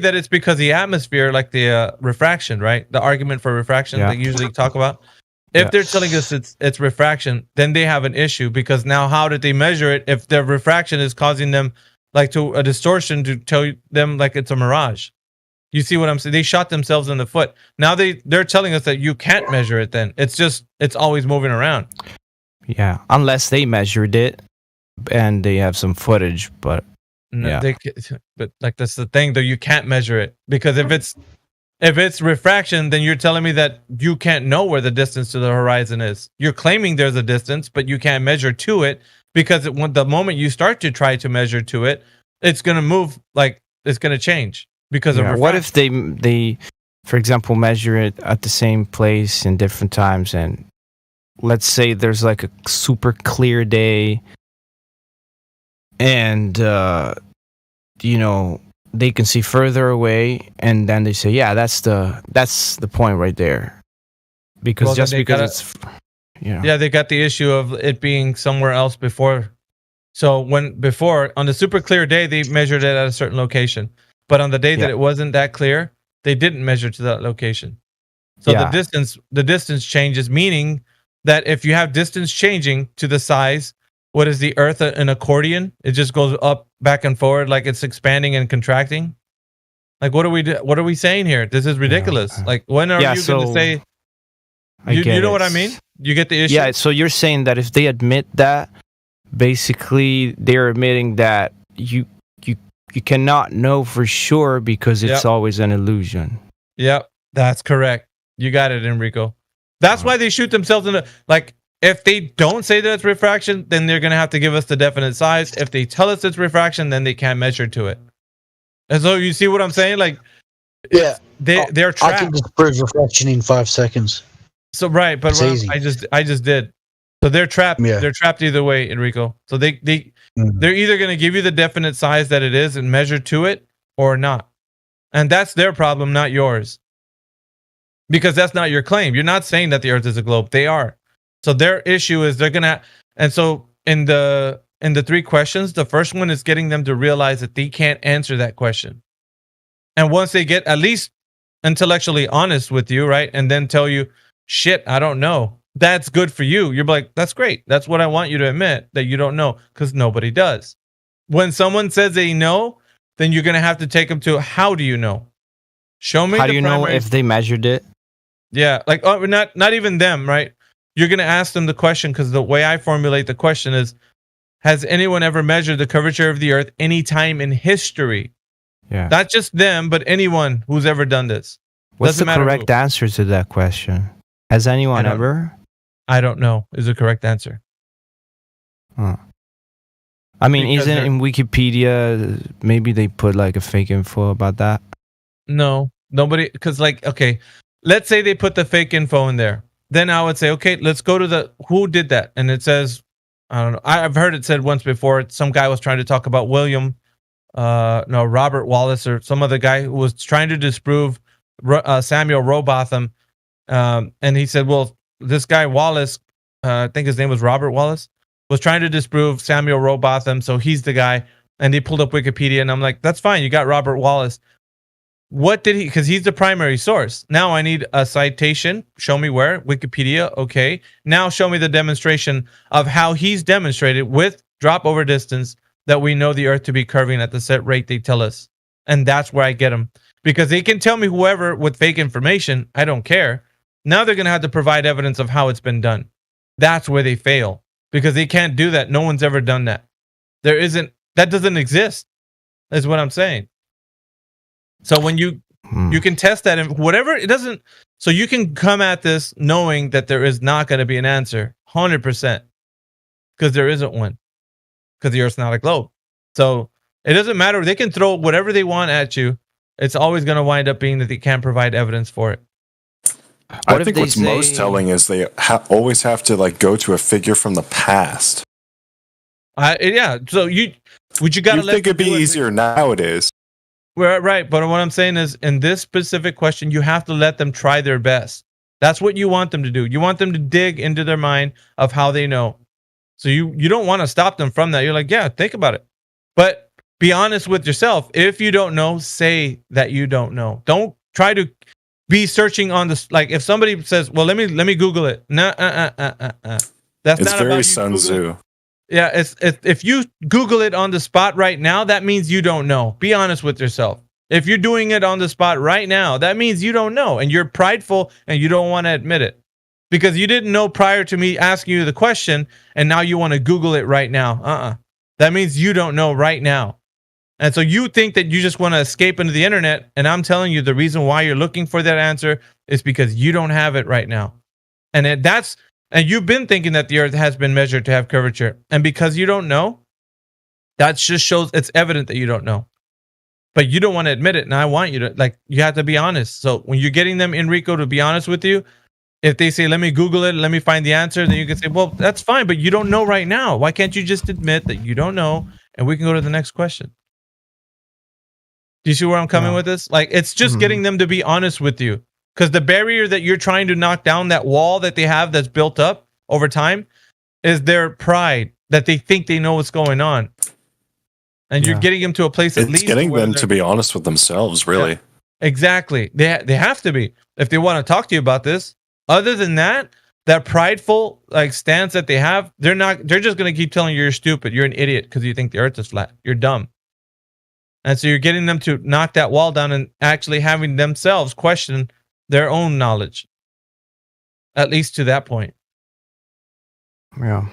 that it's because the atmosphere, like the refraction, right? The argument for refraction they usually talk about. If they're telling us it's refraction, then they have an issue, because now how did they measure it if their refraction is causing them like to a distortion to tell them like it's a mirage? You see what I'm saying? They shot themselves in the foot. Now they're telling us that you can't measure it. Then it's always moving around. Yeah, unless they measured it and they have some footage, but no, but like that's the thing though, you can't measure it, because if it's refraction, then you're telling me that you can't know where the distance to the horizon is. You're claiming there's a distance, but you can't measure to it, because the moment you start to try to measure to it, it's going to move, like it's going to change because of refraction. What if they, for example, measure it at the same place in different times, and let's say there's like a super clear day, and they can see further away, and then they say, yeah, that's the point right there, because it's they got the issue of it being somewhere else before. So before on the super clear day they measured it at a certain location, but on the day that it wasn't that clear, they didn't measure to that location. So the distance changes, meaning that if you have distance changing to the size, what is the Earth, an accordion? It just goes up, back and forward, like it's expanding and contracting. Like what are we saying here? This is ridiculous. Like when are you going to say? You know what I mean? You get the issue. Yeah. So you're saying that if they admit that, basically they're admitting that you cannot know for sure because it's always an illusion. Yep, that's correct. You got it, Enrico. That's why they shoot themselves in the, like, if they don't say that it's refraction, then they're going to have to give us the definite size. If they tell us it's refraction, then they can't measure to it. And so you see what I'm saying? Like, they're trapped. I can disprove refraction in 5 seconds. So right, but I just did. So they're trapped. Yeah. They're trapped either way, Enrico. So they're either going to give you the definite size that it is and measure to it, or not. And that's their problem, not yours. Because that's not your claim. You're not saying that the Earth is a globe. They are. So their issue is they're gonna. And so in the 3 questions, the first one is getting them to realize that they can't answer that question. And once they get at least intellectually honest with you, right, and then tell you, shit, I don't know. That's good for you. You're like, that's great. That's what I want you to admit, that you don't know, because nobody does. When someone says they know, then you're gonna have to take them to, how do you know? Show me. How do you know if they measured it? Yeah, like not even them, right? You're gonna ask them the question, because the way I formulate the question is, has anyone ever measured the curvature of the Earth any time in history? Yeah. Not just them, but anyone who's ever done this. What's the correct answer to that question? Has anyone ever? I don't know is the correct answer. Huh. I mean, isn't it in Wikipedia, maybe they put like a fake info about that? No, nobody, because like, okay, let's say they put the fake info in there. Then I would say, okay, let's go to who did that. And it says, I don't know. I've heard it said once before, some guy was trying to talk about Robert Wallace or some other guy who was trying to disprove Samuel Rowbotham. And he said, well, this guy Wallace, I think his name was Robert Wallace, was trying to disprove Samuel Rowbotham. So he's the guy. And they pulled up Wikipedia, and I'm like, that's fine. You got Robert Wallace. What did he, because he's the primary source. Now I need a citation. Show me where. Wikipedia. Okay. Now show me the demonstration of how he's demonstrated with drop over distance that we know the Earth to be curving at the set rate they tell us. And that's where I get them. Because they can tell me whoever with fake information. I don't care. Now they're going to have to provide evidence of how it's been done. That's where they fail. Because they can't do that. No one's ever done that. That doesn't exist. Is what I'm saying. So when you can test that and whatever, it doesn't. So you can come at this knowing that there is not going to be an answer 100%, because there isn't one, because the Earth's not a globe. So it doesn't matter. They can throw whatever they want at you. It's always going to wind up being that they can't provide evidence for it. I think what's most telling is they always have to like go to a figure from the past. Yeah. So you got to think it'd be easier nowadays. Well, right, but what I'm saying is, in this specific question, you have to let them try their best. That's what you want them to do. You want them to dig into their mind of how they know. So you don't want to stop them from that. You're like, yeah, think about it. But be honest with yourself. If you don't know, say that you don't know. Don't try to be searching on this. Like if somebody says, well, let me Google it. That's it's not very about Sun Tzu. Yeah, it's if you Google it on the spot right now, that means you don't know. Be honest with yourself. If you're doing it on the spot right now, that means you don't know, and you're prideful and you don't want to admit it because you didn't know prior to me asking you the question, and now you want to Google it right now. That means you don't know right now. And so you think that you just want to escape into the internet, and I'm telling you the reason why you're looking for that answer is because you don't have it right now. And and you've been thinking that the earth has been measured to have curvature. And because you don't know, that just shows it's evident that you don't know. But you don't want to admit it, and I want you to, you have to be honest. So when you're getting them, Enrico, to be honest with you, if they say, let me Google it, let me find the answer, then you can say, well, that's fine, but you don't know right now. Why can't you just admit that you don't know, and we can go to the next question? Do you see where I'm coming with this? It's just getting them to be honest with you. Because the barrier that you're trying to knock down, that wall that they have that's built up over time, is their pride, that they think they know what's going on. And you're getting them to a place at least. It's getting them to be honest with themselves, really. Yeah, exactly. They have to be if they want to talk to you about this. Other than that, that prideful stance that they have, they're just going to keep telling you you're stupid, you're an idiot because you think the earth is flat. You're dumb. And so you're getting them to knock that wall down and actually having themselves question their own knowledge. At least to that point. Yeah.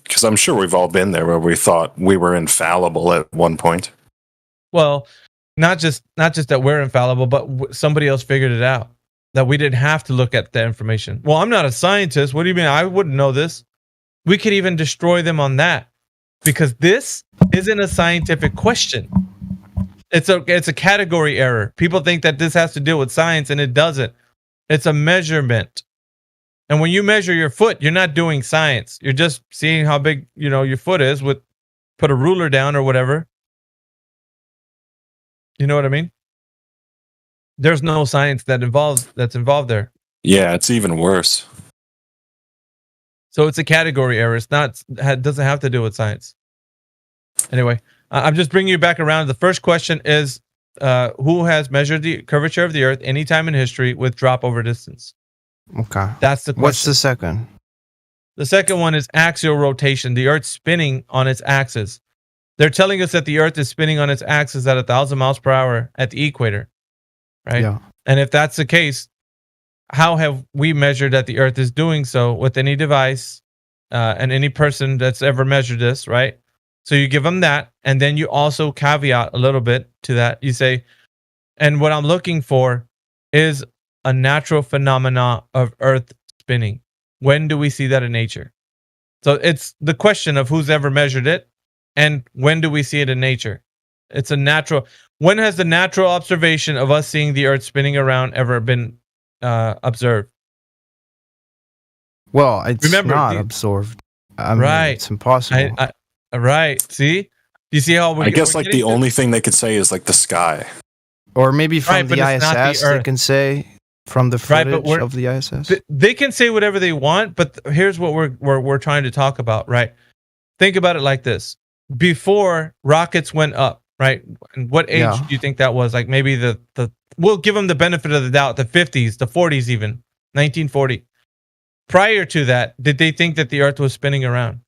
Because I'm sure we've all been there where we thought we were infallible at one point. Well, not just that we're infallible, but somebody else figured it out. That we didn't have to look at the information. Well, I'm not a scientist. What do you mean? I wouldn't know this. We could even destroy them on that. Because this isn't a scientific question. It's a category error. People think that this has to deal with science, and it doesn't. It's a measurement. And when you measure your foot, you're not doing science. You're just seeing how big, your foot is put a ruler down or whatever. You know what I mean? There's no science that's involved there. Yeah, it's even worse. So it's a category error. It doesn't have to do with science. Anyway, I'm just bringing you back around. The first question is, who has measured the curvature of the earth any time in history with drop over distance? Okay. That's the question. What's the second? The second one is axial rotation, the earth spinning on its axis. They're telling us that the earth is spinning on its axis at 1,000 miles per hour at the equator, right? Yeah. And if that's the case, how have we measured that the earth is doing so with any device and any person that's ever measured this, right? So you give them that, and then you also caveat a little bit to that. You say, and what I'm looking for is a natural phenomena of earth spinning. When do we see that in nature? So it's the question of who's ever measured it, and when do we see it in nature? It's a natural. When has the natural observation of us seeing the earth spinning around ever been observed? Well, it's not observed. I mean, it's impossible. Right. See? You see how I guess the only thing they could say is the sky. Or maybe from the ISS they can say from the footage of the ISS. They can say whatever they want, but here's what we're trying to talk about, right? Think about it like this. Before rockets went up, right? And what age do you think that was? Maybe we'll give them the benefit of the doubt, the 50s, the 40s even, 1940. Prior to that, did they think that the earth was spinning around?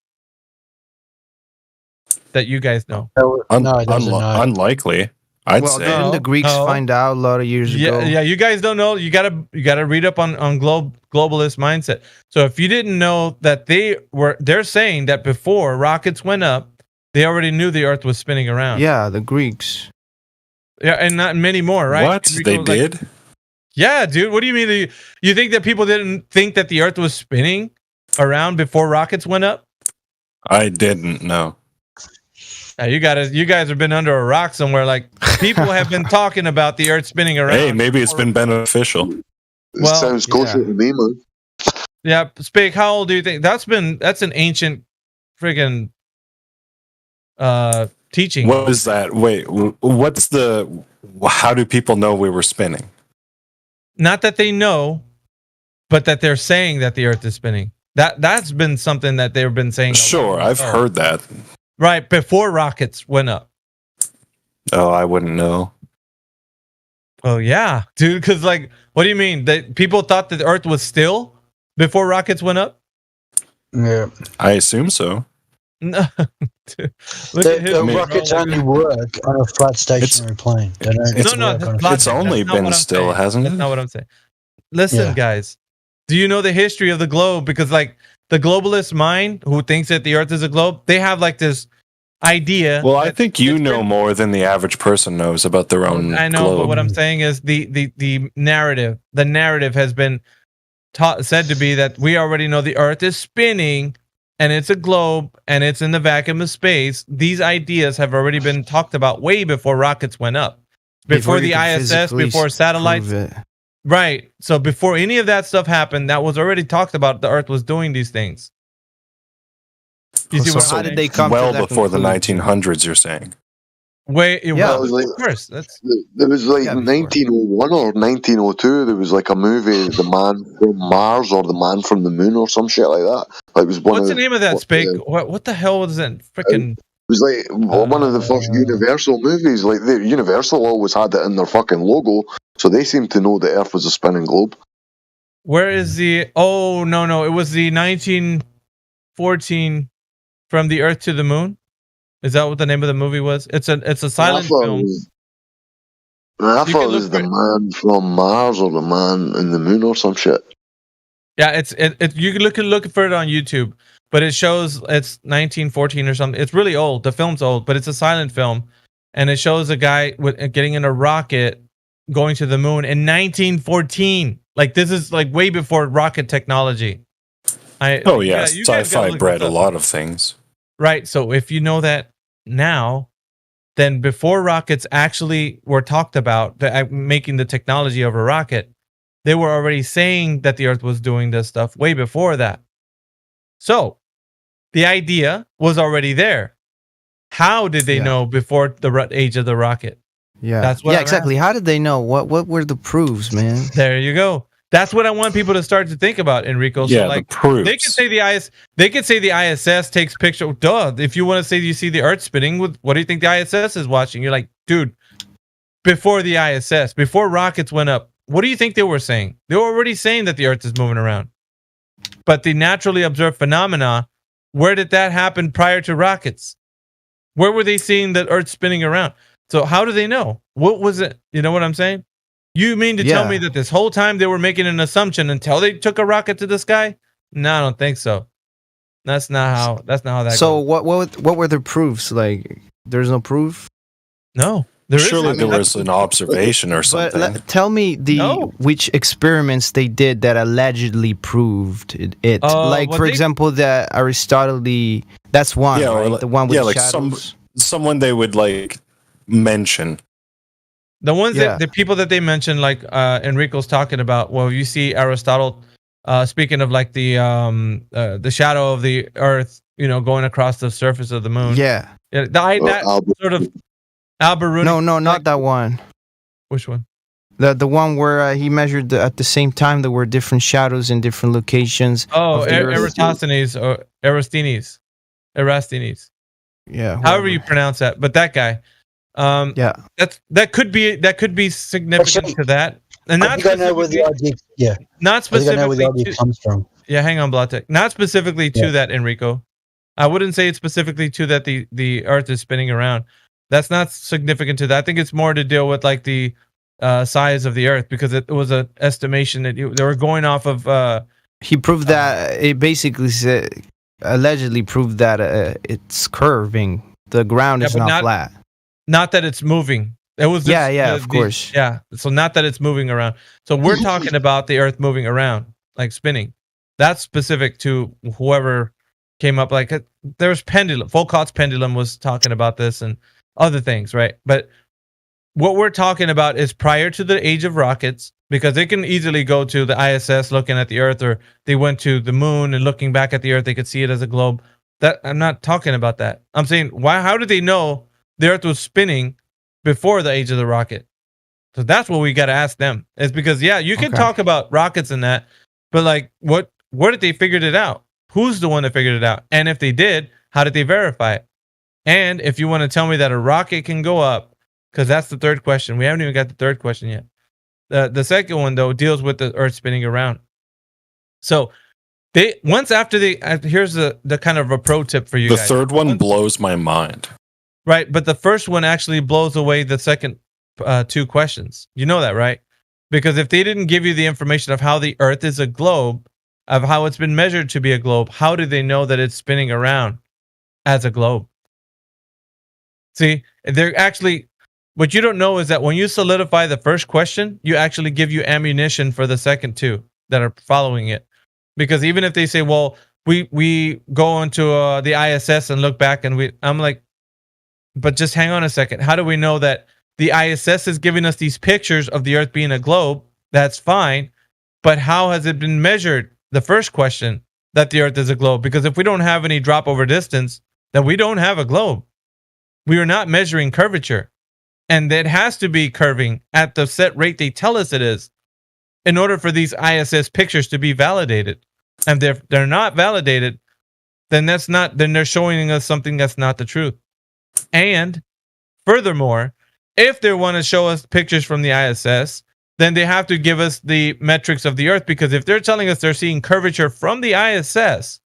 That you guys know. Unlikely. I'd say. Didn't the Greeks find out a lot of years ago? Yeah, you guys don't know. You gotta read up on globalist mindset. So if you didn't know that they're saying that before rockets went up, they already knew the earth was spinning around. Yeah, the Greeks. Yeah, and not many more, right? What? They did? Yeah, dude. What do you mean? You think that people didn't think that the earth was spinning around before rockets went up? I didn't know. You guys have been under a rock somewhere. People have been talking about the earth spinning around. Hey, maybe it's been beneficial. Well, sounds kosher to me, man. Yeah, Spake, how old do you think? That's an ancient friggin' teaching. What is that? Wait, how do people know we were spinning? Not that they know, but that they're saying that the earth is spinning. That's been something that they've been saying. Sure, I've heard that. Right, before rockets went up. Oh, I wouldn't know. Oh yeah, dude. Because like, what do you mean? That people thought that the Earth was still before rockets went up? Yeah. I assume so. No. Look at history, rockets bro. only work on a flat stationary plane. They don't it's- No, work on a that's It's only not what been I'm still, saying. hasn't That's it? not what I'm saying. Listen, Yeah. guys. Do you know the history of the globe? Because like the globalist mind who thinks that the Earth is a globe, they have like this idea. Well, I think you know more than the average person knows about their own I know, globe. but what I'm saying is the narrative. The narrative has been said to be that we already know the Earth is spinning and it's a globe and it's in the vacuum of space. These ideas have already been talked about way before rockets went up, before the ISS, before satellites. Right. So before any of that stuff happened, that was already talked about. The Earth was doing these things. You see So how did they come well to that before the conclusion? 1900s? You're saying? Wait, Yeah, well, it was like, of course. That's there was like Yeah, before. 1901 or 1902. There was like a movie, The Man from Mars or The Man from the Moon or some shit like that. Like, it was one what's of the name of that, Spake? It What the hell was that? Freaking. was like one of the first Universal movies. Like, the Universal always had it in their fucking logo, so they seemed to know the Earth was a spinning globe. Where is the? Oh no! It was the 1914 From the Earth to the Moon. Is that what the name of the movie was? It's a silent film. I thought it was The Man from Mars or The Man in the Moon or some shit. Yeah, it's you can look for it on YouTube, but it shows it's 1914 or something. It's really old. The film's old, but it's a silent film, and it shows a guy getting in a rocket going to the moon in 1914. Like this is like way before rocket technology. Yes, sci-fi bred a lot of things. Right. So if you know that now, then before rockets actually were talked about, making the technology of a rocket, they were already saying that the Earth was doing this stuff way before that. So the idea was already there. How did they know before the age of the rocket? Yeah, that's what. Exactly. How did they know? What were the proofs, man? There you go. That's what I want people to start to think about, Enrico. Yeah, so like, the proofs. They could say the ISS takes picture. Duh. If you want to say you see the Earth spinning, what do you think the ISS is watching? You're like, dude. Before the ISS, before rockets went up, what do you think they were saying? They were already saying that the Earth is moving around. But the naturally observed phenomena, where did that happen prior to rockets? Where were they seeing the Earth spinning around? So how do they know? What was it? You know what I'm saying? You mean to tell me that this whole time they were making an assumption until they took a rocket to the sky? No, I don't think so. That's not how that goes. So what were the proofs? Like, there's no proof? No. Surely there was an observation or something. But tell me which experiments they did that allegedly proved it. Like, for example, the Aristotle, that's one, right? The one with shadows. Someone they would like mention. The ones that the people that they mentioned, like Enrico's talking about. Well, you see Aristotle speaking of like the shadow of the Earth, going across the surface of the moon. Yeah. That sort of Alberuni. No, not that one. Which one? The one where he measured at the same time there were different shadows in different locations. Oh, Eratosthenes or Eratosthenes. Yeah. However you pronounce that, but that guy. That could be significant to that, and not specifically. Not specifically where the idea comes from. Yeah, hang on, Blatek. Not specifically to that, Enrico. I wouldn't say it's specifically to that the Earth is spinning around. That's not significant to that. I think it's more to deal with like the size of the Earth, because it was an estimation that they were going off of. He proved that it basically allegedly proved that it's curving. The ground is not flat. Not that it's moving. It was of course. Yeah. So not that it's moving around. So we're talking about the Earth moving around, like spinning. That's specific to whoever came up. Like there's pendulum. Foucault's pendulum was talking about this and other things, right? But what we're talking about is prior to the age of rockets, because they can easily go to the ISS looking at the Earth, or they went to the moon and looking back at the Earth, they could see it as a globe. That I'm not talking about that. I'm saying how did they know the Earth was spinning before the age of the rocket? So that's what we got to ask them. It's because you can talk about rockets and that, but like where did they figure it out? Who's the one that figured it out? And if they did, how did they verify it? And if you want to tell me that a rocket can go up, because that's the third question. We haven't even got the third question yet. The second one, though, deals with the Earth spinning around. So here's the kind of a pro tip for you guys. The third one blows my mind. Right, but the first one actually blows away the second two questions. You know that, right? Because if they didn't give you the information of how the Earth is a globe, of how it's been measured to be a globe, how do they know that it's spinning around as a globe? See, they're actually, what you don't know is that when you solidify the first question, you actually give you ammunition for the second two that are following it. Because even if they say, well, we go into the ISS and look back and I'm like, but just hang on a second. How do we know that the ISS is giving us these pictures of the Earth being a globe? That's fine. But how has it been measured? The first question, that the Earth is a globe. Because if we don't have any drop over distance, then we don't have a globe. We are not measuring curvature. And it has to be curving at the set rate they tell us it is in order for these ISS pictures to be validated. And if they're not validated, then they're showing us something that's not the truth. And furthermore, if they want to show us pictures from the ISS, then they have to give us the metrics of the Earth, because if they're telling us they're seeing curvature from the ISS,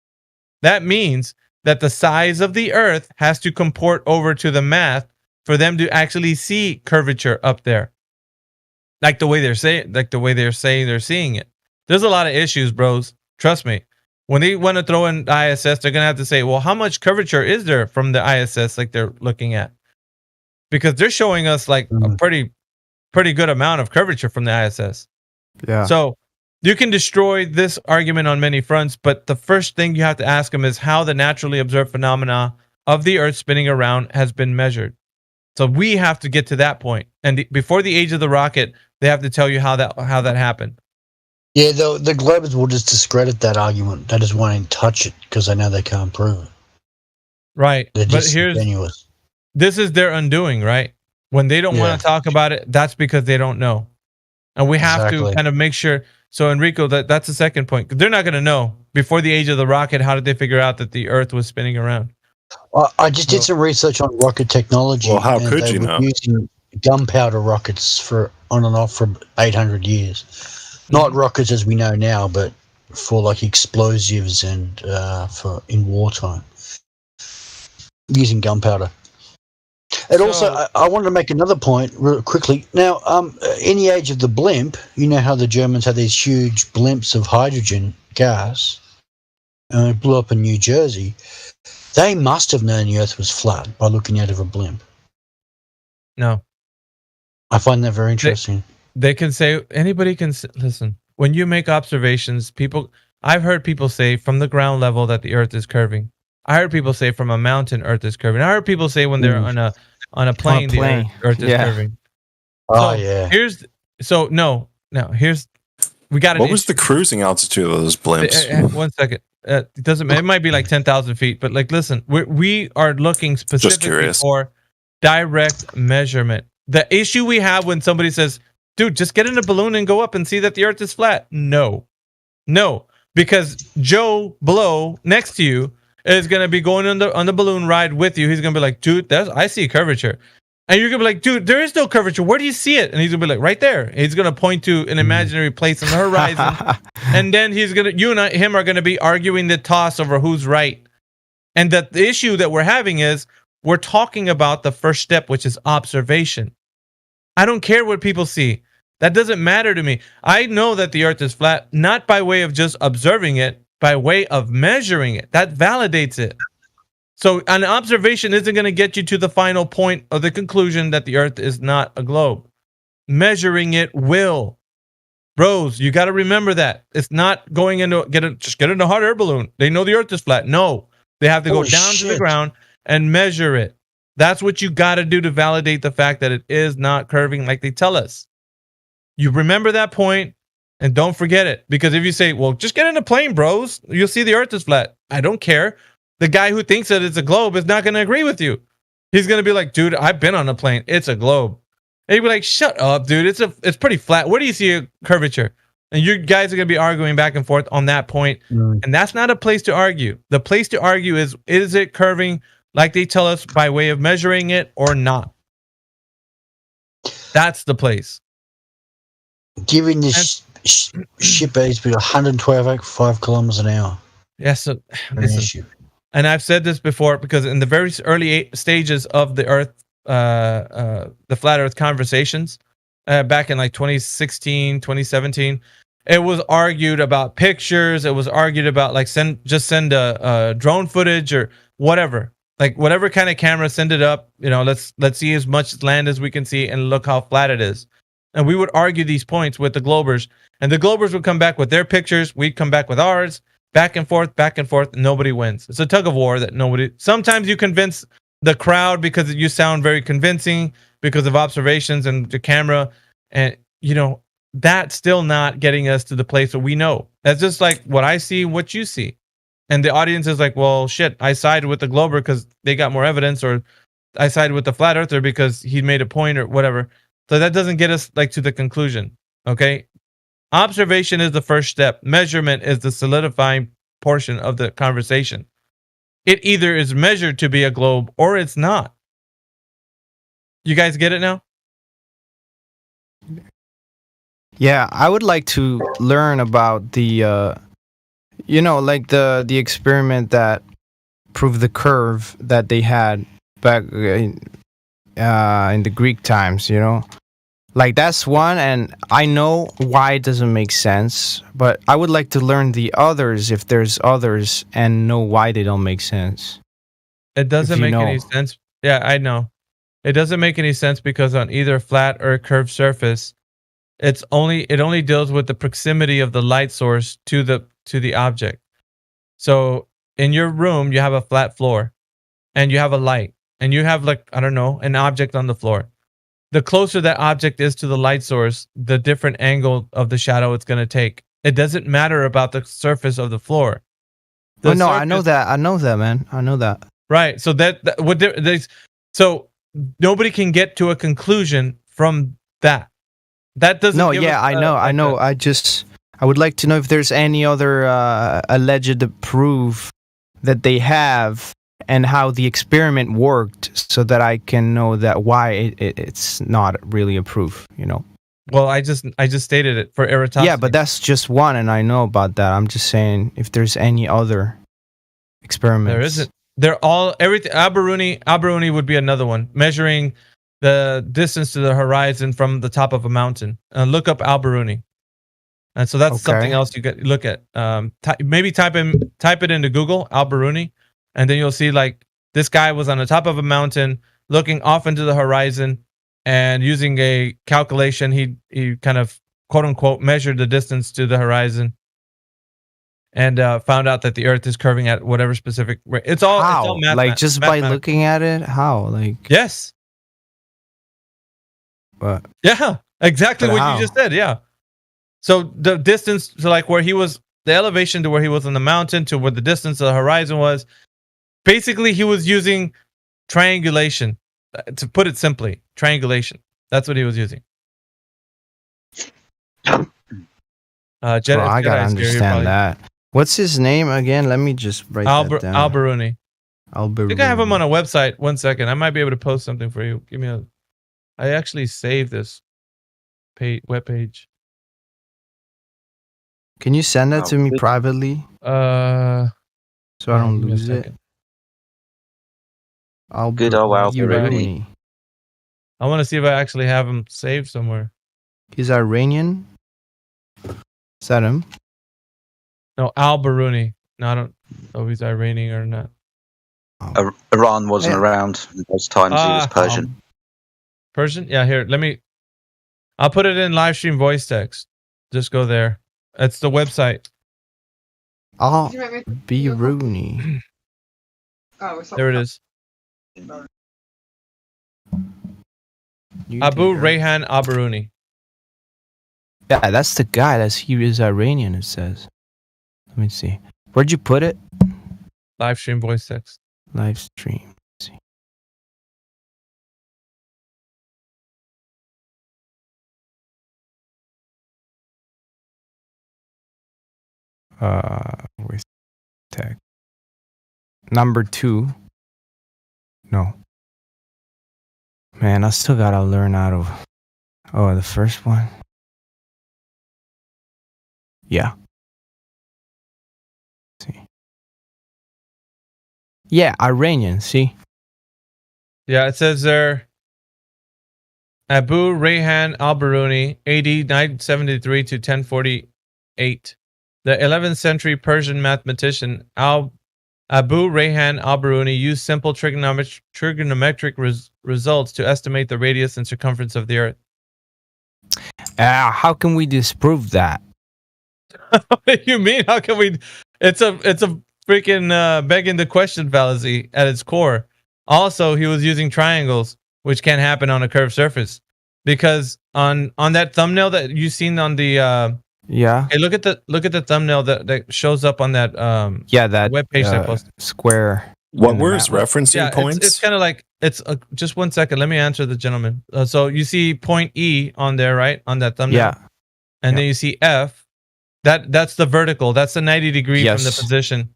that means that the size of the Earth has to comport over to the math for them to actually see curvature up there. Like the way they're saying they're seeing it. There's a lot of issues, bros. Trust me. When they want to throw in the ISS, they're going to have to say, well, how much curvature is there from the ISS like they're looking at? Because they're showing us like a pretty good amount of curvature from the ISS. Yeah. So you can destroy this argument on many fronts, but the first thing you have to ask them is how the naturally observed phenomena of the Earth spinning around has been measured. So we have to get to that point. And before the age of the rocket, they have to tell you how that happened. Yeah, the Globers will just discredit that argument. They just won't even touch it because they know they can't prove it. Right. They're just tenuous. This is their undoing, right? When they don't want to talk about it, that's because they don't know. And we have to kind of make sure. So, Enrico, that's the second point. They're not going to know. Before the age of the rocket, how did they figure out that the Earth was spinning around? I just did some research on rocket technology. Well, how could you know? Using gunpowder rockets for on and off for 800 years. Not rockets as we know now, but for like explosives and for in wartime. Using gunpowder. And also, I wanted to make another point real quickly. Now, in the age of the blimp, you know how the Germans had these huge blimps of hydrogen gas, and it blew up in New Jersey. They must have known the Earth was flat by looking out of a blimp. No. I find that very interesting. They can say, anybody can listen. When you make observations, I've heard people say from the ground level that the Earth is curving. I heard people say from a mountain, Earth is curving. I heard people say when they're on a plane, the Earth is curving. Oh, yeah. We got it. What was the cruising altitude of those blimps? 1 second. It doesn't. It might be like 10,000 feet. But like, listen, we are looking specifically for direct measurement. The issue we have when somebody says, "Dude, just get in a balloon and go up and see that the Earth is flat." No, because Joe Blow next to you is gonna be going on the balloon ride with you. He's gonna be like, "Dude, I see curvature," and you're gonna be like, "Dude, there is no curvature. Where do you see it?" And he's gonna be like, "Right there." He's gonna point to an imaginary place on the horizon, and then you and him are gonna be arguing the toss over who's right. And the issue that we're having is we're talking about the first step, which is observation. I don't care what people see. That doesn't matter to me. I know that the Earth is flat, not by way of just observing it, by way of measuring it. That validates it. So an observation isn't going to get you to the final point of the conclusion that the Earth is not a globe. Measuring it will. Bros, you got to remember that. It's not going into get in a hot air balloon. They know the Earth is flat. No, they have to go down to the ground and measure it. That's what you got to do to validate the fact that it is not curving like they tell us. You remember that point and don't forget it. Because if you say, well, just get in a plane, bros, you'll see the Earth is flat. I don't care. The guy who thinks that it's a globe is not going to agree with you. He's going to be like, dude, I've been on a plane. It's a globe. And you'd be like, shut up, dude. It's pretty flat. Where do you see a curvature? And you guys are going to be arguing back and forth on that point. And that's not a place to argue. The place to argue is it curving like they tell us by way of measuring it or not. That's the place. Given this ship has been 112.5 kilometers an hour. Yes, so, listen, and I've said this before because in the very early stages of the Earth, the flat Earth conversations, back in like 2016, 2017, it was argued about pictures. It was argued about like send a drone footage or whatever, like whatever kind of camera, send it up. You know, let's see as much land as we can see and look how flat it is. And we would argue these points with the Globers, and the Globers would come back with their pictures. We'd come back with ours. Back and forth. Nobody wins. It's a tug of war that nobody. Sometimes you convince the crowd because you sound very convincing because of observations and the camera, and you know that's still not getting us to the place that we know. That's just like what I see, what you see, and the audience is like, well, shit. I sided with the Glober because they got more evidence, or I sided with the flat earther because he made a point or whatever. So that doesn't get us like to the conclusion. Okay. Observation is the first step. Measurement is the solidifying portion of the conversation. It either is measured to be a globe or it's not. You guys get it now? Yeah, I would like to learn about the, like the experiment that proved the curve that they had back in the Greek times, Like that's one, and I know why it doesn't make sense, but I would like to learn the others if there's others and know why they don't make sense. It doesn't make any sense. Yeah, I know. It doesn't make any sense because on either flat or curved surface, it only deals with the proximity of the light source to the object. So in your room, you have a flat floor, and you have a light, and you have like, I don't know, an object on the floor. The closer that object is to the light source, the different angle of the shadow it's going to take. It doesn't matter about the surface of the floor. I know that. I know that, man. I know that. Right. So so nobody can get to a conclusion from that. That doesn't. No. Yeah, I know. I know. I would like to know if there's any other alleged proof that they have, and how the experiment worked, so that I can know that why it's not really a proof, Well, I just stated it for Eratosthenes. Yeah, but that's just one, and I know about that. I'm just saying if there's any other experiments. There isn't. They're all everything. Alberuni would be another one, measuring the distance to the horizon from the top of a mountain. Look up Alberuni, and so that's something else you get look at. Maybe type it into Google, Alberuni. And then you'll see like this guy was on the top of a mountain looking off into the horizon, and using a calculation, he kind of quote unquote measured the distance to the horizon, and found out that the Earth is curving at whatever specific rate. It's all like just by looking at it. How like yes, what? Yeah, exactly what you just said. Yeah. So the distance to like where he was, the elevation to where he was on the mountain to where the distance to the horizon was. Basically, he was using triangulation. To put it simply, triangulation. That's what he was using. I gotta understand that. What's his name again? Let me just write that down. Alberuni. I think I have him on a website. 1 second. I might be able to post something for you. I actually saved this web page. Can you send that to me privately? So I don't lose it. Good old Alberuni. I want to see if I actually have him saved somewhere. He's Iranian. Is that him? No, Alberuni. No, I don't know if he's Iranian or not. Iran wasn't around in those times. He was Persian. Persian? Yeah, here. I'll put it in live stream voice text. Just go there. It's the website. Alberuni. There it is. Abu Rayhan Alberuni. Yeah, that's the guy. He is Iranian, it says. Let me see. Where'd you put it? Live stream voice text. Live stream. Let's see. Voice text. Number 2. No. Man, I still gotta learn how to... Oh, the first one? Yeah. See. Yeah, Iranian, see? Yeah, it says there, Abu Rayhan al-Biruni, AD 973 to 1048. The 11th century Persian mathematician Abu Rayhan al-Biruni used simple trigonometric results to estimate the radius and circumference of the Earth. How can we disprove that? What do you mean? How can we? It's a freaking begging the question fallacy at its core. Also, he was using triangles, which can't happen on a curved surface, because on that thumbnail that you seen on the Yeah. hey, look at the thumbnail that shows up on that that web page that I posted. Square. What were his referencing points? It's kind of like just 1 second. Let me answer the gentleman. So you see point E on there, right, on that thumbnail. Yeah. And then you see F. That's the vertical. That's the 90 degree from the position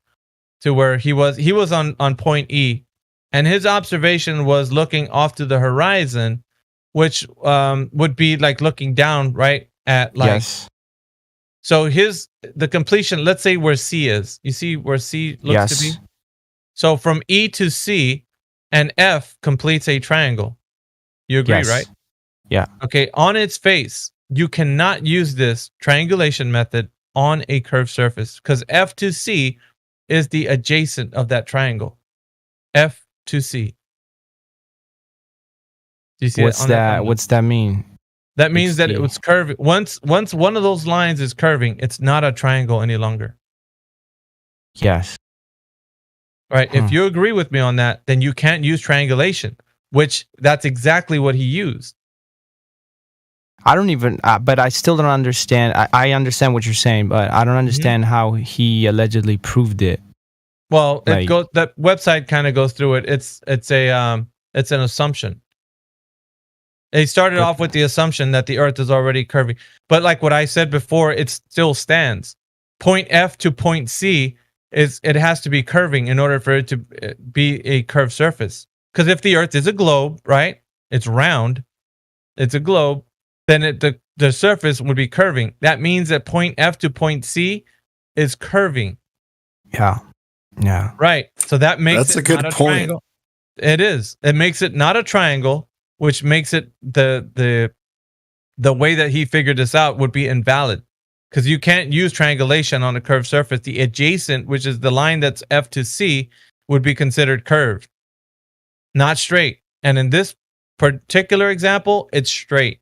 to where he was on point E, and his observation was looking off to the horizon, which would be like looking down, right, at like. Yes. So the completion. Let's say where C is. You see where C looks to be. So from E to C, and F completes a triangle. You agree, right? Yeah. Okay. On its face, you cannot use this triangulation method on a curved surface because F to C is the adjacent of that triangle. F to C. Do you see What's that? What's that mean? That means that it was curving. Once one of those lines is curving, it's not a triangle any longer. Yes. Right. If you agree with me on that, then you can't use triangulation, which that's exactly what he used. I don't even, but I still don't understand. I understand what you're saying, but I don't understand how he allegedly proved it. Well, that website kind of goes through it. It's an assumption. They started off with the assumption that the Earth is already curving, but like what I said before, it still stands. Point F to point C it has to be curving in order for it to be a curved surface. Because if the Earth is a globe, right? It's round. It's a globe. Then the surface would be curving. That means that point F to point C is curving. Yeah. Yeah. Right. So that makes that's a good not point. Triangle. It is. It makes it not a triangle, which makes it the way that he figured this out would be invalid. Because you can't use triangulation on a curved surface. The adjacent, which is the line that's F to C, would be considered curved, not straight. And in this particular example, it's straight.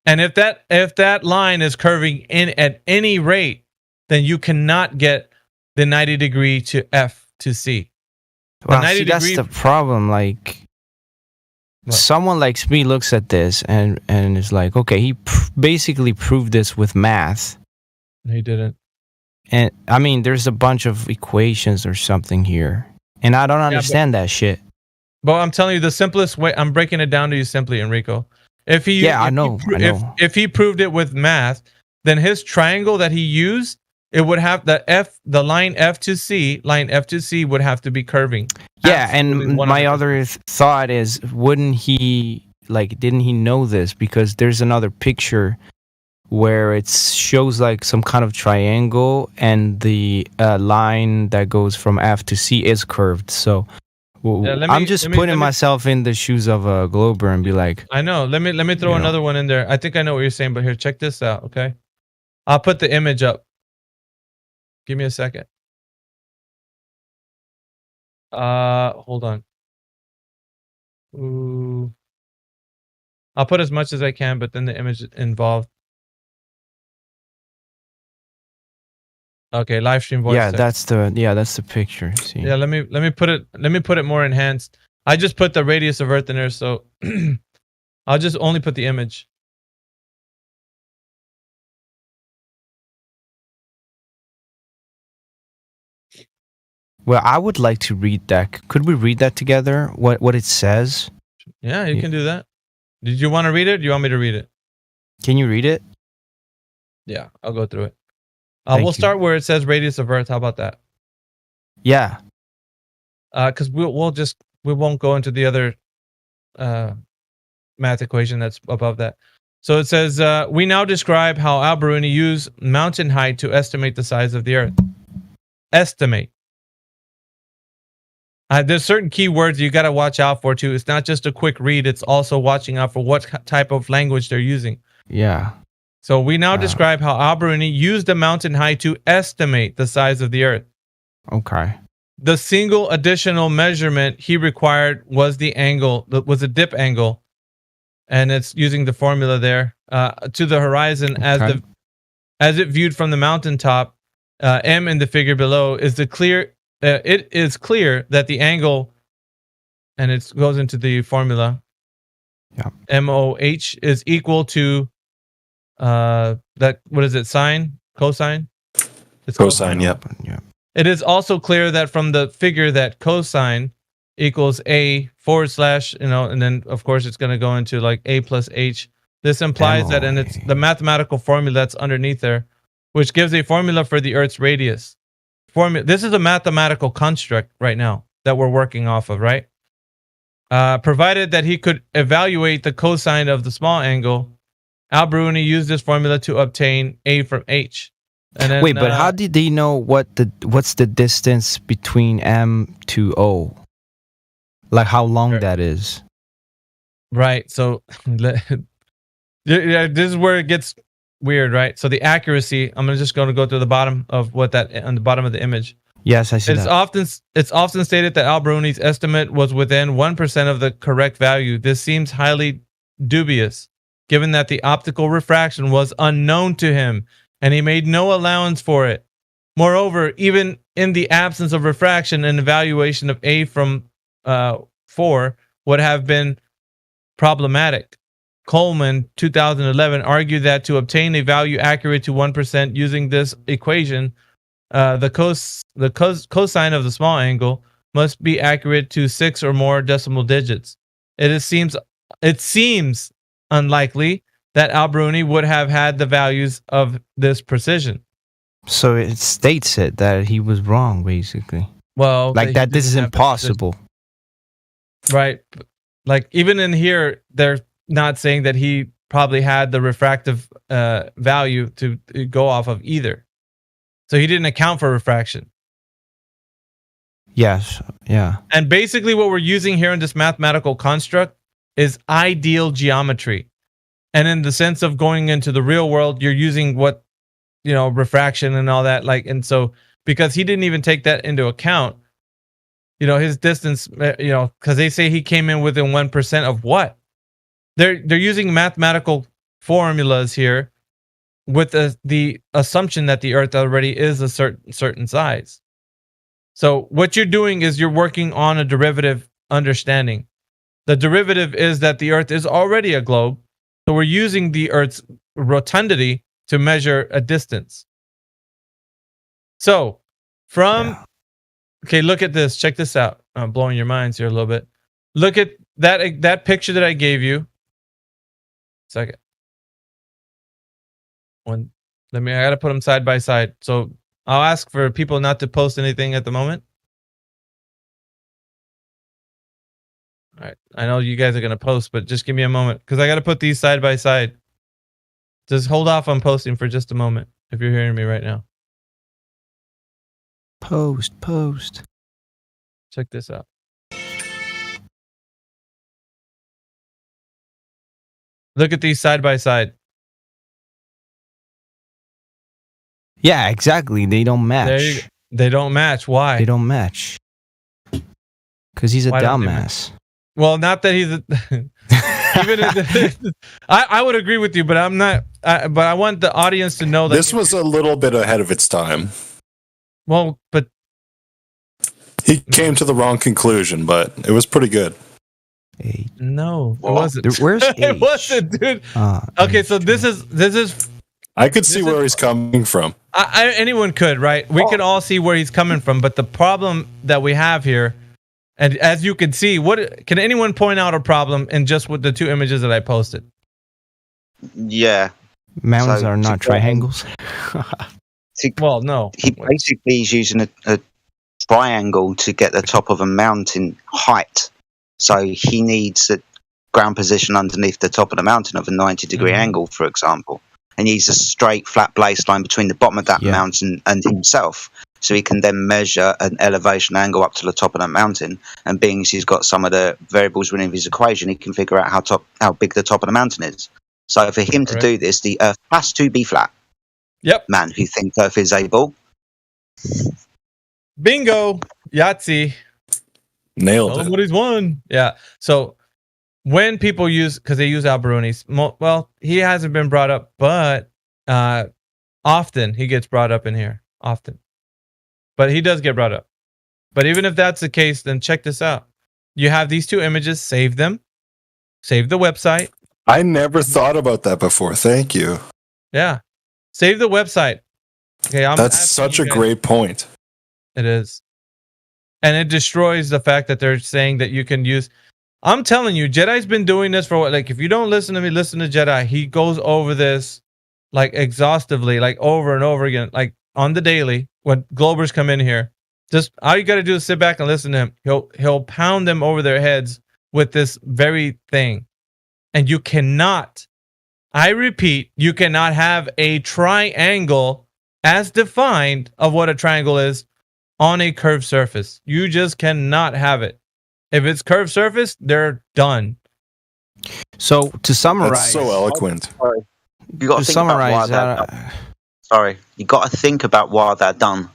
And if that line is curving in at any rate, then you cannot get the 90 degree to F to C. Well, see, that's the problem. Like, someone like me looks at this and is like, okay, he basically proved this with math. He didn't. And I mean, there's a bunch of equations or something here, and I don't understand that shit. But I'm telling you, the simplest way. I'm breaking it down to you simply, Enrico. If he proved it with math, then his triangle that he used, it would have the line F to C would have to be curving. Yeah, absolutely, and 100%. My other thought is, didn't he know this? Because there's another picture where it shows like some kind of triangle, and the line that goes from F to C is curved. So I'm just putting myself in the shoes of a glober and be like, I know. Let me throw another one in there. I think I know what you're saying, but here, check this out. Okay, I'll put the image up. Give me a second. Hold on. Ooh. I'll put as much as I can, but then the image involved. Okay, live stream voice. Yeah, that's the picture. See. Yeah, let me put it more enhanced. I just put the radius of Earth in there, so I'll just only put the image. Well, I would like to read that. Could we read that together? What it says? Yeah, you can do that. Did you want to read it? Do you want me to read it? Can you read it? Yeah, I'll go through it. We'll start where it says radius of Earth. How about that? Yeah. Because we'll just we won't go into the other math equation that's above that. So it says, we now describe how Al-Biruni used mountain height to estimate the size of the Earth. Estimate. There's certain keywords you got to watch out for too. It's not just a quick read. It's also watching out for what type of language they're using. Yeah. So we now describe how Al-Biruni used the mountain height to estimate the size of the Earth. Okay. The single additional measurement he required was the angle, was a dip angle, and it's using the formula there to the horizon as it viewed from the mountaintop. M in the figure below is the clear. It is clear that the angle, and it goes into the formula. Yeah. MOH is equal to that. What is it? Sine? Cosine? It's cosine. Yep. Yeah. It is also clear that from the figure that cosine equals A / and then of course it's going to go into like A plus H. This implies that, and it's the mathematical formula that's underneath there, which gives a formula for the Earth's radius. This is a mathematical construct right now that we're working off of, right? Provided that he could evaluate the cosine of the small angle, Al-Biruni used this formula to obtain A from H. And then, wait, but how did they know what's the distance between M to O? Like how long that is? Right. So yeah, this is where it gets weird, right? So the accuracy, I'm just going to go to the bottom of what that on the bottom of the image. Yes, I see that. It's often stated that Al-Biruni's estimate was within 1% of the correct value. This seems highly dubious, given that the optical refraction was unknown to him, and he made no allowance for it. Moreover, even in the absence of refraction, an evaluation of A from 4 would have been problematic. Coleman, 2011, argued that to obtain a value accurate to 1% using this equation, the cosine of the small angle must be accurate to 6 or more decimal digits. It seems unlikely that Al-Biruni would have had the values of this precision. So it states it that he was wrong, basically. Well, like that this is impossible. Right. Like even in here, they're not saying that he probably had the refractive value to go off of either. So he didn't account for refraction. Yes. Yeah. And basically what we're using here in this mathematical construct is ideal geometry. And in the sense of going into the real world, you're using what, refraction and all that. Like, and so because he didn't even take that into account, his distance, because they say he came in within 1% of what? They're using mathematical formulas here with the assumption that the Earth already is a certain size. So what you're doing is you're working on a derivative understanding. The derivative is that the Earth is already a globe, so we're using the Earth's rotundity to measure a distance. So okay, look at this. Check this out. I'm blowing your minds here a little bit. Look at that picture that I gave you. Second. I gotta put them side by side. So I'll ask for people not to post anything at the moment. All right. I know you guys are gonna post, but just give me a moment because I gotta put these side by side. Just hold off on posting for just a moment if you're hearing me right now. Post. Check this out. Look at these side by side. Yeah, exactly. They don't match. They don't match. Why? They don't match. Because he's a dumbass. Well, not that he's I would agree with you, but I'm not. But I want the audience to know that this was a little bit ahead of its time. Well, but he came to the wrong conclusion, but it was pretty good. No, it wasn't. Where's H? It wasn't, dude. Okay, so this is. I could see where he's coming from. Anyone could, right? We could all see where he's coming from, but the problem that we have here, and as you can see, can anyone point out a problem in just with the two images that I posted? Yeah. Mountains are not triangles. Well, no. He basically is using a triangle to get the top of a mountain height So he needs a ground position underneath the top of the mountain of a 90-degree angle, for example. And he needs a straight, flat baseline between the bottom of that mountain and himself. So he can then measure an elevation angle up to the top of that mountain. And being as he's got some of the variables within his equation, he can figure out how big the top of the mountain is. So for him to do this, the Earth has to be flat. Yep. Man who thinks Earth is a ball. Bingo. Yahtzee. Nailed it. Somebody's won. Yeah. So when people use, because they use Alberoni's, well, he hasn't been brought up, but often he gets brought up in here. Often. But he does get brought up. But even if that's the case, then check this out. You have these two images, save them, save the website. I never thought about that before. Thank you. Yeah. Save the website. Okay, that's such a great point. It is. And it destroys the fact that they're saying that you can use. I'm telling you, Jedi's been doing this for what? Like, if you don't listen to me, listen to Jedi. He goes over this like exhaustively, like over and over again, like on the daily when Globers come in here. Just all you got to do is sit back and listen to him. He'll pound them over their heads with this very thing. And you cannot, I repeat, you cannot have a triangle as defined of what a triangle is on a curved surface. You just cannot have it. If it's curved surface, they're done. So to summarize, that's so eloquent. You got to summarize that. Sorry, you got to think about why they're done.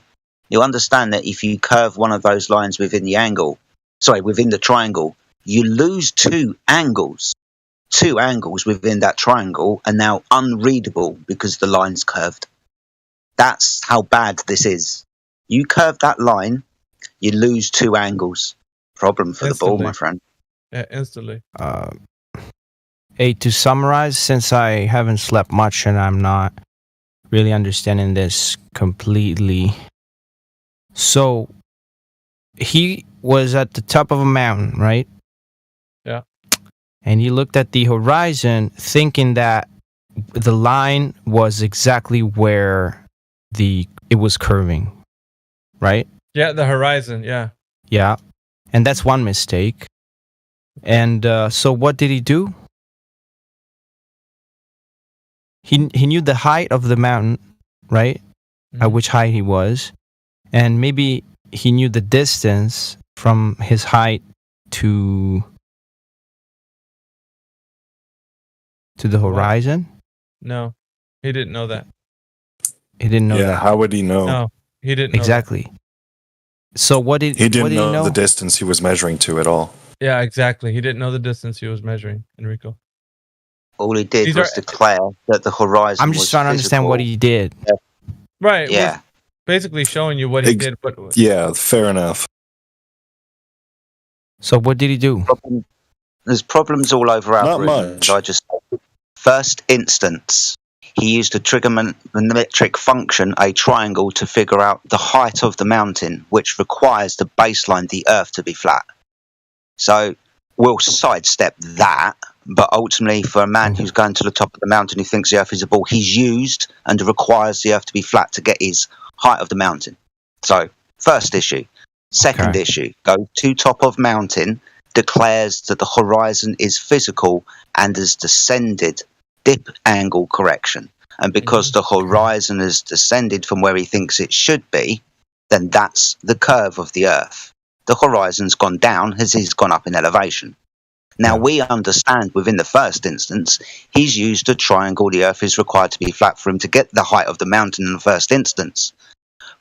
You understand that if you curve one of those lines within the triangle, you lose two angles. Two angles within that triangle are now unreadable because the line's curved. That's how bad this is. You curve that line, you lose two angles. Problem for instantly. The ball, my friend. Yeah, instantly. Hey, to summarize, since I haven't slept much and I'm not really understanding this completely. So, he was at the top of a mountain, right? Yeah. And he looked at the horizon thinking that the line was exactly where it was curving, right? Yeah, the horizon, yeah. Yeah. And that's one mistake. And so what did he do? He knew the height of the mountain, right? At which height he was. And maybe he knew the distance from his height to the horizon. No, he didn't know that. He didn't know that. Yeah, how would he know? No, he didn't know exactly. That. So what did he didn't know? know the distance he was measuring to at all. Yeah, exactly. He didn't know the distance he was measuring, Enrico. All he did was declare that the horizon. I'm just trying to understand what he did. Yeah. Right. Yeah. Basically showing you what he did. But yeah, fair enough. So what did he do? There's problems all over our Not much. I just first instance, he used a trigonometric function, a triangle, to figure out the height of the mountain, which requires the baseline, the Earth, to be flat. So we'll sidestep that, but ultimately for a man who's going to the top of the mountain who thinks the Earth is a ball, he's used and requires the Earth to be flat to get his height of the mountain. So first issue. Second issue, goes to top of mountain, declares that the horizon is physical and has descended, dip angle correction. And because the horizon has descended from where he thinks it should be, then that's the curve of the Earth. The horizon's gone down as he's gone up in elevation. Now, we understand within the first instance, he's used a triangle. The Earth is required to be flat for him to get the height of the mountain in the first instance.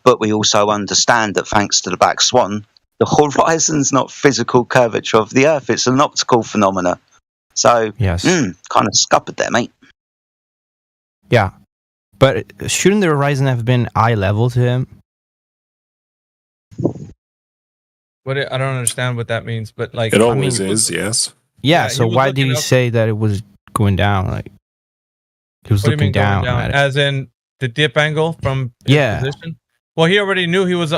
But we also understand that thanks to the black swan, the horizon's not physical curvature of the Earth. It's an optical phenomena. So, kind of scuppered there, mate. Yeah. But shouldn't the horizon have been eye level to him? I don't understand what that means, but like it always is, yes. Yeah, so why did he say that it was going down? Like he was looking down at it. As in the dip angle from his position? Well, he already knew he was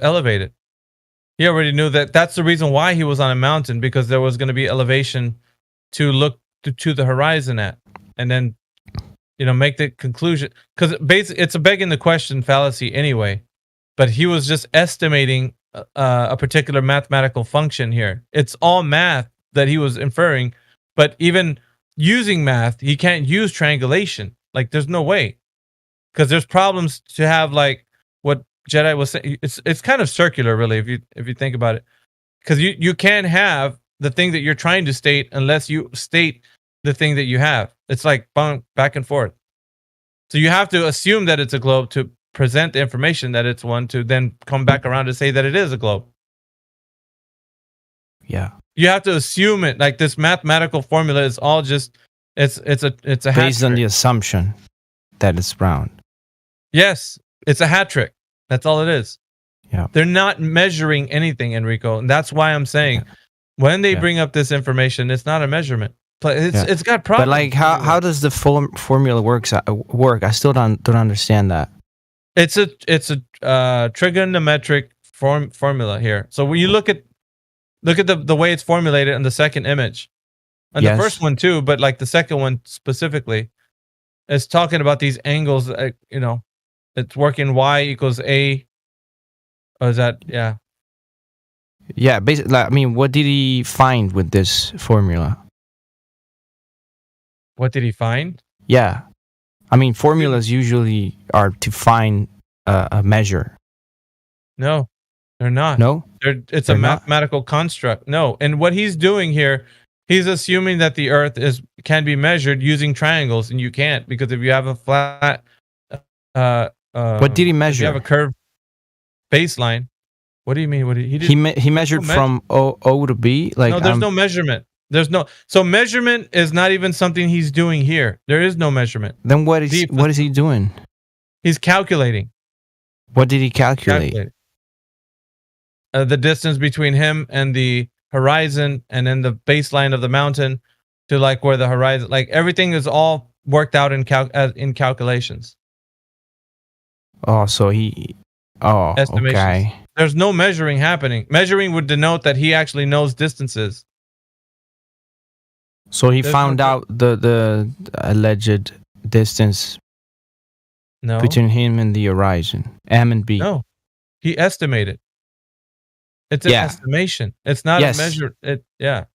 elevated. He already knew that that's the reason why he was on a mountain, because there was going to be elevation to look to the horizon at, and then make the conclusion, because basically it's a begging the question fallacy anyway. But he was just estimating a particular mathematical function here. It's all math that he was inferring, but even using math, he can't use triangulation. Like, there's no way, because there's problems to have, like what Jedi was saying. It's kind of circular, really, if you think about it, because you can't have the thing that you're trying to state unless you state the thing that you have. It's like back and forth. So you have to assume that it's a globe to present the information that it's one, to then come back around to say that it is a globe. Yeah. You have to assume it. Like, this mathematical formula is all just it's a based on the assumption that it's round. Yes, it's a hat trick. That's all it is. Yeah. They're not measuring anything, Enrico, and that's why I'm saying when they bring up this information, it's not a measurement. It's got problems. But like, how does the formula work? I still don't understand that. It's a trigonometric formula here. So when you look at the way it's formulated in the second image, and the first one too, but like the second one specifically, is talking about these angles. It's working y equals a. Oh, is that Yeah, basically. I mean, what did he find with this formula? What did he find? Yeah, I mean, formulas usually are to find a measure. No, they're not. No, it's a mathematical construct. No, and what he's doing here, he's assuming that the Earth can be measured using triangles, and you can't, because if you have a flat, what did he measure? If you have a curved baseline. What do you mean? He measured from O to B. Like, no, there's no measurement. So measurement is not even something he's doing here. There is no measurement. Then what is he doing? He's calculating. What did he calculate? The distance between him and the horizon, and then the baseline of the mountain to like where the horizon, like everything is all worked out in calculations. Oh, so estimations. Okay. There's no measuring happening. Measuring would denote that he actually knows distances. So he found out the alleged distance between him and the horizon, M and B. No, he estimated. It's an estimation. It's not a measure. Yeah,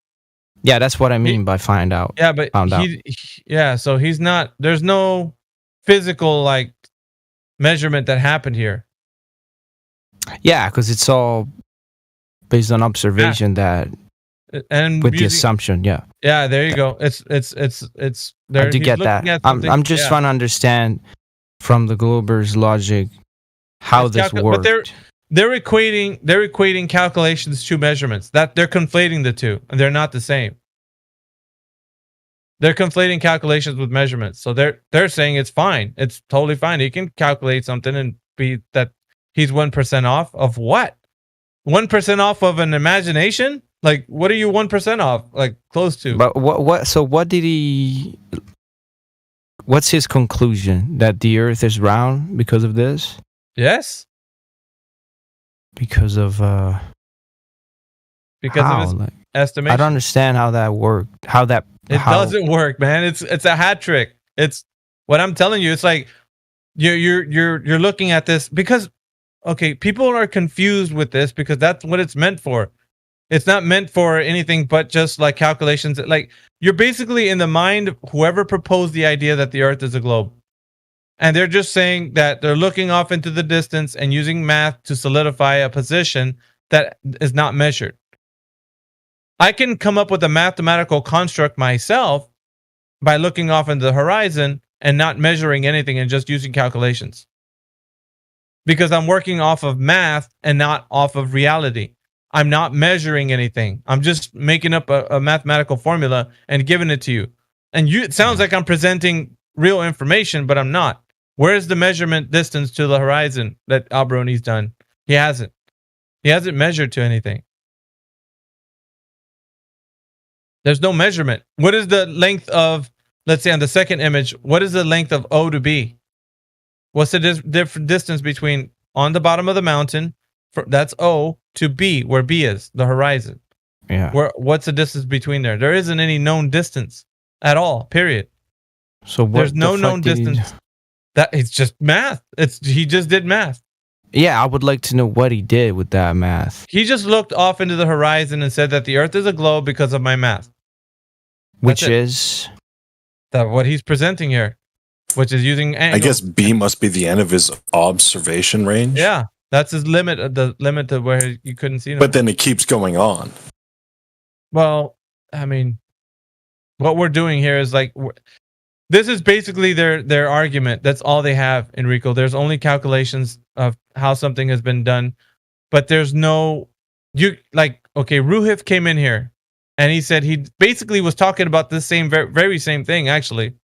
that's what I mean by find out. Yeah, but found out. So he's not. There's no physical like measurement that happened here. Yeah, because it's all based on observation and with the assumption. Yeah, there you go. It's there. I do get that. I'm just trying to understand from the Glober's logic how this works. But they're equating calculations to measurements. That they're conflating the two, and they're not the same. They're conflating calculations with measurements. So they're saying it's fine. It's totally fine. He can calculate something and be that he's 1% off of what? 1% off of an imagination? Like, what are you 1% off? Like, close to? But what? So what did he? What's his conclusion? That the Earth is round because of this? Yes. Because of of his estimation. I don't understand how that worked. It doesn't work, man. It's a hat trick. It's what I'm telling you. It's like you're looking at this because people are confused with this because that's what it's meant for. It's not meant for anything but just like calculations. Like, you're basically in the mind of whoever proposed the idea that the Earth is a globe. And they're just saying that they're looking off into the distance and using math to solidify a position that is not measured. I can come up with a mathematical construct myself by looking off into the horizon and not measuring anything and just using calculations. Because I'm working off of math and not off of reality. I'm not measuring anything. I'm just making up a mathematical formula and giving it to you. And it sounds like I'm presenting real information, but I'm not. Where's the measurement distance to the horizon that Alberoni's done? He hasn't. He hasn't measured to anything. There's no measurement. What is the length of, let's say on the second image, what is the length of O to B? What's the different distance between on the bottom of the mountain, that's O, to B, where B is, the horizon? Yeah. What's the distance between there? There isn't any known distance at all, period. So there's no known distance. That it's just math. He just did math. Yeah, I would like to know what he did with that math. He just looked off into the horizon and said that the Earth is a globe because of my math. Which is what he's presenting here, which is using angles. I guess B must be the end of his observation range. Yeah, that's his limit. The limit to where you couldn't see. But then it keeps going on. Well, I mean, what we're doing here is like, this is basically their argument. That's all they have, Enrico. There's only calculations of how something has been done, but there's no, okay, Ruhif came in here and he said he basically was talking about the same, very same thing, actually,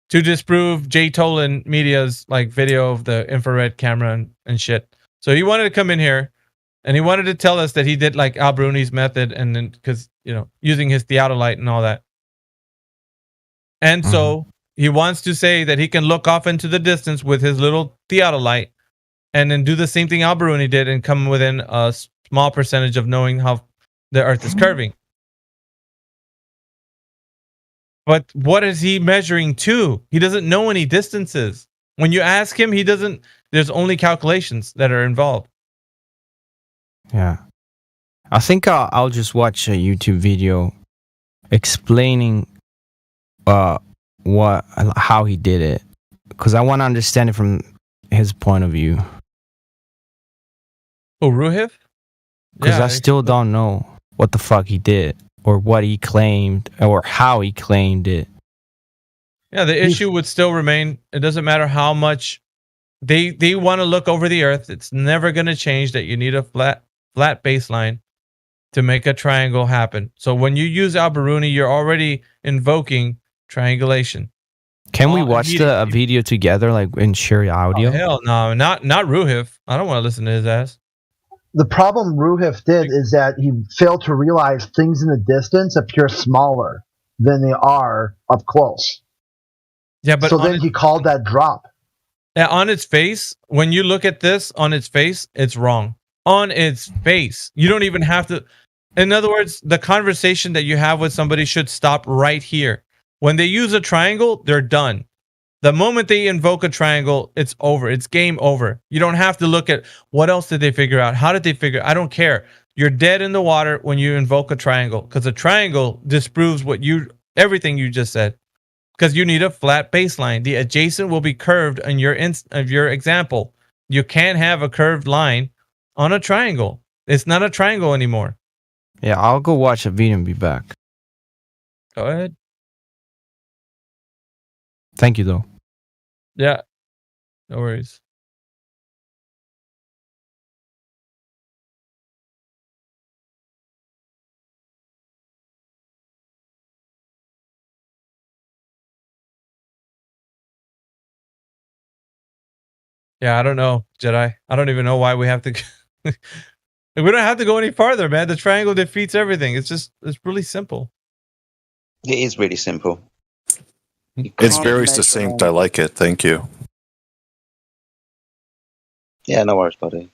to disprove Jay Tolan Media's like video of the infrared camera and shit. So he wanted to come in here and he wanted to tell us that he did like Al Bruni's method, and then because, using his theodolite and all that. And so he wants to say that he can look off into the distance with his little theodolite and then do the same thing Al Bruni did and come within a small percentage of knowing how the Earth is curving. But what is he measuring to? He doesn't know any distances. When you ask him, there's only calculations that are involved. Yeah. I think I'll just watch a YouTube video explaining how he did it, because I want to understand it from his point of view. Oh, Ruhif? Because I still don't know what the fuck he did, or what he claimed, or how he claimed it. Yeah, the issue would still remain. It doesn't matter how much they want to look over the Earth. It's never going to change that you need a flat baseline to make a triangle happen. So when you use Al Bruni, you're already invoking triangulation. Can we watch a video together, like in share audio? Oh, hell no, not Ruhif. I don't want to listen to his ass. The problem Ruhif did is that he failed to realize things in the distance appear smaller than they are up close. Yeah, but so then he called that drop. Yeah, on its face, when you look at this on its face, it's wrong. On its face, you don't even have to. In other words, the conversation that you have with somebody should stop right here. When they use a triangle, they're done. The moment they invoke a triangle, it's over. It's game over. You don't have to look at what else did they figure out? How did they figure? I don't care. You're dead in the water when you invoke a triangle, because a triangle disproves everything you just said. Because you need a flat baseline. The adjacent will be curved in your example. You can't have a curved line on a triangle. It's not a triangle anymore. Yeah, I'll go watch a video and be back. Go ahead. Thank you, though. Yeah. No worries. Yeah, I don't know, Jedi. I don't even know why we have to. We don't have to go any farther, man. The triangle defeats everything. It's really simple. It is really simple. It's very succinct. I like it. Thank you. Yeah, no worries, buddy.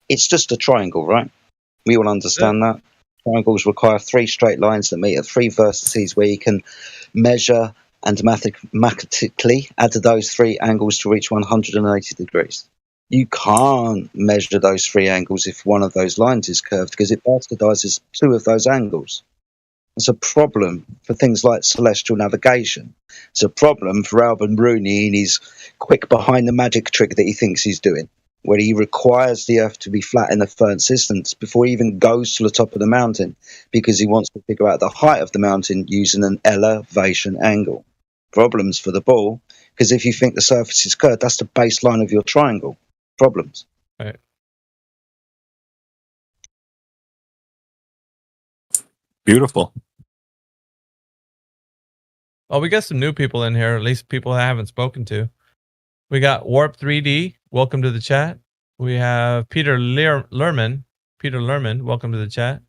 It's just a triangle, right? We all understand that. Triangles require 3 straight lines that meet at 3 vertices, where you can measure and mathematically add those 3 angles to reach 180 degrees. You can't measure those 3 angles if one of those lines is curved, because it bastardizes 2 of those angles. It's a problem for things like celestial navigation. It's a problem for Alban Bruni and his quick behind the magic trick that he thinks he's doing, where he requires the Earth to be flat in the first instance before he even goes to the top of the mountain, because he wants to figure out the height of the mountain using an elevation angle. Problems for the ball, because if you think the surface is curved, that's the baseline of your triangle. Problems. Right. Beautiful. Well, we got some new people in here, at least people I haven't spoken to. We got Warp 3D. Welcome to the chat. We have Peter Lerman. Peter Lerman, welcome to the chat.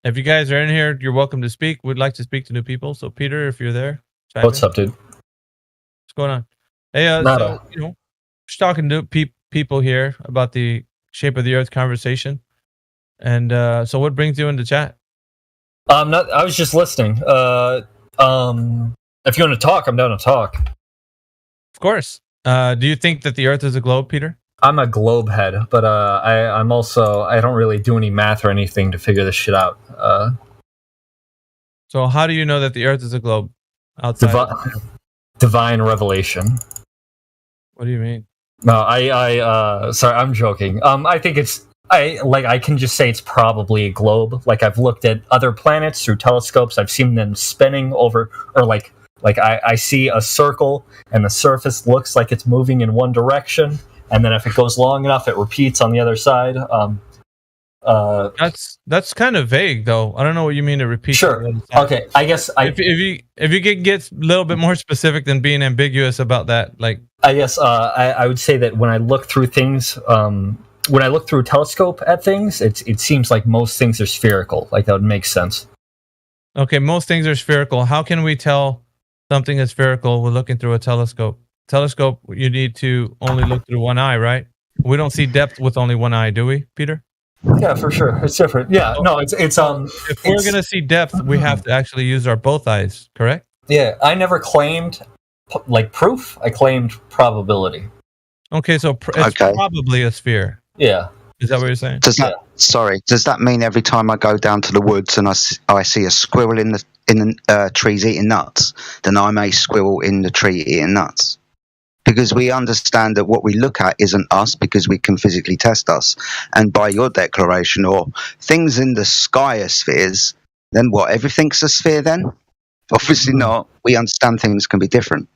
If you guys are in here, you're welcome to speak. We'd like to speak to new people. So, Peter, if you're there, what's up, dude? What's going on? Hey, so, just talking to people here about the shape of the Earth conversation. And so, what brings you into chat? I was just listening. If you want to talk, I'm down to talk. Of course. Do you think that the Earth is a globe, Peter? I'm a globe head, but I'm also I don't really do any math or anything to figure this shit out. So how do you know that the Earth is a globe? Outside. Divine revelation. What do you mean? No, sorry, I'm joking. I think I can just say it's probably a globe. Like I've looked at other planets through telescopes. I've seen them spinning over, or like I see a circle and the surface looks like it's moving in one direction, and then if it goes long enough, it repeats on the other side. That's kind of vague, though. I don't know what you mean to repeat. Sure. Okay. I guess if you could get a little bit more specific than being ambiguous about that, like I guess I would say that when I look through things, when I look through a telescope at things, it seems like most things are spherical. Like that would make sense. Okay, most things are spherical. How can we tell something is spherical? We're looking through a telescope. Telescope, you need to only look through one eye, right? We don't see depth with only one eye, do we, Peter? Yeah, for sure. It's different. Yeah, no, it's if we're gonna see depth, we have to actually use our both eyes, correct? Yeah, I never claimed like proof. I claimed probability. Okay, so it's probably a sphere. Yeah. Is that what you're saying? Does that mean every time I go down to the woods and I see a squirrel in the trees eating nuts, then I'm a squirrel in the tree eating nuts? Because we understand that what we look at isn't us, because we can physically test us. And by your declaration, or things in the skyospheres, then what? Everything's a sphere then? Obviously not. We understand things can be different.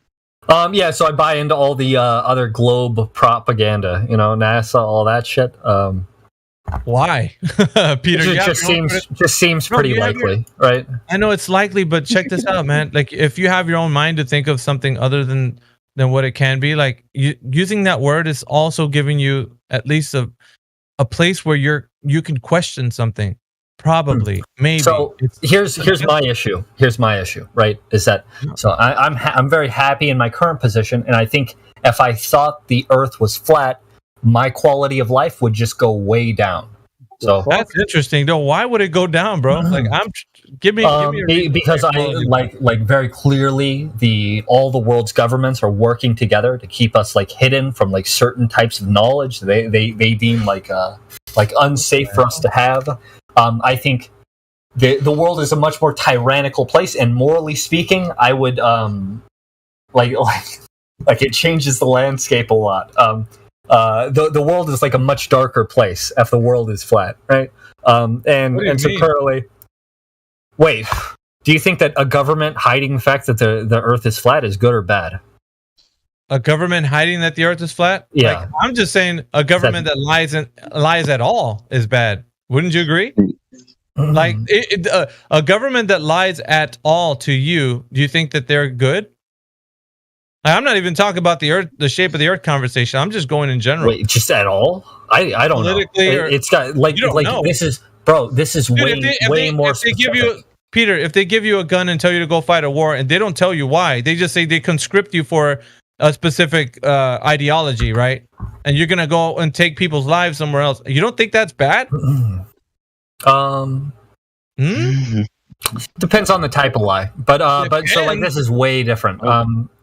Yeah, so I buy into all the other globe propaganda, NASA, all that shit. Why, Peter? It just seems pretty likely, right? I know it's likely, but check this out, man. Like, if you have your own mind to think of something other than what it can be, like using that word is also giving you at least a place where you can question something. Probably, maybe. So here's my issue. Here's my issue, right? Is that so? I'm very happy in my current position, and I think if I thought the Earth was flat, my quality of life would just go way down. So that's interesting, though. Why would it go down, bro? Like, give me because I like very clearly all the world's governments are working together to keep us like hidden from like certain types of knowledge they deem like unsafe for us to have. I think the world is a much more tyrannical place, and morally speaking, I would like it changes the landscape a lot. The world is like a much darker place if the world is flat, right? And so currently, wait, do you think that a government hiding the fact that the Earth is flat is good or bad? A government hiding that the Earth is flat? Yeah, like, I'm just saying a government that lies at all is bad. Wouldn't you agree? Like a government that lies at all to you, do you think that they're good? I'm not even talking about the Earth, the shape of the Earth conversation. I'm just going in general. Wait, just at all? I don't know. It's got like know. This is way more. If they give you, Peter, if they give you a gun and tell you to go fight a war, and they don't tell you why, they just say they conscript you for a specific ideology, right? And you're gonna go and take people's lives somewhere else. You don't think that's bad? Depends on the type of lie, but so like this is way different.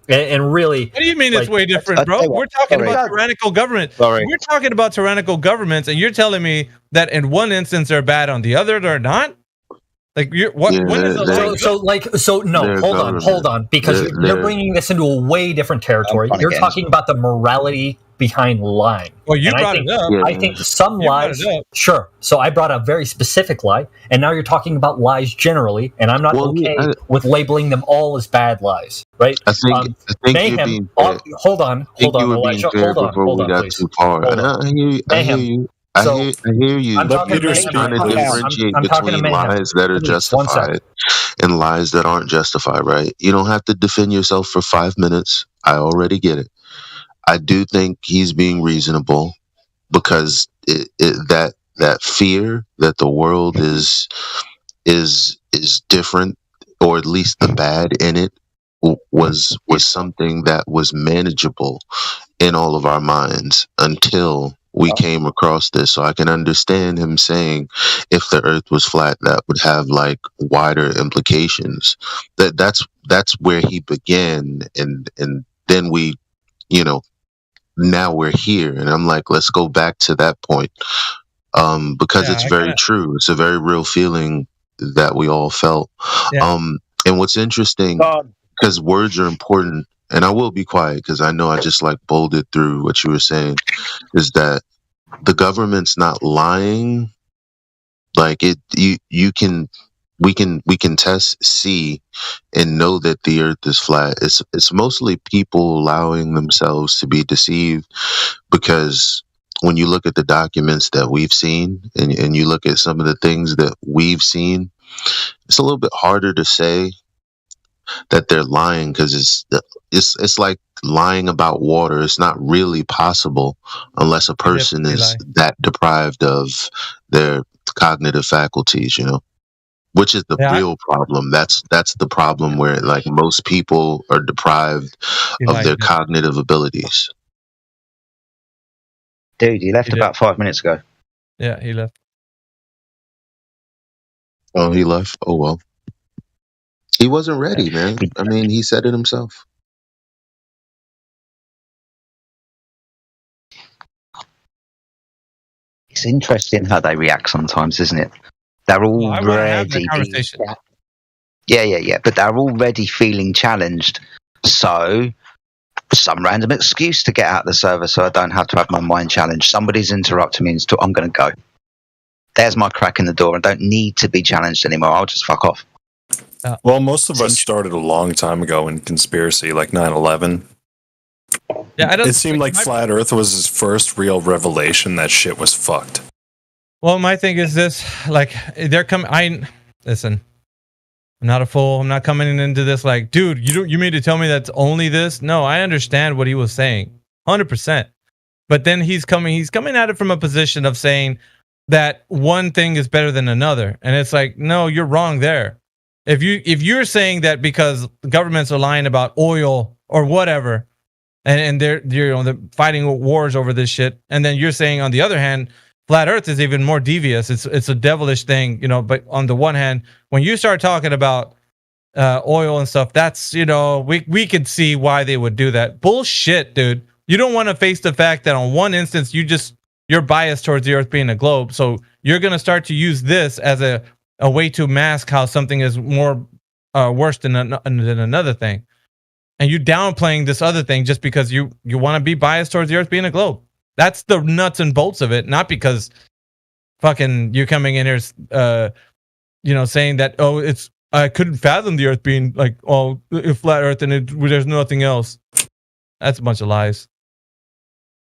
And really, what do you mean it's way different, bro? We're talking about tyrannical government. We're talking about tyrannical governments, and you're telling me that in one instance they're bad, on the other they're not. Like, hold on, because you're bringing this into a way different territory. You're talking about the morality behind lying. Well, you brought it up. I think some lies, sure. So I brought a very specific lie, and now you're talking about lies generally, and I'm not with labeling them all as bad lies, right? I think Mayhem. Hold on. Hold on, please. I hear you. But Peter's trying to differentiate between lies that are justified and lies that aren't justified, right? You don't have to defend yourself for 5 minutes. I already get it. I do think he's being reasonable, because that fear that the world is different, or at least the bad in it, was something that was manageable in all of our minds until we came across this. So I can understand him saying if the Earth was flat, that would have like wider implications. That's where he began, and then we now we're here. And I'm like, let's go back to that point. Because it's very true. It's a very real feeling that we all felt. And what's interesting, because words are important, and I will be quiet because I know I just like bolted through what you were saying, is that the government's not lying. Like you can, we can test, see, and know that the earth is flat. It's mostly people allowing themselves to be deceived, because when you look at the documents that we've seen, and you look at some of the things that we've seen, it's a little bit harder to say that they're lying, because it's like lying about water. It's not really possible unless a person is that deprived of their cognitive faculties, which is the real problem. That's the problem, where like most people are deprived of their cognitive abilities. Dude, he left about 5 minutes ago. Yeah, he left. Oh, he left? Oh, well. He wasn't ready, man. I mean, he said it himself. It's interesting how they react sometimes, isn't it? They're already yeah, but they're already feeling challenged. So some random excuse to get out the server so I don't have to have my mind challenged. Somebody's interrupting me and I'm going to go. There's my crack in the door. I don't need to be challenged anymore. I'll just fuck off. Well, most of us started a long time ago in conspiracy, like 9/11. Yeah, it seemed like Flat Earth was his first real revelation that shit was fucked. Well, my thing is this: like, they're coming. Listen. I'm not a fool. I'm not coming into this like, dude, you mean to tell me that's only this? No, I understand what he was saying, 100%. But then he's coming at it from a position of saying that one thing is better than another, and it's like, no, you're wrong there. If you're saying that because governments are lying about oil or whatever, and they're fighting wars over this shit, and then you're saying on the other hand, Flat Earth is even more devious. It's a devilish thing, But on the one hand, when you start talking about oil and stuff, that's we could see why they would do that. Bullshit, dude. You don't want to face the fact that on one instance you're biased towards the Earth being a globe, so you're gonna start to use this as a way to mask how something is more worse than another thing, and you downplaying this other thing just because you want to be biased towards the Earth being a globe. That's the nuts and bolts of it, not because fucking you're coming in here, saying that, I couldn't fathom the Earth being like, a flat Earth and there's nothing else. That's a bunch of lies.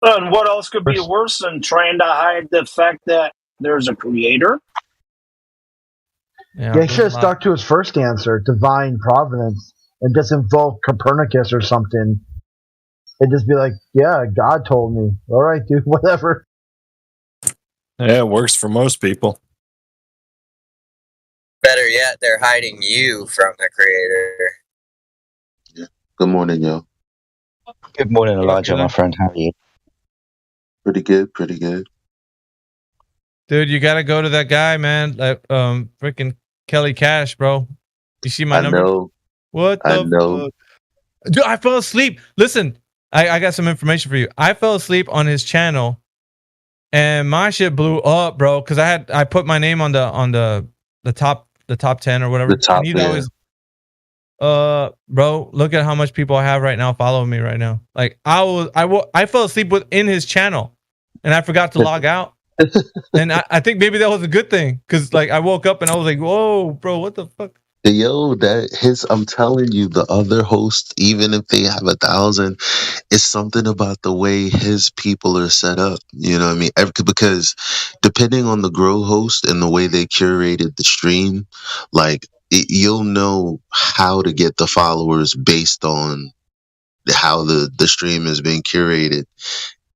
And what else could be worse than trying to hide the fact that there's a creator? Yeah, he should have stuck to his first answer, divine providence, and just invoke Copernicus or something. And just be like, yeah, God told me. All right, dude, whatever. Yeah, it works for most people. Better yet, they're hiding you from the creator. Yeah. Good morning, yo. Good morning, Elijah, my friend. How are you? Pretty good, pretty good. Dude, you gotta go to that guy, man. Freaking Kelly Cash, bro. You see my number? Know. What the I know. fuck? Dude, I fell asleep. Listen, I got some information for you. I fell asleep on his channel, and my shit blew up, bro. Because I put my name on the top 10 or whatever. The top 10. Always, bro, look at how much people I have right now following me right now. Like I fell asleep within his channel, and I forgot to log out. And I think maybe that was a good thing, because like I woke up and I was like, whoa, bro, what the fuck? Yo, I'm telling you, the other hosts, even if they have 1,000, it's something about the way his people are set up. You know what I mean? Because depending on the grow host and the way they curated the stream, like you'll know how to get the followers based on how the stream is being curated.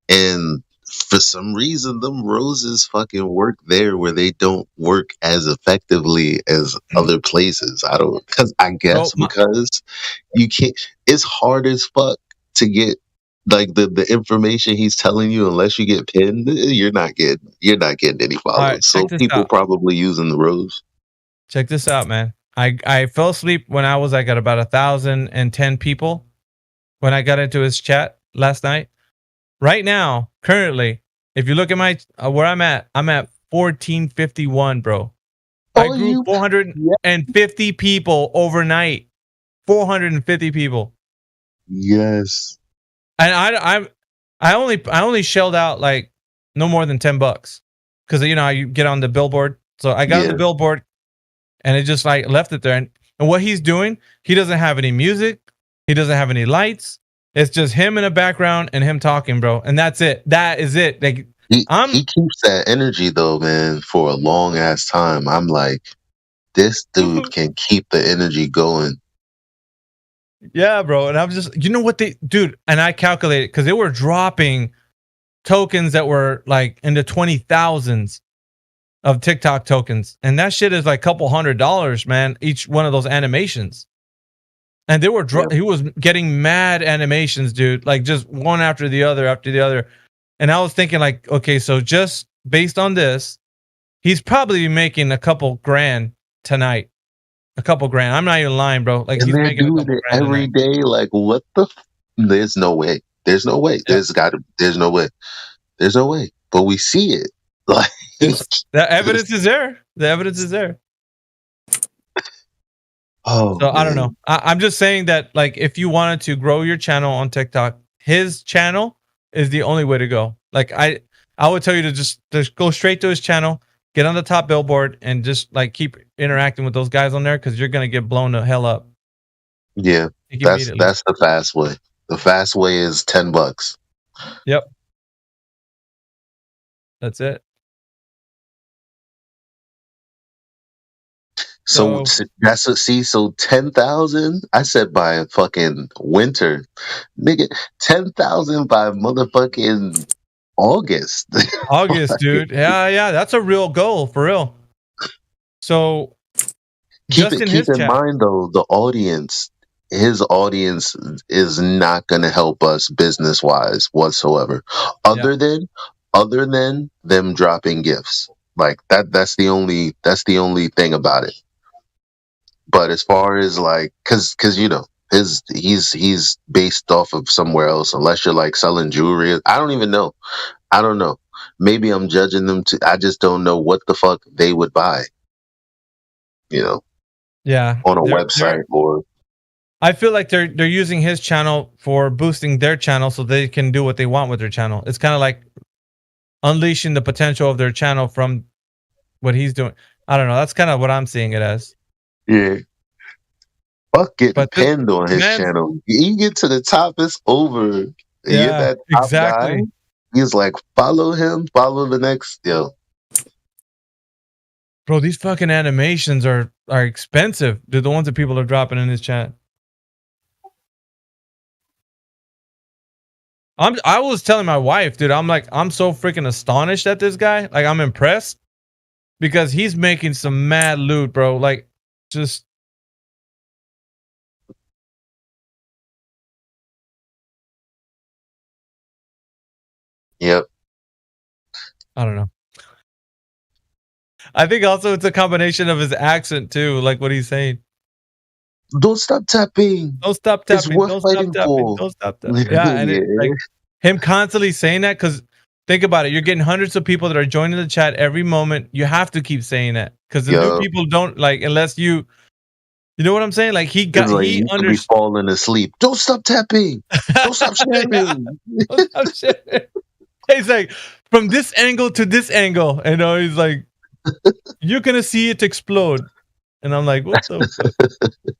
And for some reason, them roses fucking work there where they don't work as effectively as other places. Because you can't, it's hard as fuck to get like the information he's telling you. Unless you get pinned, you're not getting any followers. Right, so people probably using the rose. Check this out, man. I fell asleep when I was like at about 1,010 people when I got into his chat last night. right now, currently, if you look at my where I'm at 1451, bro. I grew 450 people overnight. 450 people. Yes. And I only shelled out like no more than $10 because you get on the billboard. So I got on the billboard, and it just like left it there. And what he's doing, he doesn't have any music, he doesn't have any lights. It's just him in the background and him talking, bro. And that's it. That is it. Like he keeps that energy though, man, for a long ass time. I'm like, this dude can keep the energy going. Yeah, bro. And I'm just, what dude, and I calculated because they were dropping tokens that were like in the 20,000s of TikTok tokens. And that shit is like a couple $100, man, each one of those animations. And they were he was getting mad animations, dude, like just one after the other. And I was thinking like, okay, so just based on this, he's probably making a couple grand tonight. A couple grand. I'm not even lying, bro. Like, and he's making doing it every day. Like, what the? There's no way. There's no way. There's no way. There's no way. But we see it. Like, the evidence is there. The evidence is there. Oh, so man. I don't know. I'm just saying that, like, if you wanted to grow your channel on TikTok, his channel is the only way to go. Like, I would tell you to just go straight to his channel, get on the top billboard, and just like keep interacting with those guys on there because you're gonna get blown the hell up. Yeah, that's the fast way. The fast way is $10. Yep, that's it. So that's so 10,000. I said by fucking winter, nigga. 10,000 by motherfucking August. August, dude. Yeah, that's a real goal for real. So keep in mind though, his audience is not going to help us business wise whatsoever. Other than them dropping gifts, like that. That's the only thing about it. But as far as like, cause he's based off of somewhere else. Unless you're like selling jewelry, I don't even know. I don't know. Maybe I'm judging them too. I just don't know what the fuck they would buy. Yeah, on a website or. I feel like they're using his channel for boosting their channel so they can do what they want with their channel. It's kind of like unleashing the potential of their channel from what he's doing. I don't know. That's kind of what I'm seeing it as. Yeah. Fuck getting pinned on his channel. You get to the top, it's over. Yeah, you're that top exactly. guy. He's like, follow him, follow the next. Yo. Bro, these fucking animations are expensive. They're the ones that people are dropping in his chat. I was telling my wife, dude, I'm so freaking astonished at this guy. Like, I'm impressed because he's making some mad loot, bro. Like, just. Yep. I don't know. I think also it's a combination of his accent too, like what he's saying. Don't stop tapping. Don't stop tapping. It's worth fighting for. Don't stop tapping. Yeah, and it's like him constantly saying that because think about it. You're getting hundreds of people that are joining the chat every moment. You have to keep saying that because the new people don't like unless you know what I'm saying. Like he be falling asleep. Don't stop tapping. Don't stop sharing. Don't stop sharing. He's like from this angle to this angle, and he's like, you're gonna see it explode, and I'm like, what the fuck?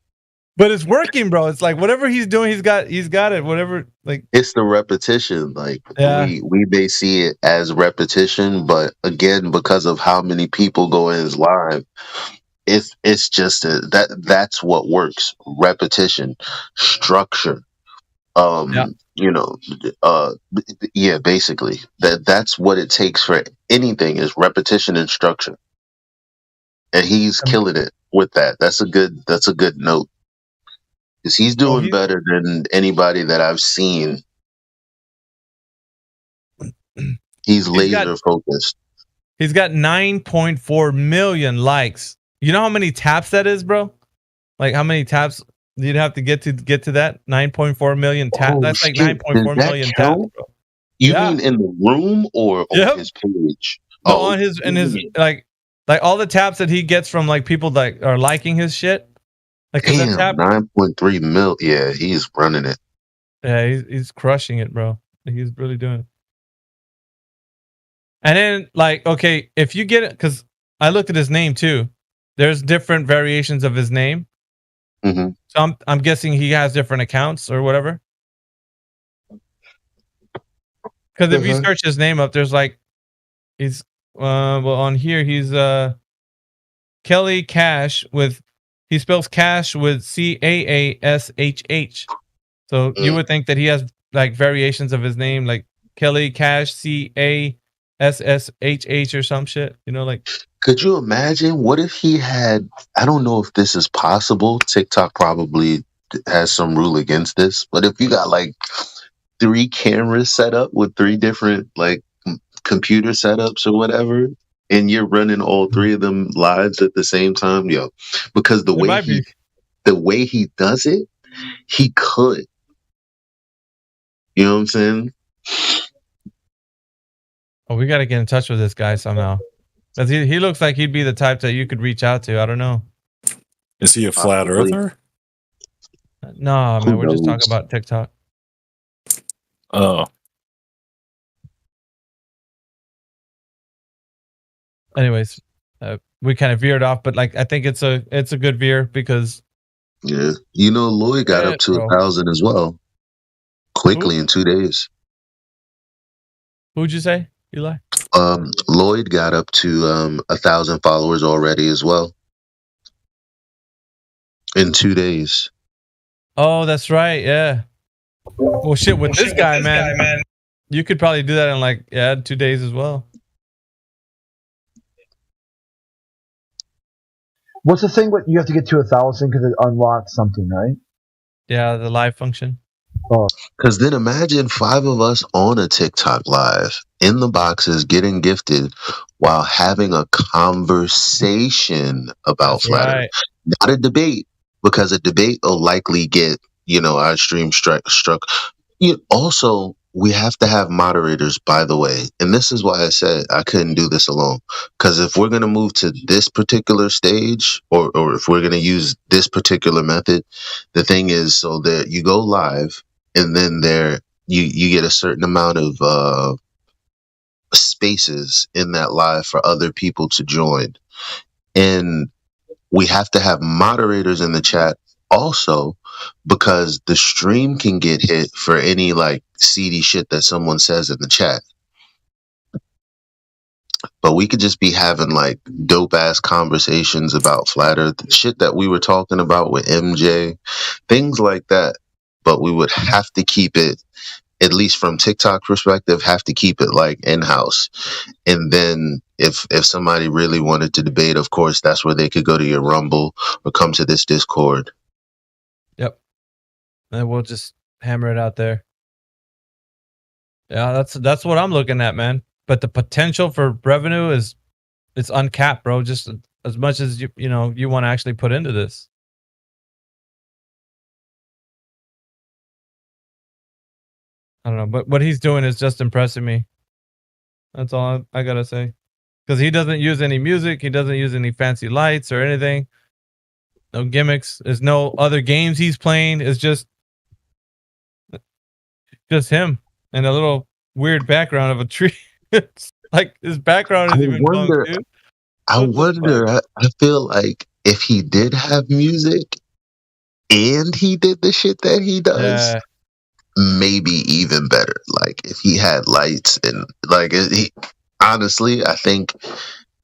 But it's working, bro. It's like whatever he's doing, he's got it. Whatever, like it's the repetition. Like we may see it as repetition, but again, because of how many people go in his live, it's just that's what works. Repetition, structure. Basically that's what it takes for anything is repetition and structure. And he's killing it with that. That's a good note. Because he's doing better than anybody that I've seen. He's laser focused. He's got 9.4 million likes. You know how many taps that is, bro? Like how many taps you'd have to get to that 9.4 million taps? That's like 9.4 million taps, bro. You mean in the room or on his page? No, on his like all the taps that he gets from like people that are liking his shit. Like damn, 9.3 mil. Yeah, he's running it. Yeah, he's crushing it, bro. He's really doing it. And then like, okay, if you get it, because I looked at his name too. There's different variations of his name. Mm-hmm. So I'm guessing he has different accounts or whatever. Because if you search his name up, there's like, he's well on here he's Kelly Cash with, he spells cash with CAASHH. So you would think that he has like variations of his name, like Kelly Cash CASSHH or some shit. You know, like. Could you imagine? What if he had? I don't know if this is possible. TikTok probably has some rule against this, but if you got like 3 cameras set up with 3 different like computer setups or whatever, and you're running all 3 of them lives at the same time, yo, because the way he does it, he could. You know what I'm saying? Oh, we got to get in touch with this guy somehow. Because he looks like he'd be the type that you could reach out to. I don't know. Is he a flat earther? No, man, we're just talking about TikTok. Oh. Anyways, we kind of veered off, but like I think it's a good veer because. Yeah, you know, Lloyd got up to 1,000 as well, quickly in 2 days. Who'd you say, Eli? Lloyd got up to 1,000 followers already as well in 2 days. Oh, that's right. Yeah. Well, shit, with this guy, man, you could probably do that in like 2 days as well. What's the thing? What you have to get to 1,000 because it unlocks something, right? Yeah, the live function. Oh, because then imagine 5 of us on a TikTok live in the boxes getting gifted while having a conversation about flat Earth. Not a debate, because a debate will likely get, our stream struck. Also, we have to have moderators, by the way. And this is why I said I couldn't do this alone. Because if we're going to move to this particular stage, or if we're going to use this particular method, the thing is so that you go live, and then you get a certain amount of spaces in that live for other people to join. And we have to have moderators in the chat also, because the stream can get hit for any like seedy shit that someone says in the chat. But we could just be having like dope ass conversations about flat earth, shit that we were talking about with MJ, things like that. But we would have to keep it, at least from TikTok perspective, have to keep it like in-house. And then if somebody really wanted to debate, of course, that's where they could go to your Rumble or come to this Discord. Yep. And we'll just hammer it out there. Yeah, that's what I'm looking at, man. But the potential for revenue it's uncapped, bro. Just as much as you want to actually put into this. I don't know, but what he's doing is just impressing me. That's all I gotta say. Because he doesn't use any music, he doesn't use any fancy lights or anything. No gimmicks. There's no other games he's playing. It's just him and a little weird background of a tree. It's like his background is even bunk, dude. I feel like if he did have music and he did the shit that he does, maybe even better. Like if he had lights and like honestly, I think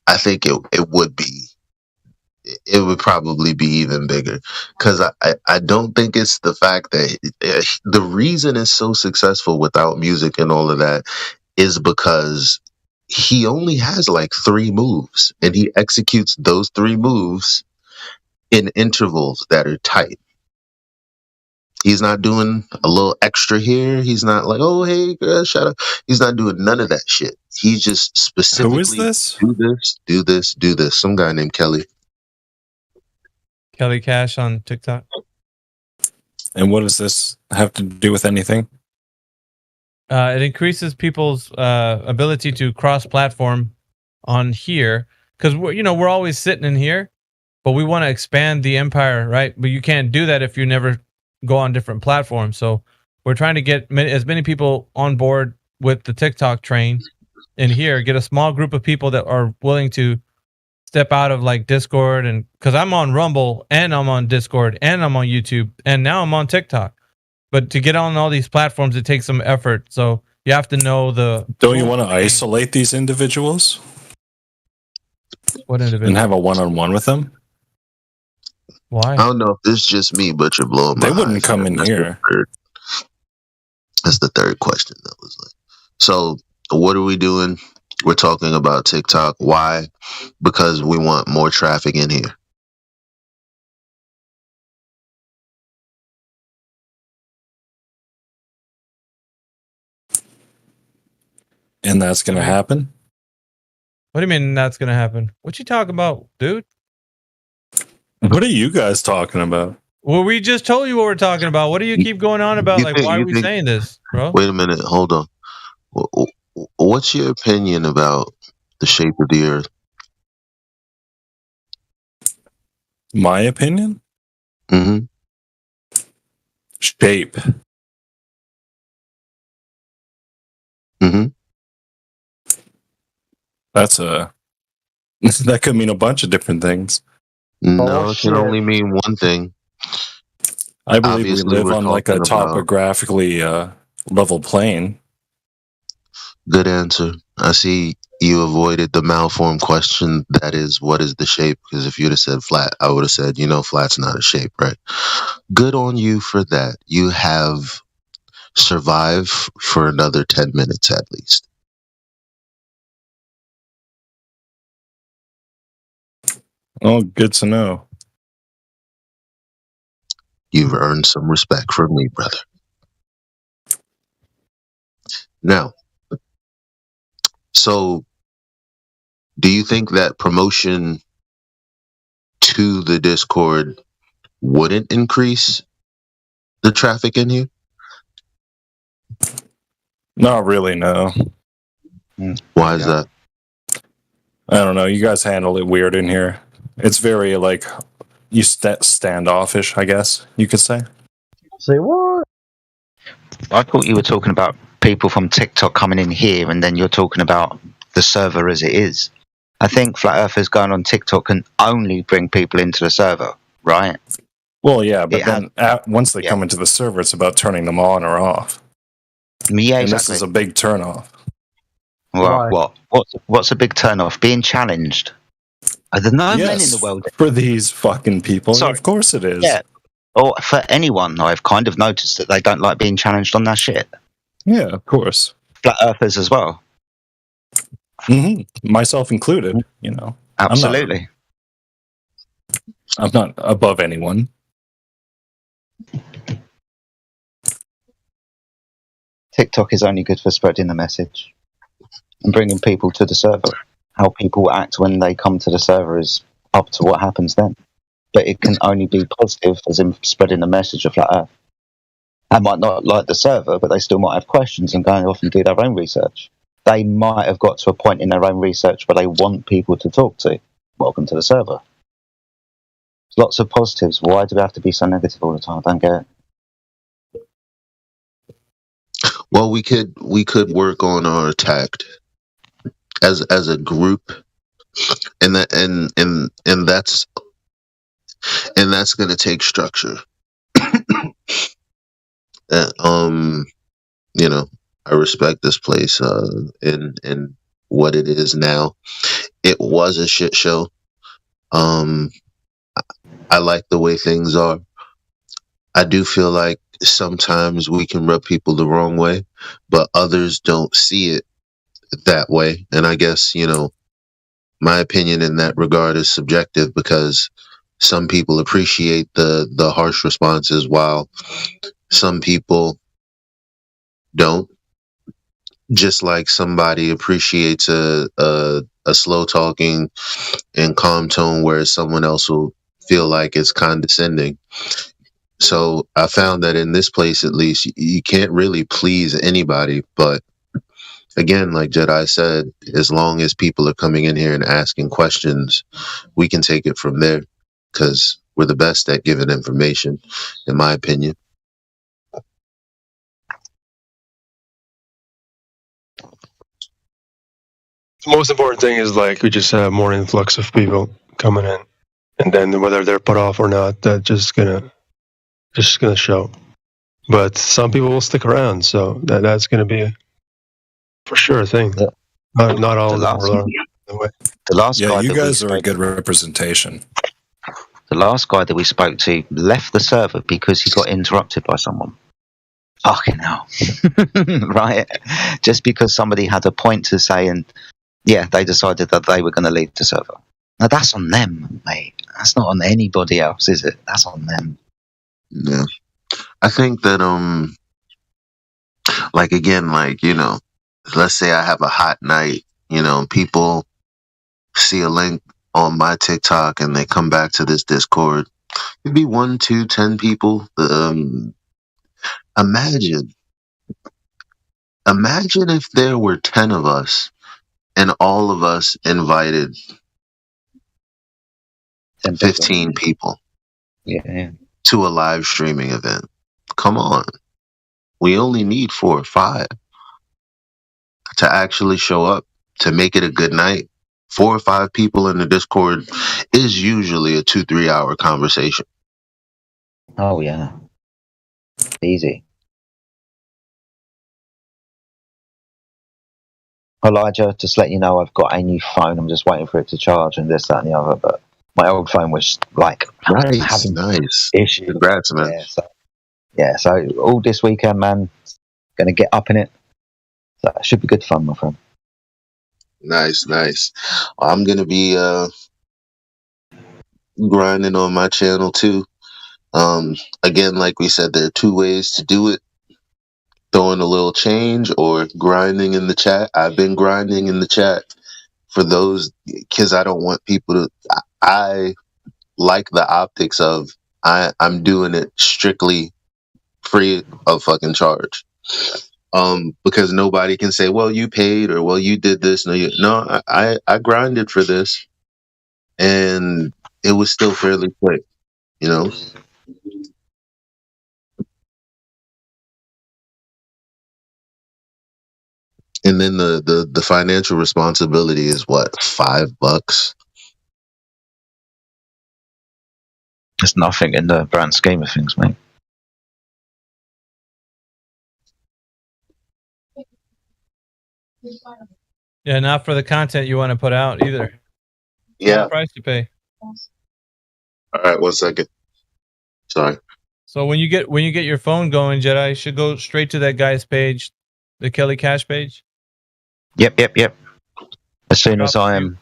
it would be. It would probably be even bigger, because I don't think it's the fact that the reason it's so successful without music and all of that is because he only has like 3 moves, and he executes those 3 moves in intervals that are tight. He's not doing a little extra here. He's not like, oh, hey, girl, shut up. He's not doing none of that shit. He just specifically Who is this? Do this. Some guy named Kelly. Kelly Cash on TikTok. And what does this have to do with anything? it increases people's ability to cross-platform on here, because we're always sitting in here, but we want to expand the empire, right? But you can't do that if you never go on different platforms. So we're trying to get as many people on board with the TikTok train in here, get a small group of people that are willing to step out of like Discord, and because I'm on Rumble and I'm on Discord and I'm on YouTube and now I'm on TikTok. But to get on all these platforms, it takes some effort. So you have to know the. Don't you want to isolate these individuals? What individual? And have a one-on-one with them? Why? I don't know if it's just me, but you're blowing my They wouldn't eyes. come in here. That's the third question that was like. So what are we doing? We're talking about TikTok. Why? Because we want more traffic in here. And that's going to happen? What do you mean that's going to happen? What you talking about, dude? What are you guys talking about? Well, we just told you what we're talking about. What do you keep going on about? Like, why are we saying this, bro? Wait a minute. Hold on. What's your opinion about the shape of the Earth? My opinion? Mm-hmm. Shape. Mm-hmm. That could mean a bunch of different things. No, it can only mean one thing. I believe we live on like a topographically level plane. Good answer. I see you avoided the malformed question. That is, what is the shape? Because if you'd have said flat, I would have said, flat's not a shape, right? Good on you for that. You have survived for another 10 minutes at least. Oh, good to know. You've earned some respect from me, brother. Now, so do you think that promotion to the Discord wouldn't increase the traffic in here? Not really, no. Why is that? I don't know. You guys handle it weird in here. It's very like standoffish, I guess you could say. Say what? I thought you were talking about people from TikTok coming in here, and then you're talking about the server as it is. I think Flat Earthers going on TikTok can only bring people into the server, right? Well, yeah, but then once they come into the server, it's about turning them on or off. Yeah, and exactly. This is a big turnoff. Well, what's a big turnoff? Being challenged. Are there no men in the world for these fucking people? Sorry. Of course it is. Yeah. Or for anyone, I've kind of noticed that they don't like being challenged on their shit. Yeah, of course. Flat Earthers as well. Mm-hmm. Myself included, Absolutely. I'm not above anyone. TikTok is only good for spreading the message and bringing people to the server. How people act when they come to the server is up to what happens then. But it can only be positive, as in spreading the message of Flat Earth. They might not like the server, but they still might have questions and go off and do their own research. They might have got to a point in their own research where they want people to talk to. Welcome to the server. There's lots of positives. Why do we have to be so negative all the time? I don't get it. Well, we could work on our tact as a group, and that's going to take structure. I respect this place in what it is now. It was a shit show. I like the way things are. I do feel like sometimes we can rub people the wrong way, but others don't see it that way. And I guess, my opinion in that regard is subjective, because some people appreciate the harsh responses while some people don't. Just like somebody appreciates a slow talking and calm tone, whereas someone else will feel like it's condescending. So I found that in this place, at least, you can't really please anybody. But again, like Jedi said, as long as people are coming in here and asking questions, we can take it from there, because we're the best at giving information, in my opinion. The most important thing is like we just have more influx of people coming in, and then whether they're put off or not, that's just gonna show. But some people will stick around, so that's gonna be for sure a thing. Not all of them are the way. The last guy you that guys we are a spoke, good representation. the last guy that we spoke to left the server because he got interrupted by someone. Fucking hell. Right? Just because somebody had a point to say, and yeah, they decided that they were going to leave the server. Now that's on them, mate. That's not on anybody else, is it? That's on them. Yeah. I think that, like, again, like, you know, let's say I have a hot night, you know, people see a link on my TikTok and they come back to this Discord. It'd be 1, 2, 10 people. Imagine if there were 10 of us and all of us invited 15 people to a live streaming event. Come on. We only need 4 or 5 to actually show up, to make it a good night. 4 or 5 people in the Discord is usually a 2-3 hour conversation. Oh, yeah. Easy. Elijah, just let you know I've got a new phone. I'm just waiting for it to charge and this, that, and the other. But my old phone was like having issues. Congrats, man. So all this weekend, man, going to get up in it. So it should be good fun, my friend. Nice. I'm going to be grinding on my channel too. Again, like we said, there are 2 ways to do it. Throwing a little change or grinding in the chat. I've been grinding in the chat for those, because I don't want people to. I like the optics of I'm doing it strictly free of fucking charge. Because nobody can say, well, you paid, or well, you did this. No, I grinded for this, and it was still fairly quick, you know. And then the financial responsibility is what, $5? It's nothing in the grand scheme of things, mate. Yeah, not for the content you want to put out either. Yeah. Price to pay. All right, 1 second. Sorry. So when you get your phone going, Jedi, you should go straight to that guy's page, the Kelly Cash page. Yep. As soon as I'm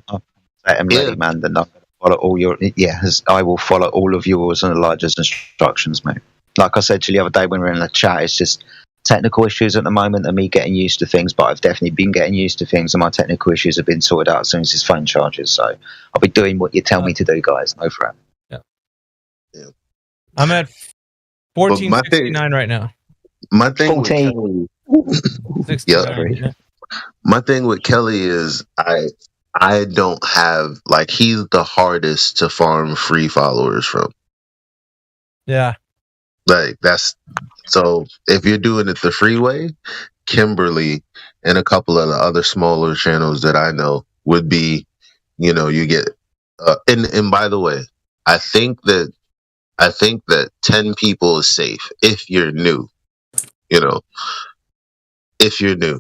up and ready, man, then I'll follow all your. Yeah, I will follow all of yours and Elijah's instructions, mate. Like I said to you the other day when we were in the chat, it's just technical issues at the moment and me getting used to things. But I've definitely been getting used to things, and my technical issues have been sorted out as soon as his phone charges. So I'll be doing what you tell me to do, guys. No fret. Yeah. I'm at 1469 right now. My thing 14. with Kelly, my thing with Kelly is I don't have, like, he's the hardest to farm free followers from. Yeah. Like, that's, so if you're doing it the free way, Kimberly and a couple of the other smaller channels that I know would be, you know, you get and by the way, I think that 10 people is safe if you're new. You know, if you're new,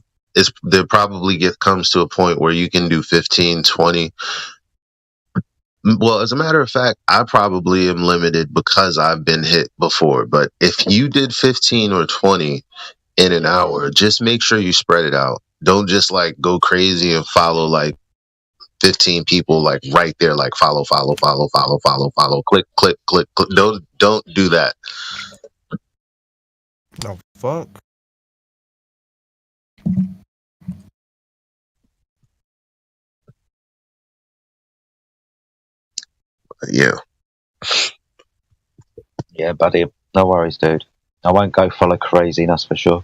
there probably comes to a point where you can do 15, 20. Well, as a matter of fact, I probably am limited because I've been hit before. But if you did 15 or 20 in an hour, just make sure you spread it out. Don't just like go crazy and follow like 15 people like right there, like follow, click. Don't do that. Oh, fuck. Yeah. Yeah, buddy. No worries, dude. I won't go full of craziness for sure.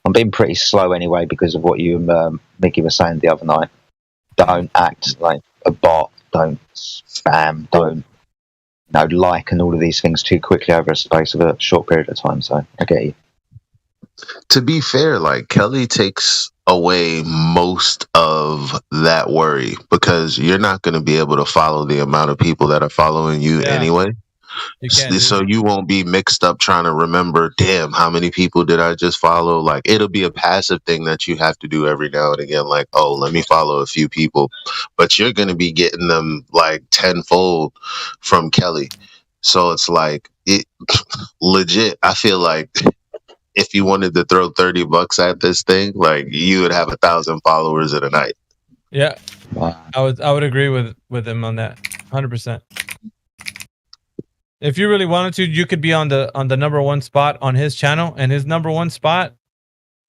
I'm being pretty slow anyway because of what you and Mickey were saying the other night. Don't act like a bot. Don't spam. Don't like and all of these things too quickly over a space of a short period of time. So I get you. To be fair, like Kelly takes away most of that worry because you're not going to be able to follow the amount of people that are following you anyway. So you won't be mixed up trying to remember, damn, how many people did I just follow? Like, it'll be a passive thing that you have to do every now and again. Like, oh, let me follow a few people. But you're going to be getting them like tenfold from Kelly. So it's like, it legit. I feel like if you wanted to throw $30 at this thing, like you would have 1,000 followers in a night. Yeah. I would agree with him on that. 100%. If you really wanted to, you could be on the number one spot on his channel, and his number one spot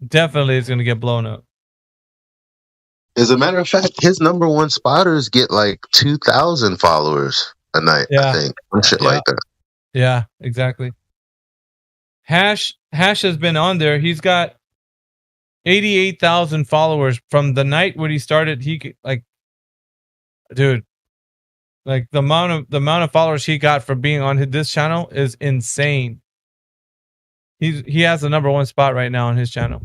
definitely is going to get blown up. As a matter of fact, his number one spotters get like 2,000 followers a night, I think. Shit like that. Yeah, exactly. Hash has been on there. He's got 88,000 followers from the night when he started. He like, dude, like the amount of followers he got from being on this channel is insane. He has the number one spot right now on his channel.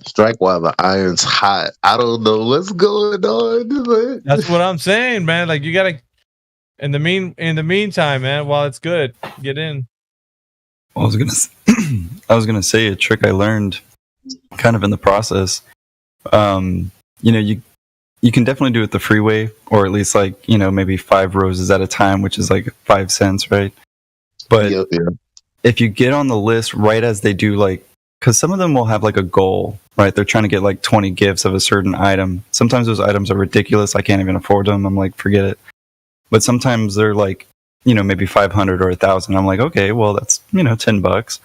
Strike while the iron's hot. I don't know what's going on. That's what I'm saying, man. Like you gotta, in the meantime, man, while it's good, get in. I was gonna say a trick I learned, kind of in the process. You can definitely do it the free way, or at least like maybe 5 roses at a time, which is like 5 cents, right? But if you get on the list right as they do, like, because some of them will have like a goal, right? They're trying to get like 20 gifts of a certain item. Sometimes those items are ridiculous. I can't even afford them. I'm like, forget it. But sometimes they're like, maybe 500 or 1,000. I'm like, okay, well, that's, $10.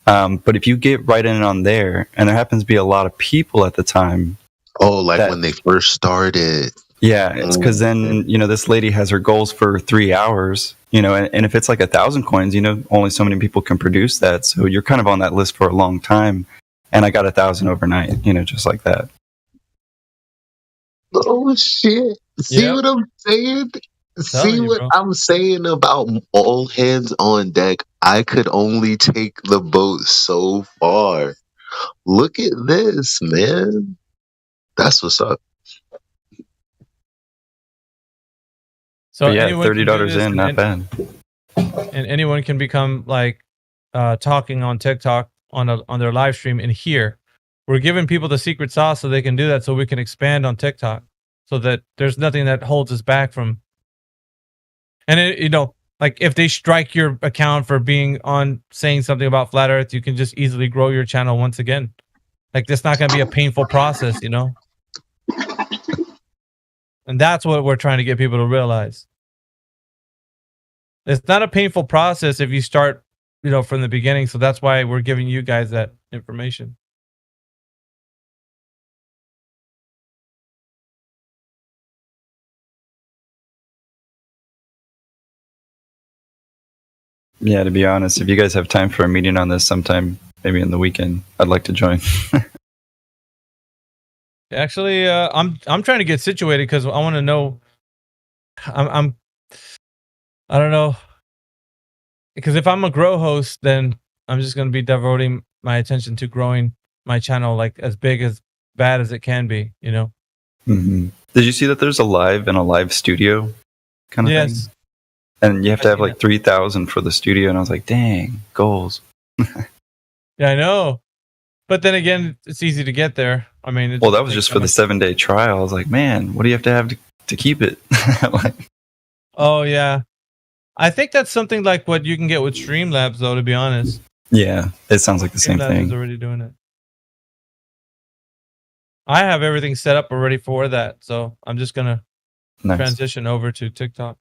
But if you get right in on there, and there happens to be a lot of people at the time. Oh, like when they first started. Yeah, it's because then, this lady has her goals for 3 hours, and if it's like 1,000 coins, only so many people can produce that. So you're kind of on that list for a long time. And I got 1,000 overnight, just like that. Oh, shit. See what I'm saying? I'm saying about all hands on deck. I could only take the boat so far. Look at this, man. That's what's up. So yeah, $30 in, not bad. And anyone can become like talking on TikTok on their live stream. And here, we're giving people the secret sauce so they can do that, so we can expand on TikTok, so that there's nothing that holds us back from. And like if they strike your account for being on saying something about flat Earth, you can just easily grow your channel once again. Like that's not going to be a painful process, And that's what we're trying to get people to realize. It's not a painful process if you start, from the beginning. So that's why we're giving you guys that information. Yeah, to be honest, if you guys have time for a meeting on this sometime, maybe in the weekend, I'd like to join. Actually, I'm trying to get situated because I want to know. I don't know, because if I'm a grow host, then I'm just going to be devoting my attention to growing my channel like as bad as it can be. Mm-hmm. Did you see that there's a live studio kind of thing? And you have to have like 3,000 for the studio, and I was like, dang, goals. Yeah, I know. But then again, it's easy to get there. I mean, that was just for the 7-day trial. I was like, man, what do you have to keep it? Oh yeah, I think that's something like what you can get with Streamlabs, though. To be honest. Yeah, it sounds like the same thing. Is already doing it. I have everything set up already for that, so I'm just gonna transition over to TikTok.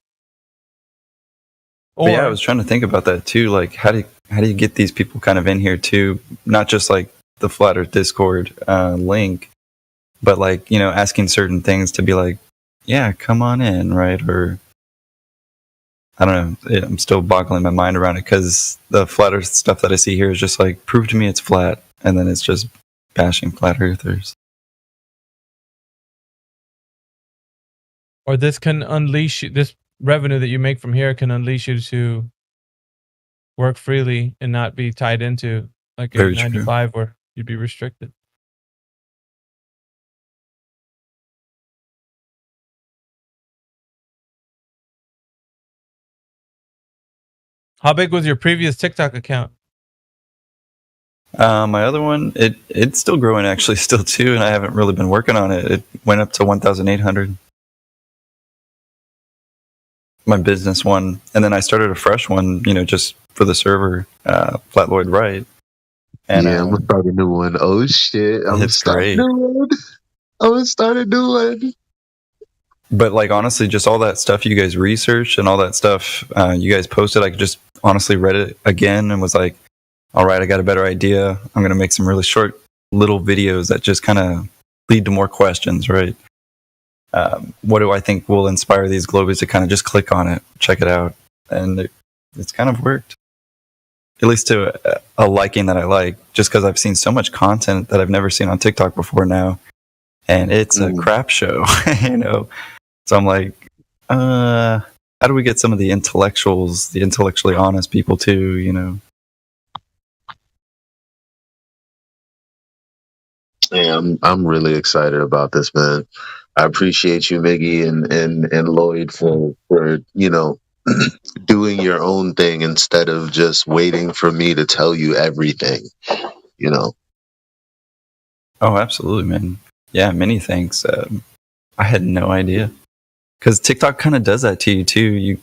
Yeah, I was trying to think about that too. Like, how do you get these people kind of in here too? Not just like the Flat Earth Discord link, but like asking certain things to be like, yeah, come on in, right? Or I don't know. I'm still boggling my mind around it because the flat Earth stuff that I see here is just like, prove to me it's flat, and then it's just bashing flat earthers. Or this can unleash this revenue that you make from here can unleash you to work freely and not be tied into like a 9 to 5 where you'd be restricted. How big was your previous TikTok account? My other one, it's still growing actually, still too, and I haven't really been working on it. It went up to 1,800. My business one, and then I started a fresh one, just for the server, Flat Lloyd Wright. And, yeah, I'm gonna start a new one. Oh shit, I'm gonna start a new one. But like honestly, just all that stuff you guys researched and all that stuff you guys posted, I just honestly read it again and was like, all right, I got a better idea. I'm going to make some really short little videos that just kind of lead to more questions, right? What do I think will inspire these globies to kind of just click on it, check it out? And it's kind of worked. At least to a liking that I like, just because I've seen so much content that I've never seen on TikTok before now. And it's a crap show, So I'm like, how do we get some of the intellectuals, the intellectually honest people too, Yeah, I'm really excited about this, man. I appreciate you, Miggy and Lloyd for doing your own thing instead of just waiting for me to tell you everything, Oh, absolutely, man. Yeah, many thanks. I had no idea. Because TikTok kind of does that to you too.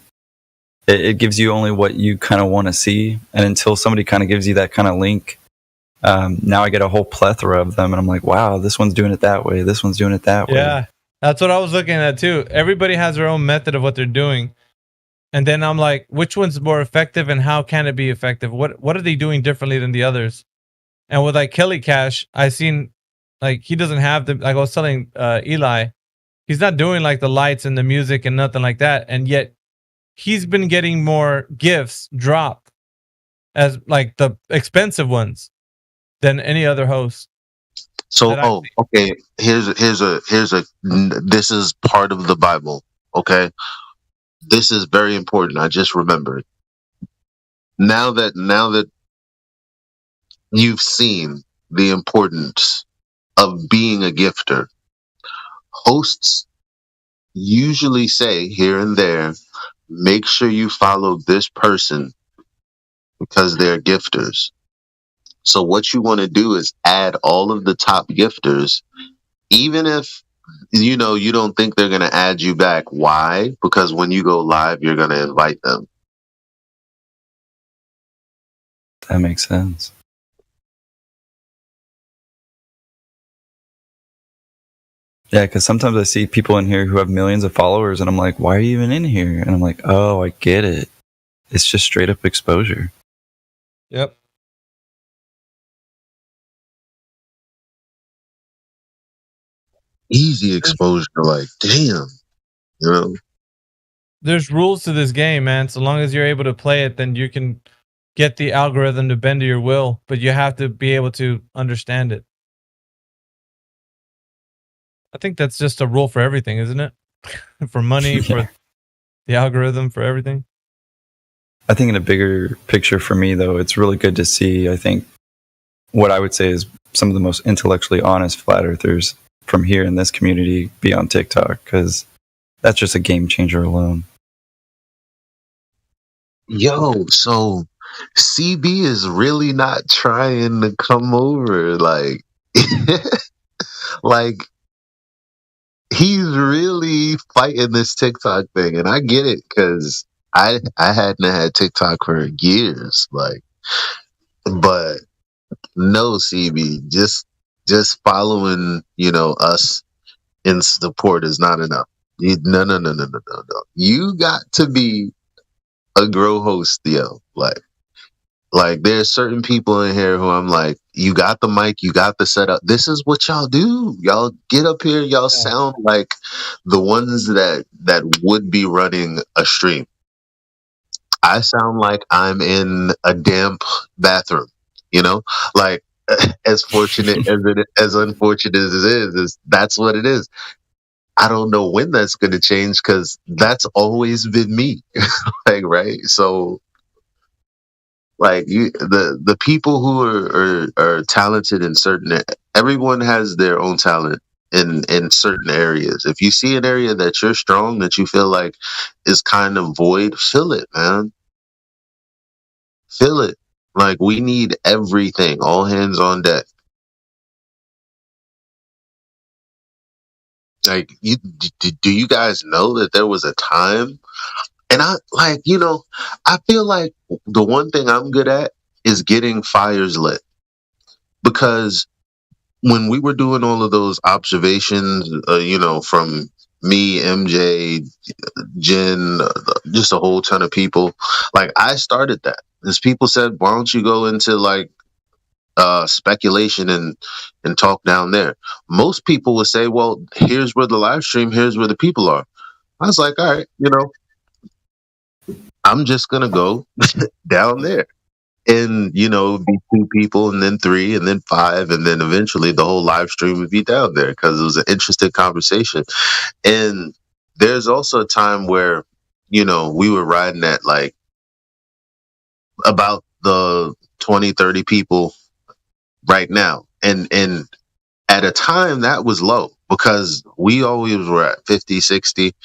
It gives you only what you kind of want to see, and until somebody kind of gives you that kind of link, now I get a whole plethora of them, and I'm like, wow, this one's doing it that way. This one's doing it that way. Yeah, that's what I was looking at too. Everybody has their own method of what they're doing, and then I'm like, which one's more effective, and how can it be effective? What are they doing differently than the others? And with like Kelly Cash, I seen like he doesn't have the like I was telling Eli. He's not doing like the lights and the music and nothing like that. And yet he's been getting more gifts dropped as like the expensive ones than any other host. So, okay. Here's a, this is part of the Bible. Okay. This is very important. I just remembered. Now that you've seen the importance of being a gifter, hosts usually say here and there, make sure you follow this person because they're gifters. So what you want to do is add all of the top gifters, even if you don't think they're going to add you back. Why? Because when you go live, you're going to invite them. That makes sense. Yeah, because sometimes I see people in here who have millions of followers, and I'm like, why are you even in here? And I'm like, oh, I get it. It's just straight up exposure. Yep. Easy exposure, like, damn. There's rules to this game, man. So long as you're able to play it, then you can get the algorithm to bend to your will, but you have to be able to understand it. I think that's just a rule for everything, isn't it? For money, for the algorithm, for everything. I think in a bigger picture for me, though, it's really good to see, I think, what I would say is some of the most intellectually honest flat earthers from here in this community be on TikTok, because that's just a game changer alone. Yo, so CB is really not trying to come over, like, like he's really fighting this TikTok thing, and I get it because I hadn't had TikTok for years, like, but no, CB, just following us in support is not enough. No. You got to be a grow host, yo. Like there's certain people in here who I'm like, you got the mic, you got the setup. This is what y'all do. Y'all get up here, y'all sound like the ones that would be running a stream. I sound like I'm in a damp bathroom. You know, like as fortunate as unfortunate as it is that's what it is. I don't know when that's going to change because that's always been me. Like, right? So, like, the people who are talented in certain, everyone has their own talent in certain areas. If you see an area that you're strong, that you feel like is kind of void, fill it, man. Fill it. Like, we need everything, all hands on deck. Like, do you guys know that there was a time? And I like, I feel like the one thing I'm good at is getting fires lit. Because when we were doing all of those observations, from me, MJ, Jen, just a whole ton of people, like I started that. As people said, why don't you go into like speculation and talk down there? Most people would say, well, here's where the live stream, here's where the people are. I was like, all right, I'm just gonna go down there. And, it'd be 2 people and then 3 and then 5. And then eventually the whole live stream would be down there because it was an interesting conversation. And there's also a time where, we were riding at like about the 20, 30 people right now. And at a time that was low because we always were at 50, 60.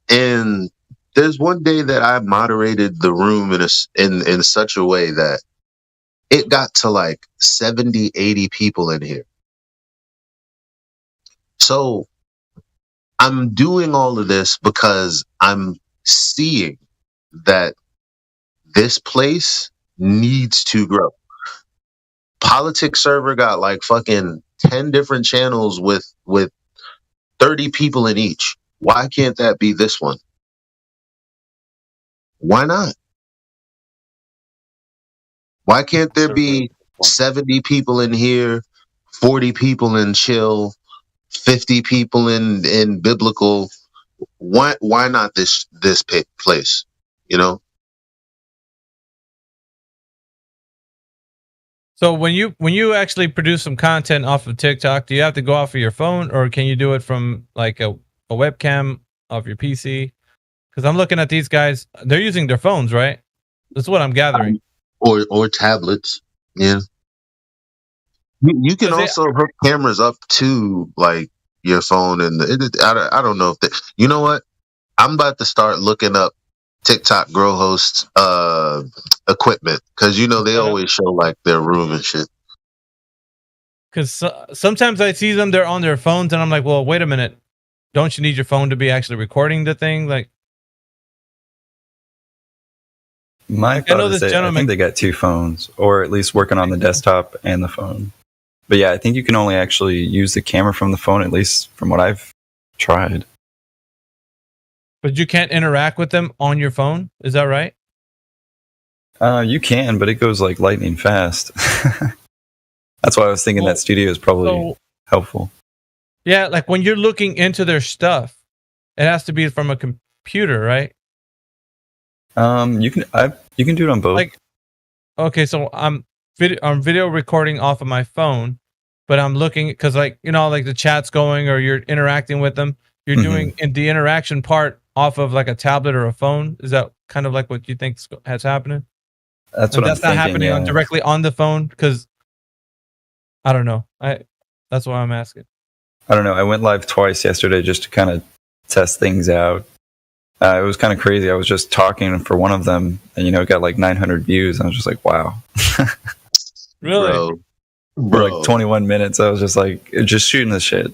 And there's one day that I moderated the room in such a way that it got to like 70, 80 people in here. So I'm doing all of this because I'm seeing that this place needs to grow. Politics server got like fucking 10 different channels with 30 people in each. Why can't that be this one? Why not? Why can't there be 70 people in here, 40 people in chill, 50 people in biblical? Why not this place? So when you actually produce some content off of TikTok, do you have to go off of your phone, or can you do it from like a webcam off your PC? Because I'm looking at these guys; they're using their phones, right? That's what I'm gathering. Or tablets. Yeah. You can also hook cameras up to like your phone, and I don't know if that. You know what? I'm about to start looking up TikTok girl hosts equipment because they always show like their room and shit. Because sometimes I see them, they're on their phones, and I'm like, well, wait a minute, don't you need your phone to be actually recording the thing? Like, my thought is I think they got 2 phones, or at least working on the desktop and the phone. But yeah, I think you can only actually use the camera from the phone, at least from what I've tried. But you can't interact with them on your phone? Is that right? You can, but it goes like lightning fast. That's why I was thinking that studio is probably helpful. Yeah, like when you're looking into their stuff, it has to be from a computer, right? You can do it on both. Like, okay, so I'm video recording off of my phone, but I'm looking because like like the chat's going or you're interacting with them. You're doing in the interaction part off of like a tablet or a phone. Is that kind of like what you think has happening? That's what I'm thinking. That's not happening directly on the phone because I don't know. That's why I'm asking. I don't know. I went live twice yesterday just to kind of test things out. It was kind of crazy. I was just talking for one of them, and it got like 900 views. I was just like, wow. Really? For like 21 minutes, I was just like, just shooting the shit.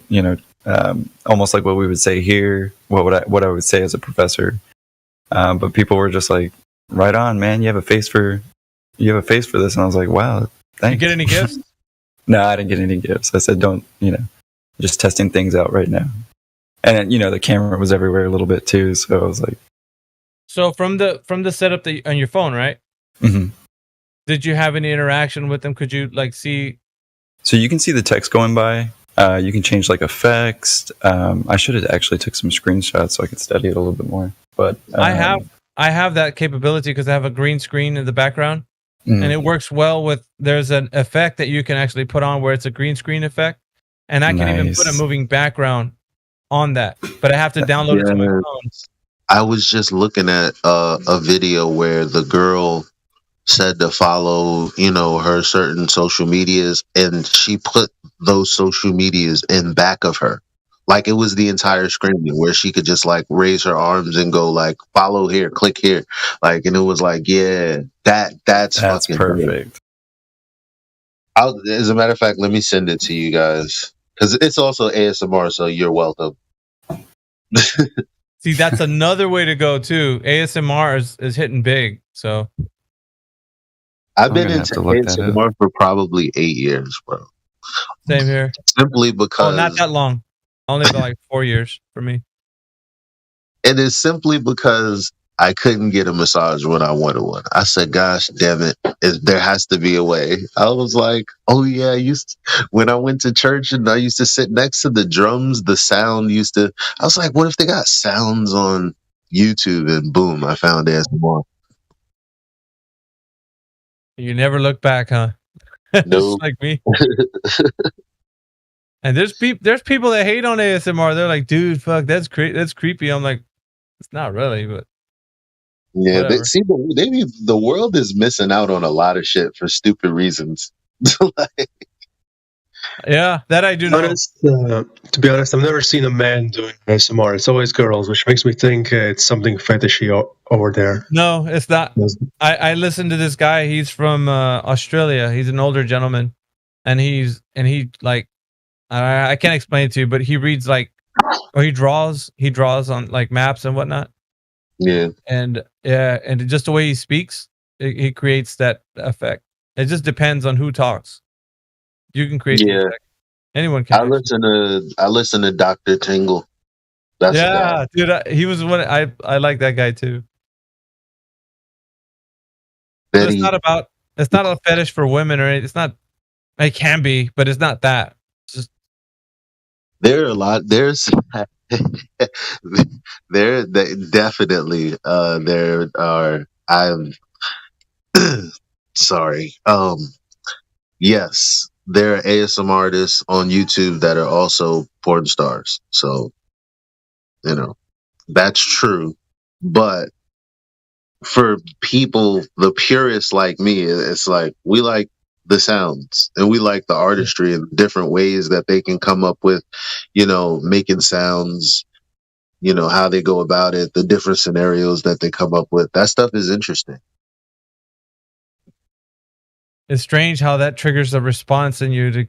Almost like what we would say here. What I would say as a professor. But people were just like, right on, man. You have a face for this, and I was like, wow, thanks. You get any gifts? No, I didn't get any gifts. I said, don't, just testing things out right now. And the camera was everywhere a little bit too, so I was like. So from the setup on your phone, right? Mm-hmm. Did you have any interaction with them? Could you like see? So you can see the text going by. You can change like effects. I should have actually took some screenshots so I could study it a little bit more. But I I have that capability because I have a green screen in the background, and it works well with. There's an effect that you can actually put on where it's a green screen effect, and I can even put a moving background on that. But I have to download it to my phone. I was just looking at a video where the girl said to follow, her certain social medias, and she put those social medias in back of her. Like it was the entire screen where she could just like raise her arms and go like follow here, click here. Like, and it was like, yeah, that's fucking perfect. As a matter of fact, let me send it to you guys because it's also ASMR, so you're welcome. See, that's another way to go too. ASMR is hitting big. So I've been into ASMR for probably 8 years, bro. Same here. Simply because not that long. Only about like 4 years for me. It is simply because I couldn't get a massage when I wanted one. I said, gosh, damn it. There has to be a way. I was like, oh yeah, when I went to church and I used to sit next to the drums, the sound I was like, what if they got sounds on YouTube? And boom, I found ASMR. You never look back, huh? No. Just like me. And there's people that hate on ASMR. They're like, dude, fuck, that's creepy. I'm like, it's not really, but yeah. The world is missing out on a lot of shit for stupid reasons. Yeah, that I do know. To be honest, I've never seen a man doing ASMR. It's always girls, which makes me think it's something fetishy over there. No, it's not. I listened to this guy. He's from Australia. He's an older gentleman, and he like I can't explain it to you, but he reads like, or he draws on like maps and whatnot. Yeah, and just the way he speaks, he creates that effect. It just depends on who talks. You can create. Yeah, anyone can. I listen to Dr. Tingle. That's dude. He was one. I like that guy too. It's not a fetish for women or anything. It's not. It can be, but it's not that. It's just there are a lot. There's there definitely there are. I'm sorry. Yes, there are ASMR artists on YouTube that are also porn stars. So, that's true. But for people, the purists like me, it's like we like the sounds and we like the artistry and different ways that they can come up with, making sounds, how they go about it, the different scenarios that they come up with. That stuff is interesting. It's strange how that triggers a response in you to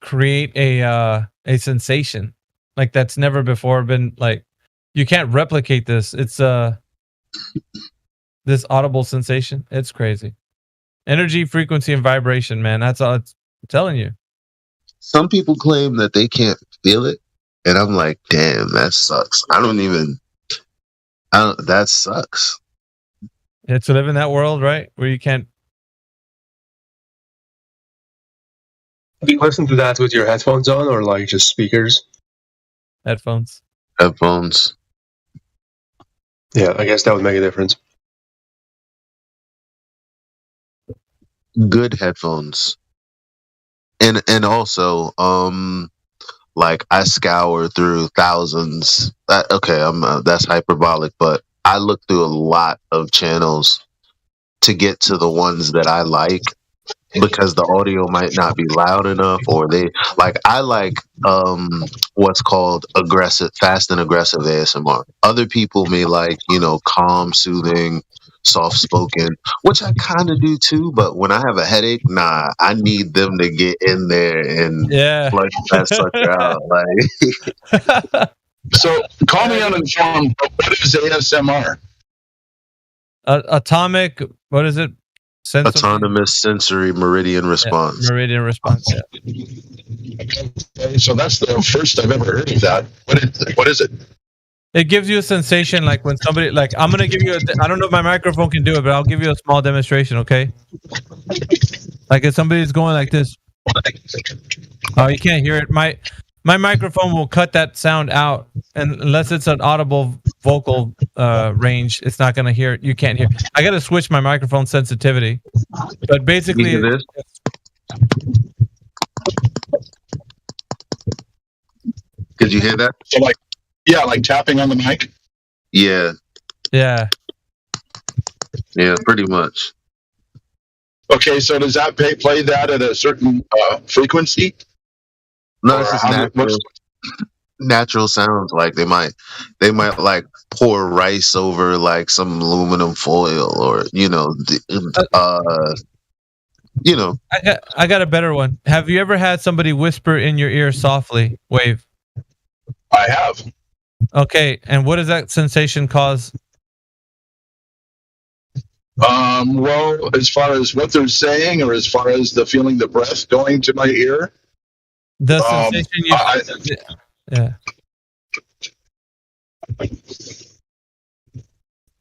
create a sensation like that's never before been like. You can't replicate this. It's this audible sensation. It's crazy. Energy, frequency, and vibration, man. That's all it's telling you. Some people claim that they can't feel it, and I'm like, damn, that sucks. That sucks. Yeah, to live in that world, right, where you can't. Do you listen to that with your headphones on or like just speakers? Headphones. Yeah, I guess that would make a difference. Good headphones. And also, like I scour through thousands. That's hyperbolic, but I look through a lot of channels to get to the ones that I like. Because the audio might not be loud enough, or I like what's called fast and aggressive ASMR. Other people may like, calm, soothing, soft spoken, which I kind of do too. But when I have a headache, I need them to get in there and flush that sucker out. Like, so call me uninformed, but what is ASMR? Atomic. What is it? Autonomous sensory meridian response. Yeah, meridian response. Yeah. Okay, so that's the first I've ever heard of that. What is it? It gives you a sensation like when somebody I'm gonna give you I don't know if my microphone can do it, but I'll give you a small demonstration. Okay. Like if somebody's going like this. Oh, you can't hear it. My microphone will cut that sound out, and unless it's an audible vocal range, it's not going to hear. You can't hear. I got to switch my microphone sensitivity. But basically, Did you hear that? So like tapping on the mic. Yeah. Yeah. Yeah, pretty much. Okay, so does that play that at a certain frequency? No, it's just natural sounds. Like they might like pour rice over like some aluminum foil, or you know. I got a better one. Have you ever had somebody whisper in your ear softly? Wave. I have. Okay, and what does that sensation cause? Well, as far as what they're saying, or as far as the feeling the breath going to my ear, the sensation yeah.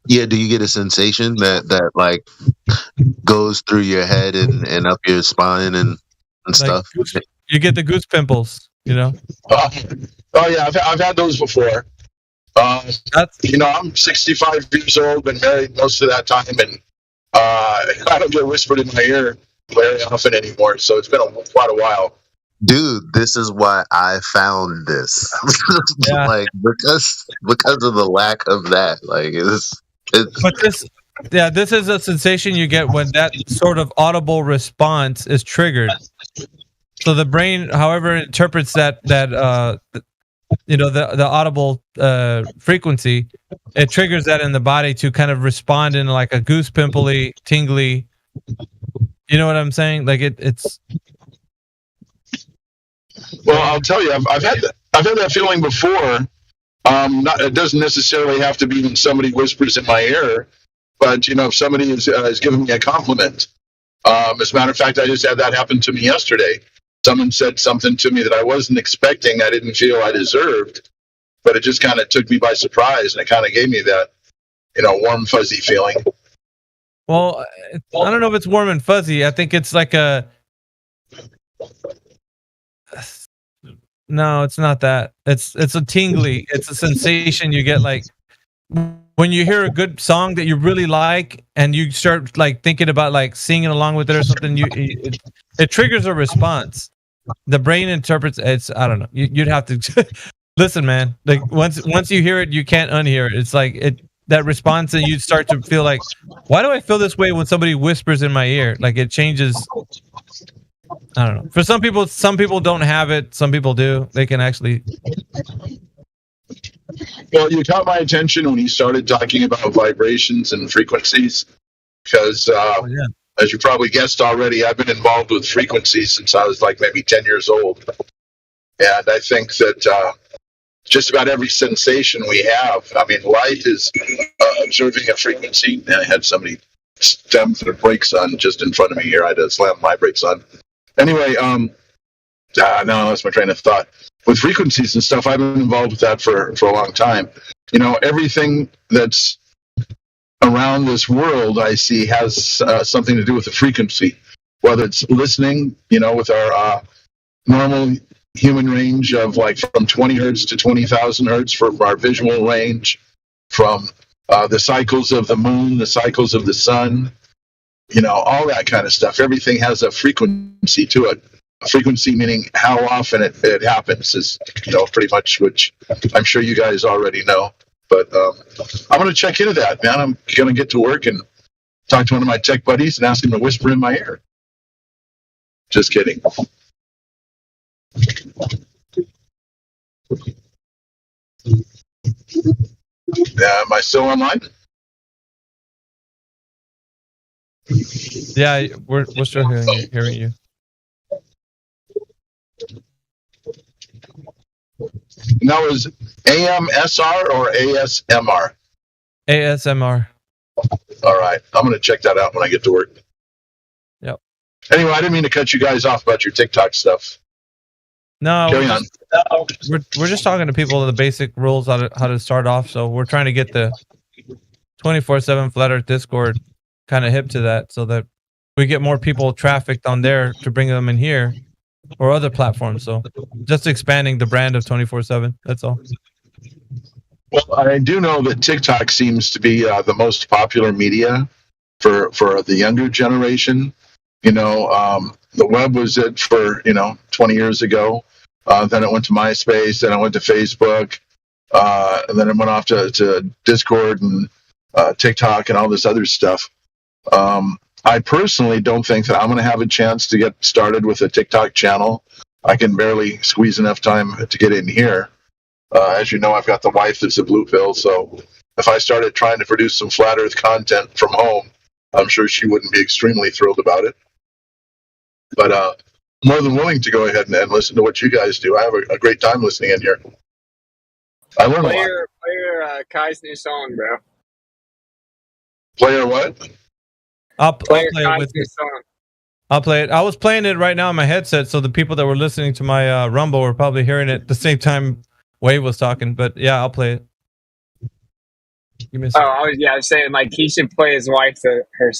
Yeah, do you get a sensation that like goes through your head and up your spine and stuff? You get the goose pimples, you know? Oh yeah, I've had those before. I'm 65 years old, been married most of that time, and I don't get whispered in my ear very often anymore. So it's been quite a while. Dude, this is why I found this. Yeah. Like because of the lack of that. Like this is a sensation you get when that sort of audible response is triggered. So the brain, however it interprets that the audible frequency, it triggers that in the body to kind of respond in like a goose pimply, tingly. You know what I'm saying? Like it's. Well, I'll tell you, I've had that feeling before. It doesn't necessarily have to be when somebody whispers in my ear, but if somebody is giving me a compliment. As a matter of fact, I just had that happen to me yesterday. Someone said something to me that I wasn't expecting. I didn't feel I deserved, but it just kind of took me by surprise, and it kind of gave me that, warm, fuzzy feeling. Well, I don't know if it's warm and fuzzy. I think it's like a. No, it's not that. It's a tingly. It's a sensation you get like when you hear a good song that you really like, and you start like thinking about like singing along with it or something. It triggers a response. The brain interprets. I don't know. You'd have to listen, man. Like once you hear it, you can't unhear it. It's like that response, and you start to feel like, why do I feel this way when somebody whispers in my ear? Like it changes. I don't know. For some people don't have it. Some people do. They can actually. Well, you caught my attention when you started talking about vibrations and frequencies, because as you probably guessed already, I've been involved with frequencies since I was like maybe 10 years old. And I think that just about every sensation we have, I mean, light is observing a frequency. And I had somebody slam their brakes on just in front of me here. I had to slam my brakes on. Anyway, no, that's my train of thought. With frequencies and stuff, I've been involved with that for a long time. Everything that's around this world I see has something to do with the frequency, whether it's listening, with our normal human range of like from 20 hertz to 20,000 hertz for our visual range, from the cycles of the moon, the cycles of the sun, all that kind of stuff. Everything has a frequency to it. A frequency meaning how often it happens is, pretty much, which I'm sure you guys already know. But I'm going to check into that, man. I'm going to get to work and talk to one of my tech buddies and ask him to whisper in my ear. Just kidding. Am I still online? Yeah, we're still hearing you. And that was AMSR or ASMR? ASMR. All right. I'm going to check that out when I get to work. Yep. Anyway, I didn't mean to cut you guys off about your TikTok stuff. No. Carry on. We're just talking to people the basic rules how to start off. So we're trying to get the 24/7 Flat Earth Discord kind of hip to that, so that we get more people trafficked on there to bring them in here or other platforms. So just expanding the brand of 24/7. That's all. Well, I do know that TikTok seems to be the most popular media for the younger generation. The web was it for 20 years ago. Then it went to MySpace. Then it went to Facebook. And then it went off to Discord and TikTok and all this other stuff. I personally don't think that I'm going to have a chance to get started with a TikTok channel. I can barely squeeze enough time to get in here. As you know, I've got the wife that's a blue pill, so if I started trying to produce some flat Earth content from home, I'm sure she wouldn't be extremely thrilled about it. But more than willing to go ahead and listen to what you guys do. I have a great time listening in here. I learn a lot. Play your Kai's new song, bro. Player what? I'll play it Kai's with new you. song. I'll play it. I was playing it right now on my headset, so the people that were listening to my Rumble were probably hearing it at the same time Wave was talking. But yeah, I'll play it. Give me a second. I was saying like he should play his wife her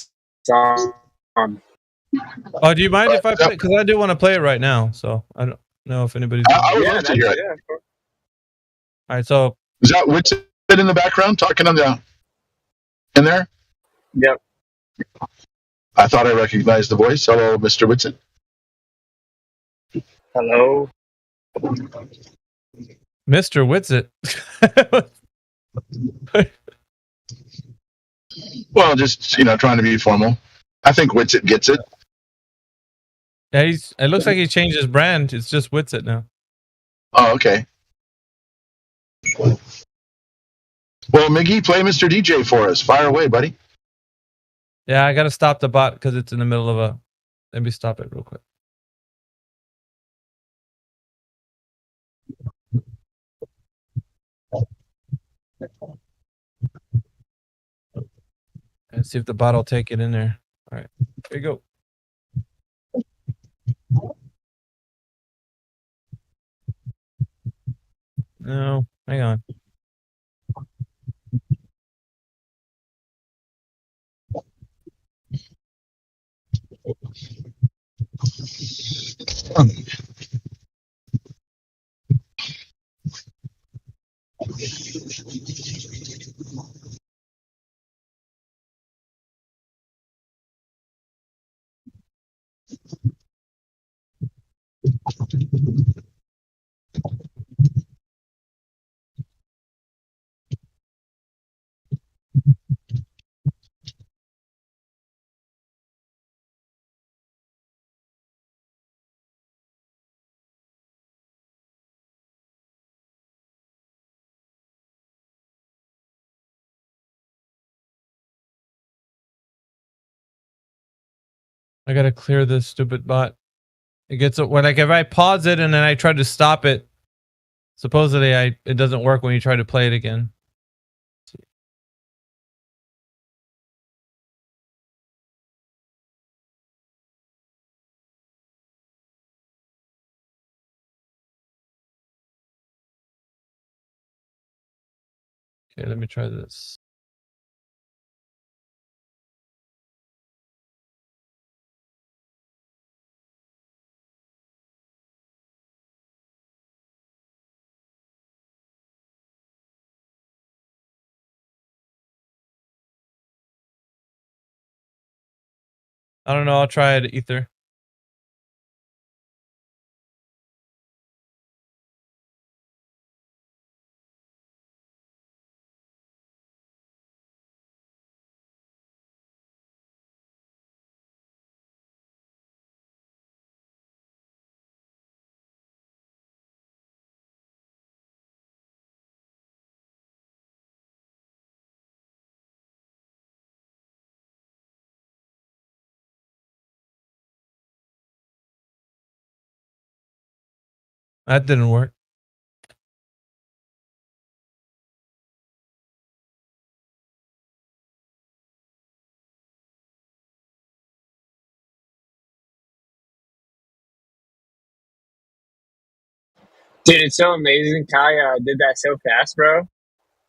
song. Oh, do you mind if I play? Because I do want to play it right now. So I don't know if anybody's. I would love to hear it. Yeah, all right, so is that what's it in the background talking in there? Yep. I thought I recognized the voice. Hello, Mr. Whitson. Hello. Mr. Whitsit. Well, just trying to be formal. I think Whitsit gets it. Yeah, it looks like he changed his brand. It's just Whitsit now. Oh, okay. Well, Miggy, play Mr. DJ for us. Fire away, buddy. Yeah, I gotta stop the bot because it's in the middle of a. Let me stop it real quick. And see if the bot will take it in there. All right, here you go. No, hang on. I gotta clear this stupid bot. It gets when like if I pause it and then I try to stop it, supposedly it doesn't work when you try to play it again. Okay, let me try this. I don't know. I'll try it, Ether. That didn't work. Dude, it's so amazing. Kai did that so fast, bro.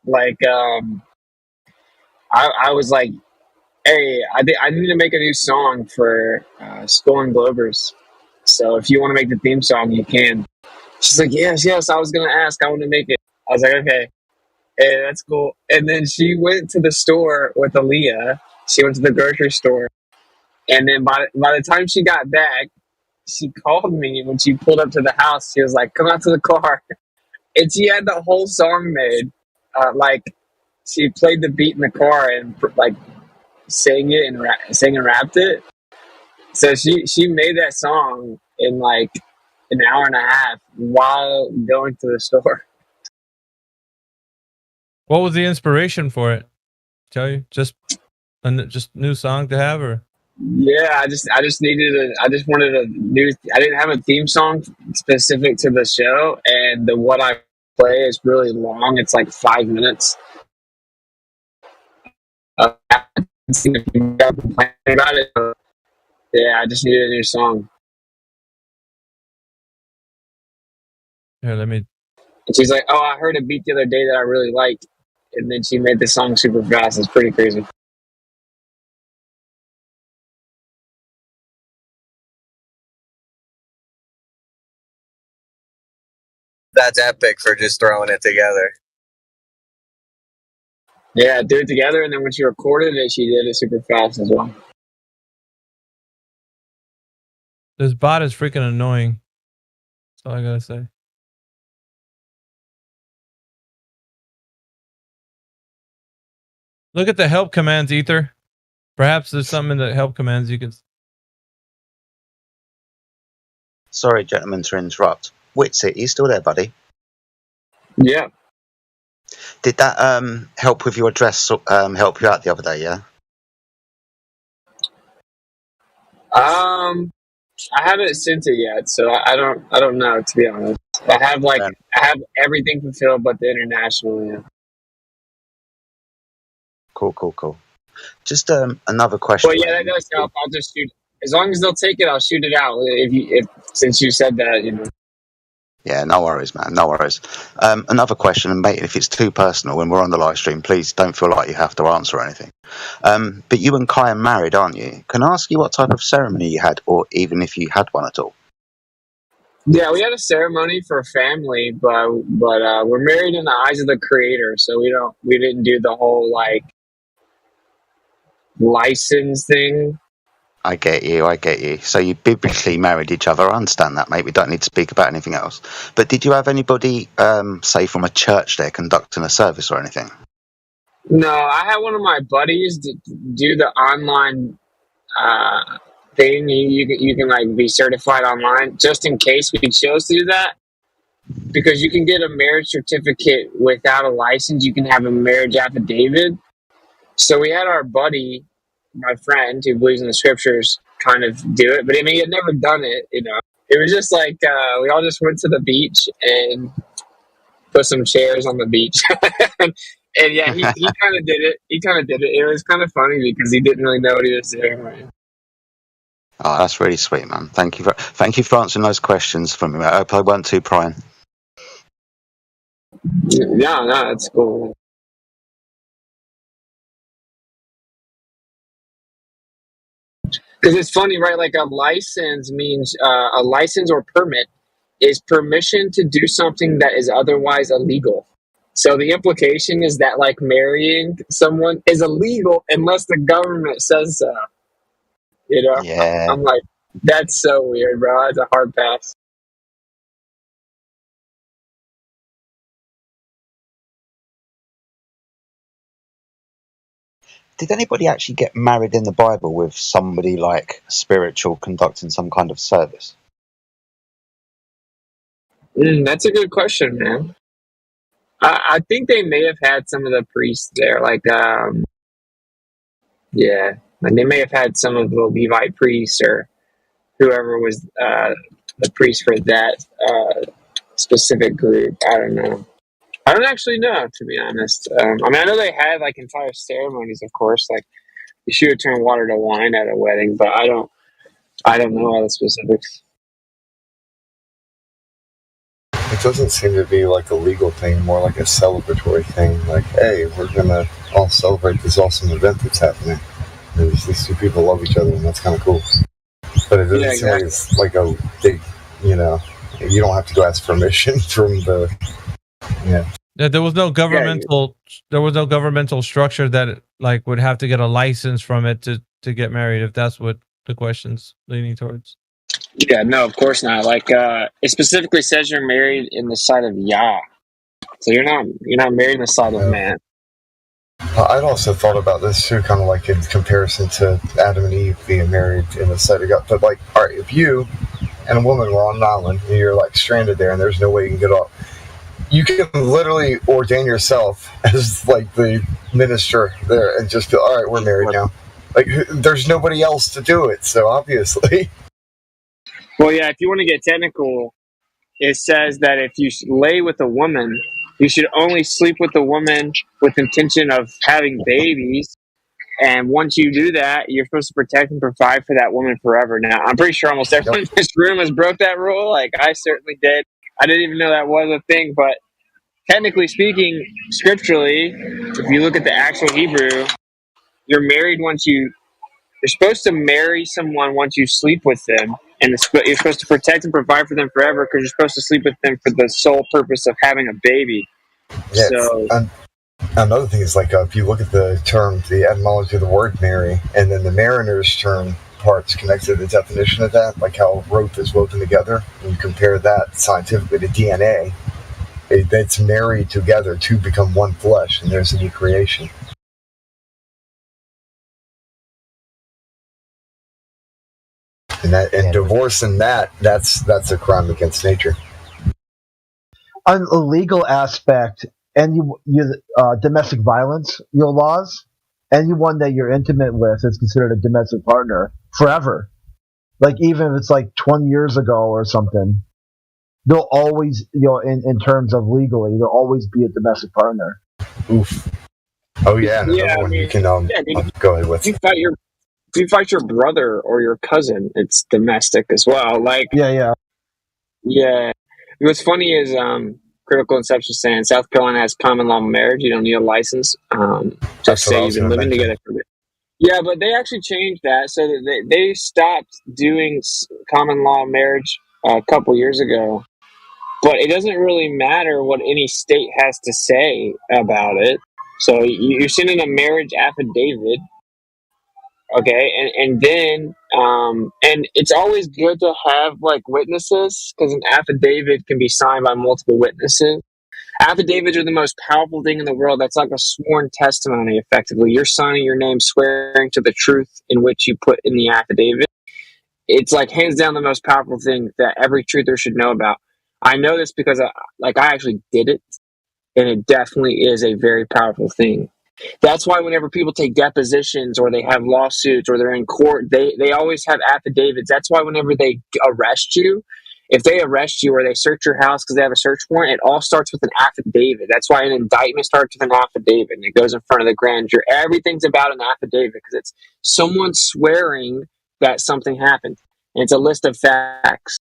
Like, I was like, hey, I need to make a new song for Skull and Globers. So if you want to make the theme song, you can. She's like, yes. I was gonna ask. I want to make it. I was like, okay. Hey, that's cool. And then she went to the store with Aaliyah. She went to the grocery store. And then by the time she got back, she called me when she pulled up to the house. She was like, come out to the car. And she had the whole song made. Like, she played the beat in the car and, like, sang it and sang and rapped it. So she made that song in, like, an hour and a half while going to the store. What was the inspiration for it? Tell you just new song to have, or Yeah, I just wanted a new. I didn't have a theme song specific to the show, and the what I play is really long. It's like 5 minutes. I about it. Yeah, I just needed a new song. Here, let me. And she's like, "Oh, I heard a beat the other day that I really liked," and then she made the song super fast. It's pretty crazy. That's epic for just throwing it together. Yeah, do it together, and then when she recorded it, she did it super fast as well. This bot is freaking annoying. That's all I gotta say. Look at the help commands, Ether. Perhaps there's something in the help commands you can. Sorry, gentlemen, to interrupt. Witsit, you still there, buddy? Yeah. Did that help with your address? Help you out the other day? Yeah. I haven't sent it yet, so I don't know, to be honest. I have everything fulfilled but the international. Yeah. Cool. Just another question. Well, yeah, that does help. I'll just shoot. As long as they'll take it, I'll shoot it out. If since you said that, you know. Yeah, no worries, man. No worries. Another question, and mate, if it's too personal when we're on the live stream, please don't feel like you have to answer anything. But you and Kai are married, aren't you? Can I ask you what type of ceremony you had, or even if you had one at all? Yeah, we had a ceremony for family, but we're married in the eyes of the Creator, so we didn't do the whole like license thing. I get you. So you biblically married each other. I understand that, mate. We don't need to speak about anything else. But did you have anybody, say, from a church there conducting a service or anything? No, I had one of my buddies do the online thing. You can like be certified online, just in case we chose to do that. Because you can get a marriage certificate without a license. You can have a marriage affidavit. So we had our buddy, my friend who believes in the scriptures, kind of do it. But I mean, he had never done it, you know. It was just like we all just went to the beach and put some chairs on the beach. And yeah, he kind of did it. It was kind of funny because he didn't really know what he was doing. Right? Oh, that's really sweet, man. Thank you for answering those questions for me. I hope I weren't too prying. No, that's cool. Because it's funny, right? Like a license means a license or permit is permission to do something that is otherwise illegal. So the implication is that like marrying someone is illegal unless the government says so. You know? Yeah. I'm like, that's so weird, bro. It's a hard pass. Did anybody actually get married in the Bible with somebody like spiritual conducting some kind of service? That's a good question, man. I think they may have had some of the priests there, like yeah, like they may have had some of the Levite priests or whoever was the priest for that specific group. I don't know. I don't actually know, to be honest. I mean, I know they had like entire ceremonies, of course, like you should turn water to wine at a wedding, but I don't know all the specifics. It doesn't seem to be like a legal thing, more like a celebratory thing. Like, hey, we're gonna all celebrate this awesome event that's happening. These two people love each other, and that's kind of cool. But it doesn't seem like it's like a big, you know, you don't have to go ask permission from the, yeah. Yeah, there was no governmental. There was no governmental structure that like would have to get a license from it to get married. If that's what the question's leaning towards. Yeah, no, of course not. Like, it specifically says you're married in the sight of Yah, so you're not married in the sight of man. I'd also thought about this too, kind of like in comparison to Adam and Eve being married in the sight of God. But like, all right, if you and a woman were on an island and you're like stranded there and there's no way you can get off, you can literally ordain yourself as like the minister there and just feel, all right, we're married now. Like, there's nobody else to do it, so obviously. Well, yeah, if you want to get technical, it says that if you lay with a woman, you should only sleep with the woman with intention of having babies. And once you do that, you're supposed to protect and provide for that woman forever. Now, I'm pretty sure almost everyone in this room has broke that rule. Like, I certainly did. I didn't even know that was a thing. But technically speaking, scripturally, if you look at the actual Hebrew, you're married you're supposed to marry someone once you sleep with them. And you're supposed to protect and provide for them forever because you're supposed to sleep with them for the sole purpose of having a baby. Yeah, so another thing is like if you look at the term, the etymology of the word marry, and then the mariner's term parts connected to the definition of that, like how rope is woven together, and you compare that scientifically to DNA, it's married together to become one flesh, and there's a new creation. And divorce and that's a crime against nature. On a legal aspect, domestic violence, your laws, anyone that you're intimate with is considered a domestic partner forever. Like, even if it's like 20 years ago or something, they'll always, in terms of legally, they'll always be a domestic partner. Oof. Oh yeah, another one you can go ahead with. If you fight your brother or your cousin, it's domestic as well. Like, yeah. What's funny is Critical Inception saying South Carolina has common law marriage. You don't need a license. Just say you've been living together for a bit. Yeah, but they actually changed that so that they stopped doing common law marriage a couple years ago. But it doesn't really matter what any state has to say about it. So you're sending a marriage affidavit. Okay, and then and it's always good to have like witnesses because an affidavit can be signed by multiple witnesses. Affidavits are the most powerful thing in the world. That's like a sworn testimony, effectively. You're signing your name, swearing to the truth in which you put in the affidavit. It's like hands down the most powerful thing that every truther should know about. I know this because I actually did it, and it definitely is a very powerful thing. That's why whenever people take depositions or they have lawsuits or they're in court, they always have affidavits. That's why whenever they arrest you, if they arrest you or they search your house because they have a search warrant, it all starts with an affidavit. That's why an indictment starts with an affidavit and it goes in front of the grand jury. Everything's about an affidavit because it's someone swearing that something happened. And it's a list of facts.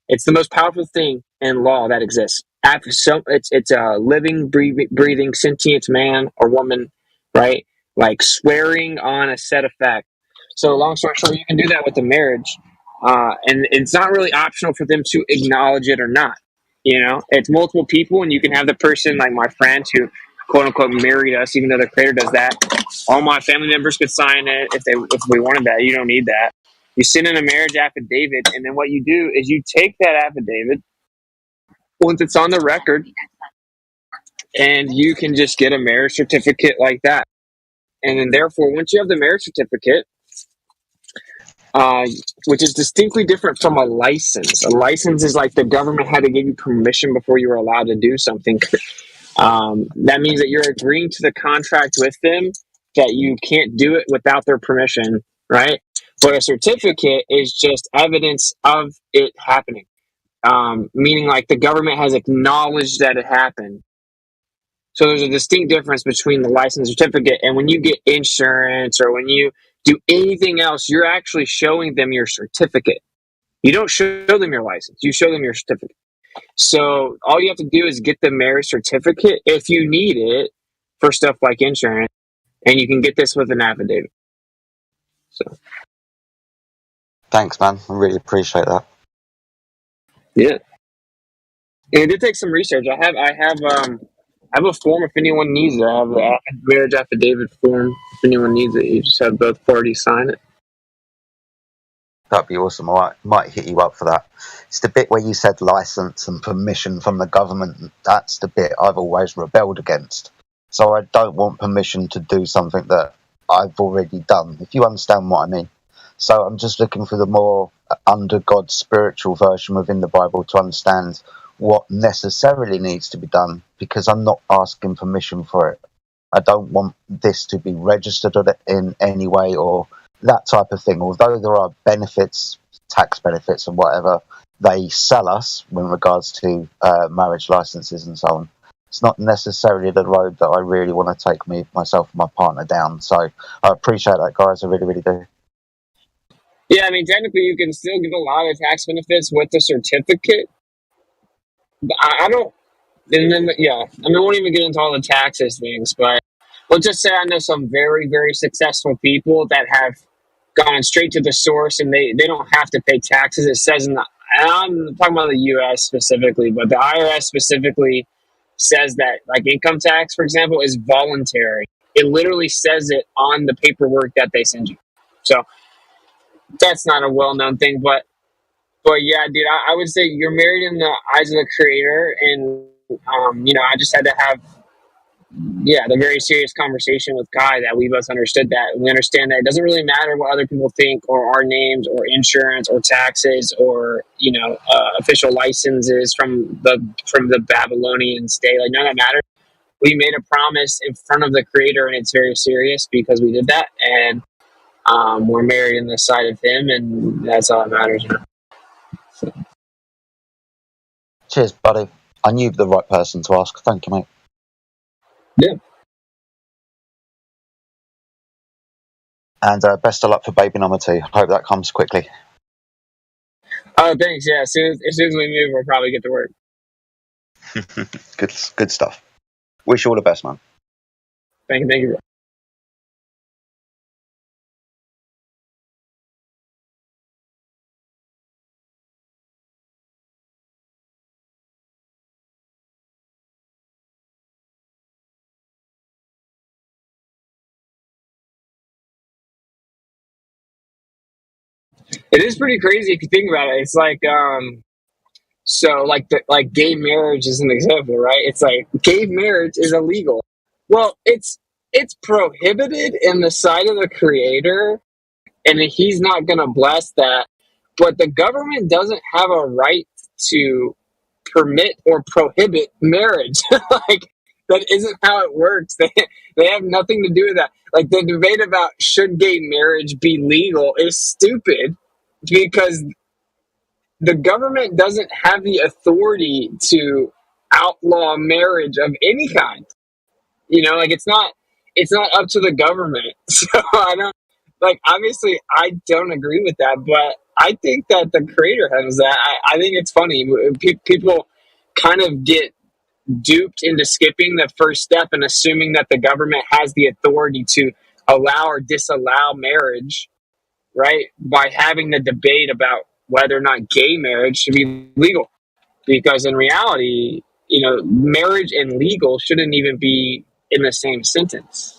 It's the most powerful thing in law that exists. It's a living, breathing, sentient man or woman, right? Like swearing on a set of facts. So long story short, you can do that with the marriage. And it's not really optional for them to acknowledge it or not. You know, it's multiple people and you can have the person like my friend who quote unquote married us, even though the creator does that. All my family members could sign it if we wanted that. You don't need that. You send in a marriage affidavit, and then what you do is you take that affidavit once it's on the record, and you can just get a marriage certificate like that. And then therefore, once you have the marriage certificate, which is distinctly different from a license. A license is like the government had to give you permission before you were allowed to do something. That means that you're agreeing to the contract with them that you can't do it without their permission, right? But a certificate is just evidence of it happening, meaning like the government has acknowledged that it happened. So there's a distinct difference between the license certificate and when you get insurance or when you do anything else, you're actually showing them your certificate. You don't show them your license, you show them your certificate. So all you have to do is get the marriage certificate if you need it for stuff like insurance, and you can get this with an affidavit. So thanks, man. I really appreciate that. Yeah. And it did take some research. I have I have a form if anyone needs it. I have a marriage affidavit form if anyone needs it. You just have both parties sign it. That'd be awesome. I might hit you up for that. It's the bit where you said license and permission from the government. That's the bit I've always rebelled against. So I don't want permission to do something that I've already done, if you understand what I mean. So I'm just looking for the more under God spiritual version within the Bible to understand what necessarily needs to be done, because I'm not asking permission for it. I don't want this to be registered in any way or that type of thing. Although there are benefits, tax benefits and whatever, they sell us in regards to marriage licenses and so on. It's not necessarily the road that I really want to take myself and my partner down. So I appreciate that, guys. I really, really do. Yeah, I mean, technically you can still get a lot of tax benefits with the certificate. But I don't, and then, yeah, I mean, I won't even get into all the taxes things, but let's just say I know some very, very successful people that have gone straight to the source and they don't have to pay taxes. It says in the, and I'm talking about the U.S. specifically, but the IRS specifically says that, like, income tax, for example, is voluntary. It literally says it on the paperwork that they send you. So that's not a well-known thing, but yeah, dude, I would say you're married in the eyes of the Creator, and I just had to have the very serious conversation with Kai that we both understood that. We understand that it doesn't really matter what other people think, or our names, or insurance, or taxes, or official licenses from the Babylonian state. Like, none of that matters. We made a promise in front of the Creator, and it's very serious because we did that, and we're married in the sight of Him, and that's all that matters. Cheers, buddy. I knew the right person to ask. Thank you, mate. Yeah. And best of luck for baby number 2. Hope that comes quickly. Oh, thanks. Yeah, as soon as we move, we'll probably get to work. Good stuff. Wish you all the best, man. Thank you, bro. It is pretty crazy if you think about it. It's like, like gay marriage is an example, right? It's like gay marriage is illegal. Well, it's prohibited in the sight of the Creator, and He's not going to bless that. But the government doesn't have a right to permit or prohibit marriage. Like, that isn't how it works. They have nothing to do with that. Like, the debate about should gay marriage be legal is stupid, because the government doesn't have the authority to outlaw marriage of any kind. Like, it's not up to the government. So obviously I don't agree with that, but I think that the Creator has that. I think it's funny. People kind of get duped into skipping the first step and assuming that the government has the authority to allow or disallow marriage, right? By having the debate about whether or not gay marriage should be legal. Because in reality, marriage and legal shouldn't even be in the same sentence.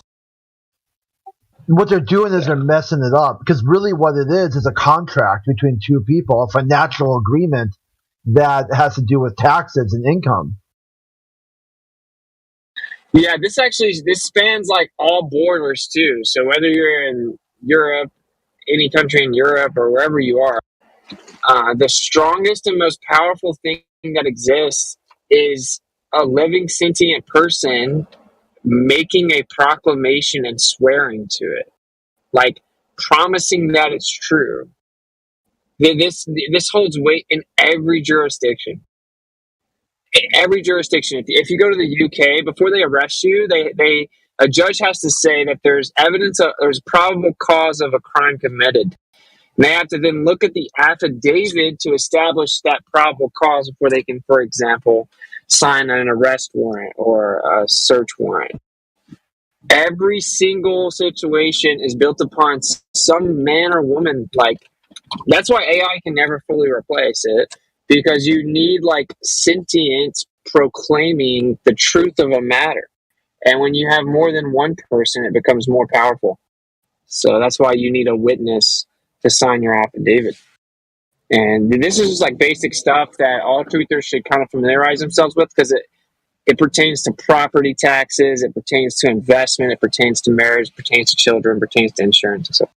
What they're doing is they're messing it up, because really what it is a contract between two people, a financial agreement that has to do with taxes and income. Yeah, this spans like all borders too. So whether you're in Europe, any country in Europe, or wherever you are, the strongest and most powerful thing that exists is a living sentient person making a proclamation and swearing to it, like promising that it's true. This holds weight in every jurisdiction. Every jurisdiction. If you go to the UK, before they arrest you, a judge has to say that there's there's probable cause of a crime committed. And they have to then look at the affidavit to establish that probable cause before they can, for example, sign an arrest warrant or a search warrant. Every single situation is built upon some man or woman. Like, that's why AI can never fully replace it, because you need like sentient, proclaiming the truth of a matter. And when you have more than one person, it becomes more powerful. So that's why you need a witness to sign your affidavit. And this is just like basic stuff that all truthers should kind of familiarize themselves with, because it pertains to property taxes, it pertains to investment, it pertains to marriage, it pertains to children, it pertains to insurance and stuff.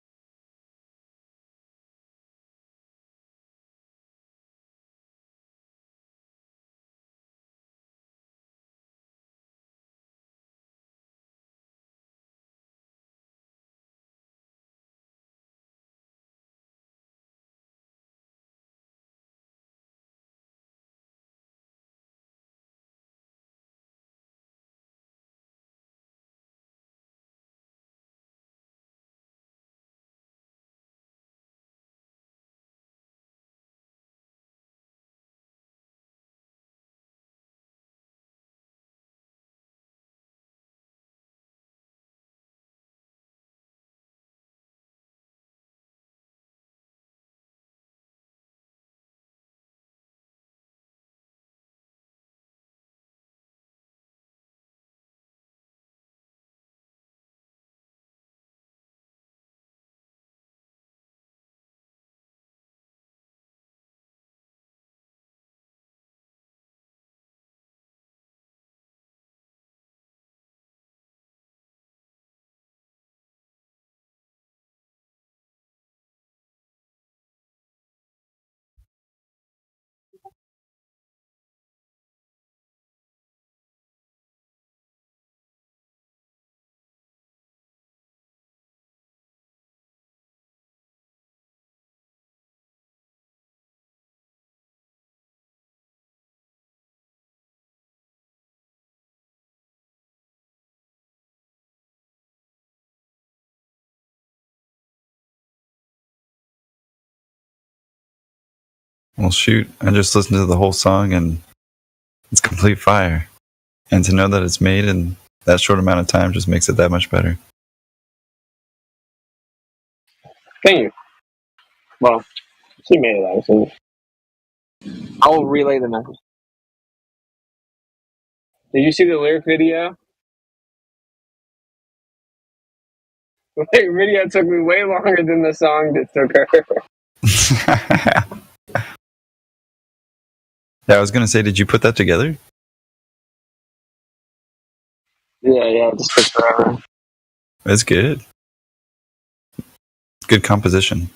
Well, shoot, I just listened to the whole song and it's complete fire. And to know that it's made in that short amount of time just makes it that much better. Thank you. Well, she made it, obviously. I will relay the message. Did you see the lyric video? The lyric video took me way longer than the song that took her. Yeah, I was going to say, did you put that together? Yeah, it just took forever. That's good. Good composition.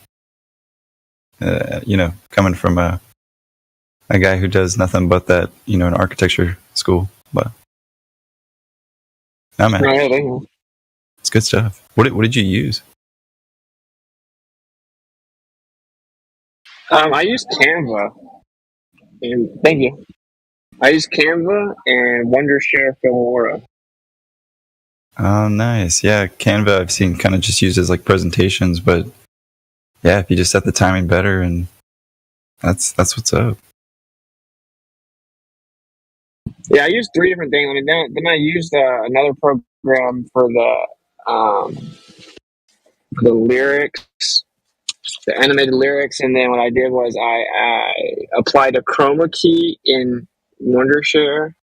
Coming from a guy who does nothing but that, in architecture school. But no, man, it's good stuff. What did you use? I used Canva. And thank you. I used Canva and Wondershare Filmora. Oh, nice. Yeah, Canva I've seen kind of just used as like presentations, but yeah, if you just set the timing better, and that's what's up. Yeah, I used 3 different things. I mean, then I used another program for the lyrics, the animated lyrics, and then what I did was I applied a chroma key in Wondershare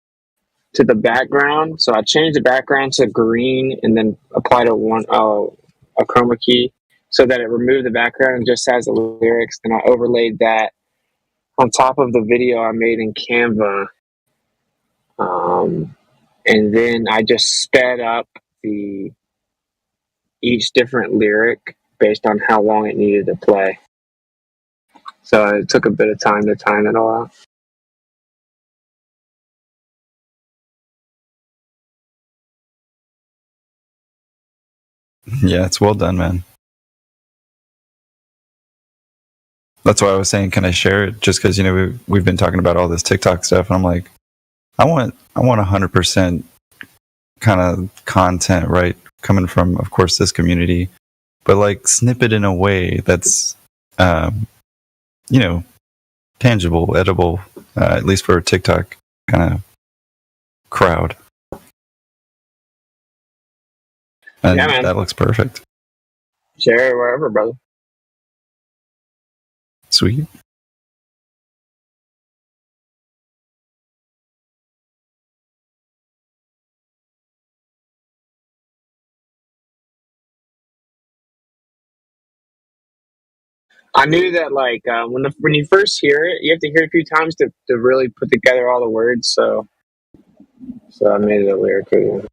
to the background. So I changed the background to green and then applied a chroma key so that it removed the background and just has the lyrics. And I overlaid that on top of the video I made in Canva. And then I just sped up each different lyric based on how long it needed to play. So it took a bit of time to time it all out. Yeah, it's well done, man. That's why I was saying, can I share it? Just because we've been talking about all this TikTok stuff, and I'm like, I want 100% kind of content, right? Coming from, of course, this community, but like snip it in a way that's, tangible, edible, at least for a TikTok kind of crowd. And yeah, man. That looks perfect. Share it wherever, brother. Sweet. I knew that like when you first hear it, you have to hear it a few times to really put together all the words. So I made it a lyric video.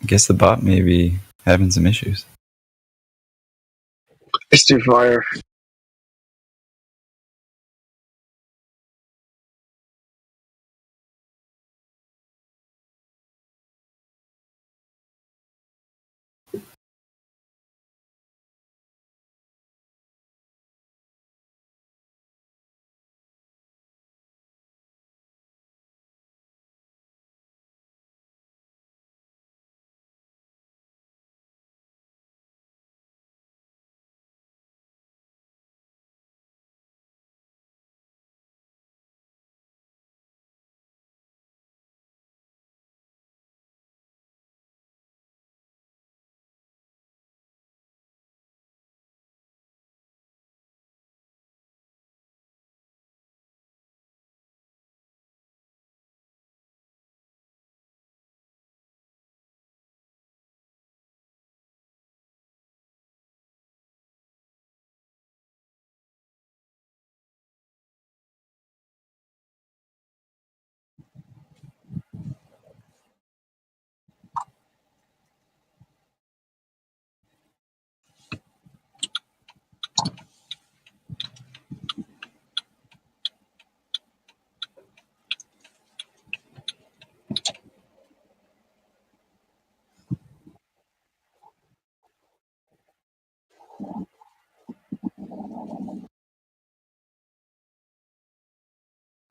I guess the bot may be having some issues. It's too fire.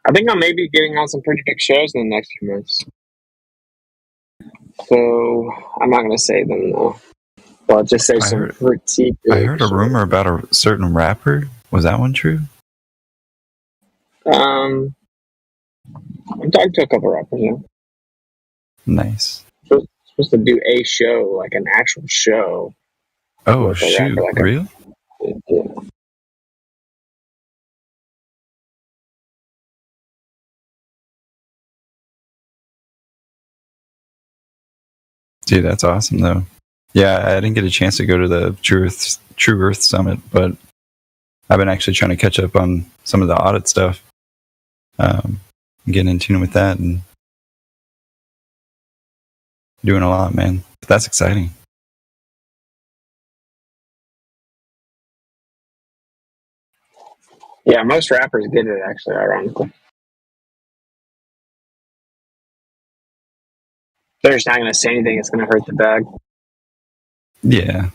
I think I may be getting on some pretty big shows in the next few months. So I'm not going to say them though. But I'll just say pretty big I heard a rumor about a certain rapper. Was that one true? I'm talking to a couple rappers, yeah. Nice. Supposed to do a show, like an actual show. Oh, shoot. Like real? Yeah. Dude, that's awesome, though. Yeah, I didn't get a chance to go to the True Earth Summit, but I've been actually trying to catch up on some of the audit stuff. Getting in tune with that and doing a lot, man. But that's exciting. Yeah, most rappers get it, actually, ironically. They're just not going to say anything. It's going to hurt the bag. Yeah.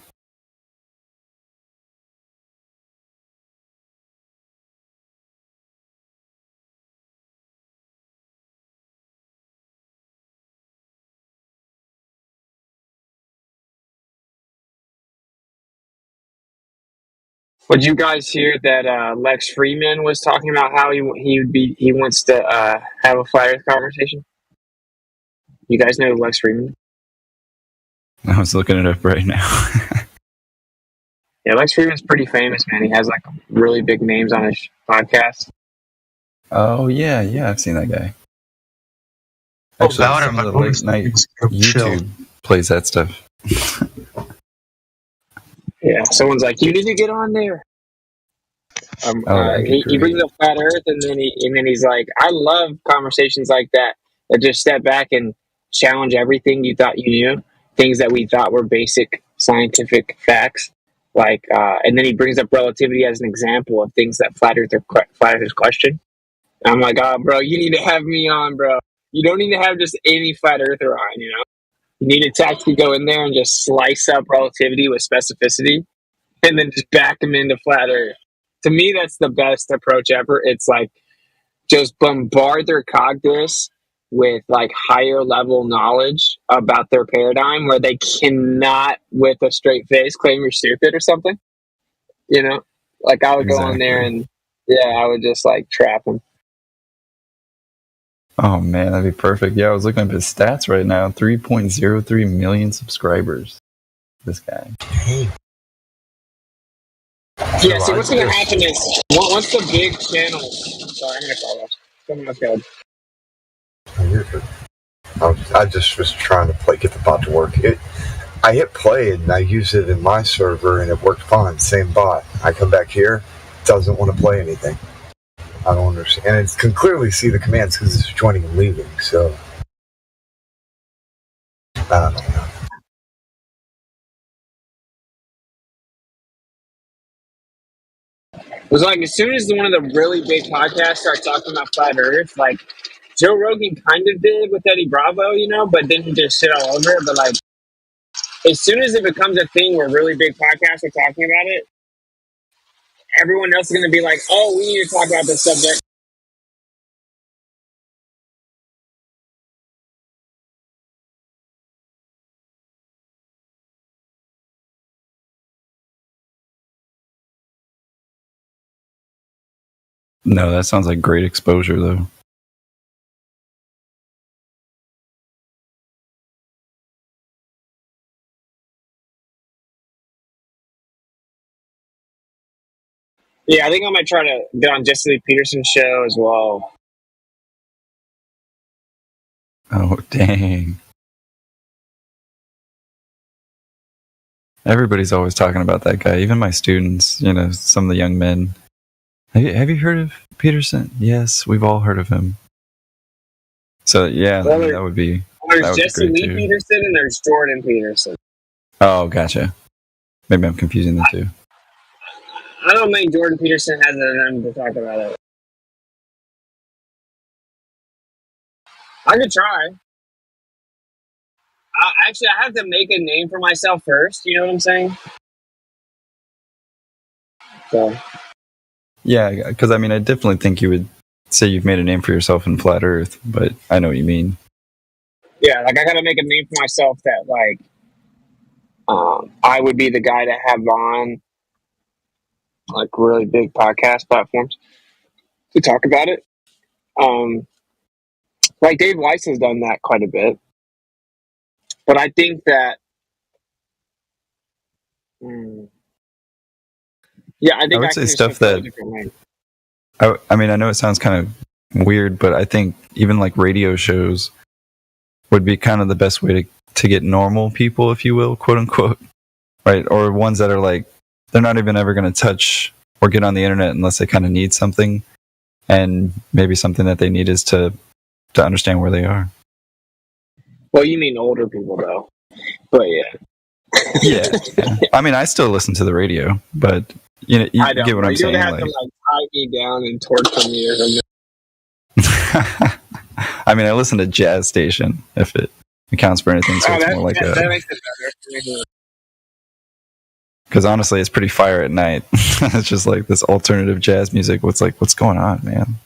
Would you guys hear that Lex Freeman was talking about how he wants to have a flat Earth conversation? You guys know Lex Freeman? I was looking it up right now. Yeah, Lex Freeman's pretty famous, man. He has like really big names on his podcast. Oh yeah, I've seen that guy. Actually, About him, the late night YouTube plays that stuff. Yeah, someone's like, "You need to get on there." He brings up flat Earth, and then he's like, "I love conversations like that just step back and challenge everything you thought you knew, things that we thought were basic scientific facts." Like, and then he brings up relativity as an example of things that flat Earthers question. And I'm like, "Oh, bro, you need to have me on, bro. You don't need to have just any flat Earther on, you know. You need to tactically go in there and just slice up relativity with specificity, and then just back them into flat Earth." To me, that's the best approach ever. It's like just bombard their cognitus with like higher level knowledge about their paradigm where they cannot, with a straight face, claim you're stupid or something. You know, like I would go on there and I would just like trap them. Oh man, that'd be perfect. Yeah, I was looking at his stats right now. 3.03 million subscribers. This guy. Yeah, see, what's going to happen is once the big channels. Sorry, I'm going to call that. Someone else go. Oh, you're good. I just was trying to get the bot to work. I hit play and I use it in my server and it worked fine. Same bot. I come back here, doesn't want to play anything. I don't understand. And it can clearly see the commands because it's joining and leaving. So I don't know. It was like as soon as one of the really big podcasts started talking about flat Earth, like Joe Rogan kind of did with Eddie Bravo, but then he just shit all over it. But like, as soon as it becomes a thing where really big podcasts are talking about it, everyone else is going to be like, "Oh, we need to talk about this subject." No, that sounds like great exposure, though. Yeah, I think I might try to get on Jesse Lee Peterson's show as well. Oh, dang. Everybody's always talking about that guy. Even my students, some of the young men. Have you heard of Peterson? Yes, we've all heard of him. So, yeah, well, that would be. There's Jesse Lee Peterson and there's Jordan Peterson. Oh, gotcha. Maybe I'm confusing the two. I don't think Jordan Peterson has it in him to talk about it. I could try. Actually, I have to make a name for myself first. You know what I'm saying? So. Yeah, because I definitely think you would say you've made a name for yourself in flat Earth, but I know what you mean. Yeah, like I gotta make a name for myself that like I would be the guy to have on like really big podcast platforms to talk about it. Like Dave Weiss has done that quite a bit. But I think that I would say stuff that I know it sounds kind of weird, but I think even like radio shows would be kind of the best way to get normal people, if you will, quote unquote, right? Or ones that are like they're not even ever going to touch or get on the internet unless they kind of need something, and maybe something that they need is to understand where they are. Well, you mean older people though, but yeah. I still listen to the radio, but you get what I'm saying. You don't have to tie me down and torture me or something. I listen to jazz station if it accounts for anything. So it's more like that makes it better. Because honestly, it's pretty fire at night. It's just like this alternative jazz music. What's going on, man?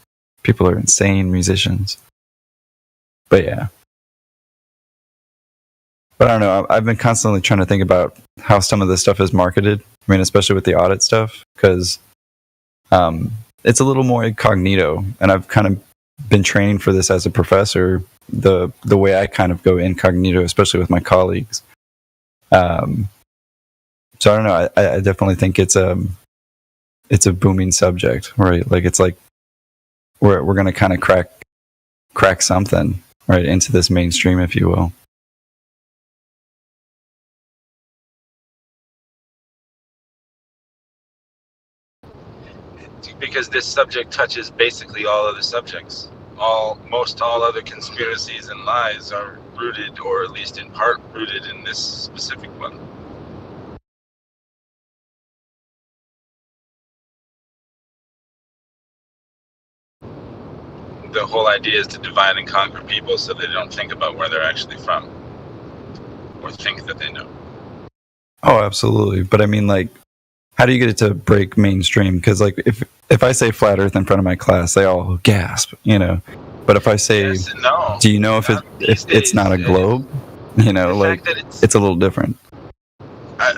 People are insane musicians. But yeah. But I don't know. I've been constantly trying to think about how some of this stuff is marketed. Especially with the audit stuff, because it's a little more incognito, and I've kind of been training for this as a professor. The way I kind of go incognito, especially with my colleagues. So I don't know. I definitely think it's a booming subject, right? Like it's like we're going to kind of crack something right into this mainstream, if you will. Because this subject touches basically all other subjects. Most all other conspiracies and lies are rooted, or at least in part rooted, in this specific one. The whole idea is to divide and conquer people so they don't think about where they're actually from, or think that they know. Oh, absolutely. But how do you get it to break mainstream? Because if I say flat Earth in front of my class, they all gasp, But if I say, yes and no. Do you know if it's not a globe? It's a little different.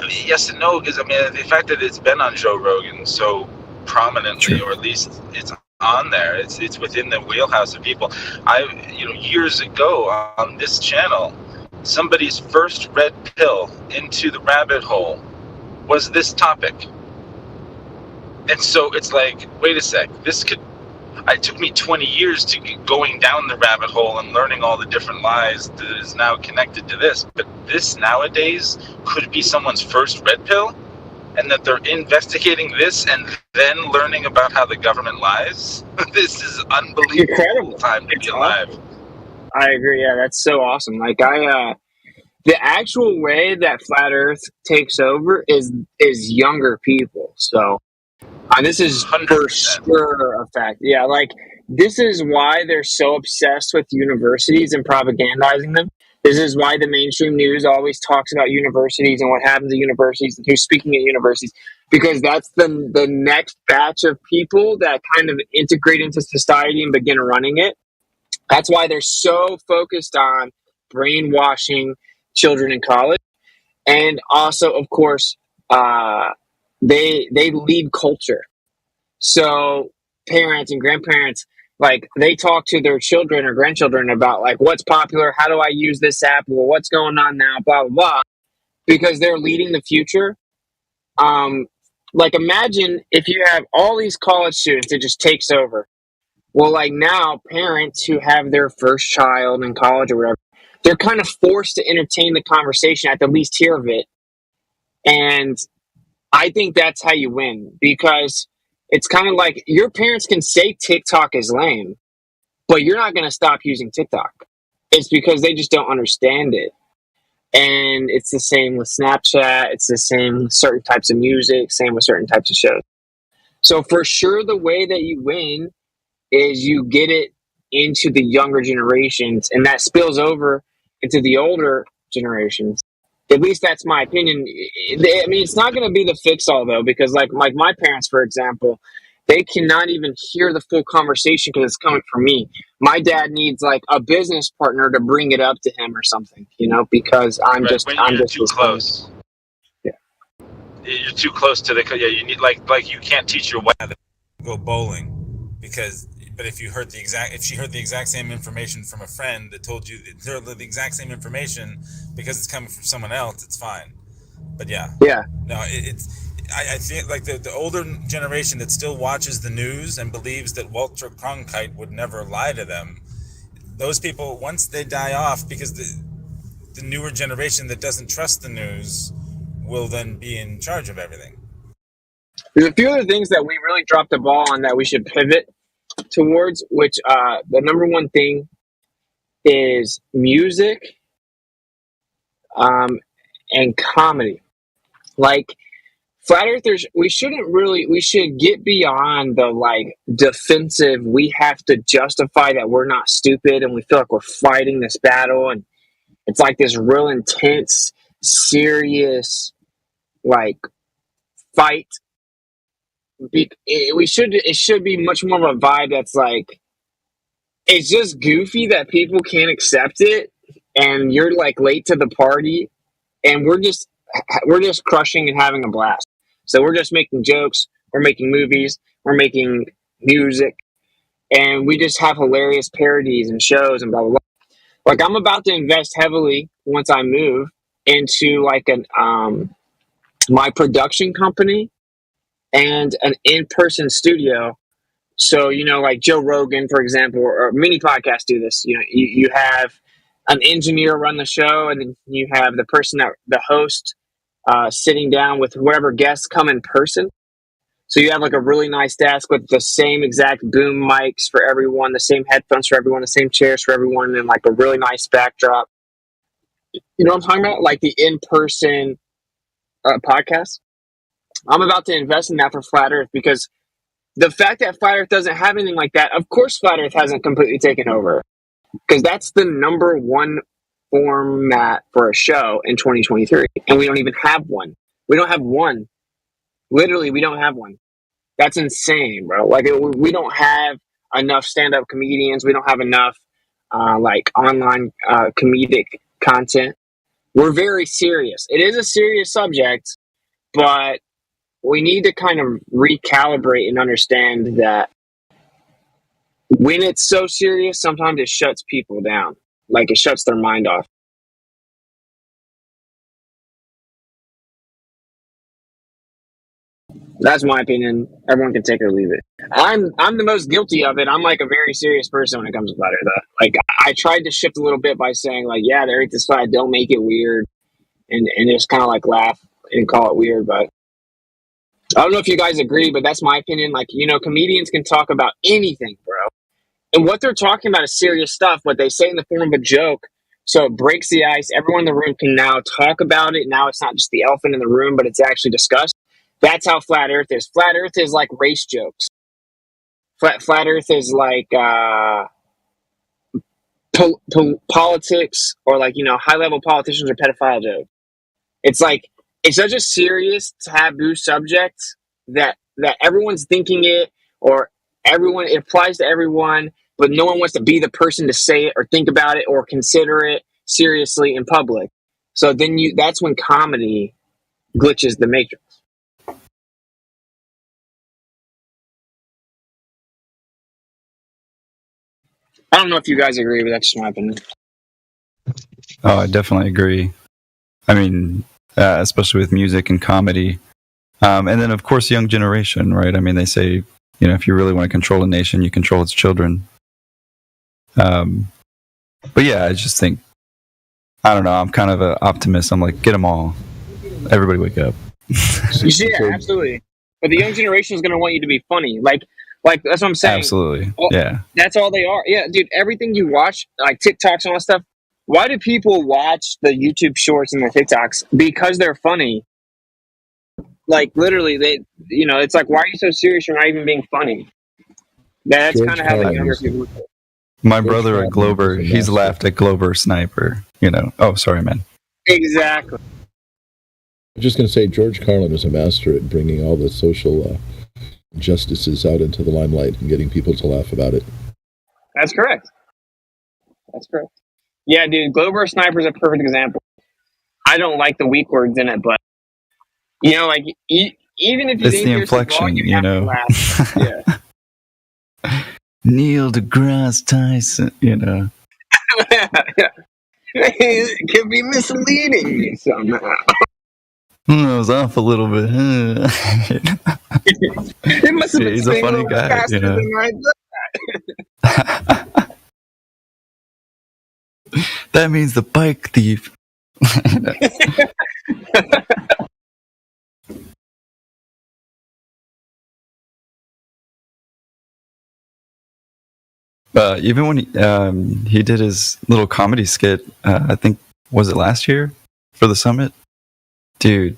Yes and no, because the fact that it's been on Joe Rogan so prominently, or at least it's on there, it's within the wheelhouse of people. Years ago on this channel, somebody's first red pill into the rabbit hole was this topic. And so it's like, wait a sec, this could it took me 20 years to get going down the rabbit hole and learning all the different lies that is now connected to this. But this nowadays could be someone's first red pill, and that they're investigating this and then learning about how the government lies. This is unbelievable. Incredible Time to be alive. I agree. Yeah, that's so awesome. Like the actual way that flat Earth takes over is younger people. So this is 100%. for sure a fact. Yeah, like this is why they're so obsessed with universities and propagandizing them. This is why the mainstream news always talks about universities and what happens at universities and who's speaking at universities, because that's the next batch of people that kind of integrate into society and begin running it. That's why they're so focused on brainwashing children in college. And also, of course, they lead culture. So parents and grandparents, like, they talk to their children or grandchildren about, like, what's popular, how do I use this app, well, what's going on now, blah, blah, blah, because they're leading the future. Like, imagine if you have all these college students, it just takes over. Well, like, now parents who have their first child in college or whatever, they're kind of forced to entertain the conversation, at the least hear of it. And I think that's how you win, because it's kind of like your parents can say TikTok is lame, but you're not going to stop using TikTok. It's because they just don't understand it. And it's the same with Snapchat. It's the same with certain types of music, same with certain types of shows. So for sure, the way that you win is you get it into the younger generations, and that spills over into the older generations. At least that's my opinion. I mean, it's not going to be the fix-all, though, because like my parents, for example, they cannot even hear the full conversation because it's coming from me. My dad needs like a business partner to bring it up to him or something, because I'm just too close. Yeah, you're too close to the. Yeah, you need like you can't teach your wife to go bowling, but if she heard the exact same information from a friend that told you the exact same information, because it's coming from someone else, it's fine. But no, I think like the older generation that still watches the news and believes that Walter Cronkite would never lie to them, those people, once they die off, because the newer generation that doesn't trust the news will then be in charge of everything. There's a few other things that we really dropped the ball on that we should pivot towards, which the number one thing is music and comedy. Like, flat earthers, we should get beyond the like defensive, we have to justify that we're not stupid and we feel like we're fighting this battle, and it's like this real intense, serious like fight. It should be much more of a vibe that's like, it's just goofy that people can't accept it, and you're like late to the party, and we're just crushing and having a blast. So we're just making jokes, we're making movies, we're making music, and we just have hilarious parodies and shows and blah blah blah. Like, I'm about to invest heavily once I move into like my production company and an in-person studio. So, like Joe Rogan, for example, or many podcasts do this. You have an engineer run the show, and then you have the host sitting down with whoever guests come in person. So you have like a really nice desk with the same exact boom mics for everyone, the same headphones for everyone, the same chairs for everyone, and like a really nice backdrop. You know what I'm talking about? Like the in-person podcast. I'm about to invest in that for Flat Earth, because the fact that Flat Earth doesn't have anything like that, of course Flat Earth hasn't completely taken over, because that's the number one format for a show in 2023, and we don't even have one. We don't have one. Literally, we don't have one. That's insane, bro. Like, we don't have enough stand-up comedians. We don't have enough like online comedic content. We're very serious. It is a serious subject, but we need to kind of recalibrate and understand that when it's so serious, sometimes it shuts people down. Like, it shuts their mind off. That's my opinion. Everyone can take it or leave it. I'm the most guilty of it. I'm like a very serious person when it comes to flat Earth. Like I tried to shift a little bit by saying like, yeah, the Earth is flat. Don't make it weird, and just kind of like laugh and call it weird. But I don't know if you guys agree, but that's my opinion. Like, you know, comedians can talk about anything, bro. And what they're talking about is serious stuff, but they say in the form of a joke. So it breaks the ice. Everyone in the room can now talk about it. Now it's not just the elephant in the room, but it's actually discussed. That's how flat Earth is. Flat Earth is like race jokes. Flat Earth is like politics, or like, you know, high level politicians or pedophile jokes. It's like, it's such a serious taboo subject that everyone's thinking it, or everyone, it applies to everyone, but no one wants to be the person to say it or think about it or consider it seriously in public. So then that's when comedy glitches the matrix. I don't know if you guys agree, but that's just my opinion. Oh, I definitely agree. I mean, especially with music and comedy. And then, of course, young generation, right? I mean, they say, you know, if you really want to control a nation, you control its children. But yeah, I just think, I don't know, I'm kind of an optimist. I'm like, get them all. Everybody wake up. Yeah, absolutely. But the young generation is going to want you to be funny. Like that's what I'm saying. Absolutely. Yeah. That's all they are. Yeah, dude, everything you watch, like TikToks and all that stuff, why do people watch the YouTube shorts and the TikToks? Because they're funny. Like, literally, they, you know, it's like, why are you so serious? You're not even being funny. That's kind of how the younger people look at it. My brother at Glover, he's laughed at Glover Sniper, you know. Oh, sorry, man. Exactly. I'm just going to say George Carlin is a master at bringing all the social injustices out into the limelight and getting people to laugh about it. That's correct. That's correct. Yeah, dude, Glover Sniper is a perfect example. I don't like the weak words in it, but, you know, like, even if you it's the inflection, you know. Yeah. Neil deGrasse Tyson, you know. Yeah. It can be misleading me somehow. I was off a little bit. It must have been He's a funny guy, faster you know. than I thought. That means the bike thief. Even when he did his little comedy skit, I think, was it last year for the summit? Dude,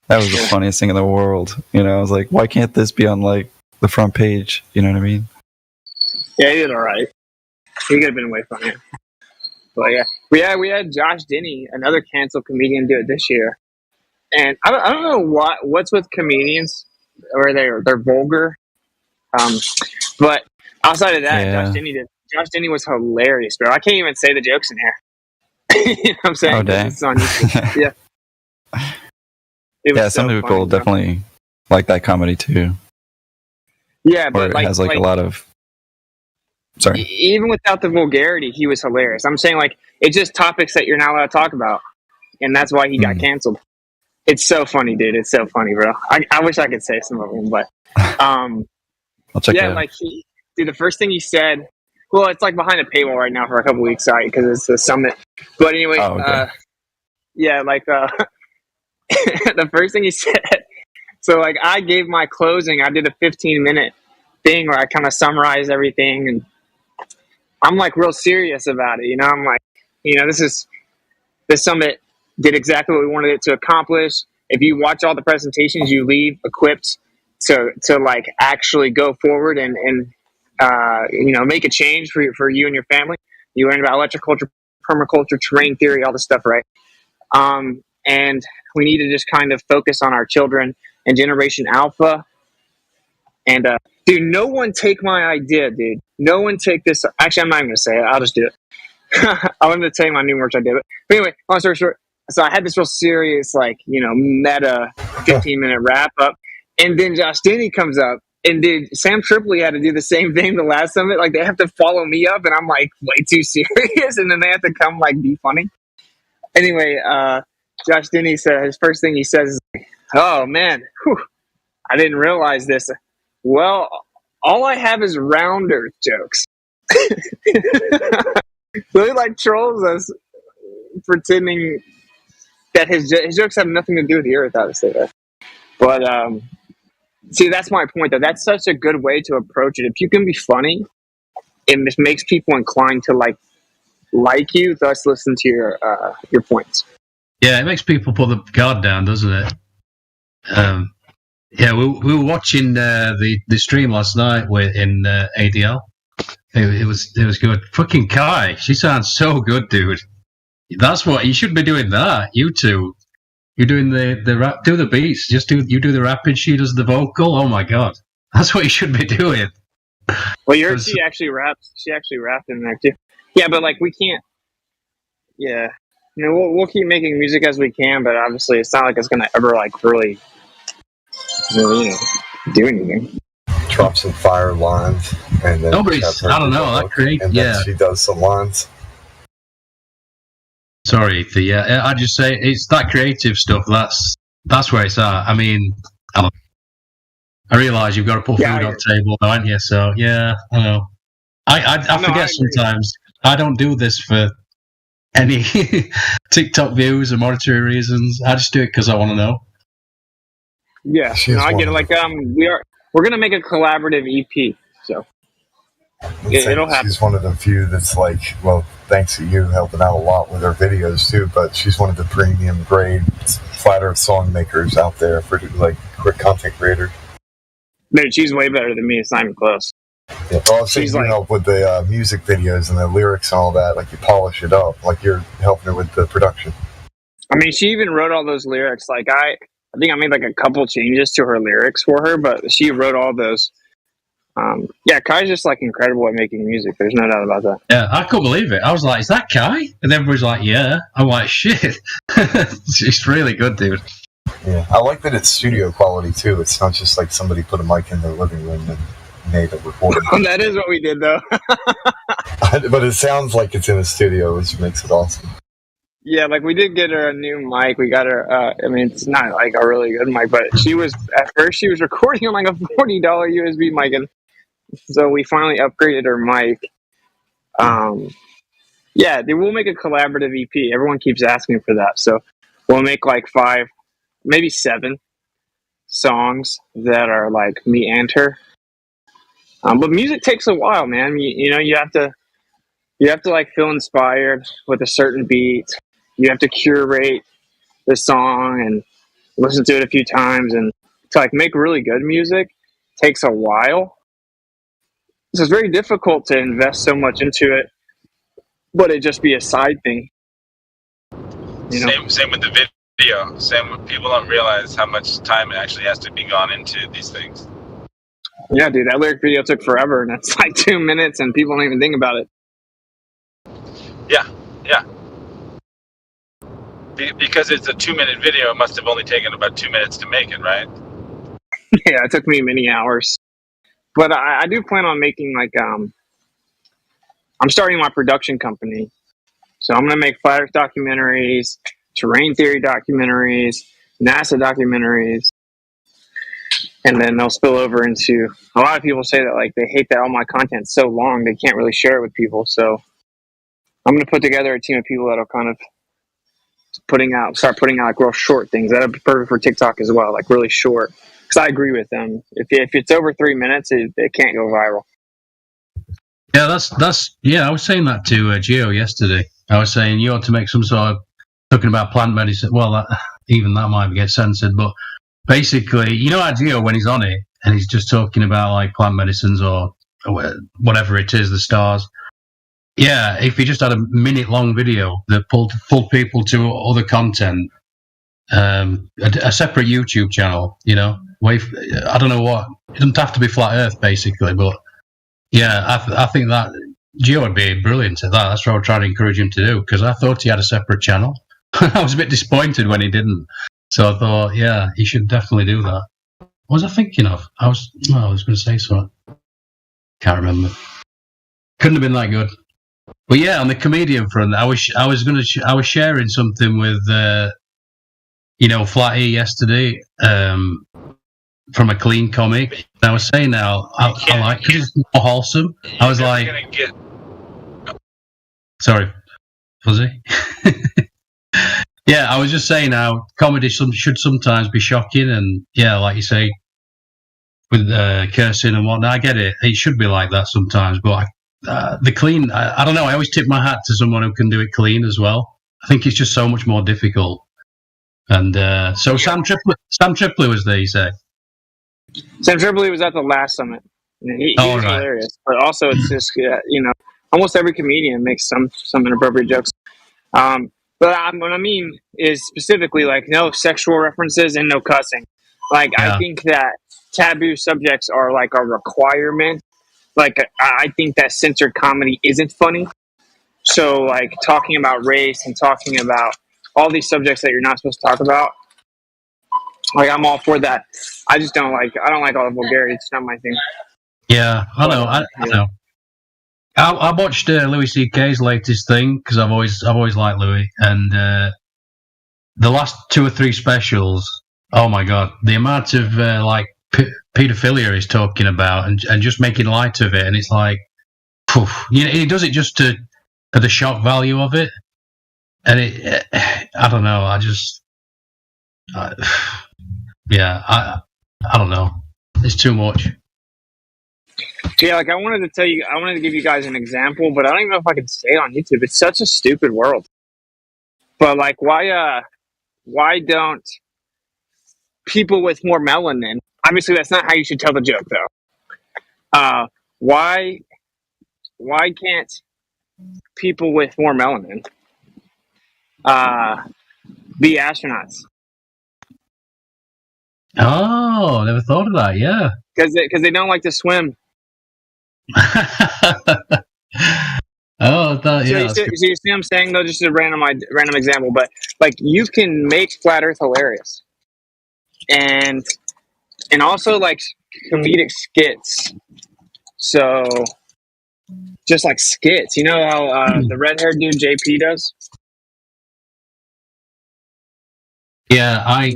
that was the funniest thing in the world. You know, I was like, why can't this be on like the front page? You know what I mean? Yeah, he did all right. He could have been way funnier. But yeah, we had Josh Denny, another canceled comedian, do it this year. And I don't know what's with comedians, or they're vulgar. But outside of that, Yeah. Josh Denny was hilarious, bro. I can't even say the jokes in here. You know what I'm saying? Oh, dang. It's on YouTube. Yeah. Yeah, some people funny, definitely like that comedy too. Yeah, Or but it has like a lot of. Sorry. Even without the vulgarity, he was hilarious. I'm saying, like, it's just topics that you're not allowed to talk about, and that's why he got canceled. It's so funny, dude. It's so funny, bro. I wish I could say some of them, but I'll check it out. like dude, the first thing he said. Well, it's like behind a paywall right now for a couple weeks, sorry, because it's the summit. But anyway, the first thing he said. So, like, I gave my closing. I did a 15-minute thing where I kind of summarized everything, and I'm like real serious about it. You know, I'm like, you know, this summit did exactly what we wanted it to accomplish. If you watch all the presentations, you leave equipped to like actually go forward and you know, make a change for you and your family. You learn about electroculture, permaculture, terrain theory, all this stuff, right? And we need to just kind of focus on our children and Generation Alpha. And dude, no one take my idea, dude. No one take this. Actually, I'm not even gonna say it. I'll just do it. I wanted to tell you my new merch idea, but anyway, long story short. So I had this real serious, like, you know, meta 15-minute wrap up, and then Josh Denny comes up, and dude, Sam Tripoli had to do the same thing the last summit. Like, they have to follow me up, and I'm like way too serious, and then they have to come like be funny. Anyway, Josh Denny said his first thing he says is, "Oh man, I didn't realize this. Well, all I have is round Earth jokes. So he like trolls us, pretending that his jokes have nothing to do with the Earth. Obviously, but see, that's my point. Though that's such a good way to approach it. If you can be funny, it just makes people inclined to like you, thus listen to your points. Yeah, it makes people put the guard down, doesn't it? Yeah, we were watching the stream last night in ADL. It was good. Fucking Kai, she sounds so good, dude. That's what you should be doing. That you two, you're doing the rap, do the beats. You do the rapping. She does the vocal. Oh my god, that's what you should be doing. Well, you heard she actually raps. She actually rapped in there too. Yeah, but like we can't. Yeah, we'll keep making music as we can, but obviously it's not like it's gonna ever like really do anything. Drop some fire lines, and then I don't know. That creates. And then she does some lines. Sorry, I just say it's that creative stuff. That's where it's at. I mean, I realise you've got to put food on the table, don't you? So yeah, I know. I forget sometimes. I don't do this for any TikTok views or monetary reasons. I just do it because I want to know. Yeah, I get it. Like we're gonna make a collaborative EP, so it'll happen. She's one of the few that's like, well, thanks to you helping out a lot with her videos too, but she's one of the premium grade flat earth song makers out there for like quick content creators. Dude, she's way better than me. It's not even close. Yeah, well, she's you help with the music videos and the lyrics and all that. Like you polish it up, like you're helping her with the production. I mean, she even wrote all those lyrics. Like I think I made like a couple changes to her lyrics for her, but she wrote all those. Yeah, Kai's just like incredible at making music. There's no doubt about that. Yeah, I couldn't believe it. I was like, "Is that Kai?" And everybody's like, "Yeah." I'm like, "Shit, she's really good, dude." Yeah, I like that it's studio quality too. It's not just like somebody put a mic in their living room and made a recording. That is what we did, though. But it sounds like it's in a studio, which makes it awesome. Yeah, like we did get her a new mic. We got her. I mean, it's not like a really good mic, but she was recording on like a $40 USB mic, and so we finally upgraded her mic. Yeah, we'll make a collaborative EP. Everyone keeps asking for that, so we'll make like 5, maybe 7 songs that are like me and her. But music takes a while, man. You have to like feel inspired with a certain beat. You have to curate the song and listen to it a few times, and to like make really good music takes a while. So it's very difficult to invest so much into it, but it just be a side thing. Same with the video. People don't realize how much time actually has to be gone into these things. Yeah, dude, that lyric video took forever, and it's like 2 minutes, and people don't even think about it. Yeah. Because it's a 2-minute video, it must have only taken about 2 minutes to make it, right? Yeah, it took me many hours. But I do plan on making like I'm starting my production company, so I'm gonna make flat Earth documentaries, terrain theory documentaries, NASA documentaries, and then they'll spill over into. A lot of people say that like they hate that all my content's so long they can't really share it with people. So I'm gonna put together a team of people that'll kind of start putting out like real short things. That'll be perfect for TikTok as well, like really short. Because I agree with them. If it's over 3 minutes, it can't go viral. Yeah, that's I was saying that to Geo yesterday. I was saying you ought to make some sort of talking about plant medicine. Well, even that might get censored, but basically, how Geo when he's on it and he's just talking about like plant medicines or whatever it is, the stars. Yeah, if he just had a minute-long video that pulled people to other content, a separate YouTube channel, I don't know what. It doesn't have to be flat Earth, basically, but yeah, I think that Gio would be brilliant at that. That's what I was trying to encourage him to do, because I thought he had a separate channel. I was a bit disappointed when he didn't. So I thought, yeah, he should definitely do that. What was I thinking of? I was going to say something. Can't remember. Couldn't have been that good. But yeah, on the comedian front, I was sharing something with Flat E yesterday. from a clean comic. And I was saying now, I like because it's more wholesome. I was like, sorry, Fuzzy. Yeah, I was just saying how comedy should sometimes be shocking, and yeah, like you say, with cursing and whatnot. I get it; it should be like that sometimes. But the clean, I don't know. I always tip my hat to someone who can do it clean as well. I think it's just so much more difficult. And so Sam Tripoli was there, you say? Sam Tripoli was at the last summit. He was hilarious, but also it's just almost every comedian makes some inappropriate jokes. But what I mean is specifically like no sexual references and no cussing. Like I think that taboo subjects are like a requirement. Like I think that censored comedy isn't funny. So like talking about race and talking about all these subjects that you're not supposed to talk about, like I'm all for that. I don't like all the vulgarity. It's not my thing. Yeah, I know. I know. I watched Louis C.K.'s latest thing because I've always liked Louis, and the last 2 or 3 specials. Oh my god, the amount of pedophilia he's talking about and just making light of it, and it's like, poof, he does it just for the shock value of it, and I don't know. I don't know. It's too much. Yeah, like I wanted to give you guys an example, but I don't even know if I can say it on YouTube. It's such a stupid world. But like, why don't people with more melanin? Obviously, that's not how you should tell the joke, though. Why can't people with more melanin be astronauts? Oh, never thought of that. Yeah, because they don't like to swim. Yeah. So you see what I'm saying, though? Just a random example, but like you can make flat Earth hilarious, and also like comedic skits. So just like skits, you know how the red-haired dude JP does? Yeah,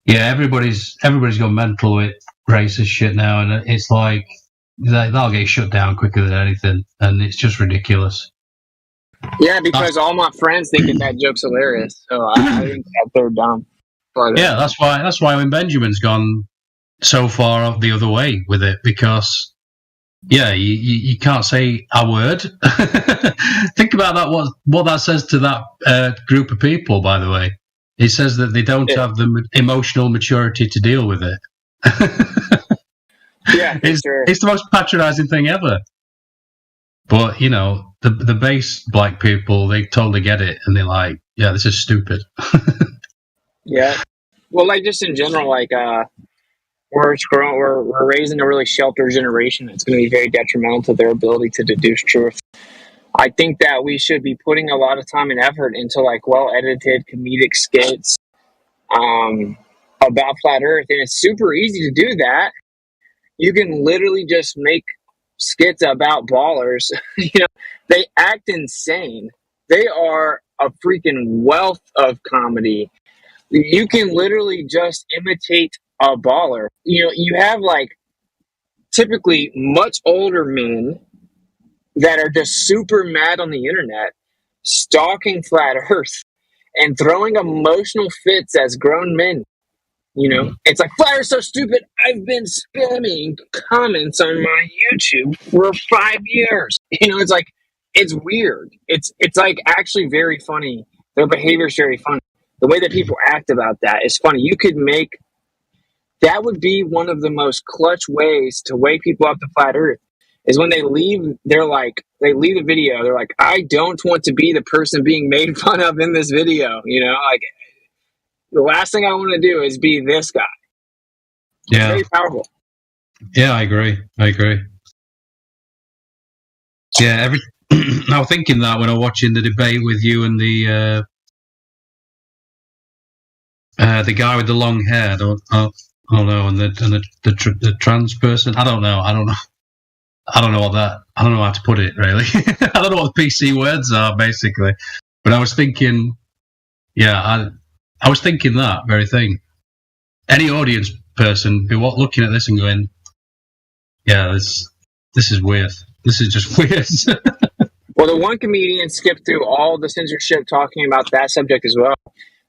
yeah, everybody's gone mental with racist shit now, and it's like they'll get shut down quicker than anything, and it's just ridiculous. Yeah, because all my friends think that joke's hilarious, so I think that they're dumb. But, yeah, that's why when Benjamin's gone so far the other way with it, because you can't say a word. Think about that. What that says to that group of people, by the way. It says that they don't have the emotional maturity to deal with it. Yeah, it's the most patronizing thing ever. But the base black people, they totally get it, and they're like, "Yeah, this is stupid." Yeah, well, like just in general, like we're raising a really sheltered generation that's going to be very detrimental to their ability to deduce truth. I think that we should be putting a lot of time and effort into like well-edited comedic skits about flat Earth, and it's super easy to do that. You can literally just make skits about ballers. They act insane. They are a freaking wealth of comedy. You can literally just imitate a baller. You have like typically much older men that are just super mad on the internet, stalking flat Earth and throwing emotional fits as grown men. It's like, flat Earth's so stupid. I've been spamming comments on my YouTube for 5 years. It's like, it's weird. It's like actually very funny. Their behavior is very funny. The way that people act about that is funny. That would be one of the most clutch ways to wake people up to flat Earth. Is when they leave the video, they're like, I don't want to be the person being made fun of in this video. Like the last thing I want to do is be this guy. Yeah. It's very powerful. Yeah, I agree. Yeah, I was thinking that when I was watching the debate with you and the guy with the long hair. I don't know, and the trans person. I don't know how to put it, really. I don't know what the PC words are, basically. But I was thinking, I was thinking that very thing. Any audience person be looking at this and going, "Yeah, this is weird. This is just weird." Well, the one comedian skipped through all the censorship talking about that subject as well.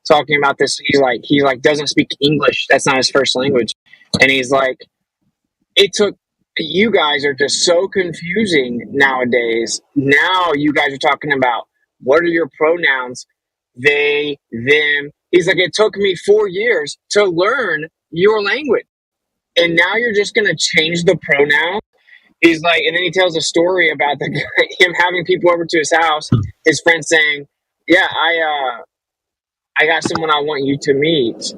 Talking about this, he doesn't speak English. That's not his first language, and he's like, it took. You guys are just so confusing nowadays. Now you guys are talking about what are your pronouns, they, them. He's like, it took me 4 years to learn your language, and now you're just gonna change the pronoun. He's like, and then he tells a story about him having people over to his house. His friend saying, "Yeah, I got someone I want you to meet.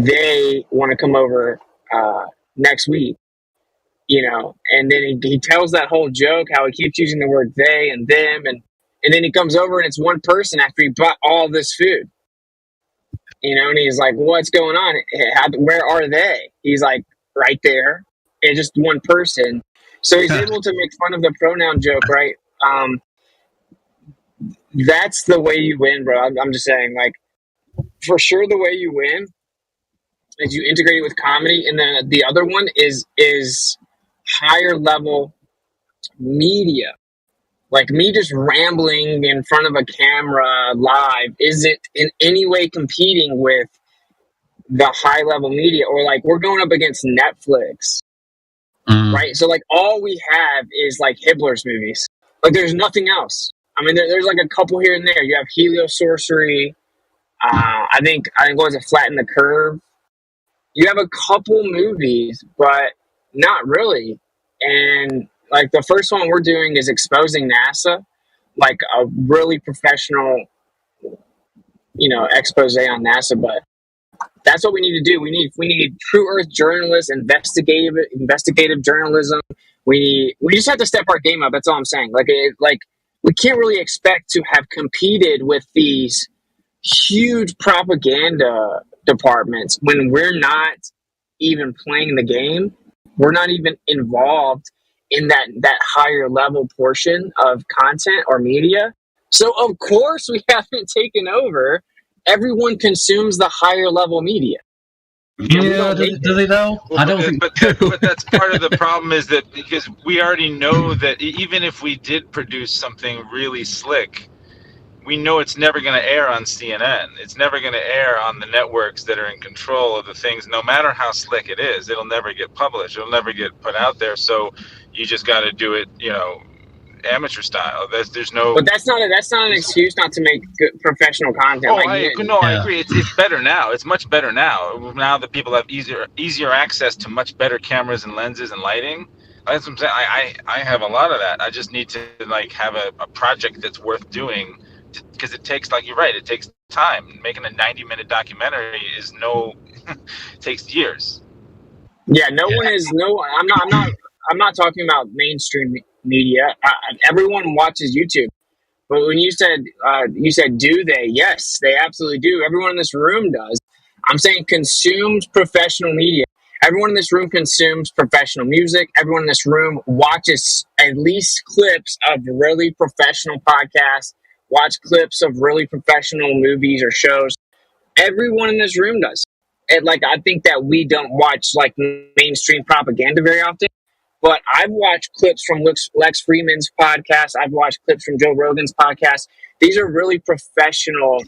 They want to come over next week." And then he tells that whole joke how he keeps using the word they and them, and then he comes over and it's one person after he bought all this food. And he's like, "What's going on? Where are they?" He's like, "Right there." It's just one person. So he's able to make fun of the pronoun joke, right? That's the way you win, bro. I'm just saying, like, for sure the way you win is you integrate it with comedy, and then the other one is higher level media. Like me just rambling in front of a camera live isn't in any way competing with the high level media, or like we're going up against Netflix, right? So like all we have is like Hibbler's movies. Like there's nothing else. I mean, there's like a couple here and there. You have Heliosorcery. I think what was it, Flatten the Curve. You have a couple movies, but not really. And like the first one we're doing is exposing NASA, like a really professional, expose on NASA. But that's what we need to do. We need true Earth journalists, investigative journalism. We just have to step our game up. That's all I'm saying. Like we can't really expect to have competed with these huge propaganda departments when we're not even playing the game. We're not even involved in that higher level portion of content or media. So of course we haven't taken over. Everyone consumes the higher level media. Yeah, do they though? Well, I don't think. But that's part of the problem is that because we already know that even if we did produce something really slick, we know it's never going to air on CNN. It's never going to air on the networks that are in control of the things. No matter how slick it is, it'll never get published. It'll never get put out there. So you just got to do it, amateur style. There's no. But that's not an excuse not to make good professional content. Oh, I agree. It's better now. It's much better now. Now that people have easier access to much better cameras and lenses and lighting. That's what I'm saying. I have a lot of that. I just need to have a project that's worth doing. Because it takes, like you're right, it takes time. Making a 90-minute documentary takes years. Yeah, I'm not talking about mainstream media. Everyone watches YouTube, but when you said do they? Yes, they absolutely do. Everyone in this room does. I'm saying consumes professional media. Everyone in this room consumes professional music. Everyone in this room watches at least clips of really professional podcasts. Watch clips of really professional movies or shows. Everyone in this room does. And I think that we don't watch mainstream propaganda very often, but I've watched clips from Lex Freeman's podcast. I've watched clips from Joe Rogan's podcast. These are really professional,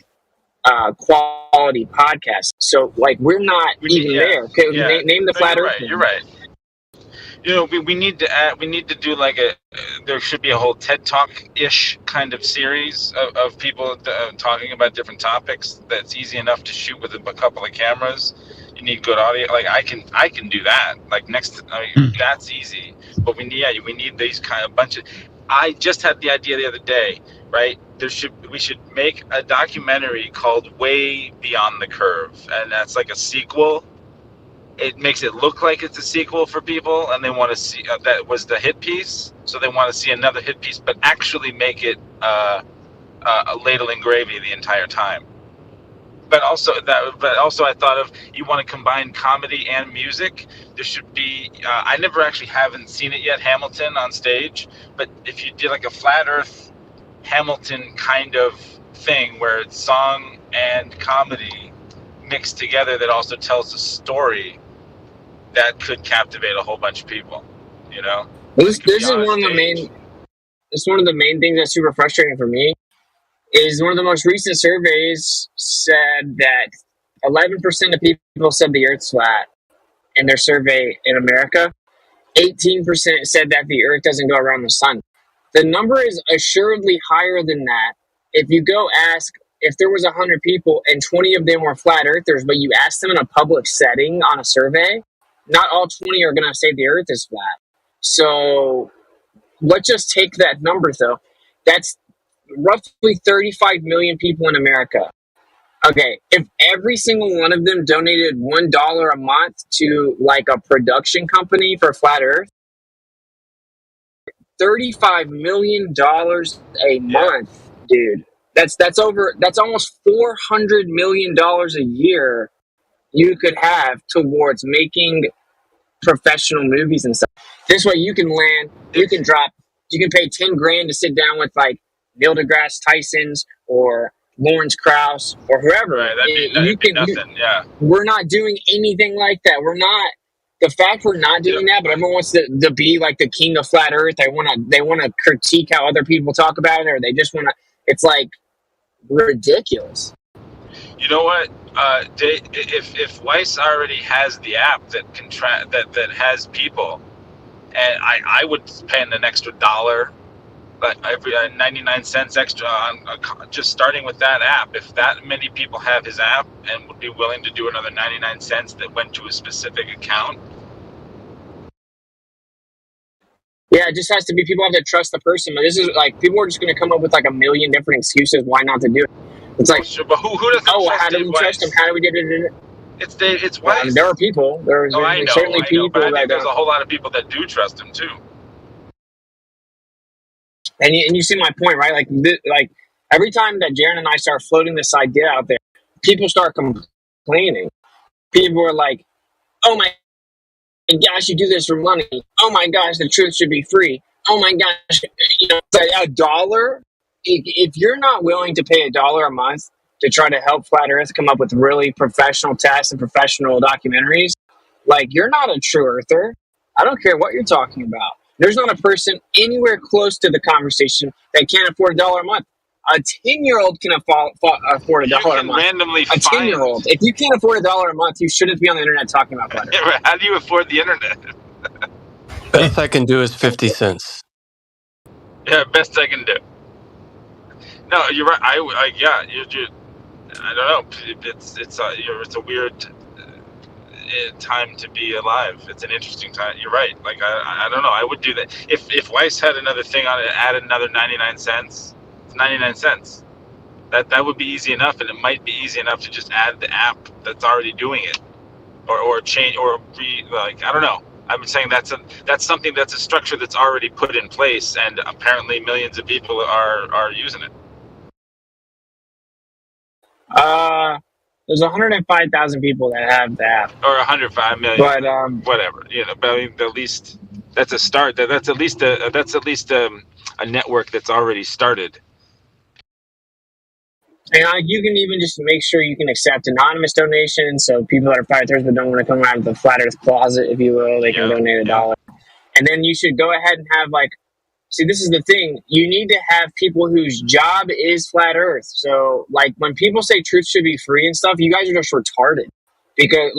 quality podcasts. So we're not even there. Okay, name the flat Earth. You're right. We need to do there should be a whole TED Talk-ish kind of series of people talking about different topics that's easy enough to shoot with a couple of cameras. You need good audio. I can do that. That's easy. But we need these kind of bunch of. I just had the idea the other day, right? We should make a documentary called Way Beyond the Curve, and that's like a sequel. It makes it look like it's a sequel for people, and they want to see that was the hit piece, so they want to see another hit piece, but actually make it a ladle and gravy the entire time. But also I thought of, you want to combine comedy and music. There should be I haven't seen it yet, Hamilton on stage, but if you did a flat Earth Hamilton kind of thing where it's song and comedy mixed together that also tells a story that could captivate a whole bunch of people. You know, this is one of the main. It's one of the main things that's super frustrating for me. Is one of the most recent surveys said that 11% of people said the Earth's flat in their survey in America. 18% said that the Earth doesn't go around the sun. The number is assuredly higher than that. If you go ask, if there was 100 people and 20 of them were flat earthers, but you asked them in a public setting on a survey, not all 20 are going to say the Earth is flat. So let's just take that number, though. That's roughly 35 million people in America. Okay, if every single one of them donated $1 a month to like a production company for Flat Earth, $35 million a month, dude. That's almost $400 million a year you could have towards making professional movies and stuff. This way you can land, you can pay 10 grand to sit down with like Neil deGrasse Tyson's or Lawrence Krauss or whoever. Right, that'd be nothing. We're not doing anything like that. We're not. The fact we're not doing that, but everyone wants to be like the king of flat Earth. They want to critique how other people talk about it, or they just want to. It's like ridiculous. You know what? If Weiss already has the app that can that has people, and I would spend an extra $1, like every 99 cents extra on just starting with that app. If that many people have his app and would be willing to do another 99 cents that went to a specific account. Yeah, it just has to be, people have to trust the person. But this is like, people are just going to come up with like a million different excuses why not to do it. It's like, but who doesn't trust how do we trust him? How do we do it? It's Weiss. I mean, there are people. There's certainly people. But I think there's a whole lot of people that do trust him too. And you see my point, right? Like every time that Jaron and I start floating this idea out there, people start complaining. People are like, "Oh my gosh, you do this for money. Oh my gosh, the truth should be free. Oh my gosh, $1. If you're not willing to pay $1 a month to try to help Flat Earth come up with really professional tests and professional documentaries, like, you're not a true earther. I don't care what you're talking about. There's not a person anywhere close to the conversation that can't afford $1 a month. A 10-year-old can afford $1 a month. Randomly a 10-year-old. If you can't afford $1 a month, you shouldn't be on the internet talking about Flat Earth. Yeah, how do you afford the internet? Best I can do is 50 cents. Yeah, best I can do. No, you're right. I don't know. It's a weird time to be alive. It's an interesting time. You're right. Like I don't know. I would do that if Weiss had another thing on it, add another 99 cents. It's 99 cents. That would be easy enough, and it might be easy enough to just add the app that's already doing it, or change I don't know. I'm saying that's something that's a structure that's already put in place, and apparently millions of people are using it. There's 105,000 people that have the app, or 105 million, but whatever. But I mean, at least that's a start. That's at least a network that's already started. And you can even just make sure you can accept anonymous donations. So people that are flat earthers but don't want to come out of the flat Earth closet, if you will, they can donate $1. And then you should go ahead and have see, this is the thing. You need to have people whose job is flat Earth. So when people say truth should be free and stuff, you guys are just retarded. Because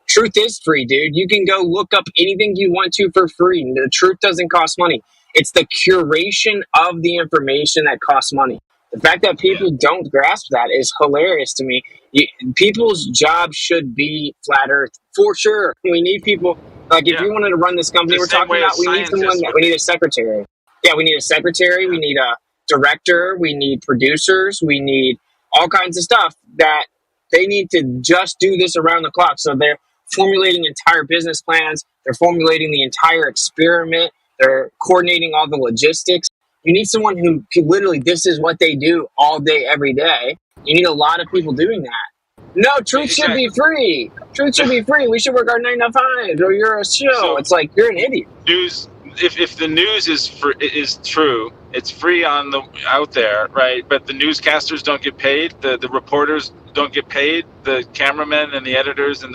truth is free, dude. You can go look up anything you want to for free. The truth doesn't cost money. It's the curation of the information that costs money. The fact that people don't grasp that is hilarious to me. People's job should be flat Earth, for sure. We need people. If you wanted to run this company we're talking about, we need someone. We need a secretary. Yeah, we need a secretary. We need a director. We need producers. We need all kinds of stuff that they need to just do this around the clock. So they're formulating entire business plans. They're formulating the entire experiment. They're coordinating all the logistics. You need someone who can literally, this is what they do all day, every day. You need a lot of people doing that. No, truth should be free. Truth should be free. We should work our 9 to 5, or you're a show. So it's like, you're an idiot. News. If the news is true, It's free on the out there, right? But the newscasters don't get paid. The reporters don't get paid. The cameramen and the editors and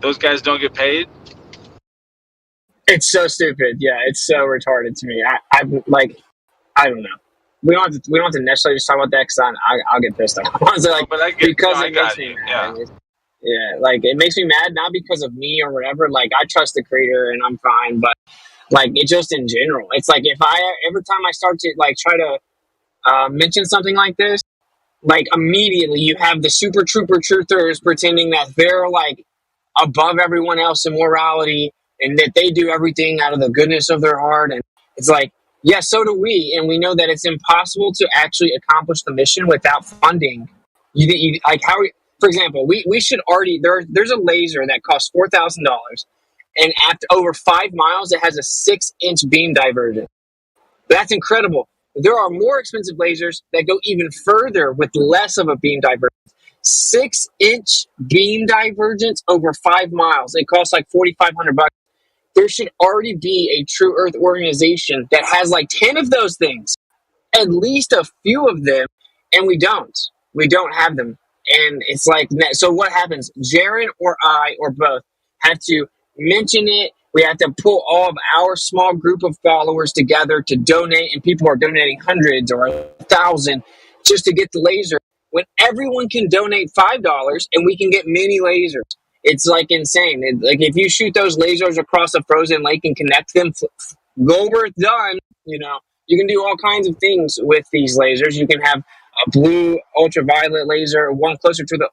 those guys don't get paid. It's so stupid. Yeah, it's so retarded to me. I'm like, I don't know. We don't have to necessarily just talk about that because I'll get pissed off. Honestly, like, but I get, because no, it makes me mad. Yeah, like it makes me mad not because of me or whatever. Like I trust the creator and I'm fine, but like it just in general, it's like if every time I start to like try to mention something like this, like immediately you have the super trooper truthers pretending that they're like above everyone else in morality and that they do everything out of the goodness of their heart. And it's like, yeah, so do we. And we know that it's impossible to actually accomplish the mission without funding. Like how, for example, we should already, there's a laser that costs $4,000 and after over 5 miles, it has a 6-inch beam divergence. That's incredible. There are more expensive lasers that go even further with less of a beam divergence. 6-inch beam divergence over 5 miles. It costs like $4,500. There should already be a True Earth organization that has like 10 of those things, at least a few of them, and we don't. We don't have them. And it's like, so what happens? Jaron or I or both have to mention it. We have to pull all of our small group of followers together to donate, and people are donating hundreds or 1,000 just to get the laser. When everyone can donate $5 and we can get mini lasers, it's like insane. Like if you shoot those lasers across a frozen lake and connect them, Goldberg done. You know, you can do all kinds of things with these lasers. You can have a blue ultraviolet laser, one closer to the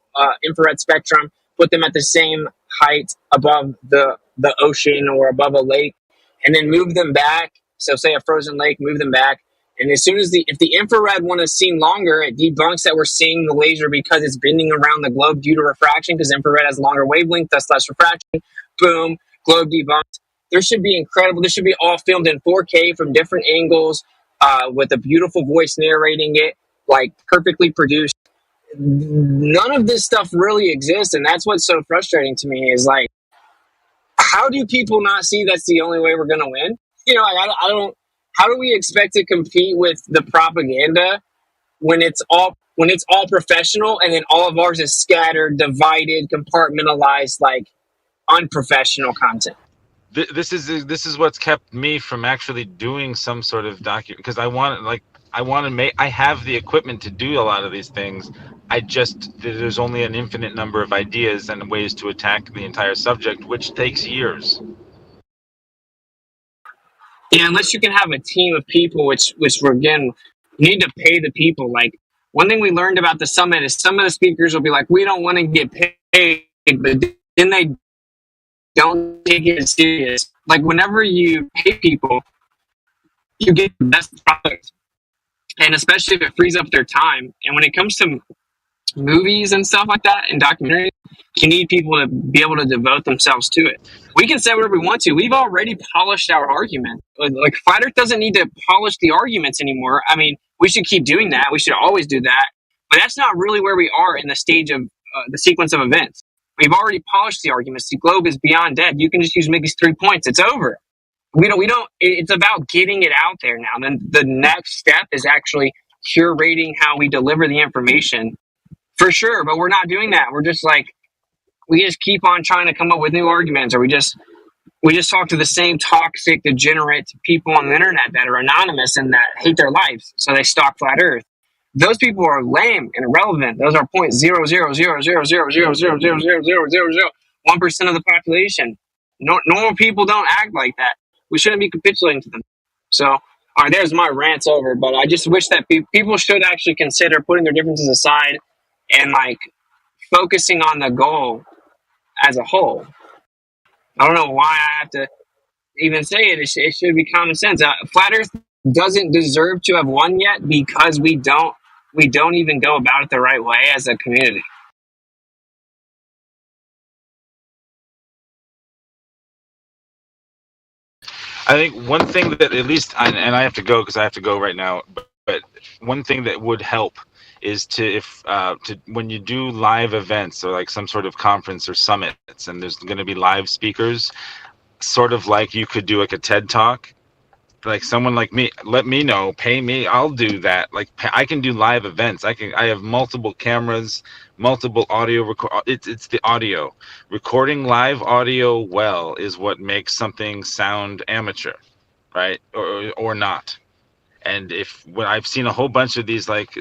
infrared spectrum, put them at the same height above the ocean or above a lake, and then move them back. So say a frozen lake, move them back. And as soon as if the infrared one is seen longer, it debunks that we're seeing the laser because it's bending around the globe due to refraction, because infrared has longer wavelength, thus less refraction. Boom, globe debunked. There should be incredible. This should be all filmed in 4K from different angles, with a beautiful voice narrating it, like perfectly produced. None of this stuff really exists, and that's what's so frustrating to me. Is like, how do people not see that's the only way we're going to win? You know, like, I don't. How do we expect to compete with the propaganda when it's all professional, and then all of ours is scattered, divided, compartmentalized, like unprofessional content? This is what's kept me from actually doing some sort of document, because I have the equipment to do a lot of these things. There's only an infinite number of ideas and ways to attack the entire subject, which takes years. Yeah, unless you can have a team of people, which again, you need to pay the people. Like, one thing we learned about the summit is some of the speakers will be like, we don't want to get paid, but then they don't take it serious. Like, whenever you pay people, you get the best product. And especially if it frees up their time. And when it comes to movies and stuff like that and documentaries, you need people to be able to devote themselves to it. We can say whatever we want to. We've already polished our argument. Like, Flat Earth doesn't need to polish the arguments anymore. I mean, we should keep doing that. We should always do that. But that's not really where we are in the stage of the sequence of events. We've already polished the arguments. The globe is beyond dead. You can just use Mickey's 3 points. It's over. We don't. It's about getting it out there now. Then the next step is actually curating how we deliver the information. For sure, but we're not doing that. We're just like, we just keep on trying to come up with new arguments, or we just talk to the same toxic, degenerate people on the internet that are anonymous and that hate their lives, so they stalk Flat Earth. Those people are lame and irrelevant. Those are 0.0000000000001% of the population. Normal people don't act like that. We shouldn't be capitulating to them. So, all right, there's my rants over. But I just wish that people should actually consider putting their differences aside and like focusing on the goal as a whole. I don't know why I have to even say it. It should be common sense. Flat Earth doesn't deserve to have won yet because we don't even go about it the right way as a community. I think one thing that at least, and I have to go because I have to go right now, but one thing that would help is to when you do live events or like some sort of conference or summits, and there's going to be live speakers, sort of like you could do like a TED Talk, like someone like me, let me know, pay me, I'll do that. Like I can do live events. I have multiple cameras, multiple audio record. It's the audio. Recording live audio well is what makes something sound amateur, right? Or not. And when I've seen a whole bunch of these, like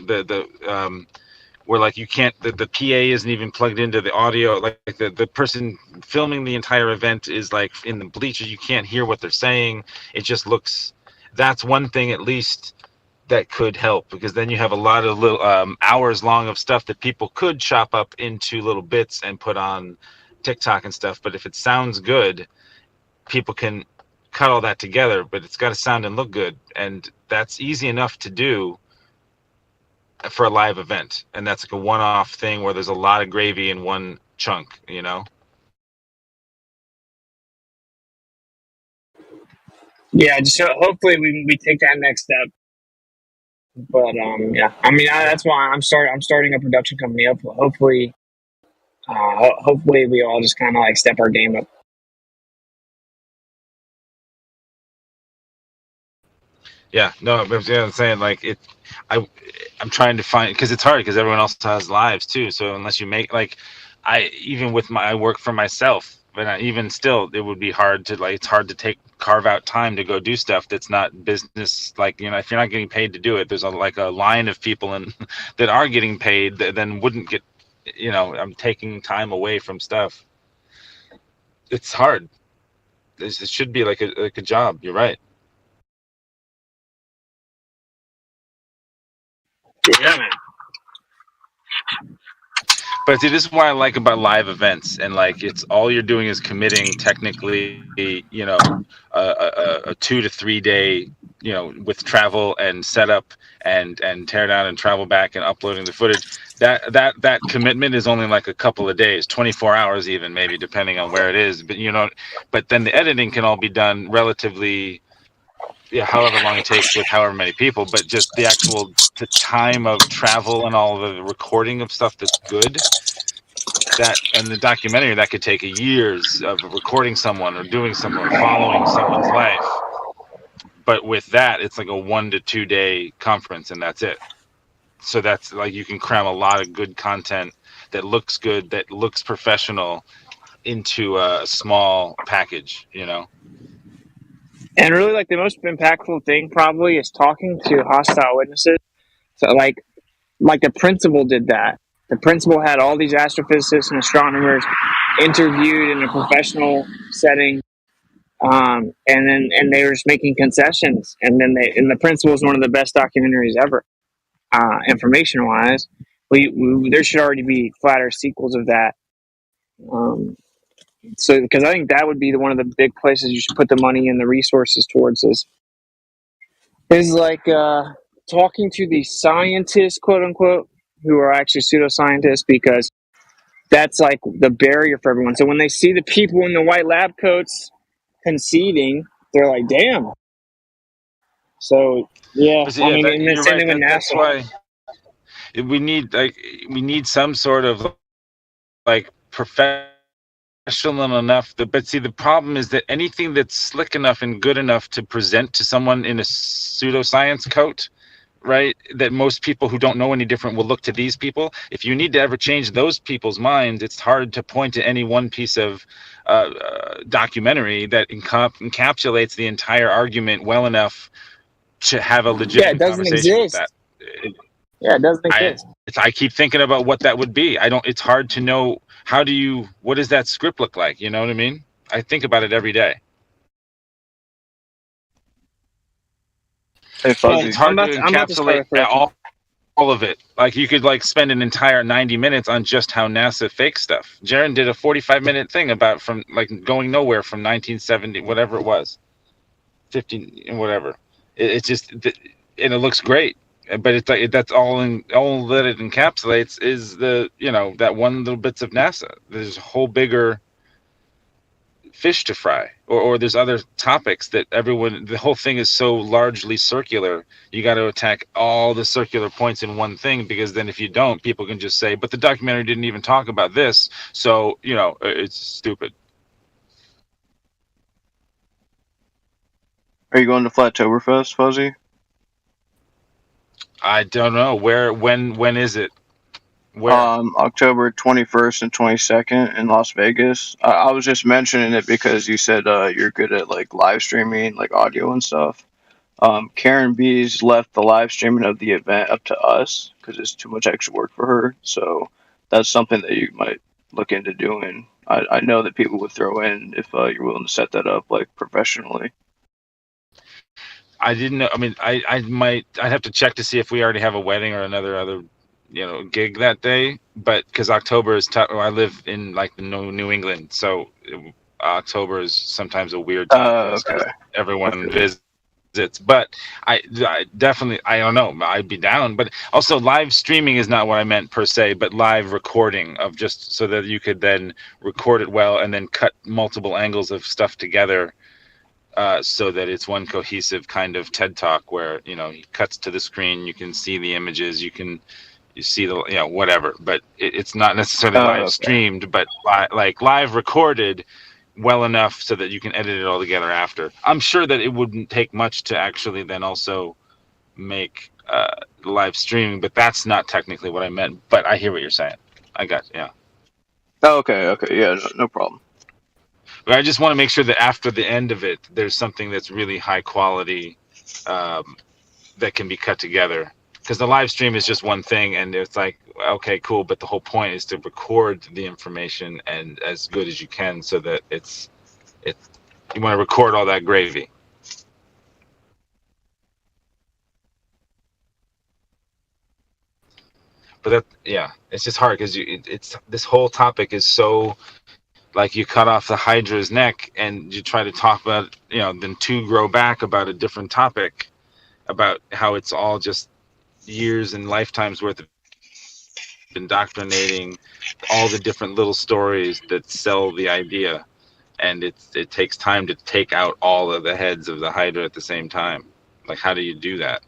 where like you can't, the PA isn't even plugged into the audio, like the person filming the entire event is like in the bleachers, you can't hear what they're saying. It just looks, that's one thing at least that could help, because then you have a lot of little hours long of stuff that people could chop up into little bits and put on TikTok and stuff. But if it sounds good, people can cut all that together, but it's got to sound and look good, and that's easy enough to do for a live event. And that's like a one-off thing where there's a lot of gravy in one chunk, you know? Yeah, just hopefully we take that next step. But yeah, I mean that's why I'm starting a production company. Hopefully we all just kind of like step our game up. Yeah, no, I'm saying like I'm trying to find, because it's hard because everyone else has lives too. So unless you make, like, I work for myself, but even still, it would be hard to, like, it's hard to carve out time to go do stuff that's not business. Like, you know, if you're not getting paid to do it, there's a line of people that are getting paid that then wouldn't get, you know, I'm taking time away from stuff. It's hard. It should be like a job. You're right. Yeah, man. But see, this is what I like about live events, and like it's all you're doing is committing technically, you know, a 2 to 3 day, you know, with travel and setup and tear down and travel back and uploading the footage. That commitment is only like a couple of days, 24 hours even, maybe, depending on where it is. But you know, but then the editing can all be done relatively, yeah, however long it takes with however many people. But just the time of travel and all of the recording of stuff that's good, that, and the documentary that could take years of recording someone or doing someone, following someone's life. But with that, it's like a 1 to 2 day conference, and that's it. So that's like, you can cram a lot of good content that looks good, that looks professional, into a small package, you know. And really, like, the most impactful thing probably is talking to hostile witnesses. So like the principal did that. The principal had all these astrophysicists and astronomers interviewed in a professional setting, and they were just making concessions. And then the principal is one of the best documentaries ever, information wise. There should already be flat Earth sequels of that. So because I think that would be one of the big places you should put the money and the resources towards is like talking to the scientists, quote unquote, who are actually pseudoscientists, because that's like the barrier for everyone. So when they see the people in the white lab coats conceding, they're like, damn. So yeah, But I mean, and the same thing with NASA. That's why we need some sort of like professional enough. But see, the problem is that anything that's slick enough and good enough to present to someone in a pseudoscience coat, right, that most people who don't know any different will look to these people. If you need to ever change those people's minds, it's hard to point to any one piece of documentary that encapsulates the entire argument well enough to have a legitimate conversation with that. It doesn't exist. I keep thinking about what that would be. It's hard to know. What does that script look like? You know what I mean? I think about it every day. Hey, Fuzzy. It's hard to encapsulate all of it. Like, you could like spend an entire 90 minutes on just how NASA fakes stuff. Jaron did a 45-minute thing about from like going nowhere from 1970, whatever it was, 50, whatever. It's just, and it looks great. But it's like that's all that it encapsulates is the, you know, that one little bits of NASA. There's a whole bigger fish to fry, or there's other topics that the whole thing is so largely circular. You got to attack all the circular points in one thing, because then if you don't, people can just say, but the documentary didn't even talk about this, so, you know, it's stupid. Are you going to Flattoberfest, Fuzzy? I don't know when is it? Where? October 21st and 22nd in Las Vegas. I was just mentioning it because you said you're good at like live streaming, like audio and stuff. Karen B's left the live streaming of the event up to us because it's too much extra work for her. So that's something that you might look into doing. I know that people would throw in if you're willing to set that up like professionally. I didn't know. I mean, I'd have to check to see if we already have a wedding or other gig that day. But because October is tough. I live in like the New England, so October is sometimes a weird time. Okay. Everyone visits. But I definitely, I don't know, I'd be down. But also live streaming is not what I meant per se, but live recording of just so that you could then record it well and then cut multiple angles of stuff together. So that it's one cohesive kind of TED Talk where he cuts to the screen, you can see the images, you see the whatever, but it's not necessarily live streamed, but like live recorded well enough so that you can edit it all together after. I'm sure that it wouldn't take much to actually then also make live streaming, but that's not technically what I meant. But I hear what you're saying. I got Okay, yeah, no problem. But I just want to make sure that after the end of it, there's something that's really high quality that can be cut together. Because the live stream is just one thing, and it's like, okay, cool, but the whole point is to record the information and as good as you can, so that it's you want to record all that gravy. But it's just hard because it's this whole topic is so. Like you cut off the Hydra's neck and you try to talk about, then two grow back about a different topic, about how it's all just years and lifetimes worth of indoctrinating all the different little stories that sell the idea. And it takes time to take out all of the heads of the Hydra at the same time. Like, how do you do that?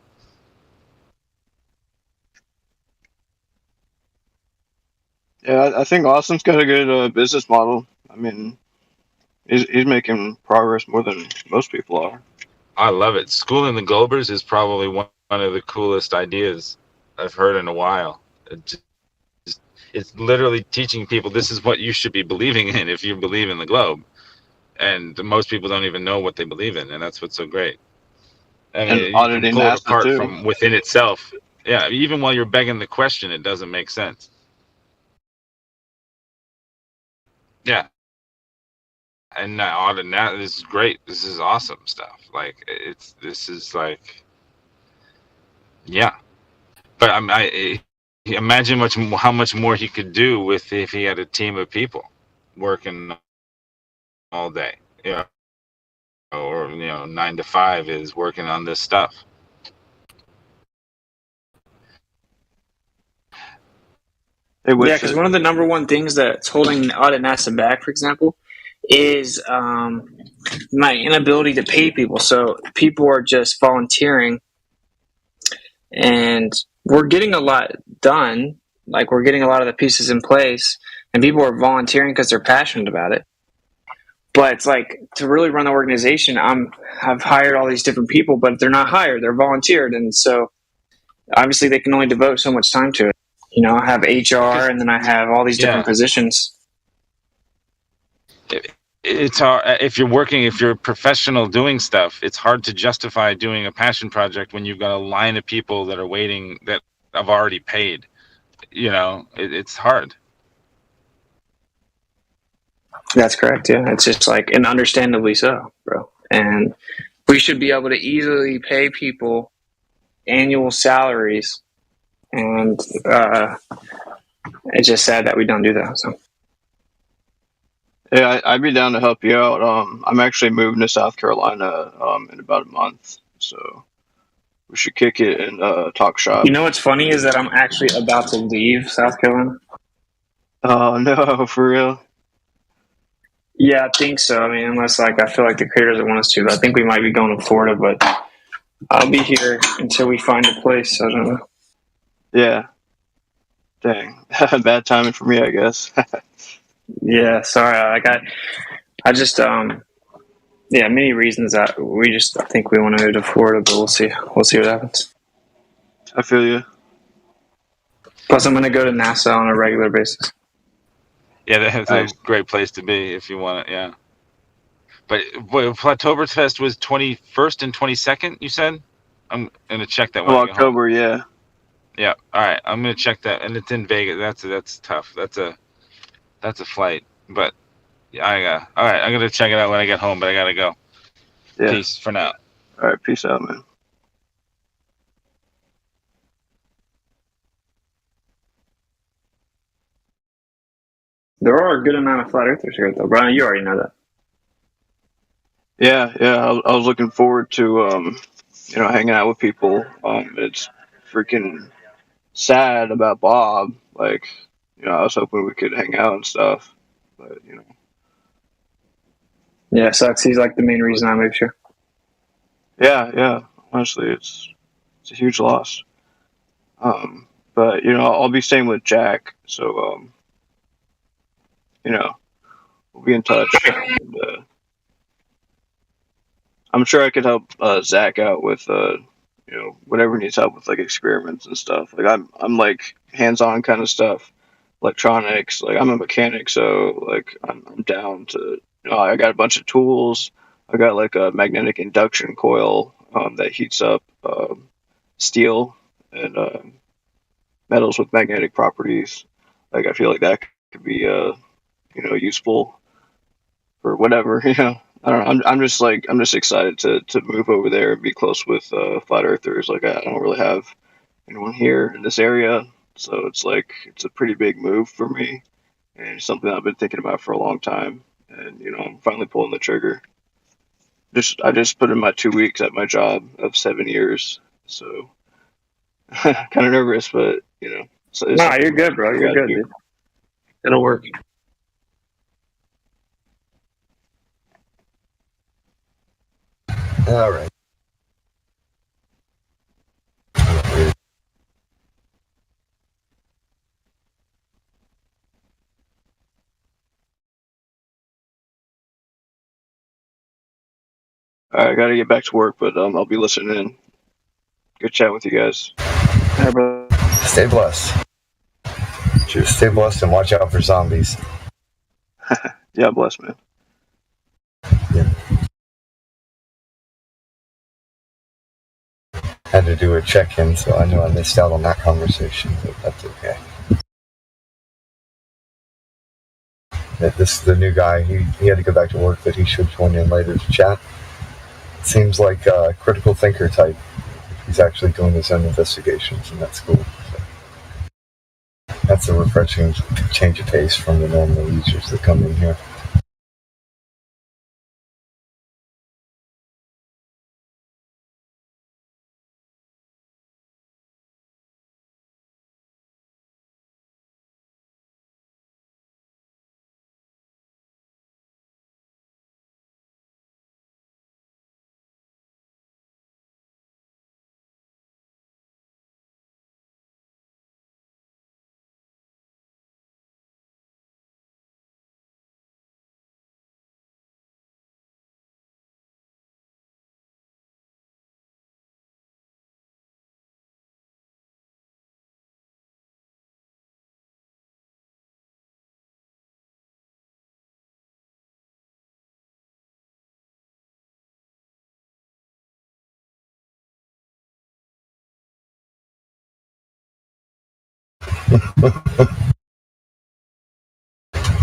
Yeah, I think Austin's got a good business model. I mean, he's making progress more than most people are. I love it. Schooling the Globers is probably one of the coolest ideas I've heard in a while. It's literally teaching people this is what you should be believing in if you believe in the globe. And most people don't even know what they believe in, and that's what's so great. I mean, you can pull it apart from within itself. Yeah, even while you're begging the question, it doesn't make sense. Yeah. And now this is great. This is awesome stuff. Like this is like, yeah. But I imagine how much more he could do if he had a team of people working all day. Or 9 to 5 is working on this stuff. Yeah, because one of the number one things that's holding Audit NASA back, for example, is my inability to pay people. So people are just volunteering, and we're getting a lot done. Like, we're getting a lot of the pieces in place, and people are volunteering because they're passionate about it. But it's like, to really run the organization, I've hired all these different people, but they're not hired; they're volunteered, and so obviously they can only devote so much time to it. I have HR, and then I have all these different positions. It's hard if you're a professional doing stuff. It's hard to justify doing a passion project when you've got a line of people that are waiting that I've already paid. It's hard. That's correct. Yeah, it's just like, and understandably so, bro. And we should be able to easily pay people annual salaries, and it's just sad that we don't do that. So. Yeah, I'd be down to help you out. I'm actually moving to South Carolina in about a month, so we should kick it and talk shop. You know what's funny is that I'm actually about to leave South Carolina. Oh no, for real? Yeah, I think so. I mean, unless I feel like the creators don't want us to. But I think we might be going to Florida, but I'll be here until we find a place. I don't know. Yeah. Dang, bad timing for me, I guess. Yeah, sorry. I just Yeah, many reasons that I think we want to move to Florida, but we'll see. We'll see what happens. I feel you. Plus, I'm going to go to NASA on a regular basis. Yeah, that's a great place to be if you want it. Yeah. But Plateauberfest was 21st and 22nd. You said. I'm gonna check that when I get home. October, yeah. Yeah. All right. I'm gonna check that, and it's in Vegas. That's tough. That's a flight. But yeah, all right. I'm gonna check it out when I get home. But I gotta go. Yeah. Peace for now. All right. Peace out, man. There are a good amount of flat earthers here, though, Brian. You already know that. Yeah. I was looking forward to hanging out with people. It's freaking sad about Bob. Like, I was hoping we could hang out and stuff, but Yeah, it sucks. He's like the main reason I moved here. Yeah. Honestly, it's a huge loss. But I'll be staying with Jack, so we'll be in touch. And, I'm sure I could help Zach out with whatever he needs help with, like experiments and stuff. Like I'm like hands-on kind of stuff, electronics. Like I'm a mechanic, so like I'm down to. I got a bunch of tools. I got like a magnetic induction coil that heats up steel and metals with magnetic properties. Like I feel like that could be useful for whatever. I don't know. I'm just excited to move over there and be close with flat earthers. Like I don't really have anyone here in this area, so it's a pretty big move for me, and it's something I've been thinking about for a long time. And I'm finally pulling the trigger. I just put in my 2 weeks at my job of 7 years, so kind of nervous, but So nah, you're good, bro. You're good, dude. It'll work. All right. I got to get back to work, but I'll be listening in. Good chat with you guys. All right, bro. Stay blessed. Cheers. Stay blessed and watch out for zombies. Yeah, bless, man. Yeah. Had to do a check-in, so I know I missed out on that conversation, but that's okay. The new guy, he had to go back to work, but he should join in later to chat. Seems like a critical thinker type. He's actually doing his own investigations, and that's cool. So that's a refreshing change of pace from the normal users that come in here.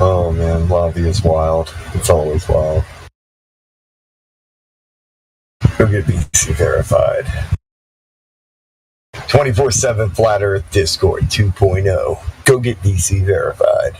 Oh man, lobby is wild. It's always wild. Go get BC verified. 24/7 Flat Earth Discord 2.0. Go get BC verified.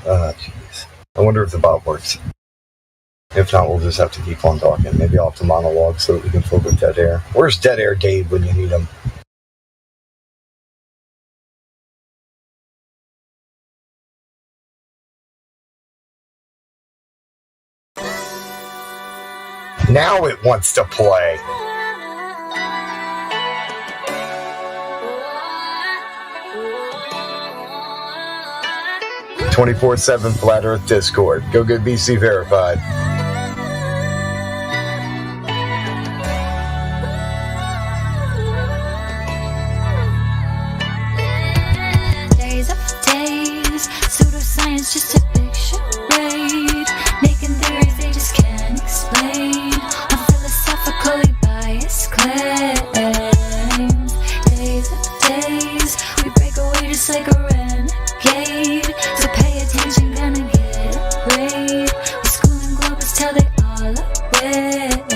Jeez. I wonder if the bot works. If not, we'll just have to keep on talking. Maybe I'll have to monologue so that we can fill the dead air. Where's Dead Air Dave when you need him? Now it wants to play. "24/7 Flat Earth Discord." Go get BC verified. Days after days, pseudoscience just a big charade. Making theories they just can't explain. On philosophically biased claims. Days after days, we break away just like a renegade. So pay attention, gonna get a grade. We're schooling globers till they all awake.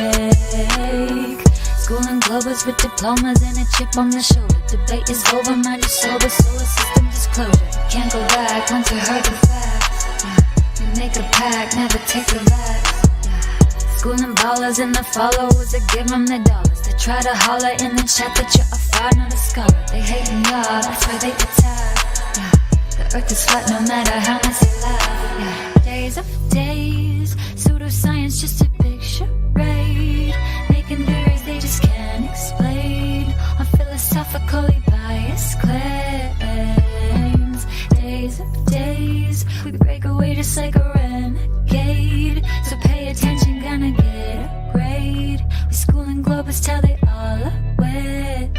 Schooling globers with diplomas and a chip on the shoulder. Debate is over, mind is sober, solar system disclosure. Can't go back once you heard the facts. We make a pact, never take it back. Schooling ballers and the followers that give them the dollars. They try to holler in the chat that you're a fraud, not a scholar. They hating God, that's why they attack. The earth is flat no matter how much they laugh. Days after days, pseudoscience just a big charade. Making theories they just can't explain. On philosophically biased claims. Days after days, we break away just like a renegade. So pay attention, gonna get a grade. We schooling globers till they all awake.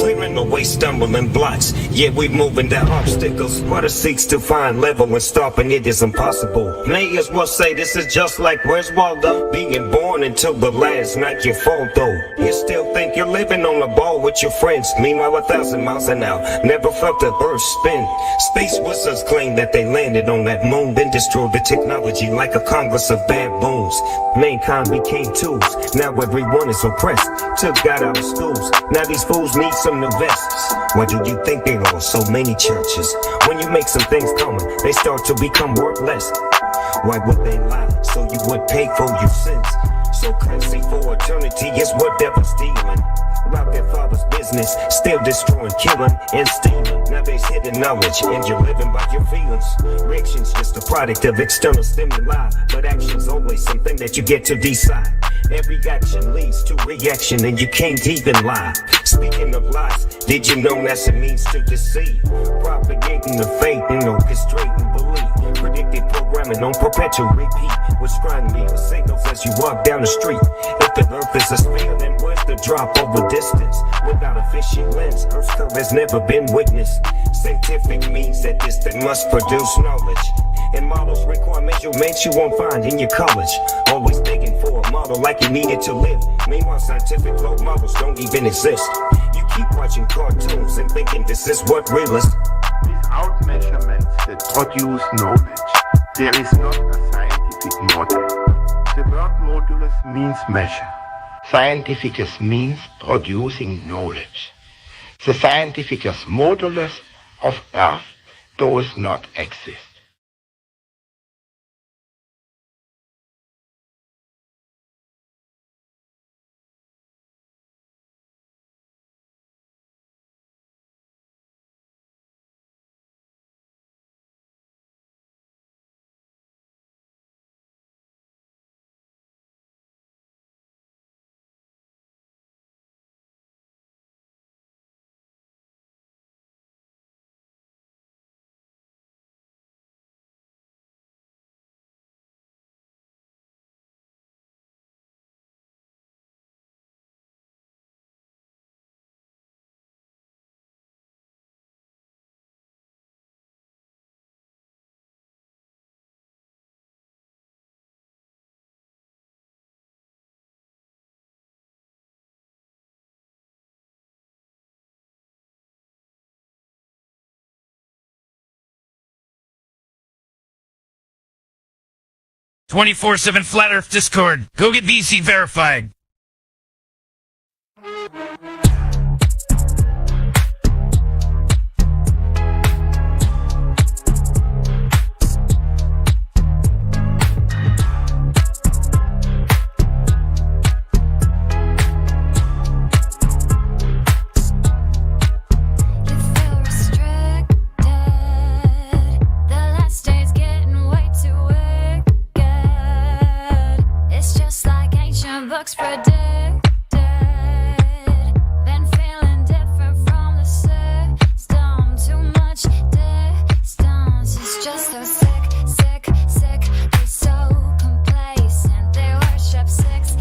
clearing away stumbling blocks. Yet we moving the obstacles. Water seeks to find level and stopping it is impossible. May as well say this is just like where's Waldo? Being born until the last night you fall though. You still think you're living on a ball with your friends. Meanwhile 1,000 miles an hour. Never felt the earth spin. Space wizards claim that they landed on that moon, then destroyed the technology like a congress of baboons. Mankind became tools. Now everyone is oppressed. Took God out of schools. Now these fools need some new vests. Why do you think there are so many churches? When you make some things common, they start to become worthless. Why would they lie? So you would pay for your sins. So currency for eternity is what devils stealing. Rob their father's business, still destroying, killing, and stealing. Now there's hidden knowledge, and you're living by your feelings. Reaction's just a product of external stimuli, but action's always something that you get to decide. Every action leads to reaction, and you can't even lie. Speaking of lies, did you know that's it means to deceive? Propagating the faith and orchestrating belief. Predictive programming on perpetual repeat. With scrying signals as you walk down the street. If the earth is a sphere, then where's the drop over distance? Without a fishing lens, Earth's curve has never been witnessed. Scientific means that this thing must produce knowledge. And models require measurements you won't find in your college. Always digging for a model like you needed to live. Meanwhile, scientific role models don't even exist. You keep watching cartoons and thinking this is what real is. Without measurements that produce knowledge, there is not a scientific model. The word modulus means measure. Scientificus means producing knowledge. The scientificus modulus of Earth does not exist. "24/7 Flat Earth Discord. Go get VC verified." Books predicted. Been feeling different from the system. Too much distance. It's just so sick, sick, sick. They're so complacent. They worship six,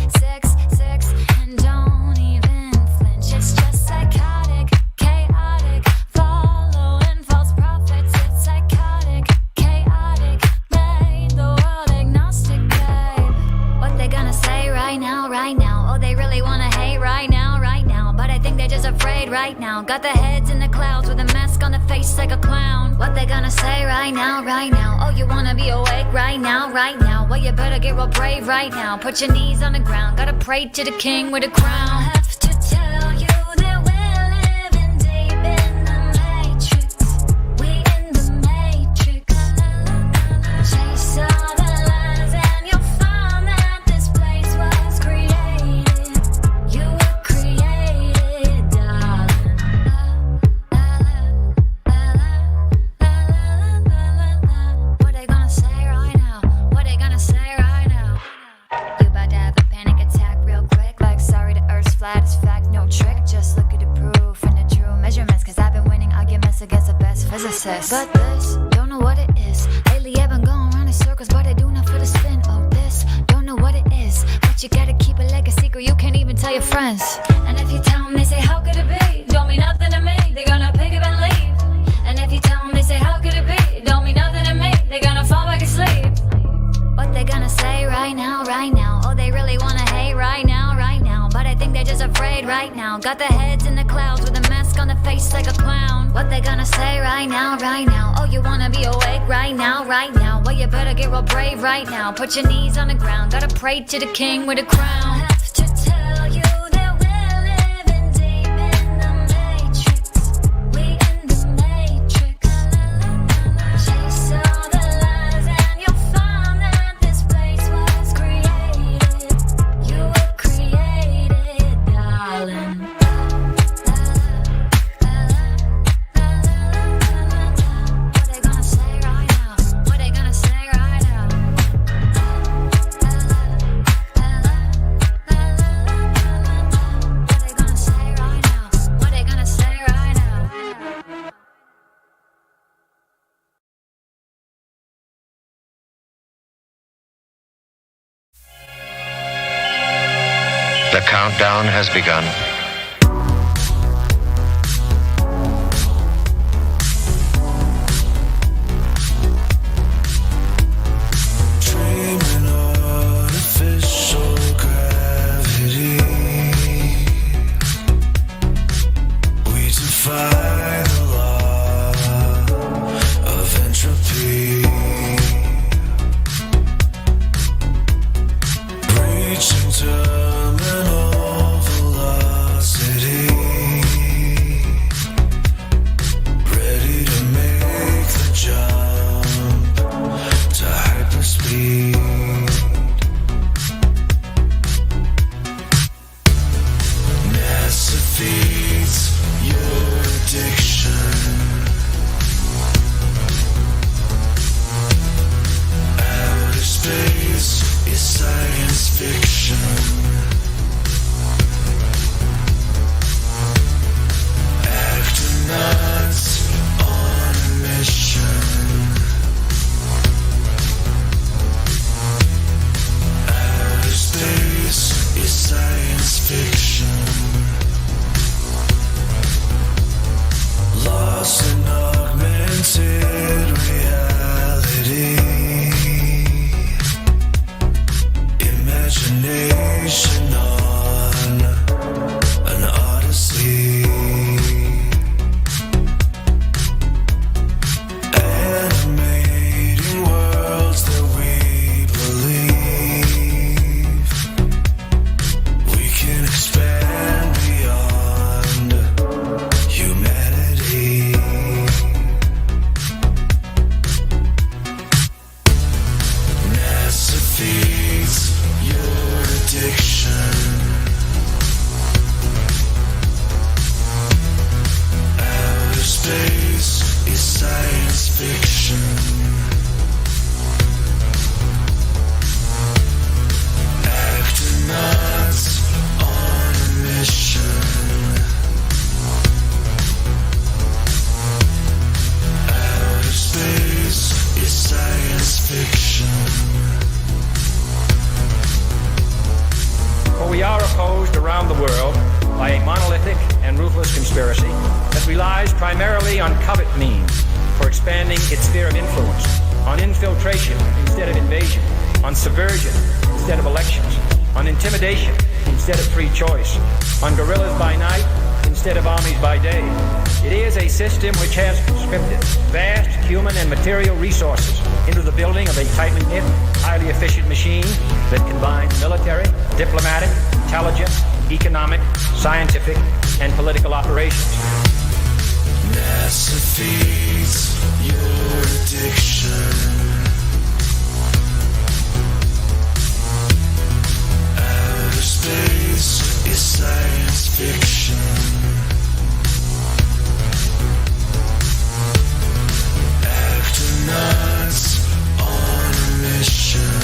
and don't even flinch. It's just psychotic, chaotic. Following false prophets. It's psychotic, chaotic. Made the world agnostic, babe. What they gonna say right now? Oh, they really wanna hate right now. But I think they're just afraid right now. Got their heads in the clouds with a mask on the face like a clown. What they gonna say right now? Oh, you wanna be awake right now? Well, you better get real brave right now. Put your knees on the ground. Gotta pray to the king with a crown. I have to tell you that we're living deep in the matrix. We in the matrix. Chase all the lies and you'll find that this place was created. You were created, darling. What they gonna say right now? What they gonna say right now? You about to have a panic attack real quick. Like, sorry, the earth's flat, it's fact, no trick. Just look at the proof and the true measurements. Cause I've been winning arguments against the best physicists. But this, don't know what it is. Lately I've been going around in circles, but I do not feel the spin. Oh, this, don't know what it is. But you gotta keep it like a secret. You can't even tell all your friends. And if you tell them, they say, how could it be? Don't mean nothing to me, they're gonna pick up and leave. And if you tell them, they say, how could it be? Don't mean nothing to me, they're gonna fall back asleep. What they gonna say right now, right now? Oh, they really wanna hate right now, right now. But I think they're just afraid right now. Got their heads in the clouds with a mask on the face like a clown. What they gonna say right now, right now? Oh, you wanna be awake right now, right now? Well, you better get real brave right now. Put your knees on the ground, gotta pray to the king with a crown. Have to tell you that we're living deep in the matrix. We in the matrix. Chase all the lies and you'll find that this place was created. You were created, darling. What they gonna say right now? What they gonna say right now? What they gonna say right now? What they gonna say right now? The countdown has begun. Dreaming artificial gravity. We defy the law of entropy. Reaching terminal velocity. Ready to make the jump to hyperspeed. NASA feeds your addiction. Outer space is science fiction. Astronauts on a mission. Outer space is science fiction. Lost in augmented reality. Imagination on an odyssey. Animating worlds that we believe. We can expand beyond humanity. NASA feeds your addiction. Outer space is science fiction. Astronauts on a mission. Outer space is science fiction. For we are opposed around the world by a monolithic and ruthless conspiracy that relies primarily on covert means for expanding its sphere of influence, on infiltration instead of invasion, on subversion instead of elections, on intimidation instead of free choice, on guerrillas by night instead of armies by day. It is a system which has conscripted vast human and material resources into the building of a tightly knit, highly efficient machine that combines military, diplomatic, intelligence, economic, scientific, and political operations. NASA feeds your addiction. Outer space is science fiction. Astronauts on a mission.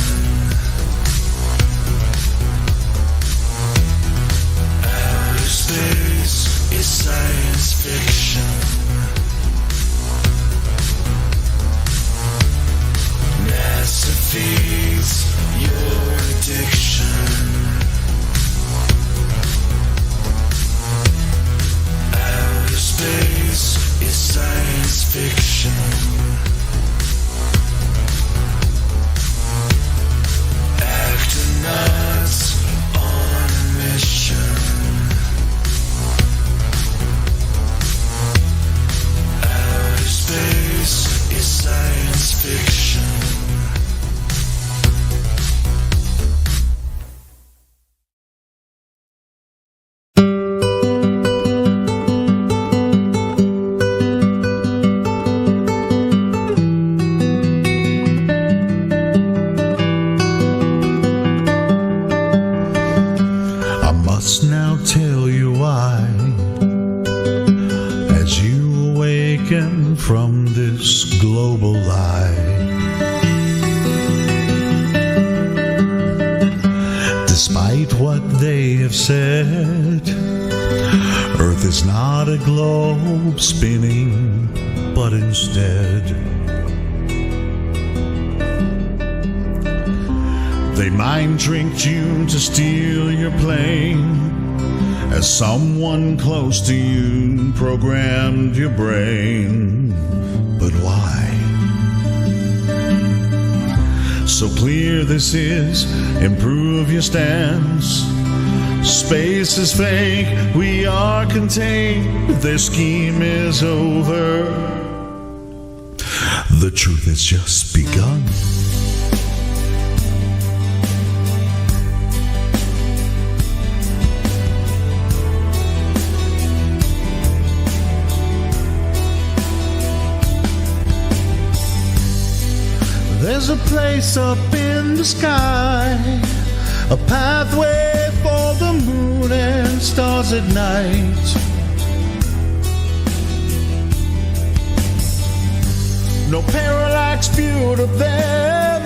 Outer space is science fiction. NASA feeds your addiction. now tell you why. As you awaken from this global lie, despite what they have said, Earth is not a globe spinning, but instead they mind tricked you to steal your plane, as someone close to you programmed your brain. But why? So clear this is, improve your stance. Space is fake, we are contained, their scheme is over. The truth has just begun. There's a place up in the sky, a pathway for the moon and stars at night. No parallax view to them,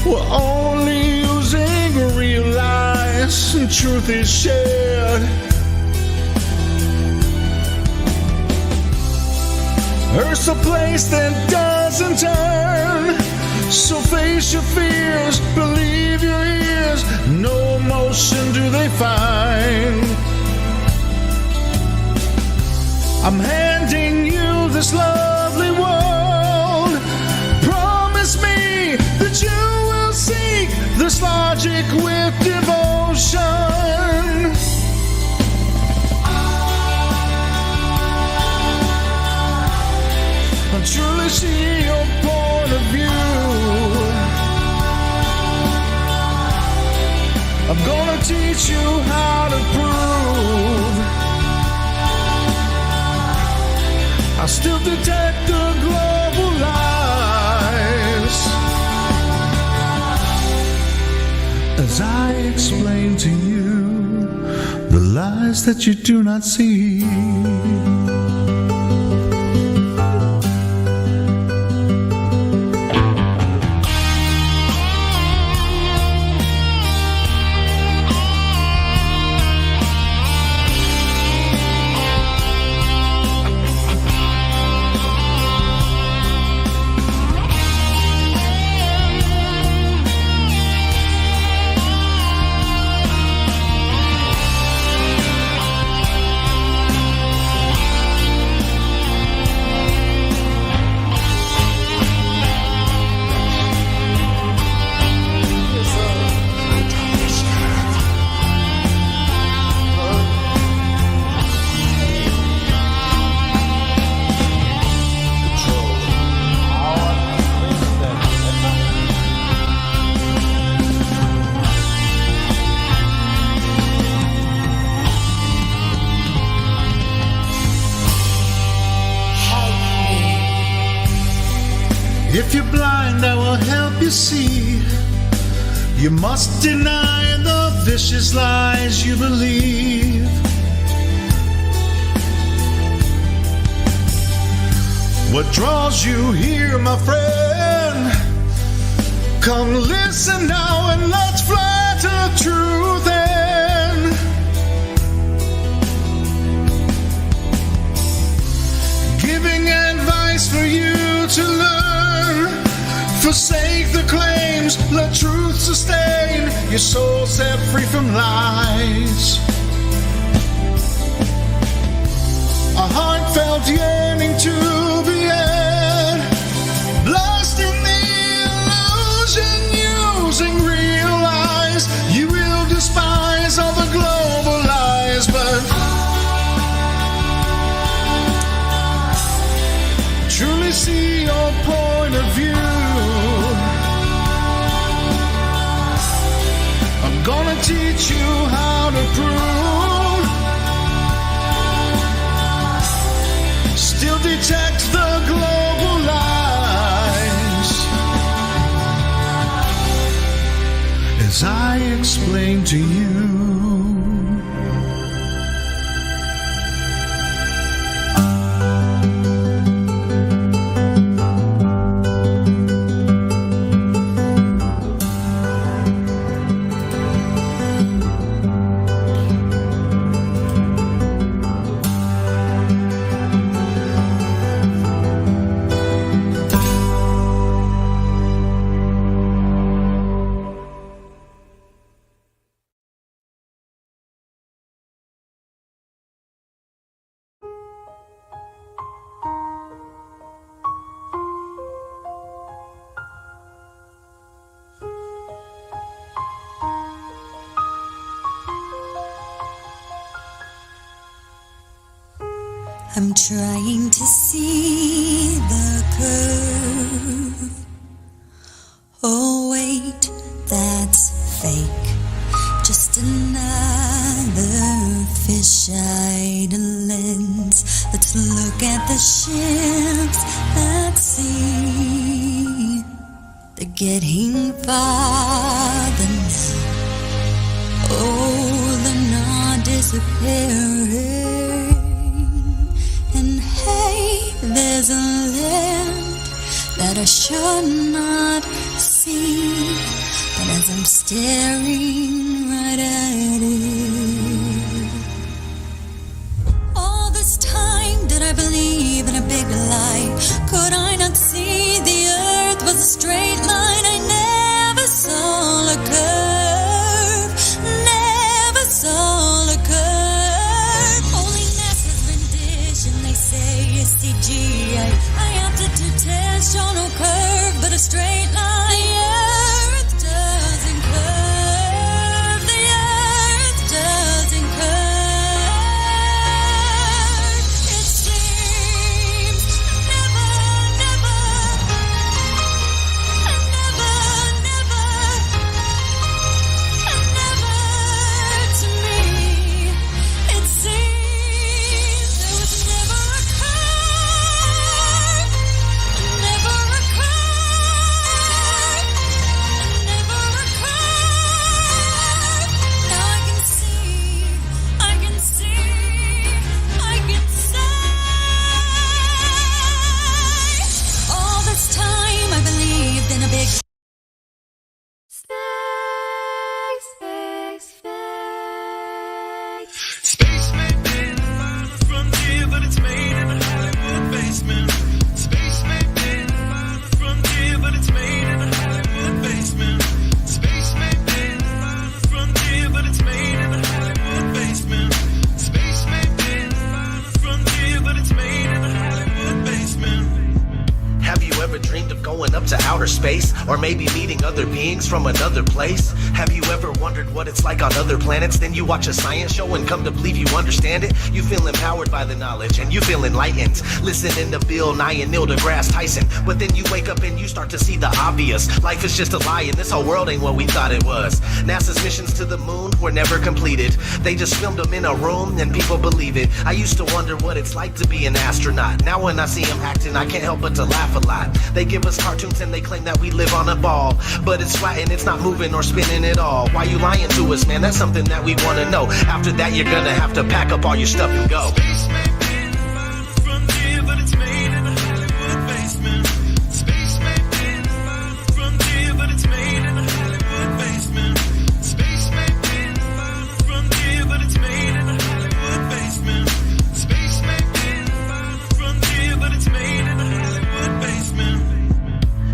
we're only using real lies, and truth is shared. Earth's a place that doesn't turn, so face your fears, believe your ears. No motion do they find. I'm handing you this lovely world. Promise me that you will seek this logic with devotion. I truly see your point of view. I'm gonna teach you how to prove. I still detect the global lies as I explain to you the lies that you do not see. If you're blind, I will help you see. You must deny the vicious lies you believe. What draws you here, my friend? Come listen now and let's fly to truth end. Giving advice for you to learn. Forsake the claims, let truth sustain your soul set free from lies. A heartfelt yearning to be end, lost in the illusion using real lies. You will despise all the global lies, but truly see your point of view. I'm gonna teach you how to prove. Still detect the global lies as I explain to you. I'm trying to see the curve. Oh wait, that's fake. Just another fish-eyed lens. Let's look at the ships at sea. They're getting farther now. Oh, they're not disappearing. And hey, there's a land that I should not see. But as I'm staring right at it, all this time did I believe in a big lie? Could I not see the earth was a straight line? I never saw a curve, never saw a curve. Only NASA's rendition, they say it's CGI. I have to do tests, show no curve, but a straight line. Or maybe meeting other beings from another place. Have you ever wondered what it's like on other planets? Then you watch a science show and come to believe you understand it. You feel empowered by the knowledge and you feel enlightened, listening to Bill Nye and Neil deGrasse Tyson. But then you wake up and you start to see the obvious. Life is just a lie and this whole world ain't what we thought it was. NASA's missions to the moon were never completed. They just filmed them in a room and people believe it. I used to wonder what it's like to be an astronaut. Now when I see them acting, I can't help but to laugh a lot. They give us cartoons and they claim that we live on a ball, but it's flat and it's not moving or spinning at all. Why you lying to us, man? That's something that we want to know. After that, you're gonna have to pack up all your stuff and go.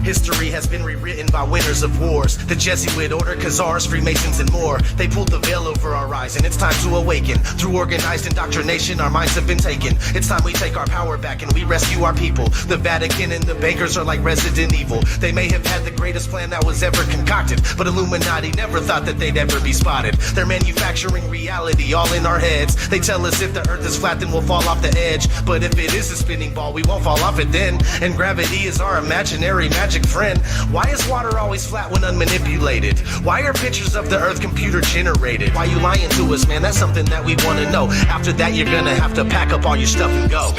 History has been rewritten by winners of wars. The Jesuit order, Khazars, Freemasons, and more. They pulled the veil over our eyes, and it's time to awaken. Through organized indoctrination, our minds have been taken. It's time we take our power back and we rescue our people. The Vatican and the bankers are like Resident Evil. They may have had the greatest plan that was ever concocted, but Illuminati never thought that they'd ever be spotted. They're manufacturing reality all in our heads. They tell us if the earth is flat, then we'll fall off the edge. But if it is a spinning ball, we won't fall off it then. And gravity is our imaginary magic friend. Why is water always flat when unmanipulated? Why are pictures of the earth computer generated? Why you lying to us, man? That's something that we want to know. After that, you're gonna have to pack up all your stuff and go.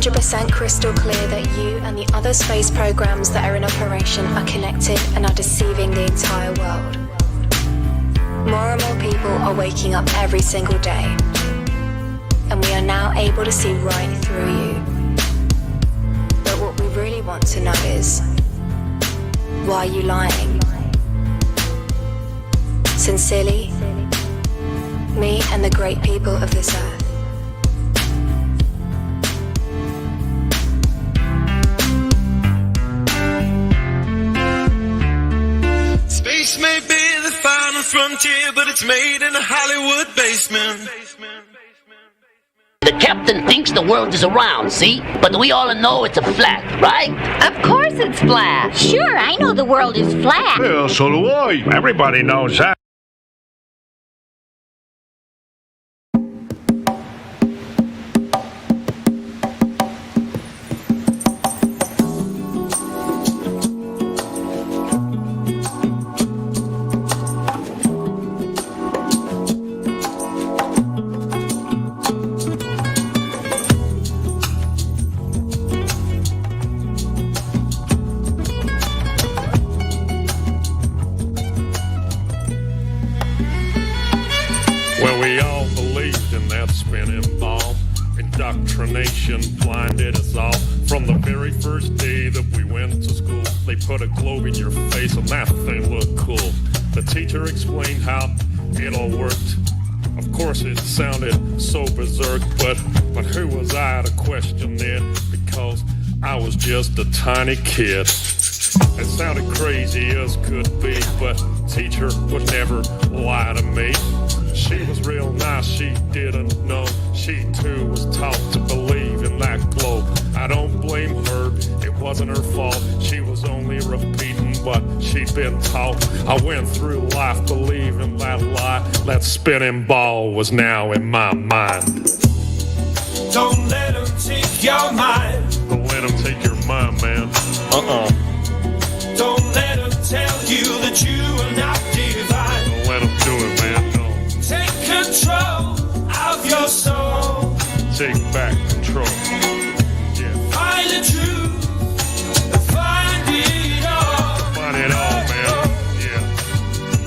100% crystal clear that you and the other space programs that are in operation are connected and are deceiving the entire world. More and more people are waking up every single day, and we are now able to see right through you. But what we really want to know is, why are you lying? Sincerely, me and the great people of this earth. Space may be the final frontier, but it's made in a Hollywood basement. The captain thinks the world is round, see? But we all know it's a flat, right? Of course it's flat. Sure, I know the world is flat. Yeah, so do I. Everybody knows that. Indoctrination blinded us all. From the very first day that we went to school, they put a globe in your face and that thing looked cool. The teacher explained how it all worked. Of course it sounded so berserk, but who was I to question it? Because I was just a tiny kid. It sounded crazy as could be, but teacher would never lie to me. She was real nice, she didn't know. She too was taught to believe in that globe. I don't blame her, it wasn't her fault. She was only repeating what she'd been taught. I went through life believing that lie. That spinning ball was now in my mind. Don't let them take your mind. Don't let them take your mind, man. Don't let them tell you that you are not divine. Don't let them do it, man. No. Take control of your soul. Take back control. Yeah. Find the truth. Find it all. Find it all, man. Yeah.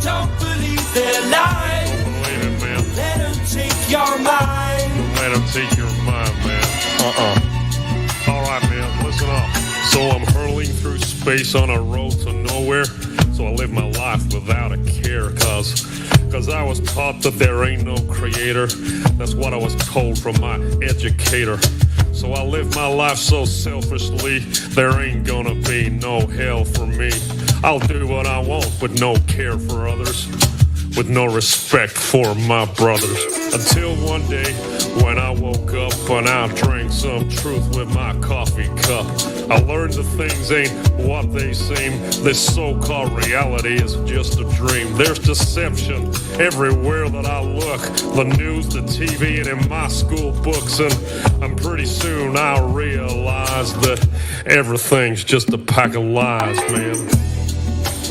Don't believe their lies. Don't believe it, man. Let them take your mind. Don't let them take your mind, man. Alright, man, listen up. So I'm hurling through space on a road to nowhere. So I live my life without a care, cause I was taught that there ain't no creator. That's what I was told from my educator. So I live my life so selfishly, there ain't gonna be no hell for me. I'll do what I want with no care for others, with no respect for my brothers. Until one day when I woke up and I drank some truth with my coffee cup. I learned that things ain't what they seem. This so-called reality is just a dream. There's deception everywhere that I look. The news, the TV, and in my school books. And pretty soon I'll realize that everything's just a pack of lies, man.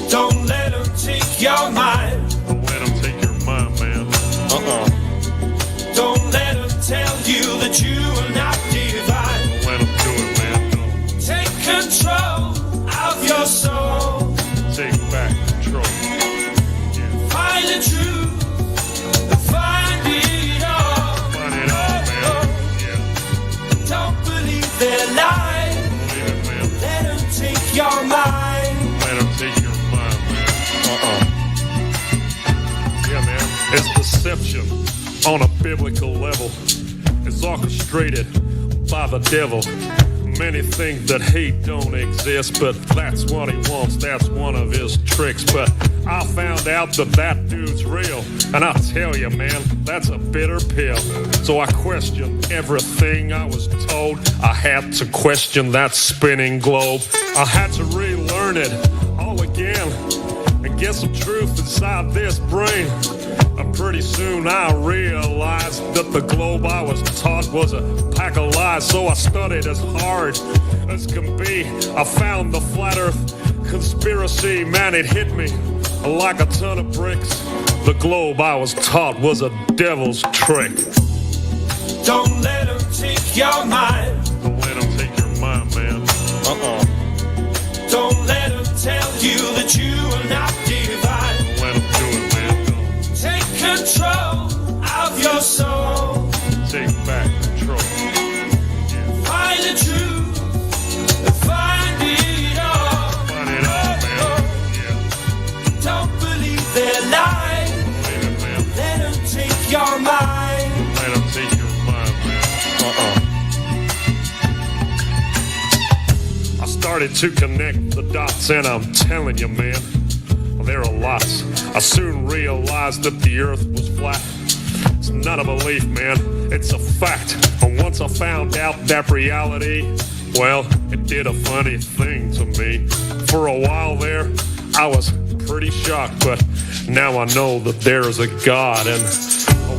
Don't let them take your mind. Don't let them take your mind, man. Don't let them tell you that you are not divine. Don't let them do it, man. No. Take control of your soul. Take back control. Yeah. Find the truth. Find it all. Find it all, man. Yeah. Don't believe their lies. Don't believe it, man. Let them take your mind. Let them take your mind, man. Yeah, man. It's deception on a biblical level. It's orchestrated by the devil. Many think that hate don't exist, but that's what he wants, that's one of his tricks. But I found out that dude's real, and I tell you, man, that's a bitter pill. So I questioned everything I was told. I had to question that spinning globe. I had to relearn it all again and get some truth inside this brain. And pretty soon I realized that the globe I was taught was a pack of lies. So I studied as hard as can be. I found the flat earth conspiracy. Man, it hit me like a ton of bricks. The globe I was taught was a devil's trick. Don't let them take your mind. Don't let them Don't let them tell you that you are not divine. Don't let them do it, man. Don't. Take control of your soul. Take back control. Find the truth, find it all. Find it all, man. Yeah. Don't believe their lies. Believe it, man. Let them take your mind. Let them take your mind, man. I started to connect the dots, and I'm telling you, man, there are lots. I soon realized that the earth was flat. It's not a belief, man, it's a fact. And once I found out that reality, well, it did a funny thing to me. For a while there, I was pretty shocked, but now I know that there is a God. And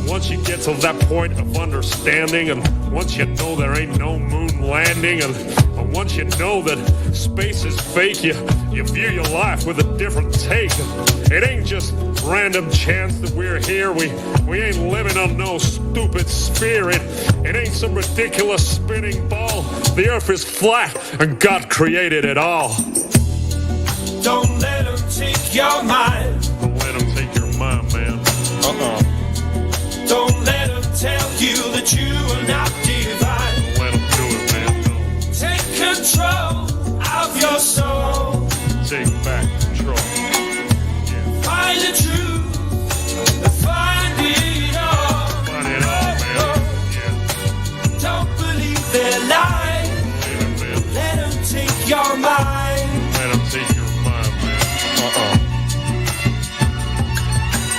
once you get to that point of understanding, and once you know there ain't no moon landing, and once you know that space is fake, you view your life with a different take. It ain't just random chance that we're here. We ain't living on no stupid sphere. It ain't some ridiculous spinning ball. The earth is flat, and God created it all. Don't let them take your mind. Don't let them take your mind, man. Don't let them tell you that you are not divine. Don't let them do it, man. Don't. Take control of your soul. Take back control. Find the truth, find it all. Find it all, man. Yeah. Don't believe their lies. Believe it, man. Let them take your mind. Let them take your mind, man.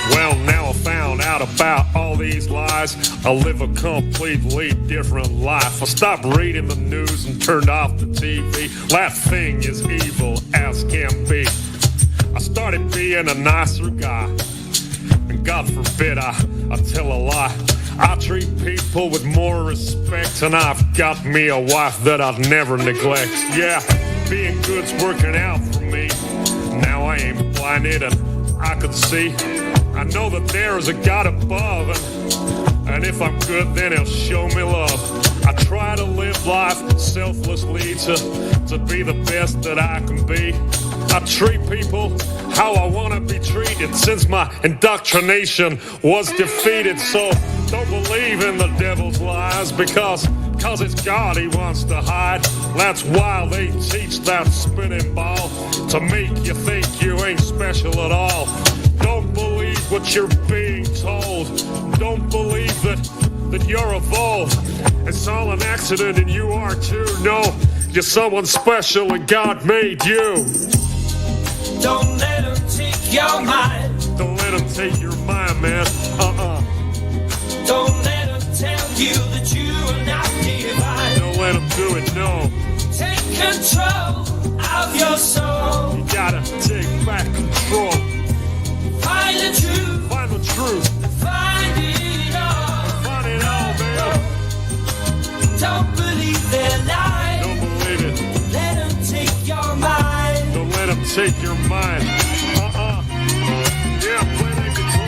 Well, now I found out about all these lies. I live a completely different life. I stopped reading the news and turned off the TV. That thing is evil as can be. I started being a nicer guy, and God forbid I tell a lie. I treat people with more respect, and I've got me a wife that I'd never neglect. Yeah, being good's working out for me. Now I ain't blinded and I could see. I know that there is a God above, and if I'm good, then he'll show me love. I try to live life selflessly to be the best that I can be. I treat people how I want to be treated since my indoctrination was defeated. So don't believe in the devil's lies because it's God he wants to hide. That's why they teach that spinning ball to make you think you ain't special at all. Don't believe what you're being told. Don't believe that you're evolved. It's all an accident and you are too. No, you're someone special and God made you. Don't let them take your mind. Don't let them take your mind, man. Don't let them tell you that you are not divine. Don't let them do it, no. Take control of your soul. You gotta take back control. Find the truth. Find the truth. Find it all. Find it all, man. Don't believe their lies. Don't believe it. Let them take your mind. Don't let them take your mind. Yeah, play that guitar.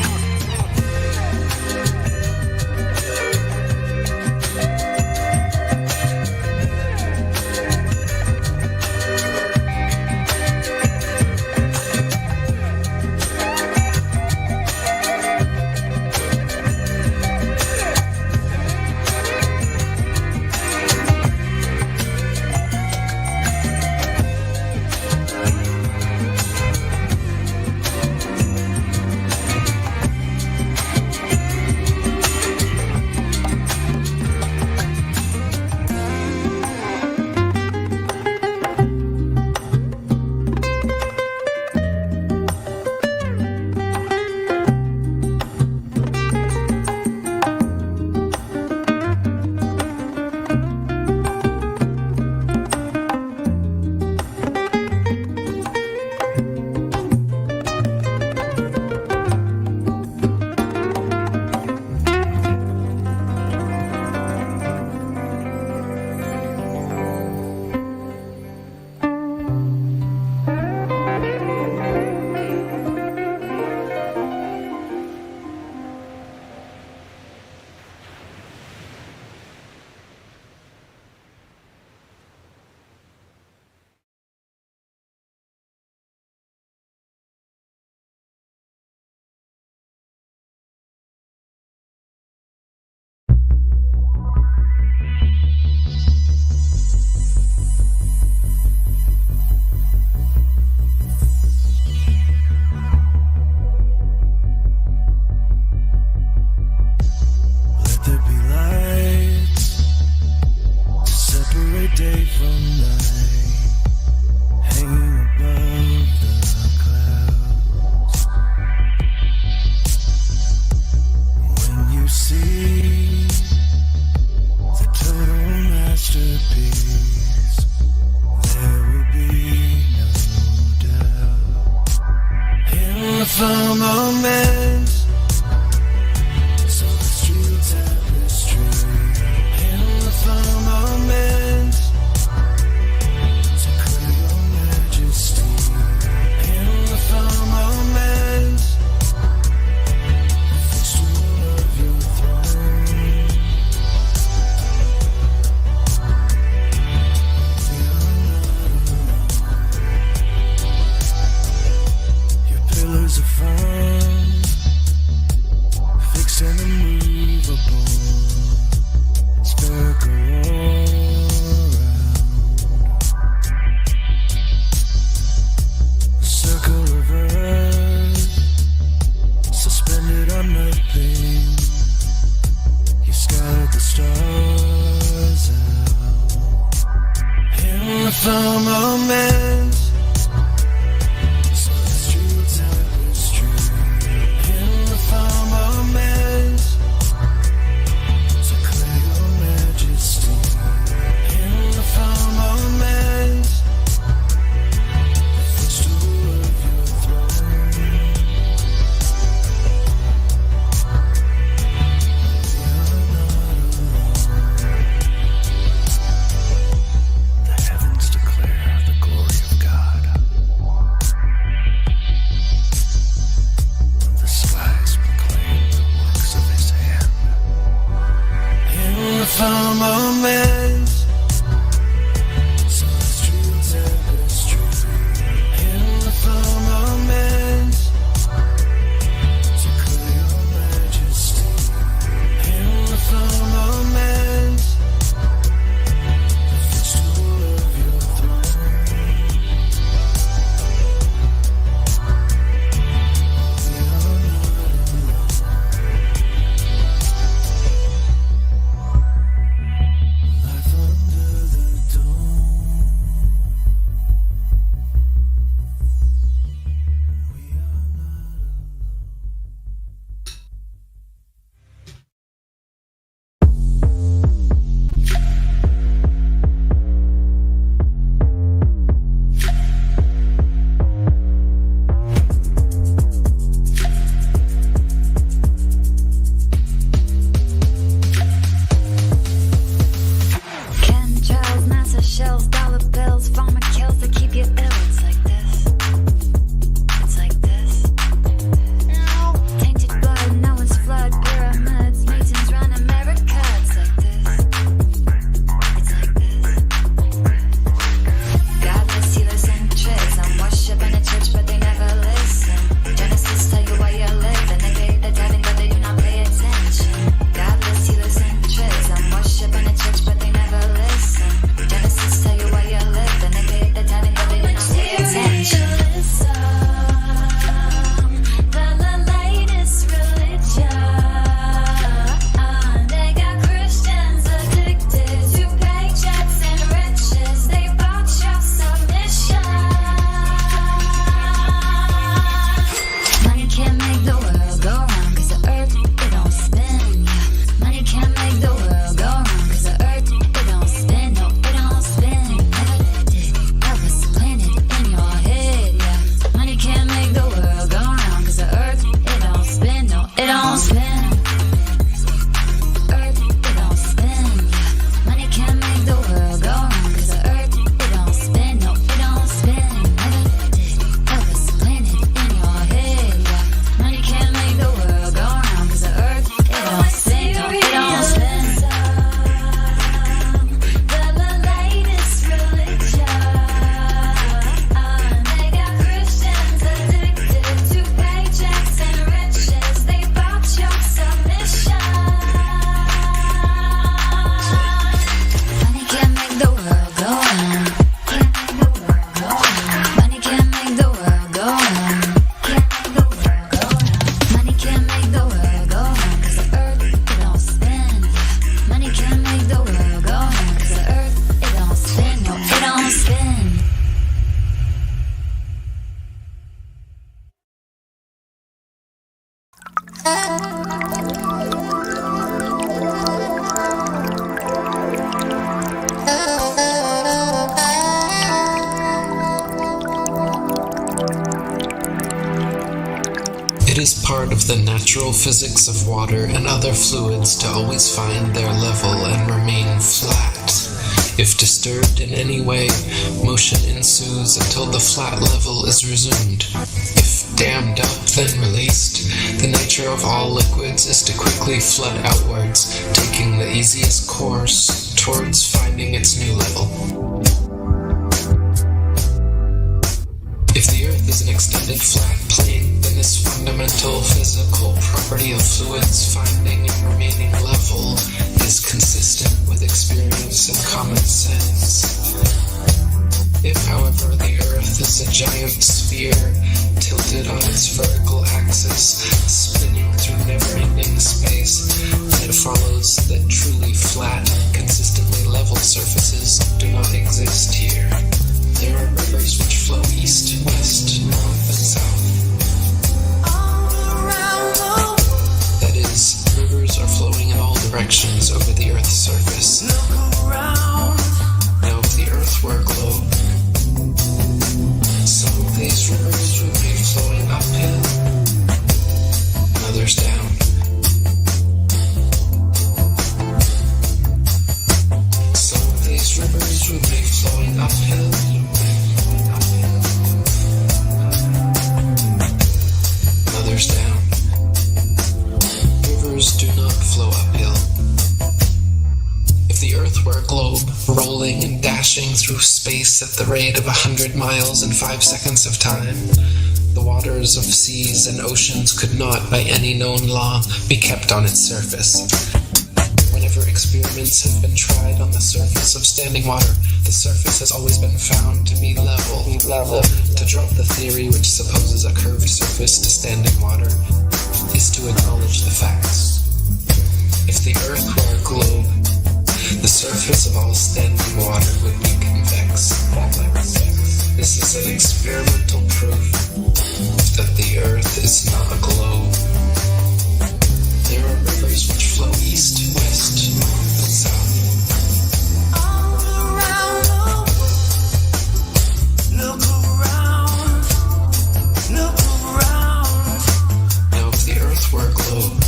firmament. So the street tapestry in the firmament. To clear your majesty in the firmament. The footstool of your throne. Pillars are firm, fixed and immovable, spherical around. A circle of earth, suspended on nothing. You scattered the stars out in the firmament. Firmament. To clear your majesty in the firmament. The footstool of your throne. We are not alone. The heavens declare the glory of God. The skies proclaim the works of his hand. In the firmament, celestial tapestry. In the firmament, to clear your majesty. In the firmament, the footstool of your throne. We are not life under the dome. We are not Chemtrails, massive shells, dollar bills, pharma kills that keep you ill. It's like this. It's like this. Tainted blood, no one's flood, pyramids, Masons run America. It's like this. It's like this. Godless healers and tricks. I'm worshiping a church, but they never listen. Genesis tell you why you live, and they pay the tithing, but they do not pay attention. Godless healers and tricks. I'm worshiping a church, but they never listen. Genesis tell you why you live, and they pay the tithing, but they do not pay attention. The latest religion. They got Christians addicted to paychecks and riches. They bought your submission. Money can't make the world go round, 'cause the earth, it don't spin, yeah. Money can't make the world go round, 'cause the earth, it don't spin, no, it don't spin. That was planted in your head, yeah. Money can't make the world go round, 'cause the earth, it don't spin, no, it don't spin. Earth, it don't spin, yeah. Money can't make the world go round, 'cause the earth, it don't spin, no, it don't spin. That was planted in your head, yeah. Money can't make the world go round, 'cause the earth, it don't spin, no, it don't spin. The latest religion. They got Christians addicted to paychecks and riches. They bought your submission. Money can't make the world go round. Money can't make the world go round. Money can't make the world go round, 'cause the earth, it don't spin. Money can't make the world go round, 'cause the earth, it don't spin, no, it don't spin. is part of the natural physics of water and other fluids to always find their level and remain flat. If disturbed in any way, motion ensues until the flat level is resumed. If dammed up, then released, the nature of all liquids is to quickly flood outwards, taking the easiest course towards finding its new level. If the Earth is an extended flat plane, then this fundamental physical property of fluids finding and remaining level is consistent with experience and common sense. If, however, the Earth is a giant sphere tilted on its vertical axis, spinning through never-ending space, then it follows that truly flat, consistently level surfaces do not exist here. There are rivers which flow east, west, north, and south. That is, rivers are flowing in all directions over the Earth's surface. Now, if the Earth were a globe, some of these rivers would be flowing uphill, and others down. Some of these rivers would be flowing uphill, others down. Rivers do not flow uphill. If the Earth were a globe, rolling and dashing through space at the rate of 100 miles in 5 seconds of time, the waters of seas and oceans could not, by any known law, be kept on its surface. Whenever experiments have been tried on the surface of standing water, the surface has always been found to be level. To drop the theory which supposes a curved surface to standing water is to acknowledge the facts. If the Earth were a globe, the surface of all standing water would be convex. This is an experimental proof that the Earth is not a globe. There are rivers which flow east, west, north, and south. Now, if the Earth were a globe,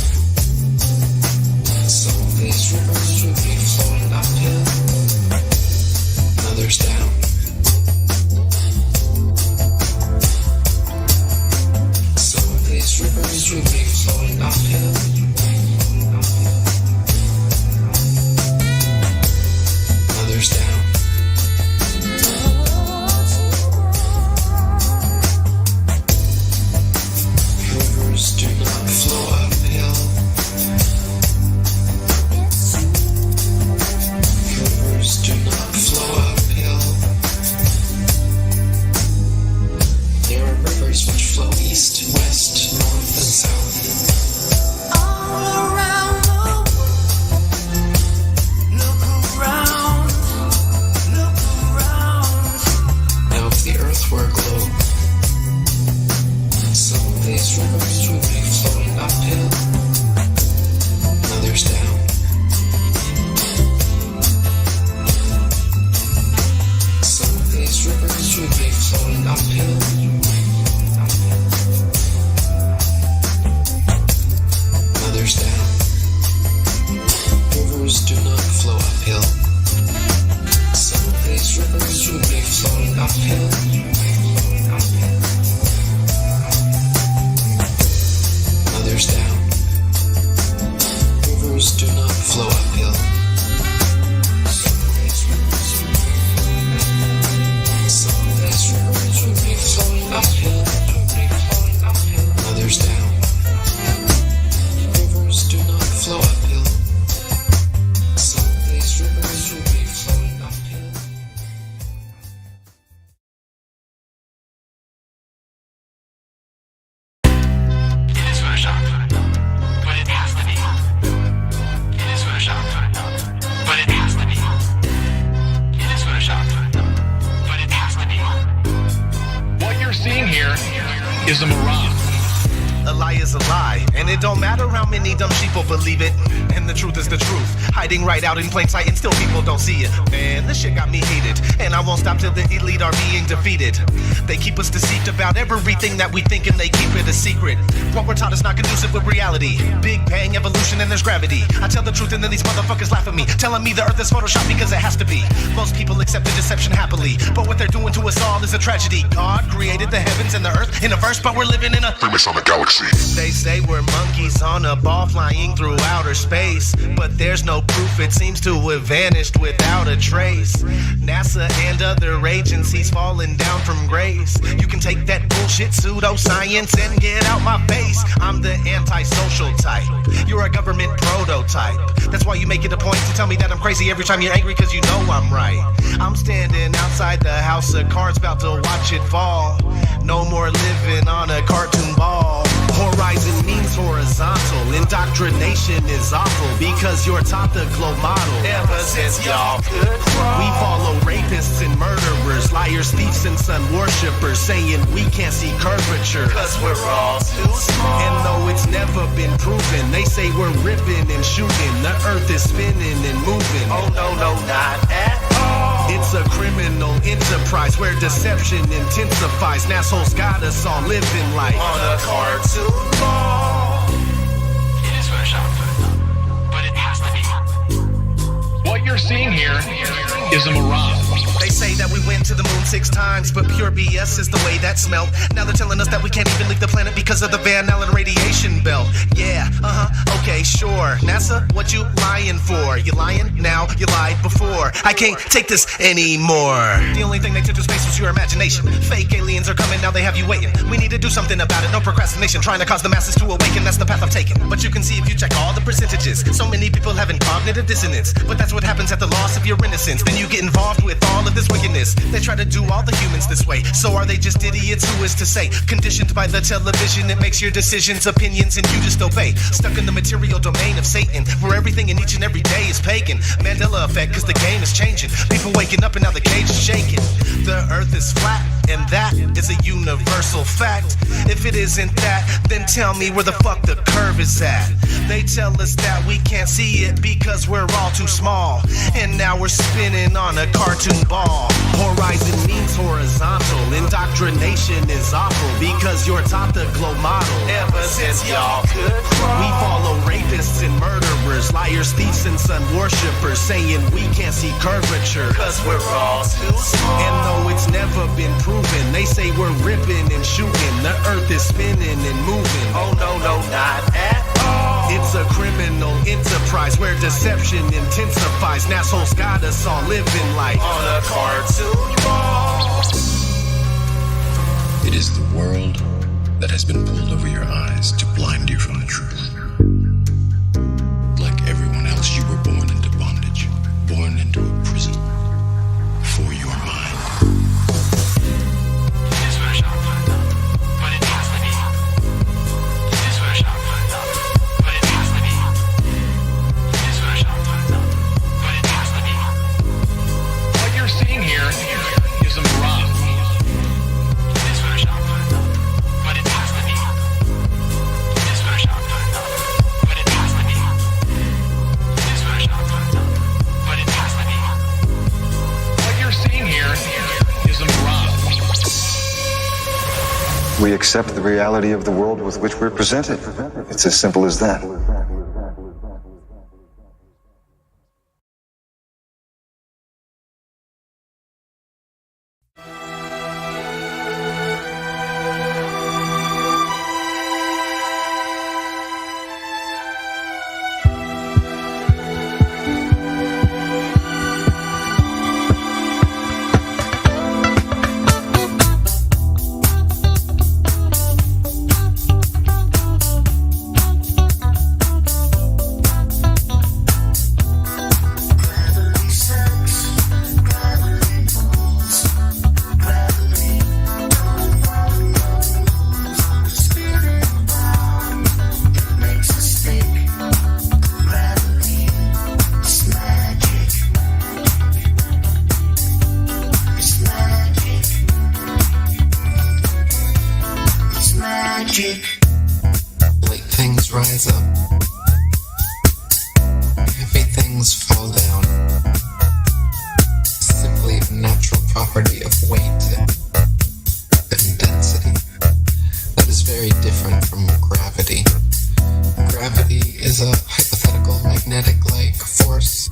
some of these rivers would be flowing uphill, and others down. Some of these rivers would be flowing uphill, and others down. Rivers do not flow uphill. Rivers do not flow uphill. There are rivers which flow east, west, north, and south. All around the world. Look around. Look around. Now, if the Earth were a globe, some of these rivers would be flowing uphill, and others down. Some of these rivers would be flowing uphill, and others down. Rivers do not flow uphill. Some of these rivers would be flowing uphill, others down. Rivers do not flow uphill. Some of these rivers would be flowing uphill, others down. Rivers do not flow uphill. Some of these rivers would be flowing uphill. What you're seeing here is a mirage. A lie is a lie, and it don't matter how many dumb sheeple believe it. And the truth is the truth, hiding right out in plain sight, and still people don't see it. Man, this shit got me heated, and I won't stop till the elite are being defeated. They keep us deceived about everything that we think, and they keep it a secret. What we're taught is not conducive with reality. Big bang, evolution, and there's gravity. I tell the truth, and then these motherfuckers laugh at me, telling me the earth is Photoshop because it has to be. Most people accept the deception happily, but what they're doing to us all is a tragedy. God created the heavens and the earth in a verse, but we're living in a Freemasonic galaxy. They say we're monkeys on a ball flying through outer space, but there's no proof. It seems to have vanished without a trace. NASA and other agencies falling down from grace. You can take that bullshit pseudoscience and get out my face. I'm the antisocial type. You're a government prototype. That's why you make it a point to tell me that I'm crazy every time you're angry, cause you know I'm right. I'm standing outside the house of cards about to watch it fall. No more living on a cartoon ball. Horizon means horizontal. Indoctrination is awful because you're taught the globe model. Ever since y'all could crawl, we follow rapists and murderers, liars, thieves, and sun worshippers, saying we can't see curvature cause we're all too small. And though it's never been proven, they say we're ripping and shooting. The earth is spinning and moving. Oh no, no, not at all. It's a criminal enterprise where deception intensifies. And assholes got us all living like on a cartoon ball. It is Photoshop, but it has to be. What you're seeing here is a mirage. They say that we went to the moon 6 times, but pure BS is the way that smelled. Now they're telling us that we can't even leave the planet because of the Van Allen radiation belt. Yeah, okay, sure. NASA, what you lying for? You lying now, you lied before. I can't take this anymore. The only thing they took to space was your imagination. Fake aliens are coming, now they have you waiting. We need to do something about it, no procrastination. Trying to cause the masses to awaken, that's the path I've taken. But you can see if you check all the percentages, so many people having cognitive dissonance. But that's what happens at the loss of your innocence. Then you get involved with all of this wickedness. They try to do all the humans this way. So are they just idiots? Who is to say? Conditioned by the television, it makes your decisions, opinions, and you just obey. Stuck in the material domain of Satan, where everything in each and every day is pagan. Mandela effect, cause the game is changing. People waking up and now the cage is shaking. The earth is flat, and that is a universal fact. If it isn't that, then tell me where the fuck the curve is at. They tell us that we can't see it because we're all too small. And now we're spinning on a cartoon ball. Horizon means horizontal. Indoctrination is awful because you're taught the globe model. Ever since y'all could crawl, we follow rapists and murderers, liars, thieves, and sun worshippers, saying we can't see curvature cause we're all too small. And though it's never been proven, they say we're ripping and shooting. The earth is spinning and moving. Oh no, no, not at all. It's a criminal enterprise where deception intensifies. And assholes got us all living like on a cartoon ball. It is the world that has been pulled over your eyes to blind you from the truth. Like everyone else, you were born into bondage, born into a prison for your mind. It is Photoshop, but it has to be. It is Photoshop, but it has to be. It is Photoshop, but it has to be. What you're seeing here is a mirage. It is Photoshop, but it has to be. It is Photoshop, but it has to be. It is Photoshop, but it has to be. What you're seeing here is a mirage. We accept the reality of the world with which we're presented. It's as simple as that. Magic. things rise up. Heavy things fall down. Simply a natural property of weight and density. That is very different from gravity. Gravity is a hypothetical magnetic-like force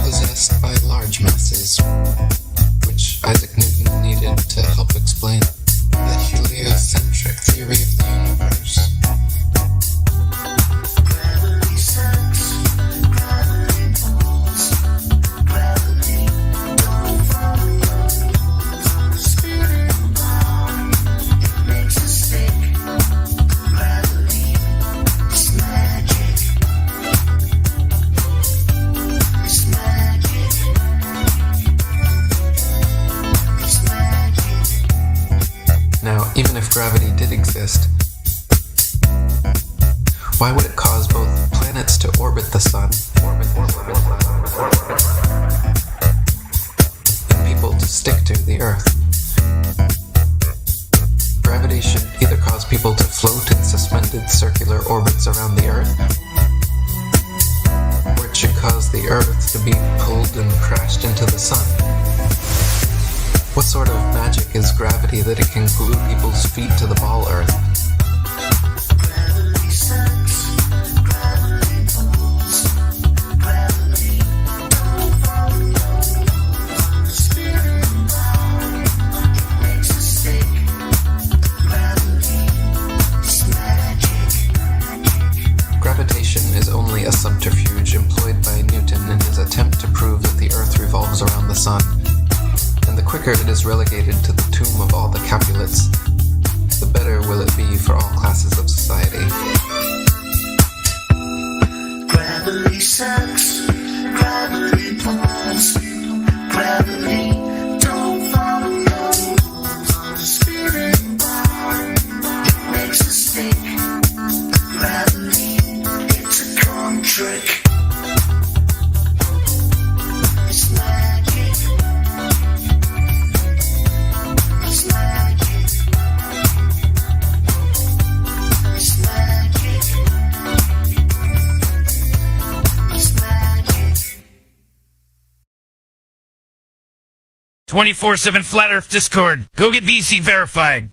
possessed by large masses, which Isaac Newton needed to help explain the heliocentric theory of the universe. Gravity sucks, gravity pulls, gravity don't follow the spinning ball, it makes us stick. Gravity is magic. It's magic. It's magic. Now, even if gravity did exist, why would it cause both planets to orbit the sun and people to stick to the Earth? Gravity should either cause people to float in suspended circular orbits around the Earth, or it should cause the Earth to be pulled and crashed into the sun. What sort of magic is gravity that it can glue people's feet to the ball Earth? Gravity sucks, gravity pulls, gravity don't follow the spinning ball, it makes us stick. Gravity is magic. Gravitation is only a subterfuge employed by Newton in his attempt to prove that the Earth revolves around the sun. And the quicker it is relegated to the tomb of all the Capulets, the better will it be for all classes of society. Gravity sucks, gravity pulls, gravity don't follow the spinning ball, it makes us stick. Gravity, it's a con trick. It's magic. It's magic. It's magic. It's magic. 24/7 Flat Earth Discord. Go get VC verified.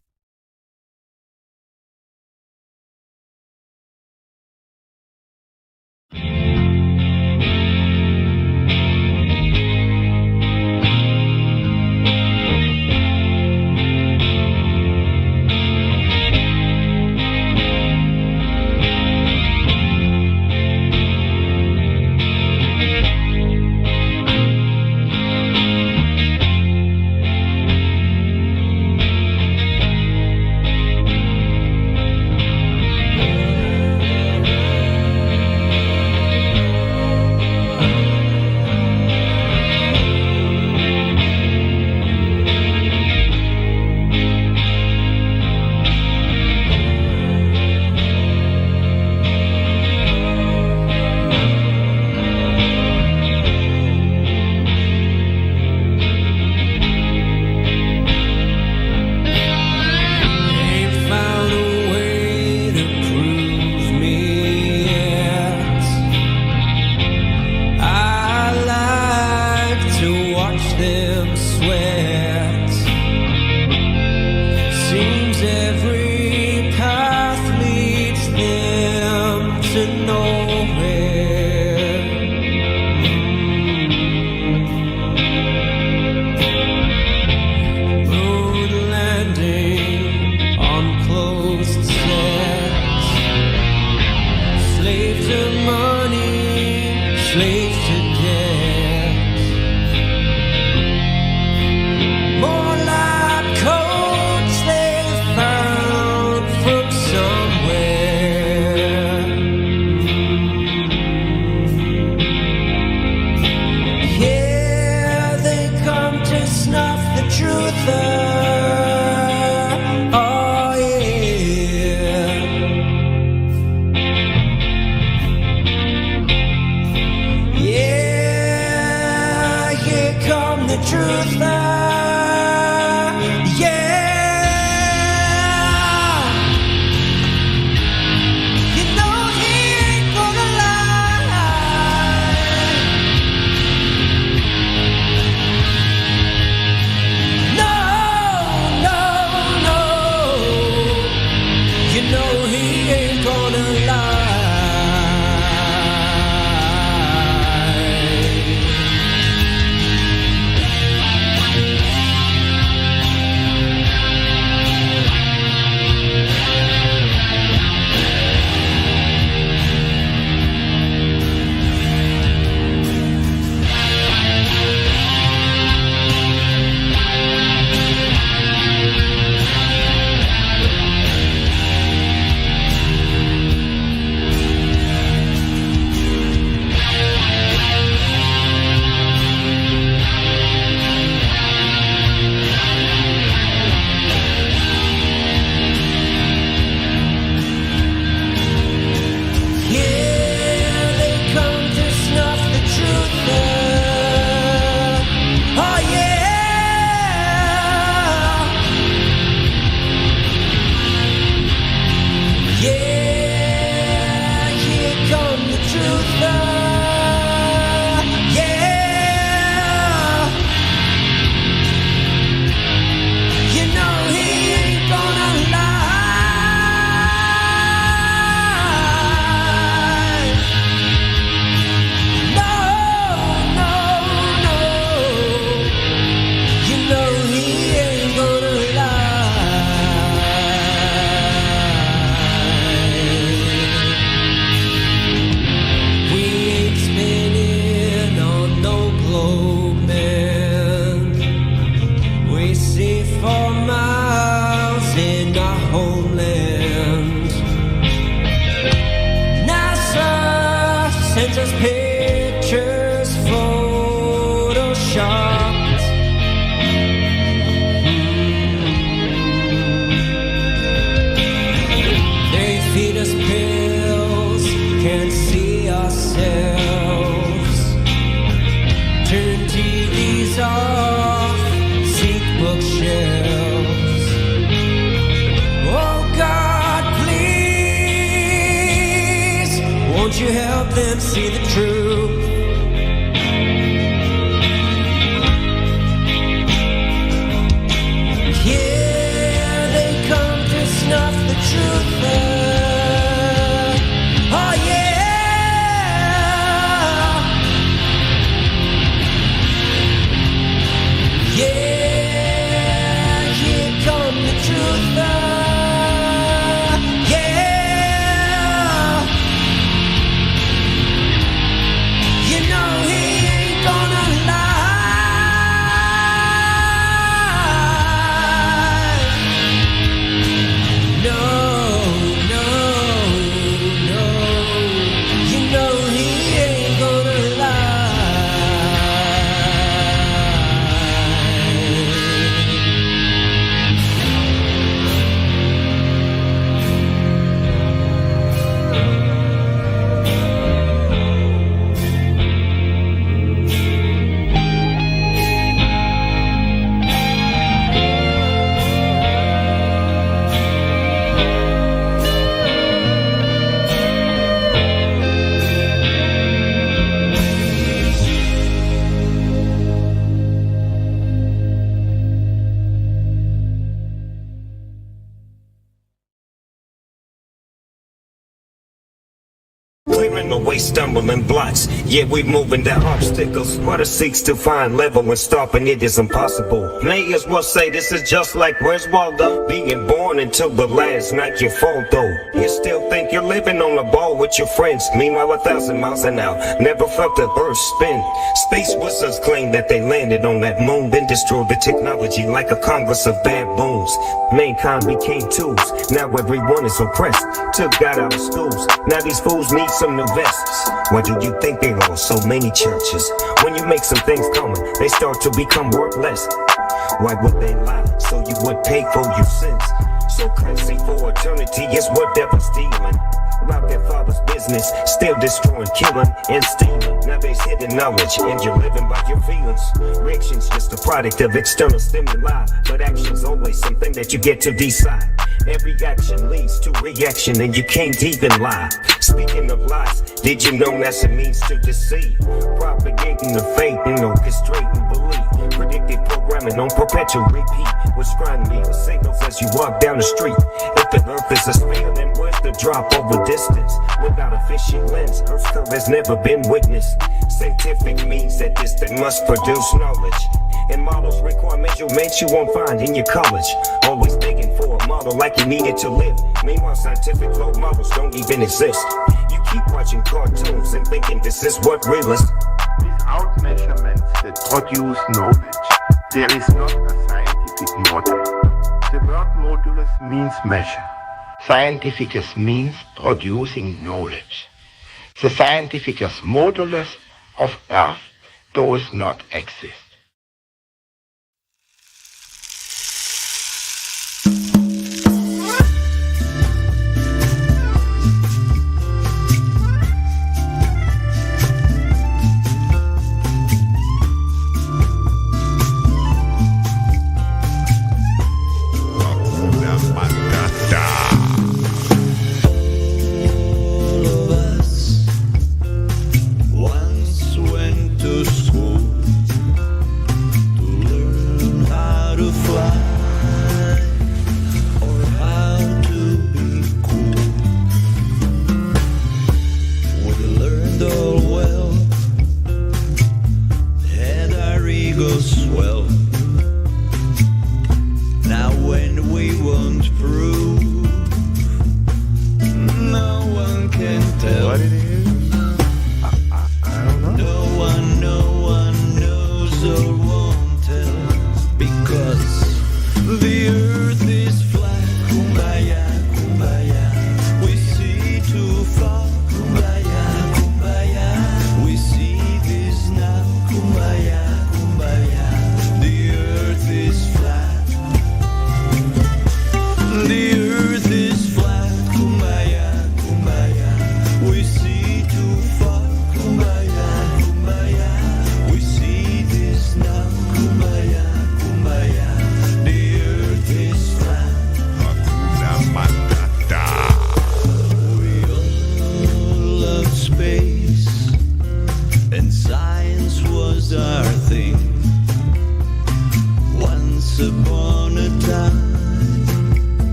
defending our homeland. NASA sends us pictures photoshopped. They feed us pills, can't see ourselves. Turn TVs off, seek bookshelves. Oh God, please, won't you help them see the truth? Here they come to snuff the truth out. Oh yeah, yeah, here come the truth out. Yeah, you know he ain't gonna lie. No, no, no, you know he ain't gonna Clearing away stumbling blocks, yeah, we moving down obstacles. What it seeks to find level and stopping it is impossible. May as well say this is just like where's Waldo? Being born into the last, not your fault though. You still think you're living on a ball with your friends. Meanwhile 1,000 miles an hour, never felt the earth spin. Space wizards claim that they landed on that moon, then destroyed the technology like a congress of baboons. Mankind became tools, now everyone is oppressed. Took God out of schools, now these fools need some new vests. Why do you think there are so many churches? When you make some things common, they start to become worthless. Why would they lie? So you would pay for your sins. So currency for eternity is what devil's stealing. About their father's business, still destroying, killing, and stealing. Now there's hidden knowledge, and you're living by your feelings. Reaction's just a product of external stimuli, but action's always something that you get to decide. Every action leads to reaction, and you can't even lie. Speaking of lies, did you know that's a means to deceive? Propagating the faith and orchestrating belief. Predictive programming on perpetual repeat. What's trying to be the signals as you walk down the street. If the earth is a sphere, then where's the drop over distance? Without a fishing lens, Earth's curve has never been witnessed. Scientific means that this thing must produce knowledge. And models require measurements you won't find in your college. Always begging for a model like you needed to live. Meanwhile, scientific role models don't even exist. You keep watching cartoons and thinking this is what real is. Without measurements that produce knowledge, there is not a scientific model. The word modulus means measure. Scientificus means producing knowledge. The scientificus modulus of Earth does not exist. Once went to school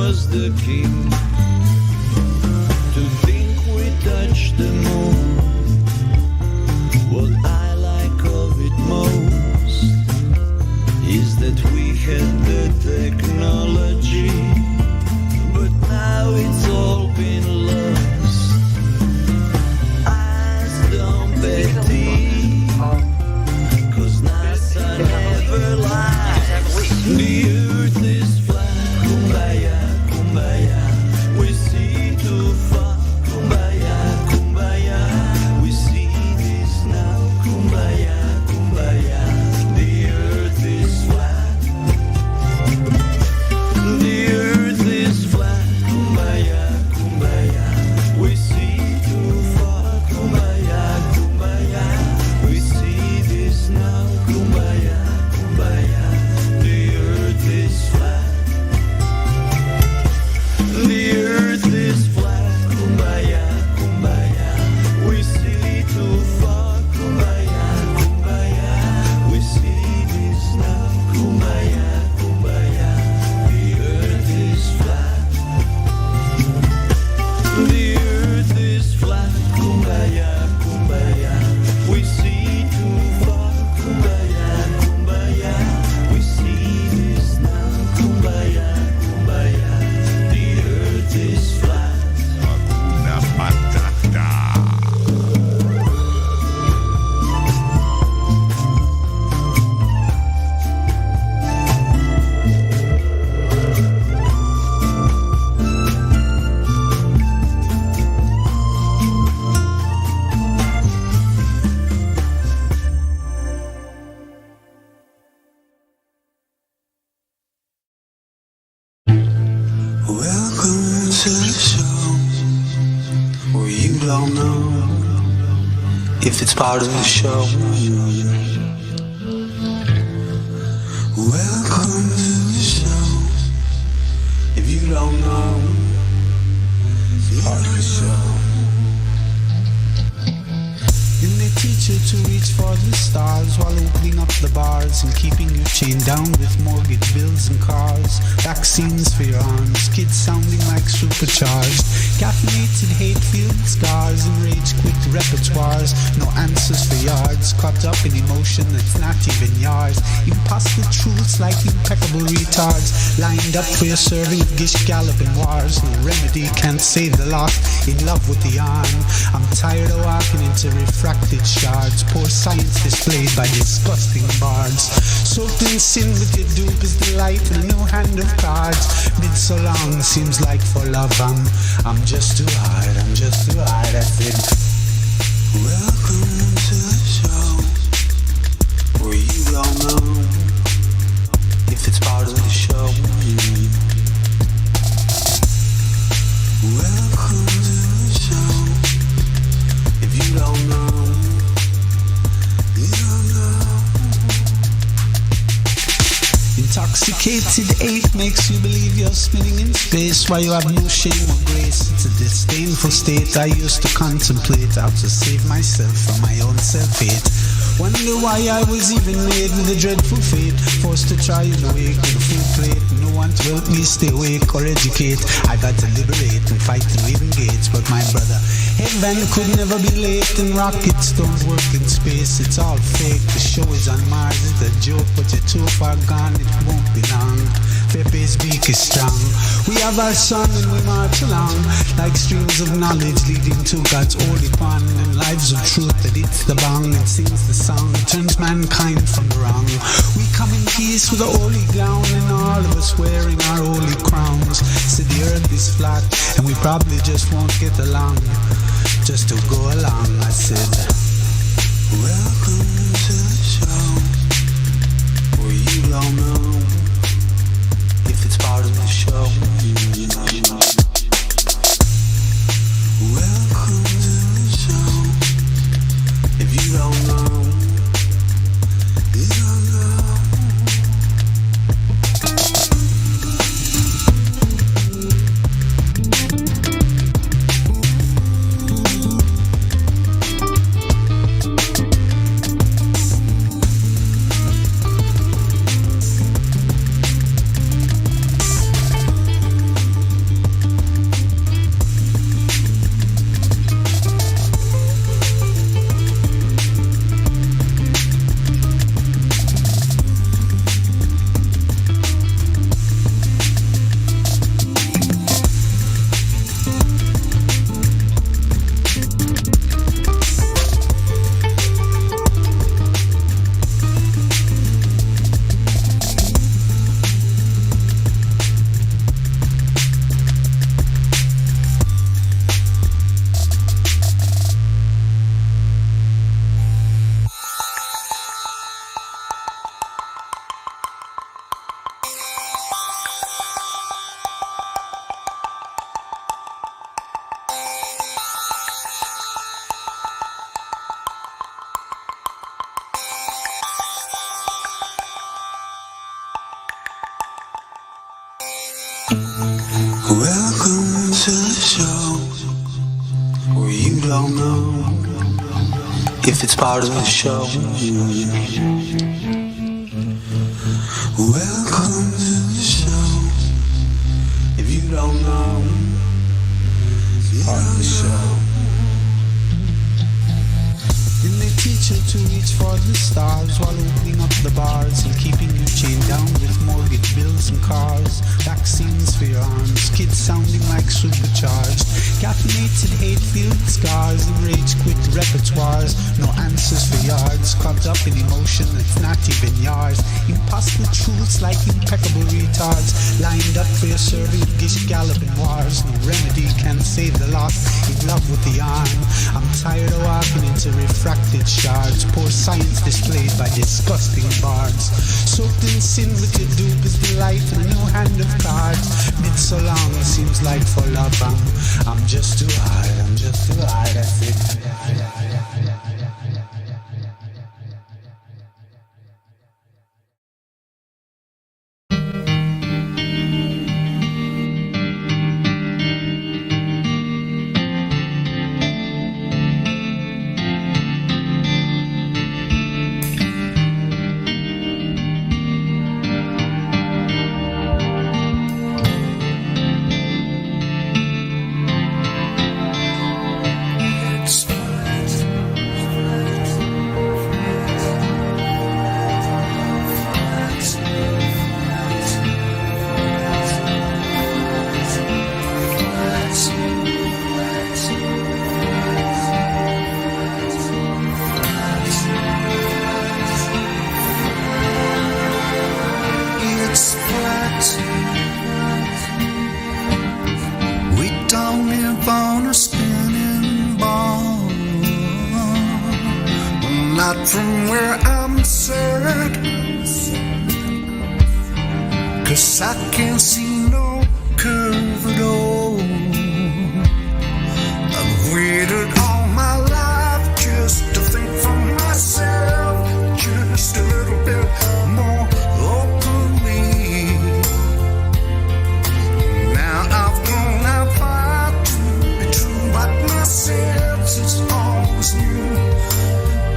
was the key. To think we touched the moon. What I like of it most is that we had the technology, but now it's all been lost. Eyes don't Betty, 'cause NASA never lies. The earth is flat, kumbaya, kumbaya. We see too far, kumbaya, kumbaya. We see this now, kumbaya, kumbaya. The earth is flat. The earth is flat, kumbaya, kumbaya. We see too far, kumbaya, kumbaya. We see this now, kumbaya, kumbaya. The earth is flat. The earth is flat, kumbaya, kumbaya. We see too far, kumbaya, kumbaya. We see this now, kumbaya, kumbaya. The earth is flat. The earth is flat, kumbaya, kumbaya. We see too far, kumbaya, kumbaya. We see this now, kumbaya, kumbaya. The earth is flat. Hakuna Matata. Welcome to the show where you don't know if it's part of the show. Welcome to the show if you don't know it's part of the show. And they teach you to reach for the stars while opening up the bars and keeping you chained down with mortgage bills and cars. Vaccines for your arms, kids sounding like supercharged. Caffeinated hate-filled scars and rage-quit repertoires. No answers for yards, caught up in emotion that's not even yours. Impossible truths like impeccable retards, lined up for your serving of gish galloping wars. No remedy can't save the lost, in love with the yarn. I'm tired of walking into refracted shards. Poor science displayed by disgusting bards. Soaked in sin with your dupe is the light and a new hand of cards. Been so long, seems like for love I'm just too hard, I'm just too hard, I said. Welcome to the show where you don't know if it's part of the show. Welcome to the show if you don't know. You don't know. Intoxicated ache makes you believe you're spinning in space while you have no shame or grace. It's a disdainful state I used to contemplate how to save myself from my own self-hate. Wonder why I was even made with a dreadful fate. Forced to try and wake with a full plate. No one to help me stay awake or educate. I got to liberate and fight to even gates. But my brother, heaven could never be late. And rockets don't work in space. It's all fake. The show is on Mars. It's a joke, but you're too far gone. It won't be long. Pepe's beak is strong. We have our song and we march along like streams of knowledge leading to God's holy pond and lives of truth that hits the bong and sings the song, turns mankind from the wrong. We come in peace with a holy gown and all of us wearing our holy crowns. So the earth is flat and we probably just won't get along. Just to go along, I said. Welcome to the show where you don't know if it's part of the show. Welcome to the show if you don't know. You don't know. Welcome to the show where you don't know if it's part of the show. Welcome to the show if you don't know it's part of the show. Then they teach you to reach for the stars while opening up the bars and keeping you chained down with mortgage bills and cars. Vaccines for your arms, kids sounding like supercharged. Caffeinated hate-filled scars and rage-quit repertoires. No answers for yards, caught up in emotion that's not even yours. Impossible truths like impeccable retards, lined up for your serving gish galloping wars. No remedy can save the lost, in love with the arm. I'm tired of walking into refracted shards. Poor science displayed by disgusting bards. Soaked in sin with your dupe is the life and a new hand of cards. Been so long it seems like for love I'm just too high, I'm just too high, that's it. From where I'm sad, 'cause I can't see no curve at all. I've waited all my life just to think for myself, just a little bit more openly. Now I've grown up far to be true, but my senses always knew.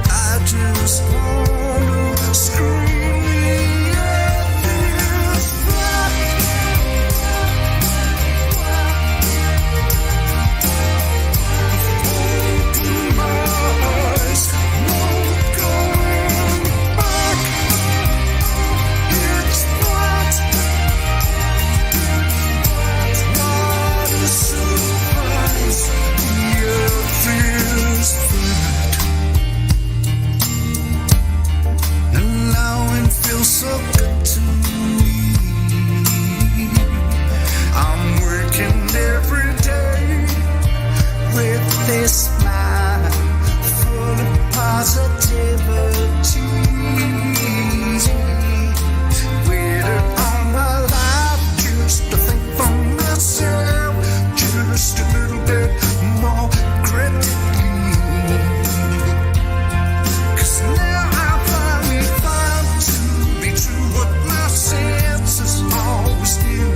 I just want to scream at this fact. Open my eyes, no going back. It's flat. What a surprise. The earth is flat. Feels so good to me. I'm working every day with this mind full of positivity. Waited all my life just to think for myself, just a little bit more critically. 'Cause now I finally find true what my senses always knew.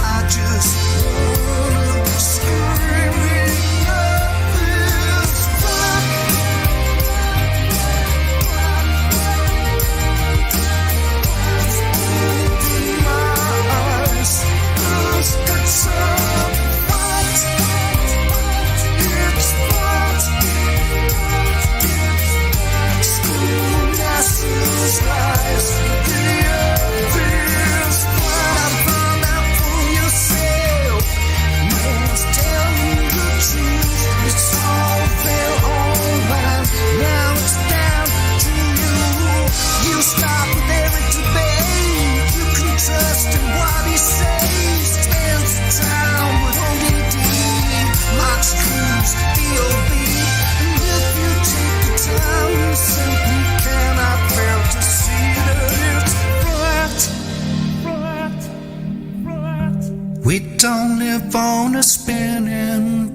I just wanna scream at this fact. Open my eyes, 'cause it's a fact. It's fact. School masses lies. The earth is flat. I found out for yourself. No one's telling the truth. It's all their own mind. Now it's down to you. You stop with every debate. You can trust in what he says. Spends time with ODD. Marks Cruz, DOB. And if you take the time, you simply cannot fail to see that it's flat. We don't live on a spinning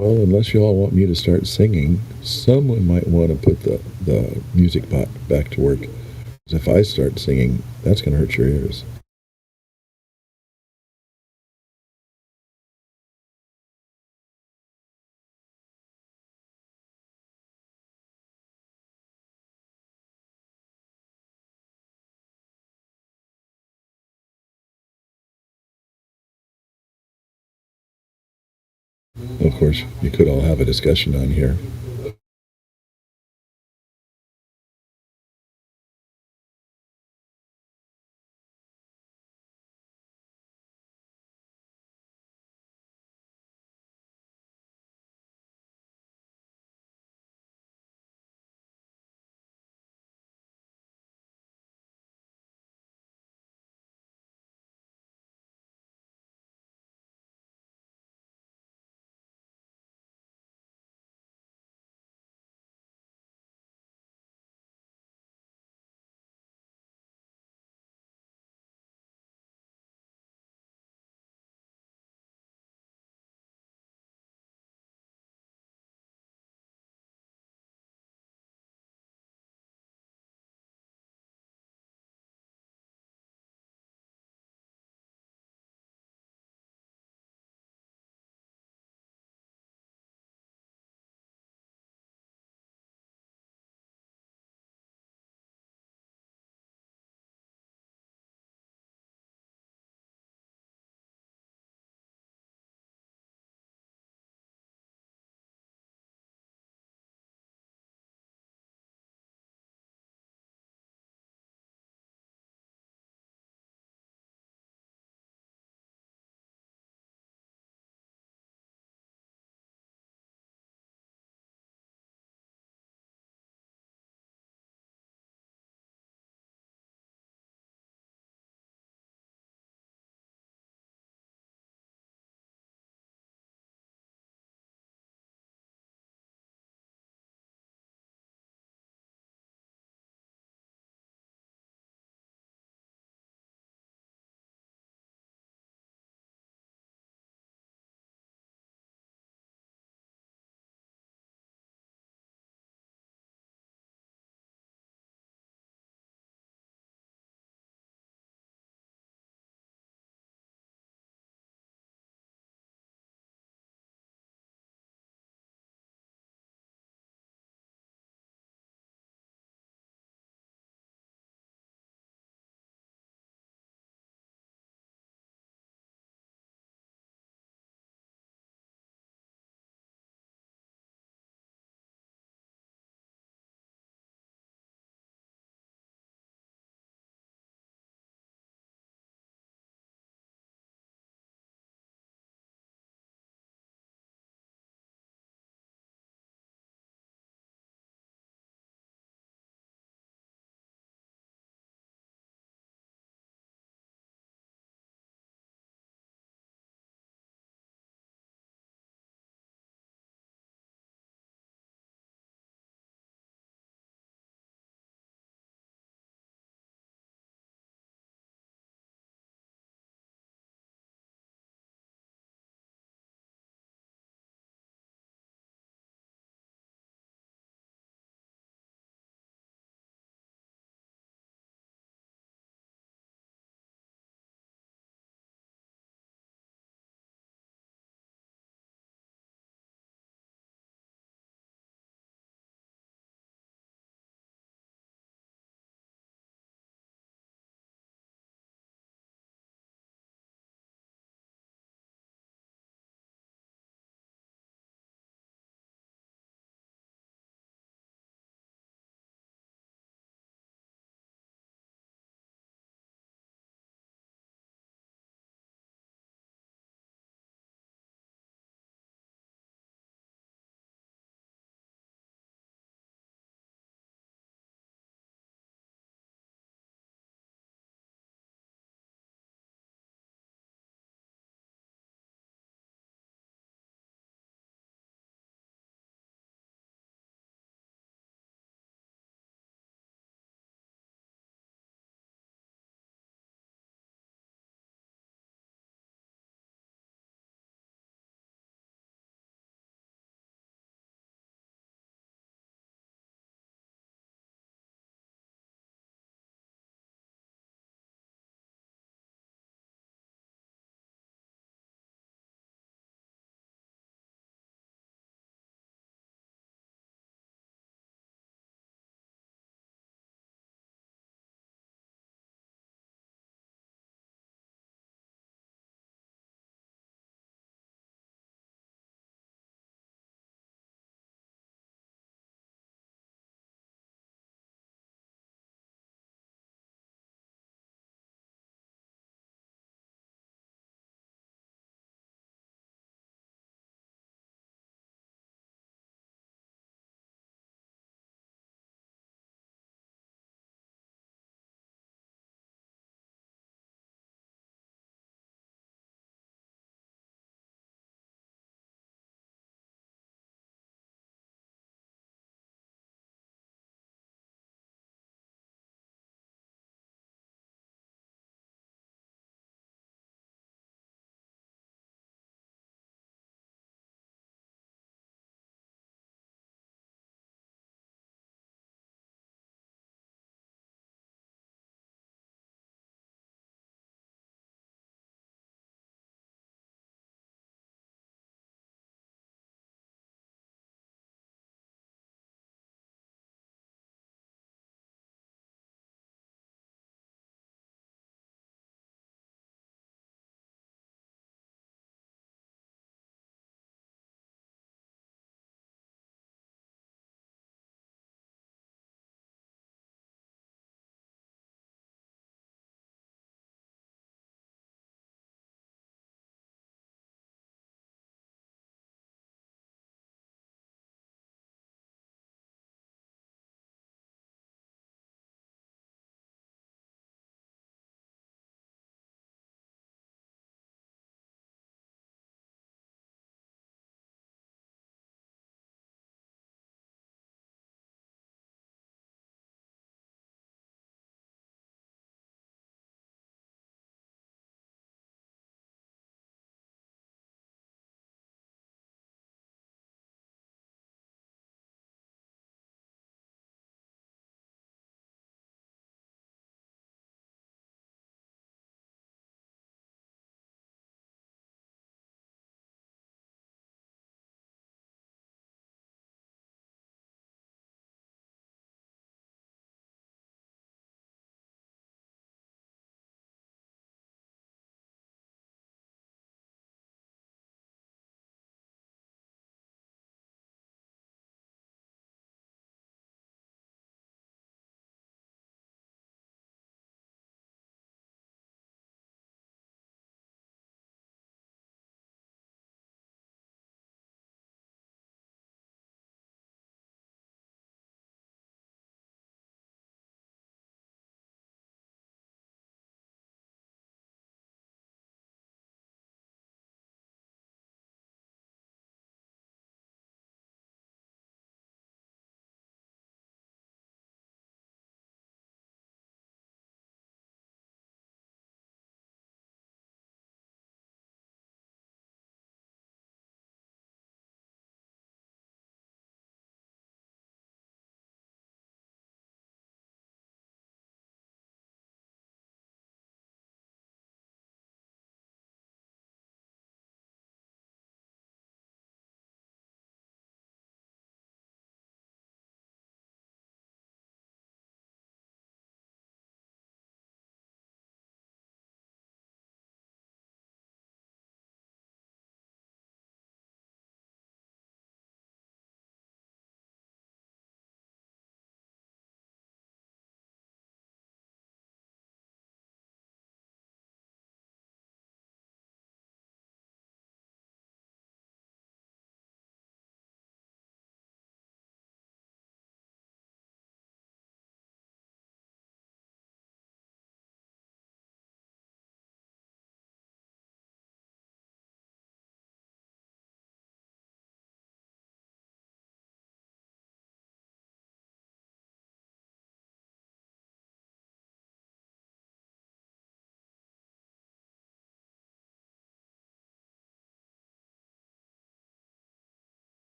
Well, unless you all want me to start singing, someone might want to put the music back to work. 'Cause if I start singing, that's going to hurt your ears. Of course, you could all have a discussion on here.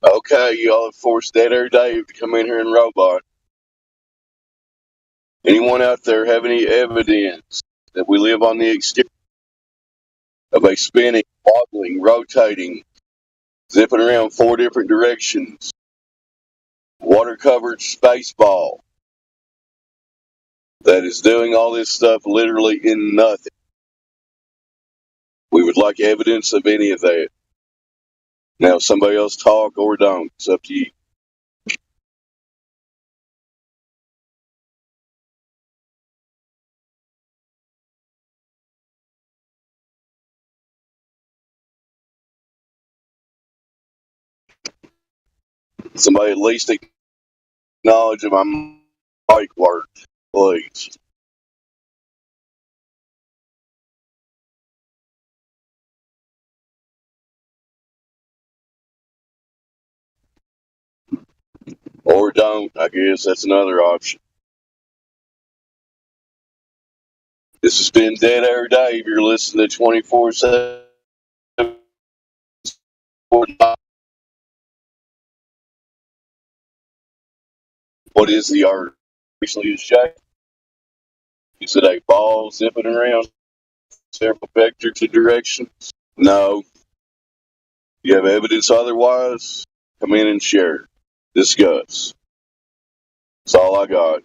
Okay, y'all have forced Dead Air Dave to come in here and robot. Anyone out there have any evidence that we live on the exterior of a spinning, wobbling, rotating, zipping around 4 different directions, water-covered space ball that is doing all this stuff literally in nothing? We would like evidence of any of that. Now, somebody else talk or don't. It's up to you. Somebody at least acknowledge that my mic worked, please. Or don't. I guess that's another option. This has been Dead Air Dave. You're listening to 24/7. What is the Earth? Actually, is shape. Is it a ball zipping around several vectors and directions? No. You have evidence otherwise? Come in and share. Discuss. That's all I got.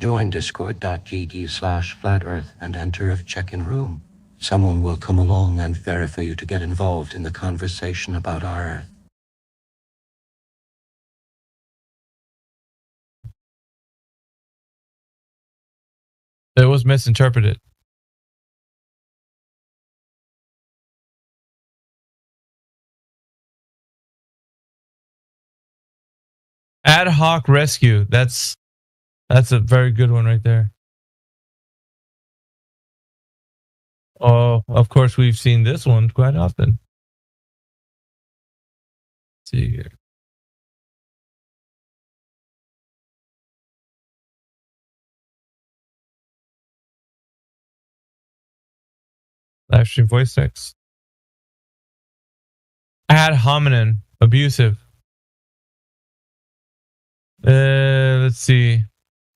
Join discord.gg/flatearth and enter a check-in room. Someone will come along and verify you to get involved in the conversation about our Earth. It was misinterpreted. Ad hoc rescue. That's a very good one right there. Oh, of course, we've seen this one quite often. Let's see here. Live stream voice text. Ad hominem. Abusive. Let's see.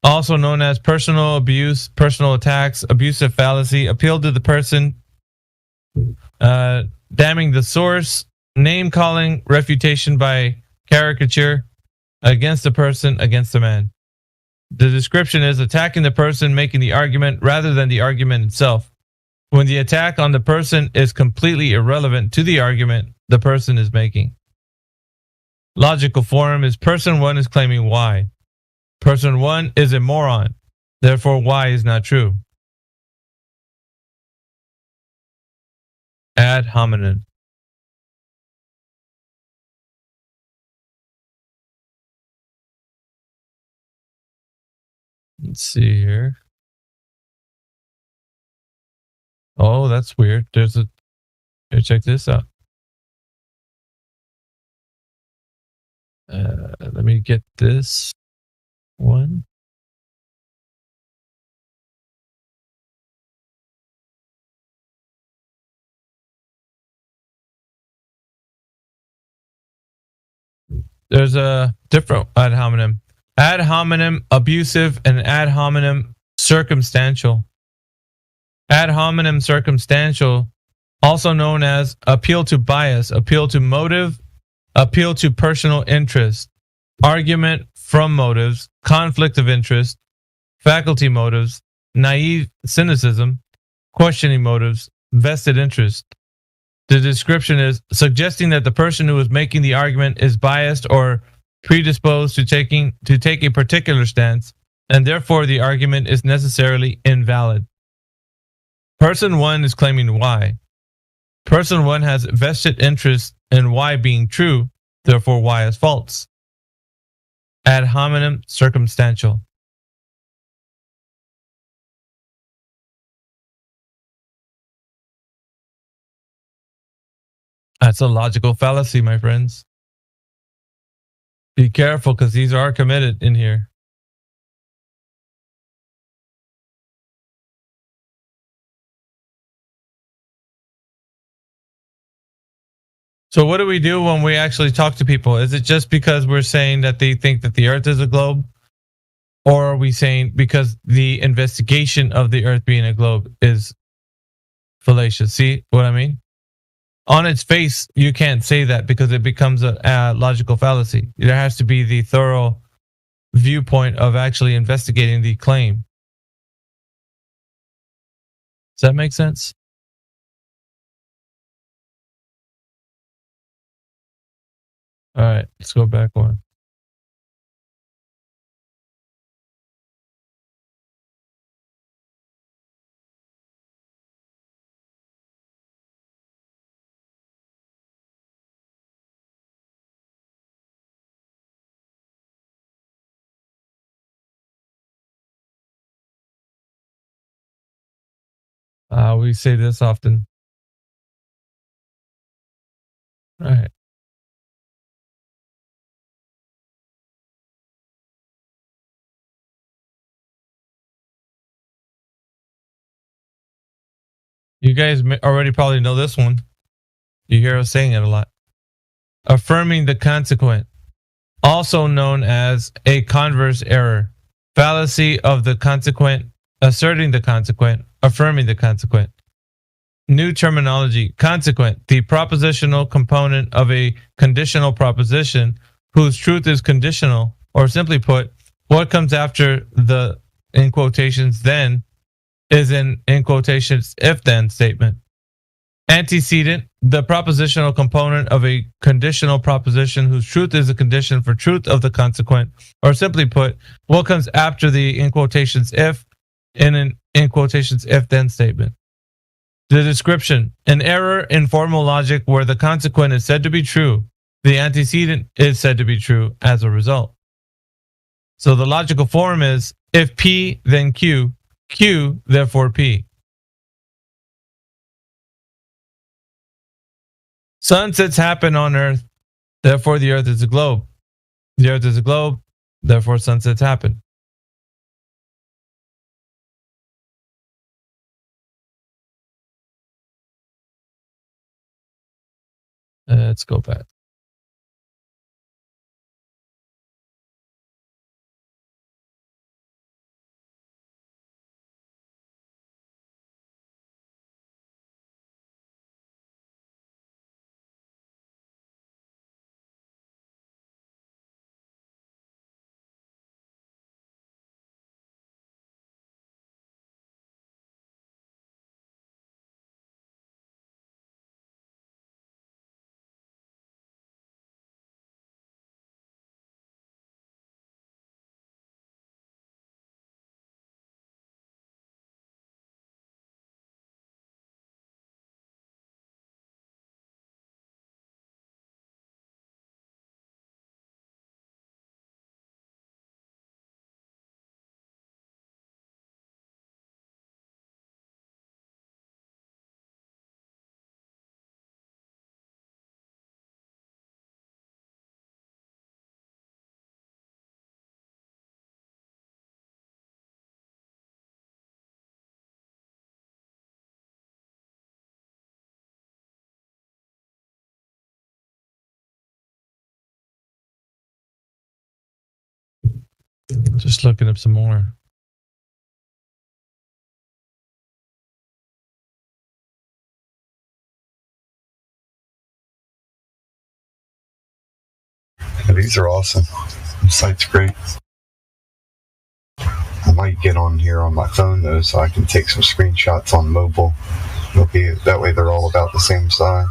Also known as personal abuse, personal attacks, abusive fallacy, appeal to the person, damning the source, name calling, refutation by caricature, against the person, against the man. The description is attacking the person making the argument rather than the argument itself. When the attack on the person is completely irrelevant to the argument the person is making. Logical form is person 1 is claiming Y. Person 1 is a moron. Therefore, Y is not true. Ad hominem. Let's see here. Oh, that's weird. Here, check this out. Let me get this one. There's a different ad hominem. Ad hominem abusive and ad hominem circumstantial. Ad hominem circumstantial, also known as appeal to bias, appeal to motive, appeal to personal interest, argument from motives, conflict of interest, faculty motives, naive cynicism, questioning motives, vested interest. The description is suggesting that the person who is making the argument is biased or predisposed to take a particular stance, and therefore the argument is necessarily invalid. Person 1 is claiming Y. Person 1 has vested interest in Y being true, therefore Y is false. Ad hominem circumstantial. That's a logical fallacy, my friends. Be careful, because these are committed in here. So what do we do when we actually talk to people? Is it just because we're saying that they think that the Earth is a globe? Or are we saying because the investigation of the Earth being a globe is fallacious? See what I mean? On its face, you can't say that because it becomes a logical fallacy. There has to be the thorough viewpoint of actually investigating the claim. Does that make sense? All right, let's go back one. We say this often. All right. You guys already probably know this one. You hear us saying it a lot. Affirming the consequent, also known as a converse error. Fallacy of the consequent, asserting the consequent, affirming the consequent. New terminology. Consequent, the propositional component of a conditional proposition whose truth is conditional, or simply put, what comes after the in quotations then is an in quotations if then statement. Antecedent, the propositional component of a conditional proposition whose truth is a condition for truth of the consequent, or simply put, what comes after the in quotations if in an in quotations if then statement. The description, an error in formal logic where the consequent is said to be true, the antecedent is said to be true as a result. So the logical form is if P then Q, Q therefore P. Sunsets happen on Earth, therefore the Earth is a globe. The Earth is a globe, therefore sunsets happen. Let's go back. Just looking up some more. These are awesome. The site's great. I might get on here on my phone though, so I can take some screenshots on mobile. It'll be that way. They're all about the same size.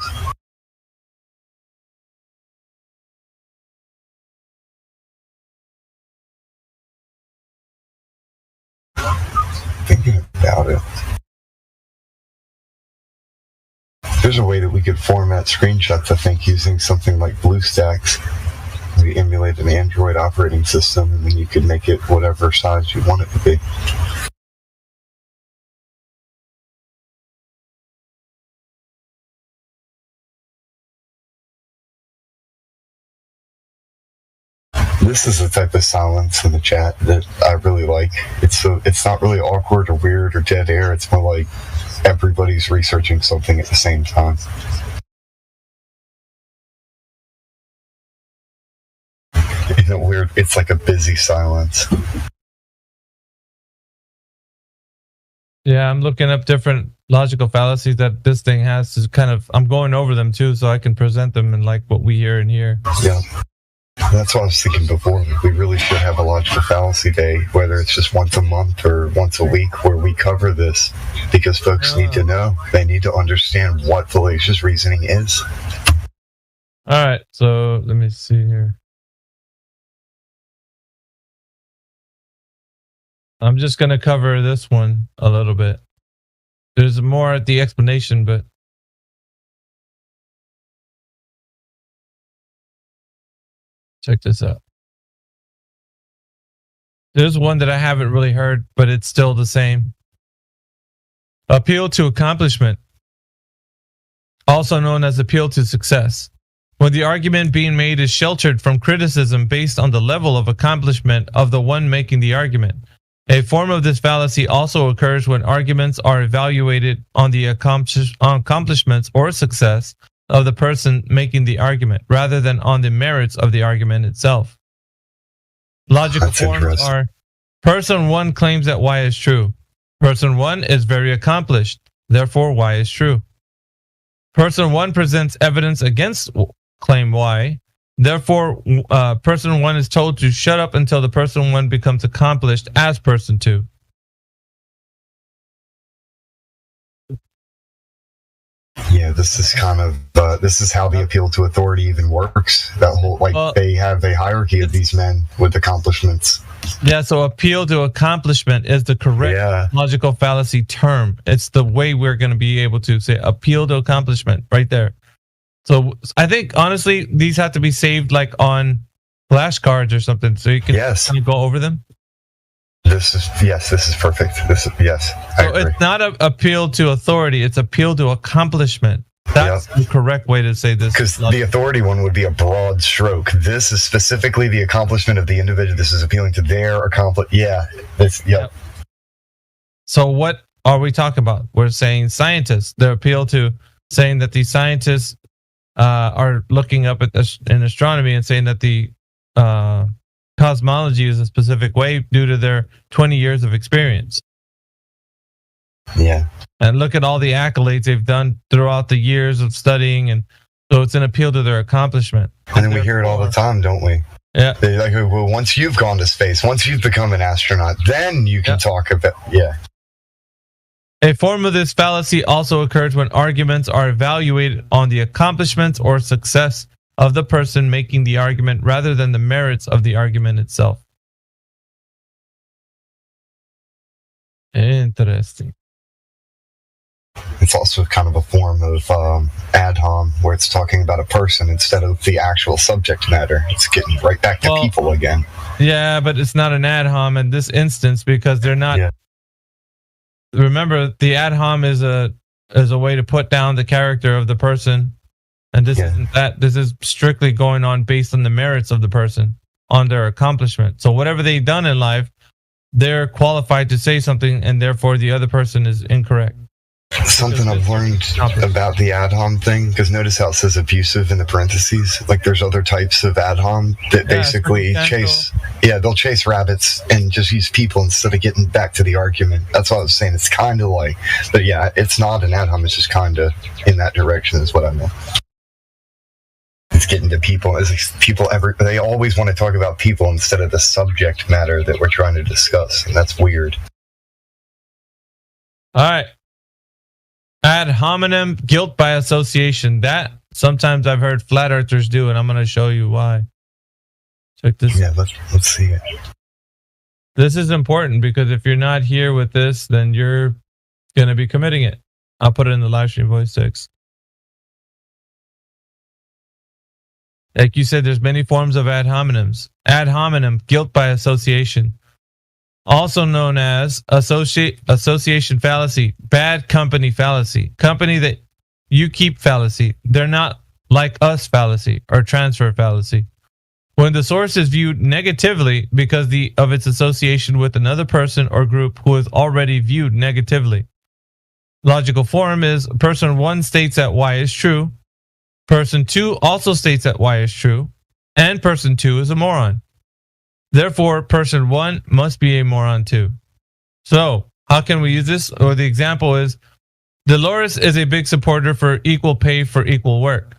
Thinking about it. There's a way that we could format screenshots, I think, using something like BlueStacks. We emulate an Android operating system, and then you could make it whatever size you want it to be. This is the type of silence in the chat that I really like. It's not really awkward or weird or dead air. It's more like everybody's researching something at the same time. Isn't it weird? It's like a busy silence. Yeah, I'm looking up different logical fallacies that this thing has to kind of, I'm going over them too so I can present them in like what we hear in here. Yeah. That's what I was thinking before. We really should have a logical fallacy day, whether it's just once a month or once a week, where we cover this, because folks need to know. They need to understand what fallacious reasoning is. All right, so let me see here. I'm just going to cover this one a little bit. There's more at the explanation, but check this out. There's one that I haven't really heard, but it's still the same. Appeal to accomplishment, also known as appeal to success. When the argument being made is sheltered from criticism based on the level of accomplishment of the one making the argument. A form of this fallacy also occurs when arguments are evaluated on the accomplishments or success of the person making the argument, rather than on the merits of the argument itself. Logical forms are: person 1 claims that Y is true. Person 1 is very accomplished, therefore Y is true. Person 1 presents evidence against claim Y. Therefore, person 1 is told to shut up until the person 1 becomes accomplished as person 2. Yeah, this is kind of this is how the appeal to authority even works. That whole they have a hierarchy of these men with accomplishments. Yeah, so appeal to accomplishment is the correct logical fallacy term. It's the way we're going to be able to say appeal to accomplishment right there. So I think honestly, these have to be saved like on flashcards or something, so you can kind of go over them. This is perfect. This is I agree. It's not a appeal to authority; it's appeal to accomplishment. That's the correct way to say this. Because the authority one would be a broad stroke. This is specifically the accomplishment of the individual. This is appealing to their accomplishment. Yeah. So what are we talking about? We're saying scientists. Their appeal to saying that these scientists are looking up at this in astronomy and saying that the cosmology is a specific way due to their 20 years of experience. Yeah. And look at all the accolades they've done throughout the years of studying, and so it's an appeal to their accomplishment. And then we hear it all the time, don't we? Yeah. They're like, well, once you've gone to space, once you've become an astronaut, then you can talk about A form of this fallacy also occurs when arguments are evaluated on the accomplishments or success of the person making the argument rather than the merits of the argument itself. Interesting. It's also kind of a form of ad hom, where it's talking about a person instead of the actual subject matter. It's getting right back to people again. Yeah, but it's not an ad hom in this instance because they're not. Yeah. Remember, the ad hom is a way to put down the character of the person, and this isn't that. This is strictly going on based on the merits of the person, on their accomplishment. So whatever they've done in life, they're qualified to say something, and therefore the other person is incorrect. Something I've learned about the ad hom thing, because notice how it says abusive in the parentheses. Like there's other types of ad hom that basically they'll chase rabbits and just use people instead of getting back to the argument. That's what I was saying. It's kind of like, but it's not an ad hom. It's just kind of in that direction is what I meant. It's getting to people. They always want to talk about people instead of the subject matter that we're trying to discuss, and that's weird. All right. Ad hominem, guilt by association. That sometimes I've heard flat earthers do, and I'm going to show you why. Check this. Yeah, let's see it. This is important because if you're not here with this, then you're going to be committing it. I'll put it in the live stream voice text. Like you said, there's many forms of ad hominems. Ad hominem, guilt by association. Also known as association fallacy, bad company fallacy, company that you keep fallacy. They're not like us fallacy or transfer fallacy. When the source is viewed negatively because of its association with another person or group who is already viewed negatively. Logical form is person 1 states that Y is true, person 2 also states that Y is true, and person 2 is a moron. Therefore, person 1 must be a moron too. So, how can we use this? Or the example is, Dolores is a big supporter for equal pay for equal work.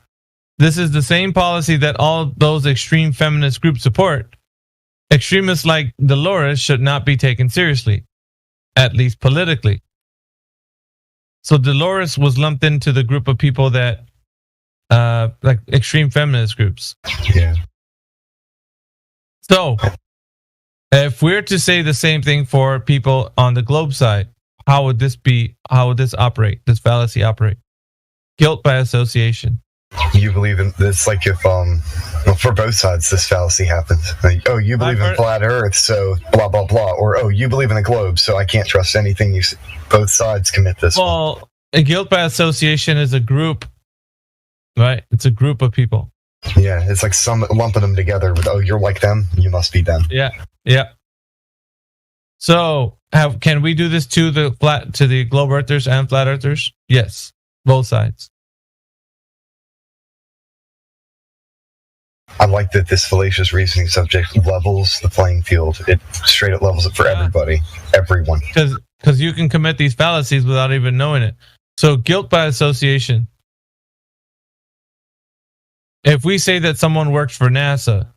This is the same policy that all those extreme feminist groups support. Extremists like Dolores should not be taken seriously, at least politically. So Dolores was lumped into the group of people that, like extreme feminist groups. Yeah. So, if we're to say the same thing for people on the globe side, how would this operate? This fallacy operate? Guilt by association. You believe in this, like if for both sides this fallacy happens. Like, oh, you believe in flat Earth, so blah blah blah, or oh, you believe in the globe, so I can't trust anything you say. Both sides commit this. Well, a guilt by association is a group, right? It's a group of people. Yeah, it's like some lumping them together with, oh, you're like them, you must be them. Yeah. So, can we do this to the globe earthers and flat earthers? Yes, both sides. I like that this fallacious reasoning subject levels the playing field. It straight up levels it for everybody, everyone. Because you can commit these fallacies without even knowing it. So, guilt by association. If we say that someone works for NASA,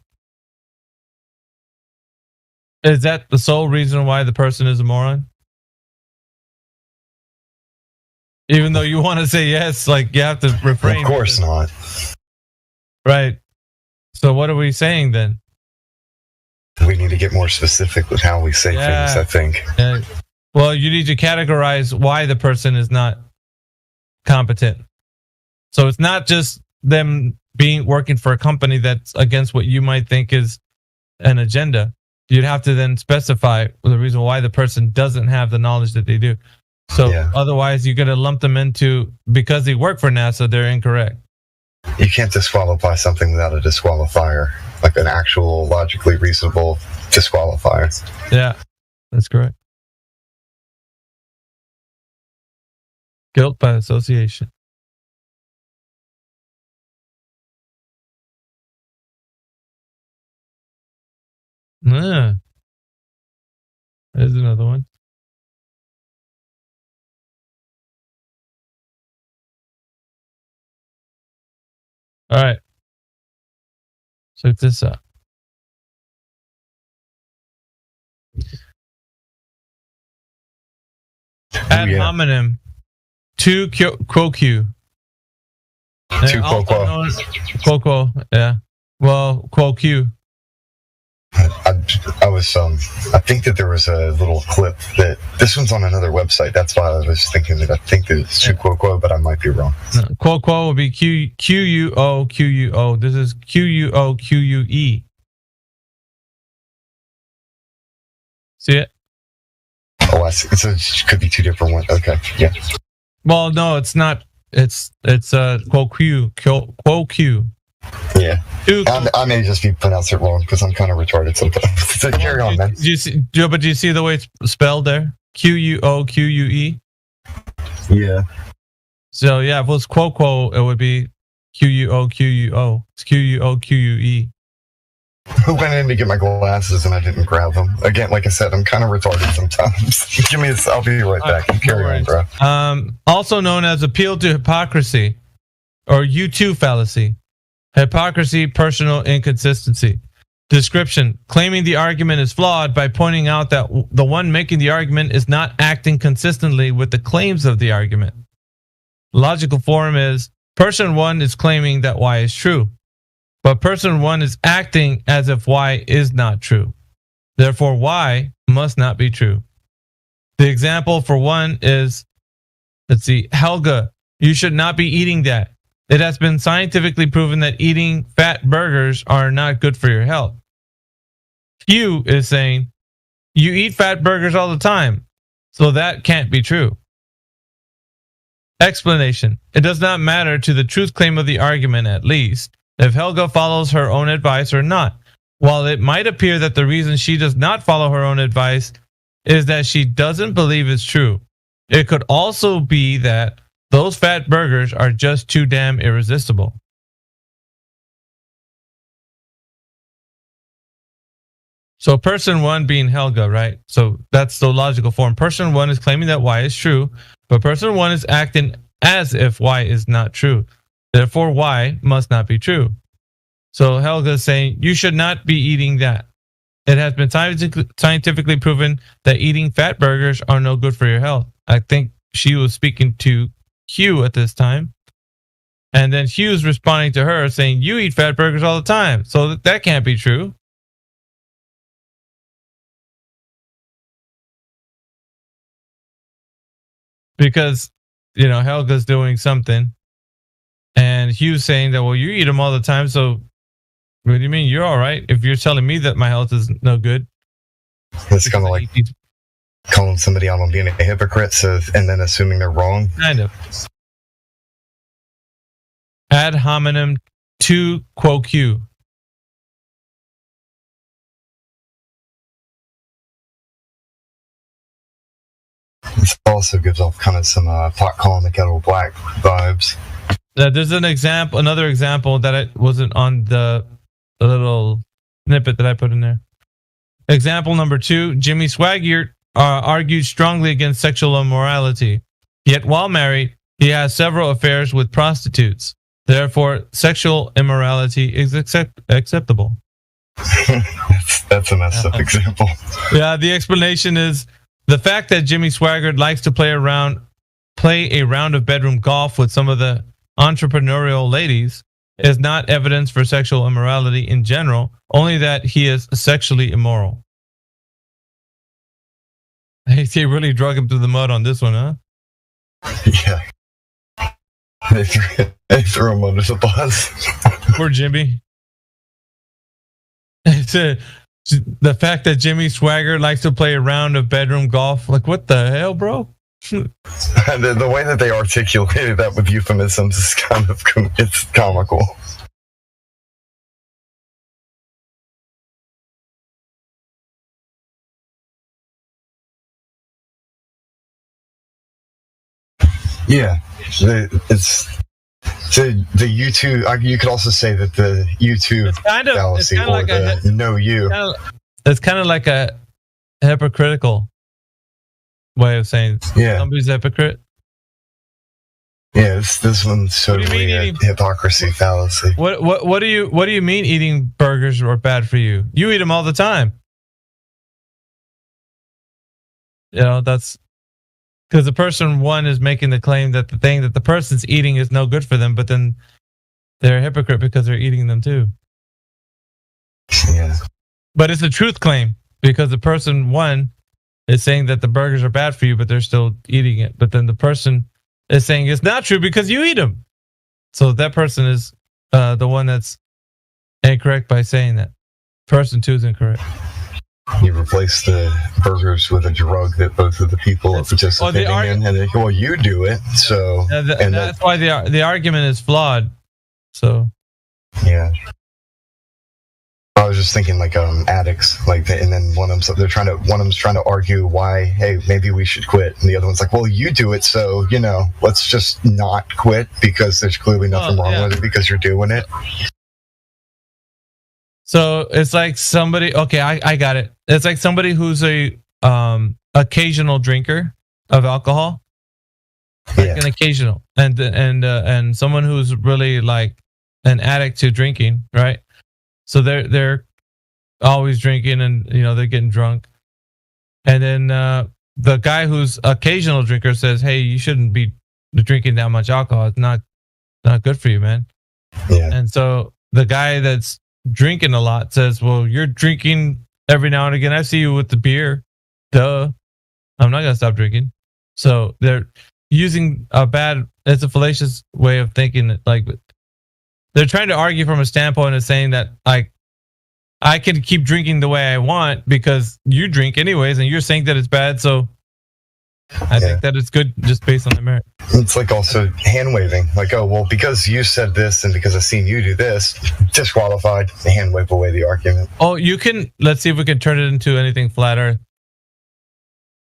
is that the sole reason why the person is a moron? Even though you want to say yes, like you have to refrain. Of course not. Right. So what are we saying then? We need to get more specific with how we say things, I think. Well, you need to categorize why the person is not competent. So it's not just them working for a company that's against what you might think is an agenda. You'd have to then specify the reason why the person doesn't have the knowledge that they do. So otherwise, you're going to lump them into, because they work for NASA, they're incorrect. You can't disqualify something without a disqualifier, like an actual logically reasonable disqualifier. Yeah, that's correct. Guilt by association. There's another one. All right. Check this out. Ad hominem to quo q. To quo quo. Quo quo, yeah. Well, quo q. I was I think that there was a little clip that this one's on another website. That's why I was thinking that I think that it's to quo quo, but I might be wrong. No, quo quo will be QUO. This is QUE. See it? Oh, I see. It could be two different ones. Okay, yeah. Well, no, it's not. It's quo q. Yeah. I may just be pronouncing it wrong because I'm kind of retarded sometimes. So carry on, man. But do you see the way it's spelled there? QUE. Yeah. So yeah, if it was quo quo, it would be QUO. It's QUE. I went in to get my glasses and I didn't grab them. Again, like I said, I'm kind of retarded sometimes. Give me this. I'll be right back. You carry on, bro. Also known as appeal to hypocrisy, or U2 fallacy. Hypocrisy, personal inconsistency. Description: claiming the argument is flawed by pointing out that the one making the argument is not acting consistently with the claims of the argument. Logical form is: person one is claiming that Y is true, but person one is acting as if Y is not true. Therefore, Y must not be true. The example for one is, let's see, Helga, you should not be eating that. It has been scientifically proven that eating fat burgers are not good for your health. Hugh is saying, you eat fat burgers all the time, so that can't be true. Explanation: it does not matter to the truth claim of the argument, at least, if Helga follows her own advice or not. While it might appear that the reason she does not follow her own advice is that she doesn't believe it's true, it could also be that those fat burgers are just too damn irresistible. So person one being Helga, right? So that's the logical form. Person one is claiming that Y is true, but person one is acting as if Y is not true. Therefore, Y must not be true. So Helga is saying, you should not be eating that. It has been scientifically proven that eating fat burgers are no good for your health. I think she was speaking to Hugh at this time. And then Hugh's responding to her saying, you eat fat burgers all the time, so that can't be true. Because, Helga's doing something. And Hugh's saying that, well, you eat them all the time, so what do you mean? You're all right if you're telling me that my health is no good. It's kind of like calling somebody out on being a hypocrite, and then assuming they're wrong. Kind of. Ad hominem to quo q. This also gives off kind of some pot calling the kettle black vibes. There's another example that it wasn't on the little snippet that I put in there. Example number 2, Jimmy Swaggart argued strongly against sexual immorality. Yet while married, he has several affairs with prostitutes. Therefore, sexual immorality is acceptable. That's a messed up example. Yeah, the explanation is the fact that Jimmy Swaggart likes to play around play a round of bedroom golf with some of the entrepreneurial ladies is not evidence for sexual immorality in general, only that he is sexually immoral. He really drug him through the mud on this one, huh? Yeah. They threw him under the bus. Poor Jimmy. The fact that Jimmy Swagger likes to play a round of bedroom golf, like what the hell, bro? The way that they articulated that with euphemisms is kind of it's comical. Yeah, it's the YouTube. You could also say that the YouTube fallacy or like the know you. It's kind of like a hypocritical way of saying somebody's a hypocrite. Yeah, this one's totally a hypocrisy fallacy. What do you mean eating burgers are bad for you? You eat them all the time. You know, that's because the person one is making the claim that the thing that the person's eating is no good for them, but then they're a hypocrite because they're eating them too. Yeah. But it's a truth claim because the person one is saying that the burgers are bad for you, but they're still eating it. But then the person is saying it's not true because you eat them. So that person is the one that's incorrect by saying that. Person two is incorrect. You replace the burgers with a drug that both of the people are participating in, and they go, well, you do it, so... that's why the argument is flawed. So... Yeah. I was just thinking like addicts, and then one of them's trying to argue why, hey, maybe we should quit, and the other one's like, well, you do it, so let's just not quit because there's clearly nothing wrong with it because you're doing it. So it's like somebody. Okay, I got it. It's like somebody who's a occasional drinker of alcohol, like an occasional, and someone who's really like an addict to drinking, right? So they're always drinking, and they're getting drunk, and then the guy who's occasional drinker says, "Hey, you shouldn't be drinking that much alcohol. It's not good for you, man." Yeah. And so the guy that's drinking a lot says, well, you're drinking every now and again. I see you with the beer. Duh. I'm not gonna stop drinking. So they're using it's a fallacious way of thinking. Like they're trying to argue from a standpoint of saying that like I can keep drinking the way I want because you drink anyways and you're saying that it's bad, so I think that it's good just based on the merit. It's like also hand waving. Like, oh, well, because you said this and because I've seen you do this, disqualified. Hand wave away the argument. Oh, you can. Let's see if we can turn it into anything flat earth.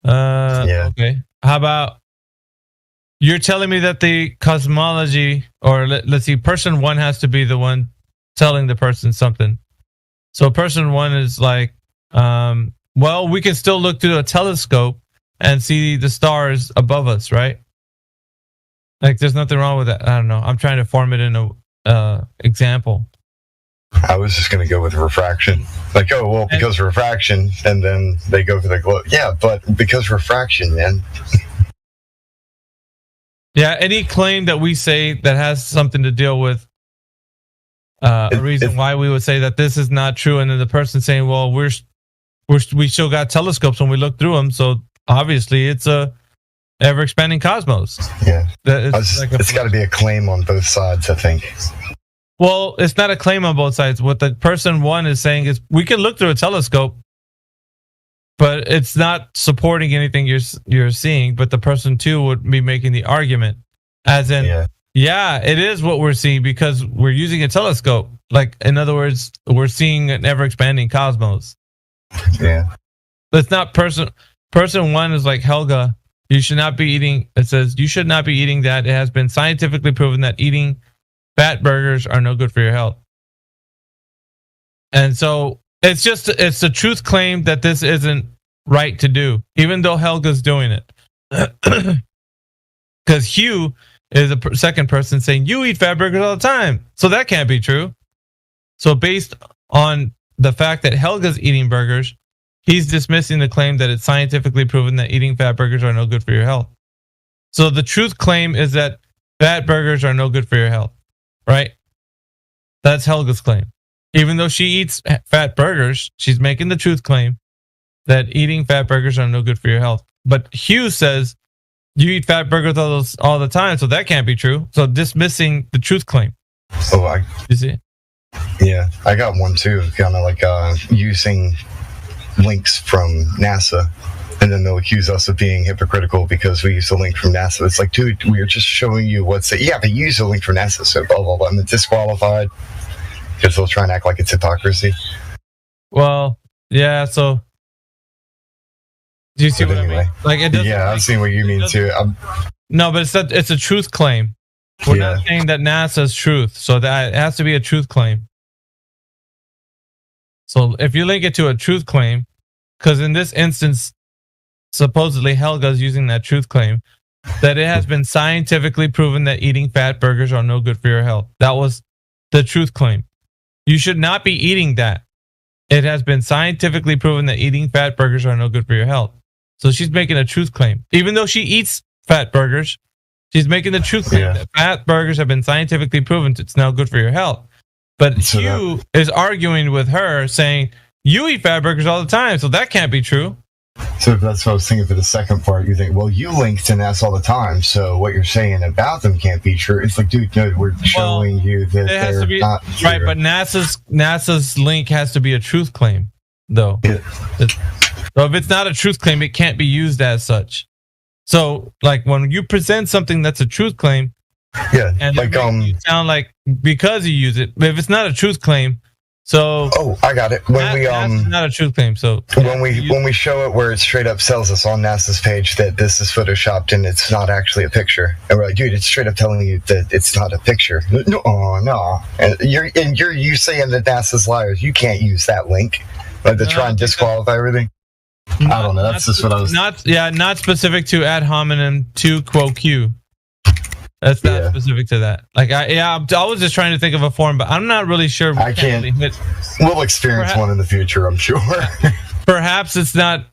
Okay. How about you're telling me that the cosmology, or let's see, person one has to be the one telling the person something. So person one is like, well, we can still look through a telescope and see the stars above us, right? Like, there's nothing wrong with that. I don't know. I'm trying to form it in a example. I was just going to go with refraction. Like, oh, well, because refraction, and then they go for the globe. Yeah, but because refraction, man. Yeah, any claim that we say that has something to deal with a reason why we would say that this is not true, and then the person saying, well, we still got telescopes when we look through them, so obviously it's a ever-expanding cosmos. Yeah. It's got to be a claim on both sides, I think. Well, it's not a claim on both sides. What the person one is saying is we can look through a telescope, but it's not supporting anything you're seeing. But the person two would be making the argument, as in, yeah, it is what we're seeing because we're using a telescope. Like, in other words, we're seeing an ever-expanding cosmos. Yeah. It's not person one is like, Helga, you should not be eating. It says you should not be eating that. It has been scientifically proven that eating fat burgers are no good for your health. And so it's a truth claim that this isn't right to do, even though Helga's doing it. Because Hugh is a second person saying you eat fat burgers all the time, so that can't be true. So based on the fact that Helga's eating burgers, he's dismissing the claim that it's scientifically proven that eating fat burgers are no good for your health. So the truth claim is that fat burgers are no good for your health, right? That's Helga's claim. Even though she eats fat burgers, she's making the truth claim that eating fat burgers are no good for your health. But Hugh says you eat fat burgers all the time, so that can't be true. So dismissing the truth claim. Oh, you see? Yeah, I got one too. Kind of like using links from NASA, and then they'll accuse us of being hypocritical because we use a link from NASA. It's like, dude, we're just showing you what's it. Yeah, but you use a link from NASA, so blah blah blah. And it's disqualified because they'll try and act like it's hypocrisy. Well, yeah. So, do you see what I mean? Like, it doesn't. Yeah, I've seen what you mean too. No, but it's a truth claim. We're not saying that NASA's truth, so that it has to be a truth claim. So if you link it to a truth claim, because in this instance, supposedly Helga's using that truth claim, that it has been scientifically proven that eating fat burgers are no good for your health. That was the truth claim. You should not be eating that. It has been scientifically proven that eating fat burgers are no good for your health. So she's making a truth claim. Even though she eats fat burgers, she's making the truth claim that fat burgers have been scientifically proven it's now good for your health. But Hugh is arguing with her, saying, you eat fat burgers all the time, so that can't be true. So that's what I was thinking for the second part. You think, well, you link to NASA all the time, so what you're saying about them can't be true. It's like, dude, no, we're showing you that it has they're to be, not true. right, but NASA's link has to be a truth claim, though. So if it's not a truth claim, it can't be used as such. So, like, when you present something that's a truth claim, and like you sound like because you use it, if it's not a truth claim, so I got it. When that's not a truth claim. So when we show it where it straight up sells us on NASA's page that this is photoshopped and it's not actually a picture, and we're like, dude, it's straight up telling you that it's not a picture. No, and you saying that NASA's liars. You can't use that link to try and disqualify everything. I don't know. That's just what I was. Not specific to ad hominem to quo Q. That's not specific to that. Like, I was just trying to think of a form, but I'm not really sure. I can't. We'll experience one in the future, I'm sure. Perhaps it's not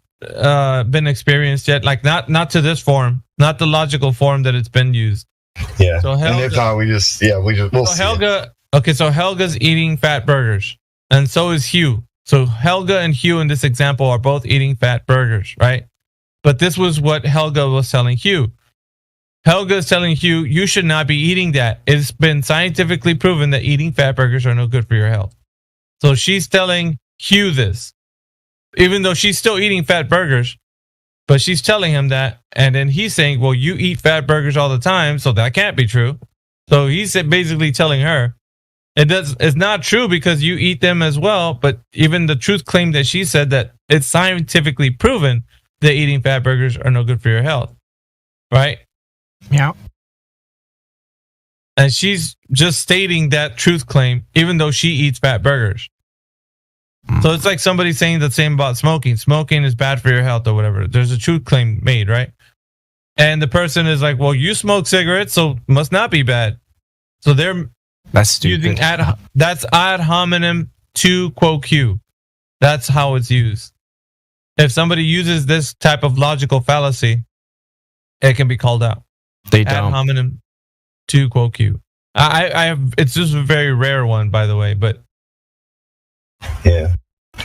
been experienced yet. Like, not to this form, not the logical form that it's been used. Yeah. So Helga, and if not, we'll see. Helga. Okay, so Helga's eating fat burgers, and so is Hugh. So Helga and Hugh in this example are both eating fat burgers, right? But this was what Helga was telling Hugh. Helga is telling Hugh, you should not be eating that. It's been scientifically proven that eating fat burgers are no good for your health. So she's telling Hugh this, even though she's still eating fat burgers, but she's telling him that. And then he's saying, well, you eat fat burgers all the time, so that can't be true. So he's basically telling her, it's not true because you eat them as well. But even the truth claim that she said that it's scientifically proven that eating fat burgers are no good for your health. Right? Yeah. And she's just stating that truth claim, even though she eats fat burgers. So it's like somebody saying the same about smoking. Smoking is bad for your health or whatever. There's a truth claim made, right? And the person is like, well, you smoke cigarettes, so must not be bad. So they're using that's ad hominem to quo Q. That's how it's used. If somebody uses this type of logical fallacy, it can be called out. They ad don't. hominem to quo Q. I have. It's just a very rare one, by the way, but yeah.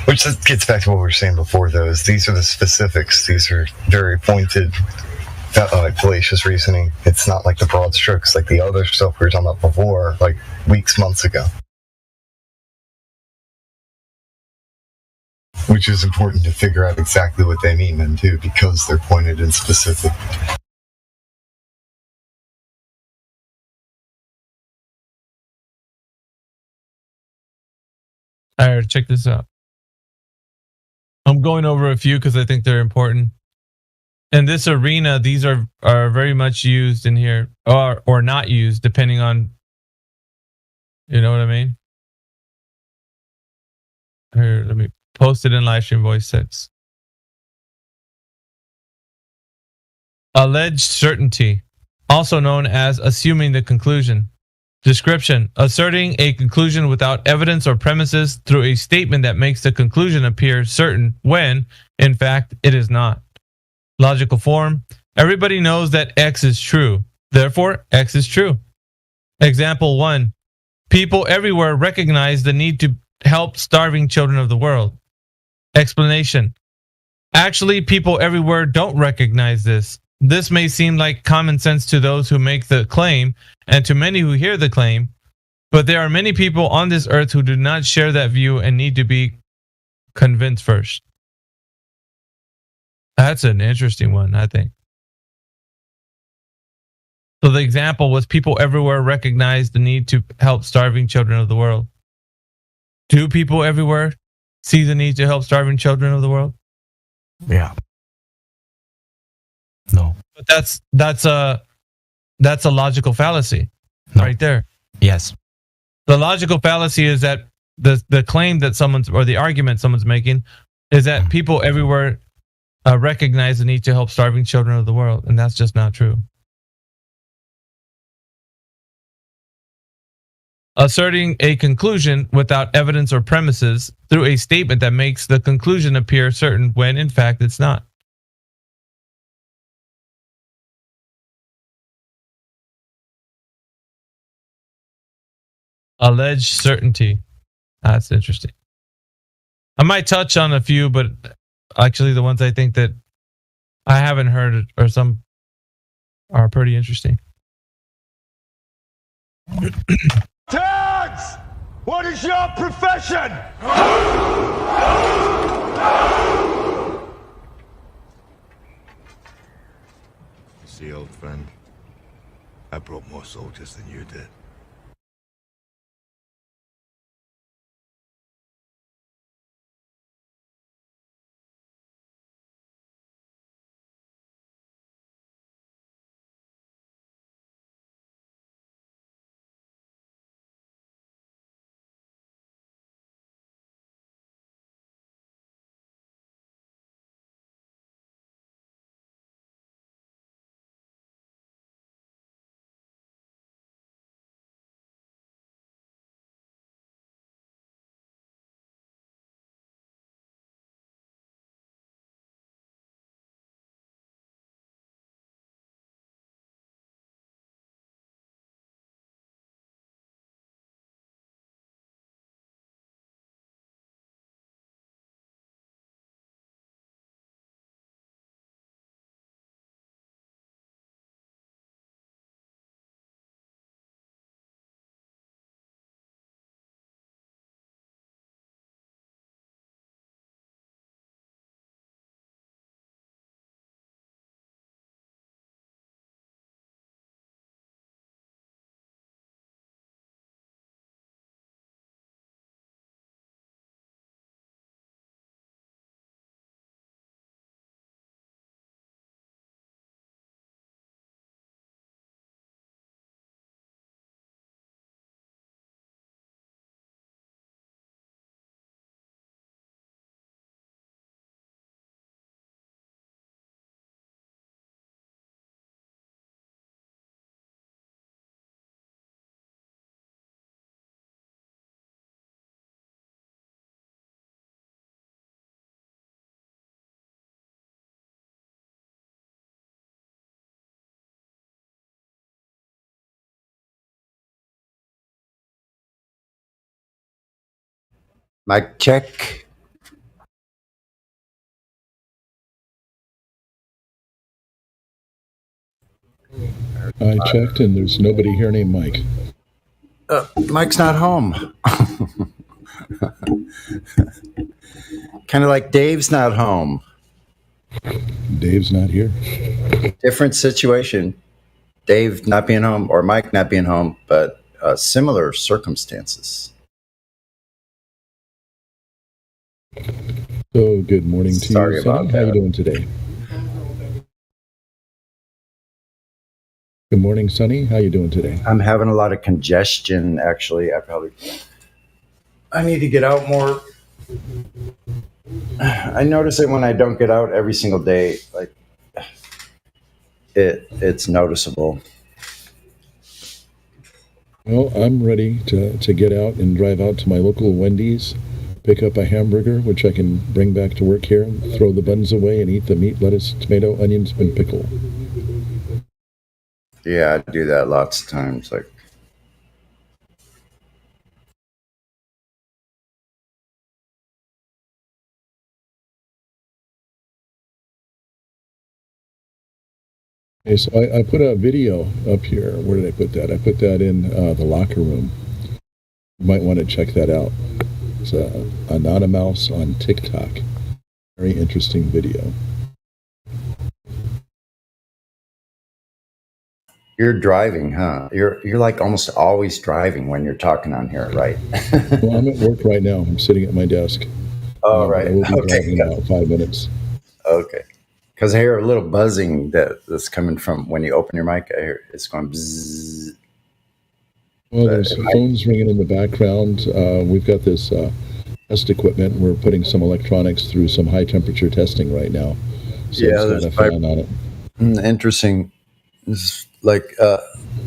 Which gets back to what we were saying before, though, is these are the specifics. These are very pointed, fallacious reasoning. It's not like the broad strokes, like the other stuff we were talking about before, like weeks, months ago. Which is important to figure out exactly what they mean, then, too, because they're pointed and specific. all right, check this out. I'm going over a few because I think they're important. In this arena, these are very much used in here, or not used, depending on, you know what I mean? Here, let me post it in Livestream Voice 6. Alleged certainty, also known as assuming the conclusion. Description: asserting a conclusion without evidence or premises through a statement that makes the conclusion appear certain when, in fact, it is not. Logical form: Everybody knows that X is true. Therefore, X is true. Example 1. People everywhere recognize the need to help starving children of the world. Explanation. Actually, people everywhere don't recognize this. This may seem like common sense to those who make the claim and to many who hear the claim, but there are many people on this earth who do not share that view and need to be convinced first. That's an interesting one, I think. So the example was people everywhere recognize the need to help starving children of the world. Do people everywhere see the need to help starving children of the world? Yeah. No. But that's a logical fallacy right there. Yes. The logical fallacy is that the claim that the argument someone's making is that people everywhere recognize the need to help starving children of the world, and that's just not true. Asserting a conclusion without evidence or premises through a statement that makes the conclusion appear certain when in fact it's not. Alleged certainty. That's interesting. I might touch on a few, but actually the ones I think that I haven't heard or some are pretty interesting. Tags! What is your profession? See, old friend, I brought more soldiers than you did. Mic check. I checked and there's nobody here named Mike. Mike's not home. Kind of like Dave's not home. Dave's not here. Different situation. Dave not being home or Mike not being home, but similar circumstances. So good morning to Sorry you, about Sonny. How that. you doing today? Good morning, Sonny. How you doing today? I'm having a lot of congestion, actually. I need to get out more. I notice it when I don't get out every single day. Like it's noticeable. Well, I'm ready to get out and drive out to my local Wendy's, pick up a hamburger, which I can bring back to work here, and throw the buns away and eat the meat, lettuce, tomato, onions, and pickle. Yeah, I do that lots of times. Like, Okay, so I put a video up here. Where did I put that? I put that in the locker room. You might want to check that out. It's Anonymous on TikTok. Very interesting video. you're driving, huh? You're like almost always driving when you're talking on here, right? Well, I'm at work right now. I'm sitting at my desk. Oh, But I right. will be Okay. driving in about 5 minutes. Okay. Because I hear a little buzzing that's coming from when you open your mic. I hear it's going bzzz. Well, there's phones ringing in the background. We've got this test equipment. We're putting some electronics through some high temperature testing right now. So Yeah, it's got there's a fan on it. interesting. This is like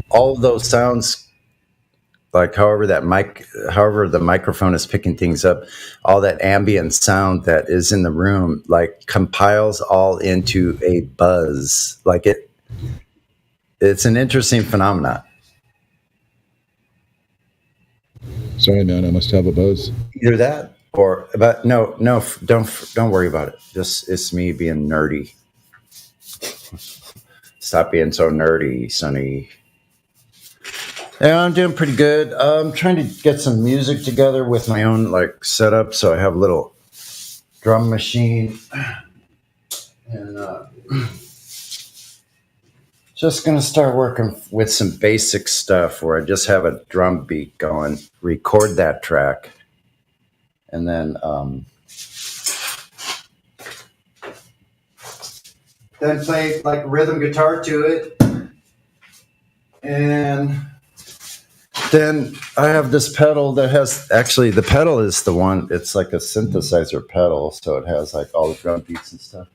all of those sounds, like however the microphone is picking things up, all that ambient sound that is in the room, like compiles all into a buzz. Like it's an interesting phenomenon. Sorry, man, I must have a buzz. Either that or, but no, don't worry about it. Just it's me being nerdy. Stop being so nerdy, Sonny. Yeah, I'm doing pretty good. I'm trying to get some music together with my own like setup. So I have a little drum machine, and just gonna start working with some basic stuff where I just have a drum beat going, record that track, and then play like rhythm guitar to it, and then I have this pedal that has actually the pedal is the one. It's like a synthesizer pedal, so it has like all the drum beats and stuff.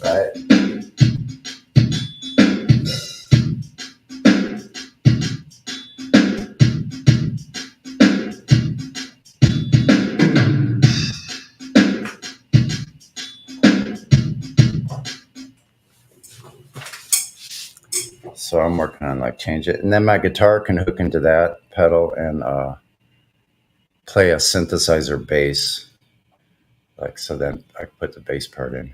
Right. So I'm working on like change it, and then my guitar can hook into that pedal and play a synthesizer bass. Like so, then I put the bass part in.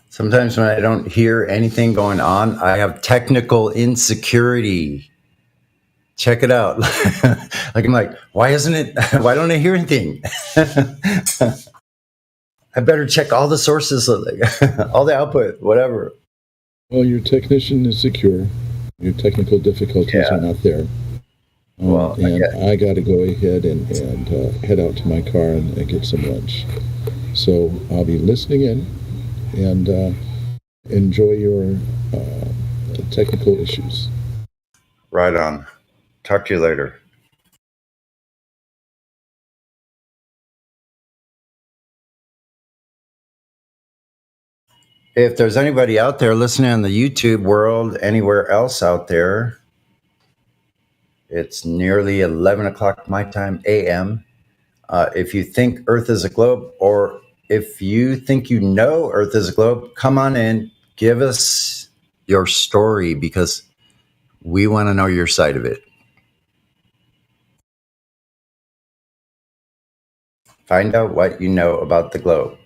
Sometimes when I don't hear anything going on, I have technical insecurity. Check it out. Like I'm like, why isn't it? Why don't I hear anything? I better check all the sources, all the output, whatever. Well, your technician is secure. Your technical difficulties are not there. Well, and I got to go ahead and head out to my car and get some lunch. So I'll be listening in and enjoy your technical issues. Right on. Talk to you later. If there's anybody out there listening in the YouTube world, anywhere else out there, it's nearly 11 o'clock my time, AM. If you think Earth is a globe, or if you think you know Earth is a globe, come on in, give us your story because we want to know your side of it. Find out what you know about the globe.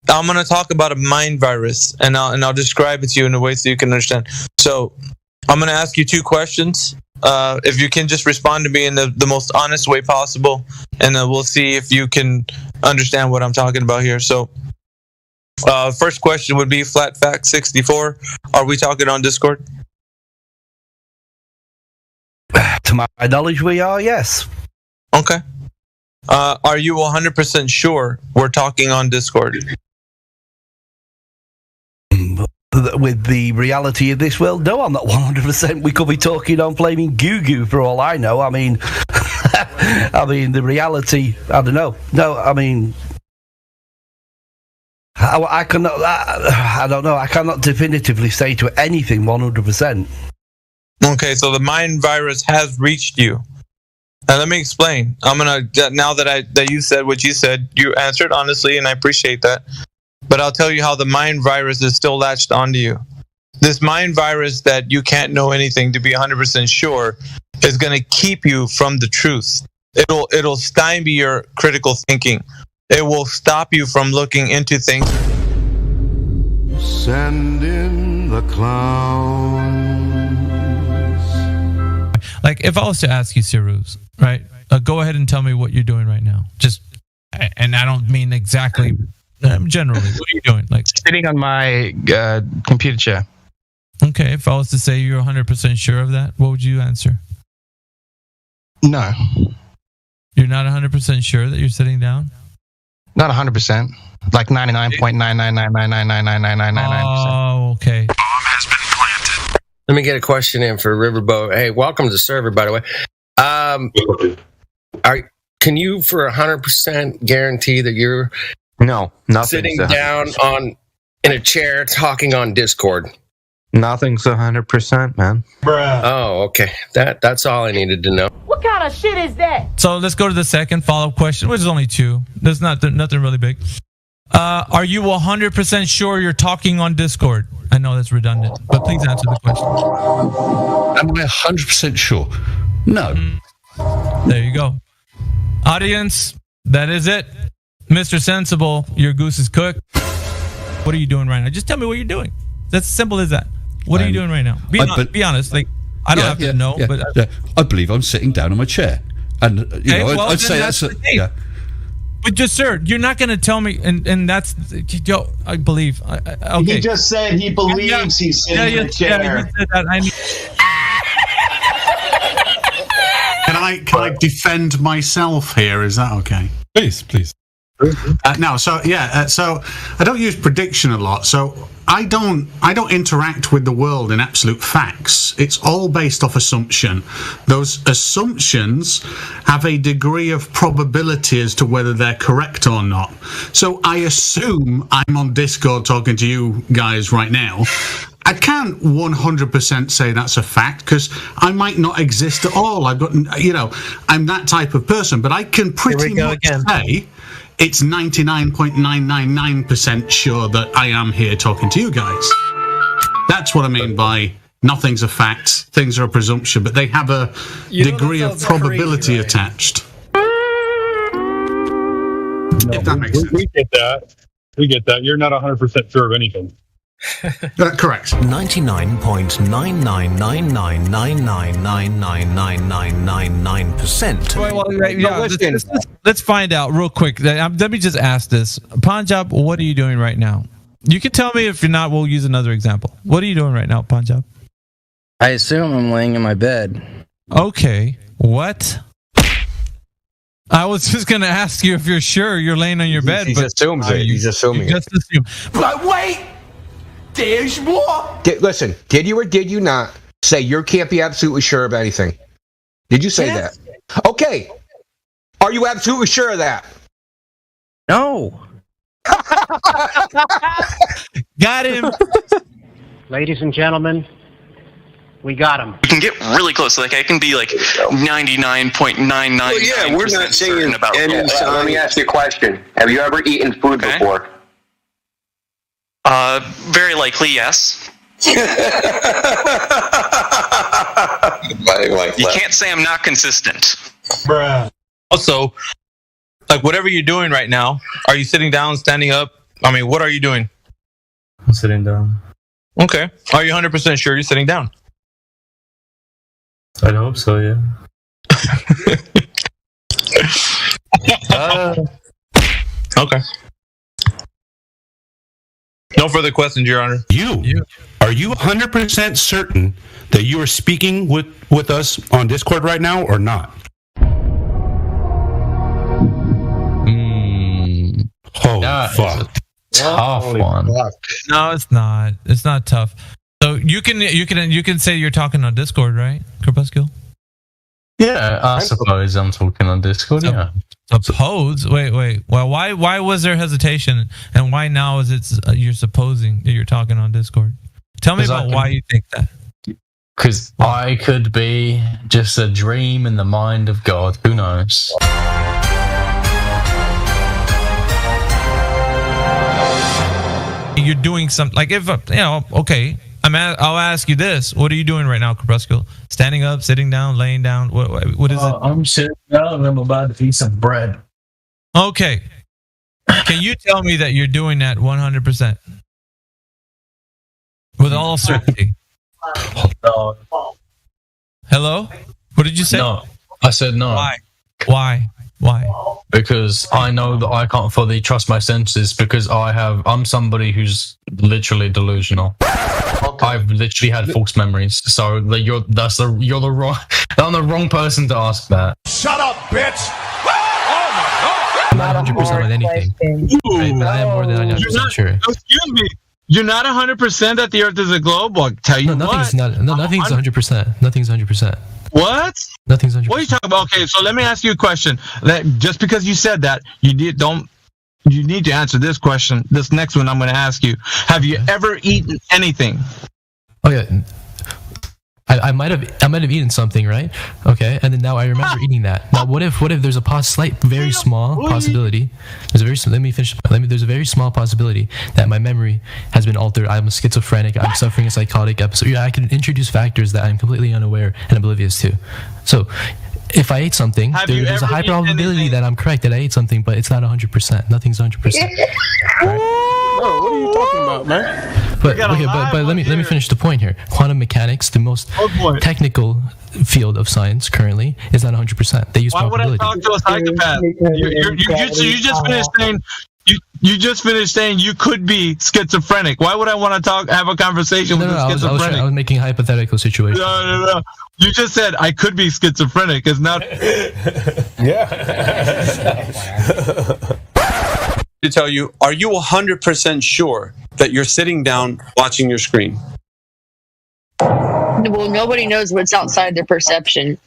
I'm going to talk about a mind virus, and I'll describe it to you in a way so you can understand. So I'm going to ask you 2 questions. If you can just respond to me in the most honest way possible, and we'll see if you can understand what I'm talking about here. So first question would be Flat Fact 64. Are we talking on Discord? To my knowledge, we are, yes. Okay. Are you 100% sure we're talking on Discord? With the reality of this world, no, I'm not 100%. We could be talking on flaming goo for all I know. I mean, the reality, I don't know. No, I mean, I cannot. I don't know. I cannot definitively say to anything 100%. Okay, so the mind virus has reached you. Now let me explain. I'm gonna now that you said what you said, you answered honestly, and I appreciate that. But I'll tell you how the mind virus is still latched onto you. This mind virus that you can't know anything to be 100% sure is going to keep you from the truth. It'll stymie your critical thinking. It will stop you from looking into things. Send in the clowns. Like if I was to ask you, Siruz, right? Go ahead and tell me what you're doing right now. Just, and I don't mean exactly. Generally, what are you doing? Like sitting on my computer chair. Okay, if I was to say you're 100% sure of that, what would you answer? No. You're not 100% sure that you're sitting down? Not 100%. Like 99.99999999999%. Oh, okay. Bomb has been planted. Let me get a question in for Riverboat. Hey, welcome to the server, by the way. Can you for 100% guarantee that you're sitting down in a chair talking on Discord? Nothing's 100%, man. Bruh. Oh, okay. That's all I needed to know. What kind of shit is that? So let's go to the second follow-up question, which is only 2. There's nothing really big. Are you 100% sure you're talking on Discord? I know that's redundant, but please answer the question. Am I 100% sure? No. There you go. Audience, that is it. Mr. Sensible, your goose is cooked. What are you doing right now? Just tell me what you're doing. That's as simple as that. What are you doing right now? Be honest. Like I don't have to know, but I believe I'm sitting down on my chair, and I'd say that's But just sir, you're not going to tell me, and that's I believe. Okay. He just said he believes he's sitting in a chair. Yeah, you said that. Can I defend myself here? Is that okay? Please. So I don't use prediction a lot. So I don't interact with the world in absolute facts. It's all based off assumption. Those assumptions have a degree of probability as to whether they're correct or not. So I assume I'm on Discord talking to you guys right now. I can't 100% say that's a fact because I might not exist at all. I've got, I'm that type of person, but I can pretty much say it's 99.999% sure that I am here talking to you guys. That's what I mean by nothing's a fact, things are a presumption, but they have a degree of probability attached. If that makes sense. We get that. You're not 100% sure of anything. Correct. 99.999999999%. Let's find out real quick. Let me just ask this. Punjab, what are you doing right now? You can tell me. If you're not, we'll use another example. What are you doing right now, Punjab? I assume I'm laying in my bed. Okay. What? I was just going to ask you if you're sure you're laying on your bed. He assumes it. He's assuming it. Just assume. But wait! There's more! Listen, did you or did you not say you can't be absolutely sure of anything? Did you say that? Okay. Are you absolutely sure of that? No. Got him. Ladies and gentlemen, we got him. We can get really close. Like I can be like 99.99. Well, yeah, we're not saying about any sign. Let me ask you a question. Have you ever eaten food before? Very likely, yes. You can't say I'm not consistent. Bruh. Also, like whatever you're doing right now, are you sitting down, standing up, I mean, what are you doing? I'm sitting down. Okay. Are you 100% sure you're sitting down? I hope so, yeah. Okay. No further questions, Your Honor. Are you 100% certain that you are speaking with us on Discord right now or not? Oh, fuck. Tough one. No, it's not. It's not tough. So you can say you're talking on Discord, right, Crepuscule? Yeah, I suppose I'm talking on Discord, yeah. Suppose? Wait. Well, why was there hesitation, and why now is it you're supposing that you're talking on Discord? Tell me about why you think that. Because I could be just a dream in the mind of God. Who knows? You're doing something like if okay. I'll ask you this: what are you doing right now, Crepuscule? Standing up, sitting down, laying down? What is it? I'm sitting down and I'm about to eat some bread. Okay. Can you tell me that you're doing that 100%? With all certainty. No. Hello? What did you say? No. I said no. Why? Because I know that I can't fully trust my senses because I'm somebody who's literally delusional. Okay. I've literally had false memories. So you're the wrong person to ask that. Shut up, bitch! I'm not 100% on anything. Right, but I am more than 99% sure. Excuse me. You're not 100% that the Earth is a globe. I'll tell you nothing's what. Nothing's 100%. Nothing's 100%. What? Nothing's 100%. What are you talking about? Okay, so let me ask you a question. That just because you said that, you need to answer this question. This next one I'm going to ask you. Have you ever eaten anything? Oh yeah. I might have eaten something, right? Okay, and then now I remember eating that. Now, what if there's a very small possibility? There's a very small possibility that my memory has been altered. I'm a schizophrenic. I'm suffering a psychotic episode. Yeah, I can introduce factors that I'm completely unaware and oblivious to. So, if I ate something, there's a high probability that I'm correct that I ate something, but it's not 100%. Nothing's 100%. Right? Bro, what are you talking about, man? But let me finish the point here. Quantum mechanics, the most technical field of science currently, is not 100%. They use probability. Why would I talk to a psychopath? You just finished saying you could be schizophrenic. Why would I want to have a conversation with a schizophrenic? I was making a hypothetical situation. No. You just said I could be schizophrenic. It's not. Yeah. To tell you, are you 100% sure that you're sitting down watching your screen? Well, nobody knows what's outside their perception.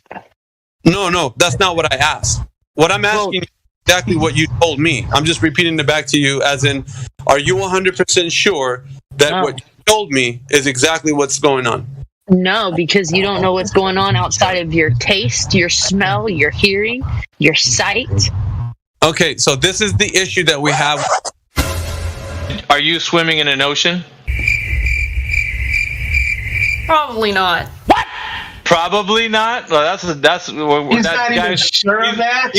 No, that's not what I asked. What I'm asking is exactly what you told me. I'm just repeating it back to you as in, are you 100% sure that what you told me is exactly what's going on? No, because you don't know what's going on outside of your taste, your smell, your hearing, your sight. Okay, so this is the issue that we have. Are you swimming in an ocean? Probably not. What? Probably not. Well, that's He's not even sure of that.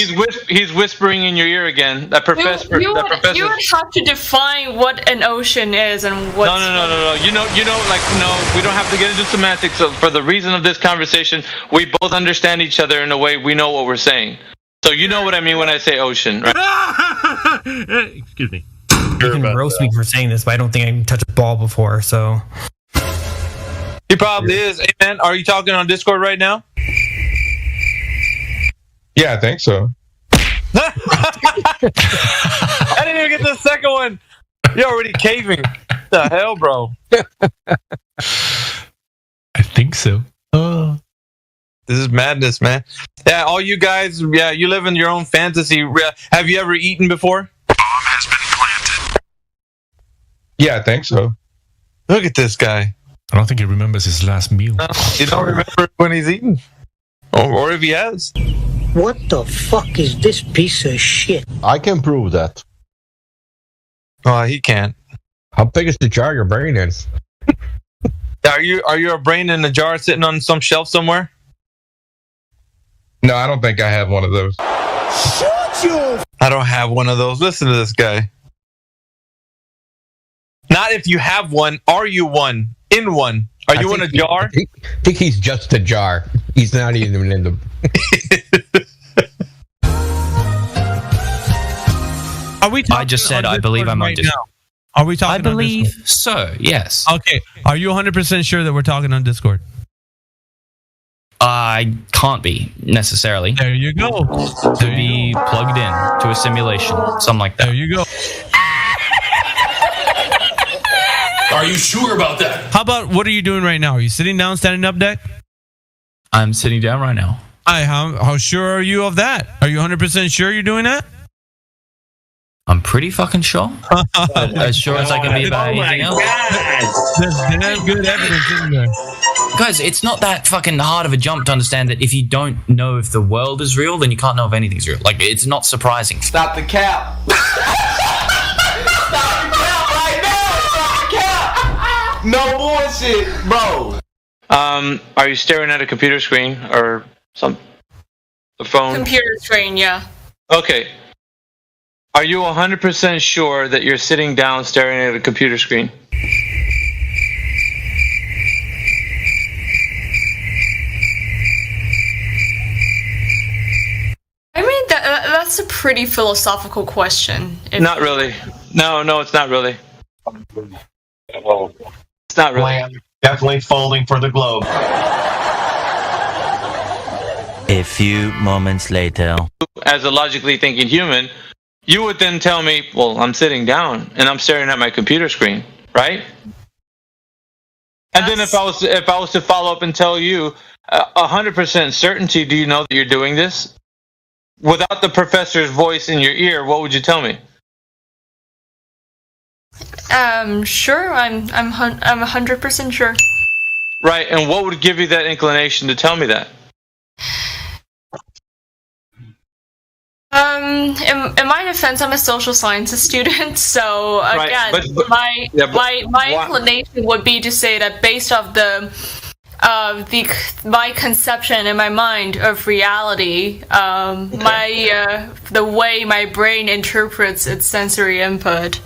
He's whispering in your ear again. That professor. You would have to define what an ocean is and what. No. You know. Like, no, we don't have to get into semantics. So for the reason of this conversation, we both understand each other in a way we know what we're saying. So you know what I mean when I say ocean, right? Excuse me. You can roast me for saying this, but I don't think I can touch a ball before, so. He probably is. Hey, man, are you talking on Discord right now? Yeah, I think so. I didn't even get the second one. You're already caving. What the hell, bro? I think so. This is madness, man. Yeah, all you guys, you live in your own fantasy. Have you ever eaten before? Bomb has been planted. Yeah, I think so. Look at this guy. I don't think he remembers his last meal. No, you don't remember when he's eaten. Or if he has. What the fuck is this piece of shit? I can prove that. Oh, he can't. How big is the jar your brain is? Are you a brain in a jar sitting on some shelf somewhere? No, I don't think I have one of those. Shoot you! I don't have one of those. Listen to this guy. Not if you have one. Are you one? In one? Are you in a jar? I think he's just a jar. He's not even in the. Are we? I just said I believe I'm on Discord. Are we talking? I believe so. Yes. Okay. Are you 100% sure that we're talking on Discord? I can't be necessarily. There you go. To be plugged in to a simulation, something like that. There you go. Are you sure about that? How about what are you doing right now? Are you sitting down, standing up, Deck? I'm sitting down right now. How sure are you of that? Are you 100% sure you're doing that? I'm pretty fucking sure. As sure as I can be about anything else. There's damn good evidence in there. Guys, it's not that fucking hard of a jump to understand that if you don't know if the world is real, then you can't know if anything's real. Like, it's not surprising. Stop the cap. Stop the cap right now. Stop the cap. No bullshit, bro. Are you staring at a computer screen or a phone? Computer screen, yeah. Okay. Are you 100% sure that you're sitting down staring at a computer screen? I mean, that's a pretty philosophical question. Not really. No, it's not really. It's not really. Definitely folding for the globe. A few moments later. As a logically thinking human, you would then tell me, well, I'm sitting down and I'm staring at my computer screen, right? And then if I was to follow up and tell you 100% certainty, do you know that you're doing this? Without the professor's voice in your ear, what would you tell me? Sure. I'm 100% sure. Right, and what would give you that inclination to tell me that? In my defense, I'm a social sciences student, so again, right, my inclination would be to say that based off my conception in my mind of reality, the way my brain interprets its sensory input.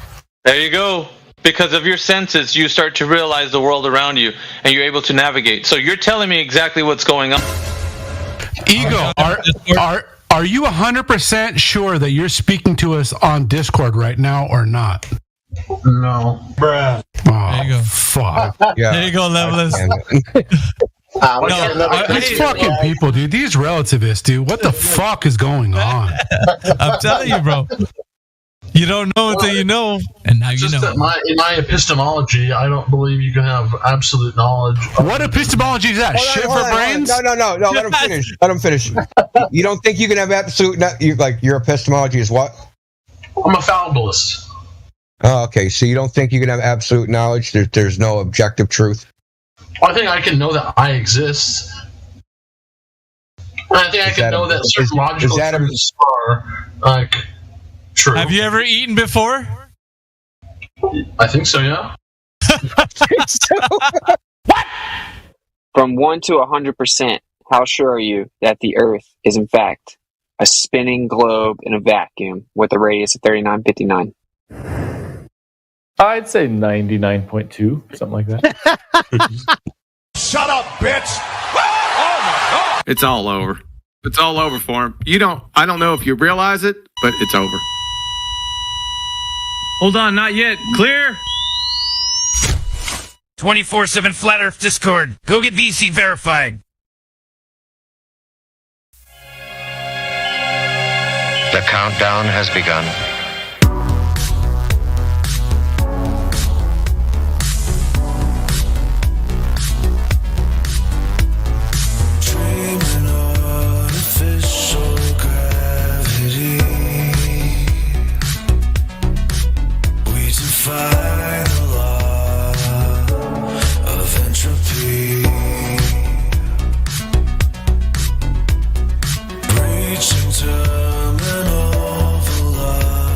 There you go. Because of your senses, you start to realize the world around you, and you're able to navigate. So you're telling me exactly what's going on. Ego, are you 100% sure that you're speaking to us on Discord right now or not? No. Bruh. Oh, there you go. Fuck. Yeah. There you go, Levelist. These fucking people, dude. These relativists, dude. What the fuck is going on? I'm telling you, bro. You don't know until you know, and now you know. That in my epistemology, I don't believe you can have absolute knowledge. What epistemology is that? Shit for brains? No. Let him finish. Let him finish. You don't think you can have absolute? Your epistemology is what? I'm a fallibilist. Oh, okay. So you don't think you can have absolute knowledge? There's no objective truth. Well, I think I can know that I exist. And I think I can know that certain logical truths are true. Have you ever eaten before? I think so, yeah. What? From 1 to 100%, how sure are you that the Earth is in fact a spinning globe in a vacuum with a radius of 3959? I'd say 99.2, something like that. Shut up, bitch! Oh my God! It's all over. It's all over for him. I don't know if you realize it, but it's over. Hold on, not yet. Clear? 24/7 Flat Earth Discord. Go get VC verified. The countdown has begun. Defy the law of entropy, reaching terminal velocity.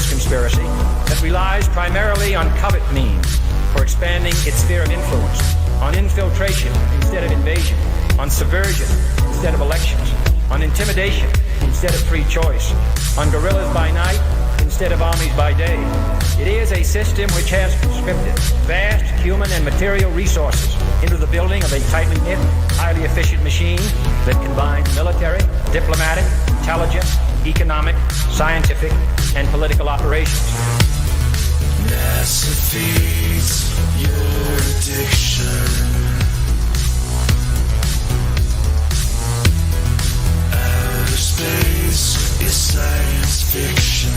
this conspiracy that relies primarily on covert means for expanding its sphere of influence, on infiltration instead of invasion, on subversion instead of elections, on intimidation instead of free choice, on guerrillas by night instead of armies by day. It is a system which has conscripted vast human and material resources into the building of a tightly knit, highly efficient machine that combines military, diplomatic, intelligence, economic, scientific, and political operations. NASA feeds your addiction. Outer space is science fiction.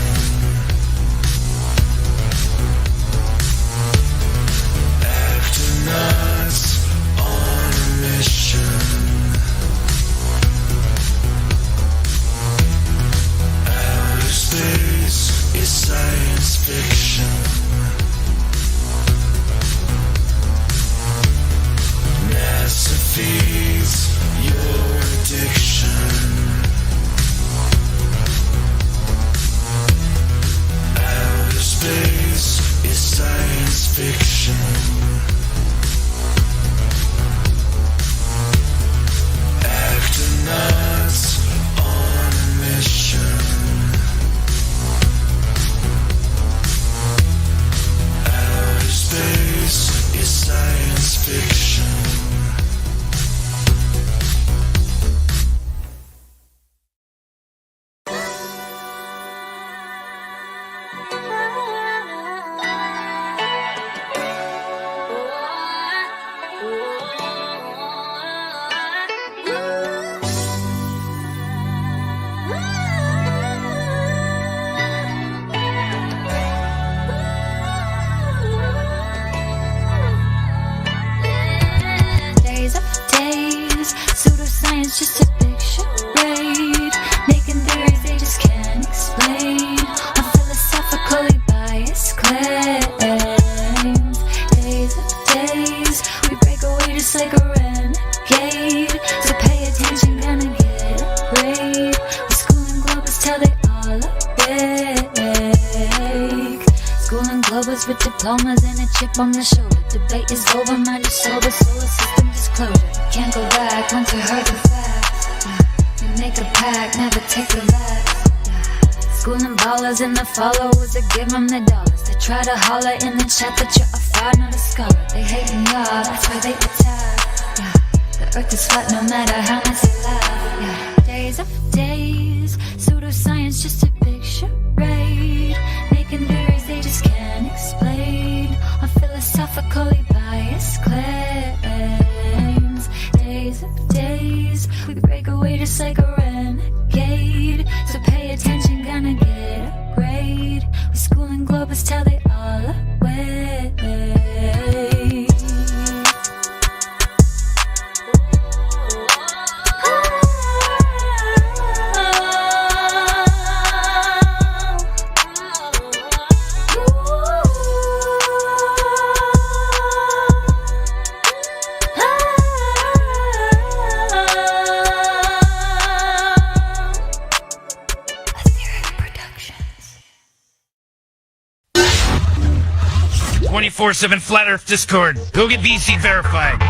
Astronauts on a mission. Outer space is science fiction. NASA feeds your addiction. Outer space is science fiction. Astronauts on a mission. Outer space is science fiction. Days after days, pseudoscience just a big charade, making theories they just can't explain, on philosophically biased claims. Days after days, we break away just like a renegade, so pay attention, gonna get a grade. We schooling globals till they all awake. Schooling globals with diplomas and a chip on their shoulder. Debate is over, mind is sober, solar system disclosure. Can't go back once we heard the facts. We make a pact, never take the last. Schooling ballers and the followers that give them the dollars. They try to holler in the chat that you're a fraud, not a scholar. They hating y'all, that's why they attack. The earth is flat no matter how much they laugh. Days after days, pseudoscience just a big charade, making theories they just can't explain, on philosophically biased claims. Days after days, we break away just like a renegade, so pay attention, gonna get a grade. We schooling globals till they all awake. Productions. 24/7 Flat Earth Discord. Go get VC verified.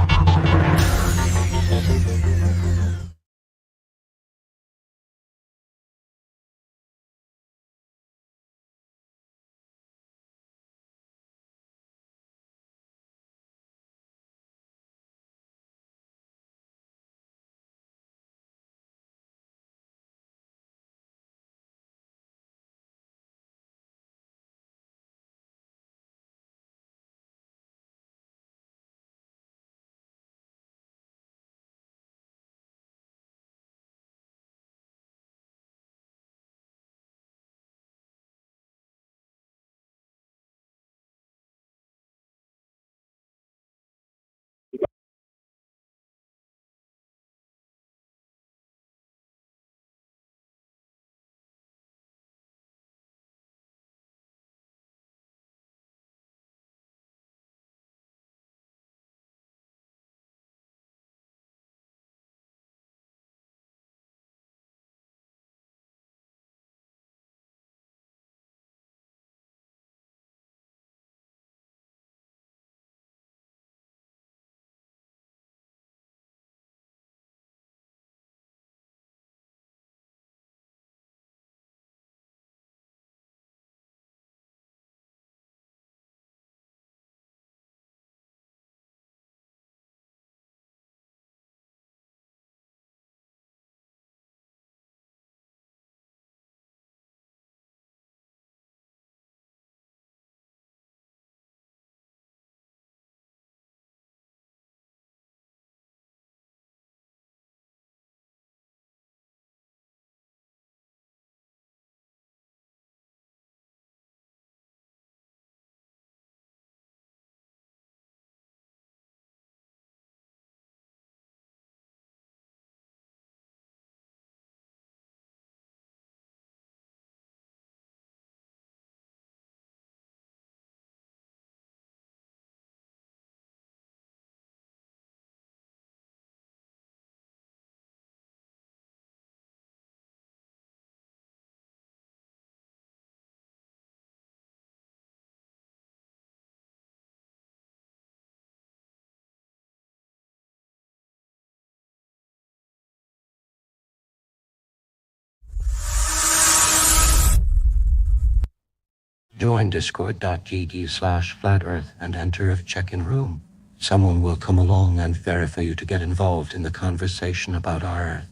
Join discord.gg/flatearth and enter a check-in room. Someone will come along and verify you to get involved in the conversation about our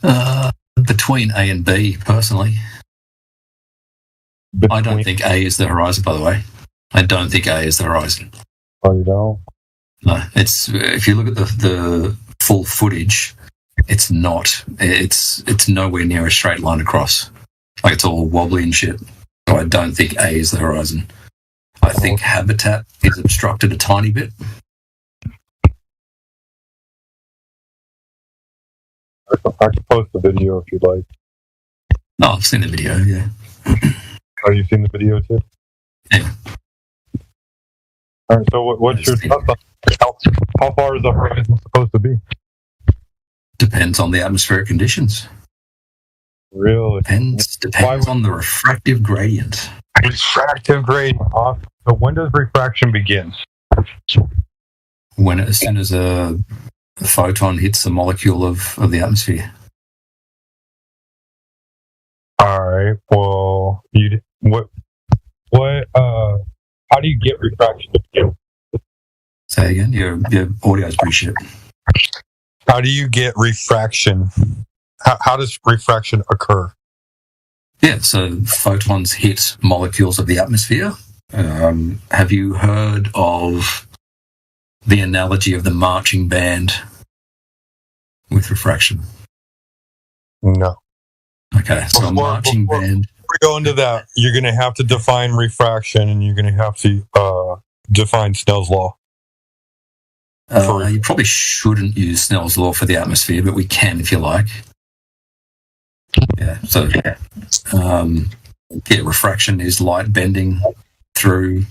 Earth. Between A and B, personally. I don't think A is the horizon, by the way. I don't think A is the horizon. Oh, you don't? No, it's if you look at the full footage, it's not. It's nowhere near a straight line across. Like it's all wobbly and shit. So I don't think A is the horizon. I think habitat is obstructed a tiny bit. I can post the video if you'd like. No, I've seen the video, yeah. Oh, you've seen the video too? Yeah. All right, so what's your thoughts on how far is the horizon supposed to be? Depends on the atmospheric conditions. Really? Depends on the refractive gradient. Refractive gradient. Awesome. So when does refraction begin? As soon as a photon hits the molecule of the atmosphere. All right. Well, how do you get refraction to begin? Say again. Your audio's pretty shit. How do you get refraction? How does refraction occur? Yeah, so photons hit molecules of the atmosphere. Have you heard of the analogy of the marching band with refraction? No. Okay, so a marching band. Before we go into that, you're going to have to define refraction, and you're going to have to define Snell's law. You probably shouldn't use Snell's law for the atmosphere, but we can if you like. Yeah, so refraction is light bending through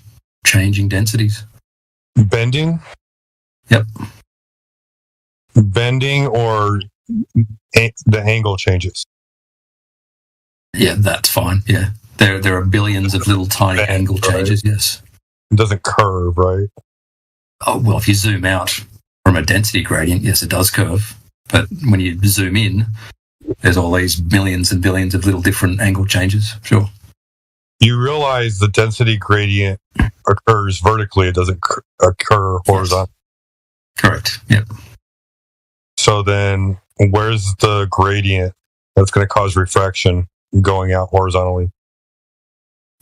changing densities. Bending? Yep. Bending or the angle changes? Yeah, that's fine. Yeah. There are billions of little tiny angle changes, yes. It doesn't curve, right? Oh, well, if you zoom out from a density gradient, yes, it does curve. But when you zoom in, there's all these millions and billions of little different angle changes, sure. You realize the density gradient occurs vertically, it doesn't occur horizontally. Correct, yep. So then, where's the gradient that's going to cause refraction going out horizontally?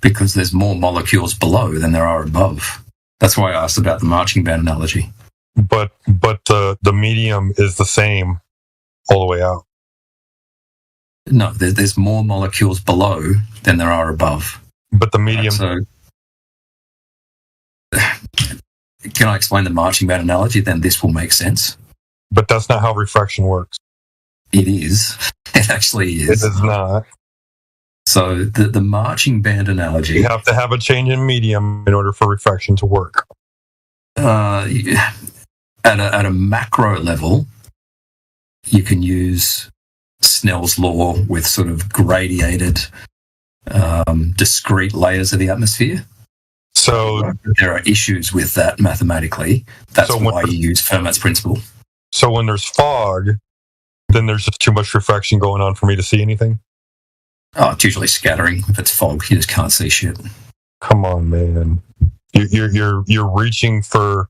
Because there's more molecules below than there are above. That's why I asked about the marching band analogy. But the medium is the same all the way out. No, there's more molecules below than there are above. But the medium... Right, so, can I explain the marching band analogy? Then this will make sense. But that's not how refraction works. It is. It actually is. It is not. So the marching band analogy... You have to have a change in medium in order for refraction to work. At a macro level, you can use Snell's law with sort of gradiated, discrete layers of the atmosphere. So there are issues with that mathematically. That's why you use Fermat's principle. So when there's fog, then there's just too much refraction going on for me to see anything? Oh, it's usually scattering. If it's fog, you just can't see shit. Come on, man. You're reaching for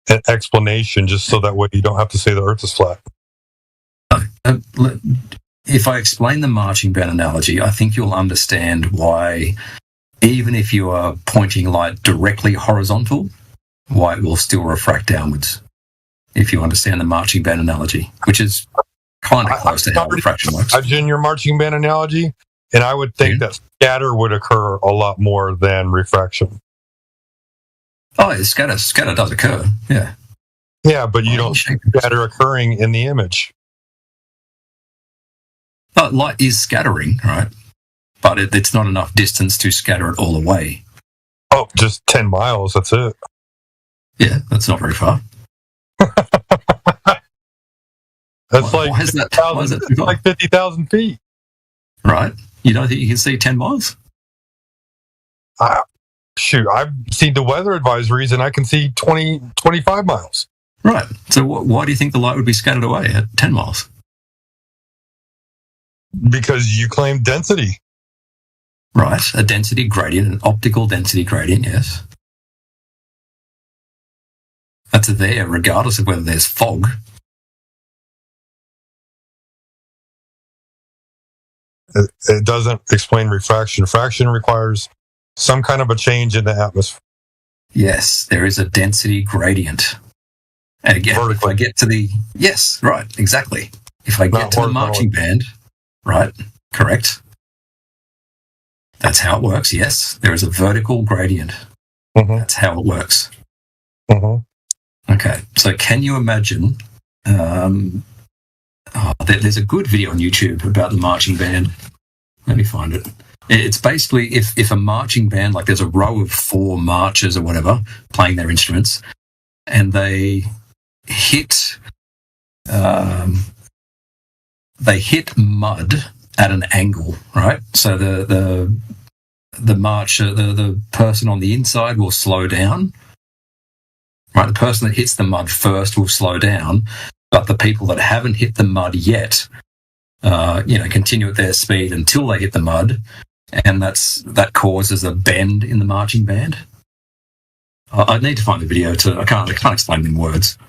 an explanation just so that way you don't have to say the Earth is flat. If I explain the marching band analogy, I think you'll understand why, even if you are pointing light directly horizontal, why it will still refract downwards. If you understand the marching band analogy, which is kind of close to how refraction works. I've done your marching band analogy, and I would think that scatter would occur a lot more than refraction. Oh, yeah, scatter does occur, yeah. Yeah, but you don't see scatter occurring in the image. Light is scattering, right? But it's not enough distance to scatter it all away. Oh, just 10 miles, that's it. Yeah, that's not very far. That's like 50,000 feet. Right. You don't think you can see 10 miles? Shoot, I've seen the weather advisories and I can see 25 miles. Right. So why do you think the light would be scattered away at 10 miles? Because you claim density. Right, a density gradient, an optical density gradient, yes. That's there regardless of whether there's fog. It doesn't explain refraction. Refraction requires some kind of a change in the atmosphere. Yes, there is a density gradient. And again, if I get to the... Yes, right, exactly. If I get to the marching band, right, correct. That's how it works, yes. There is a vertical gradient. That's how it works. Okay, so can you imagine... there's a good video on YouTube about the marching band. Let me find it. It's basically if a marching band, like there's a row of 4 marchers or whatever playing their instruments, and they hit mud at an angle, right? So the marcher, the person on the inside will slow down, right? The person that hits the mud first will slow down, but the people that haven't hit the mud yet, continue at their speed until they hit the mud, and that causes a bend in the marching band. I need to find the video I can't explain it in words.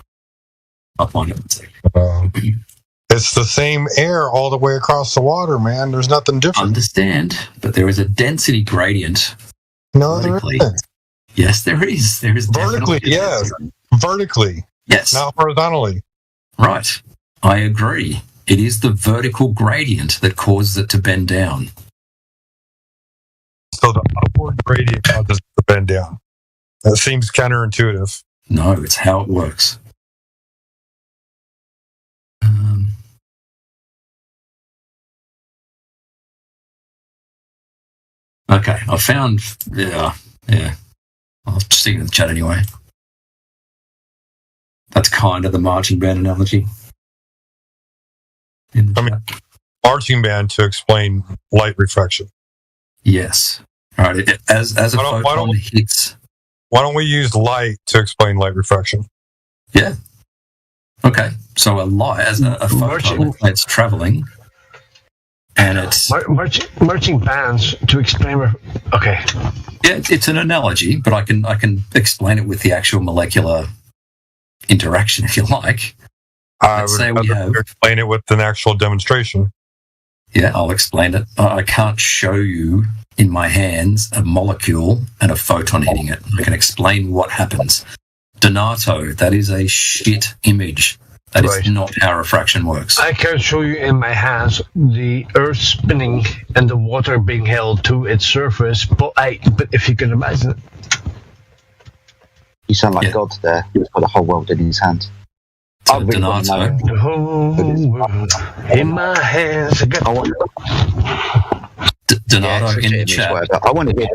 I'll find it. It's the same air all the way across the water, man. There's nothing different. Understand, but there is a density gradient. No, there isn't. Yes, there is. There is vertically. Yes, vertically. Yes, not horizontally. Right. I agree. It is the vertical gradient that causes it to bend down. So the upward gradient causes it to bend down. That seems counterintuitive. No, it's how it works. Okay, I found... Yeah. I'll stick it in the chat anyway. That's kind of the marching band analogy. Marching band to explain light refraction. Yes. All right. As a photon hits... Why don't we use light to explain light refraction? Yeah. Okay. So a light, as a photon, it's traveling, and it's... Marching bands to explain... Okay. Yeah, it's an analogy, but I can explain it with the actual molecular interaction, if you like. Let's say we have... explain it with an actual demonstration. Yeah, I'll explain it. I can't show you in my hands a molecule and a photon hitting it. I can explain what happens. Donato, that is a shit image. That is not how refraction works. I can show you in my hands the Earth spinning and the water being held to its surface, but if you can imagine it. You sound like God there. He's got the whole world in his hands. So Donato. The whole world in my hands. Donato in the chat. I want to get...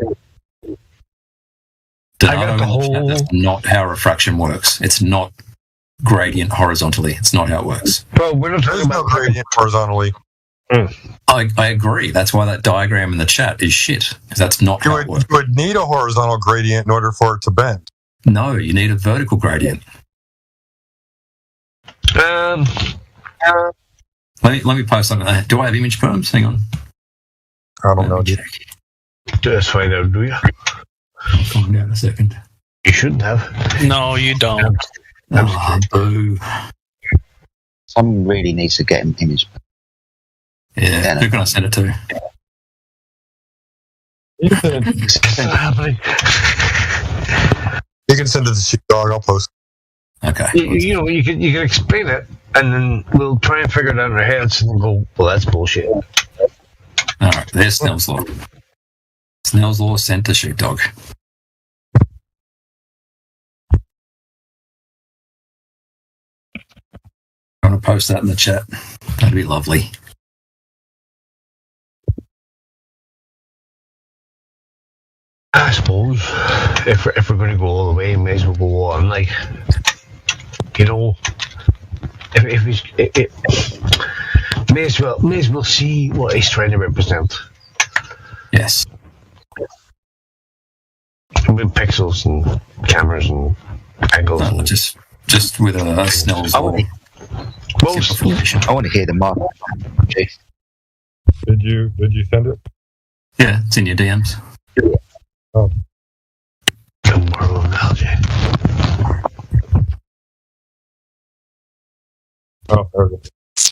Donato in the chat, that's not how refraction works. It's not gradient horizontally. It's not how it works. Bro, we're not talking about gradient horizontally. I agree. That's why that diagram in the chat is shit. Because that's not how it works. You would need a horizontal gradient in order for it to bend. No, you need a vertical gradient. Let me post something. Do I have image perms? Hang on. I don't know. Just find out, do you? I'll find out in a second. You shouldn't have. No, you don't. Oh, boo. Someone really needs to get an image. Yeah, who can I send it to? You can send it to Sheepdog. I'll post. Okay. You can explain it, and then we'll try and figure it out in our heads and go, well, that's bullshit. All right, there's Snell's Law. Snell's Law sent to Sheepdog. I'm going to post that in the chat. That'd be lovely. I suppose if we're going to go all the way, we may as well go on. Like, may as well see what he's trying to represent. Yes. With pixels and cameras and angles. No, just with a Snell's Law. I want to hear the mark. Did you send it? Yeah, it's in your DMs. Oh. Tomorrow analogy. Oh, there it is.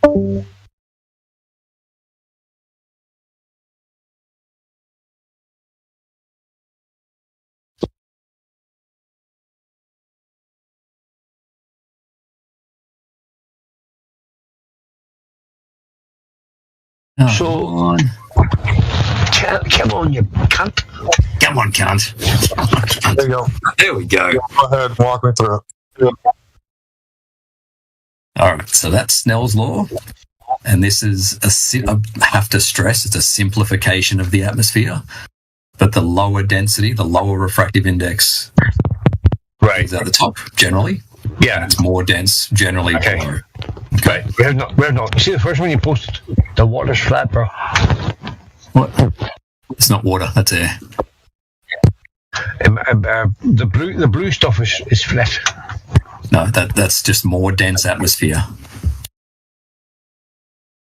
Oh, So, come on, you cunt. Come on, cunt. There you go. There we go. Go ahead and walk me through it. All right, so that's Snell's law. And this is, I have to stress, it's a simplification of the atmosphere. But the lower density, the lower refractive index is at the top, generally. Yeah. And it's more dense, generally below. Okay. We have not. You see the first one you posted? The water's flat, bro. What? It's not water, that's air. The blue stuff is flat. No, that's just more dense atmosphere.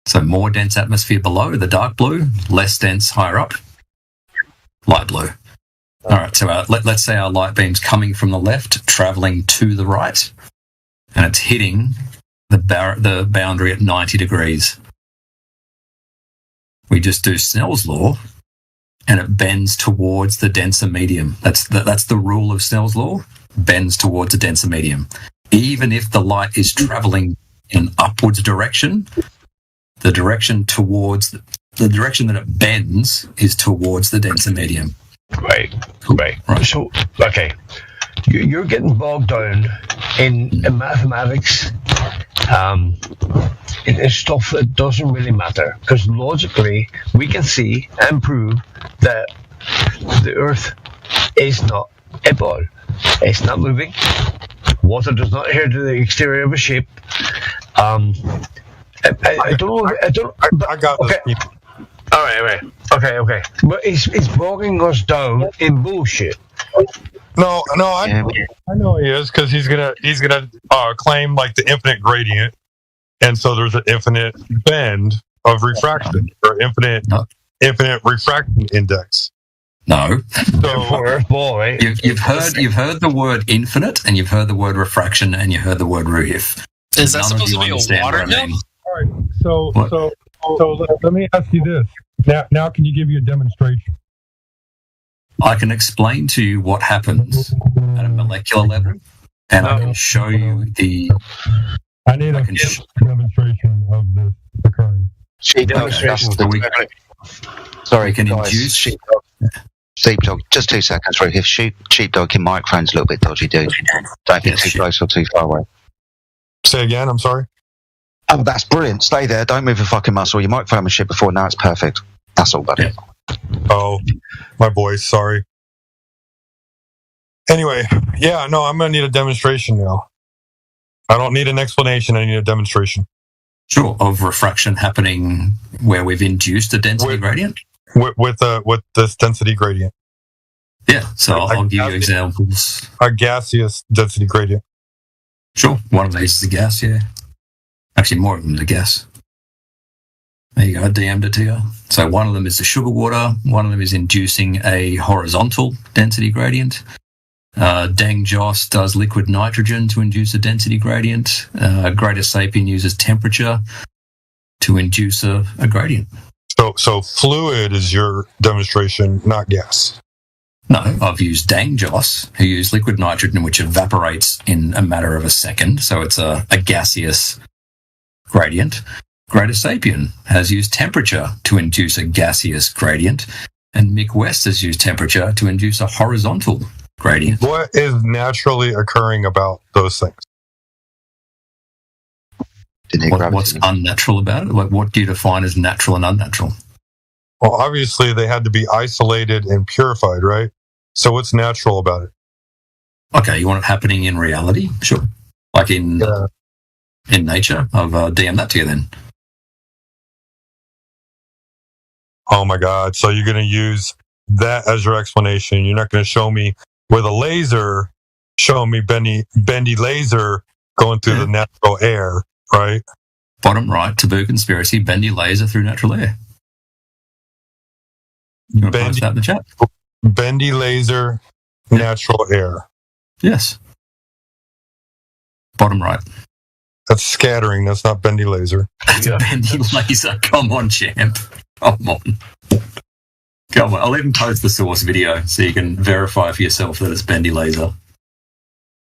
So more dense atmosphere below, the dark blue, less dense higher up, light blue. All right, so let's say our light beam's coming from the left, traveling to the right, and it's hitting the boundary at 90 degrees. We just do Snell's law, and it bends towards the denser medium. That's the rule of Snell's law, bends towards a denser medium. Even if the light is traveling in an upwards direction, the direction that it bends is towards the denser medium. Right. So, okay, you're getting bogged down in mathematics, in stuff that doesn't really matter, because logically we can see and prove that the Earth is not a ball. It's not moving. Water does not adhere to the exterior of a shape. I don't know. I got this. Okay. All right. Okay. But he's bogging us down in bullshit. No, I know he is, because he's gonna claim like the infinite gradient, and so there's an infinite bend of refraction or infinite refraction index. No. So ball, right? You've heard the word infinite, and you've heard the word refraction, and you heard the word Ruf. Is that supposed to be a water hill? All right. So let me ask you this. Now can you give me a demonstration? I can explain to you what happens at a molecular level, and I can show you the. I need a demonstration of this occurring. Demonstration. Sorry, can guys, induce. Sheepdog, just 2 seconds, Ruth. If Sheepdog, your microphone's a little bit dodgy, dude. Don't be too close or too far away. Say again, I'm sorry. Oh, that's brilliant. Stay there. Don't move a fucking muscle. Your microphone was shit before. Now it's perfect. That's all, buddy. Yeah. Oh, my voice. Sorry. Anyway, yeah, no, I'm going to need a demonstration now. I don't need an explanation. I need a demonstration. Sure, of refraction happening where we've induced a density gradient? With this density gradient. Yeah, so I'll give you examples. A gaseous density gradient. Sure, one of these is a gas, yeah. Actually, more of them is a gas. There you go, I DM'd it to you. So one of them is the sugar water, one of them is inducing a horizontal density gradient. Deng Joss does liquid nitrogen to induce a density gradient. Greater Sapien uses temperature to induce a gradient. So fluid is your demonstration, not gas. No, I've used Deng Joss, who used liquid nitrogen, which evaporates in a matter of a second. So it's a gaseous gradient. Greater Sapien has used temperature to induce a gaseous gradient. And Mick West has used temperature to induce a horizontal gradient. What is naturally occurring about those things? What's unnatural about it? Like, what do you define as natural and unnatural? Well, obviously they had to be isolated and purified, right? So what's natural about it? Okay, you want it happening in reality? Sure. Like in nature? I've DM'd that to you then. Oh my God. So you're going to use that as your explanation. You're not going to show me with a laser, show me bendy laser going through the natural air, right? Bottom right, taboo conspiracy, bendy laser through natural air. You want to post that in the chat? Bendy laser, natural air. Yes. Bottom right. That's scattering. That's not bendy laser. That's a bendy laser. Come on, champ. Come on. Come on. I'll even post the source video so you can verify for yourself that it's bendy laser.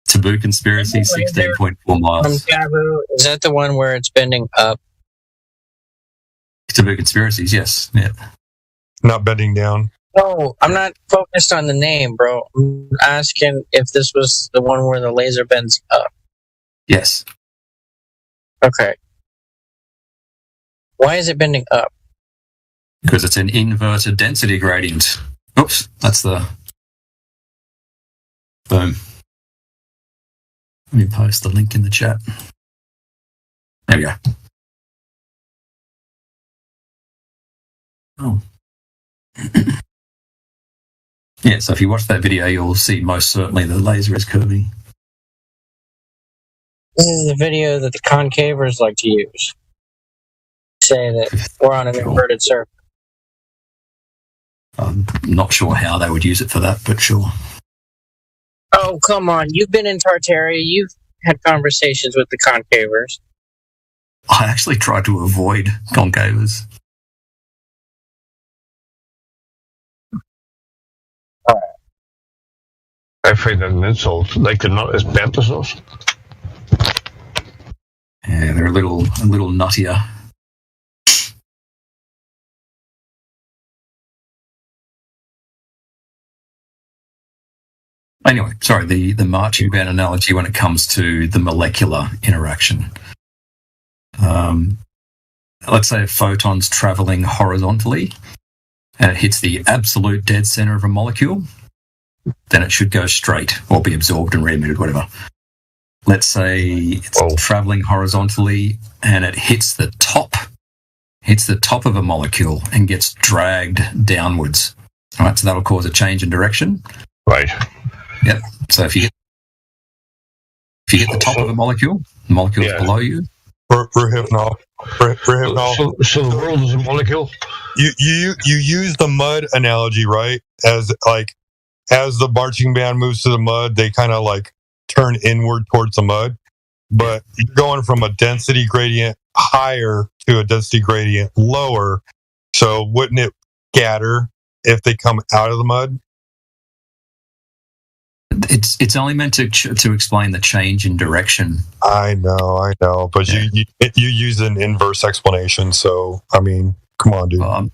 Taboo conspiracy, 16.4 miles. Taboo, is that the one where it's bending up? Taboo conspiracies, yes. Yeah. Not bending down. No, I'm not focused on the name, bro. I'm asking if this was the one where the laser bends up. Yes. Okay. Why is it bending up? Because it's an inverted density gradient. Oops, that's the... Boom. Let me post the link in the chat. There we go. Oh. Yeah, so if you watch that video, you'll see most certainly the laser is curving. This is the video that the concavers like to use. Say that we're on an inverted surface. I'm not sure how they would use it for that, but sure. Oh, come on. You've been in Tartaria. You've had conversations with the concavers. I actually tried to avoid concavers. I find that an insult, like they're not as bent as us. Yeah, they're a little nuttier. Anyway, sorry, the marching band analogy when it comes to the molecular interaction. Let's say a photon's traveling horizontally and it hits the absolute dead center of a molecule, then it should go straight or be absorbed and re-emitted, whatever. Let's say it's traveling horizontally and it hits the top of a molecule and gets dragged downwards. All right, so that'll cause a change in direction. Right. Yep. So if you hit the top of a molecule, the molecule is below you. For hypnol. So the world is a molecule. You use the mud analogy, right? As the marching band moves to the mud, they kind of like turn inward towards the mud. But you're going from a density gradient higher to a density gradient lower. So wouldn't it scatter if they come out of the mud? It's only meant to explain the change in direction. I know, but you use an inverse explanation. So I mean, come on, dude. Well,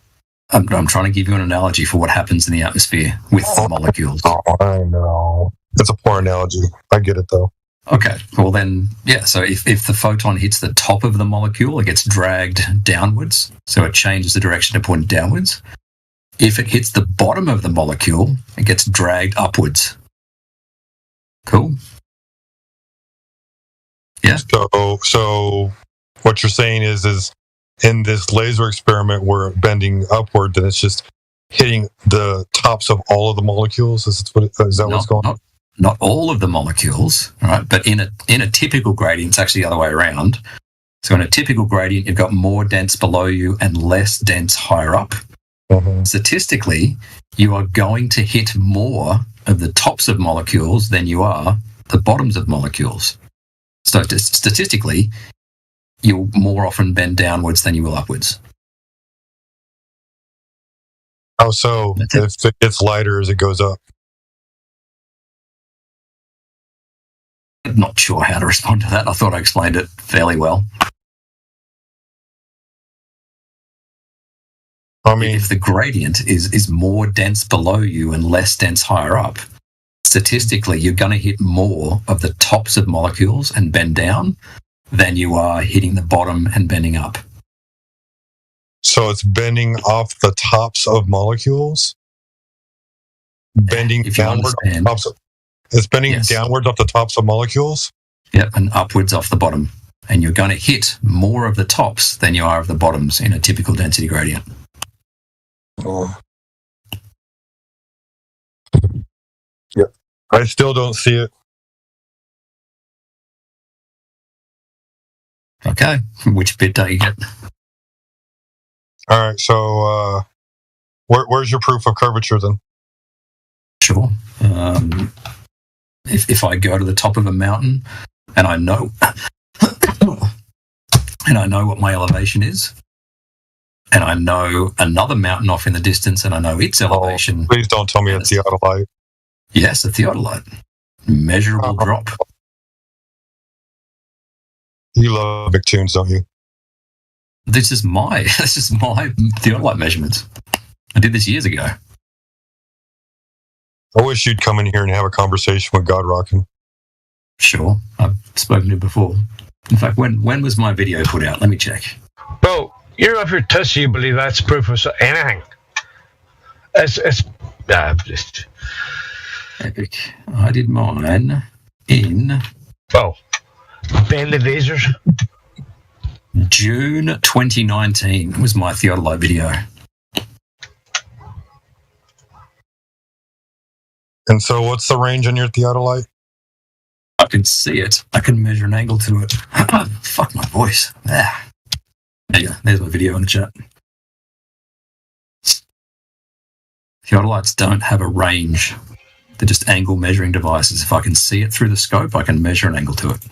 I'm trying to give you an analogy for what happens in the atmosphere with the molecules. Oh, I know. It's a poor analogy. I get it though. Okay, well then, yeah. So if the photon hits the top of the molecule, it gets dragged downwards. So it changes the direction to point downwards. If it hits the bottom of the molecule, it gets dragged upwards. Cool. Yeah. So what you're saying is in this laser experiment we're bending upward, then it's just hitting the tops of all of the molecules. Is that what's going on? Not all of the molecules, all right? But in a typical gradient, it's actually the other way around. So in a typical gradient, you've got more dense below you and less dense higher up. Mm-hmm. Statistically, you are going to hit more of the tops of molecules than you are the bottoms of molecules. So statistically, you'll more often bend downwards than you will upwards. Oh, so if it gets lighter as it goes up? I'm not sure how to respond to that. I thought I explained it fairly well. I mean, if the gradient is more dense below you and less dense higher up, statistically, you're going to hit more of the tops of molecules and bend down than you are hitting the bottom and bending up. So it's bending off the tops of molecules? Bending downward off the tops of, it's bending downwards off the tops of molecules? Yep, and upwards off the bottom. And you're going to hit more of the tops than you are of the bottoms in a typical density gradient. Oh. Yep. I still don't see it. Okay. Which bit don't you get? All right. So, where's your proof of curvature then? Sure. If I go to the top of a mountain and I know what my elevation is, and I know another mountain off in the distance and I know its elevation. Please don't tell me a theodolite. Yes, a theodolite. Measurable drop. You love big tunes, don't you? This is my theodolite measurements. I did this years ago. I wish you'd come in here and have a conversation with God Rockin'. Sure, I've spoken to him before. In fact, when was my video put out? Let me check. Bro, you're off your tussy. You believe that's proof of anything? It's just epic. I did mine in bend the lasers. June 2019 was my theodolite video. And so, what's the range on your theodolite? I can see it. I can measure an angle to it. Fuck my voice. There you go. There's my video in the chat. Theodolites don't have a range. They're just angle measuring devices. If I can see it through the scope, I can measure an angle to it.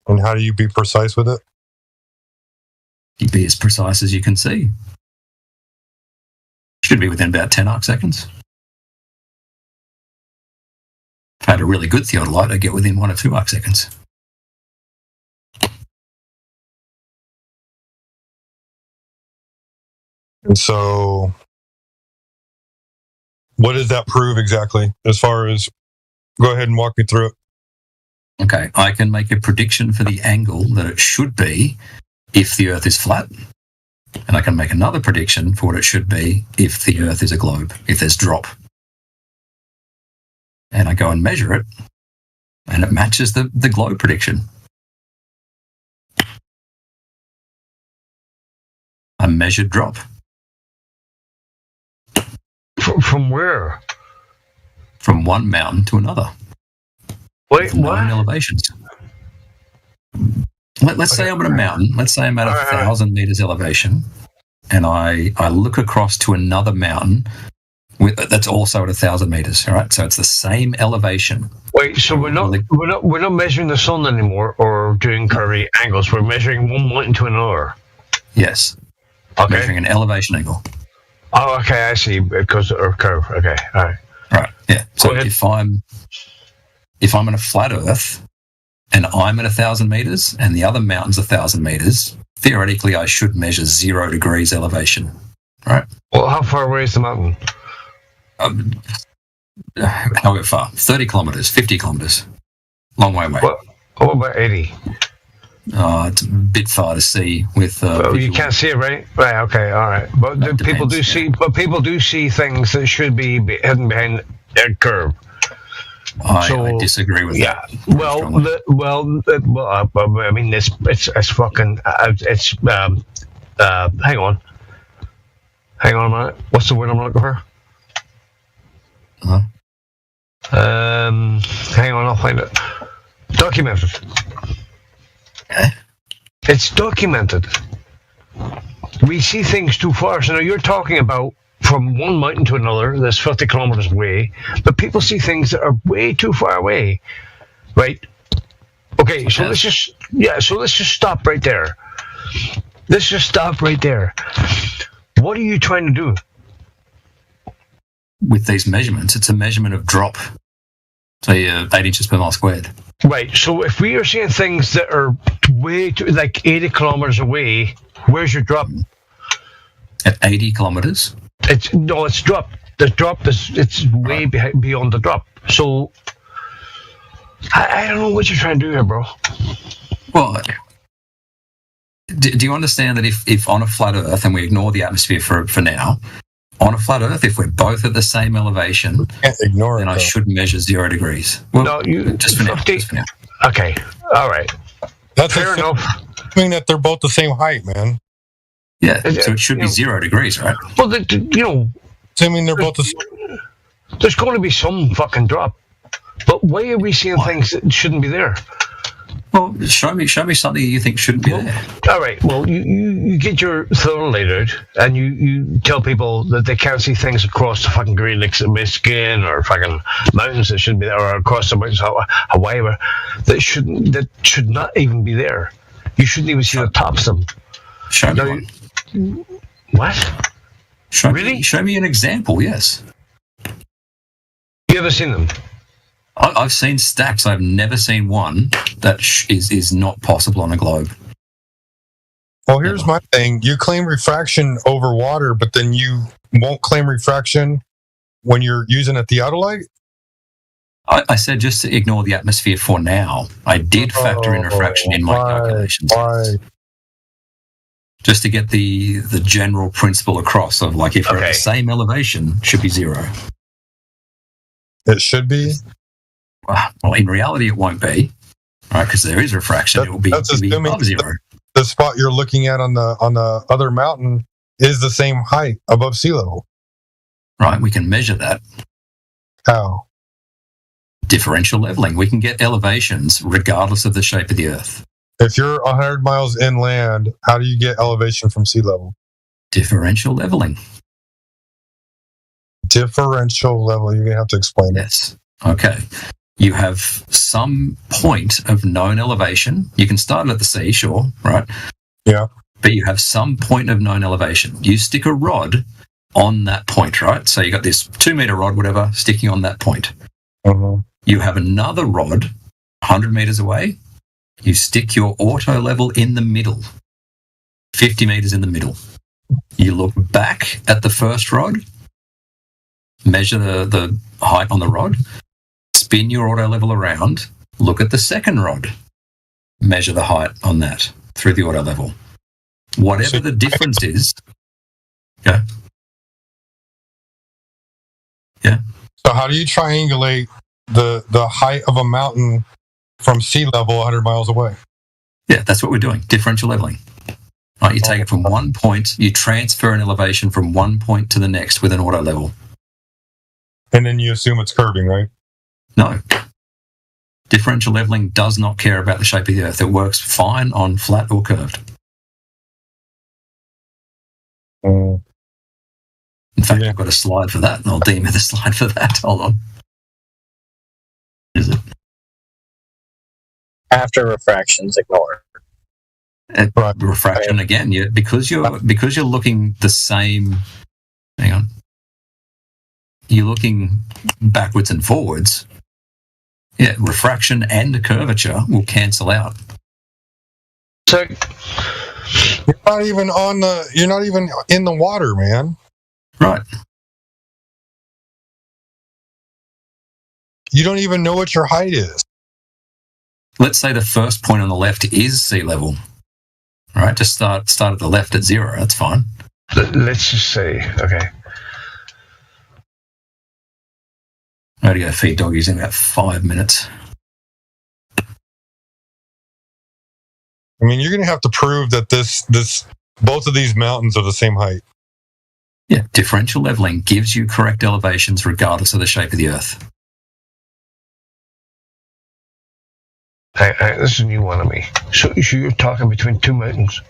And how do you be precise with it? You be as precise as you can see. Should be within about 10 arc seconds. If I had a really good theodolite, I'd get within 1 or 2 arc seconds. And so, what does that prove exactly? As far as, go ahead and walk me through it. Okay, I can make a prediction for the angle that it should be if the Earth is flat. And I can make another prediction for what it should be if the Earth is a globe, if there's drop. And I go and measure it, and it matches the globe prediction. A measured drop. From where? From one mountain to another. Wait, what? Elevations. Let's say I'm at a mountain. Let's say I'm at 1,000 meters elevation, and I look across to another mountain that's also at 1,000 meters. All right, so it's the same elevation. Wait, so we're not measuring the sun anymore, or doing curvy angles. We're measuring one mountain to another. Yes. Okay. Measuring an elevation angle. Oh, okay, I see. Because of curve. Okay, all right. Right. Yeah. So if I'm in a flat Earth, and I'm at 1,000 meters, and the other mountain's 1,000 meters, theoretically I should measure 0 degrees elevation. Right? Well, how far away is the mountain? However far? 30 kilometers, 50 kilometers. Long way away. What about 80? It's a bit far to see with. You can't see it, right? Right. Okay. All right. But people do see. But people do see things that should be hidden behind a curve. I disagree with that. Well, I mean, it's fucking. Hang on a minute. What's the word I'm looking for? Hang on, I'll find it. Documented. It's documented. We see things too far. So now you're talking about from one mountain to another that's 50 kilometers away, but people see things that are way too far away, right? Okay, so let's just stop right there. Let's just stop right there. What are you trying to do? With these measurements, it's a measurement of drop. So 8 inches per mile squared. Right, so if we are seeing things that are way too, like 80 kilometers away, where's your drop? At 80 kilometers? It's drop. The drop it's way beyond the drop. So I don't know what you're trying to do here, bro. Well, do you understand that if on a flat Earth, and we ignore the atmosphere for now, on a flat Earth, if we're both at the same elevation, then I should measure 0 degrees. Well, no, just for now. Okay, all right. That's fair enough. Assuming that they're both the same height, man. Yeah, so it should be 0 degrees, right? Well, assuming they're both the same. There's going to be some fucking drop. But why are we seeing things that shouldn't be there? Well, show me something you think shouldn't be there. All right. Well, you get your throne laid out, and you tell people that they can't see things across the fucking Great Lakes of Michigan or fucking mountains that shouldn't be there, or across the mountains of Hawaii, that should not even be there. You shouldn't even see the tops of them. Show me one. What? Show me an example. Yes. You ever seen them? I've seen stacks. I've never seen one that is not possible on a globe. Well, here's my thing. You claim refraction over water, but then you won't claim refraction when you're using a theodolite? I said just to ignore the atmosphere for now. I did factor in refraction in my calculations. Why? Just to get the general principle across of, like, if we're at the same elevation, it should be zero. It should be? Well, in reality, it won't be, right? Because there is refraction. It will be above zero. The spot you're looking at on the other mountain is the same height above sea level. Right, we can measure that. How? Differential leveling. We can get elevations regardless of the shape of the Earth. If you're 100 miles inland, how do you get elevation from sea level? Differential leveling. Differential level. You're going to have to explain it. Yes. Okay. You have some point of known elevation. You can start at the sea, sure, right? Yeah. But you have some point of known elevation. You stick a rod on that point, right? So you got this 2 meter rod, whatever, sticking on that point. Uh-huh. You have another rod 100 meters away. You stick your auto level in the middle, 50 meters in the middle. You look back at the first rod, measure the height on the rod, spin your auto level around, look at the second rod, measure the height on that through the auto level. Whatever the difference is, yeah. So how do you triangulate the height of a mountain from sea level 100 miles away? Yeah, that's what we're doing, differential leveling. Right, you take it from one point, you transfer an elevation from one point to the next with an auto level. And then you assume it's curving, right? No. Differential leveling does not care about the shape of the Earth. It works fine on flat or curved. In fact, I've got a slide for that, and I'll DM you the slide for that. Hold on. Is it? After refractions, ignore. Refraction again, because you're looking the same. Hang on. You're looking backwards and forwards. Yeah, refraction and curvature will cancel out. So you're not even in the water, man. Right. You don't even know what your height is. Let's say the first point on the left is sea level. All right, just start at the left at zero. That's fine. Let's just say, okay. I gotta go feed doggies in about 5 minutes. I mean, you're going to have to prove that both of these mountains are the same height. Yeah, differential leveling gives you correct elevations regardless of the shape of the Earth. This is a new one on me. So you're talking between two mountains?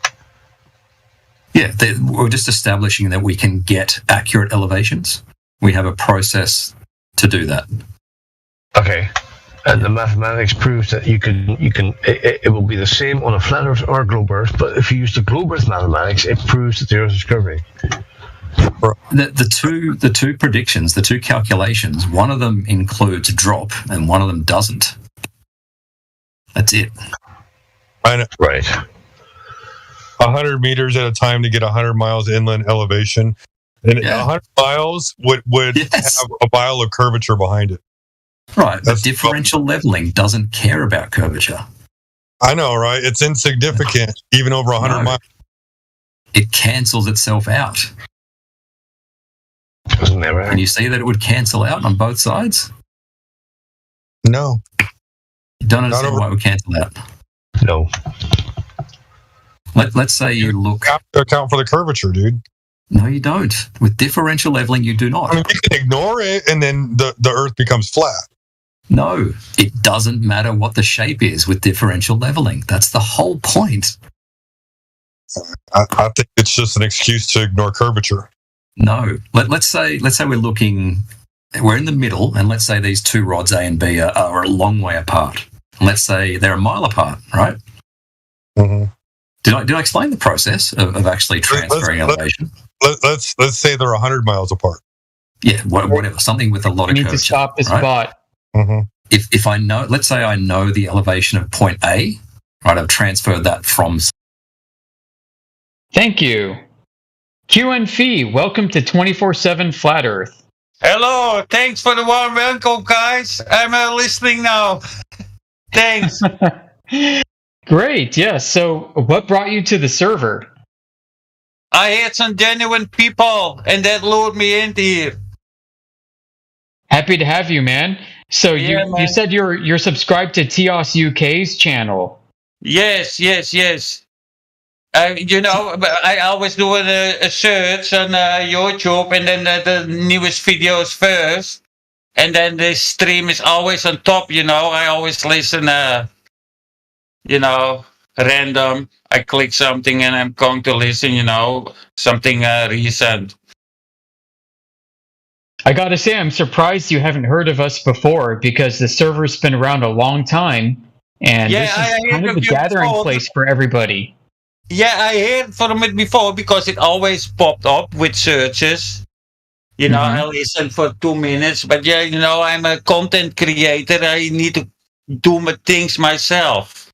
Yeah, we're just establishing that we can get accurate elevations. We have a process to do that. Okay. And the mathematics proves that it will be the same on a flat Earth or a globe Earth, but if you use the globe Earth mathematics, it proves that the Earth is curving. The two predictions, the two calculations, one of them includes drop and one of them doesn't. That's it. I know. Right. 100 meters at a time to get 100 miles inland elevation. And 100 miles would have a mile of curvature behind it. Right, but differential leveling doesn't care about curvature. I know, right? It's insignificant, even over 100 miles. It cancels itself out. Can you see that it would cancel out on both sides? No. You don't understand why it would cancel out? No. Let's say you look... You have to account for the curvature, dude. No, you don't. With differential leveling, you do not. I mean, you can ignore it, and then the Earth becomes flat. No, it doesn't matter what the shape is with differential leveling. That's the whole point. I think it's just an excuse to ignore curvature. No. Let's say we're in the middle, and let's say these two rods A and B are a long way apart. Let's say they're a mile apart, right? Mm-hmm. Did I explain the process of actually transferring elevation? Let's say they're 100 miles apart. Yeah, whatever. Something with a lot of curvature. You need to stop this right? bot. Mm-hmm. If I know, let's say I know the elevation of point A, right? I've transferred that from. Thank you. QNF, welcome to 24/7 Flat Earth. Hello, thanks for the warm welcome, guys. I'm listening now. Thanks. Great, yeah. So, what brought you to the server? I had some genuine people, and that lured me into here. Happy to have you, man. So you said you're subscribed to Tios UK's channel. Yes. I always do a search on YouTube, and then the newest videos first, and then the stream is always on top. I always listen. Random. I click something, and I'm going to listen. Something recent. I gotta say, I'm surprised you haven't heard of us before, because the server's been around a long time, and this is kind of a gathering place for everybody. Yeah, I heard from it before because it always popped up with searches. I listened for 2 minutes, but I'm a content creator. I need to do my things myself.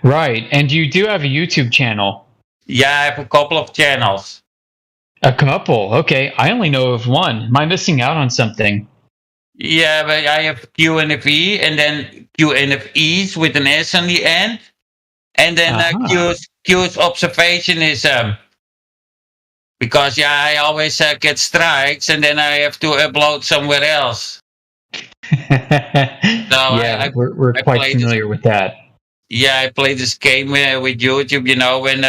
Right, and you do have a YouTube channel. Yeah, I have a couple of channels. A couple? Okay, I only know of one. Am I missing out on something? Yeah, but I have QNFE, and then QNFEs with an S on the end. And then Q's observationism. Because, I always get strikes, and then I have to upload somewhere else. We're quite familiar with that. Yeah, I played this game with YouTube, when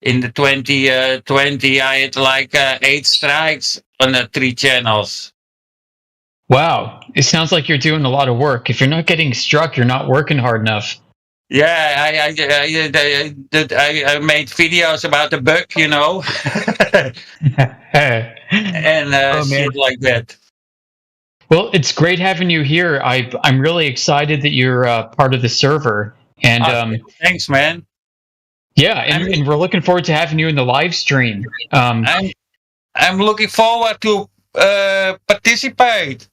in the 2020 I had like 8 strikes on the 3 channels. Wow, it sounds like you're doing a lot of work. If you're not getting struck, you're not working hard enough. Yeah, I made videos about the bug, and shit like that. Well, it's great having you here. I'm really excited that you're part of the server, and thanks, man. Yeah, and we're looking forward to having you in the live stream. I'm looking forward to participate.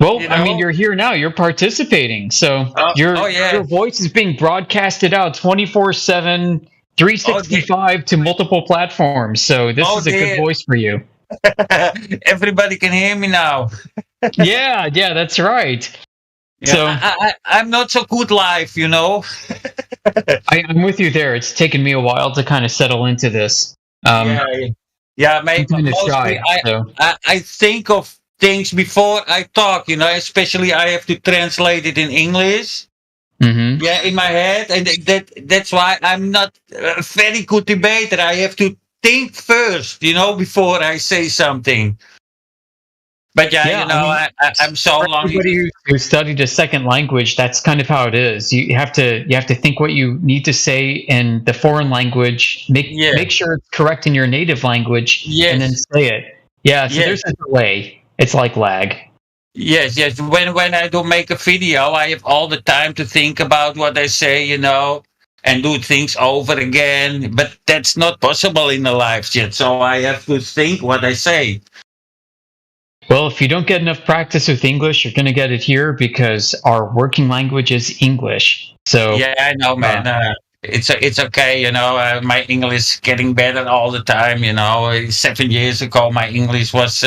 Well, I mean, you're here now. You're participating. So your voice is being broadcasted out 24/7, 365 to multiple platforms. So this is a good voice for you. Everybody can hear me now. yeah, that's right. Yeah, so I'm not so good live, I'm with you there. It's taken me a while to kind of settle into this. Mate. Mostly I think of things before I talk, especially I have to translate it in English. Mm-hmm. Yeah, in my head, and that's why I'm not a very good debater. I have to think first, before I say something. But I'm so long. Everybody who studied a second language, that's kind of how it is. You have to think what you need to say in the foreign language. Make sure it's correct in your native language, and then say it. Yeah, so there's a delay. It's like lag. Yes. When I do make a video, I have all the time to think about what I say, and do things over again. But that's not possible in the live chat, so I have to think what I say. Well, if you don't get enough practice with English, you're going to get it here because our working language is English. So yeah, I know, man. It's okay, my English is getting better all the time, 7 years ago, my English was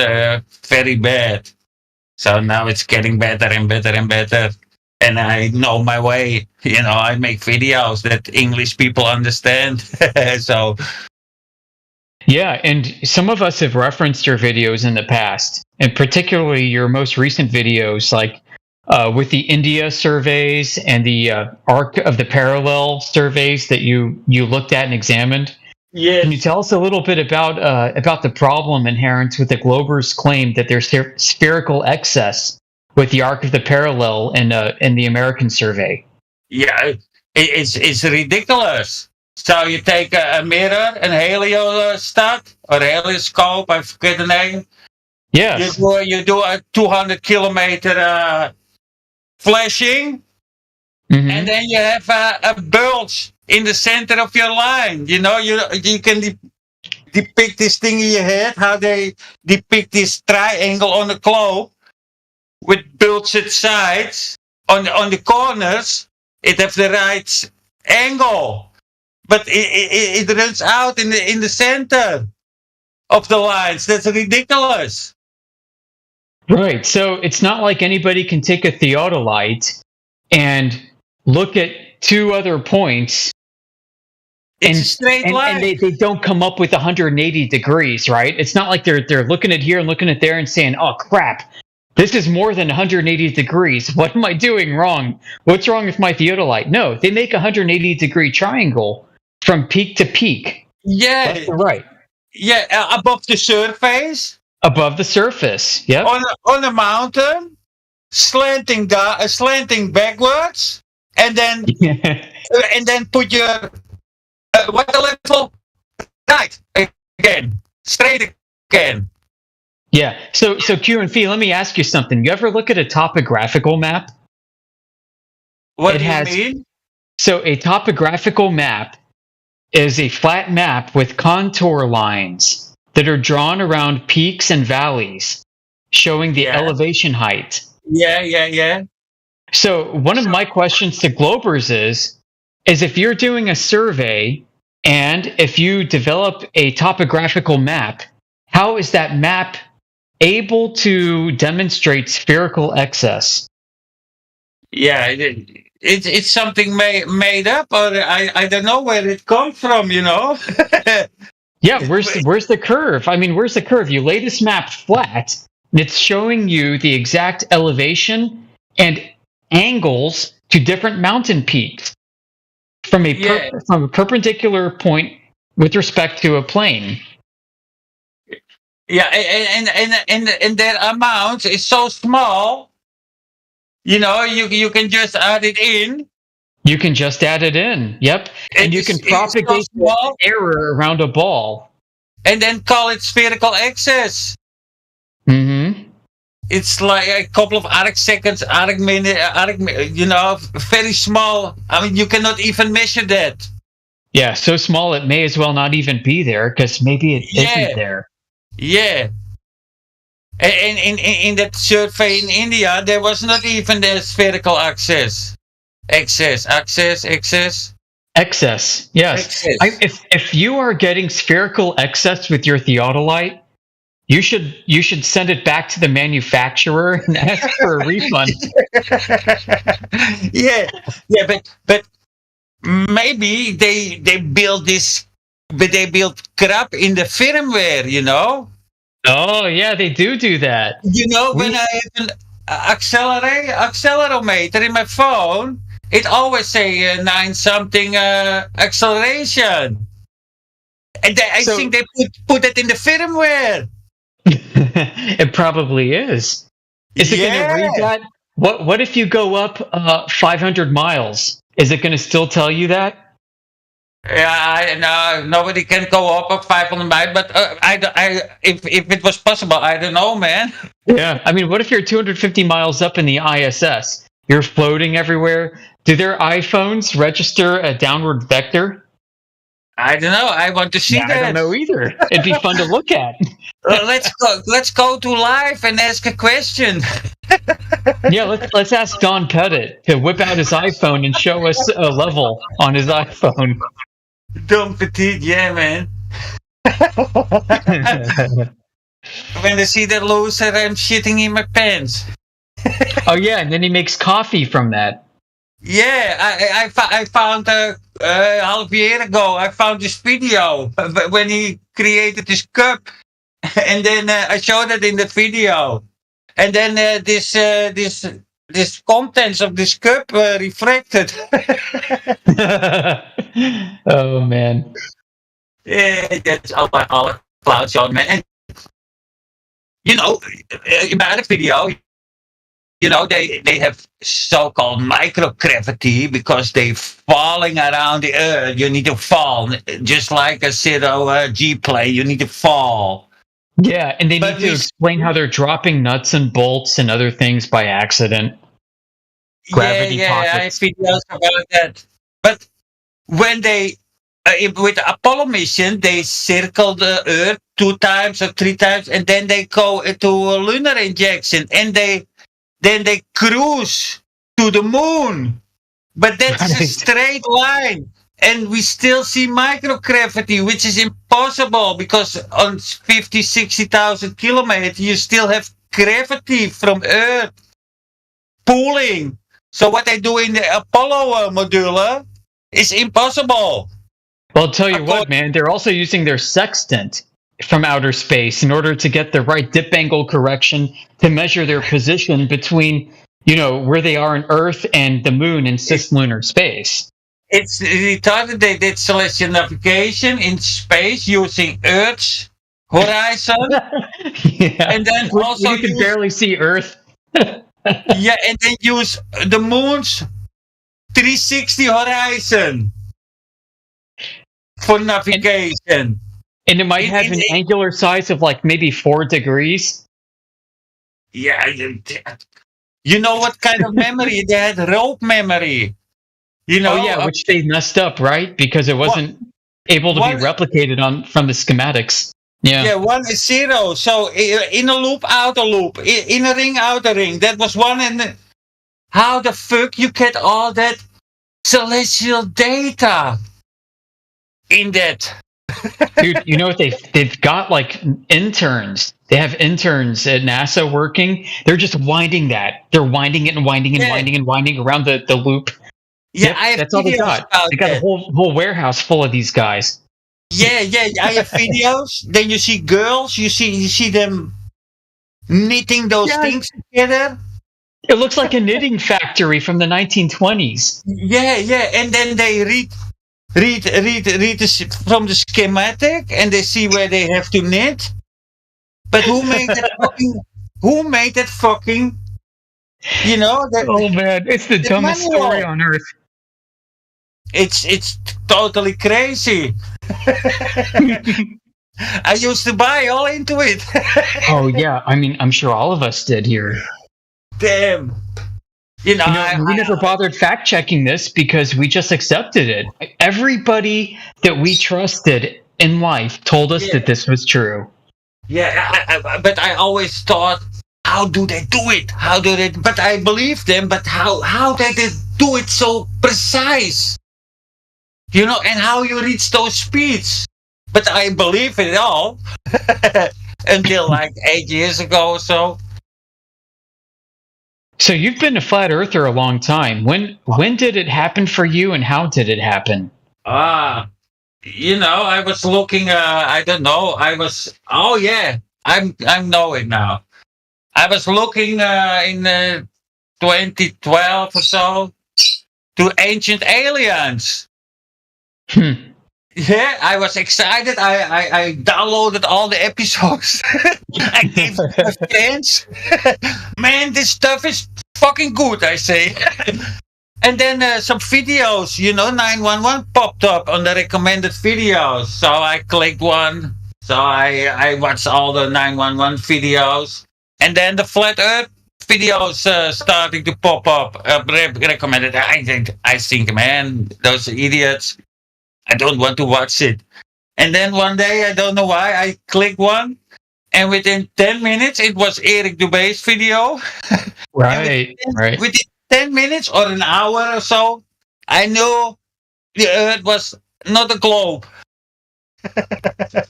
very bad. So now it's getting better and better and better. And I know my way, I make videos that English people understand. So. Yeah, and some of us have referenced your videos in the past, and particularly your most recent videos, like with the India surveys and the arc of the parallel surveys that you looked at and examined. Can you tell us a little bit about the problem inherent with the Glober's claim that there's spherical excess with the arc of the parallel in the American survey? Yeah, it's ridiculous. So you take a mirror, an heliostat or helioscope, I forget the name. Yes. You do a 200 kilometer flashing, and then you have a bulge in the center of your line. You know, you can depict this thing in your head, how they depict this triangle on the globe with bulged sides on the corners. It has the right angle, but it runs out in the center of the lines. That's ridiculous. Right. So it's not like anybody can take a theodolite and look at two other points. It's a straight line. And they don't come up with 180 degrees, right? It's not like they're looking at here and looking at there and saying, oh, crap, this is more than 180 degrees. What am I doing wrong? What's wrong with my theodolite? No, they make a 180-degree triangle from peak to peak. Yeah. Left to right. Yeah, above the surface. Above the surface, yeah. On a mountain, slanting backwards, and then put your what a little right again, straight again. Yeah. So Q and Phi, let me ask you something. You ever look at a topographical map? What do you mean? So a topographical map is a flat map with contour lines that are drawn around peaks and valleys, showing the elevation height. Yeah. So one of my questions to Globers is if you're doing a survey and if you develop a topographical map, how is that map able to demonstrate spherical excess? Yeah, it's something made up, or I don't know where it comes from, you know. Yeah, where's the curve? I mean, where's the curve? You lay this map flat, and it's showing you the exact elevation and angles to different mountain peaks from a perpendicular point with respect to a plane. Yeah, and their amount is so small. You know, you can just add it in. You can just add it in. Yep. And you can propagate the error around a ball. And then call it spherical excess. Mm-hmm. It's like a couple of arc seconds, arc minute, you know, very small. I mean, you cannot even measure that. Yeah, so small it may as well not even be there, because maybe it isn't there. Yeah. And in that survey in India, there was not even the spherical excess. Excess, yes. Excess. If you are getting spherical excess with your theodolite, you should send it back to the manufacturer and ask for a refund. Yeah, but maybe they build this, but they build crap in the firmware, you know. Oh yeah, they do that. You know, when I have an accelerometer in my phone, it always say 9 something acceleration, and I think they put it in the firmware. It probably is. Is it going to read that? What if you go up 500 miles? Is it going to still tell you that? Yeah, nobody can go up 500 miles, but if it was possible, I don't know, man. Yeah, I mean, what if you're 250 miles up in the ISS? You're floating everywhere. Do their iPhones register a downward vector? I don't know. I want to see that. I don't know either. It'd be fun to look at. Let's go to live and ask a question. Yeah, let's ask Don Pettit to whip out his iPhone and show us a level on his iPhone. Don Pettit, yeah, man. When I see that loser, I'm shitting in my pants. Oh yeah, and then he makes coffee from that. Yeah, I found half a year ago. I found this video when he created this cup, and then I showed it in the video, and then this contents of this cup refracted. Oh man. That's all cloud show, man. And about a video, they have so-called microgravity because they're falling around the earth. You need to fall, just like a zero G play. You need to fall. Yeah, and they need to explain how they're dropping nuts and bolts and other things by accident. Gravity pockets. I have videos about that. But when they, with the Apollo mission, they circle the Earth 2 times or 3 times, and then they go into a lunar injection, and then they cruise to the moon. But that's a straight line. And we still see microgravity, which is impossible because on 50, 60,000 kilometers, you still have gravity from Earth pulling. So what they do in the Apollo module is impossible. Well, I'll tell you what, man, they're also using their sextant from outer space in order to get the right dip angle correction to measure their position between, where they are on Earth and the moon in cislunar space. It's retarded. They did celestial navigation in space using Earth's horizon. And then also you can barely see Earth. and then use the moon's 360 horizon for navigation. And it might have an angular size of like maybe 4 degrees. Yeah. You know what kind of memory? They had rope memory. Which they messed up, right? Because it wasn't able to be replicated from the schematics. Yeah, 1 is 0. So in a loop, out a loop. In a ring, out a ring. That was 1. And how the fuck you get all that celestial data in that? Dude, you know what they've got like interns. They have interns at NASA working. They're just winding that. They're winding it and winding and winding and winding around the loop. Yeah, yep, that's all they got. They got a whole warehouse full of these guys. Yeah, I have videos. Then you see girls. You see them knitting those things together. It looks like a knitting factory from the 1920s. Yeah, and then they read from the schematic, and they see where they have to knit. But who made that fucking? Who made that fucking? Oh man, it's the dumbest story on earth. It's totally crazy. I used to buy all into it. Oh yeah, I mean, I'm sure all of us did here. Damn. We never bothered fact checking this because we just accepted it. Everybody that we trusted in life told us that this was true. Yeah, but I always thought, how do they do it? But I believe them, but how they do it so precise? And how you reach those speeds. But I believe it all until like 8 years ago or so. So you've been a flat earther a long time. When did it happen for you, and how did it happen? I was looking. I don't know. I know it now. I was looking in 2012 or so to Ancient Aliens. Yeah, I was excited. I downloaded all the episodes. I gave it a chance. Man, this stuff is fucking good, I say. And then some videos, 911 popped up on the recommended videos. So I clicked one. So I watched all the 911 videos. And then the Flat Earth videos starting to pop up. Recommended. I think, man, those idiots. I don't want to watch it. And then one day, I don't know why, I clicked one. And within 10 minutes, it was Eric Dubé's video. Right. Within 10 minutes or an hour or so, I knew the Earth was not a globe.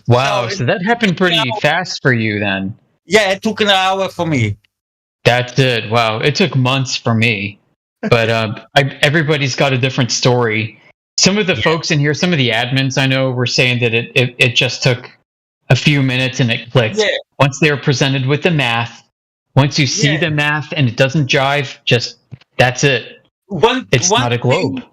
Wow, so that happened pretty fast for you then. Yeah, it took an hour for me. That did. Wow, it took months for me. But everybody's got a different story. Some of the folks in here, some of the admins I know were saying that it just took a few minutes and it clicked. Yeah. Once they were presented with the math, once you see the math and it doesn't jive, just that's it. It's not a globe.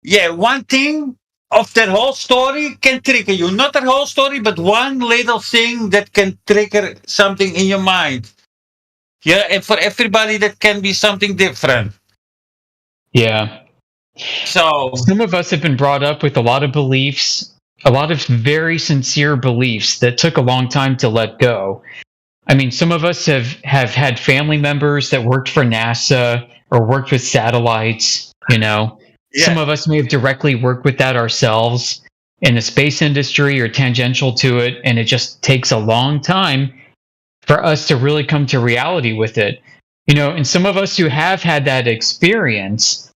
One thing of that whole story can trigger you. Not the whole story, but one little thing that can trigger something in your mind. Yeah, and for everybody that can be something different. Yeah. So some of us have been brought up with a lot of beliefs, a lot of very sincere beliefs that took a long time to let go. I mean, some of us have had family members that worked for NASA or worked with satellites, you know. Yeah. Some of us may have directly worked with that ourselves in the space industry or tangential to it, and it just takes a long time for us to really come to reality with it. You know, and some of us who have had that experience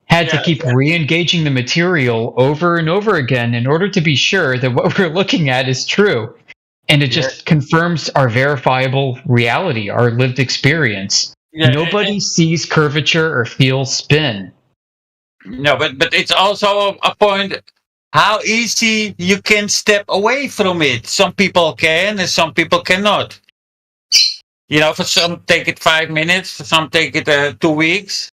had to keep re-engaging the material over and over again in order to be sure that what we're looking at is true. And it just confirms our verifiable reality, our lived experience. Yeah, Nobody sees curvature or feels spin. No, but it's also a point how easy you can step away from it. Some people can and some people cannot. You know, for some take it 5 minutes, for some take it 2 weeks.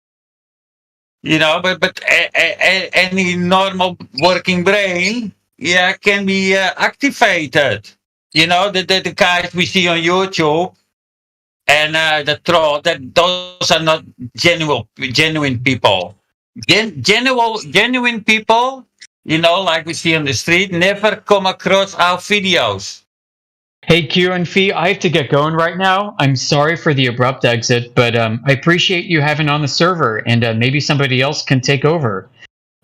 You know, but any normal working brain, can be activated. You know, the guys we see on YouTube and the troll, those are not genuine people. Genuine people, you know, like we see on the street, never come across our videos. Hey, Q and Fee, I have to get going right now. I'm sorry for the abrupt exit, but I appreciate you having on the server, and maybe somebody else can take over.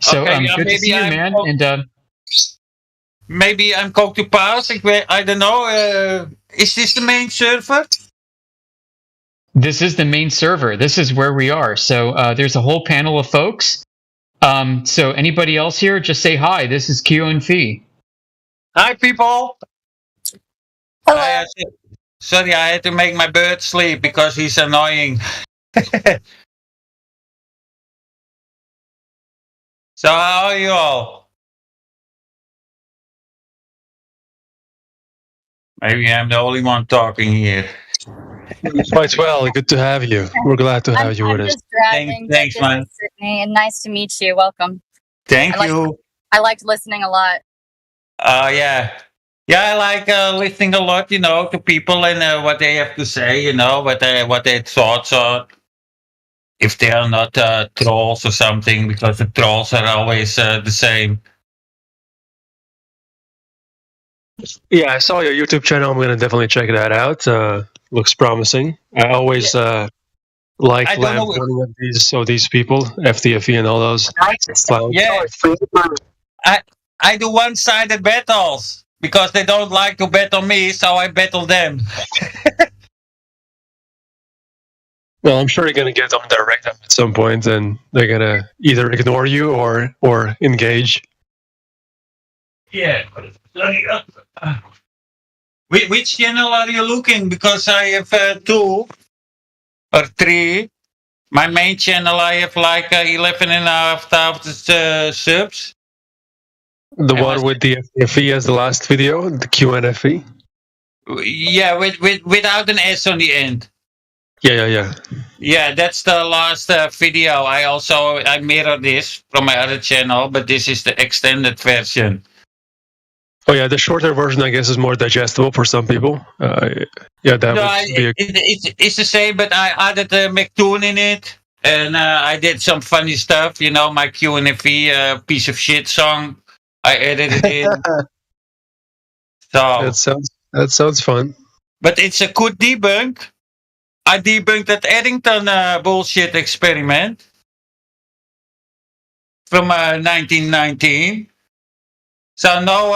So Okay, good to see you, man. And maybe I'm going to pass. I don't know. Is this the main server? this is the main server. This is where we are. So there's a whole panel of folks. So anybody else here, just say hi. This is Q and Fee. Hi, people. Hello. Sorry, I had to make my bird sleep because he's annoying. So how are you all? Maybe I'm the only one talking here. Quite well. Good to have you. We're glad to have you with I'm us. just driving. Thanks, to man. Sydney, and nice to meet you. Welcome. Thank you. I liked listening a lot. Yeah. Yeah, I like listening a lot, you know, to people and what they have to say, you know, what their thoughts are. If they are not trolls or something, because the trolls are always the same. Yeah, I saw your YouTube channel. I'm going to definitely check that out. Looks promising. I always like one of these people, FTFE and all those clowns. Yeah. I do one-sided battles because they don't like to battle me, so I battle them. Well, I'm sure you're going to get on direct at some point, and they're going to either ignore you or engage. Yeah. Which channel are you looking? Because I have 2 or 3. My main channel, I have like 11,500 subs. The one with the FE as the last video, the QNFE? Yeah, without an S on the end. Yeah. Yeah, that's the last video. I mirror this from my other channel, but this is the extended version. Oh yeah, the shorter version I guess is more digestible for some people. It's the same, but I added McToon in it, and I did some funny stuff. You know, my QNFE piece of shit song. I edited it in. So that sounds fun. But it's a good debunk. I debunked that Eddington bullshit experiment from 1919. So no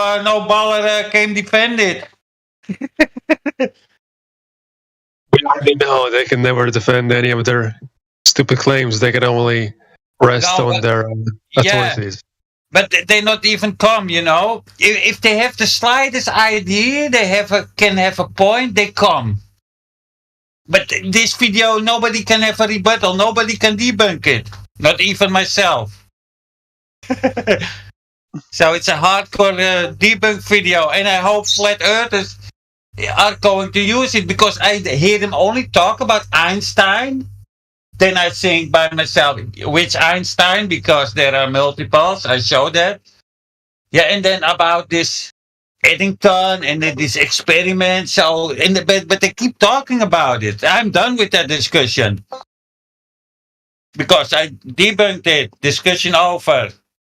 baller came defend it. We already know they can never defend any of their stupid claims. They can only rest on their authorities. But they not even come, you know. If they have the slightest idea, can have a point, they come. But this video, nobody can have a rebuttal. Nobody can debunk it. Not even myself. So it's a hardcore debunk video. And I hope flat earthers are going to use it. Because I hear them only talk about Einstein. Then I think by myself, which Einstein? Because there are multiples. I show that. Yeah, and then about this Eddington and then this experiment. So, but they keep talking about it. I'm done with that discussion because I debunked it. Discussion over.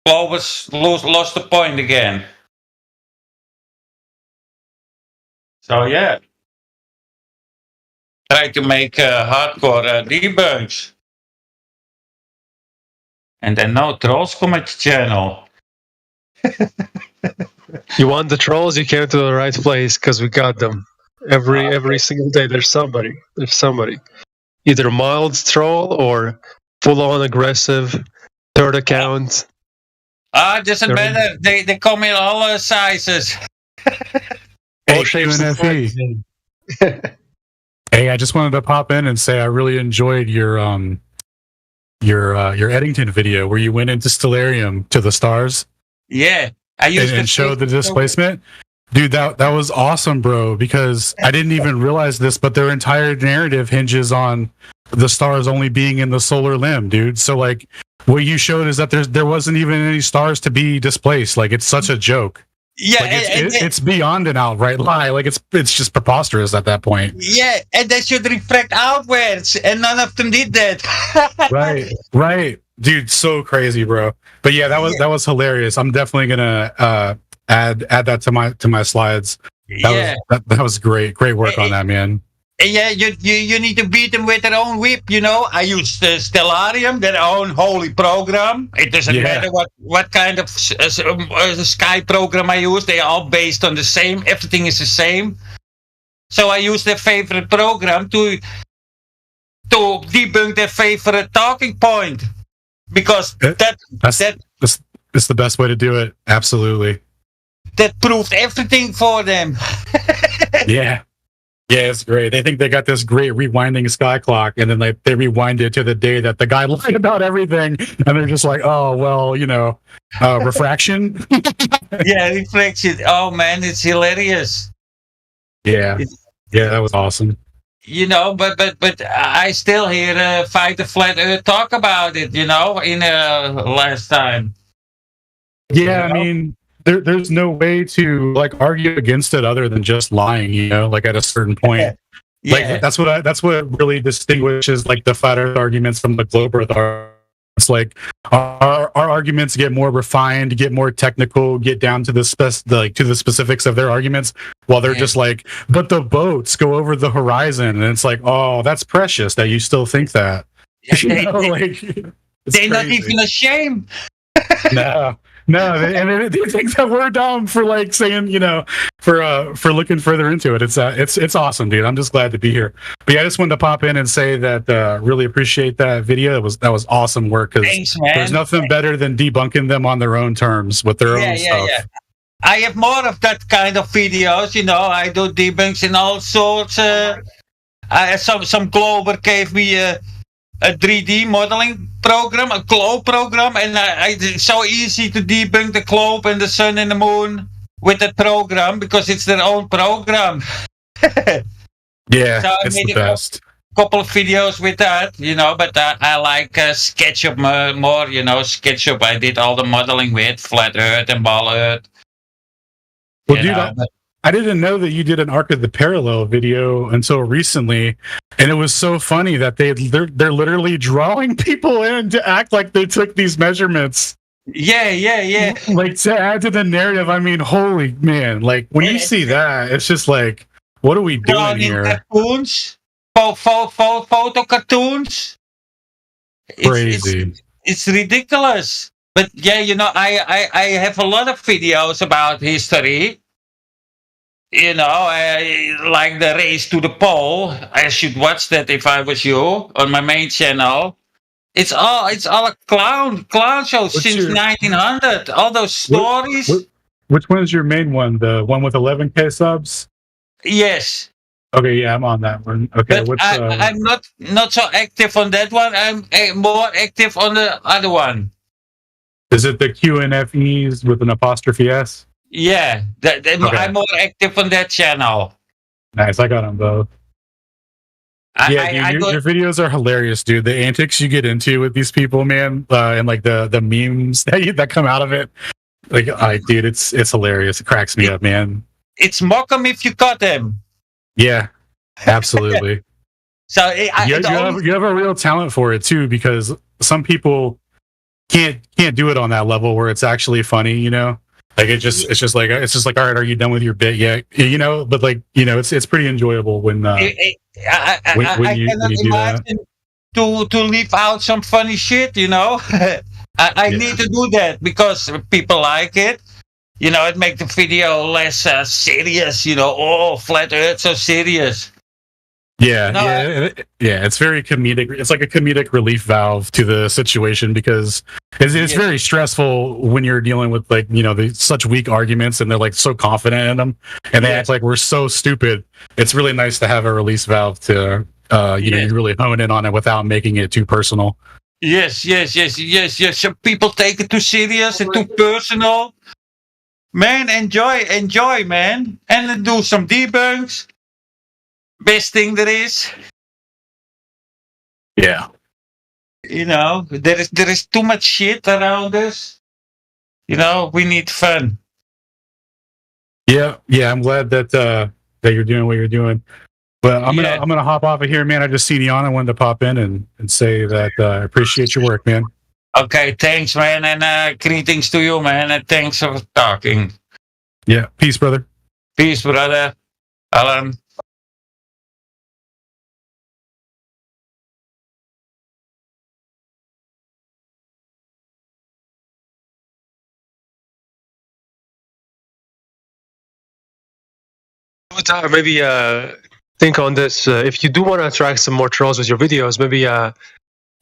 Clovis lost the point again. So yeah, try to make hardcore debunks, and then no trolls come at the channel. You want the trolls? You came to the right place because we got them. Every single day, there's somebody. There's somebody. Either a mild troll or full-on aggressive, third account. Doesn't matter. They come in all sizes. All shapes and sizes. Hey, I just wanted to pop in and say I really enjoyed your Eddington video where you went into Stellarium to the stars. Yeah, I used and showed the displacement. Dude, that was awesome, bro, because I didn't even realize this, but their entire narrative hinges on the stars only being in the solar limb, dude. So like what you showed is that there wasn't even any stars to be displaced. Like it's such a joke. Yeah, like, it's beyond an outright lie. Like it's just preposterous at that point. Yeah, and they should refract outwards, and none of them did that. Right, dude, so crazy, bro. But yeah, that was hilarious. I'm definitely gonna add that to my slides. That was great work on that, man. Yeah, you need to beat them with their own whip, you know. I use the Stellarium, their own holy program. It doesn't matter what kind of sky program I use. They are all based on the same. Everything is the same. So I use their favorite program to debunk their favorite talking point. Because that's the best way to do it. Absolutely. That proved everything for them. Yeah, it's great. They think they got this great rewinding sky clock, and then they rewind it to the day that the guy lied about everything, and they're just like, oh, well, refraction. Yeah, refraction. Oh, man, it's hilarious. Yeah, that was awesome. But I still hear Fight the Flat Earth talk about it, in last time. Yeah, I mean, there's no way to argue against it other than just lying, at a certain point. Yeah. That's what really distinguishes the flat earth arguments from the globe earth arguments. It's like our arguments get more refined, get more technical, get down to the specifics of their arguments, while they're just but the boats go over the horizon, and it's like, oh, that's precious that you still think that. They're not even ashamed. No, they think that we're dumb for saying, for looking further into it. It's awesome, dude. I'm just glad to be here. But yeah, I just wanted to pop in and say that really appreciate that video. That was awesome work, because there's nothing better than debunking them on their own terms with their own stuff. Yeah. I have more of that kind of videos. I do debunks in all sorts. Some Glober gave me a 3D modeling program, a globe program, and it's so easy to debunk the globe and the sun and the moon with that program because it's their own program. Yeah, so it's the best. Couple of videos with that, but I like SketchUp more, SketchUp I did all the modeling with, Flat Earth and Ball Earth. Well, dude, I didn't know that you did an Arc of the Parallel video until recently, and it was so funny that they're literally drawing people in to act like they took these measurements. Yeah. To add to the narrative. I mean, holy man! When you see that, it's just like, what are we doing here? Cartoons, photo cartoons. Crazy. It's ridiculous. But yeah, I have a lot of videos about history. Like the race to the pole. I should watch that if I was you on my main channel. It's all a clown show since 1900. All those stories. Which one is your main one? The one with 11K subs? Yes. Okay, yeah, I'm on that one. Okay, but I'm not so active on that one. I'm more active on the other one. Is it the QNFEs with an apostrophe S? Yeah, I'm more active on that channel. Nice, I got them both. Your videos are hilarious, dude. The antics you get into with these people, man, and the memes that come out of it. dude, it's hilarious. It cracks me up, man. It's mock 'em if you got them. Yeah, absolutely. So you have a real talent for it too, because some people can't do it on that level where it's actually funny, you know. Like it's just like all right, are you done with your bit yet? You know, but like, you know, it's pretty enjoyable when I cannot imagine to leave out some funny shit, you know. I need to do that because people like it. You know, it makes the video less serious. You know, oh, flat Earth, so serious. Yeah, it's very comedic. It's like a comedic relief valve to the situation because it's very stressful when you're dealing with, like, you know, such weak arguments and they're like so confident in them and they act like we're so stupid. It's really nice to have a release valve to, you know, you really hone in on it without making it too personal. Yes. Some people take it too serious and too personal. Man, enjoy, man, and then do some debunks. Best thing there is. Yeah. You know, there is too much shit around us. You know, we need fun. Yeah. I'm glad that that you're doing what you're doing. But I'm gonna hop off of here, man. I just seen you on. I wanted to pop in and say that I appreciate your work, man. Okay, thanks, man, and greetings to you, man, and thanks for talking. Yeah, peace, brother. Peace, brother. Alan. Maybe think on this. If you do want to attract some more trolls with your videos, maybe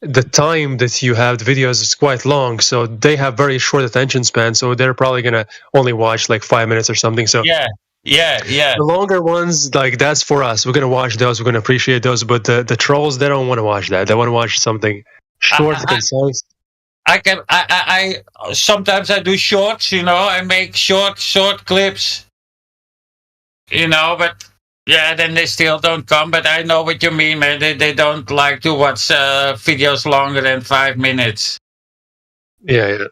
the time that you have the videos is quite long, so they have very short attention span. So they're probably gonna only watch like 5 minutes or something. So yeah. The longer ones, like, that's for us. We're gonna watch those. We're gonna appreciate those. But the trolls, they don't want to watch that. They want to watch something short, concise. I sometimes I do shorts. You know, I make short clips. You know, but yeah, then they still don't come. But I know what you mean, man. They don't like to watch videos longer than 5 minutes. Yeah.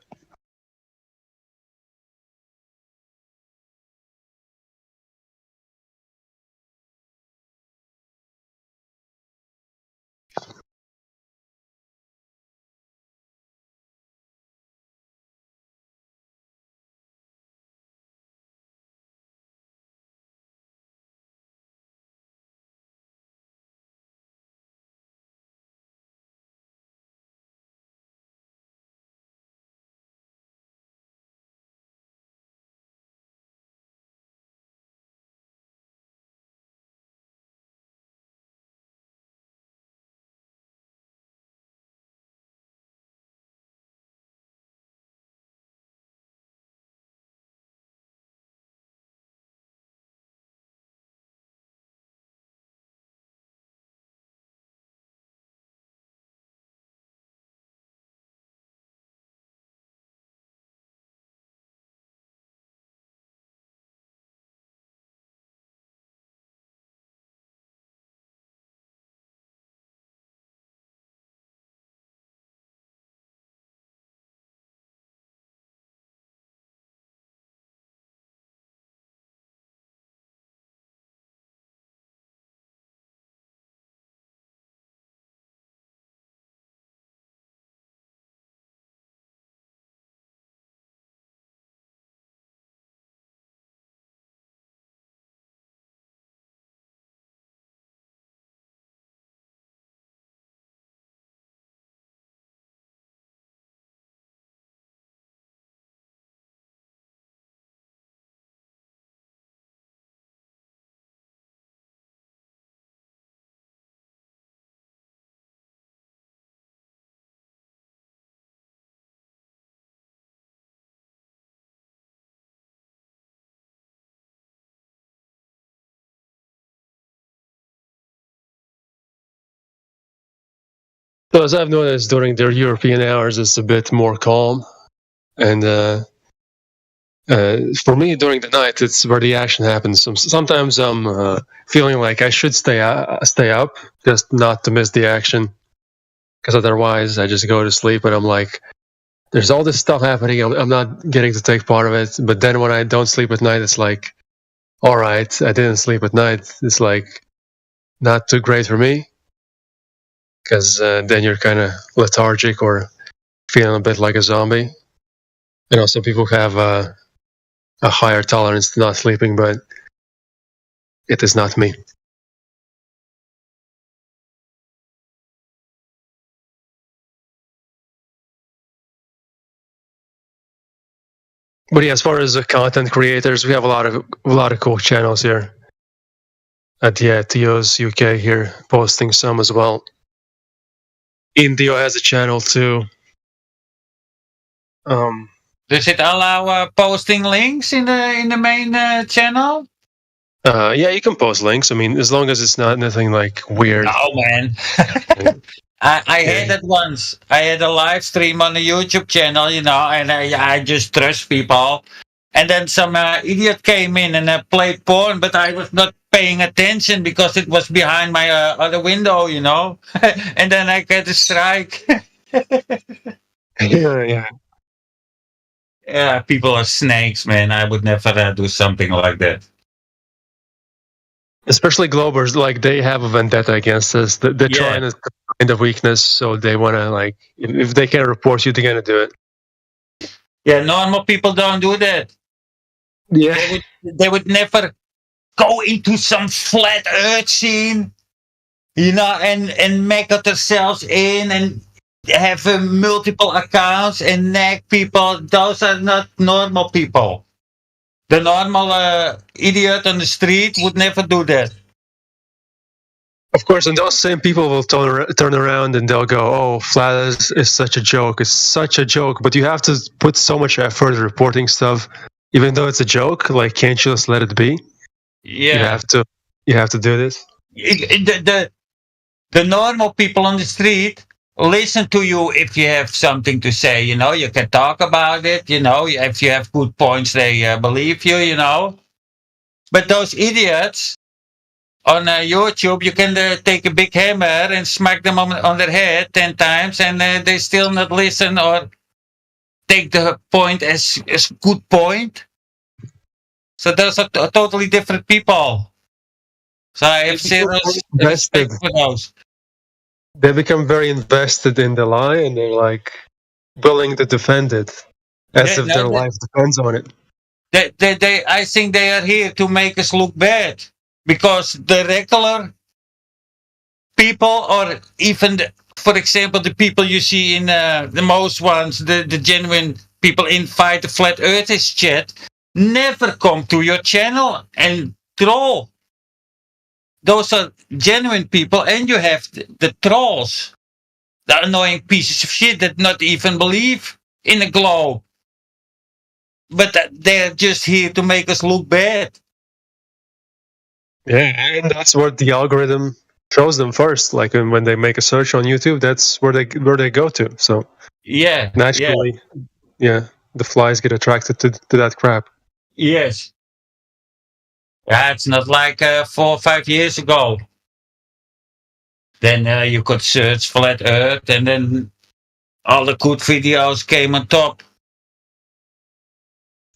So as I've noticed, during their European hours, it's a bit more calm, and for me, during the night, it's where the action happens. Sometimes I'm feeling like I should stay up, just not to miss the action, because otherwise I just go to sleep, and I'm like, there's all this stuff happening. I'm not getting to take part of it. But then when I don't sleep at night, it's like, all right, I didn't sleep at night. It's like not too great for me, because then you're kind of lethargic or feeling a bit like a zombie. And also, people have a higher tolerance to not sleeping, but it is not me. But yeah, as far as content creators, we have a lot of cool channels here. Theos UK here posting some as well. Indio has a channel too. Does it allow posting links in the main channel? Yeah, you can post links. I mean, as long as it's not nothing like weird. Oh man. I had it once. I had a live stream on the YouTube channel, and I just trust people. And then some idiot came in and played porn, but I was not paying attention because it was behind my other window, and then I get a strike. Yeah. Yeah, people are snakes, man. I would never do something like that. Especially Globers, like they have a vendetta against us. They're trying to find a weakness, so they want to like, if they can report you, they're gonna do it. Yeah, normal people don't do that. Yeah, they would never go into some flat earth scene, and make themselves in and have multiple accounts and nag people. Those are not normal people. The normal idiot on the street would never do that. Of course, and those same people will turn around and they'll go, "Oh, flat is such a joke. It's such a joke." But you have to put so much effort in reporting stuff, even though it's a joke. Like, can't you just let it be? Yeah, you have to do this. The normal people on the street listen to you if you have something to say. You can talk about it. If you have good points, they believe you. But those idiots on YouTube, you can take a big hammer and smack them on their head 10 times, and they still not listen or take the point as good point. So those are totally different people. So I have zero respect for those. They become very invested in the lie, and they're like willing to defend it as if their life depends on it. I think they are here to make us look bad, because the regular people, or even, for example, the people you see in the most ones, the genuine people inside the Flat Earthers chat, never come to your channel and troll. Those are genuine people, and you have the trolls, the annoying pieces of shit that not even believe in the globe. But they're just here to make us look bad. Yeah, and that's what the algorithm shows them first. Like when they make a search on YouTube, that's where they go to. So yeah, naturally, the flies get attracted to that crap. Yes. Yeah, it's not like 4 or 5 years ago. Then you could search Flat Earth, and then all the good videos came on top.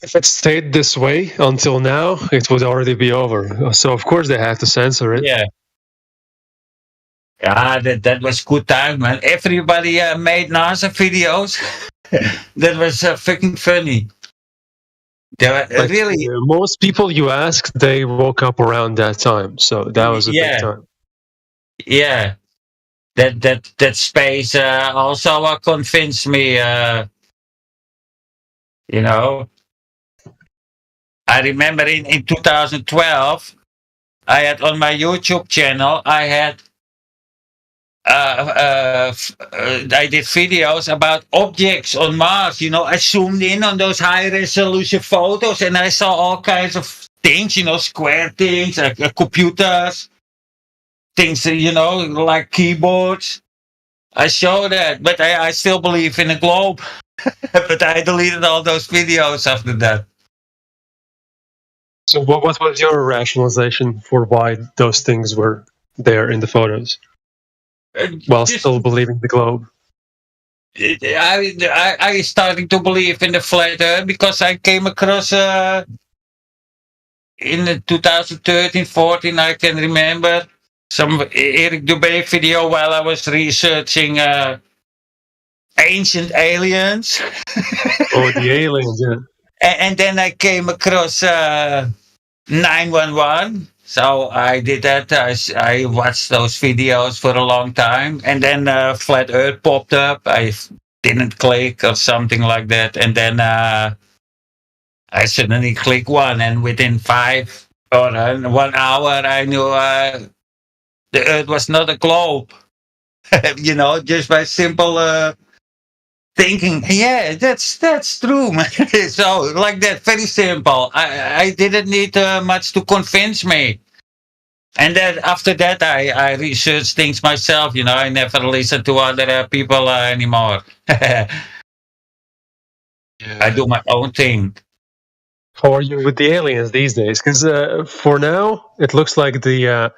If it stayed this way until now, it would already be over. So of course they had to censor it. Yeah. Yeah, that was good time, man. Everybody made NASA videos. That was freaking funny. Really, most people you ask, they woke up around that time, so that was a big time. Yeah, that space also convinced me. I remember in 2012, I had on my YouTube channel, I did videos about objects on Mars. I zoomed in on those high resolution photos, and I saw all kinds of things, square things, computers, things, like keyboards. I showed that, but I still believe in a globe. But I deleted all those videos after that. So what was your rationalization for why those things were there in the photos? While still believing the globe? I started to believe in the flat Earth because I came across in the 2013, 14, I can remember some Eric Dubé video while I was researching ancient aliens. Oh, the aliens, yeah. And then I came across 911. So I did that. I watched those videos for a long time. And then Flat Earth popped up. I didn't click or something like that. And then I suddenly clicked one. And within 1 hour, I knew the Earth was not a globe. You know, just by simple thinking, yeah, that's true, man. So like that, very simple. I didn't need much to convince me. And then after that, I researched things myself. You know, I never listen to other people anymore. I do my own thing. How are you with the aliens these days? Because for now, it looks like the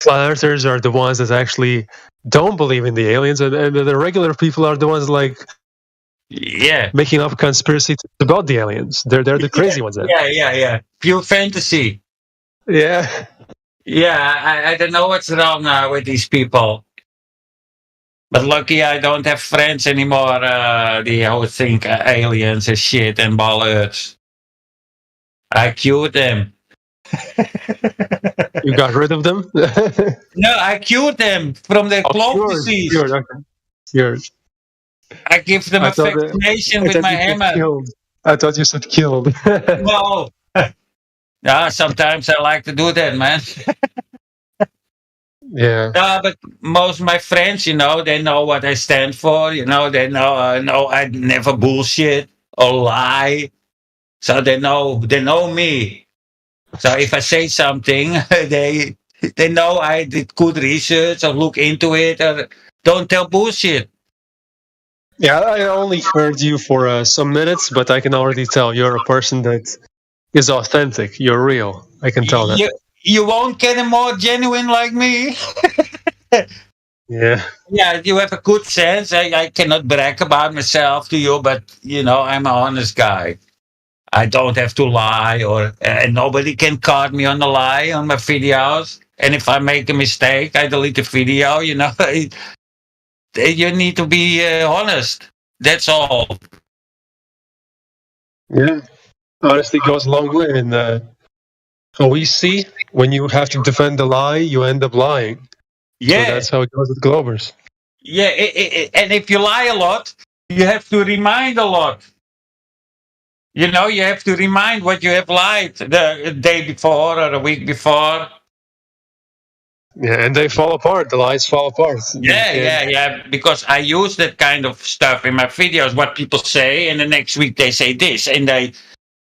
flat earthers are the ones that actually don't believe in the aliens, and the regular people are the ones like making up conspiracy about the aliens. They're the crazy ones. Then. Yeah. Pure fantasy. Yeah. Yeah, I don't know what's wrong with these people. But lucky I don't have friends anymore. They always think aliens is shit and ball earths. I cured them. You got rid of them? No, I cured them from their clove disease. Cured. I give them a vaccination with my hammer. I thought you said killed. No. Yeah, sometimes I like to do that, man. Yeah. No, but most of my friends, you know, they know what I stand for. You know, they know I never bullshit or lie. So they know me. So if I say something, they know I did good research or look into it or don't tell bullshit. Yeah, I only heard you for some minutes, but I can already tell you're a person that is authentic. You're real. I can tell that. You won't get a more genuine like me. Yeah. Yeah, you have a good sense. I cannot brag about myself to you, but you know, I'm an honest guy. I don't have to lie, or nobody can caught me on a lie on my videos. And if I make a mistake, I delete the video. You know, you need to be honest. That's all. Yeah, honesty goes a long way. And how we see, when you have to defend a lie, you end up lying. Yeah, so that's how it goes with Globers. Yeah, and if you lie a lot, you have to remind a lot. You know, you have to remind what you have lied the day before or a week before. Yeah, and they fall apart. The lies fall apart. Yeah. Because I use that kind of stuff in my videos, what people say, and the next week they say this, and they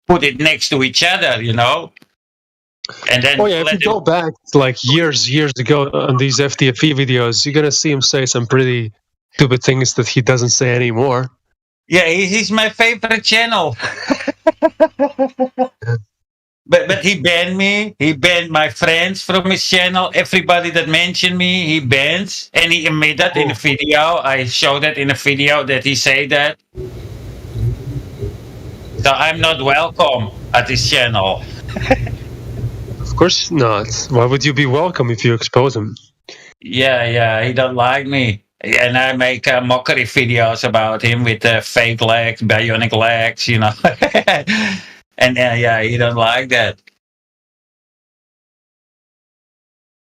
put it next to each other, you know? And then if you go back like years ago on these FTFE videos, you're going to see him say some pretty stupid things that he doesn't say anymore. Yeah, he's my favorite channel. But he banned me. He banned my friends from his channel. Everybody that mentioned me, he bans. And he admitted in a video. I showed that in a video that he said that. So I'm not welcome at his channel. Of course not. Why would you be welcome if you expose him? Yeah, he don't like me. And I make mockery videos about him with fake legs, bionic legs, you know. And he don't like that.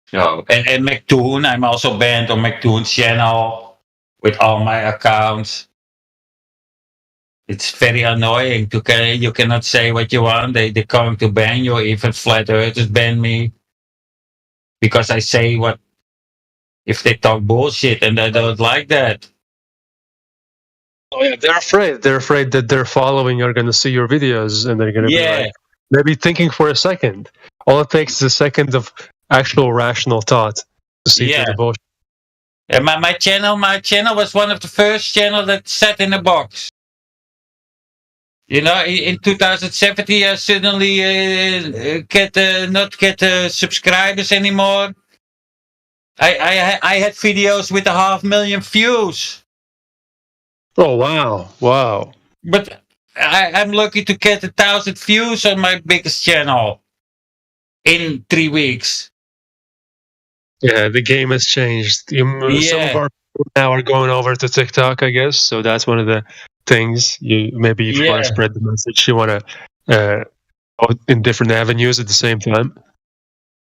So, and McToon, I'm also banned on McToon's channel with all my accounts. It's very annoying. You cannot say what you want. They're going to ban you. Even Flat Earthers ban me. Because I say what, if they talk bullshit, and I don't like that. Oh yeah, they're afraid. They're afraid that their following are going to see your videos, and they're going to be like, maybe thinking for a second. All it takes is a second of actual rational thought to see through the bullshit. Yeah, my channel was one of the first channels that sat in a box. You know, in 2017, I suddenly not get subscribers anymore. I had videos with 500,000 views. Oh wow, wow! But I'm lucky to get 1,000 views on my biggest channel in 3 weeks. Yeah, the game has changed. Some of Yeah. our people now are going over to TikTok, I guess. So that's one of the things. If you want to Yeah. spread the message, you want to go in different avenues at the same time.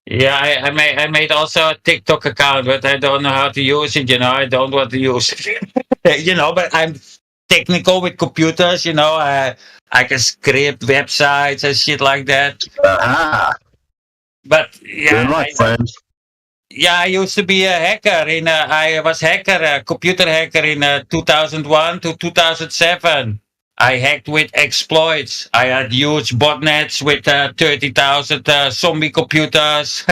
Yeah, I made also a TikTok account, but I don't know how to use it. I don't want to use it. But I'm technical with computers. I can script websites and shit like that. But yeah, I used to be a hacker. I was a computer hacker in 2001 to 2007. I hacked with exploits. I had huge botnets with 30,000 zombie computers.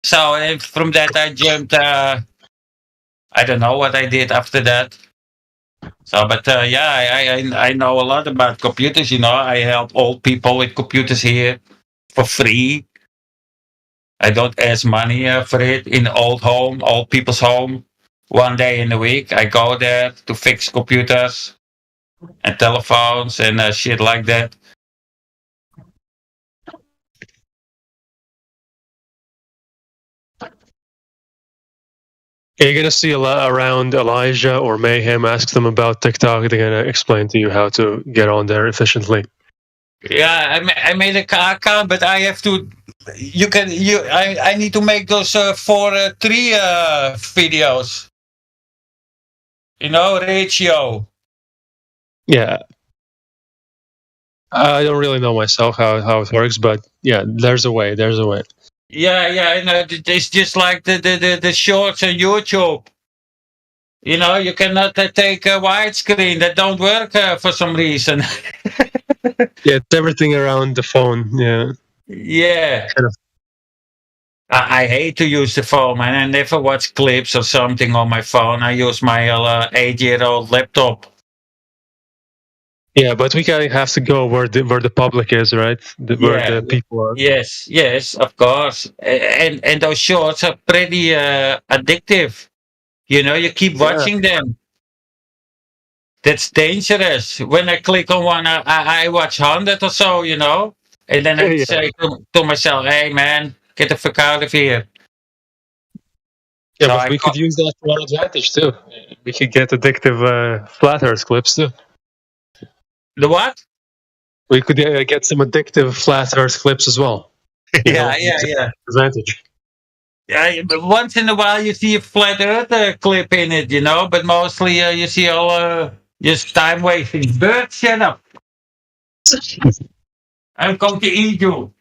So from that I jumped. I don't know what I did after that. So, but I know a lot about computers. I help old people with computers here for free. I don't ask money for it in old people's home. One day in the week, I go there to fix computers and telephones and shit like that. You're gonna see a lot around Elijah or Mayhem. Ask them about TikTok. They're gonna explain to you how to get on there efficiently. Yeah, I made a account, but I have to. I need to make those 4:3 videos. Ratio. Yeah. I don't really know myself how it works, but yeah, there's a way. There's a way. Yeah. It's just like the shorts on YouTube. You cannot take a widescreen. That don't work for some reason. Yeah, it's everything around the phone. Yeah. Yeah. I hate to use the phone, man. I never watch clips or something on my phone. I use my 8-year-old laptop. Yeah, but we kind of have to go where the public is, right? Where the people are. Yes, of course. And those shorts are pretty addictive. You keep watching them. That's dangerous. When I click on one, I watch 100 or so, and then I say to myself, "Hey, man, get the fuck out of here." Yeah, but we could use that to our advantage too. We could get addictive flat Earth clips too. The what? We could get some addictive flat Earth clips as well. Yeah. Advantage. Yeah, but once in a while you see a flat Earth clip in it, but mostly you see all just time wasting. Bird, shut up. I'm going to eat you.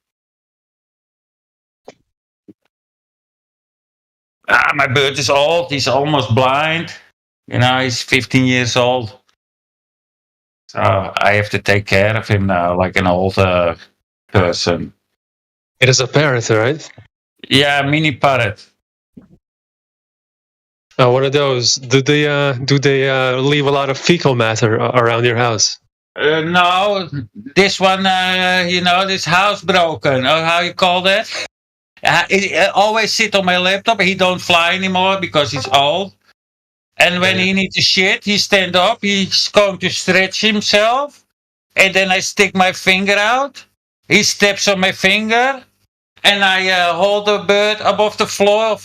My bird is old. He's almost blind. He's 15 years old. So I have to take care of him now, like an old person. It is a parrot, right? Yeah, mini parrot. What are those? Do they leave a lot of fecal matter around your house? No, this one, this housebroken, or how you call that? It always sit on my laptop. He don't fly anymore because he's old. And when he needs to shit, he stand up. He's going to stretch himself. And then I stick my finger out. He steps on my finger. And I hold the bird above the floor,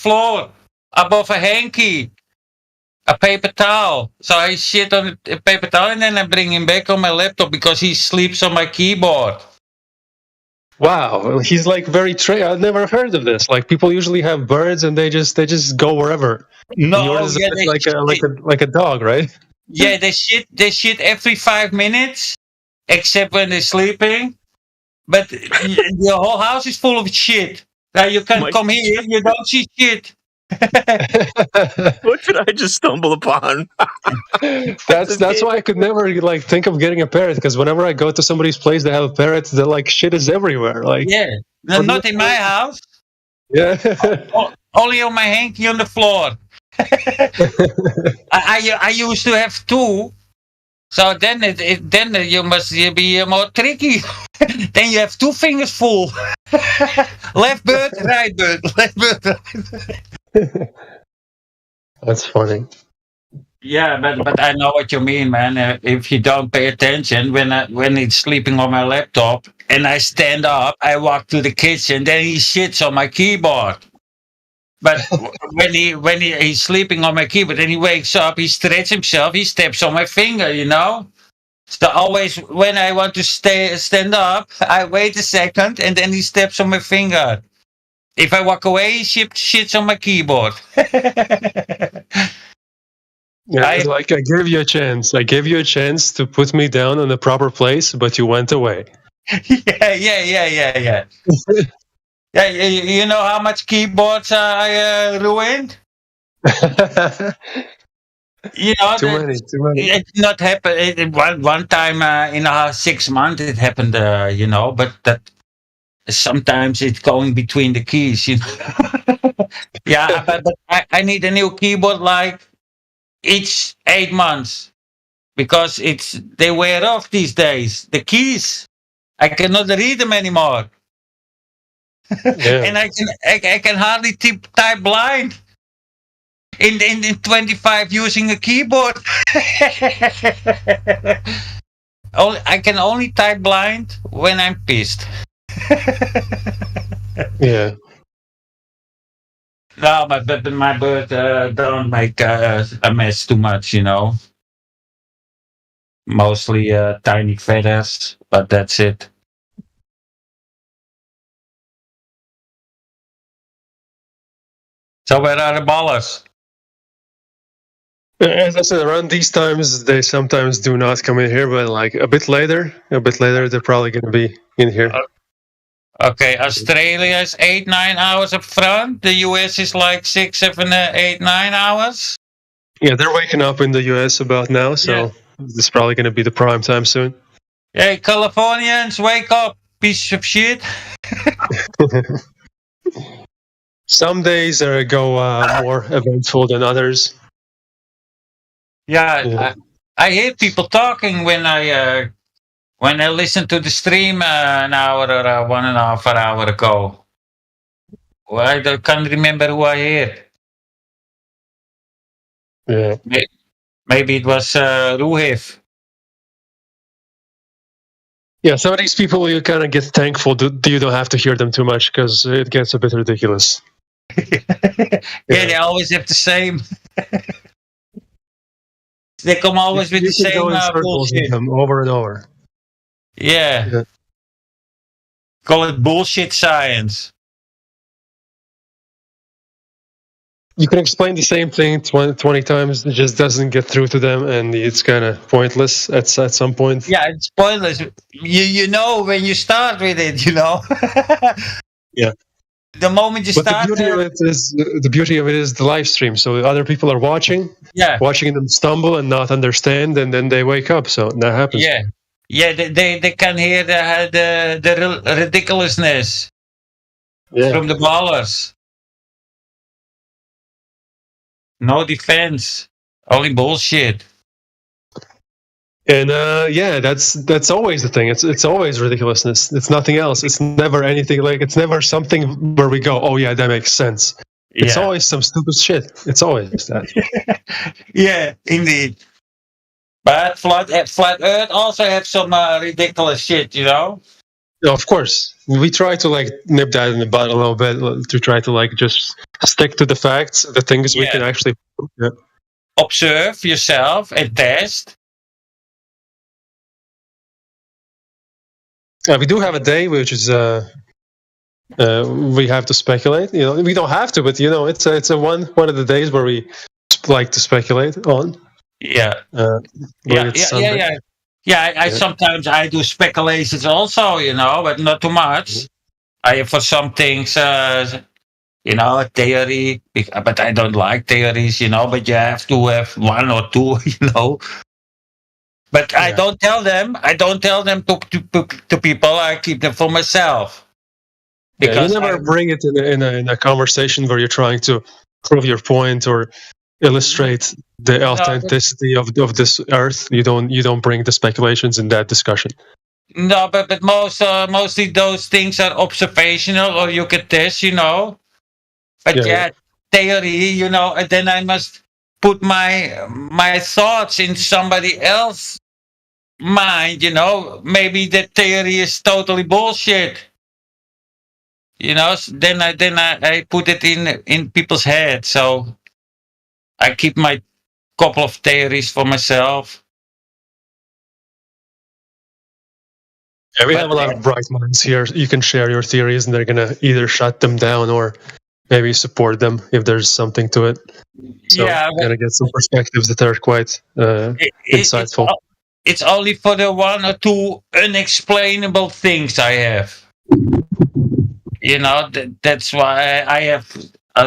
above a hanky, a paper towel. So I shit on a paper towel and then I bring him back on my laptop because he sleeps on my keyboard. Wow, he's like very I've never heard of this. Like people usually have birds and they just go wherever. No, yours is like a dog, right? Yeah, they shit every 5 minutes, except when they're sleeping. But the whole house is full of shit. Now you can come here, you don't see shit. What did I just stumble upon? That's why I could never think of getting a parrot, because whenever I go to somebody's place they have a parrot, they're like shit is everywhere. Like no, not in my house. Yeah. Only on my hanky on the floor. I used to have 2. So then then you must be more tricky. Then you have 2 fingers full. Left bird, right bird. Left bird, right bird. That's funny. Yeah, but I know what you mean, man. If you don't pay attention, when it's sleeping on my laptop and I stand up, I walk to the kitchen, then he shits on my keyboard. But he's sleeping on my keyboard and he wakes up, he stretches himself, he steps on my finger, you know. So always when I want to stand up, I wait a second and then he steps on my finger. If I walk away, he shits on my keyboard. Yeah, it's like I gave you a chance. I gave you a chance to put me down on the proper place, but you went away. Yeah. Yeah, you know how much keyboards I ruined? You know, too many. It not happen. One time in 6 months it happened. You know, but that sometimes it's going between the keys. You know? Yeah, but I need a new keyboard like each 8 months because they wear off these days. The keys, I cannot read them anymore. Yeah. And I can hardly type blind in 25 using a keyboard. I can only type blind when I'm pissed. Yeah. No, but my bird don't make a mess too much, you know. Mostly tiny feathers, but that's it. So where are the ballers? As I said, around these times, they sometimes do not come in here, but like a bit later, they're probably going to be in here. Okay, Australia is 8-9 hours up front. The US is like 6, 7, 8, 9 hours. Yeah, they're waking up in the US about now, so this is probably going to be the prime time soon. Hey, Californians, wake up, piece of shit. Some days go more eventful than others. Yeah, I hear people talking when I listened to the stream an hour or 1.5 hour ago. Well, I can't remember who I heard. Yeah. Maybe it was Ruhif. Yeah, some of these people you kind of get thankful you don't have to hear them too much because it gets a bit ridiculous. Yeah, they always have the same. They come always with the same bullshit. Over and over. Yeah. Call it bullshit science. You can explain the same thing 20 times, it just doesn't get through to them, and it's kind of pointless at some point. Yeah, it's pointless. You know when you start with it, you know. Yeah. The moment you start, the beauty of it is the live stream. So other people are watching, watching them stumble and not understand, and then they wake up. So that happens. Yeah. They can hear the ridiculousness from the ballers. No defense, only bullshit. And that's always the thing. It's always ridiculousness. It's nothing else. It's never anything like. It's never something where we go, oh yeah, that makes sense. It's always some stupid shit. It's always that. Yeah, indeed. But flat Earth also have some ridiculous shit, you know. Yeah, of course, we try to like nip that in the bud a little bit to try to like just stick to the facts, the things we can actually observe yourself and test. We do have a day which is we have to speculate. You know, we don't have to, but you know, it's a one of the days where we like to speculate on. Yeah. I sometimes I do speculations also, you know, but not too much. I for some things, you know, a theory, but I don't like theories, you know. But you have to have one or two, you know. But I don't tell them. I don't tell them to people. I keep them for myself. Because you never bring it in a conversation where you're trying to prove your point or illustrate the authenticity of this Earth. You don't bring the speculations in that discussion. No, but mostly those things are observational, or you can test, you know. But theory, you know, and then I must put my thoughts in somebody else's mind, maybe that theory is totally bullshit. Then I put it in people's heads. So I keep my couple of theories for myself. Yeah, we have a lot of bright minds here. You can share your theories, and they're gonna either shut them down or maybe support them if there's something to it. So Yeah, you're gonna get some perspectives that are quite insightful. It's only for the one or two unexplainable things I have. That's why I have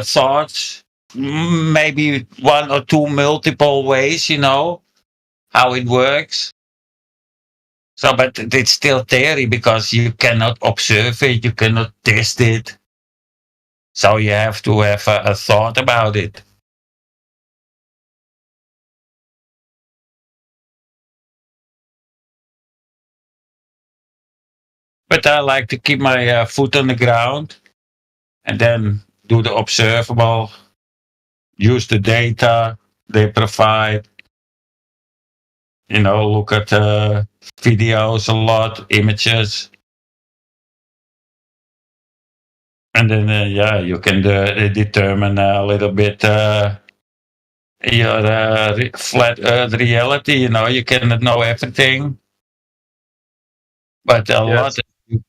thoughts. Maybe one or two multiple ways, how it works. So, but it's still theory because you cannot observe it, you cannot test it. So you have to have a thought about it. But I like to keep my foot on the ground and then do the observable, use the data they provide, look at videos a lot, images. And then, you can determine a little bit your flat earth reality. You cannot know everything, but a lot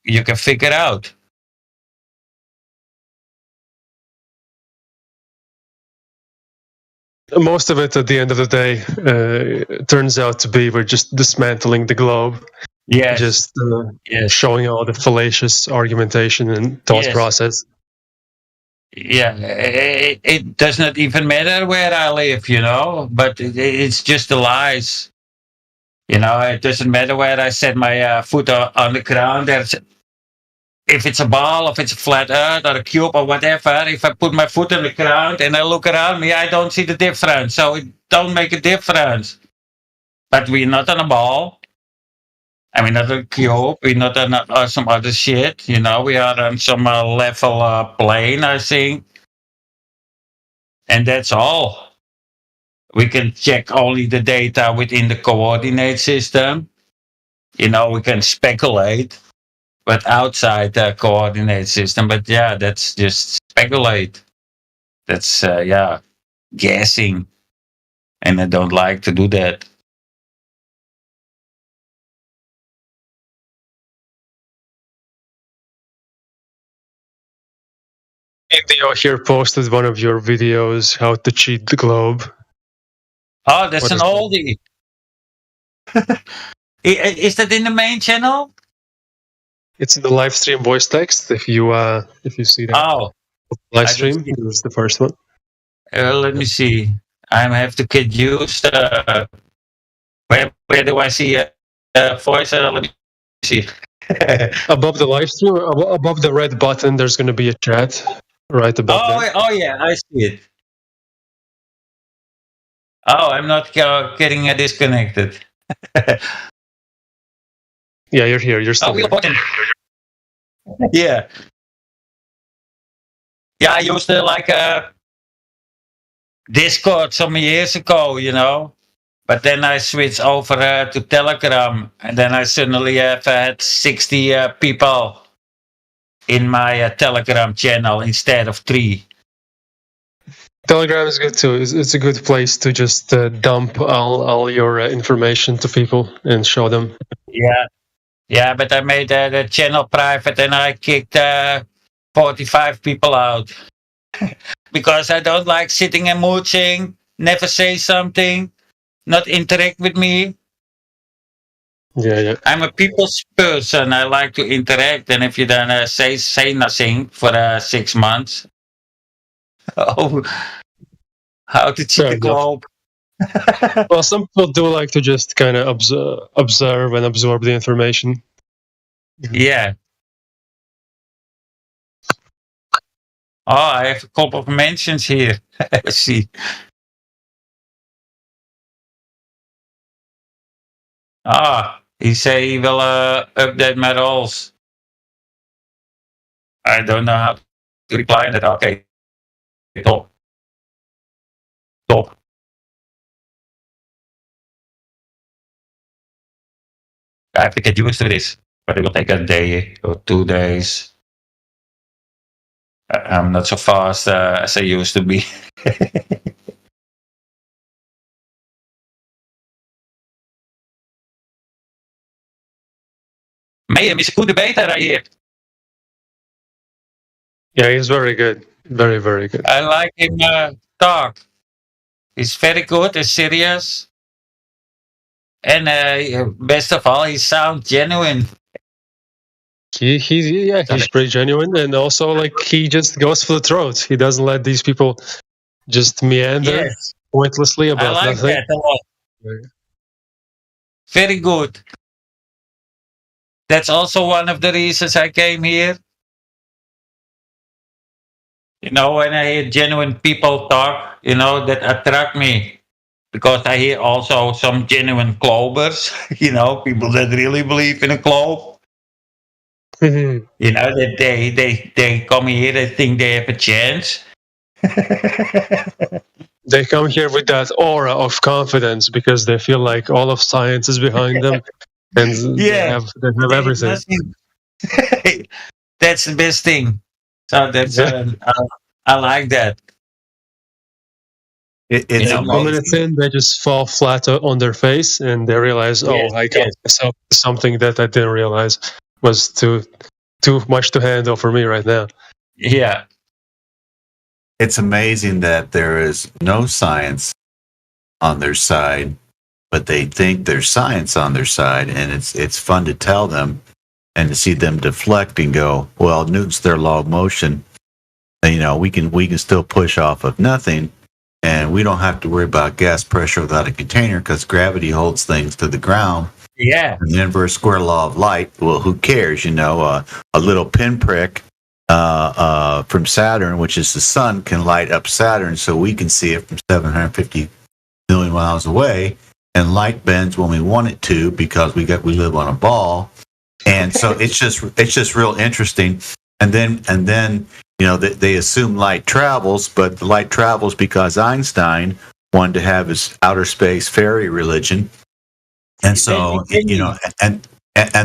you can figure out. Most of it, at the end of the day, turns out to be we're just dismantling the globe. Yes. Just showing all the fallacious argumentation and thought process. Yeah, it does not even matter where I live, but it's just the lies. It doesn't matter where I set my foot on the ground. If it's a ball, if it's a flat earth or a cube or whatever, if I put my foot on the ground and I look around me, I don't see the difference. So it don't make a difference. But we're not on a ball. I mean, not a cube. We're not on some other shit. We are on some level plane, I think. And that's all. We can check only the data within the coordinate system. We can speculate, but outside the coordinate system. But yeah, that's just speculate. That's, guessing. And I don't like to do that. Indio here posted one of your videos, how to cheat the globe. Oh, that's an oldie. Is that in the main channel? It's in the live stream voice text. If you see that live stream, it was the first one. Let me see. I have to get used. Where do I see voice? Let me see. Above the live stream, above the red button, there's going to be a chat right above that. Oh yeah, I see it. Oh, I'm not getting disconnected. Yeah, you're here. You're still here. Yeah. Yeah, I used to like Discord some years ago, but then I switched over to Telegram, and then I suddenly have had 60 people in my Telegram channel instead of 3. Telegram is good too. It's a good place to just dump all your information to people and show them. Yeah, but I made the channel private and I kicked 45 people out because I don't like sitting and mooching, never say something, not interact with me. Yeah. I'm a people's person. I like to interact, and if you don't say nothing for 6 months, how to cheat the globe? Well, some people do like to just kind of observe and absorb the information. Yeah. Oh, I have a couple of mentions here. Let's see. He say he will update my roles. I don't know how to reply that. Okay. Top. I have to get used to this, but it will take a day or 2 days. I'm not so fast as I used to be. Mayhem is a good debater, I hear. Yeah, he's very good. Very, very good. I like him talk. He's very good, he's serious. And best of all, he sounds genuine. He's pretty genuine, and also like he just goes for the throat. He doesn't let these people just meander pointlessly about I like nothing. that a lot. Very good. That's also one of the reasons I came here. You know, when I hear genuine people talk, you know, that attract me. Because I hear also some genuine clovers, you know, people that really believe in a clove. You know, that they come here, they think they have a chance. They come here with that aura of confidence because they feel like all of science is behind them, and they have everything. That's the best thing. So that's I like that. It's 1 minute in, they just fall flat on their face, and they realize, I got myself something that I didn't realize was too much to handle for me right now. Yeah. It's amazing that there is no science on their side, but they think there's science on their side, and it's fun to tell them and to see them deflect and go, well, Newton's their law of motion. And, you know, we can still push off of nothing, and we don't have to worry about gas pressure without a container because gravity holds things to the ground. Yeah. And the inverse square law of light, well, who cares? You know, a little pinprick from Saturn, which is the sun, can light up Saturn so we can see it from 750 million miles away, and light bends when we want it to because we live on a ball. And so it's just real interesting. And then you know, they assume light travels, but the light travels because Einstein wanted to have his outer space fairy religion. And so, you know, and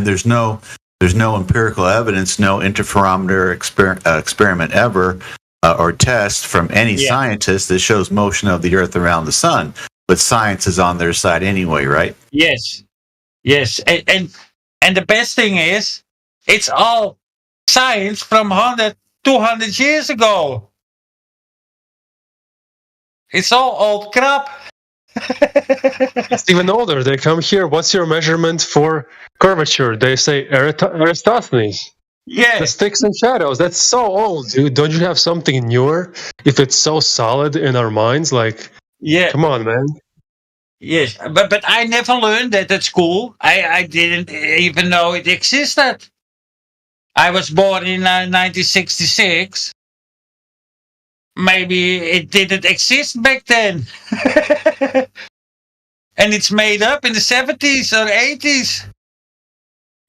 there's no empirical evidence, no interferometer experiment ever or test from any scientist that shows motion of the Earth around the sun. But science is on their side anyway, right? Yes. And the best thing is, it's all science from 200 years ago. It's all old crap. It's even older. They come here. What's your measurement for curvature? They say Eratosthenes. Yeah. The sticks and shadows. That's so old, dude. Don't you have something newer? If it's so solid in our minds, like, come on, man. Yes, but I never learned that at school. I didn't even know it existed. I was born in 1966. Maybe it didn't exist back then. And it's made up in the 70s or 80s.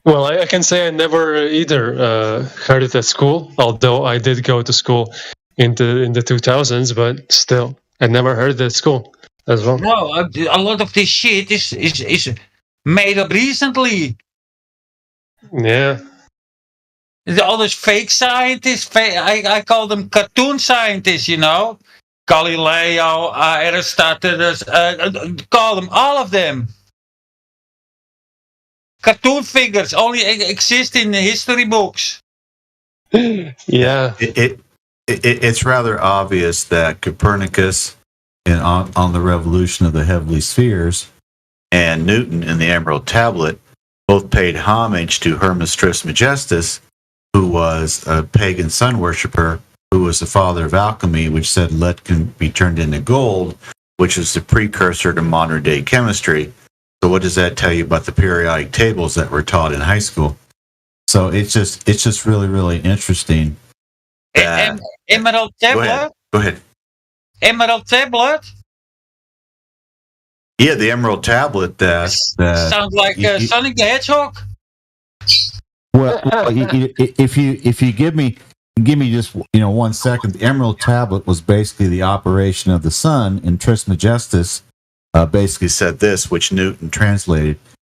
Well, I can say I never either heard it at school, although I did go to school in the 2000s, but still, I never heard it at school as well. No, a lot of this shit is made up recently. Yeah. All those fake scientists, I call them cartoon scientists, you know. Galileo, Eratosthenes, call them, all of them. Cartoon figures only exist in the history books. Yeah. It's rather obvious that Copernicus on the revolution of the heavenly spheres and Newton in the Emerald Tablet both paid homage to Hermes Trismegistus, who was a pagan sun worshipper, who was the father of alchemy, which said lead can be turned into gold, which is the precursor to modern day chemistry. So what does that tell you about the periodic tables that were taught in high school? So it's just really, really interesting. Emerald Tablet? Go ahead. Emerald Tablet? Yeah, the Emerald Tablet. Sounds like Sonic the Hedgehog. Well, if you give me just 1 second, the Emerald Tablet was basically the operation of the sun, and Trismegistus basically said this, which Newton translated.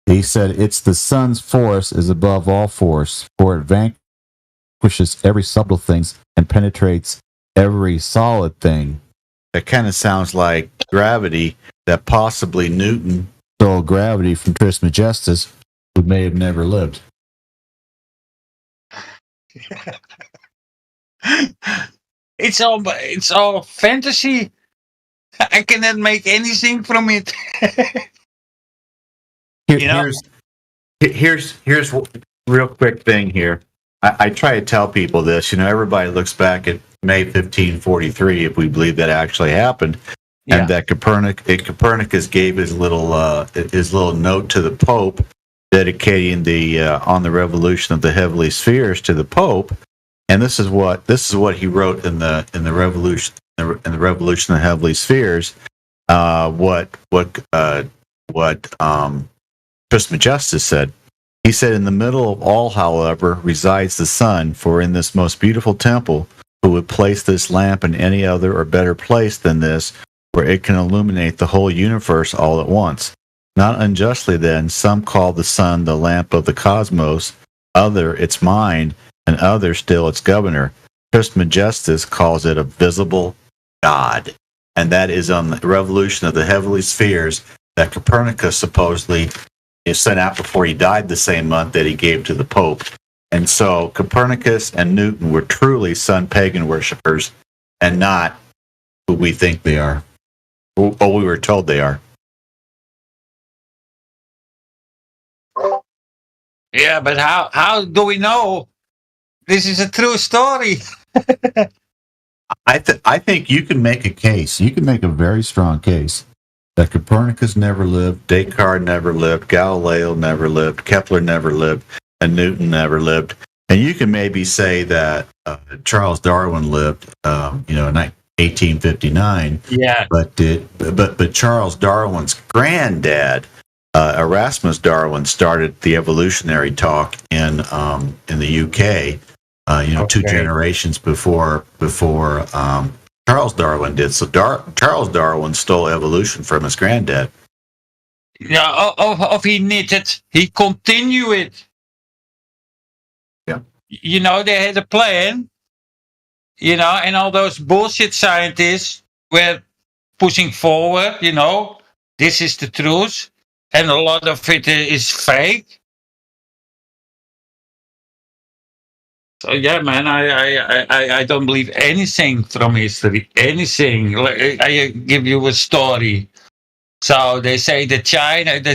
He said, "It's the sun's force is above all force, for it vanquishes every subtle thing and penetrates every solid thing." That kind of sounds like gravity, that possibly Newton stole gravity from Trismegistus, who may have never lived. It's all fantasy. I cannot make anything from it. Here's real quick thing here. I try to tell people this. Everybody looks back at May 1543 if we believe that actually happened, and that Copernicus gave his little note to the Pope, dedicating on the revolution of the heavenly spheres to the Pope. And this is what he wrote in the revolution of the heavenly spheres. What Trismegistus said. He said, "In the middle of all, however, resides the sun, for in this most beautiful temple, who would place this lamp in any other or better place than this, where it can illuminate the whole universe all at once. Not unjustly, then, some call the sun the lamp of the cosmos, other its mind, and other still its governor. Trismegistus calls it a visible God." And that is on the revolution of the heavenly spheres that Copernicus supposedly sent out before he died the same month that he gave to the Pope. And so Copernicus and Newton were truly sun pagan worshippers and not who we think they are, or we were told they are. Yeah, but how do we know this is a true story? I think you can make a case. You can make a very strong case that Copernicus never lived, Descartes never lived, Galileo never lived, Kepler never lived, and Newton never lived. And you can maybe say that Charles Darwin lived, in 1859. Yeah. But Charles Darwin's granddad, Erasmus Darwin, started the evolutionary talk in the UK. 2 generations before Charles Darwin did. So Charles Darwin stole evolution from his granddad. Yeah, of he needed, he continued it. Yeah. They had a plan, and all those bullshit scientists were pushing forward, this is the truth, and a lot of it is fake. So yeah, man, I don't believe anything from history. Anything. I give you a story. So they say the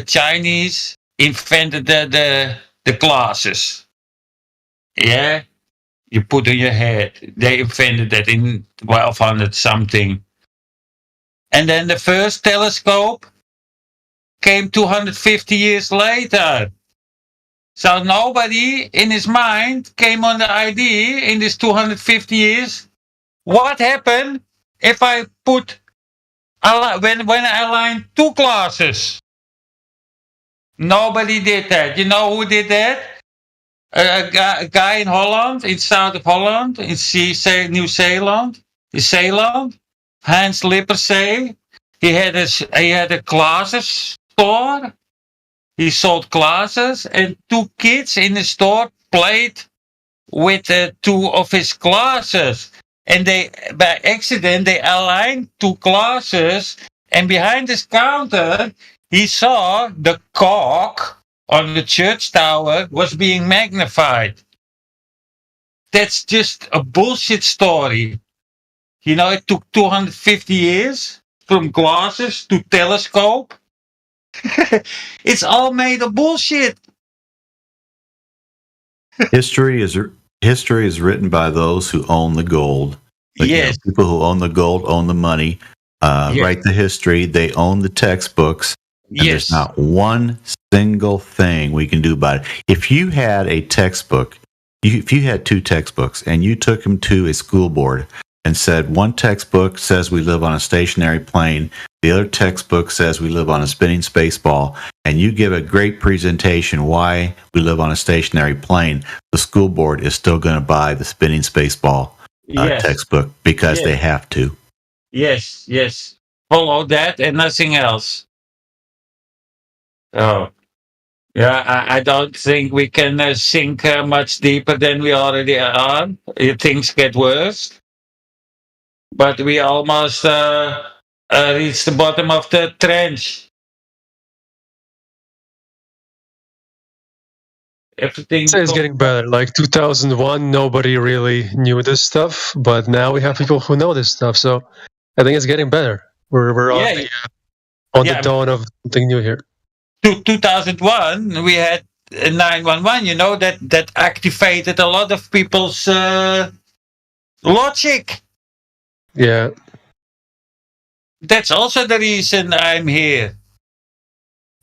Chinese invented the glasses. Yeah, you put on your head. They invented that in 1200 something. And then the first telescope came 250 years later. So nobody in his mind came on the idea in these 250 years. What happened if I put when I aligned 2 glasses? Nobody did that. You know who did that? A guy in Holland, in south of Holland, in New Zealand, Hans Lippersee. He had a glasses store. He sold glasses, and 2 kids in the store played with 2 of his glasses. And they, by accident, they aligned 2 glasses, and behind this counter, he saw the cock on the church tower was being magnified. That's just a bullshit story. It took 250 years from glasses to telescope. It's all made of bullshit. History is written by those who own the gold. But, yes. People who own the gold own the money. Write the history. They own the textbooks. And there's not one single thing we can do about it. If you had a textbook, if you had 2 textbooks and you took them to a school board and said, one textbook says we live on a stationary plane, the other textbook says we live on a spinning space ball, and you give a great presentation why we live on a stationary plane, the school board is still going to buy the spinning space ball textbook because they have to. Yes. Follow that and nothing else. Oh. Yeah, I don't think we can sink much deeper than we already are. Things get worse. But we almost reached the bottom of the trench. Everything It's getting better. Like 2001, nobody really knew this stuff, but now we have people who know this stuff. So I think it's getting better. We're on the dawn of something new here. 2001, we had 911. You know that activated a lot of people's logic. Yeah. That's also the reason I'm here.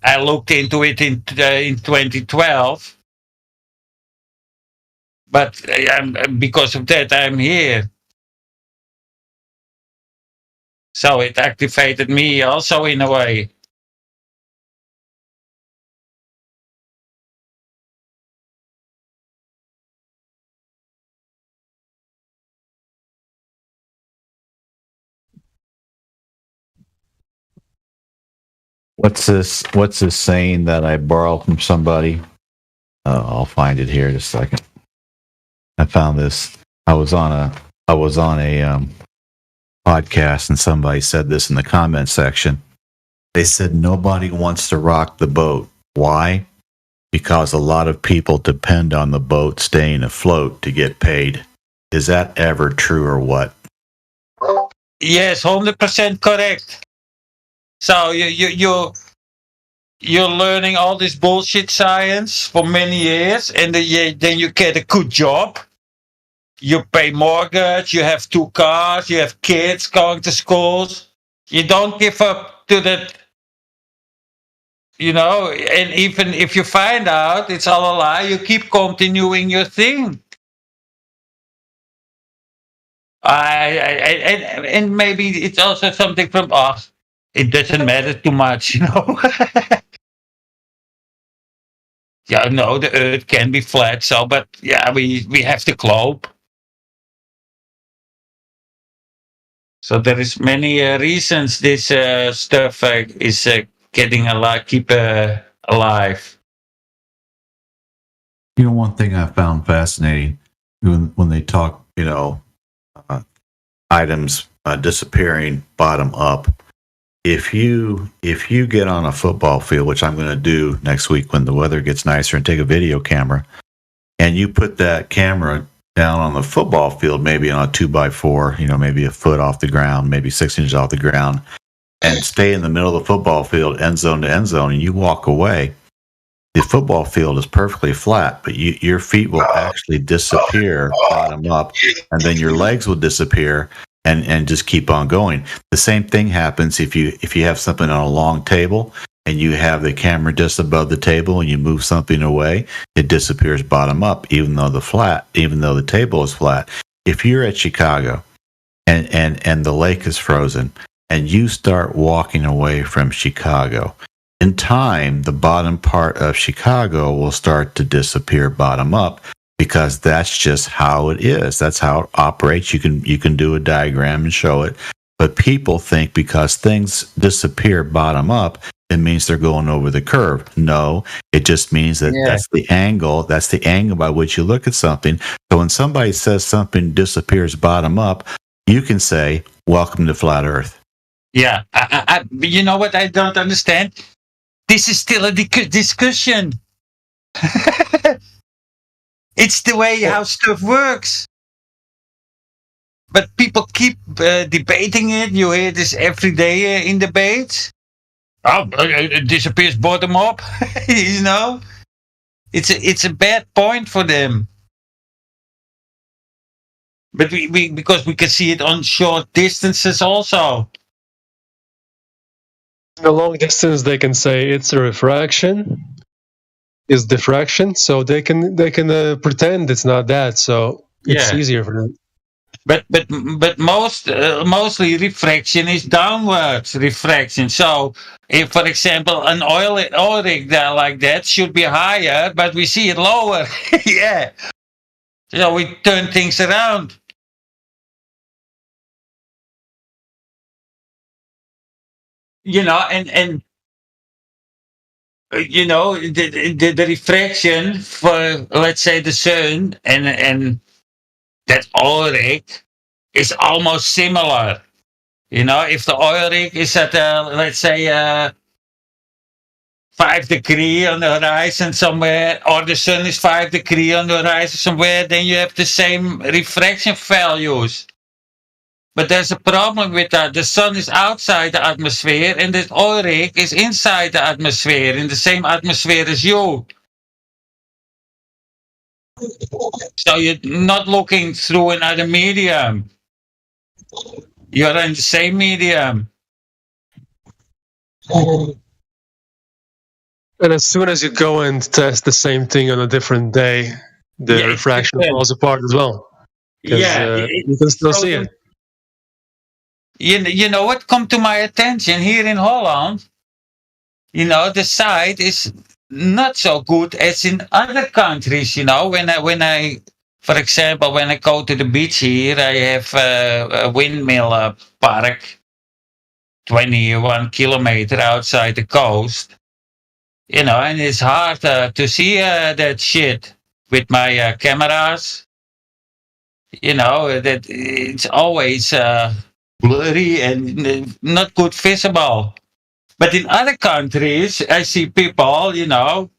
I looked into it in 2012. But because of that, I'm here. So it activated me also in a way. What's this saying that I borrowed from somebody? I'll find it here in a second. I found this. I was on a podcast and somebody said this in the comment section. They said nobody wants to rock the boat. Why? Because a lot of people depend on the boat staying afloat to get paid. Is that ever true or what? Yes, 100% correct. So you're learning all this bullshit science for many years, and then you get a good job. You pay mortgage, you have 2 cars, you have kids going to schools. You don't give up to that, and even if you find out it's all a lie, you keep continuing your thing. And maybe it's also something from us. It doesn't matter too much, Yeah, no, the Earth can be flat, but yeah, we have the globe. So there is many reasons this stuff is getting keep alive. One thing I found fascinating when they talk, items disappearing bottom up. If you get on a football field, which I'm going to do next week when the weather gets nicer, and take a video camera, and you put that camera down on the football field, maybe on a 2x4, maybe a foot off the ground, maybe 6 inches off the ground, and stay in the middle of the football field, end zone to end zone, and you walk away, the football field is perfectly flat, but your feet will actually disappear bottom up, and then your legs will disappear and just keep on going. The same thing happens if you have something on a long table and you have the camera just above the table and you move something away, it disappears bottom up, even though the table is flat. If you're at Chicago and the lake is frozen and you start walking away from Chicago, in time, the bottom part of Chicago will start to disappear bottom up, because that's just how it is. That's how it operates. You can do a diagram and show it. But people think because things disappear bottom up, it means they're going over the curve. No, it just means that that's the angle. That's the angle by which you look at something. So when somebody says something disappears bottom up, you can say, "Welcome to flat Earth." Yeah, you know what I don't understand? This is still a discussion. It's the way how stuff works. But people keep debating it. You hear this every day in debates. Oh, it disappears bottom up. It's a bad point for them. But because we can see it on short distances also. In a long distance, they can say it's a refraction, it's diffraction, so they can pretend it's not that. So it's easier for them. But mostly refraction is downwards refraction. So if, for example, an oil rig there like that should be higher, but we see it lower. Yeah. So we turn things around. And you know, the refraction for, let's say, the sun and that oil rig is almost similar. You know, if the oil rig is at, let's say, 5 degrees on the horizon somewhere, or the sun is 5 degrees on the horizon somewhere, then you have the same refraction values. But there's a problem with that. The sun is outside the atmosphere, and the oil rig is inside the atmosphere, in the same atmosphere as you. So you're not looking through another medium. You're in the same medium. And as soon as you go and test the same thing on a different day, the refraction falls apart as well. Yeah, you can still see it. You know what come to my attention here in Holland? You know, the site is not so good as in other countries. You know, when I, for example, when I go to the beach here, I have a windmill park, 21 kilometers outside the coast. You know, and it's hard to see that shit with my cameras. You know, that it's always blurry and not good visible. But in other countries, I see people, you know,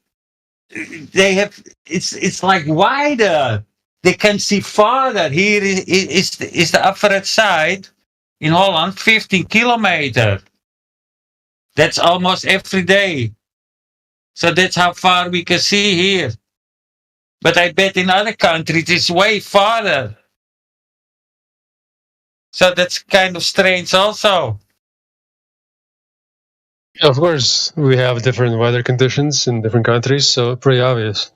they have, it's like wider. They can see farther. Here is the average side in Holland, 15 kilometers. That's almost every day. So that's how far we can see here. But I bet in other countries it's way farther. So that's kind of strange also. Of course, we have different weather conditions in different countries, so pretty obvious.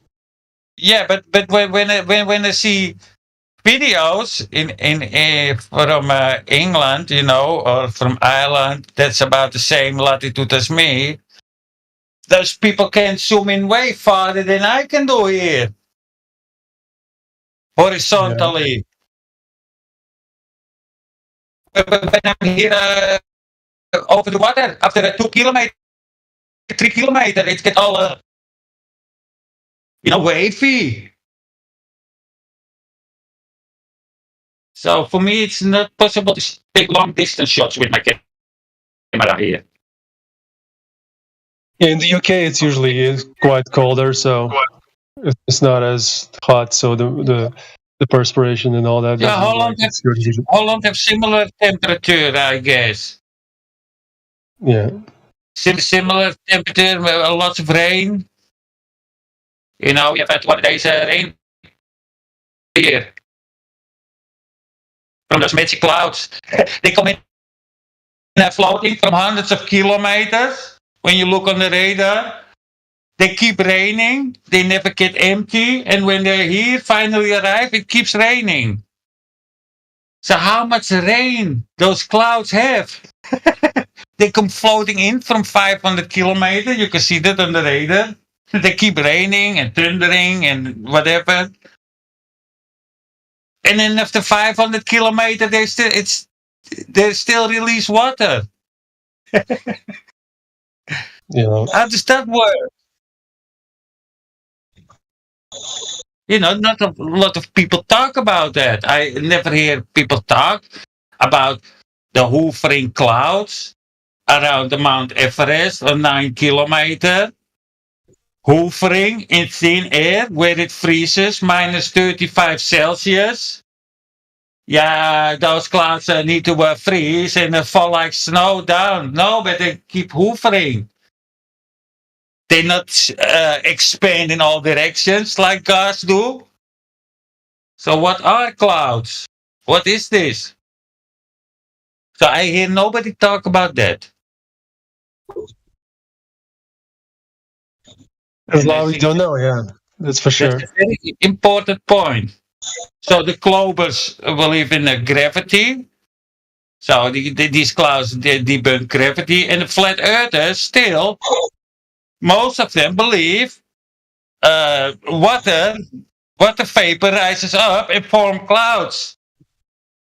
Yeah, but when I see videos in from England, you know, or from Ireland, that's about the same latitude as me. Those people can zoom in way farther than I can do here, horizontally. Yeah. When I'm here over the water, after 2 kilometers, 3 kilometers, it gets all, you know, wavy. So for me, it's not possible to take long distance shots with my camera here. In the UK, it's usually quite colder, so it's not as hot. So the perspiration and all that. Yeah, Holland have similar temperature, I guess. Yeah. Similar temperature, lots of rain. You know, we have had 1 day's rain here. From those magic clouds. They come in floating from hundreds of kilometers. When you look on the radar, they keep raining. They never get empty. And when they're here, finally arrive, it keeps raining. So how much rain those clouds have? They come floating in from 500 kilometers. You can see that on the radar. They keep raining and thundering and whatever. And then after 500 kilometers, they still release water. Yeah. How does that work? You know, not a lot of people talk about that. I never hear people talk about the hovering clouds around the Mount Everest on 9 kilometers. Hovering in thin air where it freezes minus 35 Celsius. Yeah, those clouds need to freeze and fall like snow down. No, but they keep hovering. They not expand in all directions like gas do. So what are clouds? What is this? So I hear nobody talk about that. As long as we don't know, yeah, that's for sure. That's a very important point. So the globers believe in gravity. So these clouds they debunk gravity, and the flat earthers still, most of them believe water vapor rises up and form clouds,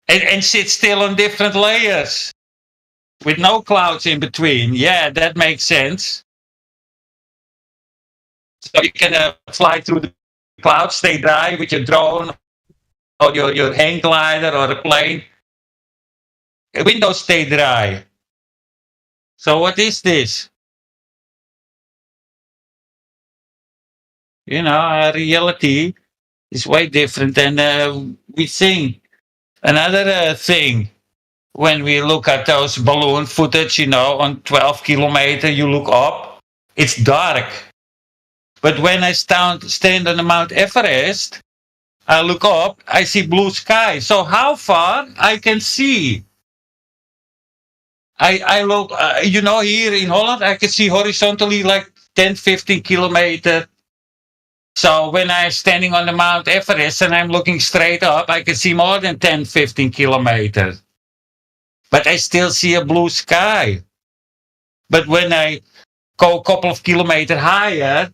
and sits still on different layers with no clouds in between. Yeah, that makes sense. So you can fly through the clouds, stay dry with your drone or your hang glider or a plane. Windows stay dry. So what is this? Reality is way different than we think. Another thing, when we look at those balloon footage, on 12 kilometer, you look up, it's dark. But when I stand on the Mount Everest, I look up, I see blue sky. So how far I can see? I look, here in Holland, I can see horizontally like 10, 15 kilometer. So when I'm standing on the Mount Everest and I'm looking straight up, I can see more than 10, 15 kilometers. But I still see a blue sky. But when I go a couple of kilometers higher,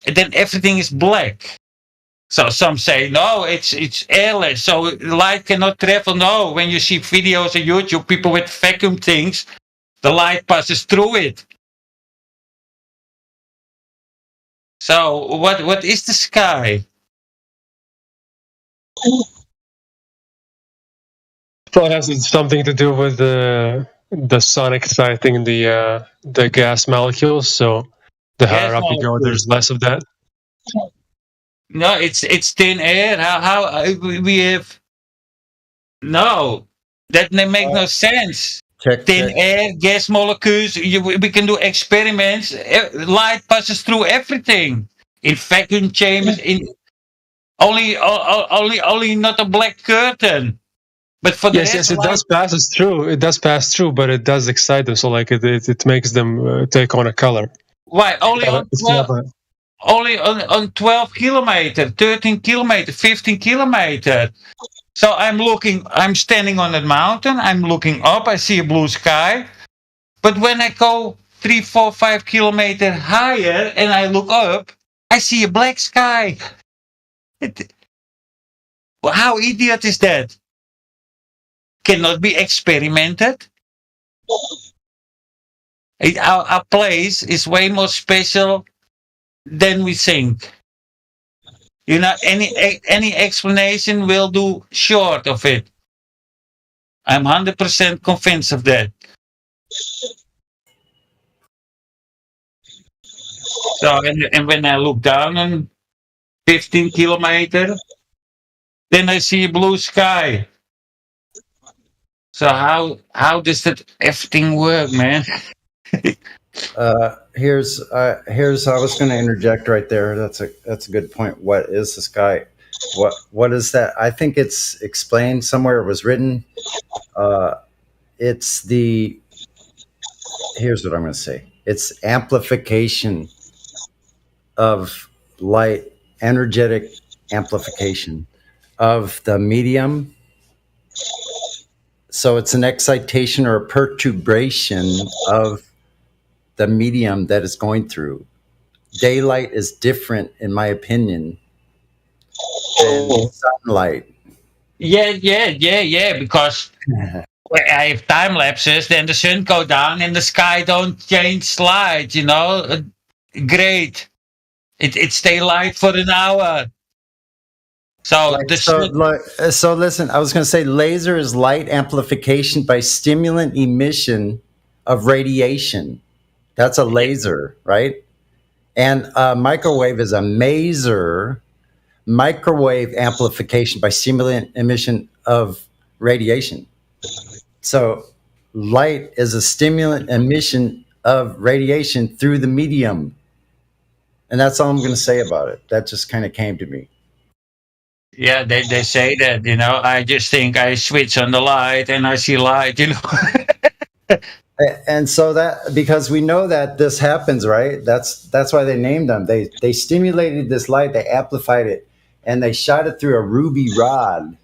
then everything is black. So some say, no, it's airless, so light cannot travel. No, when you see videos on YouTube, people with vacuum things, the light passes through it. So what is the sky? Well, it has something to do with the sun exciting the gas molecules. So the higher up you go, there's less of that. No, it's thin air. How we have? No, that make no sense. Thin air, gas molecules. We can do experiments. Light passes through everything. In vacuum chambers. In only not a black curtain. But for yes, it does pass through. It does pass through, but it does excite them. So like it makes them take on a color. Why only on 12? Only on 12 kilometer, 13 kilometer, 15 kilometer. So I'm standing on that mountain. I'm looking up. I see a blue sky. But when I go 3, 4, 5 kilometer higher and I look up, I see a black sky. How idiot is that? Cannot be experimented. Our place is way more special than we think. Any explanation will do short of it. I'm 100% convinced of that. So, and when I look down on 15 kilometers, then I see a blue sky. So how does that everything work, man? Here's I was going to interject right there. That's a good point. What is the sky? What is that? I think it's explained somewhere. It was written. It's the. Here's what I'm going to say. It's amplification of light, energetic amplification of the medium. So it's an excitation or a perturbation of the medium that is going through. Daylight is different, in my opinion, than sunlight. Yeah. Because I have time lapses, then the sun go down and the sky don't change light. Great. It stay light for an hour. So so listen, I was going to say laser is light amplification by stimulant emission of radiation. That's a laser, right? And microwave is a maser, microwave amplification by stimulant emission of radiation. So light is a stimulant emission of radiation through the medium. And that's all I'm going to say about it. That just kind of came to me. Yeah, they say that, I just think I switch on the light and I see light, And so that, because we know that this happens, right? That's why they named them. They stimulated this light, they amplified it, and they shot it through a ruby rod.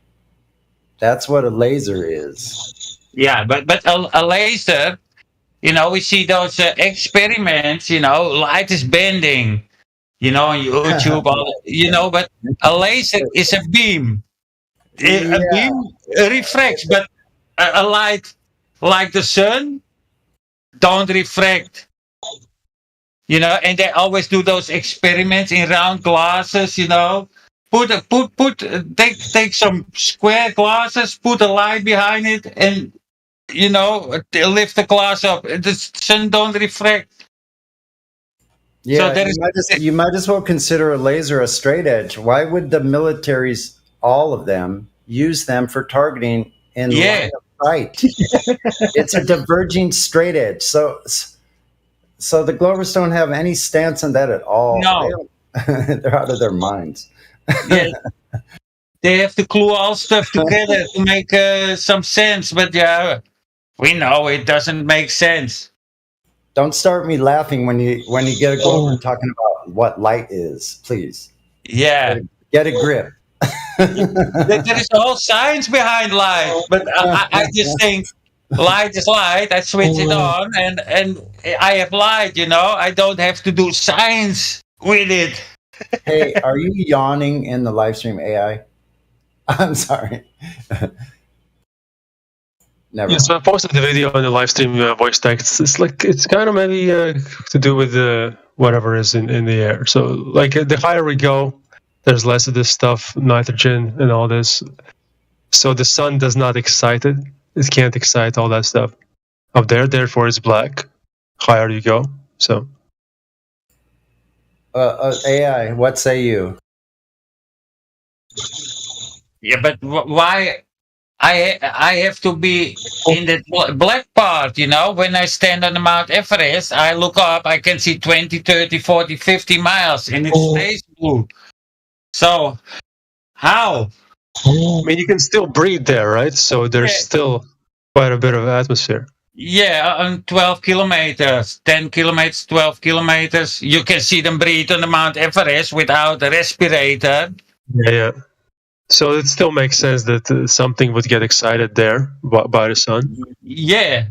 That's what a laser is. Yeah, but a laser, we see those experiments, light is bending, on YouTube, but a laser is a beam. A beam refracts, but a light like the sun don't refract. You know, and they always do those experiments in round glasses. You know, take some square glasses, put a light behind it, and you know, lift the glass up. The sun don't refract. Yeah, So you might as well consider a laser a straight edge. Why would the militaries, all of them, use them for targeting in line of sight? It's a diverging straight edge. So the Glovers don't have any stance on that at all. No. They're out of their minds. Yeah. They have to glue all stuff together to make some sense, but yeah, we know it doesn't make sense. Don't start me laughing when you get a Glover talking about what light is, please. Yeah. Get a grip. There is a whole science behind light, but I just think light is light. I switch it on, and I have light. You know, I don't have to do science with it. Hey, are you yawning in the live stream, AI? I'm sorry. Never. Yes, I posted the video on the live stream voice text. It's like it's kind of maybe to do with whatever is in the air. So like the higher we go, there's less of this stuff, nitrogen and all this. So the sun does not excite it. It can't excite all that stuff up there. Therefore, it's black. Higher you go. So AI, what say you? Yeah, but why? I have to be in the black part, you know. When I stand on the Mount Everest, I look up, I can see 20, 30, 40, 50 miles, and it stays blue. So, how? I mean, you can still breathe there, right? So there's still quite a bit of atmosphere. Yeah, on 12 kilometers, 10 kilometers, 12 kilometers, you can see them breathe on the Mount Everest without a respirator. Yeah. So it still makes sense that something would get excited there by the sun. Yeah,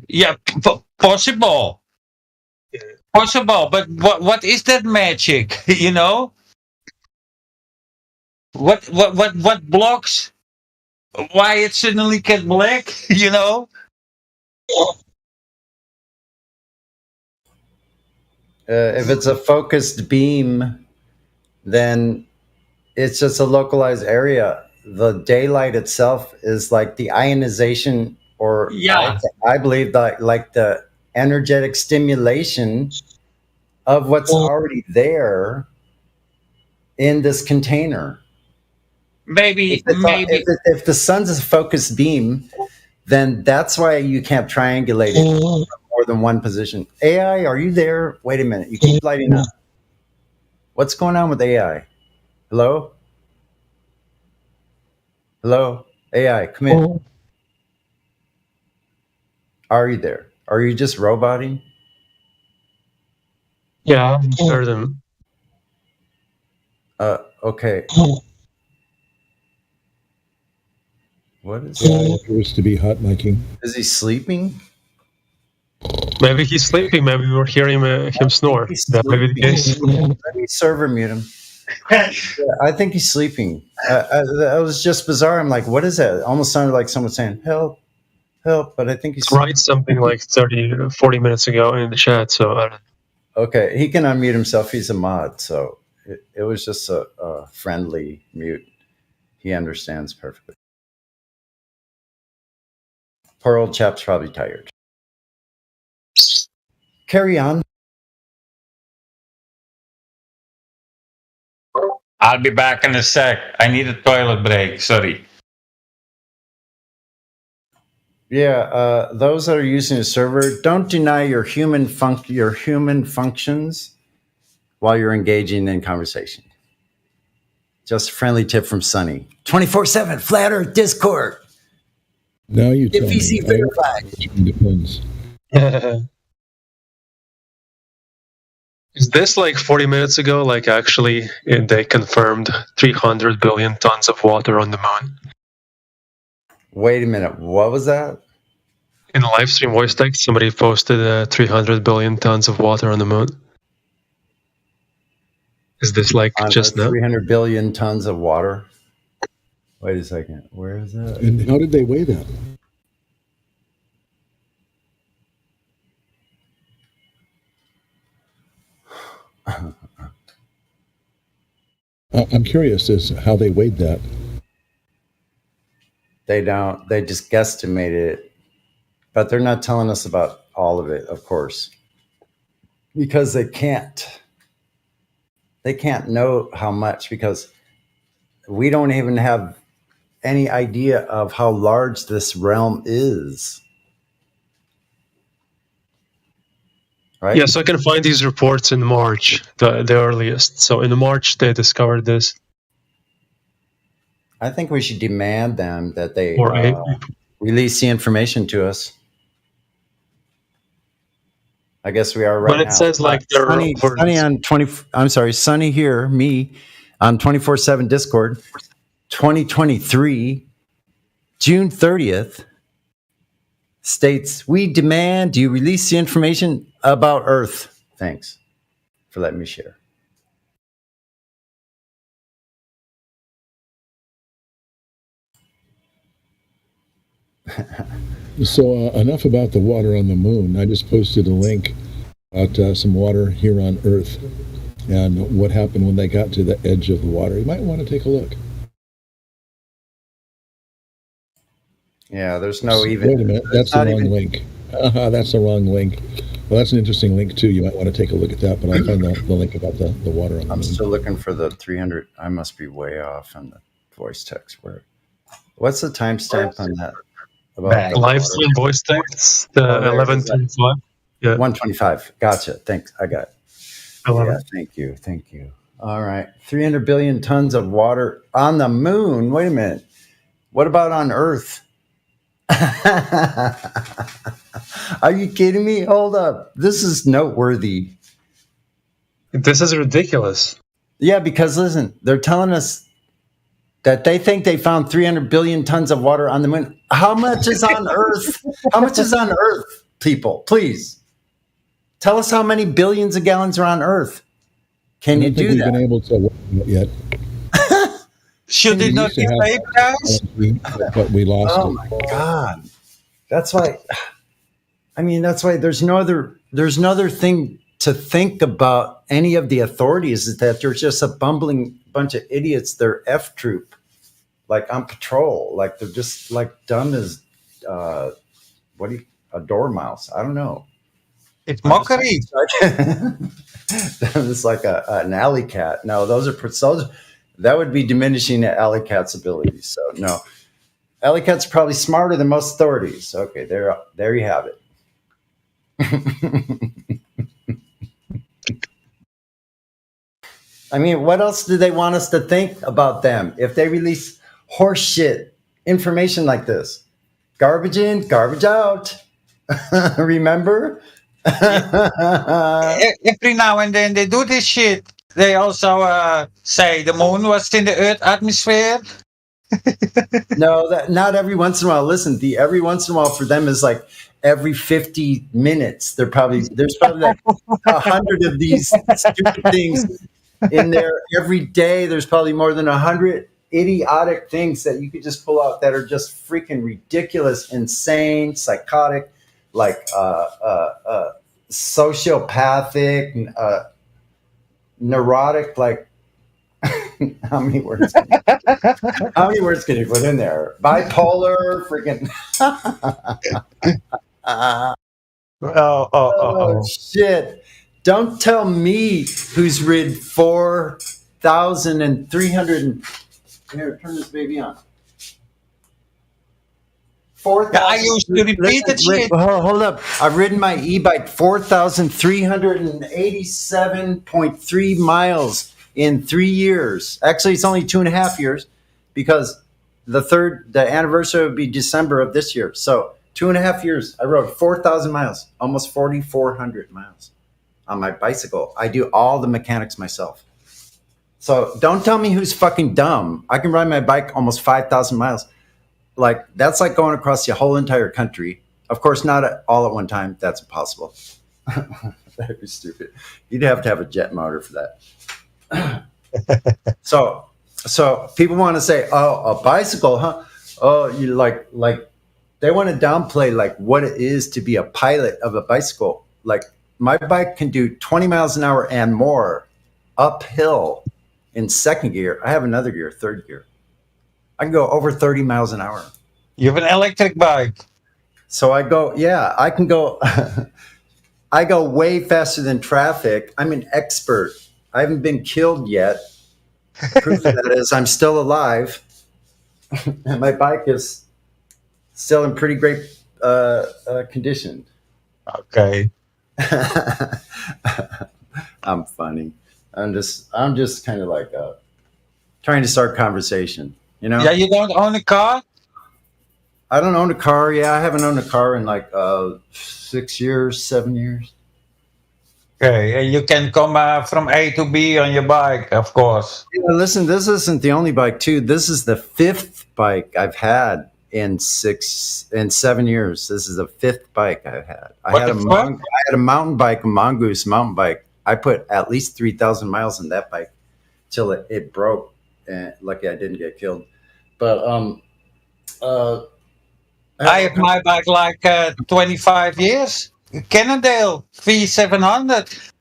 possible. Possible, but what is that magic? You know, what blocks? Why it suddenly get black? You know. If it's a focused beam, then it's just a localized area. The daylight itself is like the ionization, or I believe that like the energetic stimulation of what's already there in this container. Maybe if the sun's a focused beam, then that's why you can't triangulate it from more than one position. AI, are you there? Wait a minute, you keep lighting up. What's going on with AI? Hello? Hello? AI, come in. Are you there? Are you just roboting? Yeah, I heard them. Okay. What is AI appears to be hot miking. Is he sleeping? Maybe he's sleeping. Maybe we're hearing him snore. That may be the case. Let me server mute him. Yeah, I think he's sleeping. That was just bizarre. I'm like, what is that? It almost sounded like someone saying, help, help. But I think he's right something like 30, 40 minutes ago in the chat. So I don't know. Okay, he can unmute himself. He's a mod. So it was just a friendly mute. He understands perfectly. Poor old chap's probably tired. Carry on. I'll be back in a sec. I need a toilet break. Sorry. Yeah, those that are using a server, don't deny your human functions while you're engaging in conversation. Just a friendly tip from Sunny. 24/7 Flat Earth Discord. Now you Get tell VC me. verified. Depends. Is this like 40 minutes ago? Like actually, they confirmed 300 billion tons of water on the moon. Wait a minute. What was that? In the live stream voice text, somebody posted 300 billion tons of water on the moon. Is this like just now? 300 billion tons of water. Wait a second. Where is that? And how did they weigh that? I'm curious as to how they weighed that. They don't. They just guesstimated it, but they're not telling us about all of it, of course, because they can't. They can't know how much because we don't even have any idea of how large this realm is. Right? Yes, I can find these reports in March, the earliest. So in March they discovered this. I think we should demand them that they Or April. release the information to us. I guess we are right now. But it says like they're Sunny on 20. I'm sorry, Sunny here, me on 24/7 Discord, 2023, June 30th. States, we demand you release the information about Earth. Thanks for letting me share. So enough about the water on the moon. I just posted a link about some water here on Earth and what happened when they got to the edge of the water. You might want to take a look. Yeah, there's no even. Wait a minute, that's the wrong link. That's the wrong link. Well, that's an interesting link too. You might want to take a look at that. But I'll find the link about the water on the moon. I'm still looking for the 300. I must be way off on the voice text. What's the timestamp on that? About Live stream voice text, the 11:25. Yeah, 125. Gotcha. Thanks. I got it. 11. Yeah, thank you. All right, 300 billion tons of water on the moon. Wait a minute. What about on Earth? Are you kidding me? Hold up. This is noteworthy. This is ridiculous. Yeah, because listen, they're telling us that they think they found 300 billion tons of water on the moon. How much is on Earth? How much is on Earth, people? Please tell us how many billions of gallons are on Earth. Can you do that? We've been able to work it yet. Should it not be paid, guys? But we lost it. Oh my God. That's why, I mean, that's why there's no other thing to think about any of the authorities is that they're just a bumbling bunch of idiots. They're F troop, like on patrol. Like they're just like dumb as, a dormouse. I don't know. It's mockery. It's like an alley cat. No, those are that would be diminishing the alley cat's abilities. So no, alley cat's probably smarter than most authorities. Okay, there you have it. I mean, what else do they want us to think about them if they release horseshit information like this? Garbage in, garbage out. Remember? Every now and then they do this shit. They also say the moon was in the Earth atmosphere. No, not every once in a while. Listen, the every once in a while for them is like every 50 minutes. There's probably like 100 of these stupid things in there every day. There's probably more than 100 idiotic things that you could just pull out that are just freaking ridiculous, insane, psychotic, like sociopathic, neurotic, like how many words can you put in there? Bipolar, freaking oh shit. Don't tell me who's rid 4,300 here, turn this baby on. 4,000. I used to repeat that shit. Hold up. I've ridden my e-bike 4,387.3 miles in 3 years. Actually, it's only 2.5 years because the anniversary would be December of this year. So 2.5 years. I rode 4,000 miles, almost 4,400 miles on my bicycle. I do all the mechanics myself. So don't tell me who's fucking dumb. I can ride my bike almost 5,000 miles. Like, that's like going across the whole entire country. Of course, not all at one time. That's impossible. That'd be stupid. You'd have to have a jet motor for that. So people want to say, oh, a bicycle, huh? Oh, you like they want to downplay like what it is to be a pilot of a bicycle. Like my bike can do 20 miles an hour and more uphill in second gear. I have another gear, third gear. I can go over 30 miles an hour. You have an electric bike. So I can go. I go way faster than traffic. I'm an expert. I haven't been killed yet. Proof of that is I'm still alive, and my bike is still in pretty great condition. Okay. I'm funny. I'm just kind of like trying to start conversation. You know? Yeah, you don't own a car? I don't own a car. Yeah, I haven't owned a car in like 6 years, 7 years. Okay, and you can come from A to B on your bike, of course. Yeah, listen, this isn't the only bike, too. This is the fifth bike I've had in 7 years. This is the fifth bike I've had. I had a mountain bike, a mongoose mountain bike. I put at least 3,000 miles on that bike till it broke. And lucky I didn't get killed. But I have my bike like 25 years. Cannondale V700.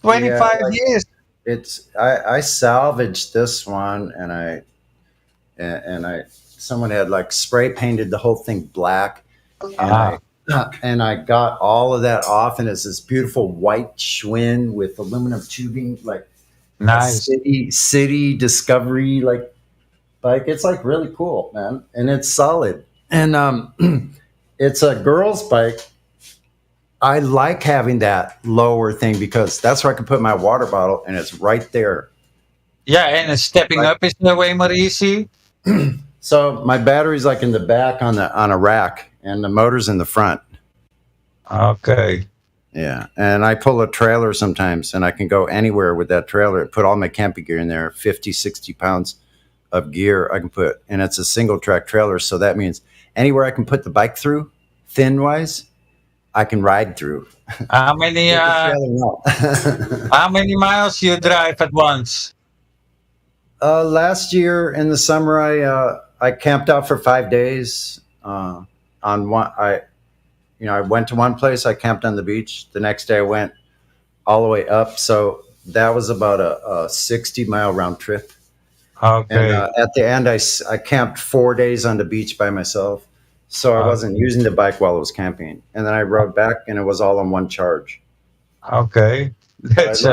25 years. I salvaged this one, and I someone had like spray painted the whole thing black, and I got all of that off, and it's this beautiful white Schwinn with aluminum tubing, like nice city discovery like bike. It's like really cool, man, and it's solid, and it's a girl's bike. I like having that lower thing because that's where I can put my water bottle, and it's right there. Yeah, and stepping up is way more easy. So my battery's like in the back on a rack, and the motor's in the front. Okay. Yeah, and I pull a trailer sometimes, and I can go anywhere with that trailer. Put all my camping gear in there, 50, 60 pounds of gear I can put, and it's a single track trailer, so that means anywhere I can put the bike through, thin wise, I can ride through. How many how many miles you drive at once? Last year in the summer, I camped out for 5 days. On one, I went to one place. I camped on the beach. The next day, I went all the way up. So that was about a 60-mile round trip. Okay. And at the end, I camped 4 days on the beach by myself. So I wasn't using the bike while I was camping. And then I rode back, and it was all on one charge. Okay. That's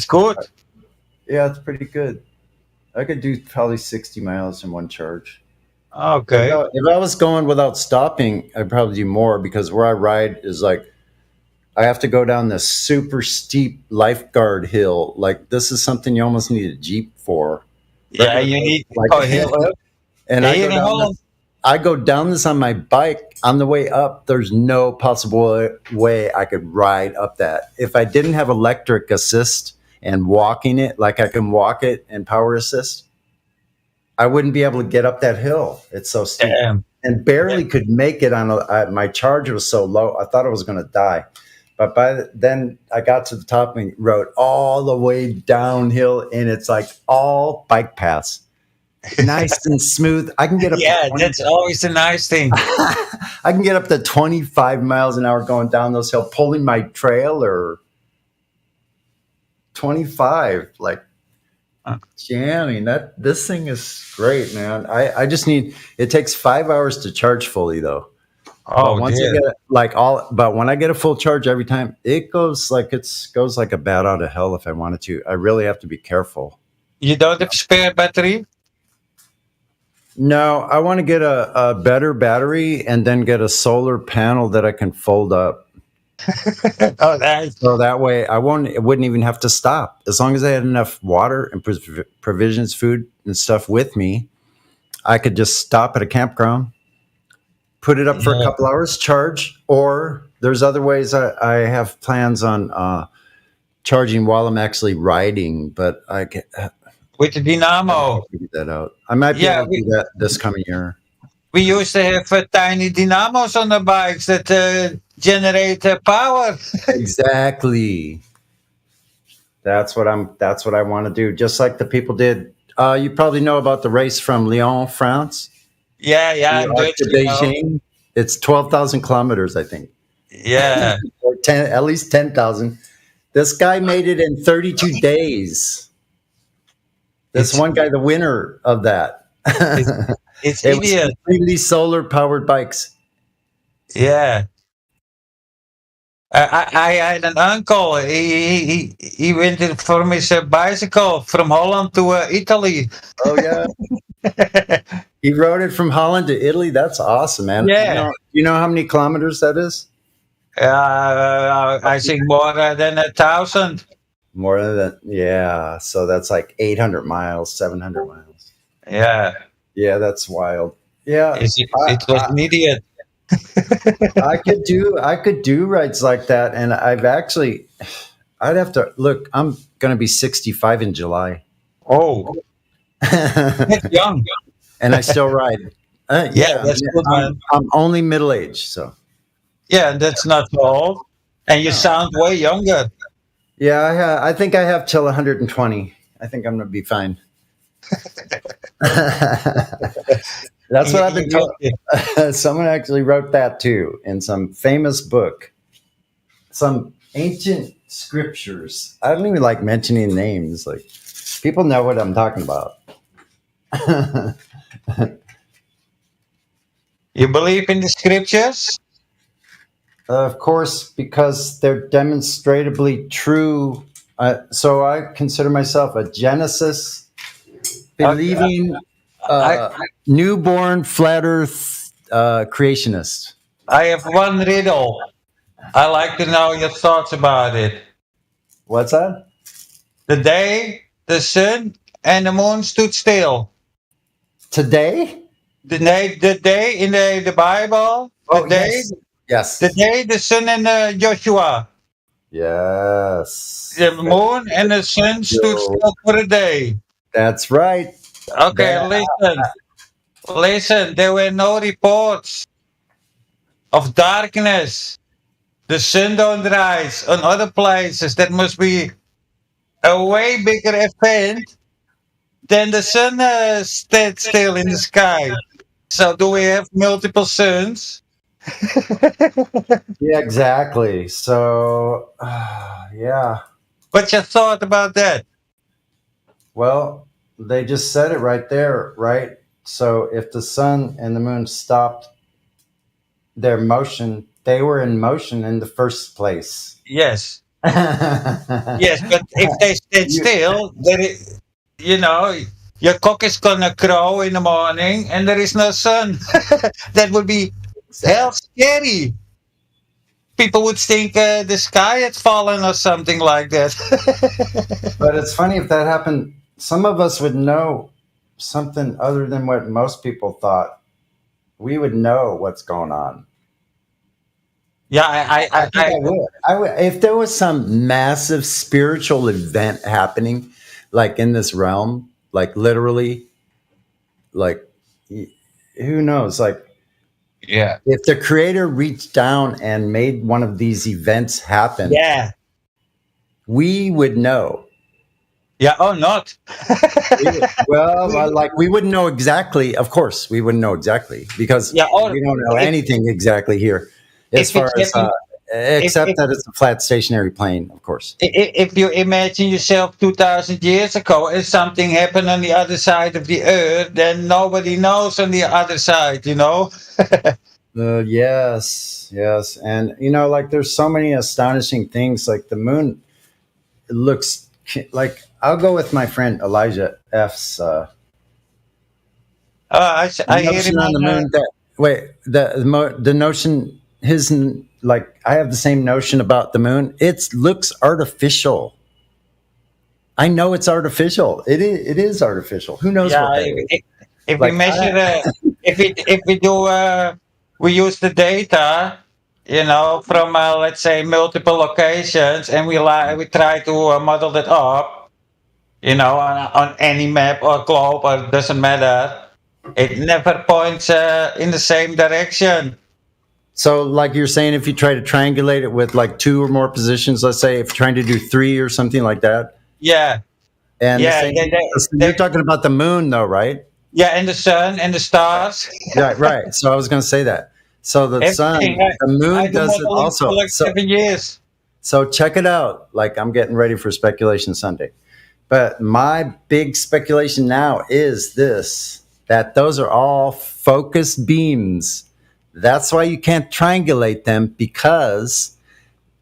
good. Yeah, it's pretty good. I could do probably 60 miles in one charge. Okay. If I was going without stopping, I'd probably do more because where I ride is like, I have to go down this super steep lifeguard hill. Like this is something you almost need a Jeep for. Yeah, you need like, a hill. And I go down this on my bike. On the way up, there's no possible way I could ride up that. If I didn't have electric assist and walking it, like I can walk it and power assist, I wouldn't be able to get up that hill. It's so steep. And barely could make it on my charger was so low. I thought I was going to die. But then I got to the top and rode all the way downhill, and it's like all bike paths. Nice and smooth. I can get up. Yeah, that's always a nice thing. I can get up to 25 miles an hour going down those hills, pulling my trailer. 25, like jamming. This thing is great, man. I just need. It takes 5 hours to charge fully, though. Oh, once I get but when I get a full charge every time, it goes like a bat out of hell. If I wanted to, I really have to be careful. You don't have spare battery? No, I want to get a better battery and then get a solar panel that I can fold up. Oh, nice. So that way it wouldn't even have to stop. As long as I had enough water and provisions, food and stuff with me, I could just stop at a campground, put it up for a couple hours, charge, or there's other ways I have plans on charging while I'm actually riding, but I get with the dynamo. Figure that out. I might be able to do that this coming year. We used to have tiny dynamos on the bikes that generate power. Exactly. That's what I want to do. Just like the people did. You probably know about the race from Lyon, France. Yeah. To Beijing. It's 12,000 kilometers, I think. Yeah. Or at least 10,000. This guy made it in 32 days. This one guy, the winner of that. It's it was idiot. completely solar powered bikes. Yeah. I had an uncle. He went in for his bicycle from Holland to Italy. Oh yeah. He rode it from Holland to Italy. That's awesome, man. Yeah. You know how many kilometers that is? I think more than 1,000. More than yeah. So that's like 800 miles, 700 miles. Yeah. Yeah, that's wild. Yeah, it was an idiot. I could do rides like that, and I'd have to look. I'm going to be 65 in July. Oh, that's young. And I still ride. Yeah, that's good, man. I'm only middle aged, so. Yeah, that's not so old, and you sound way younger. Yeah, I think I have till 120. I think I'm going to be fine. That's what I've been told. Someone actually wrote that too in some famous book. Some ancient scriptures. I don't even like mentioning names. Like people know what I'm talking about. You believe in the scriptures? Of course, because they're demonstrably true. So I consider myself a Genesis believing newborn flat earth creationist. I have one riddle. I like to know your thoughts about it. What's that? The day the sun and the moon stood still. Today? The day in the Bible. Yes. The day the sun and Joshua. Yes. The moon and the sun stood still for a day. That's right. Okay, listen. There were no reports of darkness. The sun don't rise on other places. That must be a way bigger event than the sun stayed still in the sky. So do we have multiple suns? Yeah, exactly. So, yeah. What's your thought about that? Well, they just said it right there, right? So if the sun and the moon stopped their motion, they were in motion in the first place. Yes. Yes, but if they stayed still, your cock is gonna crow in the morning and there is no sun. That would be hell scary. People would think the sky had fallen or something like that. But it's funny if that happened. Some of us would know something other than what most people thought. We would know what's going on. Yeah, I would. If there was some massive spiritual event happening, like in this realm, like literally, like who knows? Like, yeah, if the creator reached down and made one of these events happen, yeah, we would know. Yeah, or not. Like we wouldn't know exactly. Of course, we wouldn't know exactly because we don't know anything exactly here, as far as except that it's a flat stationary plane, of course. If you imagine yourself 2,000 years ago and something happened on the other side of the earth, then nobody knows on the other side, you know? Yes. And, like there's so many astonishing things, like the moon looks like, I'll go with my friend Elijah F's I hear him on the moon. The notion, I have the same notion about the moon. It looks artificial. I know it's artificial. It is artificial. Who knows what that is? If we measure, if we do, we use the data, from let's say multiple locations, and we try to model that up, on any map or globe, or it doesn't matter. It never points in the same direction. So, like you're saying, if you try to triangulate it with like 2 or more positions, let's say if you're trying to do 3 or something like that. Yeah. And you're talking about the moon, though, right? Yeah, and the sun and the stars. Right. So I was going to say that. So the sun, the moon does it also. For like 7 years. So check it out. Like I'm getting ready for Speculation Sunday. But my big speculation now is this, that those are all focused beams. That's why you can't triangulate them, because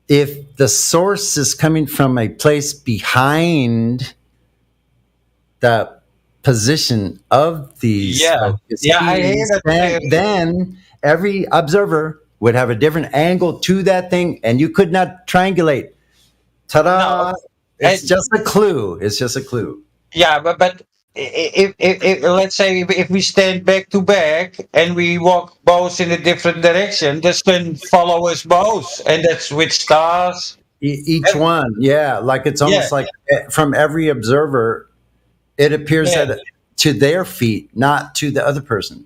if the source is coming from a place behind the position of these focus I hear beams, that. then every observer would have a different angle to that thing, and you could not triangulate. Ta-da! It's just a clue. It's just a clue. Yeah, but if let's say if we stand back to back and we walk both in a different direction, this can follow us both, and that's with stars. Each one, yeah, like it's almost like from every observer, it appears that to their feet, not to the other person.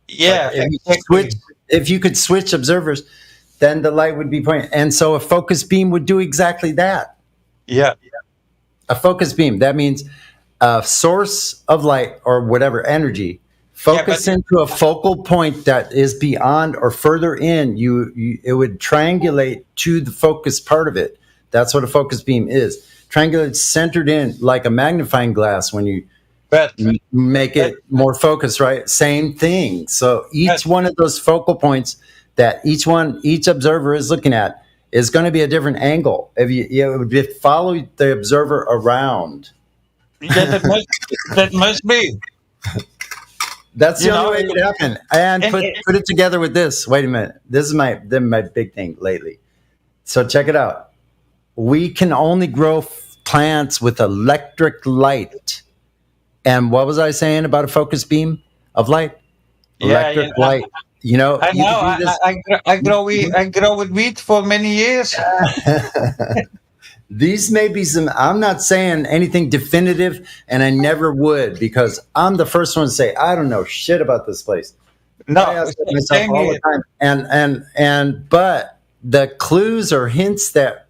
Yeah, like if you could switch observers, then the light would be pointing, and so a focus beam would do exactly that. Yeah, a focus beam. That means a source of light or whatever energy focus into a focal point that is beyond or further in. It would triangulate to the focus part of it. That's what a focus beam is. Triangulate centered in like a magnifying glass when you make it more focused, right? Same thing. So each one of those focal points that each observer is looking at is going to be a different angle. If it would be follow the observer around. That must be. That's the only way it could happen. And put it together with this. Wait a minute. This is my big thing lately. So check it out. We can only grow plants with electric light. And what was I saying about a focus beam of light? Electric light. You know, I know. I grow with wheat for many years. These may be some. I'm not saying anything definitive, and I never would, because I'm the first one to say I don't know shit about this place. No, I ask myself all the time. But the clues or hints that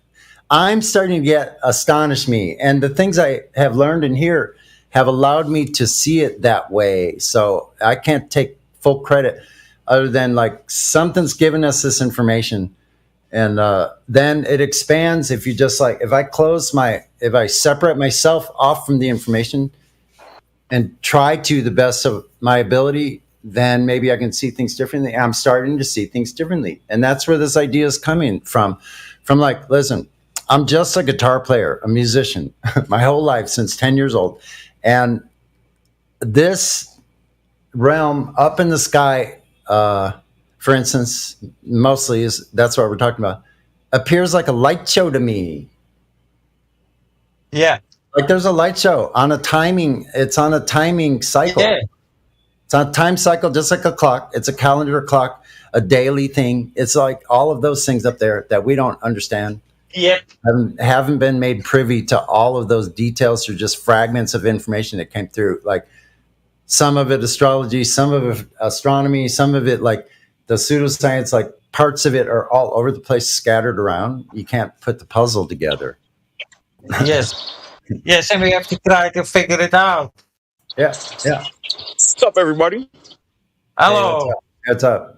I'm starting to get astonish me, and the things I have learned in here have allowed me to see it that way. So I can't take full credit, other than like something's given us this information, and then it expands. If you just like, if I separate myself off from the information and try to the best of my ability, then maybe I can see things differently. I'm starting to see things differently, and that's where this idea is coming from. From like, listen, I'm just a guitar player, a musician, my whole life since 10 years old, and this realm up in the sky, for instance, mostly that's what we're talking about, appears like a light show to me. Yeah. Like there's a light show on a timing. It's on a timing cycle. Yeah. It's on a time cycle, just like a clock. It's a calendar clock, a daily thing. It's like all of those things up there that we don't understand. Yep. Haven't been made privy to all of those details, or just fragments of information that came through. Like some of it astrology, some of it astronomy, some of it like the pseudoscience, like parts of it are all over the place, scattered around. You can't put the puzzle together. Yes. Yes, and we have to try to figure it out. Yeah. What's up, everybody? Hello. Hey, what's up?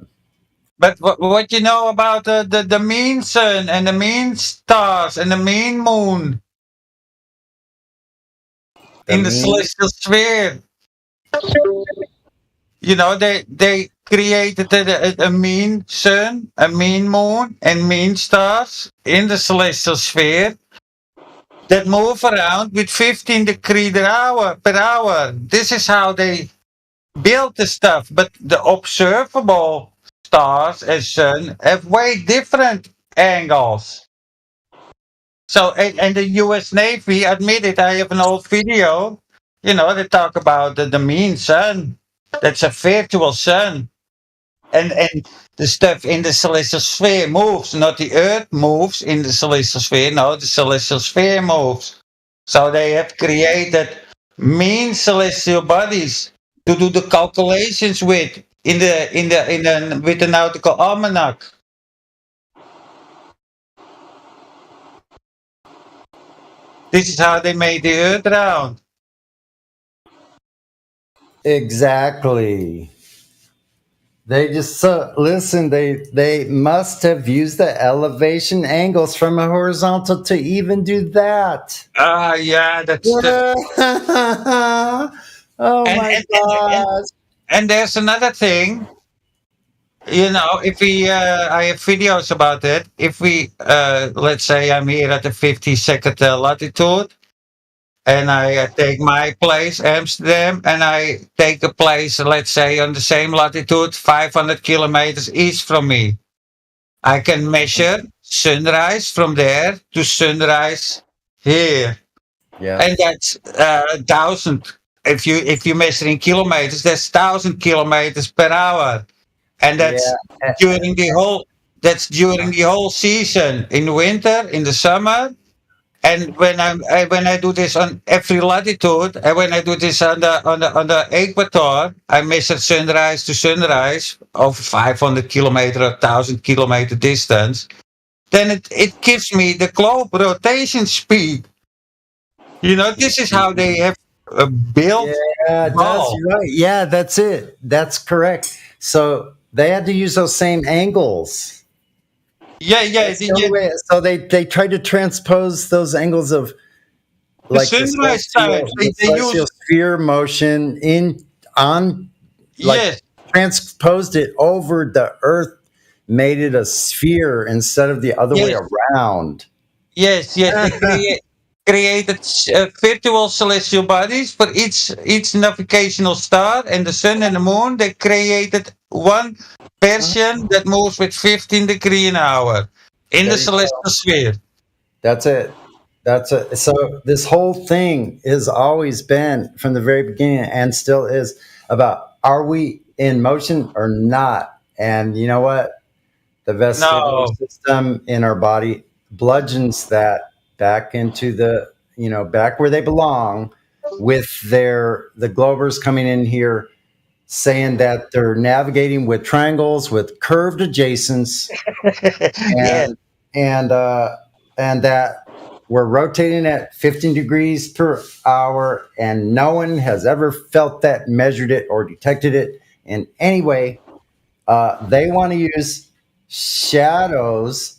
But what you know about the mean sun and the mean stars and the mean moon in the celestial sphere? You know, they created a mean sun, a mean moon, and mean stars in the celestial sphere that move around with 15 degrees per hour. This is how they build the stuff. But the observable stars and sun have way different angles. So, and the U.S. Navy admitted, I have an old video, you know, they talk about the mean sun. That's a virtual sun. And the stuff in the celestial sphere moves, not the Earth moves in the celestial sphere. No, the celestial sphere moves. So they have created mean celestial bodies to do the calculations with with the nautical almanac. This is how they made the Earth round. Exactly. They just listen. They must have used the elevation angles from a horizontal to even do that. Yeah, that's the. Oh And, my and, and, and, gosh! and there's another thing. If we, I have videos about it. If we, let's say I'm here at the 50-second latitude, and I take my place, Amsterdam, and I take a place, let's say, on the same latitude, 500 kilometers east from me. I can measure sunrise from there to sunrise here. Yeah. And that's 1,000. If you measure in kilometers, that's 1,000 kilometers per hour. And that's during the whole season, in winter, in the summer. And when I do this on every latitude, and when I do this on the equator, I measure sunrise to sunrise of 500 kilometer or 1,000 kilometer distance. Then it gives me the globe rotation speed. This is how they have built. Yeah, that's right. Yeah, that's it. That's correct. So they had to use those same angles. Yeah. So they tried to transpose those angles of like the celestial sphere motion transposed it over the Earth, made it a sphere instead of the other way around. Yes. They created virtual celestial bodies for each navigational star, and the sun and the moon. They created one version that moves with 15 degrees an hour in the celestial sphere. That's it. So this whole thing has always been from the very beginning and still is about, are we in motion or not? And you know what? The vestibular system in our body bludgeons that back into back where they belong, with the Globers coming in here saying that they're navigating with triangles with curved adjacents and that we're rotating at 15 degrees per hour, and no one has ever felt that, measured it, or detected it in any way. They want to use shadows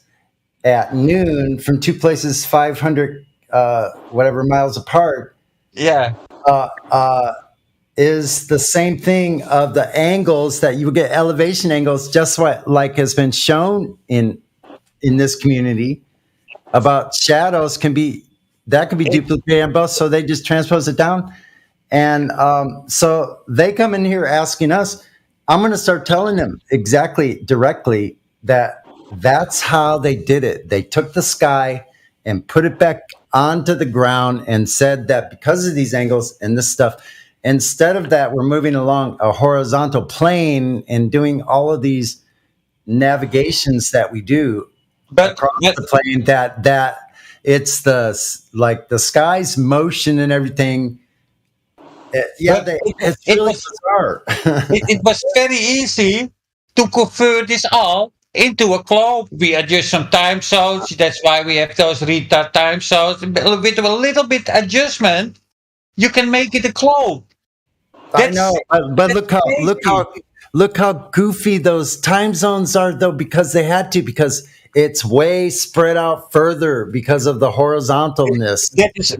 at noon from two places 500 whatever miles apart. Yeah. Is the same thing of the angles that you would get, elevation angles, just like has been shown in this community about shadows can be duplicated on both. So they just transpose it down. And so they come in here asking us, I'm going to start telling them directly that that's how they did it. They took the sky and put it back onto the ground and said that because of these angles and this stuff, instead of that, we're moving along a horizontal plane and doing all of these navigations that we do across the plane, that it's the sky's motion and everything. It's really bizarre. It was very easy to convert this all into a globe. We adjust some time zones. That's why we have those retard time zones. With a little bit adjustment, you can make it a globe. I know, but look how goofy those time zones are, though, because they had to, because it's way spread out further because of the horizontalness.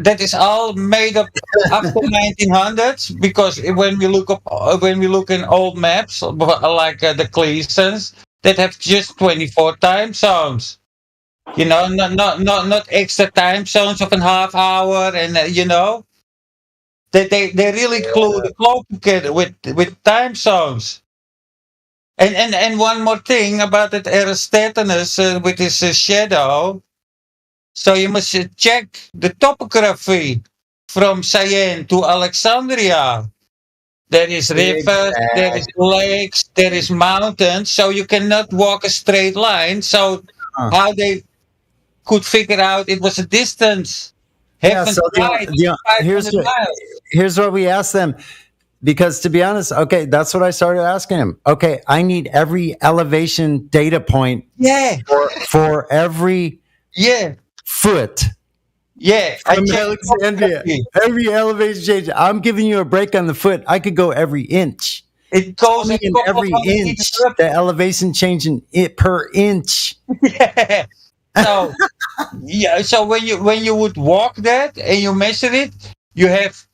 That is all made up after 1900s, because when we look in old maps like the Cleasons, that have just 24 time zones. Not extra time zones of a half hour, and they really glue the globe together with time zones. And one more thing about that Eratosthenes with his shadow. So you must check the topography from Cayenne to Alexandria. There is rivers, there is lakes, there is mountains, so you cannot walk a straight line. So how they could figure out it was a distance. Here's what we asked them. Because to be honest, okay, that's what I started asking him. Okay, I need every elevation data point for every foot. Yeah, from Alexandria. Every elevation change. I'm giving you a break on the foot. I could go every inch. It goes in every inch. The elevation changing it per inch. Yeah. So yeah. So when you would walk that and you measure it, you have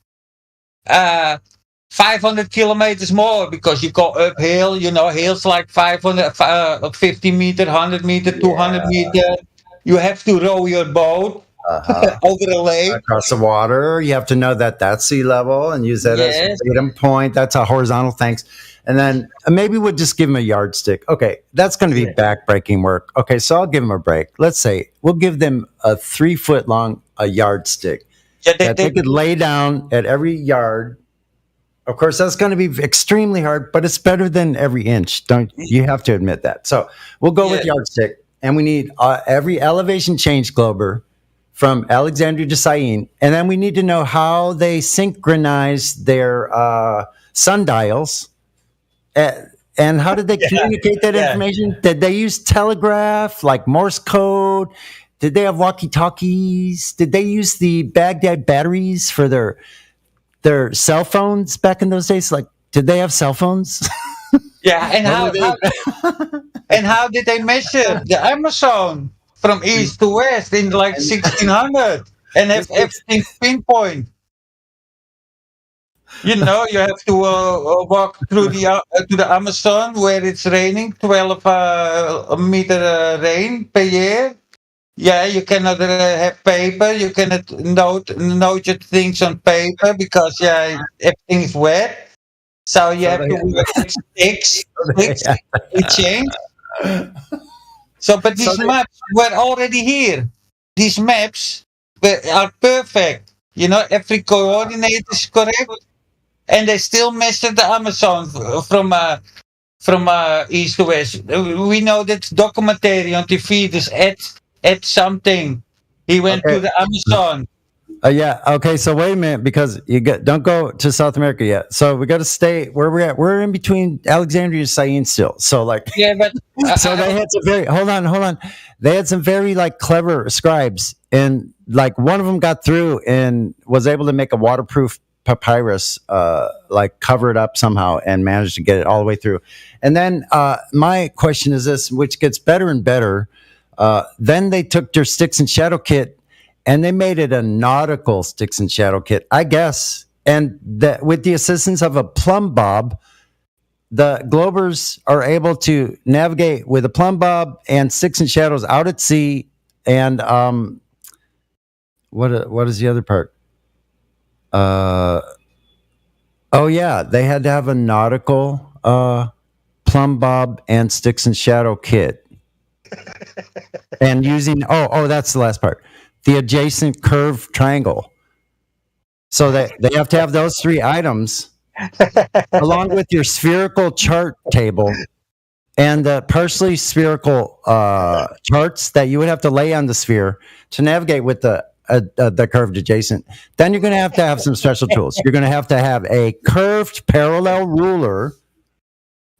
500 kilometers more because you go uphill. You know, hills like 550 meter, 100 meter, 200 meter. You have to row your boat over the lake. Across the water. You have to know that that's sea level and use that as a datum point. That's a horizontal thanks. And then maybe we'll just give them a yardstick. Okay, that's going to be backbreaking work. Okay, so I'll give them a break. Let's say we'll give them a 3 foot long yardstick that they could lay down at every yard. Of course, that's going to be extremely hard, but it's better than every inch. Don't you have to admit that? So we'll go with yardstick, and we need every elevation change glober from Alexandria to Syene, and then we need to know how they synchronize their sundials. And how did they communicate that information? Did they use telegraph, like Morse code? Did they have walkie-talkies? Did they use the Baghdad batteries for their cell phones back in those days? Like, did they have cell phones? Yeah, and how did they measure the Amazon from east to west in like 1600 and have everything pinpoint? You know, you have to walk through to the Amazon where it's raining, 12 meter rain per year. Yeah, you cannot have paper. You cannot note your things on paper because everything is wet. So you have to work sticks to change. So, but these maps were already here. These maps are perfect. You know, every coordinate is correct. And they still measure the Amazon from east to west. We know that documentary on TV. This Ed something. He went to the Amazon. Okay. So wait a minute, because don't go to South America yet. So we got to stay where we're at. We're in between Alexandria and Syene still. So like, but so they had some very hold on. They had some very like clever scribes, and like one of them got through and was able to make a waterproof papyrus, like cover it up somehow and managed to get it all the way through. And then my question is this, which gets better and better. Then they took their sticks and shadow kit and they made it a nautical sticks and shadow kit, I guess. And that with the assistance of a plumb bob, the globers are able to navigate with a plumb bob and sticks and shadows out at sea. And what is the other part? They had to have a nautical plumb bob and sticks and shadow kit. And using that's the last part. The adjacent curved triangle. So they have to have those 3 items along with your spherical chart table and the partially spherical charts that you would have to lay on the sphere to navigate with the curved adjacent. Then you're going to have some special tools. You're going to have a curved parallel ruler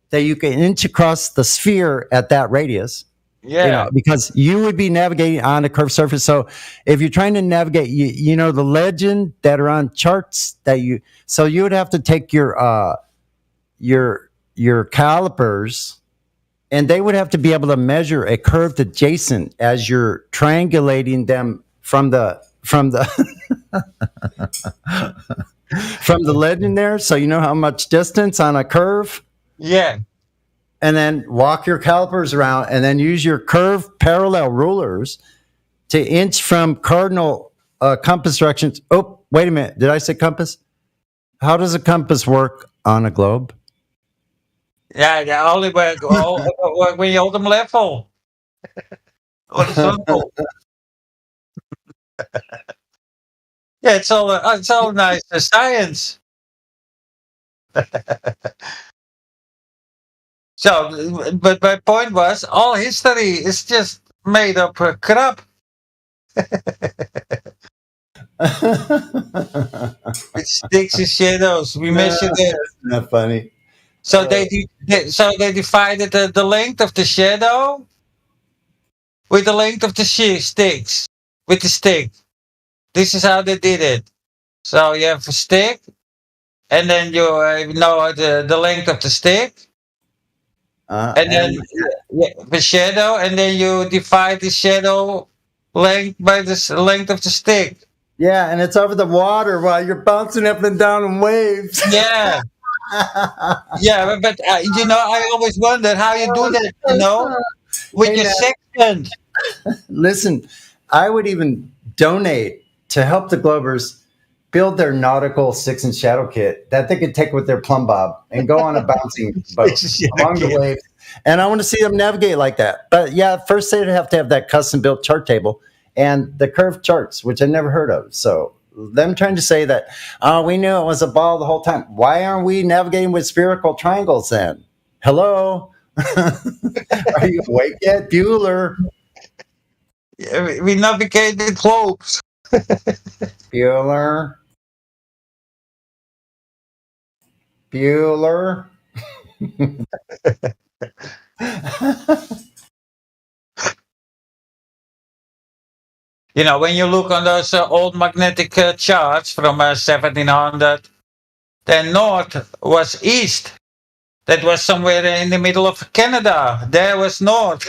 that you can inch across the sphere at that radius. Yeah. You know, because you would be navigating on a curved surface. So if you're trying to navigate, you know, the legend that are on charts you would have to take your calipers, and they would have to be able to measure a curved adjacent as you're triangulating them from the from the legend there, so you know how much distance on a curve. Yeah. And then walk your calipers around, and then use your curved parallel rulers to inch from cardinal compass directions. Oh, wait a minute! Did I say compass? How does a compass work on a globe? Yeah, only when you hold them level. Horizontal. Yeah, it's all nice science. So, but my point was, all history is just made up crap. With sticks and shadows, we measured it. Isn't that funny? So they divided the length of the shadow with the length of the sticks with the stick. This is how they did it. So you have a stick, and then you know the length of the stick, and then the shadow, and then you divide the shadow length by the length of the stick. Yeah, and it's over the water while you're bouncing up and down in waves. Yeah. Yeah, but you know, I always wondered how you do that, you know, with your sextant. Listen, I would even donate to help the Globers build their nautical six and shadow kit that they could take with their plumb bob and go on a bouncing boat along the waves. And I want to see them navigate like that. But yeah, first they'd have to have that custom built chart table and the curved charts, which I never heard of. So them trying to say that, oh, we knew it was a ball the whole time. Why aren't we navigating with spherical triangles then? Hello? Are you awake yet, Bueller? Yeah, we navigated globes. Bueller? Bueller? You know, when you look on those old magnetic charts from 1700, then north was east. That was somewhere in the middle of Canada. There was north.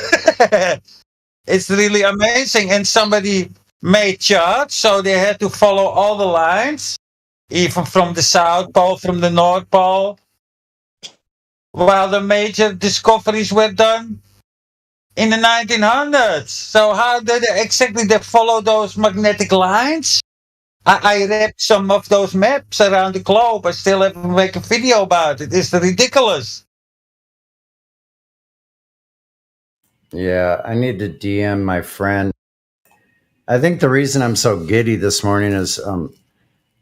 It's really amazing. And somebody made charts, so they had to follow all the lines, even from the South Pole, from the North Pole, while the major discoveries were done in the 1900s. So how did they exactly follow those magnetic lines? I read some of those maps around the globe. I still have to make a video about it. It's ridiculous. Yeah, I need to DM my friend. I think the reason I'm so giddy this morning is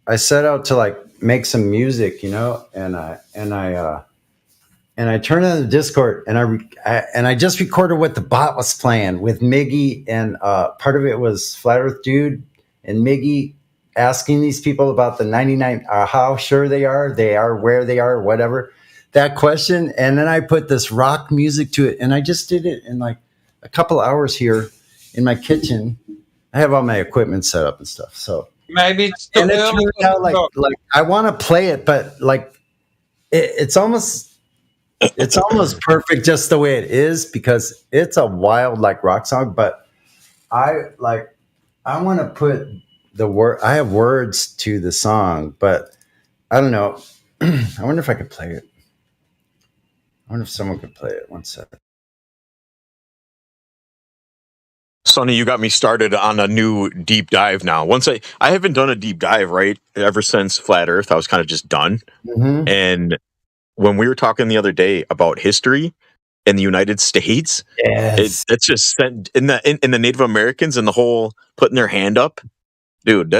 I set out to like make some music, you know, and I turned on the Discord and I just recorded what the bot was playing with Miggy, and part of it was Flat Earth Dude and Miggy asking these people about the 99, how sure they are, where they are, whatever, that question. And then I put this rock music to it, and I just did it in like a couple hours here in my kitchen. I have all my equipment set up and stuff. So maybe it's too and it early turned out like I want to play it, but like it's almost perfect just the way it is, because it's a wild like rock song. But I want to put the word. I have words to the song, but I don't know. I wonder if I could play it. I wonder if someone could play it. One second. Sonny, you got me started on a new deep dive now. Once I haven't done a deep dive, right, ever since Flat Earth. I was kind of just done. Mm-hmm. And when we were talking the other day about history in the United States, yes, it's just sent in the Native Americans and the whole putting their hand up, dude.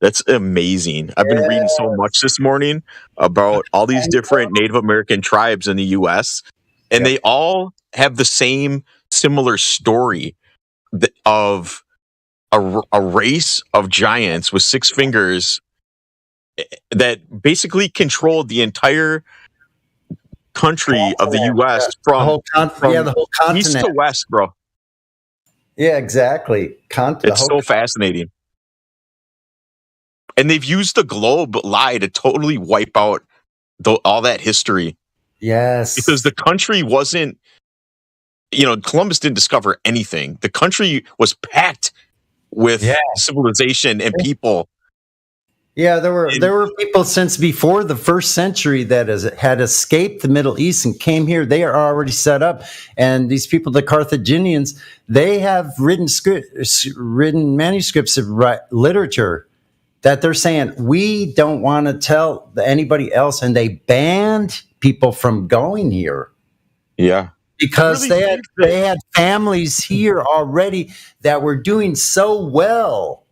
That's amazing. I've been reading so much this morning about all these different Native American tribes in the U.S., and they all have the same similar story of a race of giants with 6 fingers that basically controlled the entire country of the U.S. from the whole continent, east to west, bro. Yeah, exactly. It's so fascinating. And they've used the globe lie to totally wipe out all that history. Yes. Because the country wasn't, Columbus didn't discover anything. The country was packed with civilization and people. Yeah, there were people since before the first century that had escaped the Middle East and came here. They are already set up, and these people, the Carthaginians, they have written manuscripts of literature that they're saying we don't want to tell anybody else, and they banned people from going here. Yeah, because they had families here already that were doing so well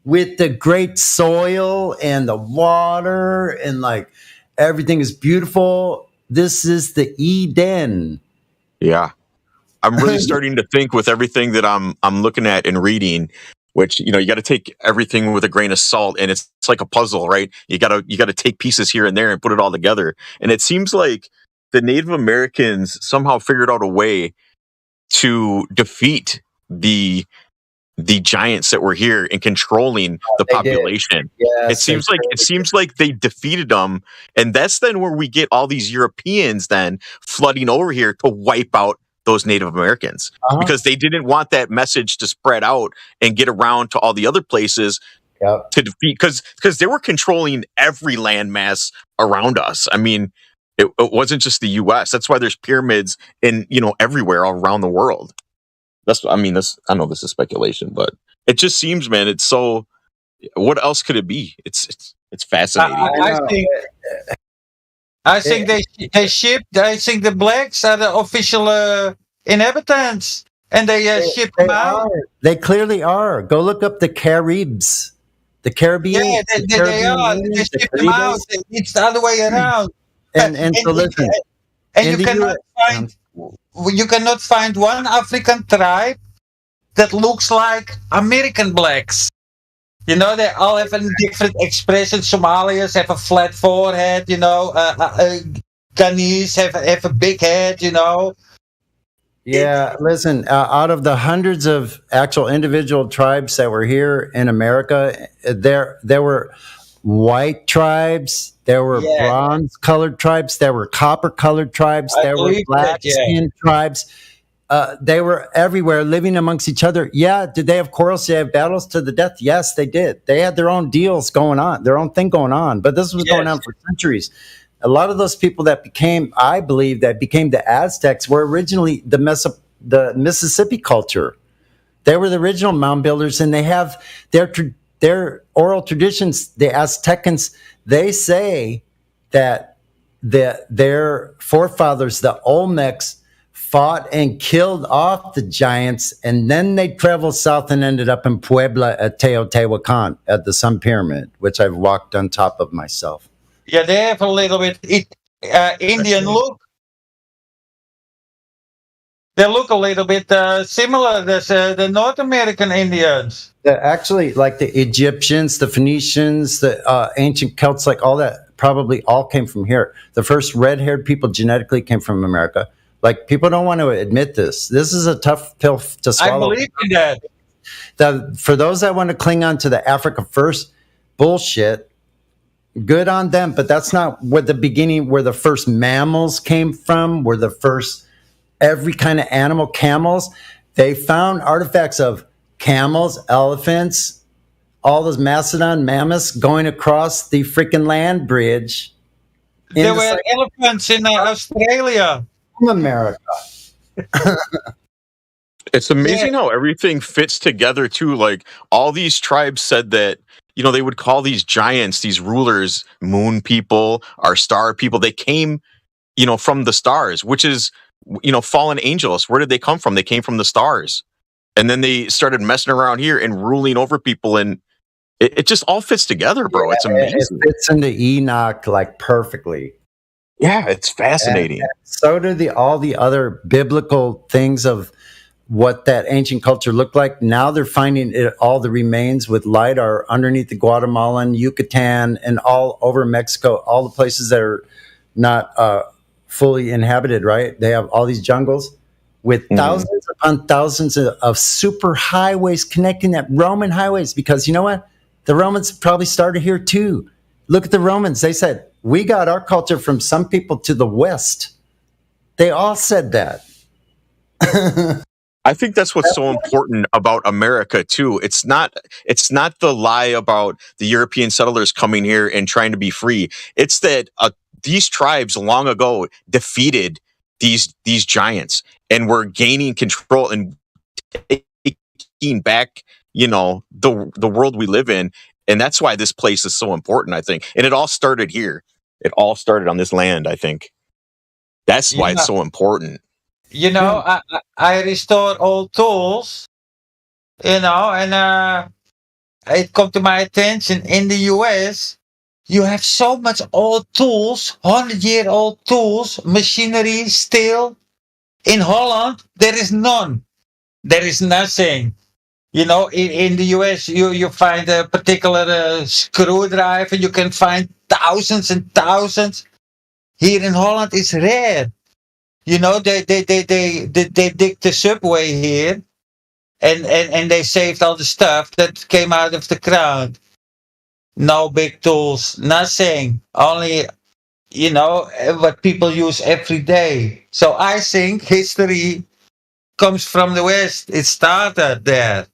with the great soil and the water, and like everything is beautiful. This is the Eden. Yeah. I'm really starting to think with everything that I'm looking at and reading, which, you got to take everything with a grain of salt, and it's like a puzzle, right? You got to take pieces here and there and put it all together. And it seems like the Native Americans somehow figured out a way to defeat the the giants that were here and controlling the population. Yes, it seems like they defeated them, and that's then where we get all these Europeans then flooding over here to wipe out those Native Americans because they didn't want that message to spread out and get around to all the other places to defeat, because they were controlling every landmass around us. I mean, it wasn't just the U.S. That's why there's pyramids in everywhere all around the world. I know this is speculation, but it just seems, man, it's so. What else could it be? It's fascinating. I think they shipped. I think the blacks are the official inhabitants, and they ship them out. They clearly are. Go look up the Caribs, the Caribbean. Yeah, they are. They ship them out. It's the other way around. And so listen, and you cannot find one African tribe that looks like American blacks. They all have a different expression. Somalians have a flat forehead, Ghanese have a big head, Yeah, listen, out of the hundreds of actual individual tribes that were here in America, there were white tribes, there were bronze-colored tribes, there were copper-colored tribes, there were black-skinned tribes. They were everywhere, living amongst each other. Yeah, did they have quarrels? Did they have battles to the death? Yes, they did. They had their own deals going on, their own thing going on. But this was going on for centuries. A lot of those people that became the Aztecs were originally the Mississippi culture. They were the original mound builders, and they have their oral traditions. The Aztecans, they say that their forefathers, the Olmecs, fought and killed off the giants, and then they traveled south and ended up in Puebla at Teotihuacan at the Sun Pyramid, which I've walked on top of myself. Yeah, they have a little bit Indian look. They look a little bit similar to the North American Indians. Actually, like the Egyptians, the Phoenicians, the ancient Celts, like all that probably all came from here. The first red-haired people genetically came from America. Like, people don't want to admit this. This is a tough pill to swallow. I believe in that. For those that want to cling on to the Africa first bullshit, good on them. But that's not where the first mammals came from, where the first every kind of animal, camels. They found artifacts of camels, elephants, all those mastodon mammoths going across the freaking land bridge. There were elephants in Australia. America. It's amazing how everything fits together too. Like, all these tribes said that, they would call these giants, these rulers, moon people, our star people. They came, from the stars, which is, fallen angels. Where did they come from? They came from the stars. And then they started messing around here and ruling over people, and it just all fits together, bro. It's amazing. It fits into Enoch like perfectly. Yeah, it's fascinating. And so do all the other biblical things of what that ancient culture looked like. Now they're finding all the remains with light are underneath the Guatemalan, Yucatan, and all over Mexico, all the places that are not fully inhabited, right? They have all these jungles with thousands upon thousands of super highways connecting that Roman highways, because you know what? The Romans probably started here too. Look at the Romans. They said, we got our culture from some people to the west. They all said that. I think that's what's so important about America too. It's not the lie about the European settlers coming here and trying to be free. It's that these tribes long ago defeated these giants and were gaining control and taking back, the world we live in. And that's why this place is so important, I think. And it all started here. It all started on this land, I think. That's why it's so important. I restore old tools, and it come to my attention in the US, you have so much old tools, 100-year-old tools, machinery still. In Holland, there is none. There is nothing. In the US, you find a particular screwdriver, you can find thousands and thousands. Here in Holland, it's rare. They dig the subway here, and they saved all the stuff that came out of the ground. No big tools, nothing. Only what people use every day. So I think history comes from the West. It started there.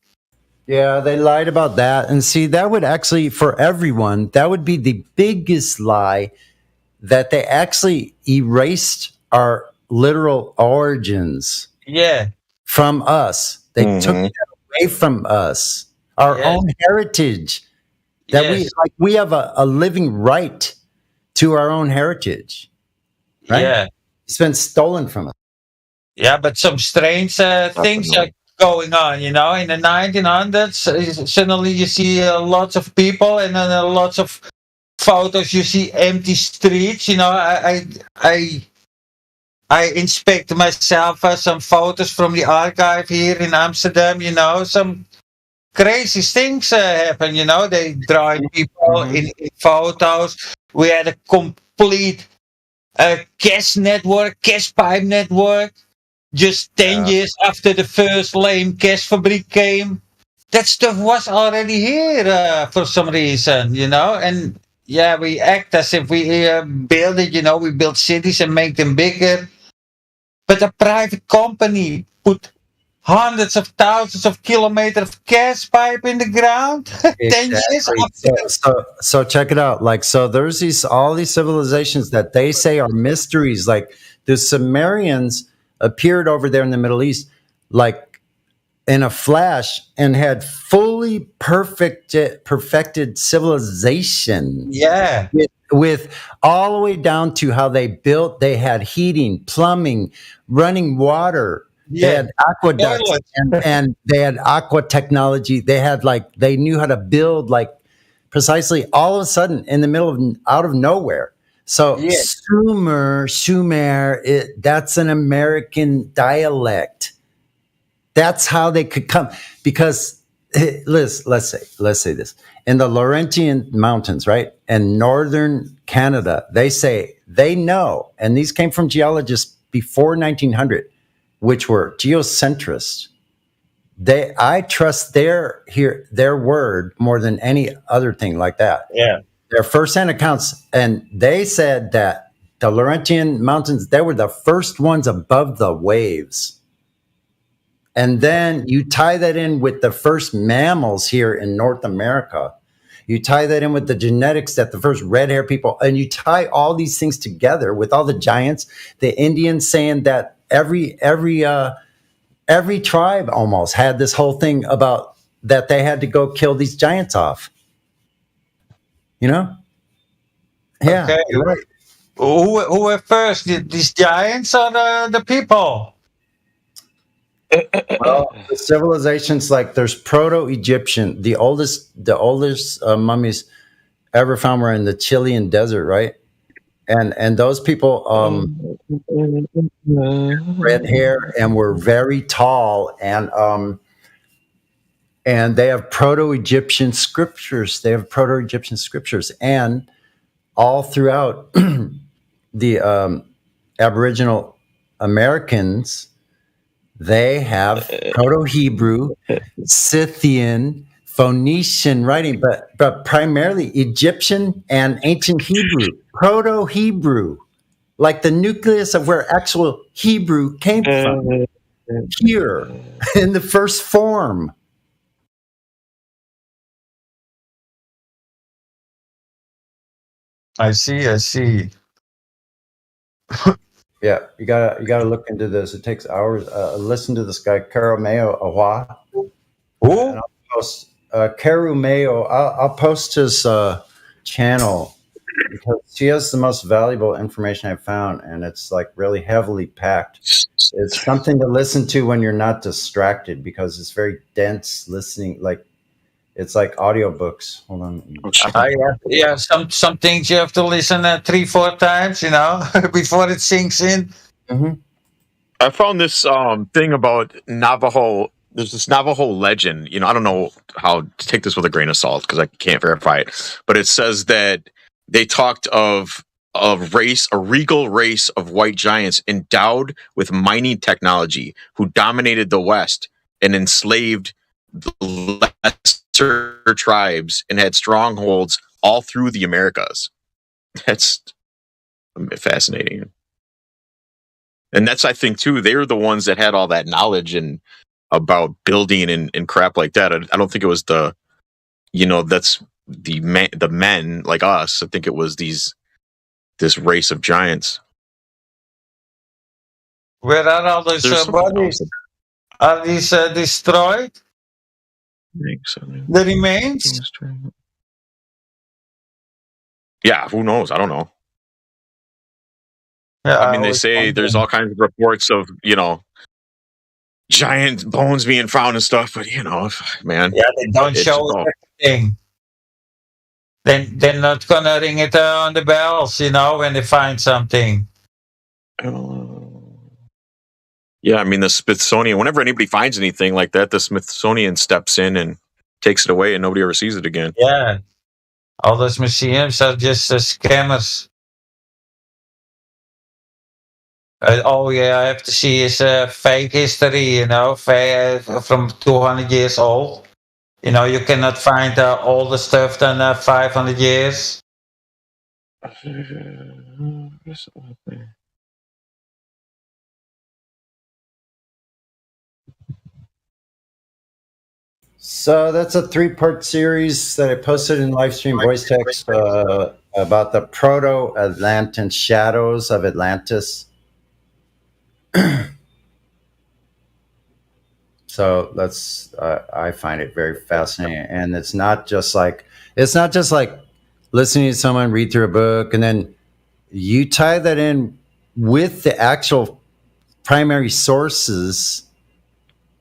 Yeah, they lied about that. And see, that would actually, for everyone, that would be the biggest lie, that they actually erased our literal origins Yeah. from us. They took that away from us, our own heritage. That we have a living right to our own heritage. Right? Yeah. It's been stolen from us. Yeah, but some strange things are going on, in the 1900s. Suddenly you see lots of people, and then lots of photos. You see empty streets. I inspect myself some photos from the archive here in Amsterdam. Some crazy things happen. They drawing people in photos. We had a complete gas pipe network. Just 10 years after the first lame gas fabric came, that stuff was already here for some reason, and we act as if we build it, we build cities and make them bigger. But a private company put hundreds of thousands of kilometers of gas pipe in the ground 10 years after. So check it out. Like, so there's all these civilizations that they say are mysteries. Like the Sumerians appeared over there in the Middle East, like in a flash, and had fully perfected civilization. Yeah. With all the way down to how they built, they had heating, plumbing, running water. Yeah. They had aqueducts and they had aqua technology. They knew how to build precisely all of a sudden in the middle of out of nowhere. So Sumer, that's an American dialect. That's how they could come, because let's say this. In the Laurentian Mountains, right? And northern Canada, they say they know, and these came from geologists before 1900, which were geocentrists. I trust their word more than any other thing like that. Yeah. Their first-hand accounts, and they said that the Laurentian Mountains, they were the first ones above the waves. And then you tie that in with the first mammals here in North America. You tie that in with the genetics that the first red hair people, and you tie all these things together with all the giants, the Indians saying that every tribe almost had this whole thing about that they had to go kill these giants off. Yeah, Okay. you're right. Who were first, these giants or the people? Well, the civilizations, like there's Proto-Egyptian, the oldest mummies ever found were in the Chilean desert, right? And those people red hair and were very tall, and they have Proto-Egyptian scriptures. And all throughout the Aboriginal Americans, they have Proto-Hebrew, Scythian, Phoenician writing, but primarily Egyptian and ancient Hebrew, Proto-Hebrew, like the nucleus of where actual Hebrew came from, here in the first form. I see. Yeah, you gotta look into this. It takes hours. Listen to this guy, Karumeo Awa. Who? Karumeo. I'll post his channel because he has the most valuable information I've found, and it's like really heavily packed. It's something to listen to when you're not distracted because it's very dense listening. Like it's like audiobooks. Hold on. Some things you have to listen 3-4 times, before it sinks in. Mm-hmm. I found this thing about Navajo. There's this Navajo legend. I don't know how to take this with a grain of salt because I can't verify it. But it says that they talked of a regal race of white giants endowed with mining technology who dominated the West. and enslaved the lesser tribes and had strongholds all through the Americas. That's fascinating. And that's, I think, too, they were the ones that had all that knowledge and about building and crap like that. I don't think it was the, that's the men like us. I think it was this race of giants. Where are all those bodies? Are these destroyed? The remains? Yeah, who knows? I don't know. Yeah, I mean, they say there's all kinds of reports of, giant bones being found and stuff, but man. Yeah, they don't show everything. Then they're not gonna ring it on the bells, when they find something. Yeah, I mean, the Smithsonian, whenever anybody finds anything like that, the Smithsonian steps in and takes it away and nobody ever sees it again. Yeah. All those museums are just scammers. All you have to see is fake history, from 200 years old. You cannot find all the stuff than 500 years. So that's a 3-part series that I posted in live stream voice text about the proto-Atlantean shadows of Atlantis. So that's I find it very fascinating, and it's not just like listening to someone read through a book and then you tie that in with the actual primary sources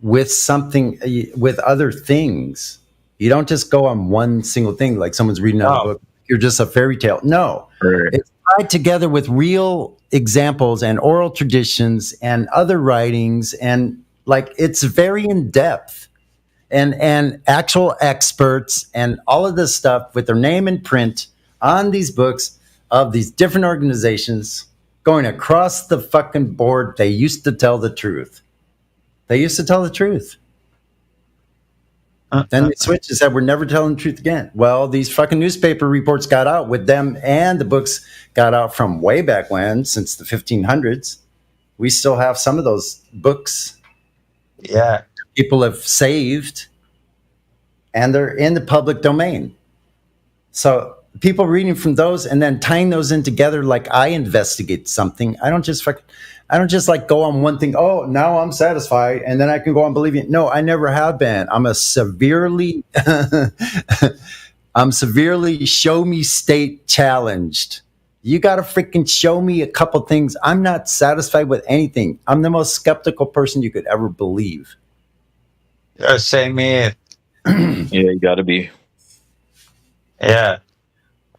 with something, with other things. You don't just go on one single thing like someone's reading out a book. You're just a fairy tale. No, it's tied together with real examples and oral traditions and other writings, and it's very in depth, and actual experts and all of this stuff with their name in print on these books of these different organizations going across the fucking board. They used to tell the truth. Then they switched and said, we're never telling the truth again. Well, these fucking newspaper reports got out with them, and the books got out from way back when, since the 1500s. We still have some of those books. Yeah. People have saved, and they're in the public domain. So people reading from those and then tying those in together, like I investigate something. I don't just go on one thing. Oh, now I'm satisfied, and then I can go on believing. No, I never have been. I'm severely show me state challenged. You got to freaking show me a couple things. I'm not satisfied with anything. I'm the most skeptical person you could ever believe. Same here. Yeah, you got to be. Yeah,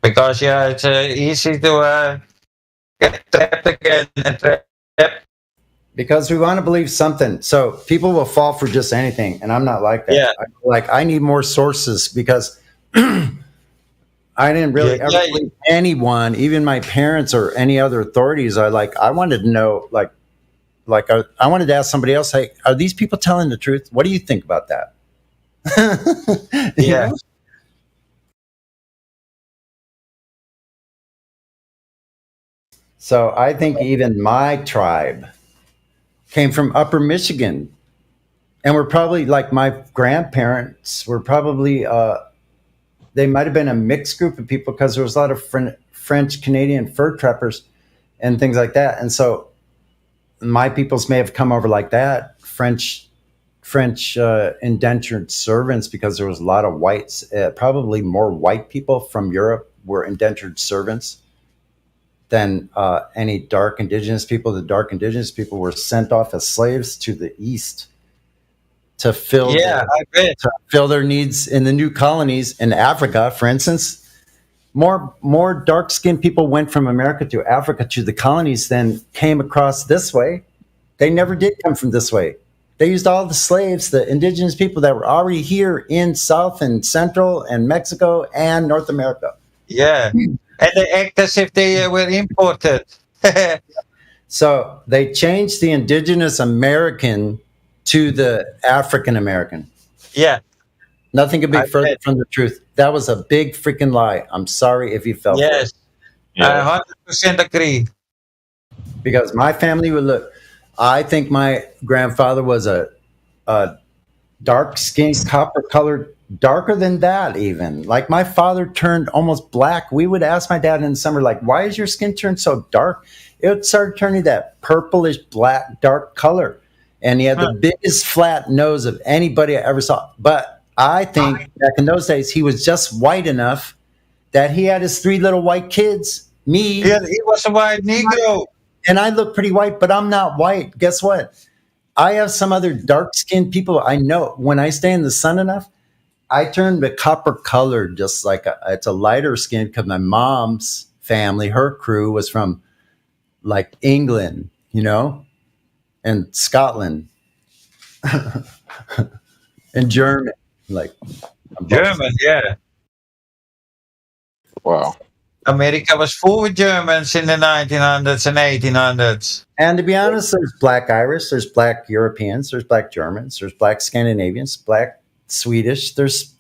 because it's easy to get trapped again and trapped. Because we want to believe something. So people will fall for just anything, and I'm not like that. Yeah. I need more sources, because I didn't really ever believe anyone, even my parents or any other authorities. I wanted to know, I wanted to ask somebody else, hey, are these people telling the truth? What do you think about that? Yeah. So I think even my tribe came from Upper Michigan, and we're probably like my grandparents were probably, they might have been a mixed group of people, because there was a lot of French Canadian fur trappers and things like that. And so my peoples may have come over like that, French indentured servants, because there was a lot of whites, probably more white people from Europe were indentured servants than any dark indigenous people. The dark indigenous people were sent off as slaves to the east to fill their needs in the new colonies in Africa, for instance. More dark-skinned people went from America to Africa to the colonies than came across this way. They never did come from this way. They used all the slaves, the indigenous people that were already here in South and Central and Mexico and North America. Yeah. And they act as if they were imported. So they changed the indigenous American to the African American. Yeah. Nothing could be further from the truth. That was a big freaking lie. I'm sorry if you fell for it. Yes, I 100% agree. Because my family would look. I think my grandfather was a dark skinned, copper colored, darker than that even. Like my father turned almost black. We would ask my dad in the summer, like, why is your skin turned so dark? It started turning that purplish black dark color. And he had the biggest flat nose of anybody I ever saw. But I think back in those days, he was just white enough that he had his 3 little white kids. Me. Yeah, he was a white Negro. And I look pretty white, but I'm not white. Guess what? I have some other dark-skinned people I know. When I stay in the sun enough, I turn to copper colored, just like it's a lighter skin because my mom's family, her crew was from like England, you know, and Scotland and German, like German, yeah. Wow. America was full with Germans in the 1900s and 1800s. And to be honest, there's black Irish, there's black Europeans, there's black Germans, there's black Scandinavians, black Swedish, there's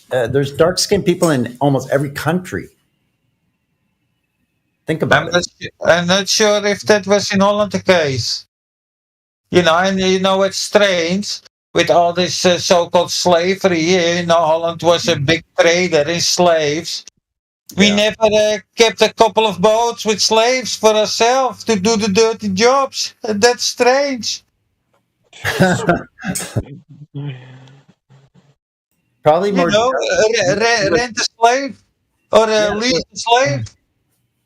dark-skinned people in almost every country. Think about it. I'm not sure if that was in Holland the case. You know, and you know it's strange with all this so-called slavery here. You know, Holland was a big trader in slaves. We never kept a couple of boats with slaves for ourselves to do the dirty jobs. That's strange. Probably more. Rent a slave or lease a slave.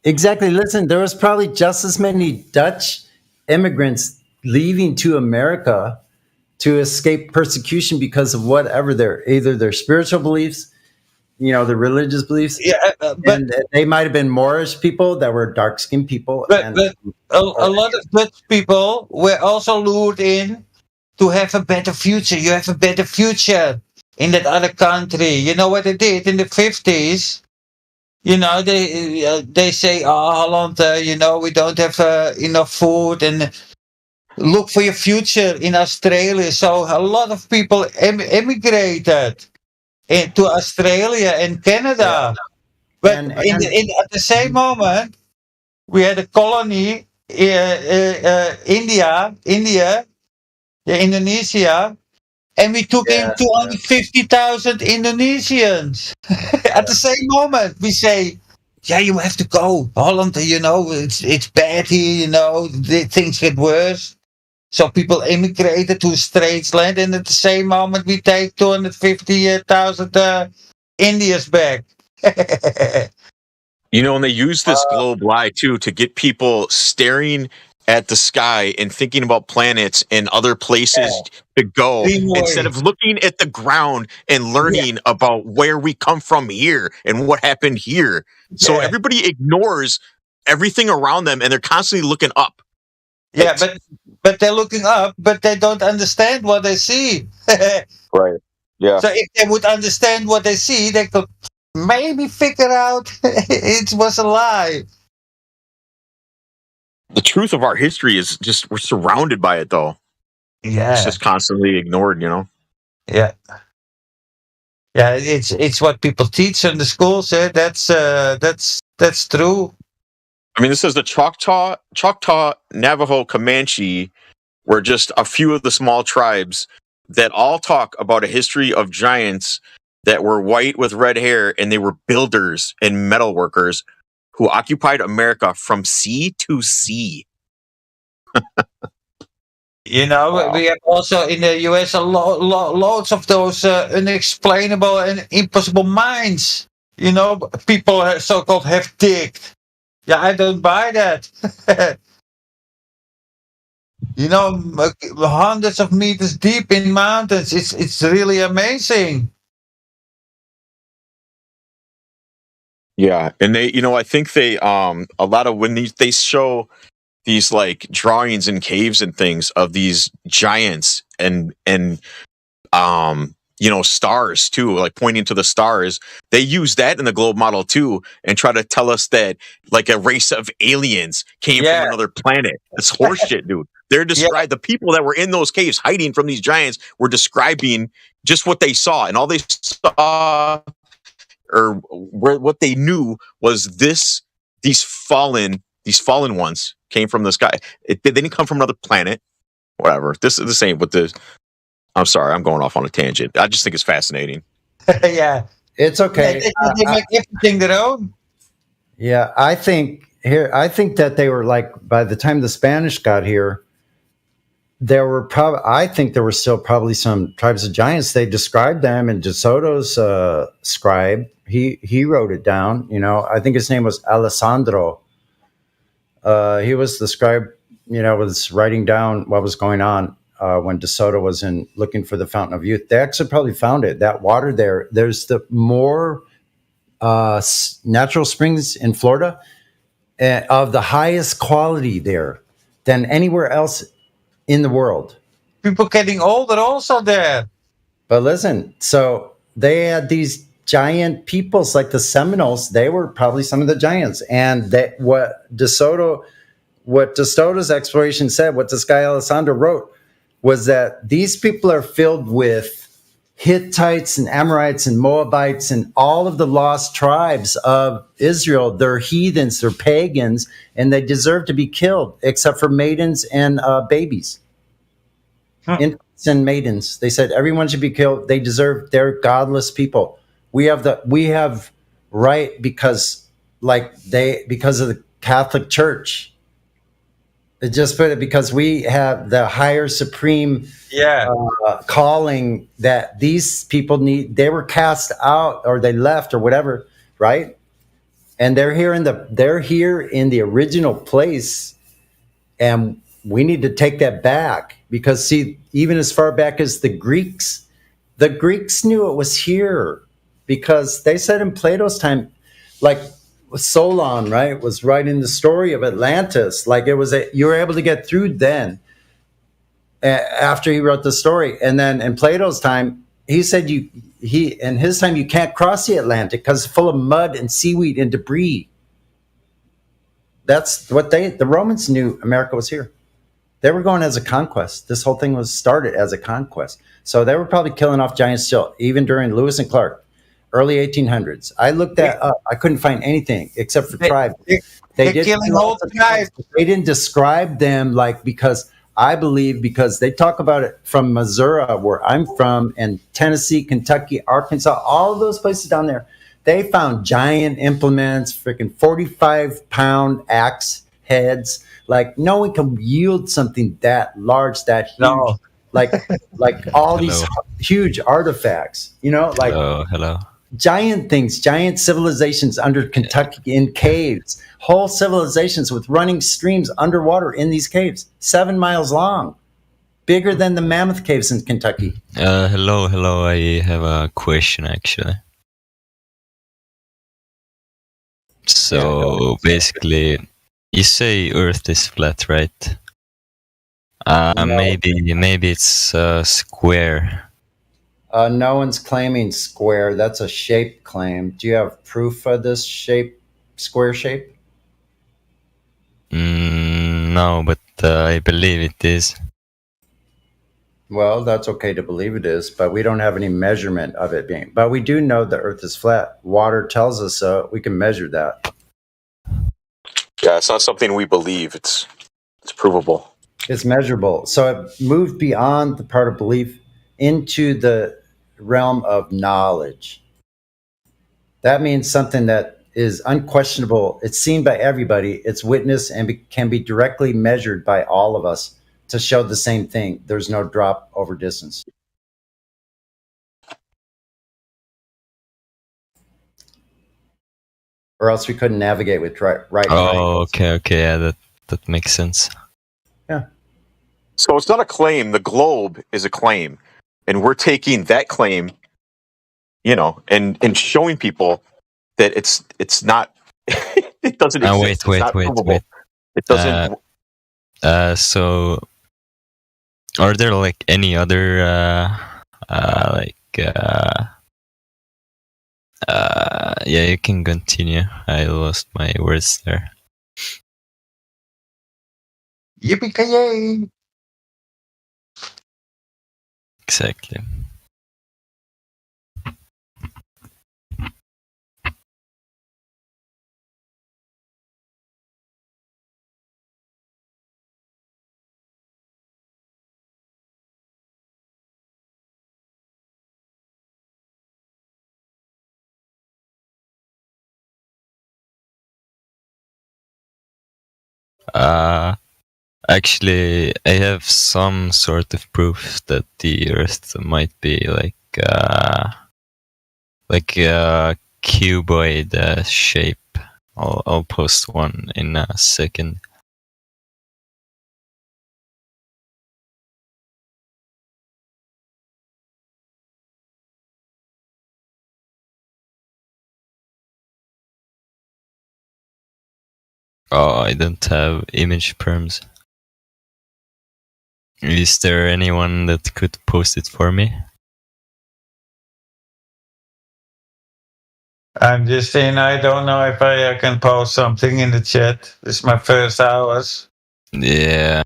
Exactly. Listen, there was probably just as many Dutch immigrants leaving to America to escape persecution because of whatever either their spiritual beliefs, you know, the religious beliefs. Yeah, and they might have been Moorish people that were dark-skinned people. But a lot of Dutch people were also lured in to have a better future. You have a better future in that other country. You know what they did in the 50s? You know, they say, oh, Holland, you know, we don't have enough food and look for your future in Australia. So a lot of people emigrated to Australia and Canada. But at the same moment, we had a colony, Indonesia, and we took in 250,000 Indonesians. At the same moment, we say, yeah, you have to go. Holland, you know, it's bad here, you know, things get worse. So people immigrated to a strange land, and at the same moment, we take 250,000 Indians back. You know, and they use this globe lie too to get people staring at the sky and thinking about planets and other places to go instead of looking at the ground and learning about where we come from here and what happened here. So everybody ignores everything around them and they're constantly looking up. Yeah, but they're looking up, but they don't understand what they see. Right. Yeah. So if they would understand what they see, they could maybe figure out it was a lie. The truth of our history is just we're surrounded by it, though. Yeah, it's just constantly ignored. You know. Yeah. Yeah, it's what people teach in the schools. That's true. I mean, this is the Choctaw, Navajo, Comanche were just a few of the small tribes that all talk about a history of giants that were white with red hair, and they were builders and metal workers who occupied America from sea to sea. You know, we have also in the US loads of those unexplainable and impossible mines. You know, people so-called have digged. Yeah, I don't buy that. You know, hundreds of meters deep in mountains. It's really amazing. Yeah, and they, you know, I think they, a lot of when they show these like drawings in caves and things of these giants and stars too, like pointing to the stars. They use that in the globe model too, and try to tell us that like a race of aliens came from another planet. It's horseshit, dude. They're the people that were in those caves hiding from these giants were describing just what they saw, and all they saw or what they knew was these fallen ones came from the sky. They didn't come from another planet. Whatever. This is the same with the. I'm sorry, I'm going off on a tangent. I just think it's fascinating. Yeah, it's okay. They make everything their own. Yeah, I think that they were like, by the time the Spanish got here, I think there were still probably some tribes of giants. They described them in De Soto's scribe. He wrote it down. I think his name was Alessandro. He was the scribe. Was writing down what was going on when De Soto was looking for the Fountain of Youth. They actually probably found it. That water there's the more natural springs in Florida of the highest quality there than anywhere else in the world. People getting older also there. But listen, so they had these giant peoples like the Seminoles. They were probably some of the giants. And what De Soto's exploration said, what this guy Alessandro wrote, was that these people are filled with Hittites and Amorites and Moabites and all of the lost tribes of Israel. They're heathens, they're pagans, and they deserve to be killed, except for maidens and babies. Infants and maidens. They said everyone should be killed. They're godless people. We have right because of the Catholic Church. It just put it because we have the higher supreme calling that these people need. They were cast out or they left or whatever, right? And they're here in the original place, and we need to take that back because see, even as far back as the Greeks knew it was here because they said in Plato's time, like Solon, right, was writing the story of Atlantis. Like you were able to get through then after he wrote the story. And then in Plato's time, he said in his time, you can't cross the Atlantic because it's full of mud and seaweed and debris. That's what the Romans knew America was here. They were going as a conquest. This whole thing was started as a conquest. So they were probably killing off giants still, even during Lewis and Clark. Early 1800s. I looked that up. I couldn't find anything except for tribes. They didn't describe them because they talk about it from Missouri, where I'm from, and Tennessee, Kentucky, Arkansas, all of those places down there. They found giant implements, freaking 45-pound axe heads. Like no one can wield something that large, that huge. No. Like all these huge artifacts. Hello. Giant things, giant civilizations under Kentucky in caves, whole civilizations with running streams underwater in these caves, 7 miles long, bigger than the Mammoth Caves in Kentucky. Hello. I have a question actually. So basically, you say Earth is flat, right? No. Maybe it's square. No one's claiming square. That's a shape claim. Do you have proof of this square shape? No, but I believe it is. Well, that's okay to believe it is, but we don't have any measurement of it being. But we do know the Earth is flat. Water tells us so. We can measure that. Yeah, it's not something we believe. It's provable. It's measurable. So it moved beyond the part of belief into the realm of knowledge. That means something that is unquestionable. It's seen by everybody. It's witnessed and can be directly measured by all of us to show the same thing. There's no drop over distance. Or else we couldn't navigate with right. Oh, okay. Yeah, that makes sense. Yeah. So it's not a claim. The globe is a claim. And we're taking that claim, and showing people that it's not, it doesn't exist. Wait. It doesn't. So, are there like any other yeah, you can continue. I lost my words there. Yippee-ki-yay! Exactly. Actually, I have some sort of proof that the Earth might be like a cuboid shape. I'll post one in a second. Oh, I don't have image perms. Is there anyone that could post it for me? I'm just saying, I don't know if I can post something in the chat. This is my first hours. Yeah.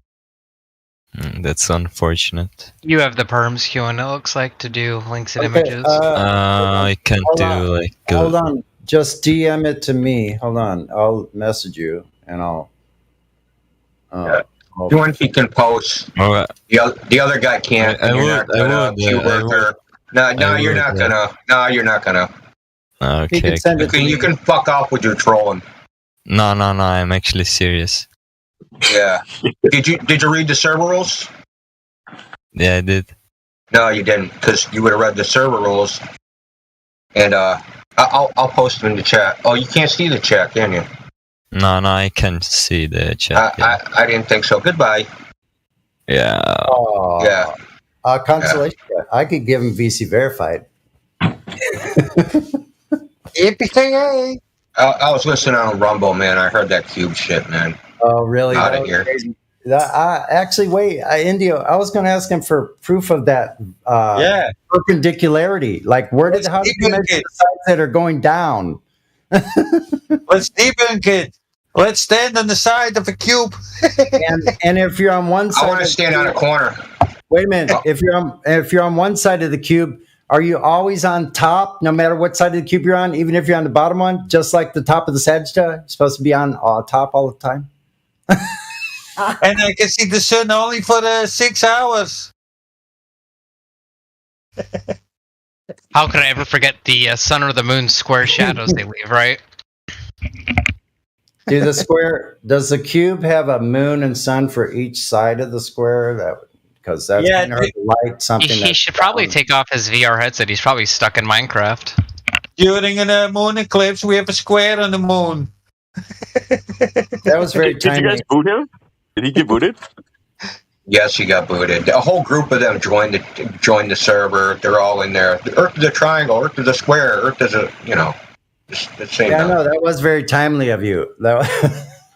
That's unfortunate. You have the perms queuing, it looks like, to do links and Okay, images. I can't hold do on. like. Hold on. Just DM it to me. Hold on. I'll message you and I'll. He can post. Alright. The other guy can't. I and you're would, not gonna cube Earther. No, you're not gonna. No, you're not gonna. Okay. You can fuck off with your trolling. No, I'm actually serious. Yeah. Did you read the server rules? Yeah, I did. No, you didn't, because you would have read the server rules. And I'll post them in the chat. Oh, you can't see the chat, can you? No, I can see the chat. I didn't think so. Goodbye. Yeah. Oh. Yeah. Consolation. Yeah. I could give him VC verified. Yippee-ki-yay! I was listening on Rumble, man. I heard that cube shit, man. Oh, really? Out of here. Actually, wait, Indio. I was going to ask him for proof of that. Perpendicularity. Like, how do you measure the sides that are going down? Let's debunk it. Let's stand on the side of a cube. and if you're on one side, I want to stand on a corner. Wait a minute. If you're on one side of the cube, are you always on top, no matter what side of the cube you're on, even if you're on the bottom one, just like the top of the sagittal? You're supposed to be on top all the time. And I can see the sun only for 6 hours. How could I ever forget the sun or the moon square shadows they leave, right? Does the cube have a moon and sun for each side of the square? Because that's light something. He should probably take off his VR headset. He's probably stuck in Minecraft. During a moon eclipse, we have a square on the moon. That was very Did you guys boot him? Did he get booted? Yes, he got booted. A whole group of them joined the server. They're all in there. Earth is a triangle. Earth is a square. Earth is a the same. Yeah, no, that was very timely of you. That was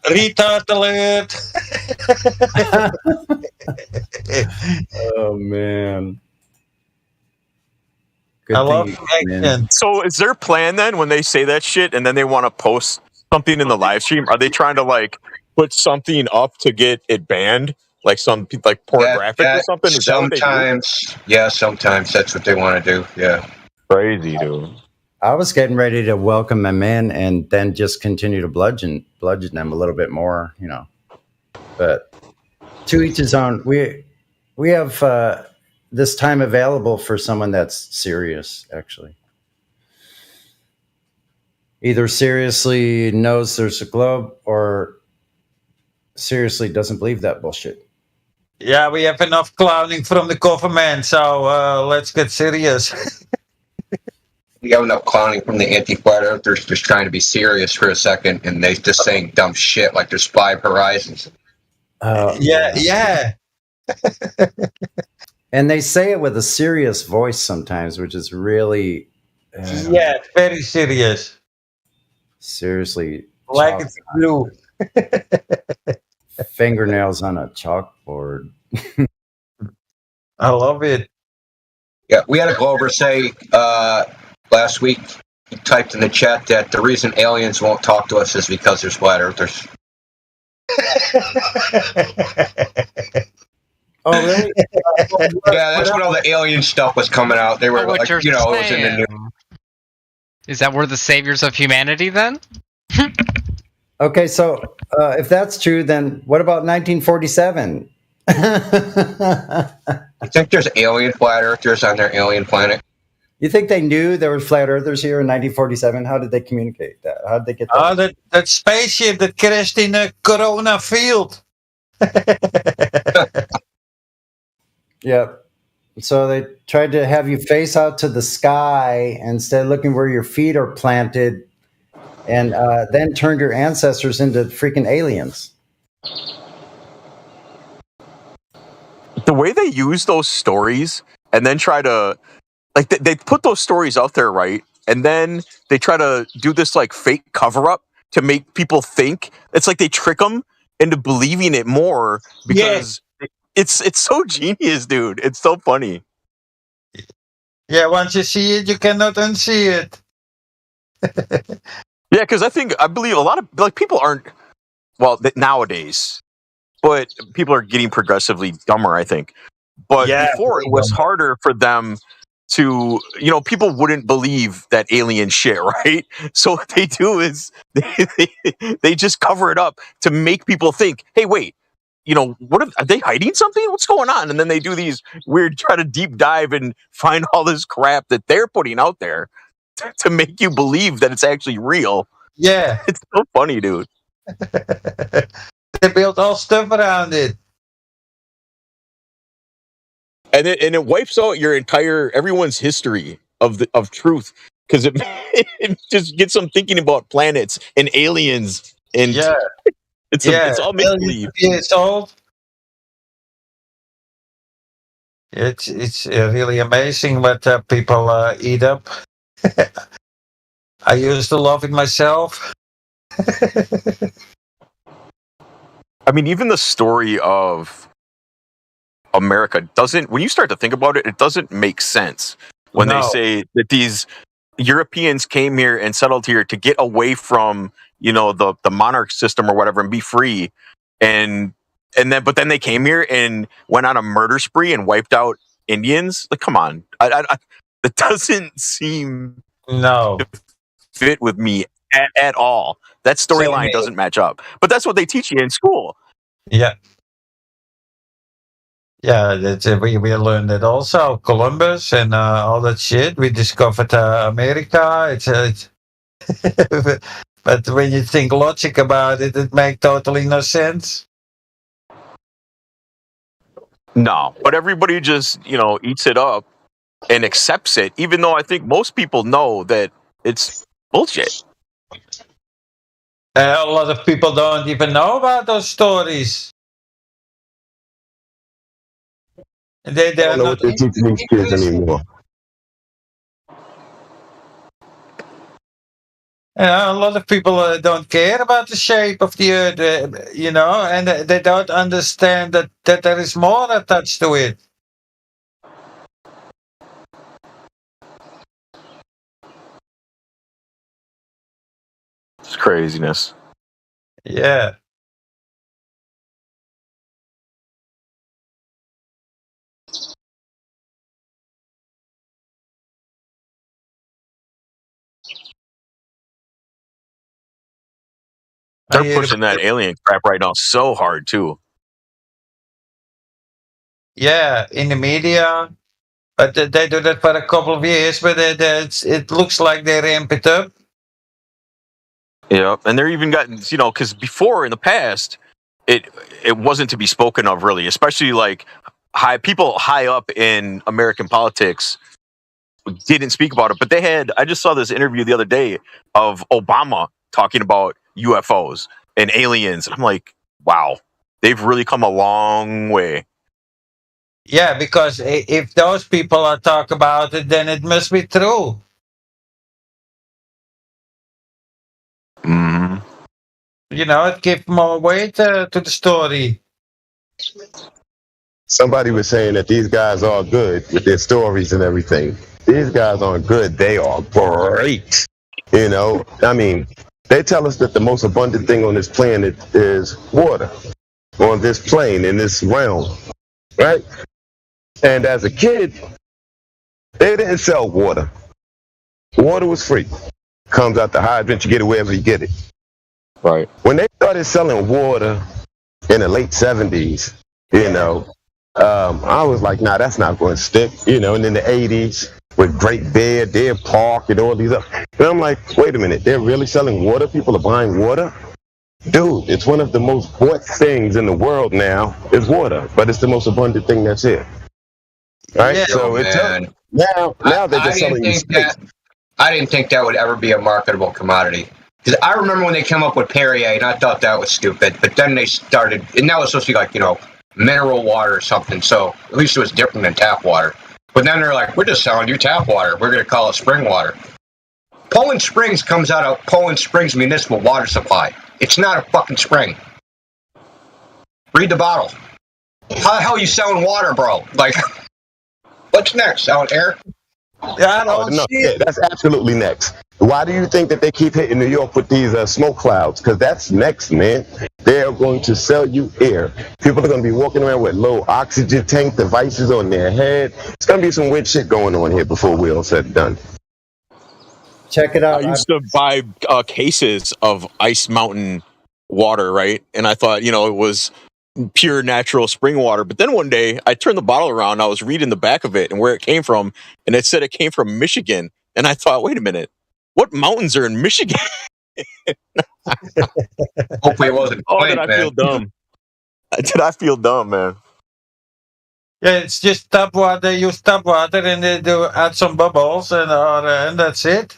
retard alert. Oh man. I love Refraction. So is their plan then when they say that shit and then they want to post something in the live stream? Are they trying to like put something up to get it banned? Like some like pornographic or something? Is sometimes, sometimes that's what they want to do. Yeah. Crazy, dude. I was getting ready to welcome them in and then just continue to bludgeon them a little bit more, But to each his own. We have this time available for someone that's serious, actually. Either seriously knows there's a globe or seriously doesn't believe that bullshit. Yeah, we have enough clowning from the government, so let's get serious. We have enough clowning from the anti-flat earthers just trying to be serious for a second, and they just saying dumb shit like there's 5 horizons. Yeah. And they say it with a serious voice sometimes, which is really... very serious. Seriously. Like it's blue. Fingernails on a chalkboard. I love it. Yeah, we had a Glover say last week. He typed in the chat that the reason aliens won't talk to us is because they're flat earthers. Oh, really? Yeah, that's when all the alien stuff was coming out. They were What like, you're it was in the saying. news. Is that we're the saviors of humanity then? Okay, so if that's true, then what about 1947? You think there's alien flat earthers on their alien planet? You think they knew there were flat earthers here in 1947? How did they communicate that? How did they get that? Oh, that spaceship that crashed in a Corona field. Yep. So they tried to have you face out to the sky instead of looking where your feet are planted, and then turned your ancestors into freaking aliens. The way they use those stories and then try to, like, they put those stories out there, right? And then they try to do this like fake cover up to make people think. It's like they trick them into believing it more because it's so genius, dude. It's so funny. Yeah, once you see it, you cannot unsee it. Yeah, because I believe a lot of like people aren't nowadays, but people are getting progressively dumber, I think. But before it was harder for them to, people wouldn't believe that alien shit, right? So what they do is they just cover it up to make people think, hey, wait, what are they hiding something? What's going on? And then they do these weird, try to deep dive and find all this crap that they're putting out there to make you believe that it's actually real. Yeah. It's so funny, dude. They built all stuff around it. And it wipes out everyone's history of truth because it just gets them thinking about planets and aliens and it's all make believe. It's old. It's really amazing what people eat up. I used to love it myself. I mean, even the story of America doesn't, when you start to think about it, it doesn't make sense when they say that these Europeans came here and settled here to get away from, the monarch system or whatever and be free. But then they came here and went on a murder spree and wiped out Indians. Like, come on. That doesn't seem to fit with me at all. That storyline doesn't match up. But that's what they teach you in school. Yeah. Yeah, we learned it also. Columbus and all that shit. We discovered America. But when you think logic about it, it makes totally no sense. No, but everybody just, eats it up and accepts it, even though I think most people know that it's bullshit. A lot of people don't even know about those stories. They don't know what they're teaching these kids anymore. A lot of people don't care about the shape of the earth, and they don't understand that there is more attached to it. It's craziness. Yeah. They're pushing that alien crap right now so hard too. Yeah, in the media, but they do that for a couple of years, but it looks like they ramp it up. Yeah, and they're even gotten, because before in the past, it wasn't to be spoken of really, especially like people high up in American politics didn't speak about it. But I just saw this interview the other day of Obama talking about UFOs and aliens. And I'm like, wow, they've really come a long way. Yeah, because if those people talk about it, then it must be true. Mm-hmm. It gives more weight to the story. Somebody was saying that these guys are good with their stories and everything. These guys aren't good. They are great. You know, I mean, they tell us that the most abundant thing on this planet is water, on this plane, in this realm, right? And as a kid, they didn't sell water. Water was free. Comes out the hydrant, you get it wherever you get it. Right. When they started selling water in the late 70s, you know, I was like, nah, that's not going to stick. You know, and in the 80s with Great Bear, Deer Park, and all these other. And I'm like, wait a minute, they're really selling water? People are buying water? Dude, it's one of the most bought things in the world now is water, but it's the most abundant thing that's here. Right? Yeah, so it's now they're just selling you steaks. I didn't think that would ever be a marketable commodity. Because I remember when they came up with Perrier, and I thought that was stupid. But then they started, and that was supposed to be like, you know, mineral water or something. So at least it was different than tap water. But then they're like, we're just selling you tap water. We're going to call it spring water. Poland Springs comes out of Poland Springs Municipal Water Supply. It's not a fucking spring. Read the bottle. How the hell are you selling water, bro? Like, what's next? Selling air? Yeah, that's absolutely next. Why do you think that they keep hitting New York with these smoke clouds? Because that's next, man. They are going to sell you air. People are going to be walking around with low oxygen tank devices on their head. It's going to be some weird shit going on here before we're all said and done. Check it out. I used to buy cases of Ice Mountain water, right? And I thought, you know, it was pure natural spring water. But then one day I turned the bottle around. I was reading the back of it and where it came from. And it said it came from Michigan. And I thought, wait a minute. What mountains are in Michigan? Hopefully it wasn't. Did I feel dumb? Did I feel dumb, man? Yeah, it's just tap water. They use tap water and they do add some bubbles and that's it.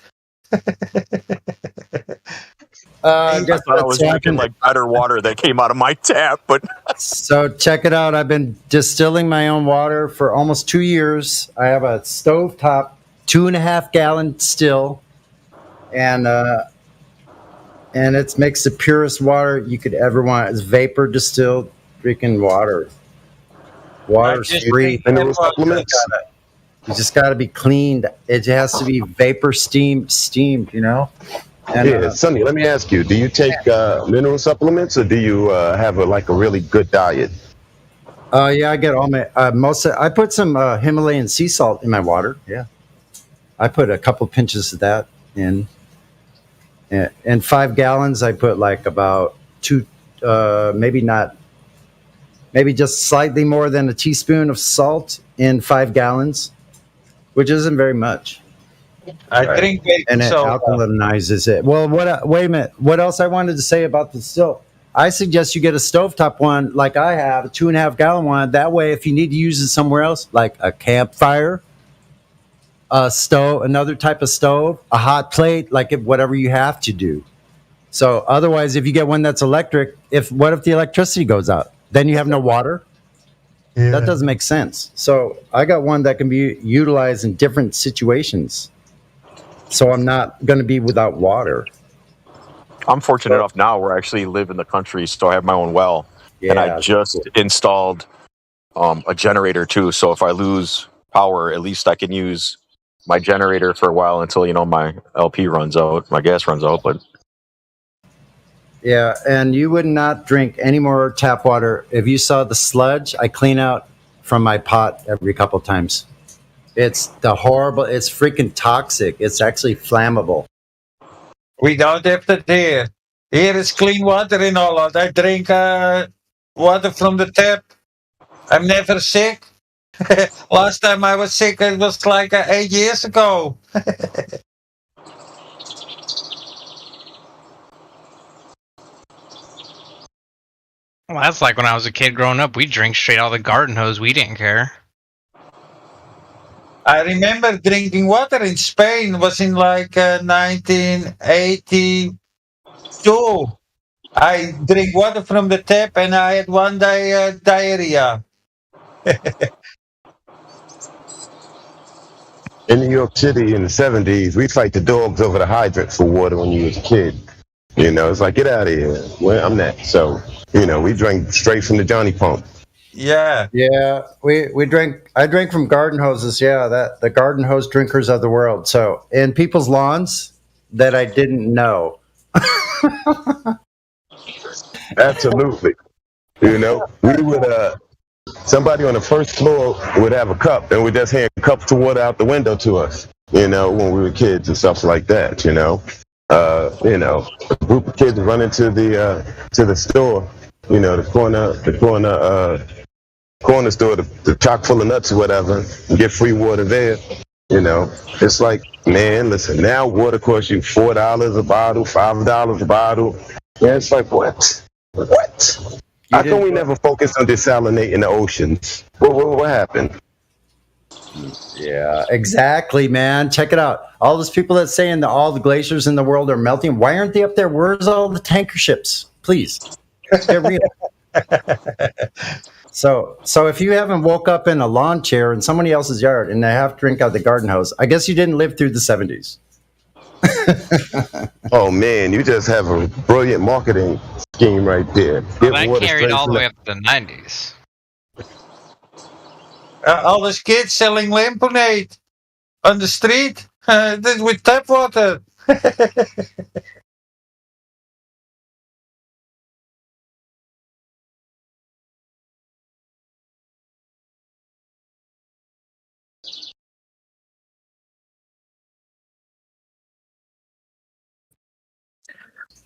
I thought I was drinking like better water that came out of my tap, but so check it out. I've been distilling my own water for almost 2 years. I have a stovetop 2.5 gallon still, and it makes the purest water you could ever want. It's vapor distilled freaking water. Water's free. Mineral supplements. You just got to be cleaned. It has to be vapor steamed. You know. And, Sonny, let me ask you: do you take mineral supplements, or do you have a really good diet? Yeah, I get all my I put some Himalayan sea salt in my water. Yeah, I put a couple pinches of that in. In 5 gallons, I put like about 2, maybe just slightly more than a teaspoon of salt in 5 gallons, which isn't very much. I drink baking and it soda. alkalinizes it. Well, wait a minute. What else I wanted to say about the still? I suggest you get a stovetop one like I have, a 2.5 gallon one. That way, if you need to use it somewhere else, like a campfire, a stove, another type of stove, a hot plate, like whatever you have to do. So otherwise, if you get one that's electric, what if the electricity goes out? Then you have no water. Yeah. That doesn't make sense. So I got one that can be utilized in different situations. So I'm not going to be without water. I'm fortunate enough now where I actually live in the country, so I have my own well. Yeah, and I just installed a generator too. So if I lose power, at least I can use my generator for a while until, you know, my LP runs out, my gas runs out. But yeah, and you would not drink any more tap water. If you saw the sludge, I clean out from my pot every couple times. It's it's freaking toxic. It's actually flammable. We don't have that here. Here is clean water in Holland. I drink water from the tap. I'm never sick. Last time I was sick, it was like 8 years ago. Well, that's like when I was a kid growing up. We drink straight out of the garden hose. We didn't care. I remember drinking water in Spain. It was in like 1982. I drink water from the tap and I had one day diarrhea. In New York City in the 70s, we'd fight the dogs over the hydrant for water when you was a kid. You know, it's like, get out of here. Well, I'm next. So, you know, we drank straight from the Johnny Pump. Yeah. Yeah, we drink. I drink from garden hoses. Yeah, that the garden hose drinkers of the world. So in people's lawns that I didn't know. Absolutely. You know, we would somebody on the first floor would have a cup and would just hand cups of water out the window to us. You know, when we were kids and stuff like that. You know, a group of kids run into the store. You know, corner store, the chock full of nuts or whatever, and get free water there. You know, it's like, man, listen, now water costs you $4 a bottle, $5 a bottle. Yeah, it's like, what? How come we never focused on desalinating the oceans? What happened? Yeah, exactly, man. Check it out. All those people that saying that all the glaciers in the world are melting, why aren't they up there? Where's all the tanker ships? Please, get real. So if you haven't woke up in a lawn chair in somebody else's yard and they have to drink out of the garden hose, I guess you didn't live through the 70s. Oh man, you just have a brilliant marketing scheme right there. Well, that carried all the way up to the 90s. All those kids selling lemonade on the street with tap water.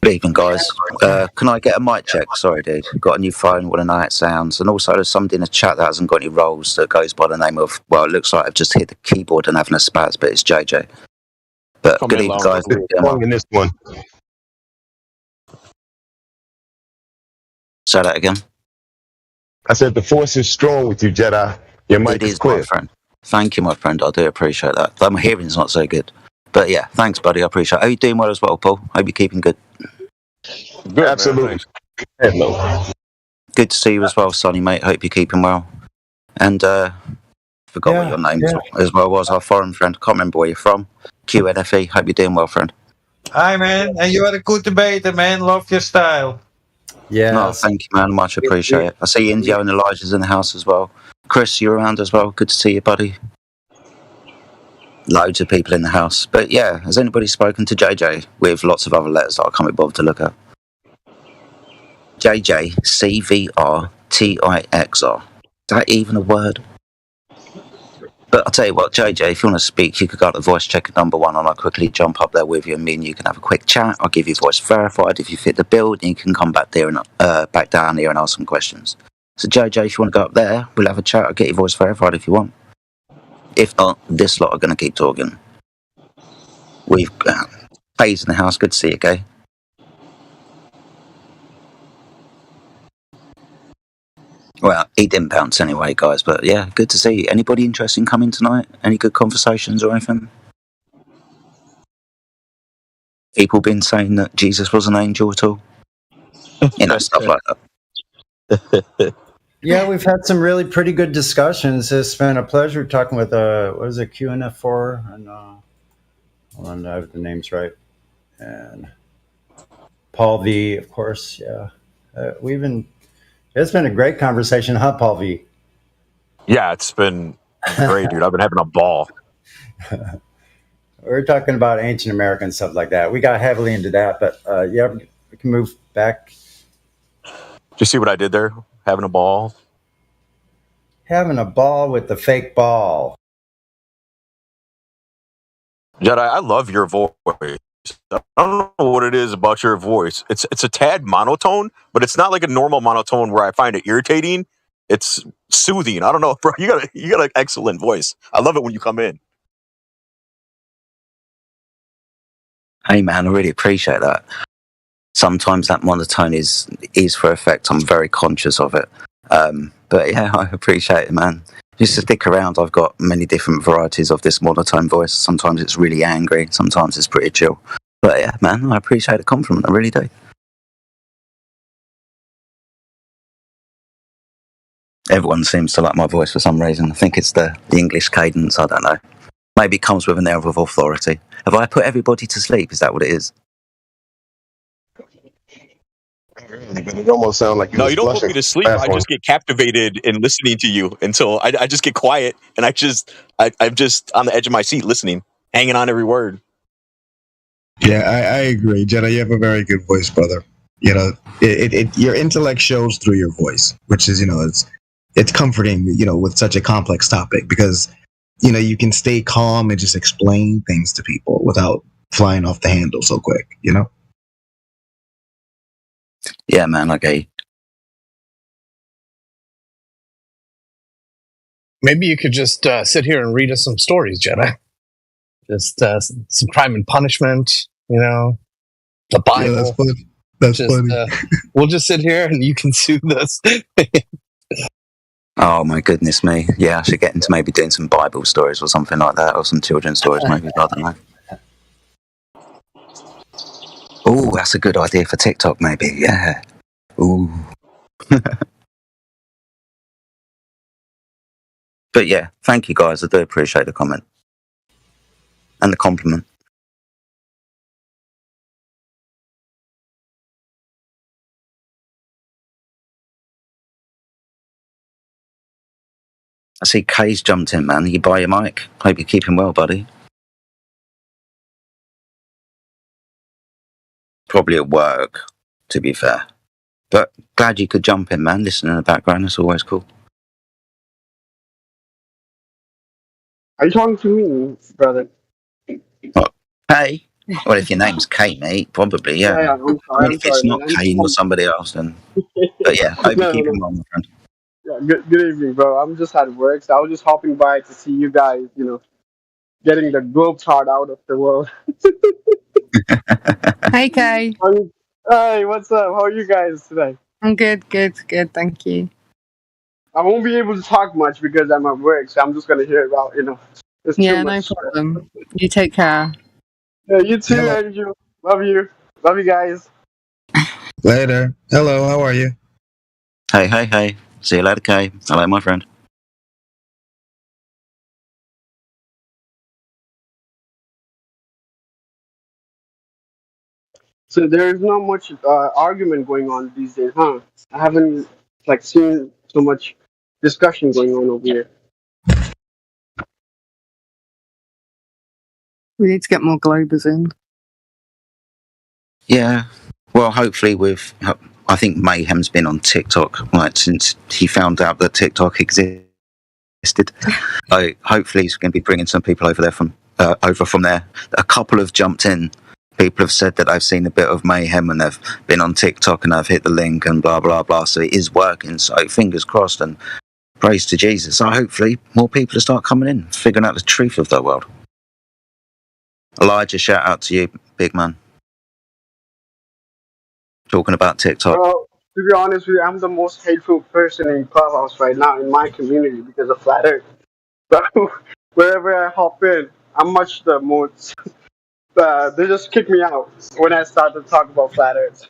Good evening, guys. Can I get a mic check? Sorry, dude. Got a new phone, want to know how it sounds. And also, there's somebody in the chat that hasn't got any roles that goes by the name of, well, it looks like I've just hit the keyboard and having a spaz, but it's JJ. But good evening, guys. In this one. Say that again. I said the force is strong with you, Jedi. Your mic is clear. My friend. Thank you, my friend. I do appreciate that. Though my hearing's not so good. But yeah, thanks, buddy. I appreciate it. Are you doing well as well, Paul? Hope you're keeping good. Good, absolutely. Hello. Good to see you as well, Sonny, mate. Hope you're keeping well. And forgot what your name as well was. Our foreign friend. Can't remember where you're from. QNFE. Hope you're doing well, friend. Hi, man. And you are a good debater, man. Love your style. Yeah. No, thank you, man. Much appreciate it. I see Indio and Elijah's in the house as well. Chris, you're around as well. Good to see you, buddy. Loads of people in the house. But yeah, has anybody spoken to JJ with lots of other letters that I can't be bothered to look at? JJ, CVRTIXR. Is that even a word? But I'll tell you what, JJ, if you want to speak, you could go to voice checker number 1 and I'll quickly jump up there with you and me and you can have a quick chat. I'll give you voice verified if you fit the bill, and you can come back there and back down here and ask some questions. So JJ, if you want to go up there, we'll have a chat. I'll get your voice verified if you want. If not, this lot are going to keep talking. We've got Hayes in the house. Good to see you, Gay. Well, he didn't bounce anyway, guys, but yeah, good to see you. Anybody interested in coming tonight? Any good conversations or anything? People been saying that Jesus was an angel at all? You know, stuff like that. Yeah, we've had some really pretty good discussions. It's been a pleasure talking with what is it, QNF4 and hold on, I have the names right, and Paul V, of course. Yeah, it's been a great conversation, huh, Paul V? Yeah, it's been great, dude. I've been having a ball. We're talking about ancient American stuff like that. We got heavily into that, but yeah, we can move back. Did you see what I did there? Having a ball. Having a ball with the fake ball. Jedi, I love your voice. I don't know what it is about your voice. It's a tad monotone, but it's not like a normal monotone where I find it irritating. It's soothing. I don't know, bro. You got an excellent voice. I love it when you come in. Hey, man, I really appreciate that. Sometimes that monotone is for effect. I'm very conscious of it. But yeah, I appreciate it, man. Just to stick around, I've got many different varieties of this monotone voice. Sometimes it's really angry. Sometimes it's pretty chill. But yeah, man, I appreciate the compliment. I really do. Everyone seems to like my voice for some reason. I think it's the English cadence. I don't know. Maybe it comes with an air of authority. Have I put everybody to sleep? Is that what it is? But it almost sounds like you No, was you don't put blushing. me to sleep. Fast I one. just get captivated in listening to you until I just get quiet and I'm just on the edge of my seat listening, hanging on every word. Yeah, I agree, Jedi. You have a very good voice, brother. You know, your intellect shows through your voice, which is, it's comforting, with such a complex topic because, you can stay calm and just explain things to people without flying off the handle so quick, Yeah, man, okay. Maybe you could just sit here and read us some stories, Jedi. Just some Crime and Punishment, the Bible. Yeah, that's funny. That's funny. We'll just sit here and you can soothe us. Oh my goodness me. Yeah, I should get into maybe doing some Bible stories or something like that, or some children's stories maybe, I don't know. Oh, that's a good idea for TikTok maybe, yeah. Ooh. But yeah, thank you guys, I do appreciate the comment. And the compliment. I see Kay's jumped in, man. You buy your mic? Hope you're keeping well, buddy. Probably at work, to be fair. But glad you could jump in, man. Listen in the background, that's always cool. Are you talking to me, brother? What? Kay? Well, if your name's Kay, mate, probably, yeah. Yeah, I'm I sorry. mean, I'm if it's sorry, not man. Kane or somebody else, then. But yeah, hope you're No, no, keeping no. well, my friend. Yeah, good evening, bro. I'm just at work, so I was just hopping by to see you guys, getting the globe trot out of the world. Hey, Kay. Hey, what's up? How are you guys today? I'm good, thank you. I won't be able to talk much because I'm at work, so I'm just gonna hear about, there's too Yeah, no much. problem. You take care. Yeah, you too, Hello. Andrew. Love you. Love you guys. Later. Hello, how are you? Hey. See you later, Kay. Hello, my friend. So there's not much argument going on these days, huh? I haven't seen so much discussion going on over here. We need to get more Globers in. Yeah. Well, hopefully I think Mayhem's been on TikTok, since he found out that TikTok existed. So hopefully he's going to be bringing some people over from there. A couple have jumped in. People have said that I've seen a bit of Mayhem and they've been on TikTok and I've hit the link and blah, blah, blah. So it is working. So fingers crossed and praise to Jesus. So hopefully more people will start coming in, figuring out the truth of the world. Elijah, shout out to you, big man. Talking about TikTok. Well, to be honest with you, I'm the most hateful person in Clubhouse right now in my community because of Flat Earth. So wherever I hop in, I'm much the most. They just kick me out when I start to talk about Flat Earth.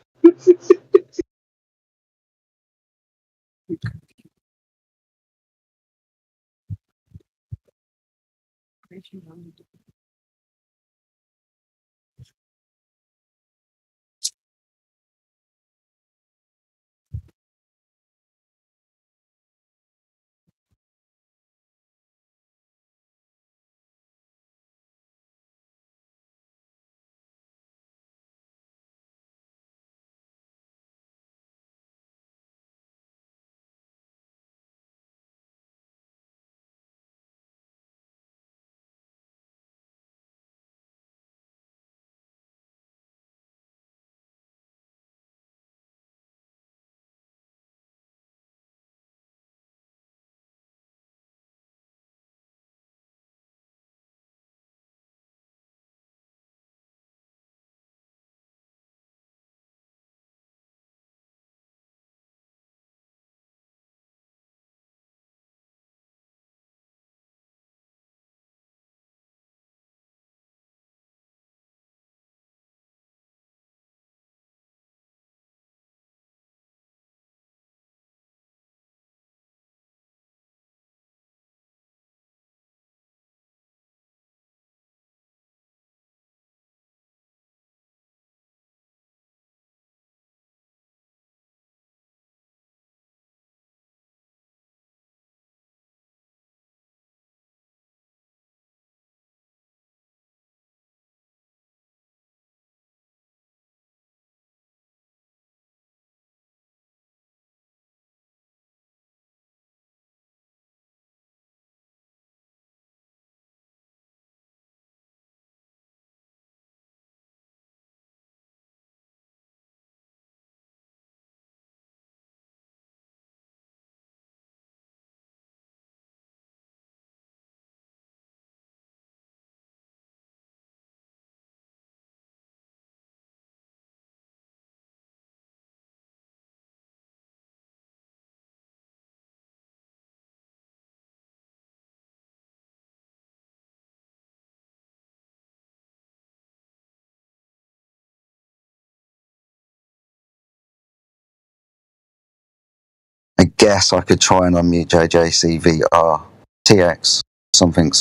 guess I could try and unmute JJCVR TX something.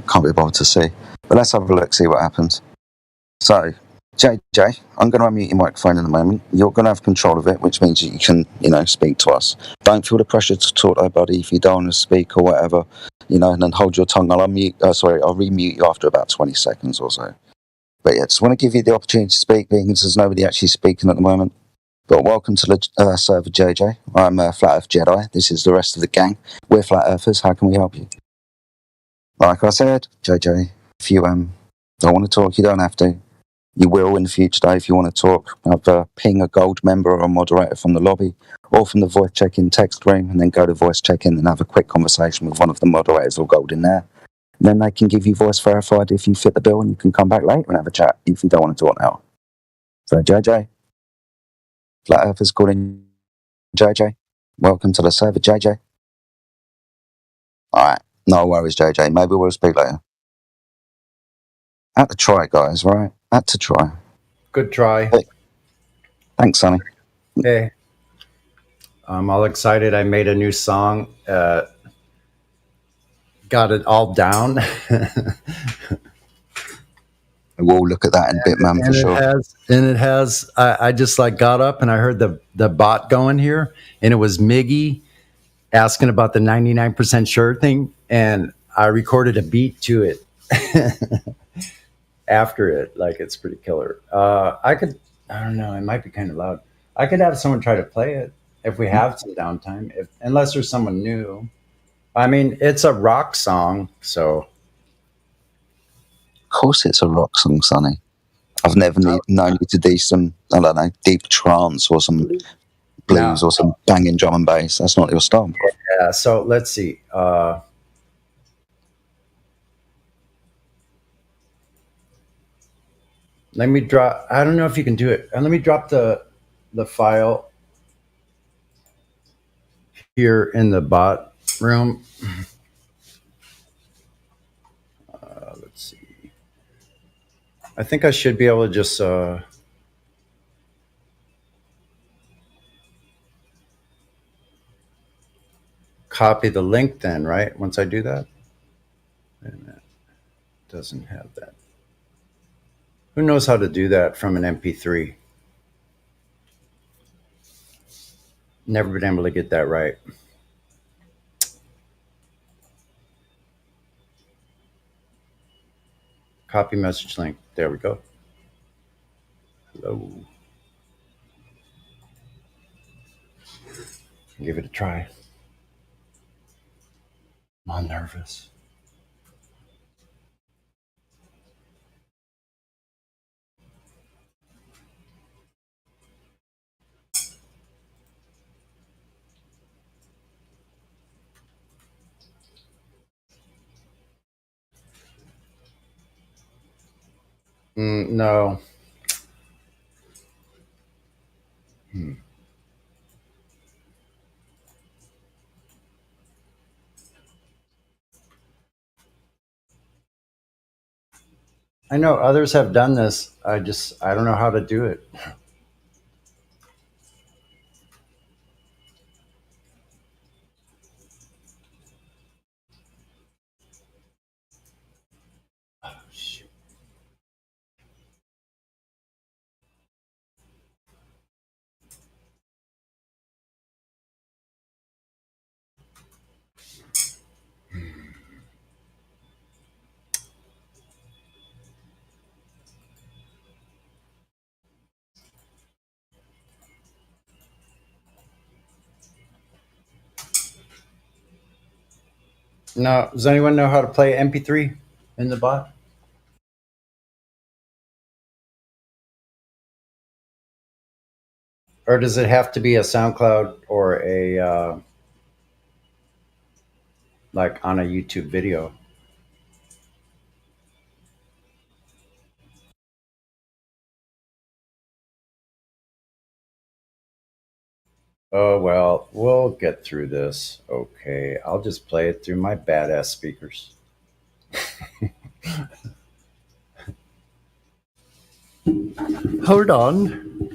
Can't be bothered to see. But let's have a look, see what happens. So, JJ, I'm going to unmute your microphone in a moment. You're going to have control of it, which means you can, speak to us. Don't feel the pressure to talk, though, buddy. If you don't want to speak or whatever, and then hold your tongue. I'll remute you after about 20 seconds or so. But yeah, just want to give you the opportunity to speak, being there's nobody actually speaking at the moment. But welcome to the server, JJ. I'm Flat Earth Jedi. This is the rest of the gang. We're Flat Earthers. How can we help you? Like I said, JJ, if you don't want to talk, you don't have to. You will in the future, though, if you want to talk. Either ping a gold member or a moderator from the lobby or from the voice check-in text room, and then go to voice check-in and have a quick conversation with one of the moderators or gold in there. And then they can give you voice verified if you fit the bill, and you can come back later and have a chat if you don't want to talk now. So, JJ, Flat Earth is calling JJ. Welcome to the server, JJ. All right. No worries, JJ. Maybe we'll speak later. Had to try, guys, right? Had to try. Good try. Hey. Thanks, Sonny. Hey. I'm all excited. I made a new song. Got it all down. We'll look at that in a bit, man, for sure. It has. I just got up and I heard the bot going here, and it was Miggy asking about the 99% sure thing, and I recorded a beat to it after it. It's pretty killer. I don't know, it might be kind of loud. I could have someone try to play it if we have some downtime, unless there's someone new. I mean, it's a rock song, so. Of course it's a rock song, Sonny. I've never known you to do some, I don't know, deep trance or some blues or some banging drum and bass. That's not your style. Yeah, so let's see. Let me drop. I don't know if you can do it. Let me drop the file here in the bot room. Let's see. I think I should be able to just copy the link then, right? Once I do that. Wait a minute. Doesn't have that. Who knows how to do that from an MP3? Never been able to get that right. Copy message link. There we go. Hello. Give it a try. I'm nervous. No. I know others have done this. I don't know how to do it. Oh, shoot. No, does anyone know how to play MP3 in the bot? Or does it have to be a SoundCloud or a on a YouTube video? Oh, well, we'll get through this. Okay, I'll just play it through my badass speakers. Hold on.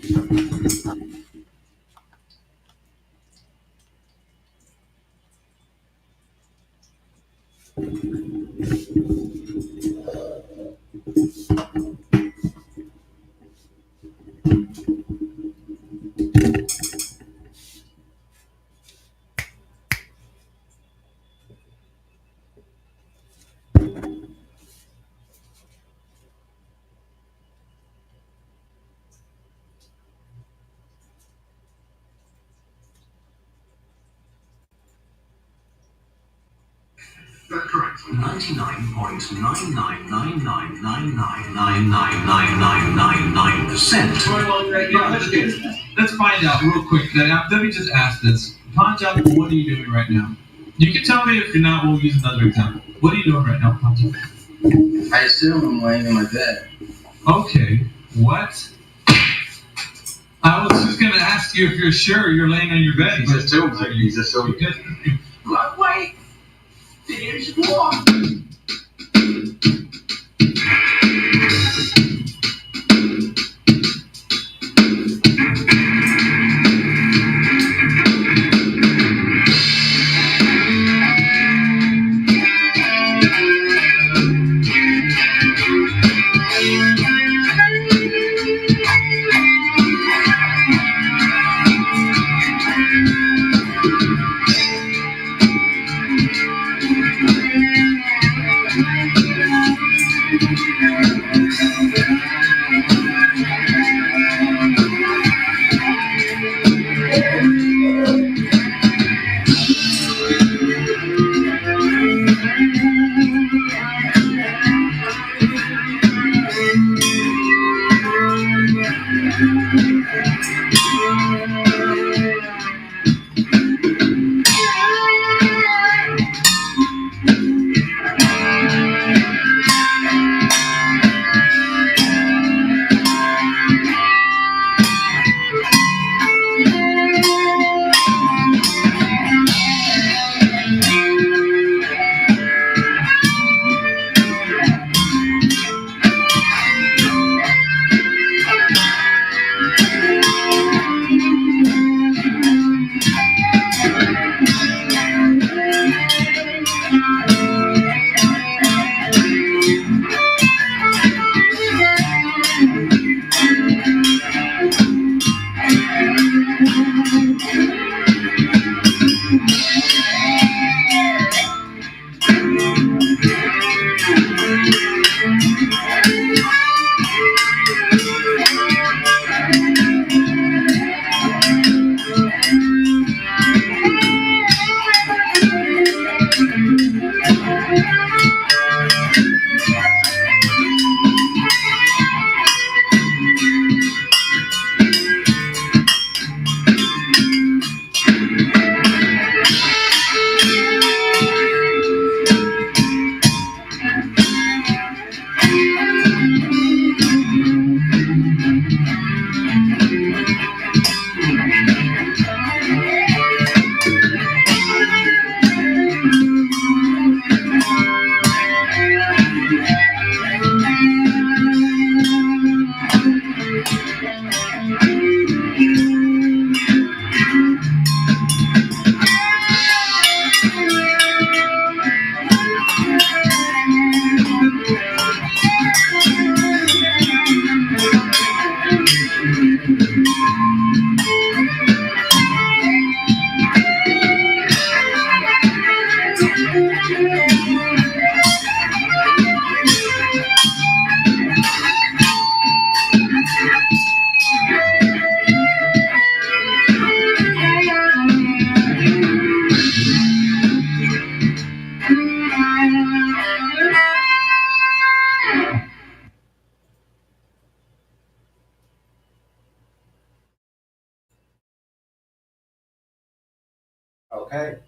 99.99999999999%. Yeah, let's find out real quick. Let me just ask this. Panjab, what are you doing right now? You can tell me if you're not, we'll use another example. What are you doing right now, Panjab? I assume I'm laying in my bed. Okay, what? I was just going to ask you if you're sure you're laying on your bed. He's assuming. He's assuming. Wait! There's one! Okay.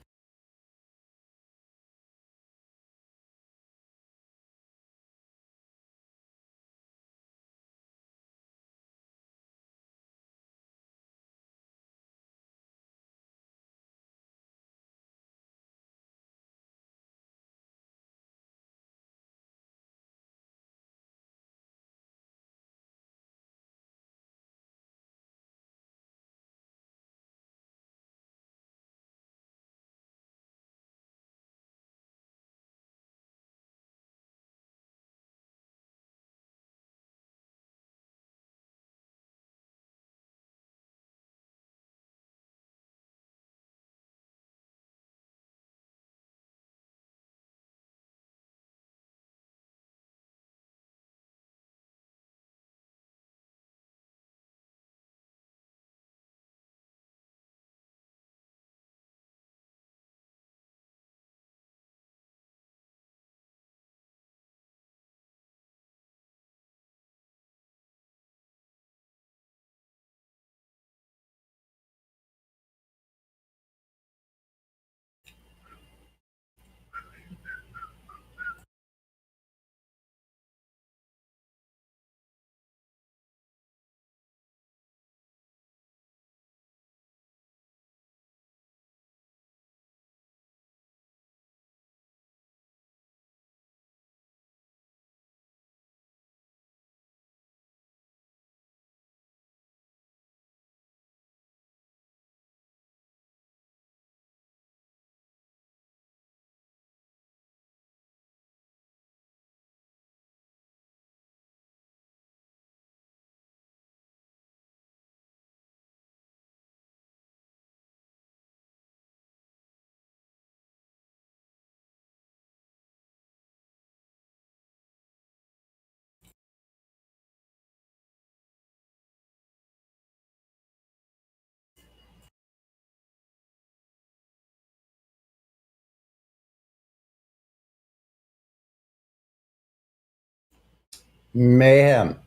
Mayhem.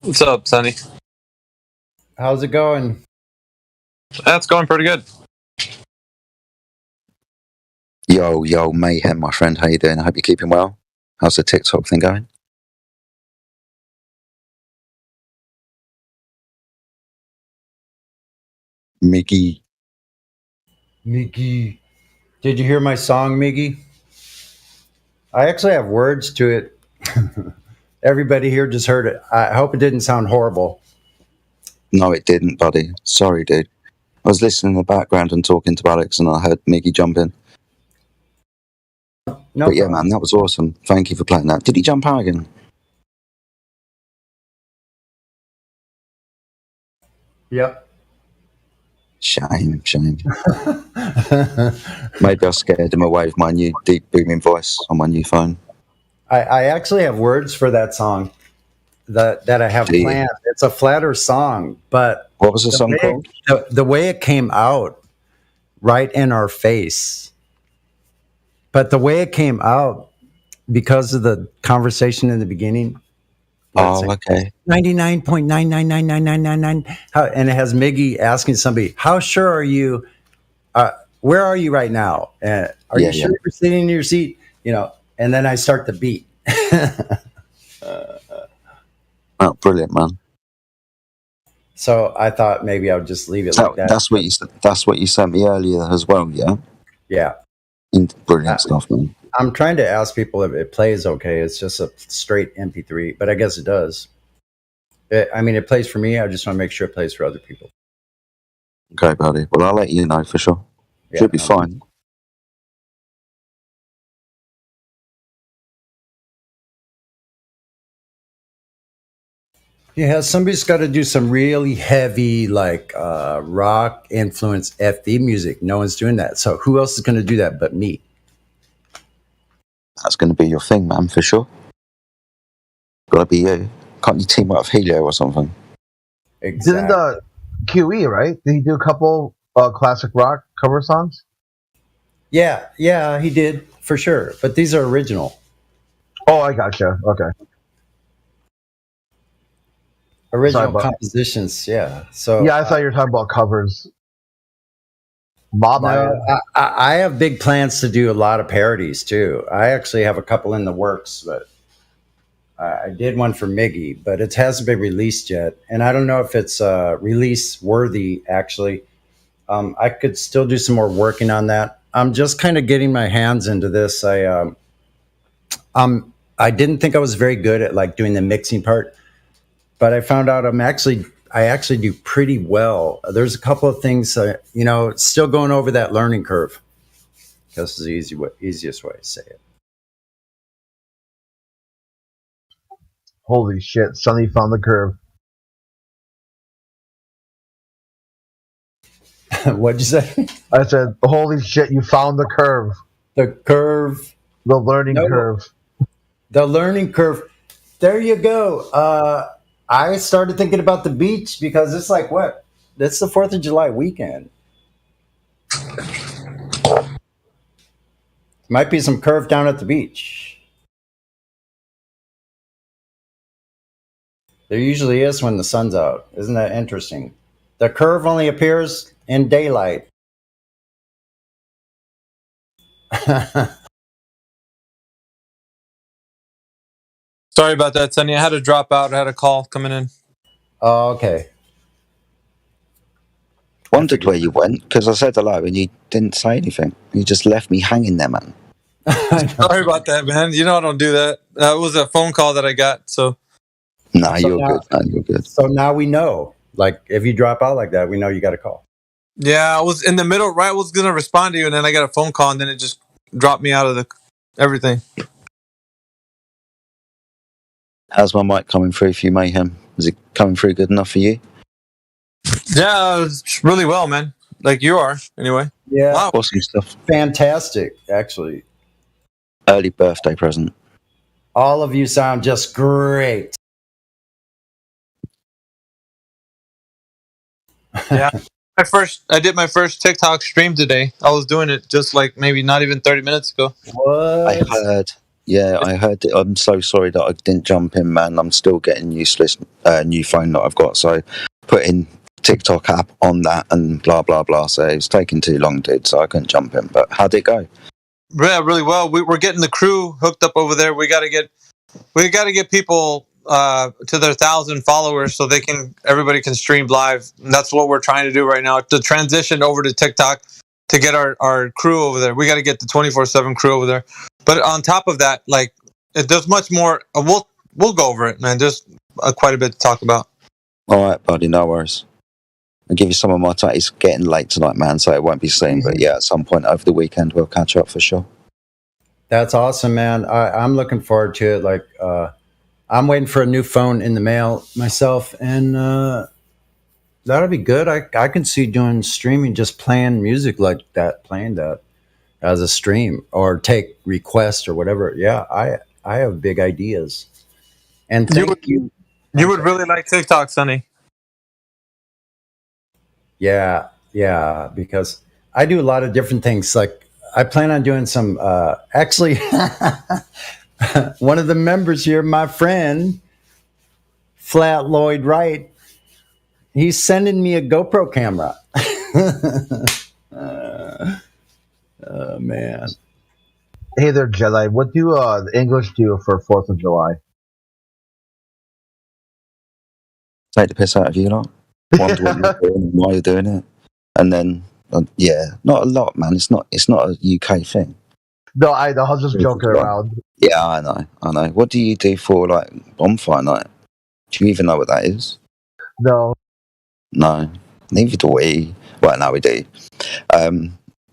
What's up, Sonny? How's it going? That's going pretty good. Yo, Mayhem, my friend. How you doing? I hope you're keeping well. How's the TikTok thing going? Mickey. Miggy. Did you hear my song, Miggy? I actually have words to it. Everybody here just heard it. I hope it didn't sound horrible. No, it didn't, buddy. Sorry, dude. I was listening in the background and talking to Alex, and I heard Mickey jump in. No but yeah, problem. man, that was awesome. Thank you for playing that. Did he jump out again? Yep. Shame. Maybe I scared him away with my new deep booming voice on my new phone. I actually have words for that song that I have planned. It's a flatter song, but what was the song called? The way it came out, right in our face. But the way it came out, because of the conversation in the beginning. Oh, okay. 99.9999999. And it has Miggy asking somebody, "How sure are you? Where are you right now? Are you sure you're sitting in your seat?" You know. And then I start the beat. Oh, brilliant, man. So I thought maybe I would just leave it like that. That's what you sent me earlier as well, yeah? Yeah. Brilliant stuff, man. I'm trying to ask people if it plays okay. It's just a straight MP3, but I guess it does. It plays for me. I just want to make sure it plays for other people. Okay, buddy. Well, I'll let you know for sure. Yeah, Should be fine. Yeah, somebody's got to do some really heavy, like rock influence FD music. No one's doing that. So who else is going to do that but me? That's going to be your thing, man, for sure. Gotta be you. Can't you team up with Helio or something? Exactly. Didn't QE, right? Did he do a couple classic rock cover songs? Yeah, he did for sure. But these are original. Oh, I gotcha. Okay. Original compositions, yeah. So yeah, I thought you were talking about covers. Bob, no, I have big plans to do a lot of parodies too. I actually have a couple in the works, but I did one for Miggy, but it hasn't been released yet, and I don't know if it's release worthy. Actually, I could still do some more working on that. I'm just kind of getting my hands into this. I didn't think I was very good at like doing the mixing part. But I found out I actually do pretty well. There's a couple of things, still going over that learning curve. That's the easiest way to say it. Holy shit, Sonny found the curve. What'd you say? I said, holy shit, you found the curve. The curve. The learning curve. The learning curve. There you go. I started thinking about the beach because it's like what? It's the 4th of July weekend. Might be some curve down at the beach. There usually is when the sun's out. Isn't that interesting? The curve only appears in daylight. Sorry about that, Sonny. I had to drop out. I had a call coming in. Oh, okay. Wondered where you went because I said hello and you didn't say anything. You just left me hanging there, man. Sorry about that, man. You know I don't do that. It was a phone call that I got, so. Nah, you're good, man. You're good. So now we know. Like, if you drop out like that, we know you got a call. Yeah, I was in the middle, right? I was going to respond to you, and then I got a phone call, and then it just dropped me out of everything. How's my mic coming through for you, Mayhem? Is it coming through good enough for you? Yeah, it's really well, man. Like you are, anyway. Yeah. Wow. Awesome stuff. Fantastic, actually. Early birthday present. All of you sound just great. Yeah. I did my first TikTok stream today. I was doing it just like maybe not even 30 minutes ago. What? I heard it. I'm so sorry that I didn't jump in, man. I'm still getting useless new phone that I've got, so putting TikTok app on that and blah blah blah. So it's taking too long, dude. So I couldn't jump in. But how'd it go? Yeah, really well. We're getting the crew hooked up over there. We got to get people to their 1,000 followers so everybody can stream live. And that's what we're trying to do right now. To transition over to TikTok to get our crew over there. We got to get the 24/7 crew over there. But on top of that, like there's much more. We'll go over it, man. There's quite a bit to talk about. All right, buddy. No worries. I'll give you some of my time. It's getting late tonight, man, so it won't be soon. But yeah, at some point over the weekend, we'll catch up for sure. That's awesome, man. I'm looking forward to it. Like, I'm waiting for a new phone in the mail myself, and that'll be good. I can see doing streaming, just playing music like that, playing that as a stream, or take requests or whatever. Yeah, I have big ideas. And thank you. You would really like TikTok, Sonny. Yeah, because I do a lot of different things. Like, I plan on doing some. Actually, one of the members here, my friend Flat Lloyd Wright, he's sending me a GoPro camera. Oh man! Hey there, Jedi. What do the English do for 4th of July? Take the piss out of you, lot. Wonder what you're doing and why you're doing it, and then not a lot, man. It's not a UK thing. No, I know. I was just joking around. Yeah, I know. What do you do for like bonfire night? Do you even know what that is? No. No, neither do we. Well, no, we do. A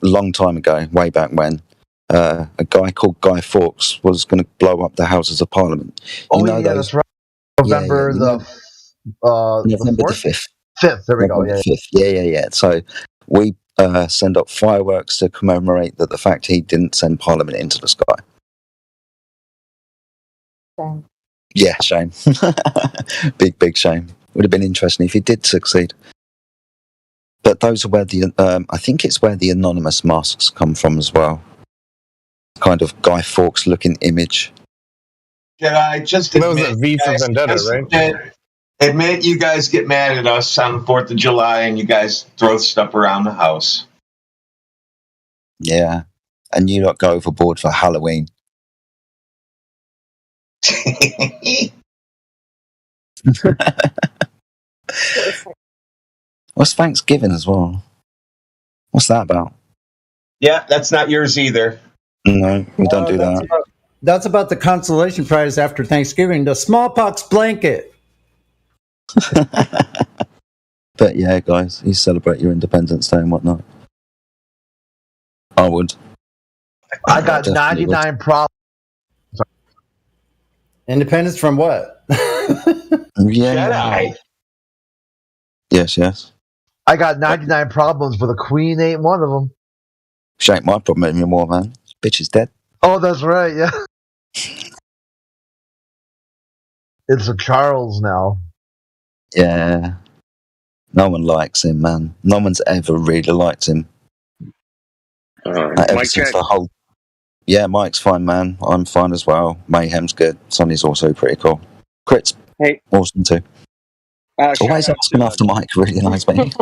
long time ago, way back when, a guy called Guy Fawkes was going to blow up the Houses of Parliament. That's right. November November the 5th. 5th. There we go. November 5th. Yeah. So we send up fireworks to commemorate the fact he didn't send Parliament into the sky. Shame. Yeah, shame. big shame. Would have been interesting if he did succeed. But those are where I think it's where the anonymous masks come from as well. Kind of Guy Fawkes looking image. Jedi, just That was admit, a V for guys, Vendetta, just right? admit you guys get mad at us on the 4th of July and you guys throw stuff around the house. Yeah. And you lot go overboard for Halloween. What's Thanksgiving as well? What's that about? Yeah, that's not yours either. No, we don't do that. That's about the consolation prize after Thanksgiving, the smallpox blanket. But yeah, guys, you celebrate your Independence Day and whatnot. I would. I got 99 problems. Independence from what? Yeah. Yes. I got 99 problems, but the Queen ain't one of them. She ain't my problem anymore, man. Bitch is dead. Oh, that's right, yeah. It's a Charles now. Yeah. No one likes him, man. No one's ever really liked him. Ever Mike since check. the whole... Yeah, Mike's fine, man. I'm fine as well. Mayhem's good. Sonny's also pretty cool. Crit's Hey. awesome too. Always shout out asking to, after Mike. Really nice, mate.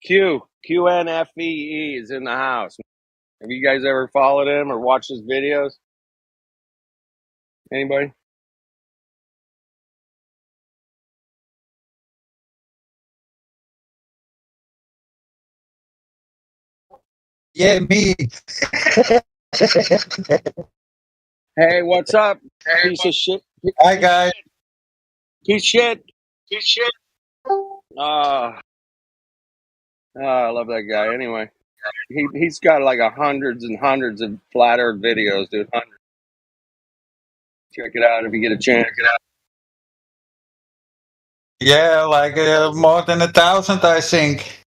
QNFEE is in the house. Have you guys ever followed him or watched his videos? Anybody? Yeah, me. Hey, what's up? Piece of shit. Hi, guys. Piece of shit. I love that guy. Anyway, he's got like hundreds and hundreds of flat Earth videos, dude. Hundreds. Check it out if you get a chance. Yeah, like more than 1,000, I think.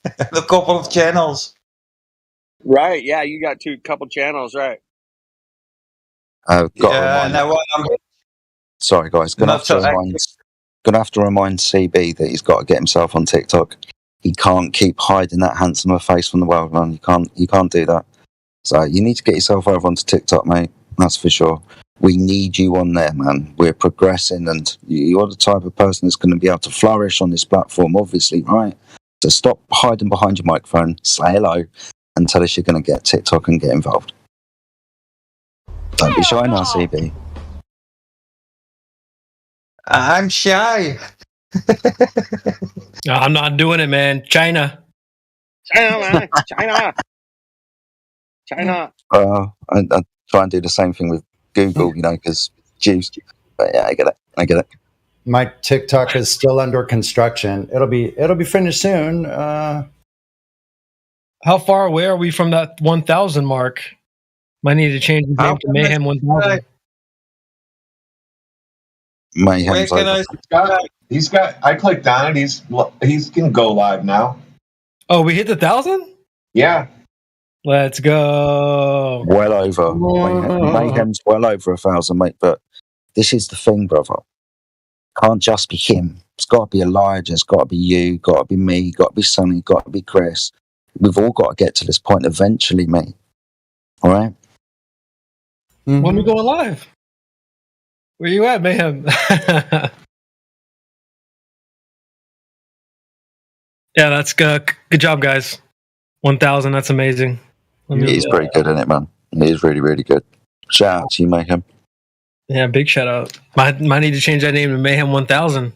A couple of channels. Right? Yeah, you got couple channels, right? I've got to Yeah, remind now I'm Sorry, guys. Gonna not have to so remind. active. Gonna have to remind CB that he's got to get himself on TikTok. He can't keep hiding that handsomer face from the world, man. You can't do that. So you need to get yourself over onto TikTok, mate. That's for sure. We need you on there, man. We're progressing, and you're the type of person that's going to be able to flourish on this platform, obviously, right? So stop hiding behind your microphone, say hello, and tell us you're going to get TikTok and get involved. Don't be shy now, CB. I'm shy. No, I'm not doing it, man. China. China, man. China. I try and do the same thing with Google, because Jews. But yeah, I get it. My TikTok is still under construction. It'll be finished soon. How far away are we from that 1,000 mark? Might need to change his name to Mayhem 1,000. Mayhem's over. He's got. I clicked on it. He's can go live now. Oh, we hit the 1,000? Yeah. Let's go. Well over. Mayhem's well over 1,000, mate. But this is the thing, brother. Can't just be him. It's got to be Elijah. It's got to be you. Got to be me. Got to be Sonny. Got to be Chris. We've all got to get to this point eventually, mate. All right. When we going live? Where you at, Mayhem? Yeah, that's good. Good job, guys. 1,000. That's amazing. He's pretty good, isn't it, man? He's really, really good. Shout out to you, Mayhem. Yeah, big shout out. Might need to change that name to Mayhem 1,000.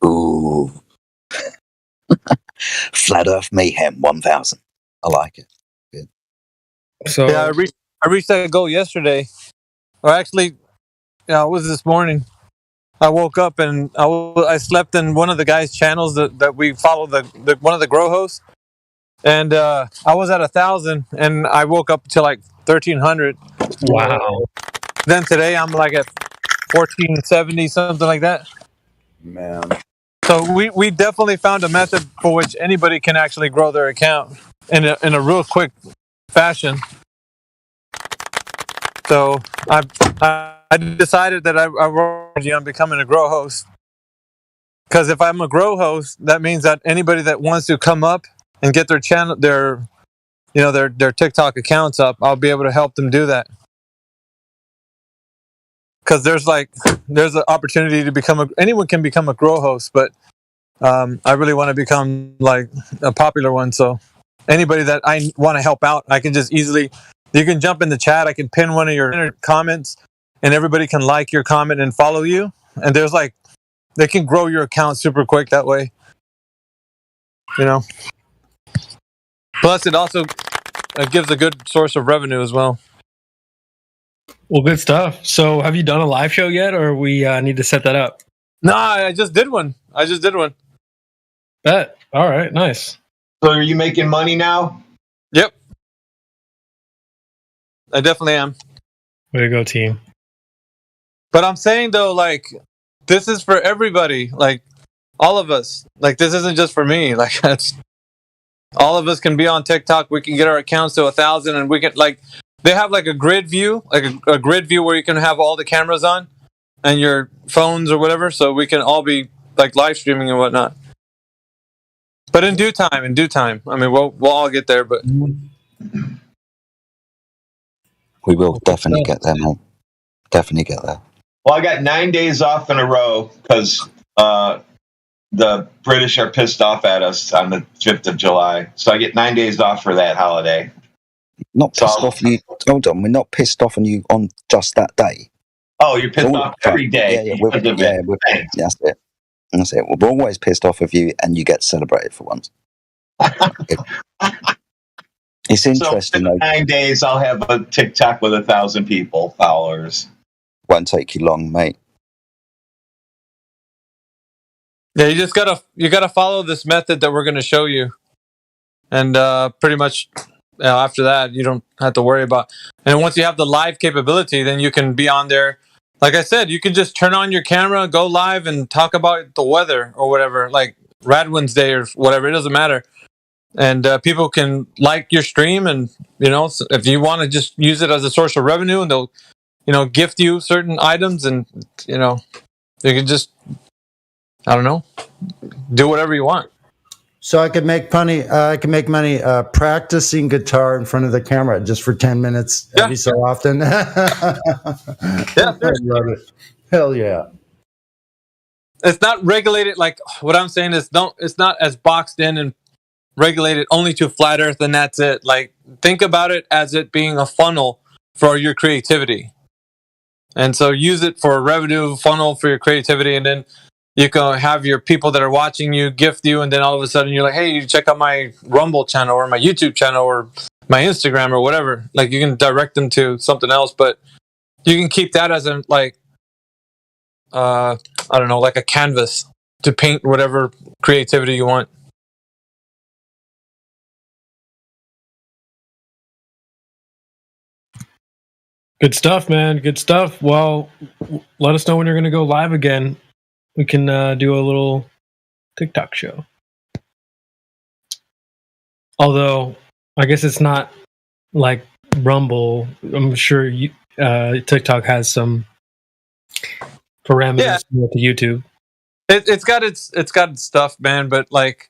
Ooh. Flat Earth Mayhem 1,000. I like it. Good. So yeah, I reached that goal yesterday, or actually, it was this morning. I woke up and I slept in one of the guys' channels that we follow, the one of the grow hosts, and I was at 1,000, and I woke up to like 1,300. Wow. Then today I'm like at 1,470, something like that. Man. So we definitely found a method for which anybody can actually grow their account in a real quick fashion. So I decided that I worked on becoming a grow host, because if I'm a grow host, that means that anybody that wants to come up and get their channel, their TikTok accounts up, I'll be able to help them do that. Because there's an opportunity to anyone can become a grow host, but I really want to become like a popular one. So anybody that I want to help out, I can just easily. You can jump in the chat. I can pin one of your comments, and everybody can like your comment and follow you. And they can grow your account super quick that way. Plus, it also gives a good source of revenue as well. Well, good stuff. So, have you done a live show yet, or we need to set that up? No, I just did one. Bet. All right. Nice. So, are you making money now? Yep. I definitely am. Way to go, team. But I'm saying, though, like, this is for everybody. Like, all of us. Like, this isn't just for me. Like, all of us can be on TikTok. We can get our accounts to 1,000, and we can, like, they have, like, a grid view. Like, a grid view where you can have all the cameras on and your phones or whatever. So we can all be, like, live streaming and whatnot. But in due time. I mean, we'll all get there, but... We will definitely get there, man. Definitely get there. Well, I got 9 days off in a row because the British are pissed off at us on the 5th of July. So I get 9 days off for that holiday. Not pissed off you. Hold on, we're not pissed off on you on just that day. Oh, you're pissed off every day. That's it. That's it. We're always pissed off of you, and you get celebrated for once. It's interesting, so in 9 days, I'll have a TikTok with 1,000 people, followers. Won't take you long, mate. Yeah, you just gotta follow this method that we're gonna show you, and pretty much after that you don't have to worry about. And once you have the live capability, then you can be on there. Like I said, you can just turn on your camera, go live, and talk about the weather or whatever, like Radwin's Day or whatever. It doesn't matter. And people can like your stream, and if you want to just use it as a source of revenue, and they'll gift you certain items, and You can just, I don't know, do whatever you want. So I could make money. Practicing guitar in front of the camera just for 10 minutes every so often. I love it. Hell yeah! It's not regulated like what I'm saying is it's not as boxed in and regulated only to flat earth and that's it. Like think about it as it being a funnel for your creativity. And so use it for a revenue funnel for your creativity, and then you can have your people that are watching you gift you, and then all of a sudden you're like, hey, you check out my Rumble channel or my YouTube channel or my Instagram or whatever. Like you can direct them to something else, but you can keep that as a like I don't know, like a canvas to paint whatever creativity you want. Good stuff, man. Good stuff. Well, let us know when you're going to go live again. We can do a little TikTok show. Although, I guess it's not like Rumble. I'm sure TikTok has some parameters with the YouTube. It's got its stuff, man. But like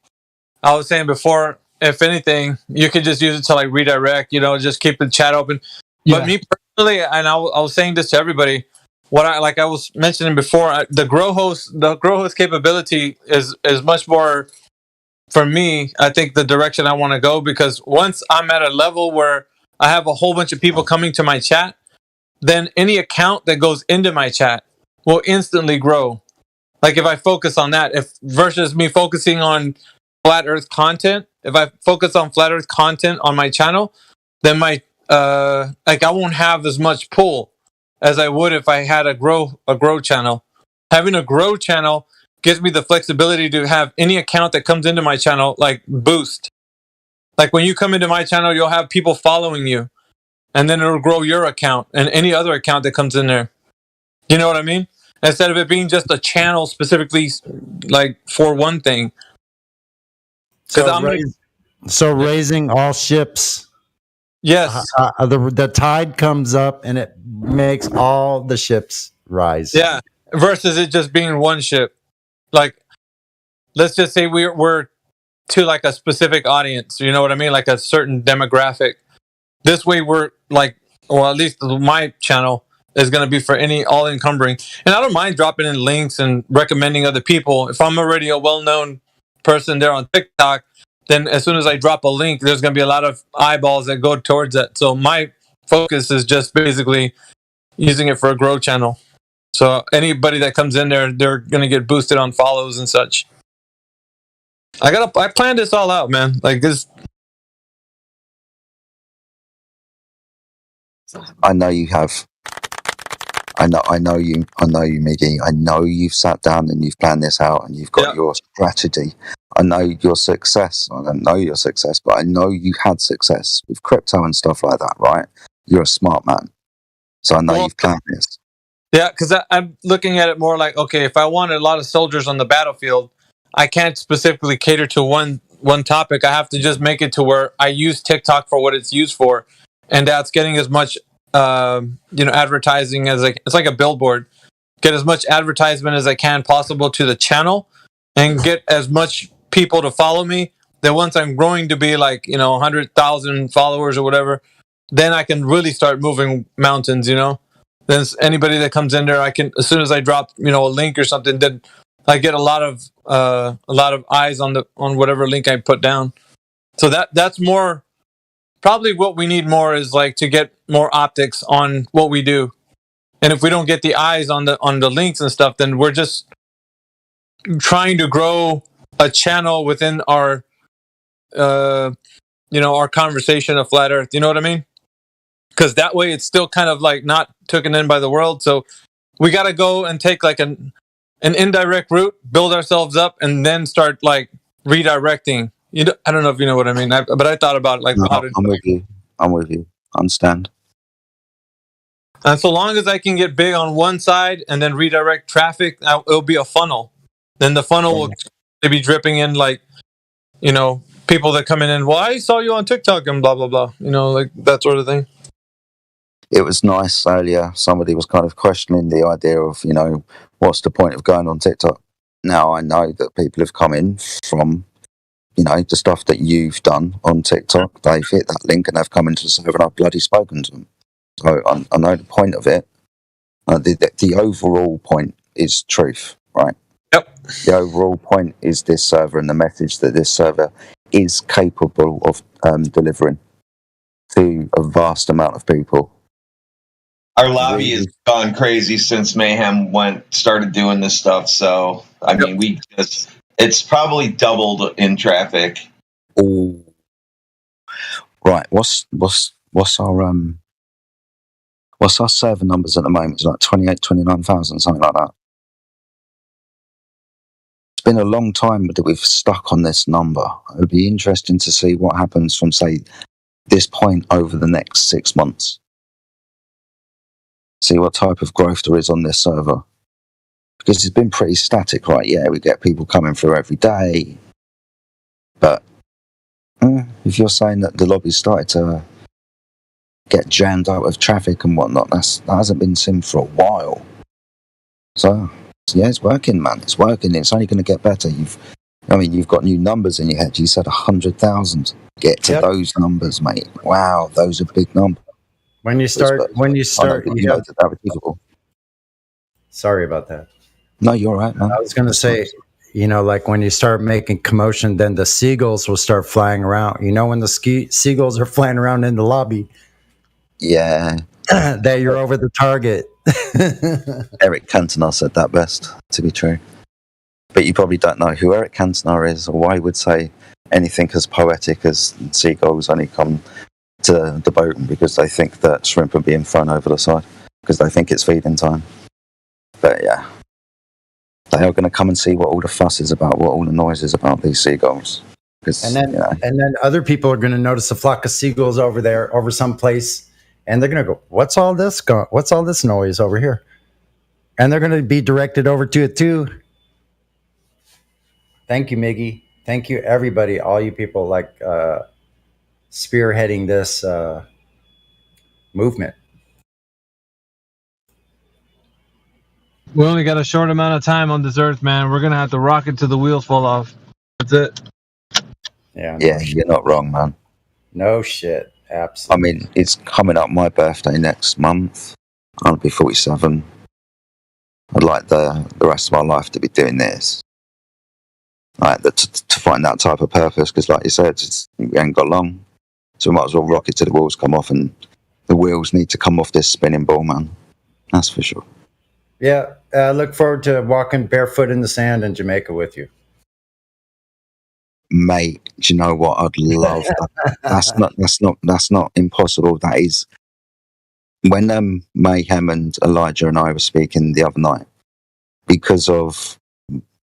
I was saying before, if anything, you could just use it to like redirect. You know, just keep the chat open. Yeah. But me personally, and I was saying this to everybody, what I was mentioning before, the grow host capability is much more for me. I think the direction I want to go, because once I'm at a level where I have a whole bunch of people coming to my chat, then any account that goes into my chat will instantly grow. Like if I focus on that, if versus me focusing on flat earth content, if I focus on flat earth content on my channel, then my like I won't have as much pull as I would if I had a grow channel. Having a grow channel gives me the flexibility to have any account that comes into my channel like boost. Like when you come into my channel, you'll have people following you, and then it'll grow your account and any other account that comes in there. You know what I mean? Instead of it being just a channel specifically like for one thing. So raising all ships. Yes. The tide comes up and it makes all the ships rise. Yeah. Versus it just being one ship. Like, let's just say we're to like a specific audience. You know what I mean? Like a certain demographic. This way we're like, or at least my channel is going to be for any all encumbering. And I don't mind dropping in links and recommending other people. If I'm already a well-known person there on TikTok, then as soon as I drop a link, there's going to be a lot of eyeballs that go towards that. So my focus is just basically using it for a grow channel. So anybody that comes in there, they're going to get boosted on follows and such. I planned this all out, man. Like this. I know you have. I know you, Miggy. I know you've sat down and you've planned this out and you've got your strategy. I know your success. I don't know your success, but I know you had success with crypto and stuff like that, right? You're a smart man. So I know you've planned this. Yeah, because I'm looking at it more like, okay, if I want a lot of soldiers on the battlefield, I can't specifically cater to one topic. I have to just make it to where I use TikTok for what it's used for, and that's getting as much advertising as it's like a billboard. Get as much advertisement as I can possible to the channel, and get as much people to follow me. Then once I'm growing to be like 100,000 followers or whatever, then I can really start moving mountains. Then anybody that comes in there, I can, as soon as I drop a link or something, then I get a lot of eyes on whatever link I put down. So that's more. Probably what we need more is like to get more optics on what we do. And if we don't get the eyes on the links and stuff, then we're just trying to grow a channel within our our conversation of flat earth. You know what I mean? Because that way it's still kind of like not taken in by the world. So we got to go and take like an indirect route, build ourselves up, and then start like redirecting. I don't know if you know what I mean, but I thought about like how to. I'm with you. I understand. And so long as I can get big on one side and then redirect traffic, it'll be a funnel. Then the funnel will be dripping in like, people that come in and, well, I saw you on TikTok and blah, blah, blah. Like that sort of thing. it was nice earlier. Somebody was kind of questioning the idea of, what's the point of going on TikTok? Now I know that people have come in from, the stuff that you've done on TikTok. They've hit that link and they've come into the server and I've bloody spoken to them. So I know the point of it. The overall point is truth, right? Yep. The overall point is this server and the message that this server is capable of delivering to a vast amount of people. Our lobby has gone crazy since Mayhem started doing this stuff. So I mean, it's probably doubled in traffic. Oh, right. What's our server numbers at the moment? It's like 28, 29,000, something like that. It's been a long time that we've stuck on this number. It would be interesting to see what happens from, say, this point over the next 6 months. See what type of growth there is on this server. Because it's been pretty static, right? Yeah, we get people coming through every day. But if you're saying that the lobby started to get jammed out with traffic and whatnot, that hasn't been seen for a while. So, yeah, it's working, man. It's working. It's only going to get better. You've got new numbers in your head. You said 100,000. Get to those numbers, mate. Wow, those are big numbers. When you start, that achievable. Sorry about that. No, you're right, man. I was going to say, like when you start making commotion, then the seagulls will start flying around. When the seagulls are flying around in the lobby, yeah, that you're over the target. Eric Cantona said that best, to be true. But you probably don't know who Eric Cantona is, or why he would say anything as poetic as seagulls only come to the boat because they think that shrimp are being thrown over the side because they think it's feeding time. But yeah, they are going to come and see what all the fuss is about, what all the noise is about, these seagulls. And then other people are going to notice a flock of seagulls over there, over someplace, and they're going to go, "What's all this? What's all this noise over here?" And they're going to be directed over to it too. Thank you, Miggy. Thank you, everybody, all you people spearheading this movement. We only got a short amount of time on this earth, man. We're gonna have to rock it till the wheels fall off. That's it. Yeah, you're not wrong, man. No shit. Absolutely. I mean, it's coming up my birthday next month. I'll be 47. I'd like the rest of my life to be doing this. Like to find that type of purpose, because like you said, we ain't got long. So we might as well rock it till the wheels come off, and the wheels need to come off this spinning ball, man. That's for sure. Yeah, I look forward to walking barefoot in the sand in Jamaica with you. Mate, do you know what? I'd love that. That's not impossible. That is when Mayhem and Elijah and I were speaking the other night, because of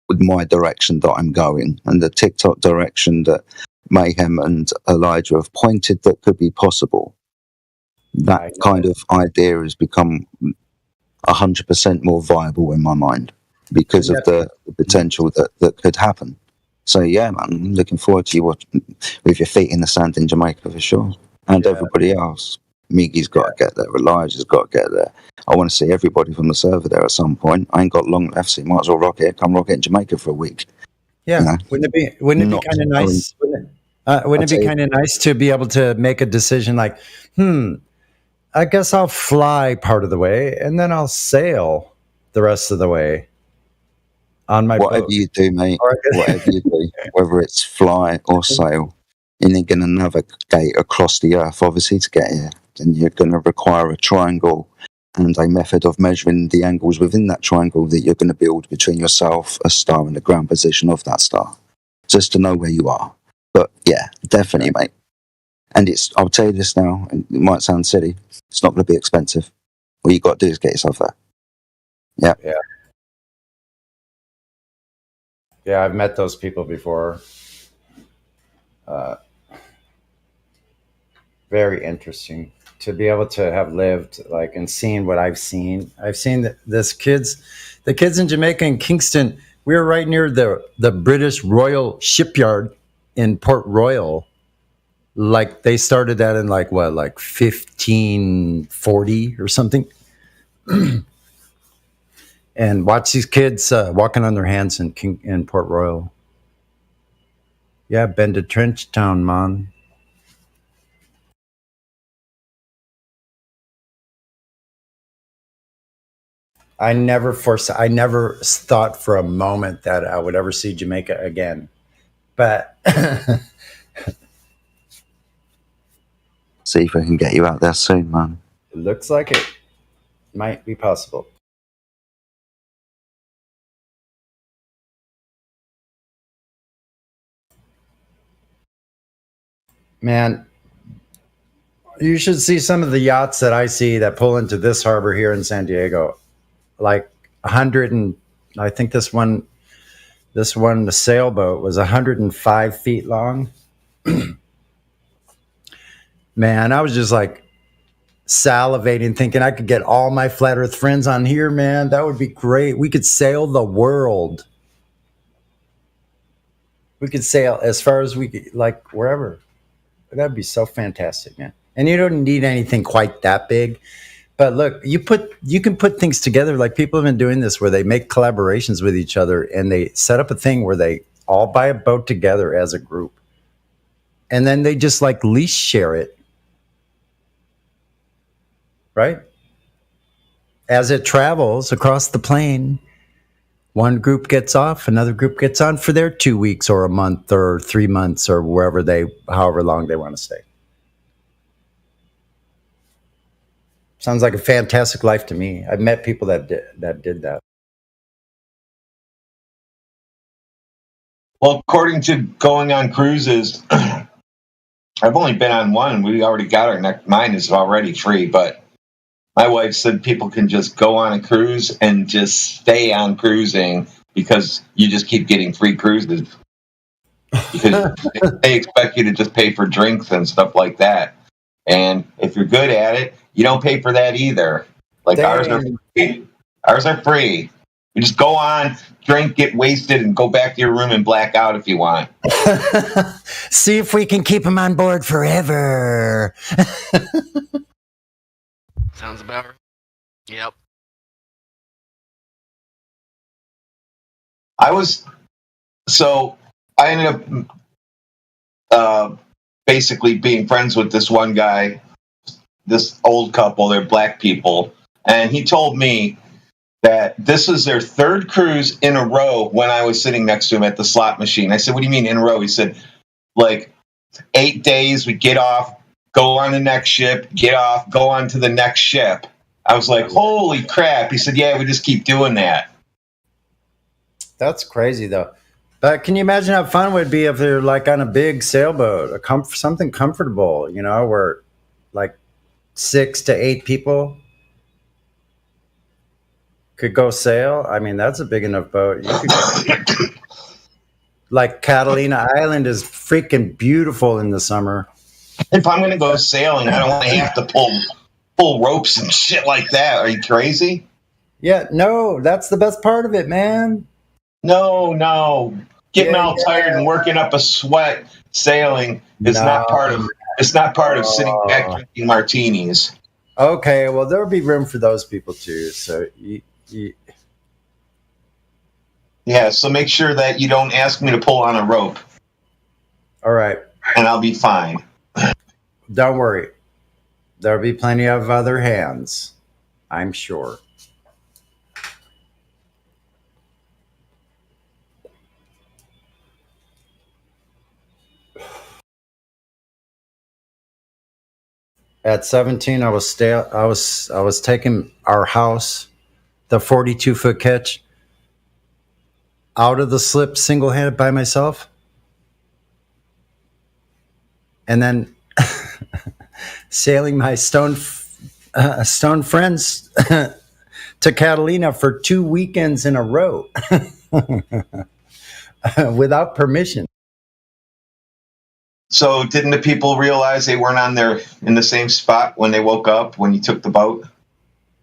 my direction that I'm going and the TikTok direction that Mayhem and Elijah have pointed that could be possible. That kind of idea has become 100% more viable in my mind because of the potential that could happen. So yeah, man, I'm looking forward to you with your feet in the sand in Jamaica for sure, and everybody else. Miggy's got to get there. Elijah's got to get there. I want to see everybody from the server there at some point. I ain't got long left, so you might as well rock it. Come rock it in Jamaica for a week. Yeah, wouldn't it be kind of nice? Wouldn't it be kind of nice to be able to make a decision like, I guess I'll fly part of the way and then I'll sail the rest of the way on my whatever boat. You do, mate. Whatever you do, whether it's fly or sail, you're going to navigate across the earth, obviously, to get here. And you're going to require a triangle and a method of measuring the angles within that triangle that you're going to build between yourself, a star, and the ground position of that star, just to know where you are. But yeah, definitely, mate. And I'll tell you this now, and it might sound silly, it's not going to be expensive. All you got to do is get yourself there. Yeah. Yeah, I've met those people before. Very interesting to be able to have lived and seen what I've seen. I've seen the kids in Jamaica and Kingston. We were right near the British Royal Shipyard in Port Royal. Like they started that in like 1540 or something. And watch these kids walking on their hands in Port Royal. Yeah, been to Trench Town, man. I never thought for a moment that I would ever see Jamaica again. But See if I can get you out there soon, man. it looks like it might be possible. Man, you should see some of the yachts that I see that pull into this harbor here in San Diego. Like 100 and I think this one, the sailboat was 105 feet long. Man, I was just like salivating, thinking I could get all my flat earth friends on here, man. That would be great. We could sail the world. We could sail as far as we could, like wherever. That'd be so fantastic, man. And you don't need anything quite that big. But look, you can put things together. Like people have been doing this where they make collaborations with each other and they set up a thing where they all buy a boat together as a group. And then they just like lease share it. Right? As it travels across the plane, one group gets off, another group gets on for their 2 weeks or a month or 3 months or however long they want to stay. Sounds like a fantastic life to me. I've met people that did that. Well, according to going on cruises, I've only been on one. We already got our next. Mine is already free, but my wife said people can just go on a cruise and just stay on cruising because you just keep getting free cruises. Because they expect you to just pay for drinks and stuff like that. And if you're good at it, you don't pay for that either. Like ours are free. Ours are free. You just go on, drink, get wasted, and go back to your room and black out if you want. See if we can keep them on board forever. Sounds about right. Yep. I ended up basically being friends with this one guy, this old couple, they're black people, and he told me that this was their third cruise in a row when I was sitting next to him at the slot machine. I said, what do you mean in a row? He said, like 8 days, we get off, go on the next ship, get off, go on to the next ship. I was like, holy crap. He said, yeah, we just keep doing that. That's crazy, though. But can you imagine how fun it would be if they're like on a big sailboat, something comfortable, where like 6 to 8 people could go sail? I mean, that's a big enough boat. Like Catalina Island is freaking beautiful in the summer. If I'm going to go sailing, I don't want to have to pull ropes and shit like that. Are you crazy? Yeah, no, that's the best part of it, man. No. Getting all tired and working up a sweat sailing is not part of sitting back drinking martinis. Okay, well, there'll be room for those people too. So yeah, so make sure that you don't ask me to pull on a rope. All right. And I'll be fine. Don't worry. There'll be plenty of other hands, I'm sure. At 17, I was taking our house, the 42-foot catch, out of the slip single-handed by myself. And then sailing my stone friends to Catalina for 2 weekends in a row without permission. So didn't the people realize they weren't in the same spot when they woke up when you took the boat?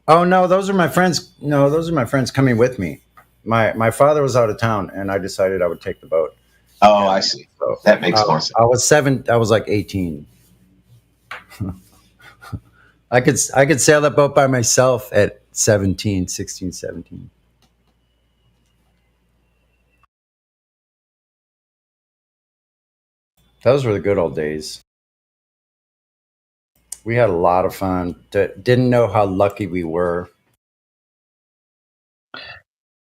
Oh no, those are my friends. No, those are my friends coming with me. My father was out of town, and I decided I would take the boat. Oh, I see. So That makes more sense. I was 7. I was like 18. I could sail that boat by myself at 17, 16, 17. Those were the good old days. We had a lot of fun. Didn't know how lucky we were.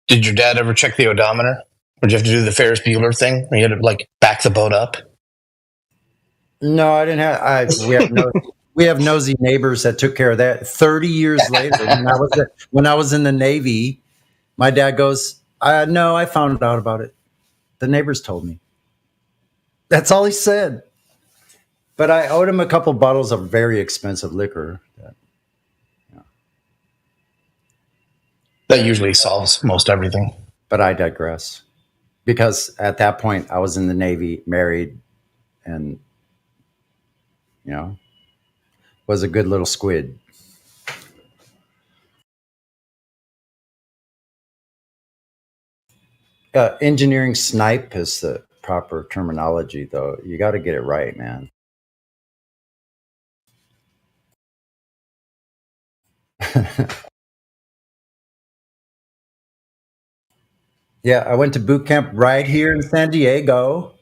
Did your dad ever check the odometer? Or did you have to do the Ferris Bueller thing where you had to like back the boat up? No, I didn't have. We have nosy neighbors that took care of that. 30 years later, when I was in the Navy, my dad goes, "No, I found out about it. The neighbors told me." That's all he said. But I owed him a couple bottles of very expensive liquor. That usually solves most everything. But I digress. Because at that point, I was in the Navy, married, and, was a good little squid. Engineering snipe is the proper terminology, though. You got to get it right, man. Yeah, I went to boot camp right here in San Diego,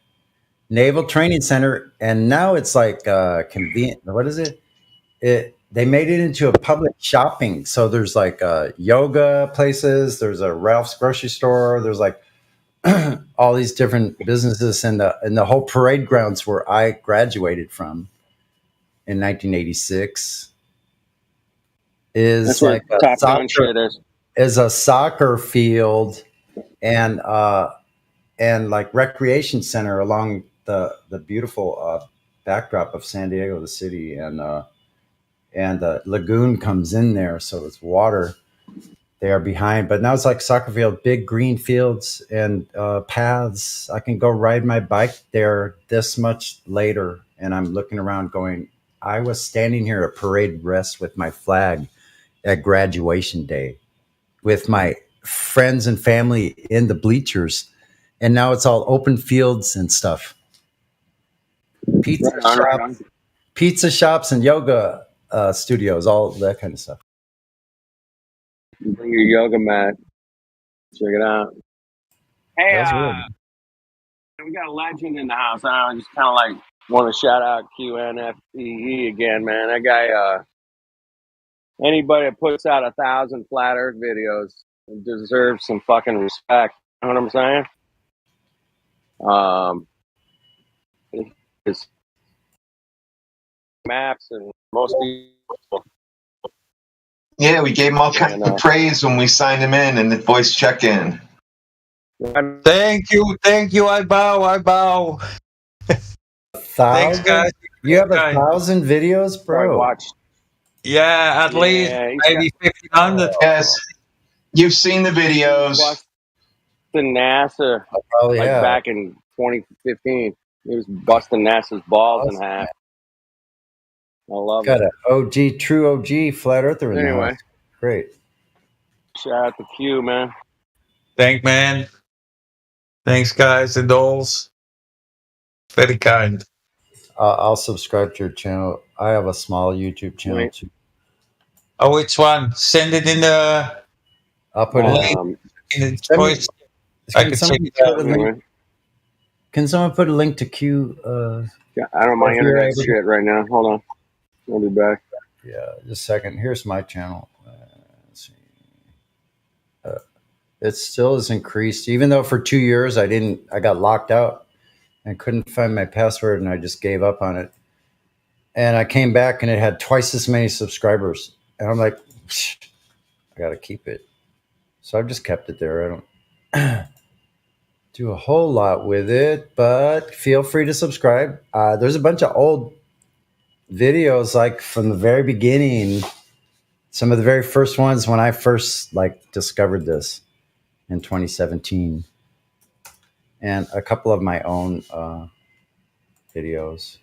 Naval Training Center, and now it's like convenient. What is it? They made it into a public shopping. So there's like yoga places. There's a Ralph's grocery store. There's like all these different businesses, and the whole parade grounds where I graduated from in 1986 is That's where like a Top Gun soccer shit is. is a soccer field and like recreation center along the beautiful backdrop of San Diego, the city, and the lagoon comes in there, so it's water there behind. But now it's like soccer field, big green fields and paths. I can go ride my bike there this much later, and I'm looking around going, I was standing here at parade rest with my flag at graduation day with my friends and family in the bleachers, and now it's all open fields and stuff. Pizza shops and yoga studios, all that kind of stuff. Bring your yoga mat. Check it out. Hey, we got a legend in the house. I just kind of like want to shout out QNFEE again, man. That guy, anybody that puts out 1,000 flat Earth videos deserves some fucking respect. You know what I'm saying? His maps and most people. Yeah, we gave him all kinds of praise when we signed him in the voice check-in. Thank you. I bow. Thanks, guys. You have 1,000 videos, bro. I watched. Yeah, at least maybe 1,500. Yes, you've seen the videos. Watched the NASA back in 2015. He was busting NASA's balls in half. I love Got it. an OG, true OG flat earther in the Anyway. house. Great. Shout out to Q, man. Man. Thanks, guys and dolls. Very kind. I'll subscribe to your channel. I have a small YouTube channel too. Oh, which one? Send it in the. I'll put it in the choice. I can check it out. Can someone put a link to Q? I don't mind internet shit right now. Hold on. I'll be back. Yeah, just a second. Here's my channel. Let's see. It still is increased, even though for 2 years I got locked out and couldn't find my password, and I just gave up on it. And I came back and it had twice as many subscribers. And I'm like, I got to keep it. So I've just kept it there. I don't do a whole lot with it, but feel free to subscribe. There's a bunch of old videos, like from the very beginning, some of the very first ones when I first discovered this in 2017, and a couple of my own videos.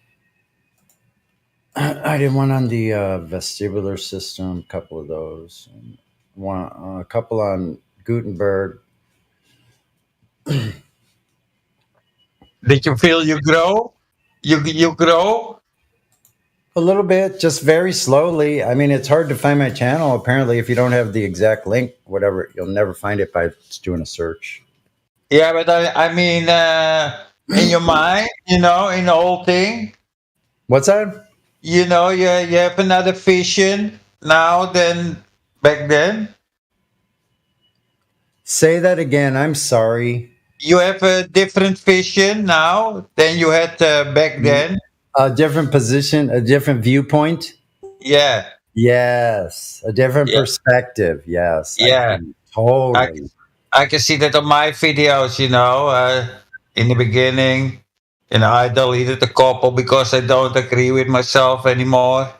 I did one on the vestibular system, a couple of those, and a couple on Gutenberg. Did you feel you grow? You grow? A little bit, just very slowly. I mean, it's hard to find my channel. Apparently, if you don't have the exact link, whatever, you'll never find it by just doing a search. Yeah, but I mean, in your mind, in the whole thing, What's that? you have another vision now than back then. Say that again. I'm sorry. You have a different vision now than you had back then. A different position, a different viewpoint. Yeah. Yes, a different Yeah. perspective. Yes, I Yeah. can totally. I can see that on my videos, in the beginning, I deleted a couple because I don't agree with myself anymore.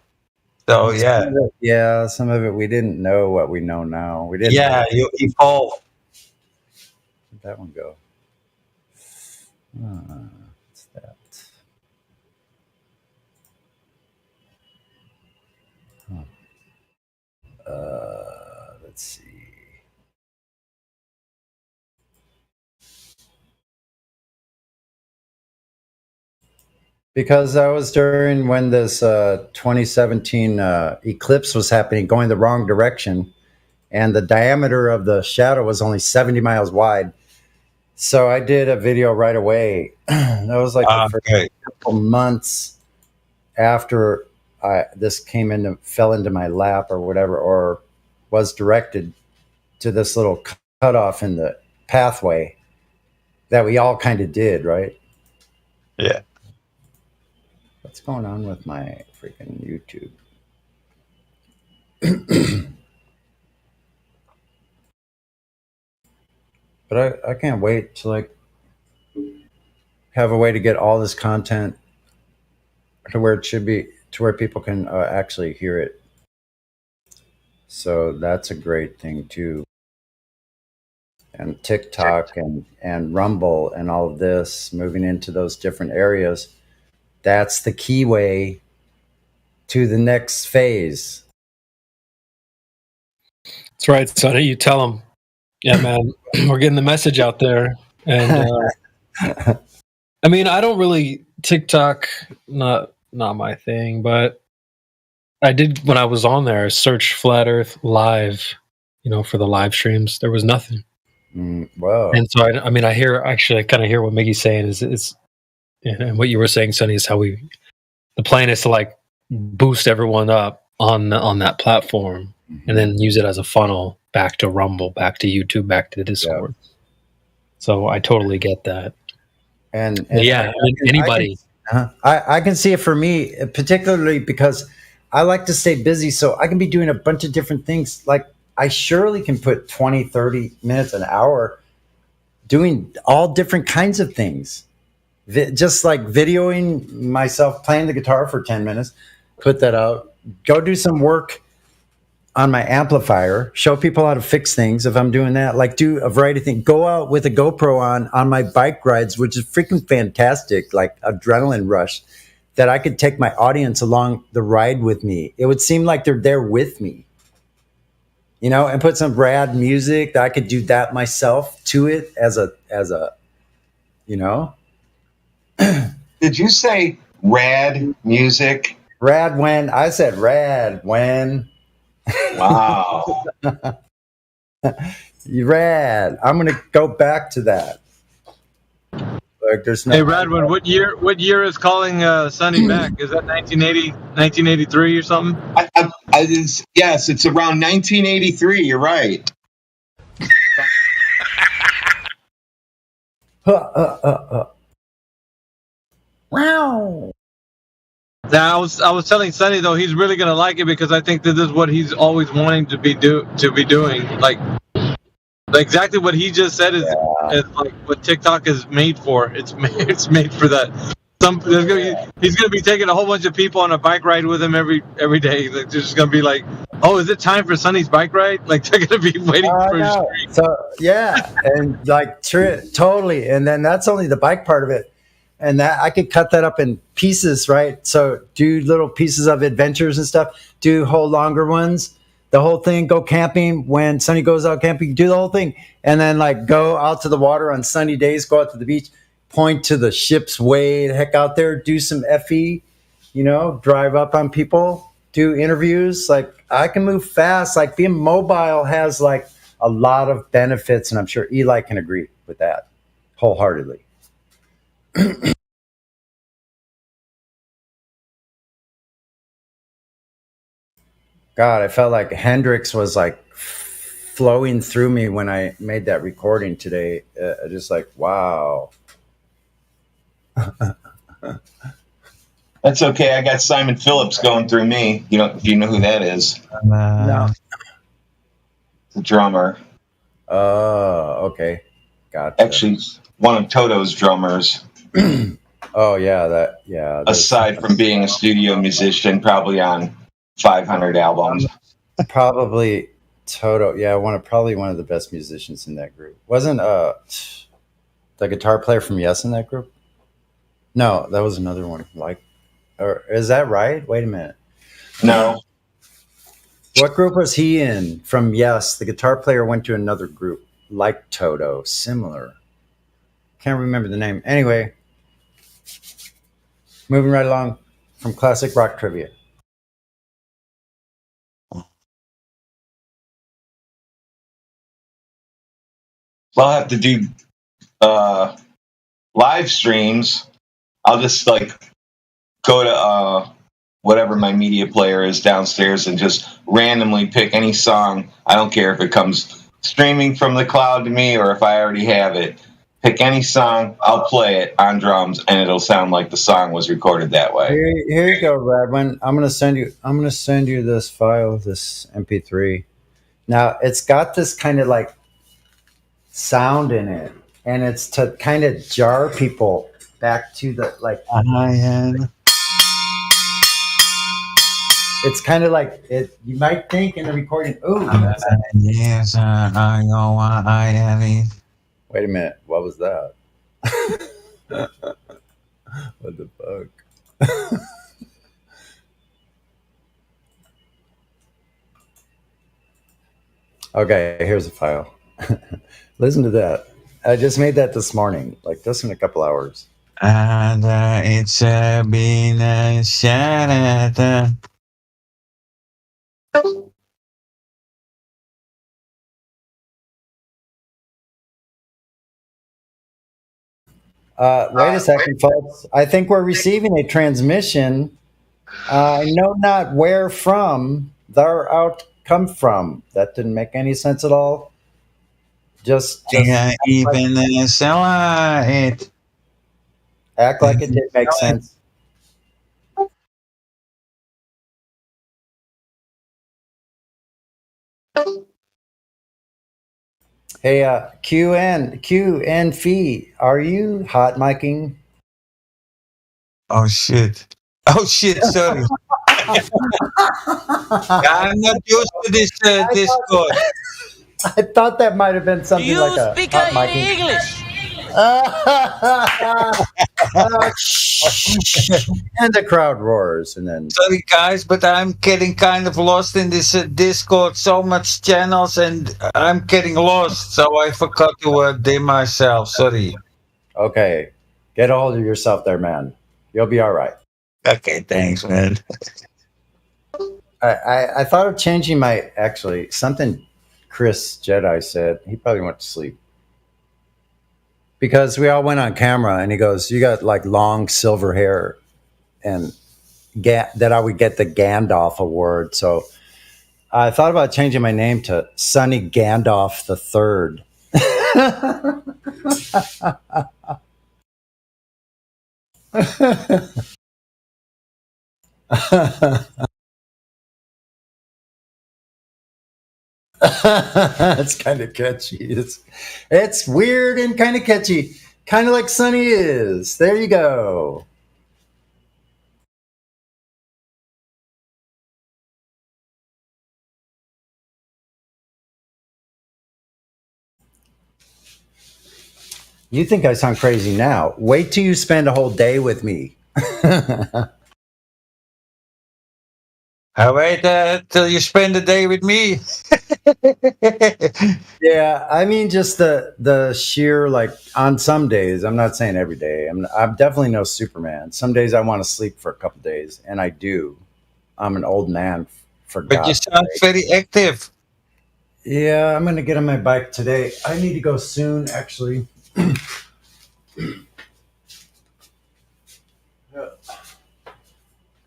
So, yeah. Yeah, some of it we didn't know what we know now. We didn't. Yeah, you evolve. Where'd that one go? What's that? Let's see. Because that was during when this 2017 eclipse was happening, going the wrong direction, and the diameter of the shadow was only 70 miles wide. So I did a video right away. That was like the first couple months after this fell into my lap or whatever, or was directed to this little cutoff in the pathway that we all kind of did, right? Yeah. What's going on with my freaking YouTube? But I can't wait to have a way to get all this content to where it should be, to where people can actually hear it. So that's a great thing too. And TikTok and Rumble and all of this, moving into those different areas, that's the key way to the next phase. That's right, Sonny. You tell them. Yeah, man, we're getting the message out there. And I mean, I don't really TikTok, not my thing, but I did when I was on there search Flat Earth Live, for the live streams. There was nothing. Wow. And so I mean, I kind of hear what Miggy's saying is, and what you were saying, Sonny, is how the plan is to boost everyone up on that platform, and then use it as a funnel back to Rumble, back to YouTube, back to Discord. Yeah. So I totally get that. And yeah, anybody. I can see it for me, particularly because I like to stay busy, so I can be doing a bunch of different things. Like I surely can put 20, 30 minutes, an hour doing all different kinds of things. Just like videoing myself playing the guitar for 10 minutes, put that out, go do some work on my amplifier, show people how to fix things if I'm doing that, do a variety of things, go out with a GoPro on my bike rides, which is freaking fantastic, like adrenaline rush, that I could take my audience along the ride with me. It would seem like they're there with me, and put some rad music that I could do that myself to it as a. Did you say rad music? Rad when? I said rad when. Wow. Rad. I'm going to go back to that. There's no. Hey, Radwin, what year is calling Sonny back? Is that 1980, 1983 or something? Yes, it's around 1983. You're right. Wow. Now, I was telling Sonny though he's really gonna like it because I think that this is what he's always wanting to be doing. Like exactly what he just said is like what TikTok is made for. It's made for that. He's gonna be taking a whole bunch of people on a bike ride with him every day. Like, they're just gonna be like, "Oh, is it time for Sonny's bike ride?" Like they're gonna be waiting for his stream. So yeah, and totally. And then that's only the bike part of it. And that I could cut that up in pieces, right? So do little pieces of adventures and stuff, do whole longer ones, the whole thing, go camping. When Sonny goes out camping, do the whole thing. And then go out to the water on sunny days, go out to the beach, point to the ship's way the heck out there, do some FE, drive up on people, do interviews. Like, I can move fast. Like, being mobile has like a lot of benefits, and I'm sure Eli can agree with that wholeheartedly. God, I felt like Hendrix was like flowing through me when I made that recording today. Just like, wow. That's okay. I got Simon Phillips going through me. If you know who that is. No. The drummer. Oh, okay. Gotcha. Actually, one of Toto's drummers. Oh, yeah. Aside from being a studio musician, probably on 500 albums. Probably Toto. Yeah, probably one of the best musicians in that group. Wasn't the guitar player from Yes in that group? No, that was another one. Or is that right? Wait a minute. No. What group was he in from Yes? The guitar player went to another group like Toto, similar. Can't remember the name. Anyway, moving right along from classic rock trivia. I'll have to do live streams. I'll just go to whatever my media player is downstairs and just randomly pick any song. I don't care if it comes streaming from the cloud to me or if I already have it. Pick any song, I'll play it on drums, and it'll sound like the song was recorded that way. Here you go, Radwin. I'm gonna send you this file, this MP3. Now it's got this kind of like sound in it, and it's to kind of jar people back to the like. It's kind of like it. You might think in the recording, "Ooh, that's yes, I know what I am." Wait a minute, what was that? What the fuck? Okay, here's a file. Listen to that. I just made that this morning, like just in a couple hours. And it's been shared. Wait a second, folks. I think we're receiving a transmission. I know not where from thou out come from. That didn't make any sense at all. Just Even sell it. Act like it did make sense. Hey, QN Fee, are you hot micing? Oh shit! Sorry. I'm not used to this Discord. I thought that might have been something like a hot micing. English. And the crowd roars, and then Sorry guys, but I'm getting kind of lost in this Discord. So much channels, and I'm getting lost. So I forgot to dim myself. Sorry. Okay, get a hold of yourself there, man. You'll be all right. Okay, thanks, man. I thought of changing something Chris Jedi said. He probably went to sleep. Because we all went on camera, and he goes, "You got like long silver hair," and that I would get the Gandalf award. So I thought about changing my name to Sonny Gandalf the Third. It's kind of catchy. It's weird and kind of catchy, kind of like Sonny is. There you go. You think I sound crazy now? Wait till you spend a whole day with me. Wait till you spend the day with me. Yeah, I mean, just the sheer, like, on some days. I'm not saying every day. I'm definitely no Superman. Some days I want to sleep for a couple days, and I do. I'm an old man, for But you God's sound sake. very active. Yeah, I'm gonna get on my bike today. I need to go soon, actually.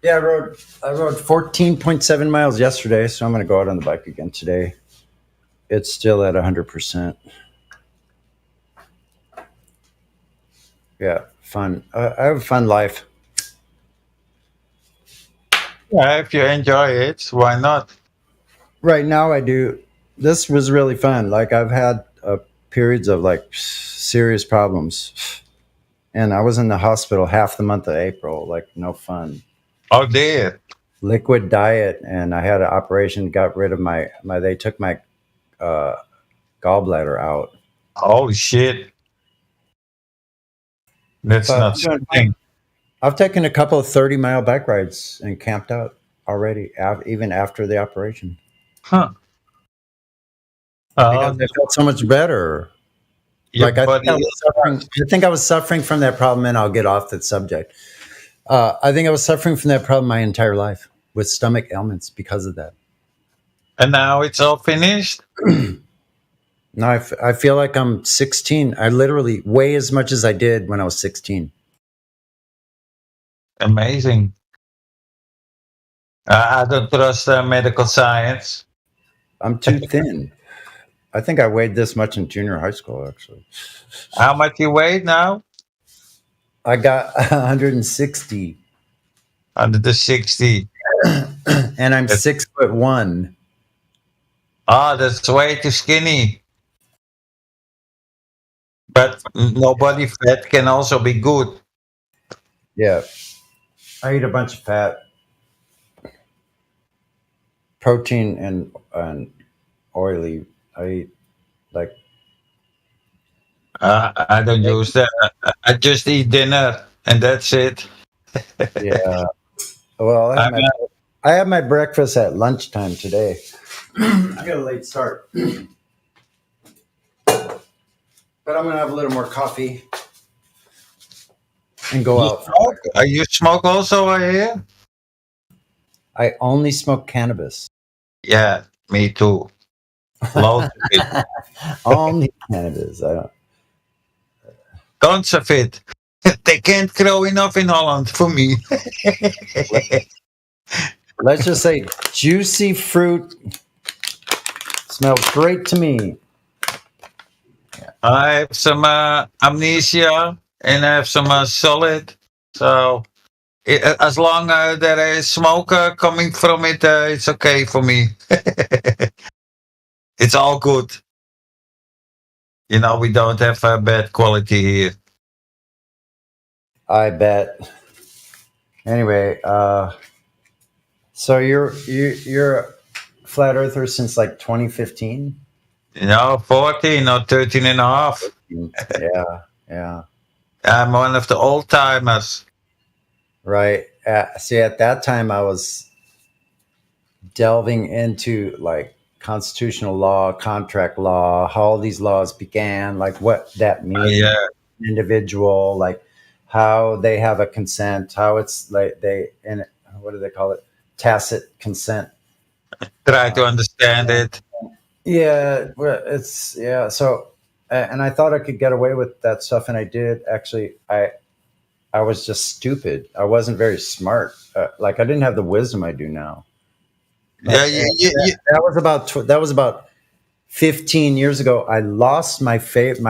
Yeah, I rode 14.7 miles yesterday, so I'm gonna go out on the bike again today. It's still at 100%. Yeah, fun. I have a fun life. Yeah, if you enjoy it, why not? Right now, I do. This was really fun. Like, I've had periods of, like, serious problems, and I was in the hospital half the month of April. Like, no fun. Oh dear. Liquid diet, and I had an operation. Got rid of my. They took my uh, gallbladder out. Holy shit. That's But not I'm doing fine. something. I've taken a couple of 30-mile bike rides and camped out already, even after the operation, Huh. because I felt so much better. Your Like, I think body. I was suffering. I think I was suffering from that problem, and I'll get off that subject. I think I was suffering from that problem my entire life with stomach ailments because of that. And now it's all finished? Now I feel like I'm 16. I literally weigh as much as I did when I was 16. Amazing. I don't trust medical science. I'm too thin. I think I weighed this much in junior high school, actually. How much you weigh now? I got 160. 160. And I'm 6'1". Ah, that's way too skinny. But nobody fat can also be good. Yeah. I eat a bunch of fat, protein, and oily. I eat, like, I don't use that. I just eat dinner and that's it. yeah. Well, I had my breakfast at lunchtime today. I got a late start, but I'm gonna have a little more coffee and go You out. smoke? You smoke also, I hear? I only smoke cannabis. Yeah, me too. Loads of it. Only cannabis. I don't. Tons of it. They can't grow enough in Holland for me. Let's just say juicy fruit smells great to me. I have some amnesia and I have some solid. So as long as there is smoke coming from it, it's okay for me. It's all good. You know, we don't have bad quality here. I bet. Anyway, so you're a flat earther since, like, 2015? You know, 14 or 13 and a half. Yeah. I'm one of the old timers. Right. See, at that time, I was delving into, like, constitutional law, contract law, how all these laws began, like what that means, Yeah. individual, like how they have a consent, how it's like and what do they call it? Tacit consent. Try to understand it. Yeah, well, yeah. So, and I thought I could get away with that stuff, and I did. Actually, I was just stupid. I wasn't very smart. Like, I didn't have the wisdom I do now. Like, Yeah, that was about 15 years ago. I lost my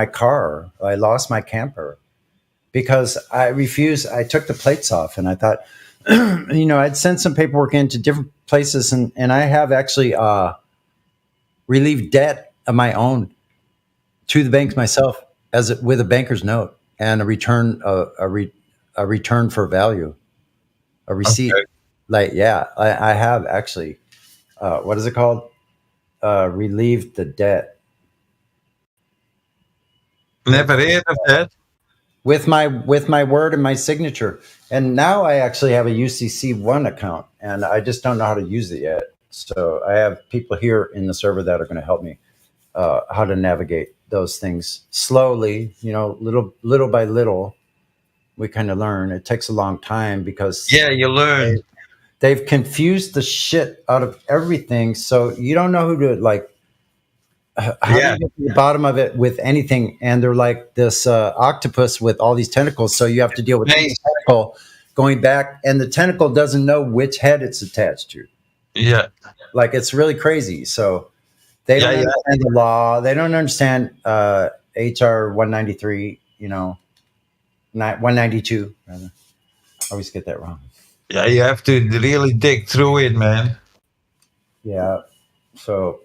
car. I lost my camper because I refused. I took the plates off, and I thought, I'd sent some paperwork into different places, and I have actually relieved debt of my own to the banks myself with a banker's note and a return a return for value, a receipt. Okay. Like, yeah, I have actually. What is it called? Relieved the debt. Never heard of that. with my word and my signature. And now I actually have a UCC1 account, and I just don't know how to use it yet. So I have people here in the server that are going to help me how to navigate those things slowly. Little by little, we kind of learn. It takes a long time because Yeah, you learn. they've confused the shit out of everything. So you don't know who to like. How do you get to the bottom of it with anything? And they're like this octopus with all these tentacles. So you have to deal with each tentacle going back, and the tentacle doesn't know which head it's attached to. Yeah. Like, it's really crazy. So they don't understand the law. They don't understand HR 193, 192, rather. I always get that wrong. Yeah, you have to really dig through it, man. Yeah. So.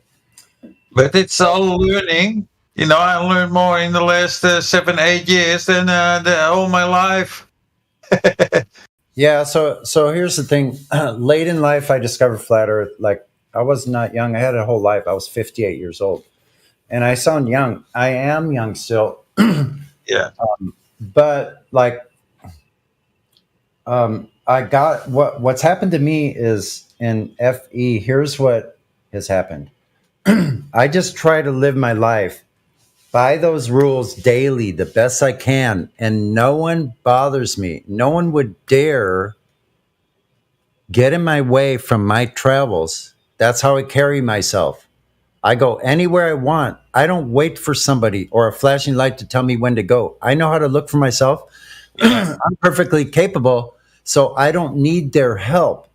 But it's all learning. I learned more in the last 7-8 years than all my life. Yeah. So here's the thing. Late in life, I discovered flat Earth. Like, I was not young. I had a whole life. I was 58 years old. And I sound young. I am young still. Yeah. But like, I got what's happened to me is in FE. Here's what has happened. I just try to live my life by those rules daily, the best I can, and no one bothers me. No one would dare get in my way from my travels. That's how I carry myself. I go anywhere I want. I don't wait for somebody or a flashing light to tell me when to go. I know how to look for myself. I'm perfectly capable, so I don't need their help.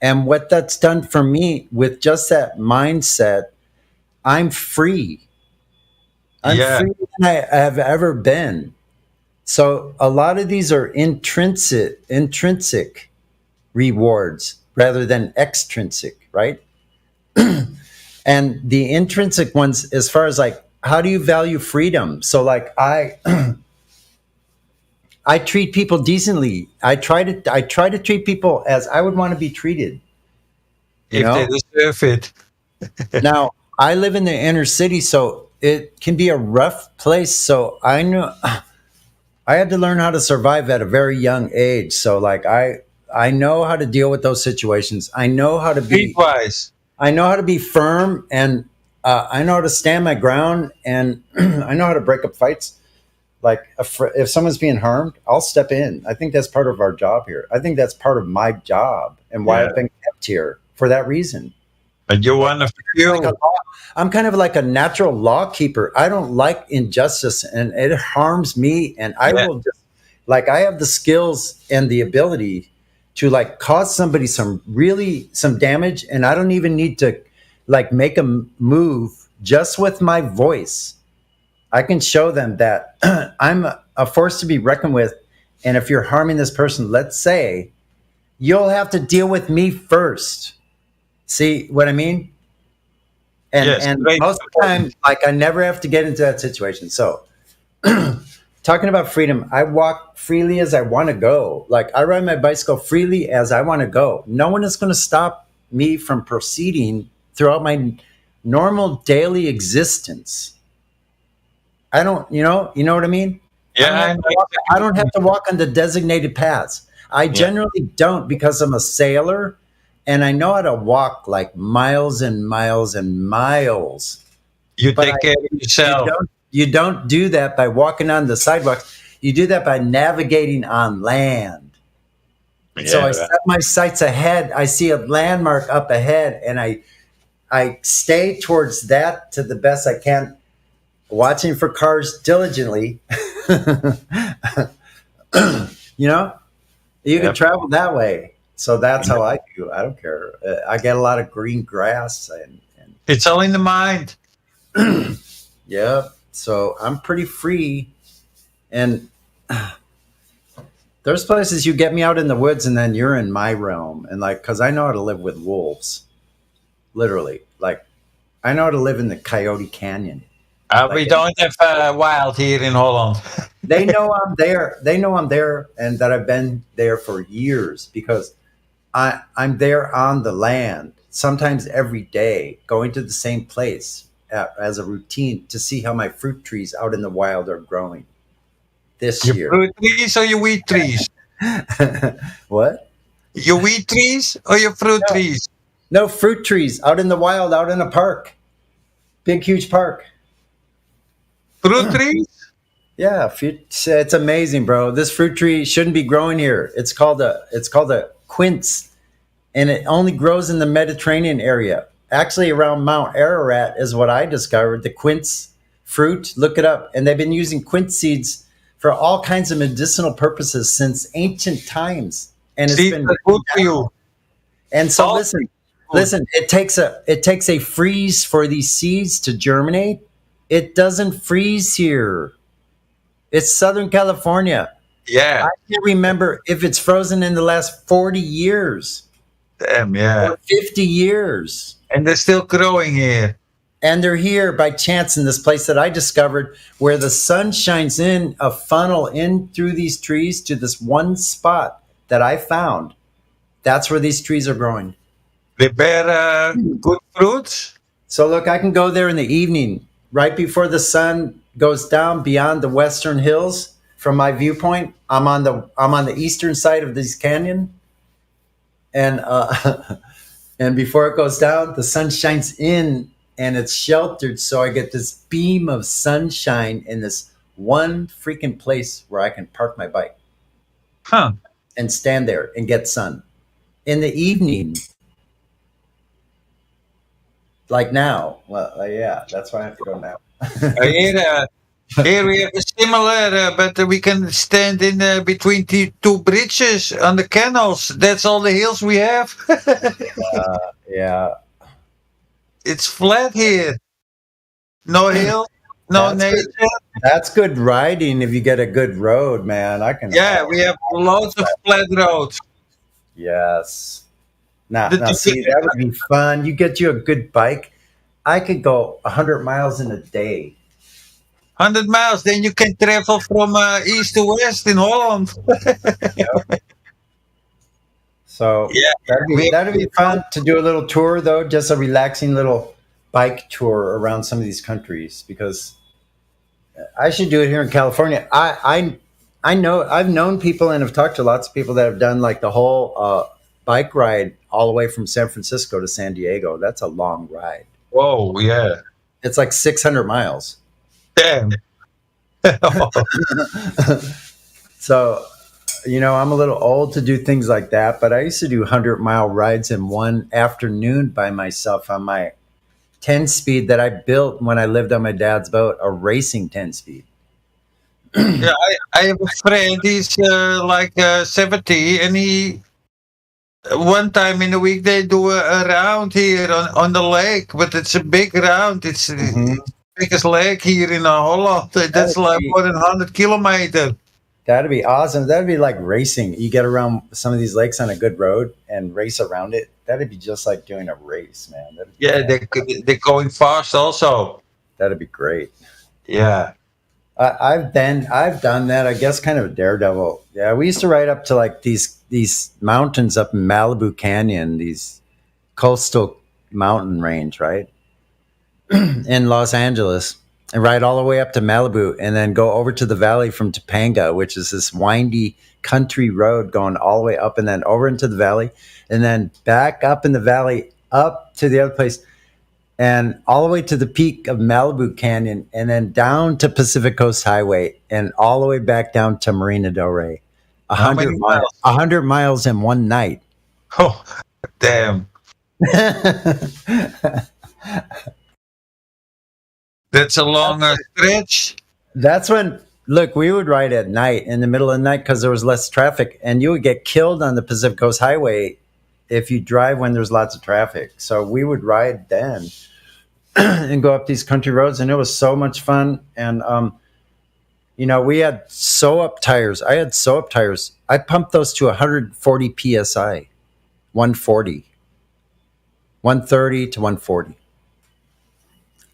And what that's done for me with just that mindset, I'm free. I'm freer than I have ever been. So a lot of these are intrinsic rewards rather than extrinsic, right? And the intrinsic ones, as far as like, how do you value freedom? So like I treat people decently. I try to treat people as I would want to be treated. If they deserve it. Now, I live in the inner city, so it can be a rough place. So I know I had to learn how to survive at a very young age. So like I know how to deal with those situations. I know how to be wise. I know how to be firm, and I know how to stand my ground, and I know how to break up fights. Like if someone's being harmed, I'll step in. I think that's part of our job here. I think that's part of my job and why I've been kept here for that reason. And you're one of the few. I'm kind of like a natural law keeper. I don't like injustice, and it harms me. And I will just, like, I have the skills and the ability to like cause somebody some damage, and I don't even need to like make a move just with my voice. I can show them that I'm a force to be reckoned with. And if you're harming this person, let's say, you'll have to deal with me first. See what I mean? And most of the time, like, I never have to get into that situation. So talking about freedom, I walk freely as I want to go. Like, I ride my bicycle freely as I want to go. No one is going to stop me from proceeding throughout my normal daily existence. I don't, you know what I mean? Yeah. I don't have to walk on the designated paths. I generally don't, because I'm a sailor and I know how to walk like miles and miles and miles. You take care of yourself. You don't do that by walking on the sidewalks. You do that by navigating on land. Yeah, so I set my sights ahead. I see a landmark up ahead, and I stay towards that to the best I can, watching for cars diligently. You can travel that way. So that's how I do. I don't care. I get a lot of green grass. And it's all in the mind. Yeah. So I'm pretty free. And there's places you get me out in the woods and then you're in my realm. And like, because I know how to live with wolves. Literally. Like, I know how to live in the Coyote Canyon. We don't have wild here in Holland. They know I'm there. They know I'm there, and that I've been there for years, because I'm there on the land, sometimes every day, going to the same place as a routine to see how my fruit trees out in the wild are growing. this Your year. fruit trees or your wheat trees? What? Your wheat trees or your fruit trees? No, fruit trees out in the wild, out in a park. Big, huge park. Fruit trees? Yeah, it's amazing, bro. This fruit tree shouldn't be growing here. It's called a quince, and it only grows in the Mediterranean area. Actually, around Mount Ararat is what I discovered. The quince fruit. Look it up, and they've been using quince seeds for all kinds of medicinal purposes since ancient times, and it's Seeds been are good for you. And so listen. It takes a freeze for these seeds to germinate. It doesn't freeze here. It's Southern California. Yeah. I can't remember if it's frozen in the last 40 years. Damn, yeah. Or 50 years. And they're still growing here. And they're here by chance in this place that I discovered where the sun shines in a funnel in through these trees to this one spot that I found. That's where these trees are growing. They bear good fruits? So look, I can go there in the evening, right before the sun goes down beyond the western hills. From my viewpoint, I'm on the eastern side of this canyon, and and before it goes down, the sun shines in, and it's sheltered, so I get this beam of sunshine in this one freaking place where I can park my bike, and stand there and get sun in the evening. Like now. Well, yeah, that's why I have to go now. Here we have a similar, but we can stand in between the two bridges on the canals. That's all the hills we have. Yeah. It's flat here. No hill, no nature. That's good riding if you get a good road, man. Yeah, we have lots of flat roads. Yes. Now see, that would be fun. You get you a good bike. I could go 100 miles in a day. 100 miles, then you can travel from east to west in Holland. So that'd be fun to do a little tour, though, just a relaxing little bike tour around some of these countries, because I should do it here in California. I know I've known people and have talked to lots of people that have done like the whole bike ride all the way from San Francisco to San Diego. That's a long ride. Whoa, yeah. It's like 600 miles. Damn. So, I'm a little old to do things like that, but I used to do 100-mile rides in one afternoon by myself on my 10-speed that I built when I lived on my dad's boat, a racing 10-speed. Yeah, I have a friend, he's like 70, and he one time in a week they do a round here on the lake, but it's a big round. It's the biggest lake here in Holland. That's like more than 100 kilometers. That'd be awesome. That'd be like racing. You get around some of these lakes on a good road and race around it. That'd be just like doing a race, man. Yeah, they're going fast also. That'd be great. Yeah. I've done that. I guess kind of a daredevil. Yeah, we used to ride up to like these mountains up in Malibu Canyon, these coastal mountain range, right, in Los Angeles, and ride all the way up to Malibu, and then go over to the valley from Topanga, which is this windy country road going all the way up, and then over into the valley, and then back up in the valley up to the other place, and all the way to the peak of Malibu Canyon, and then down to Pacific Coast Highway, and all the way back down to Marina Del Rey. 100 miles. 100 miles in one night. Oh, damn. That's a long stretch. That's when, look, we would ride at night, in the middle of the night, because there was less traffic, and you would get killed on the Pacific Coast Highway if you drive when there's lots of traffic. So we would ride then and go up these country roads, and it was so much fun. And we had sew-up tires. I had sew-up tires. I pumped those to 140 psi, 130 to 140.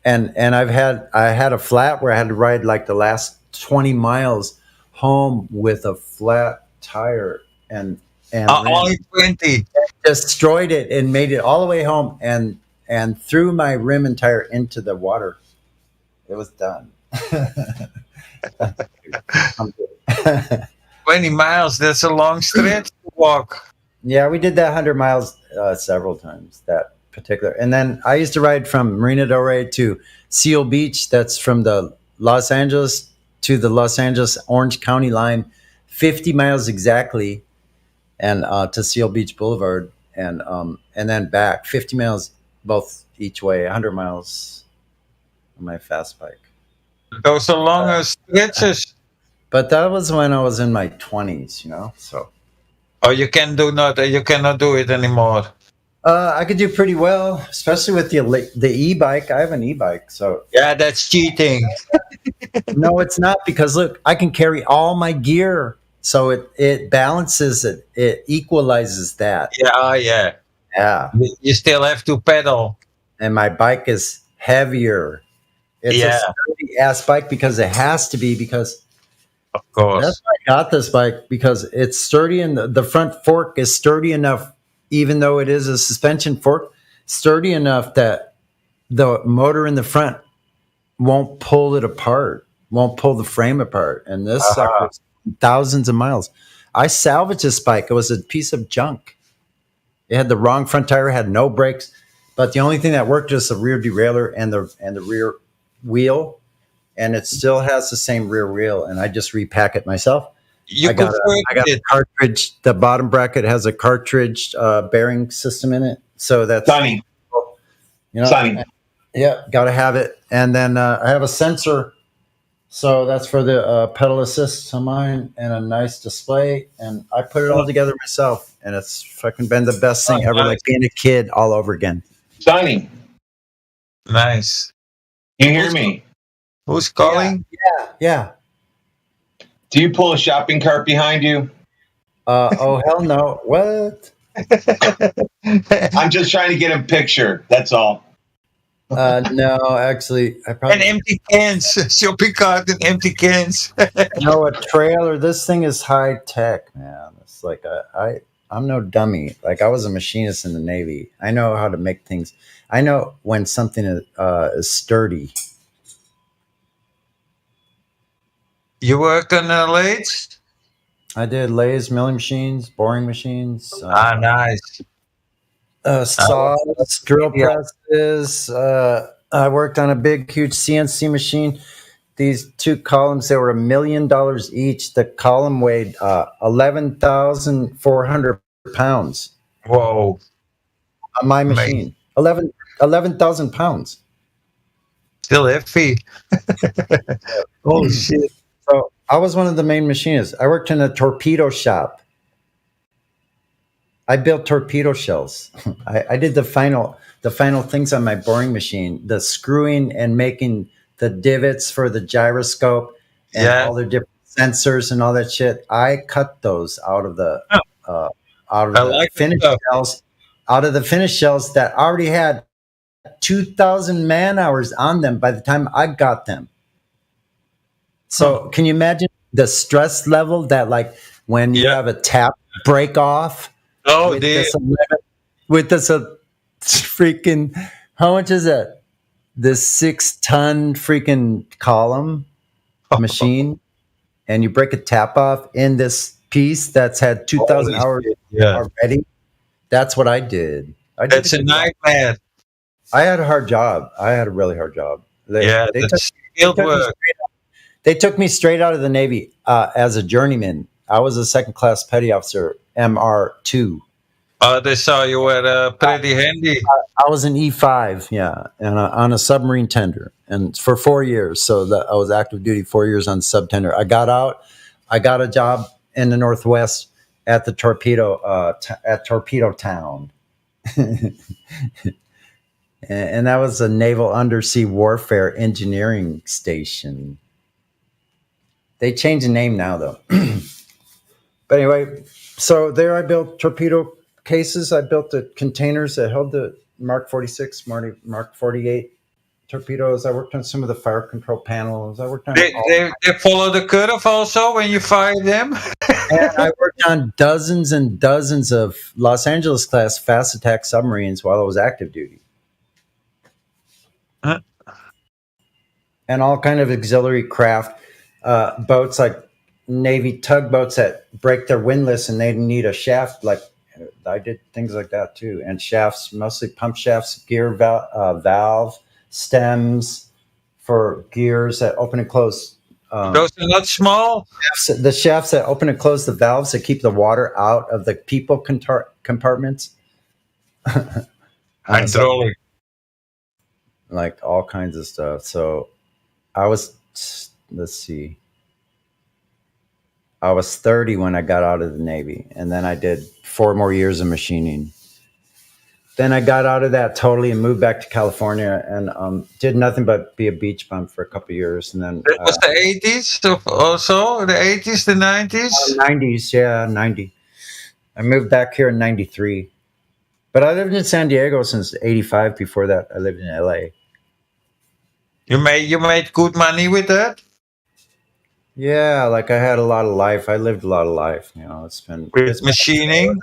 And I had a flat where I had to ride like the last 20 miles home with a flat tire and only 20. Destroyed it and made it all the way home and threw my rim and tire into the water. It was done. I'm good. 20 miles. That's a long stretch to walk. Yeah, we did that 100 miles several times, that particular. And then I used to ride from Marina Del Rey to Seal Beach. That's from the Los Angeles to the Los Angeles Orange County line, 50 miles exactly, and to Seal Beach Boulevard, and then back 50 miles both each way, 100 miles on my fast bike. Those are longer stretches. But that was when I was in my 20s, you know. So Oh, you cannot do it anymore. I could do pretty well, especially with the e-bike. I have an e-bike, so Yeah, that's cheating. no, it's not, because look, I can carry all my gear, so it balances it, it equalizes that. Yeah. Yeah, You still have to pedal. and my bike is heavier. It's a Yeah, sturdy ass bike because it has to be, because of that's course. why I got this bike, because it's sturdy, and the front fork is sturdy enough, even though it is a suspension fork, sturdy enough that the motor in the front won't pull it apart, won't pull the frame apart. And this sucker is thousands of miles. I salvaged this bike. It was a piece of junk. It had the wrong front tire, had no brakes, but the only thing that worked was the rear derailleur and the rear wheel, and it still has the same rear wheel. And I just repack it myself. You I got converted a it. cartridge. The bottom bracket has a cartridge bearing system in it, so that's Sonny, you know. Sonny. Yeah, got to have it. And then I have a sensor, so that's for the pedal assist on mine, and a nice display. And I put it all together myself, and it's fucking been the best thing ever, like being a kid all over again. Sonny, Nice. you hear me? Who's calling? Yeah. Do you pull a shopping cart behind you? Oh, hell no. What? I'm just trying to get a picture. That's all. No, actually, I probably. And empty cans. Shopping cart and empty cans. No, a trailer. This thing is high tech, man. It's like I'm no dummy. Like, I was a machinist in the Navy. I know how to make things. I know when something is sturdy. You work on a lathe? I did lathes, milling machines, boring machines, Nice. saws, drill presses. I worked on a big, huge CNC machine. These two columns, they were $1 million each. The column weighed 11,400 pounds. Whoa. On my machine. 11,000 pounds. Still heavy. Oh, shit. So I was one of the main machinists. I worked in a torpedo shop. I built torpedo shells. I did the final things on my boring machine, the screwing and making the divots for the gyroscope and all the different sensors and all that shit. I cut those out of the finished shells, out of the finished shells that already had 2,000 man hours on them by the time I got them. So can you imagine the stress level that, like, when you have a tap break off? Oh, with this freaking, how much is that? This 6-ton freaking column machine, and you break a tap off in this piece that's had 2,000 hours already. That's what I did. That's a nightmare. I had a hard job. I had a really hard job. They took me straight out of the Navy as a journeyman. I was a second class petty officer, MR2. They saw you were pretty handy. I was an E5, yeah, and on a submarine tender, and for 4 years. So I was active duty 4 years on sub tender. I got out. I got a job in the Northwest at the at Torpedo Town, and that was a naval undersea warfare engineering station. They changed the name now, though. But anyway, so there I built torpedo cases. I built the containers that held the Mark 46, Mark 48 torpedoes. I worked on some of the fire control panels. I worked on They follow the curve also when you fire them? and I worked on dozens and dozens of Los Angeles class fast attack submarines while I was active duty. And all kind of auxiliary craft. boats like Navy tugboats that break their windlass and they need a shaft. Like I did things like that too, and shafts, mostly pump shafts, gear valve stems for gears that open and close. Those are not small. The shafts that open and close the valves that keep the water out of the people compartments. Hydraulic. Like all kinds of stuff. So I was, let's see, I was 30 when I got out of the Navy, and then I did 4 more years of machining. Then I got out of that totally and moved back to California and did nothing but be a beach bum for a couple of years. And then It was the 80s also? The 80s, the 90s? 90s, yeah, 90. I moved back here in 93. But I lived in San Diego since 85. Before that, I lived in LA. You made good money with that? Yeah, like I had a lot of life. I lived a lot of life. You know, With machining?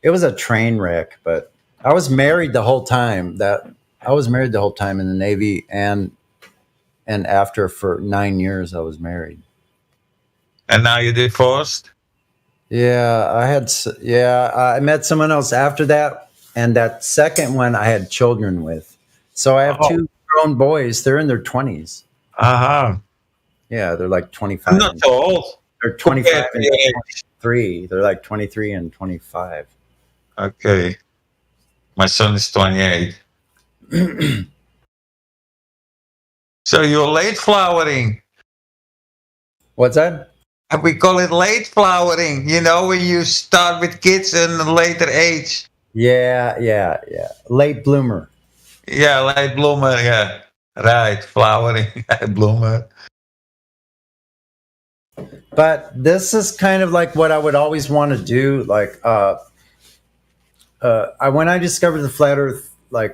It was a train wreck, but I was married the whole time. I was married the whole time in the Navy, and after for 9 years, I was married. And now you're divorced? Yeah, I met someone else after that, and that second one I had children with. So I have 2 grown boys. They're in their 20s. Uh-huh. Yeah, they're like 25. I'm not so old. They're 25 and 23. They're like 23 and 25. Okay. My son is 28. So you're late flowering. What's that? We call it late flowering, when you start with kids in a later age. Yeah. Late bloomer. Yeah, late bloomer, yeah. Right, flowering, bloomer. But this is kind of like what I would always want to do. Like, when I discovered the flat Earth, like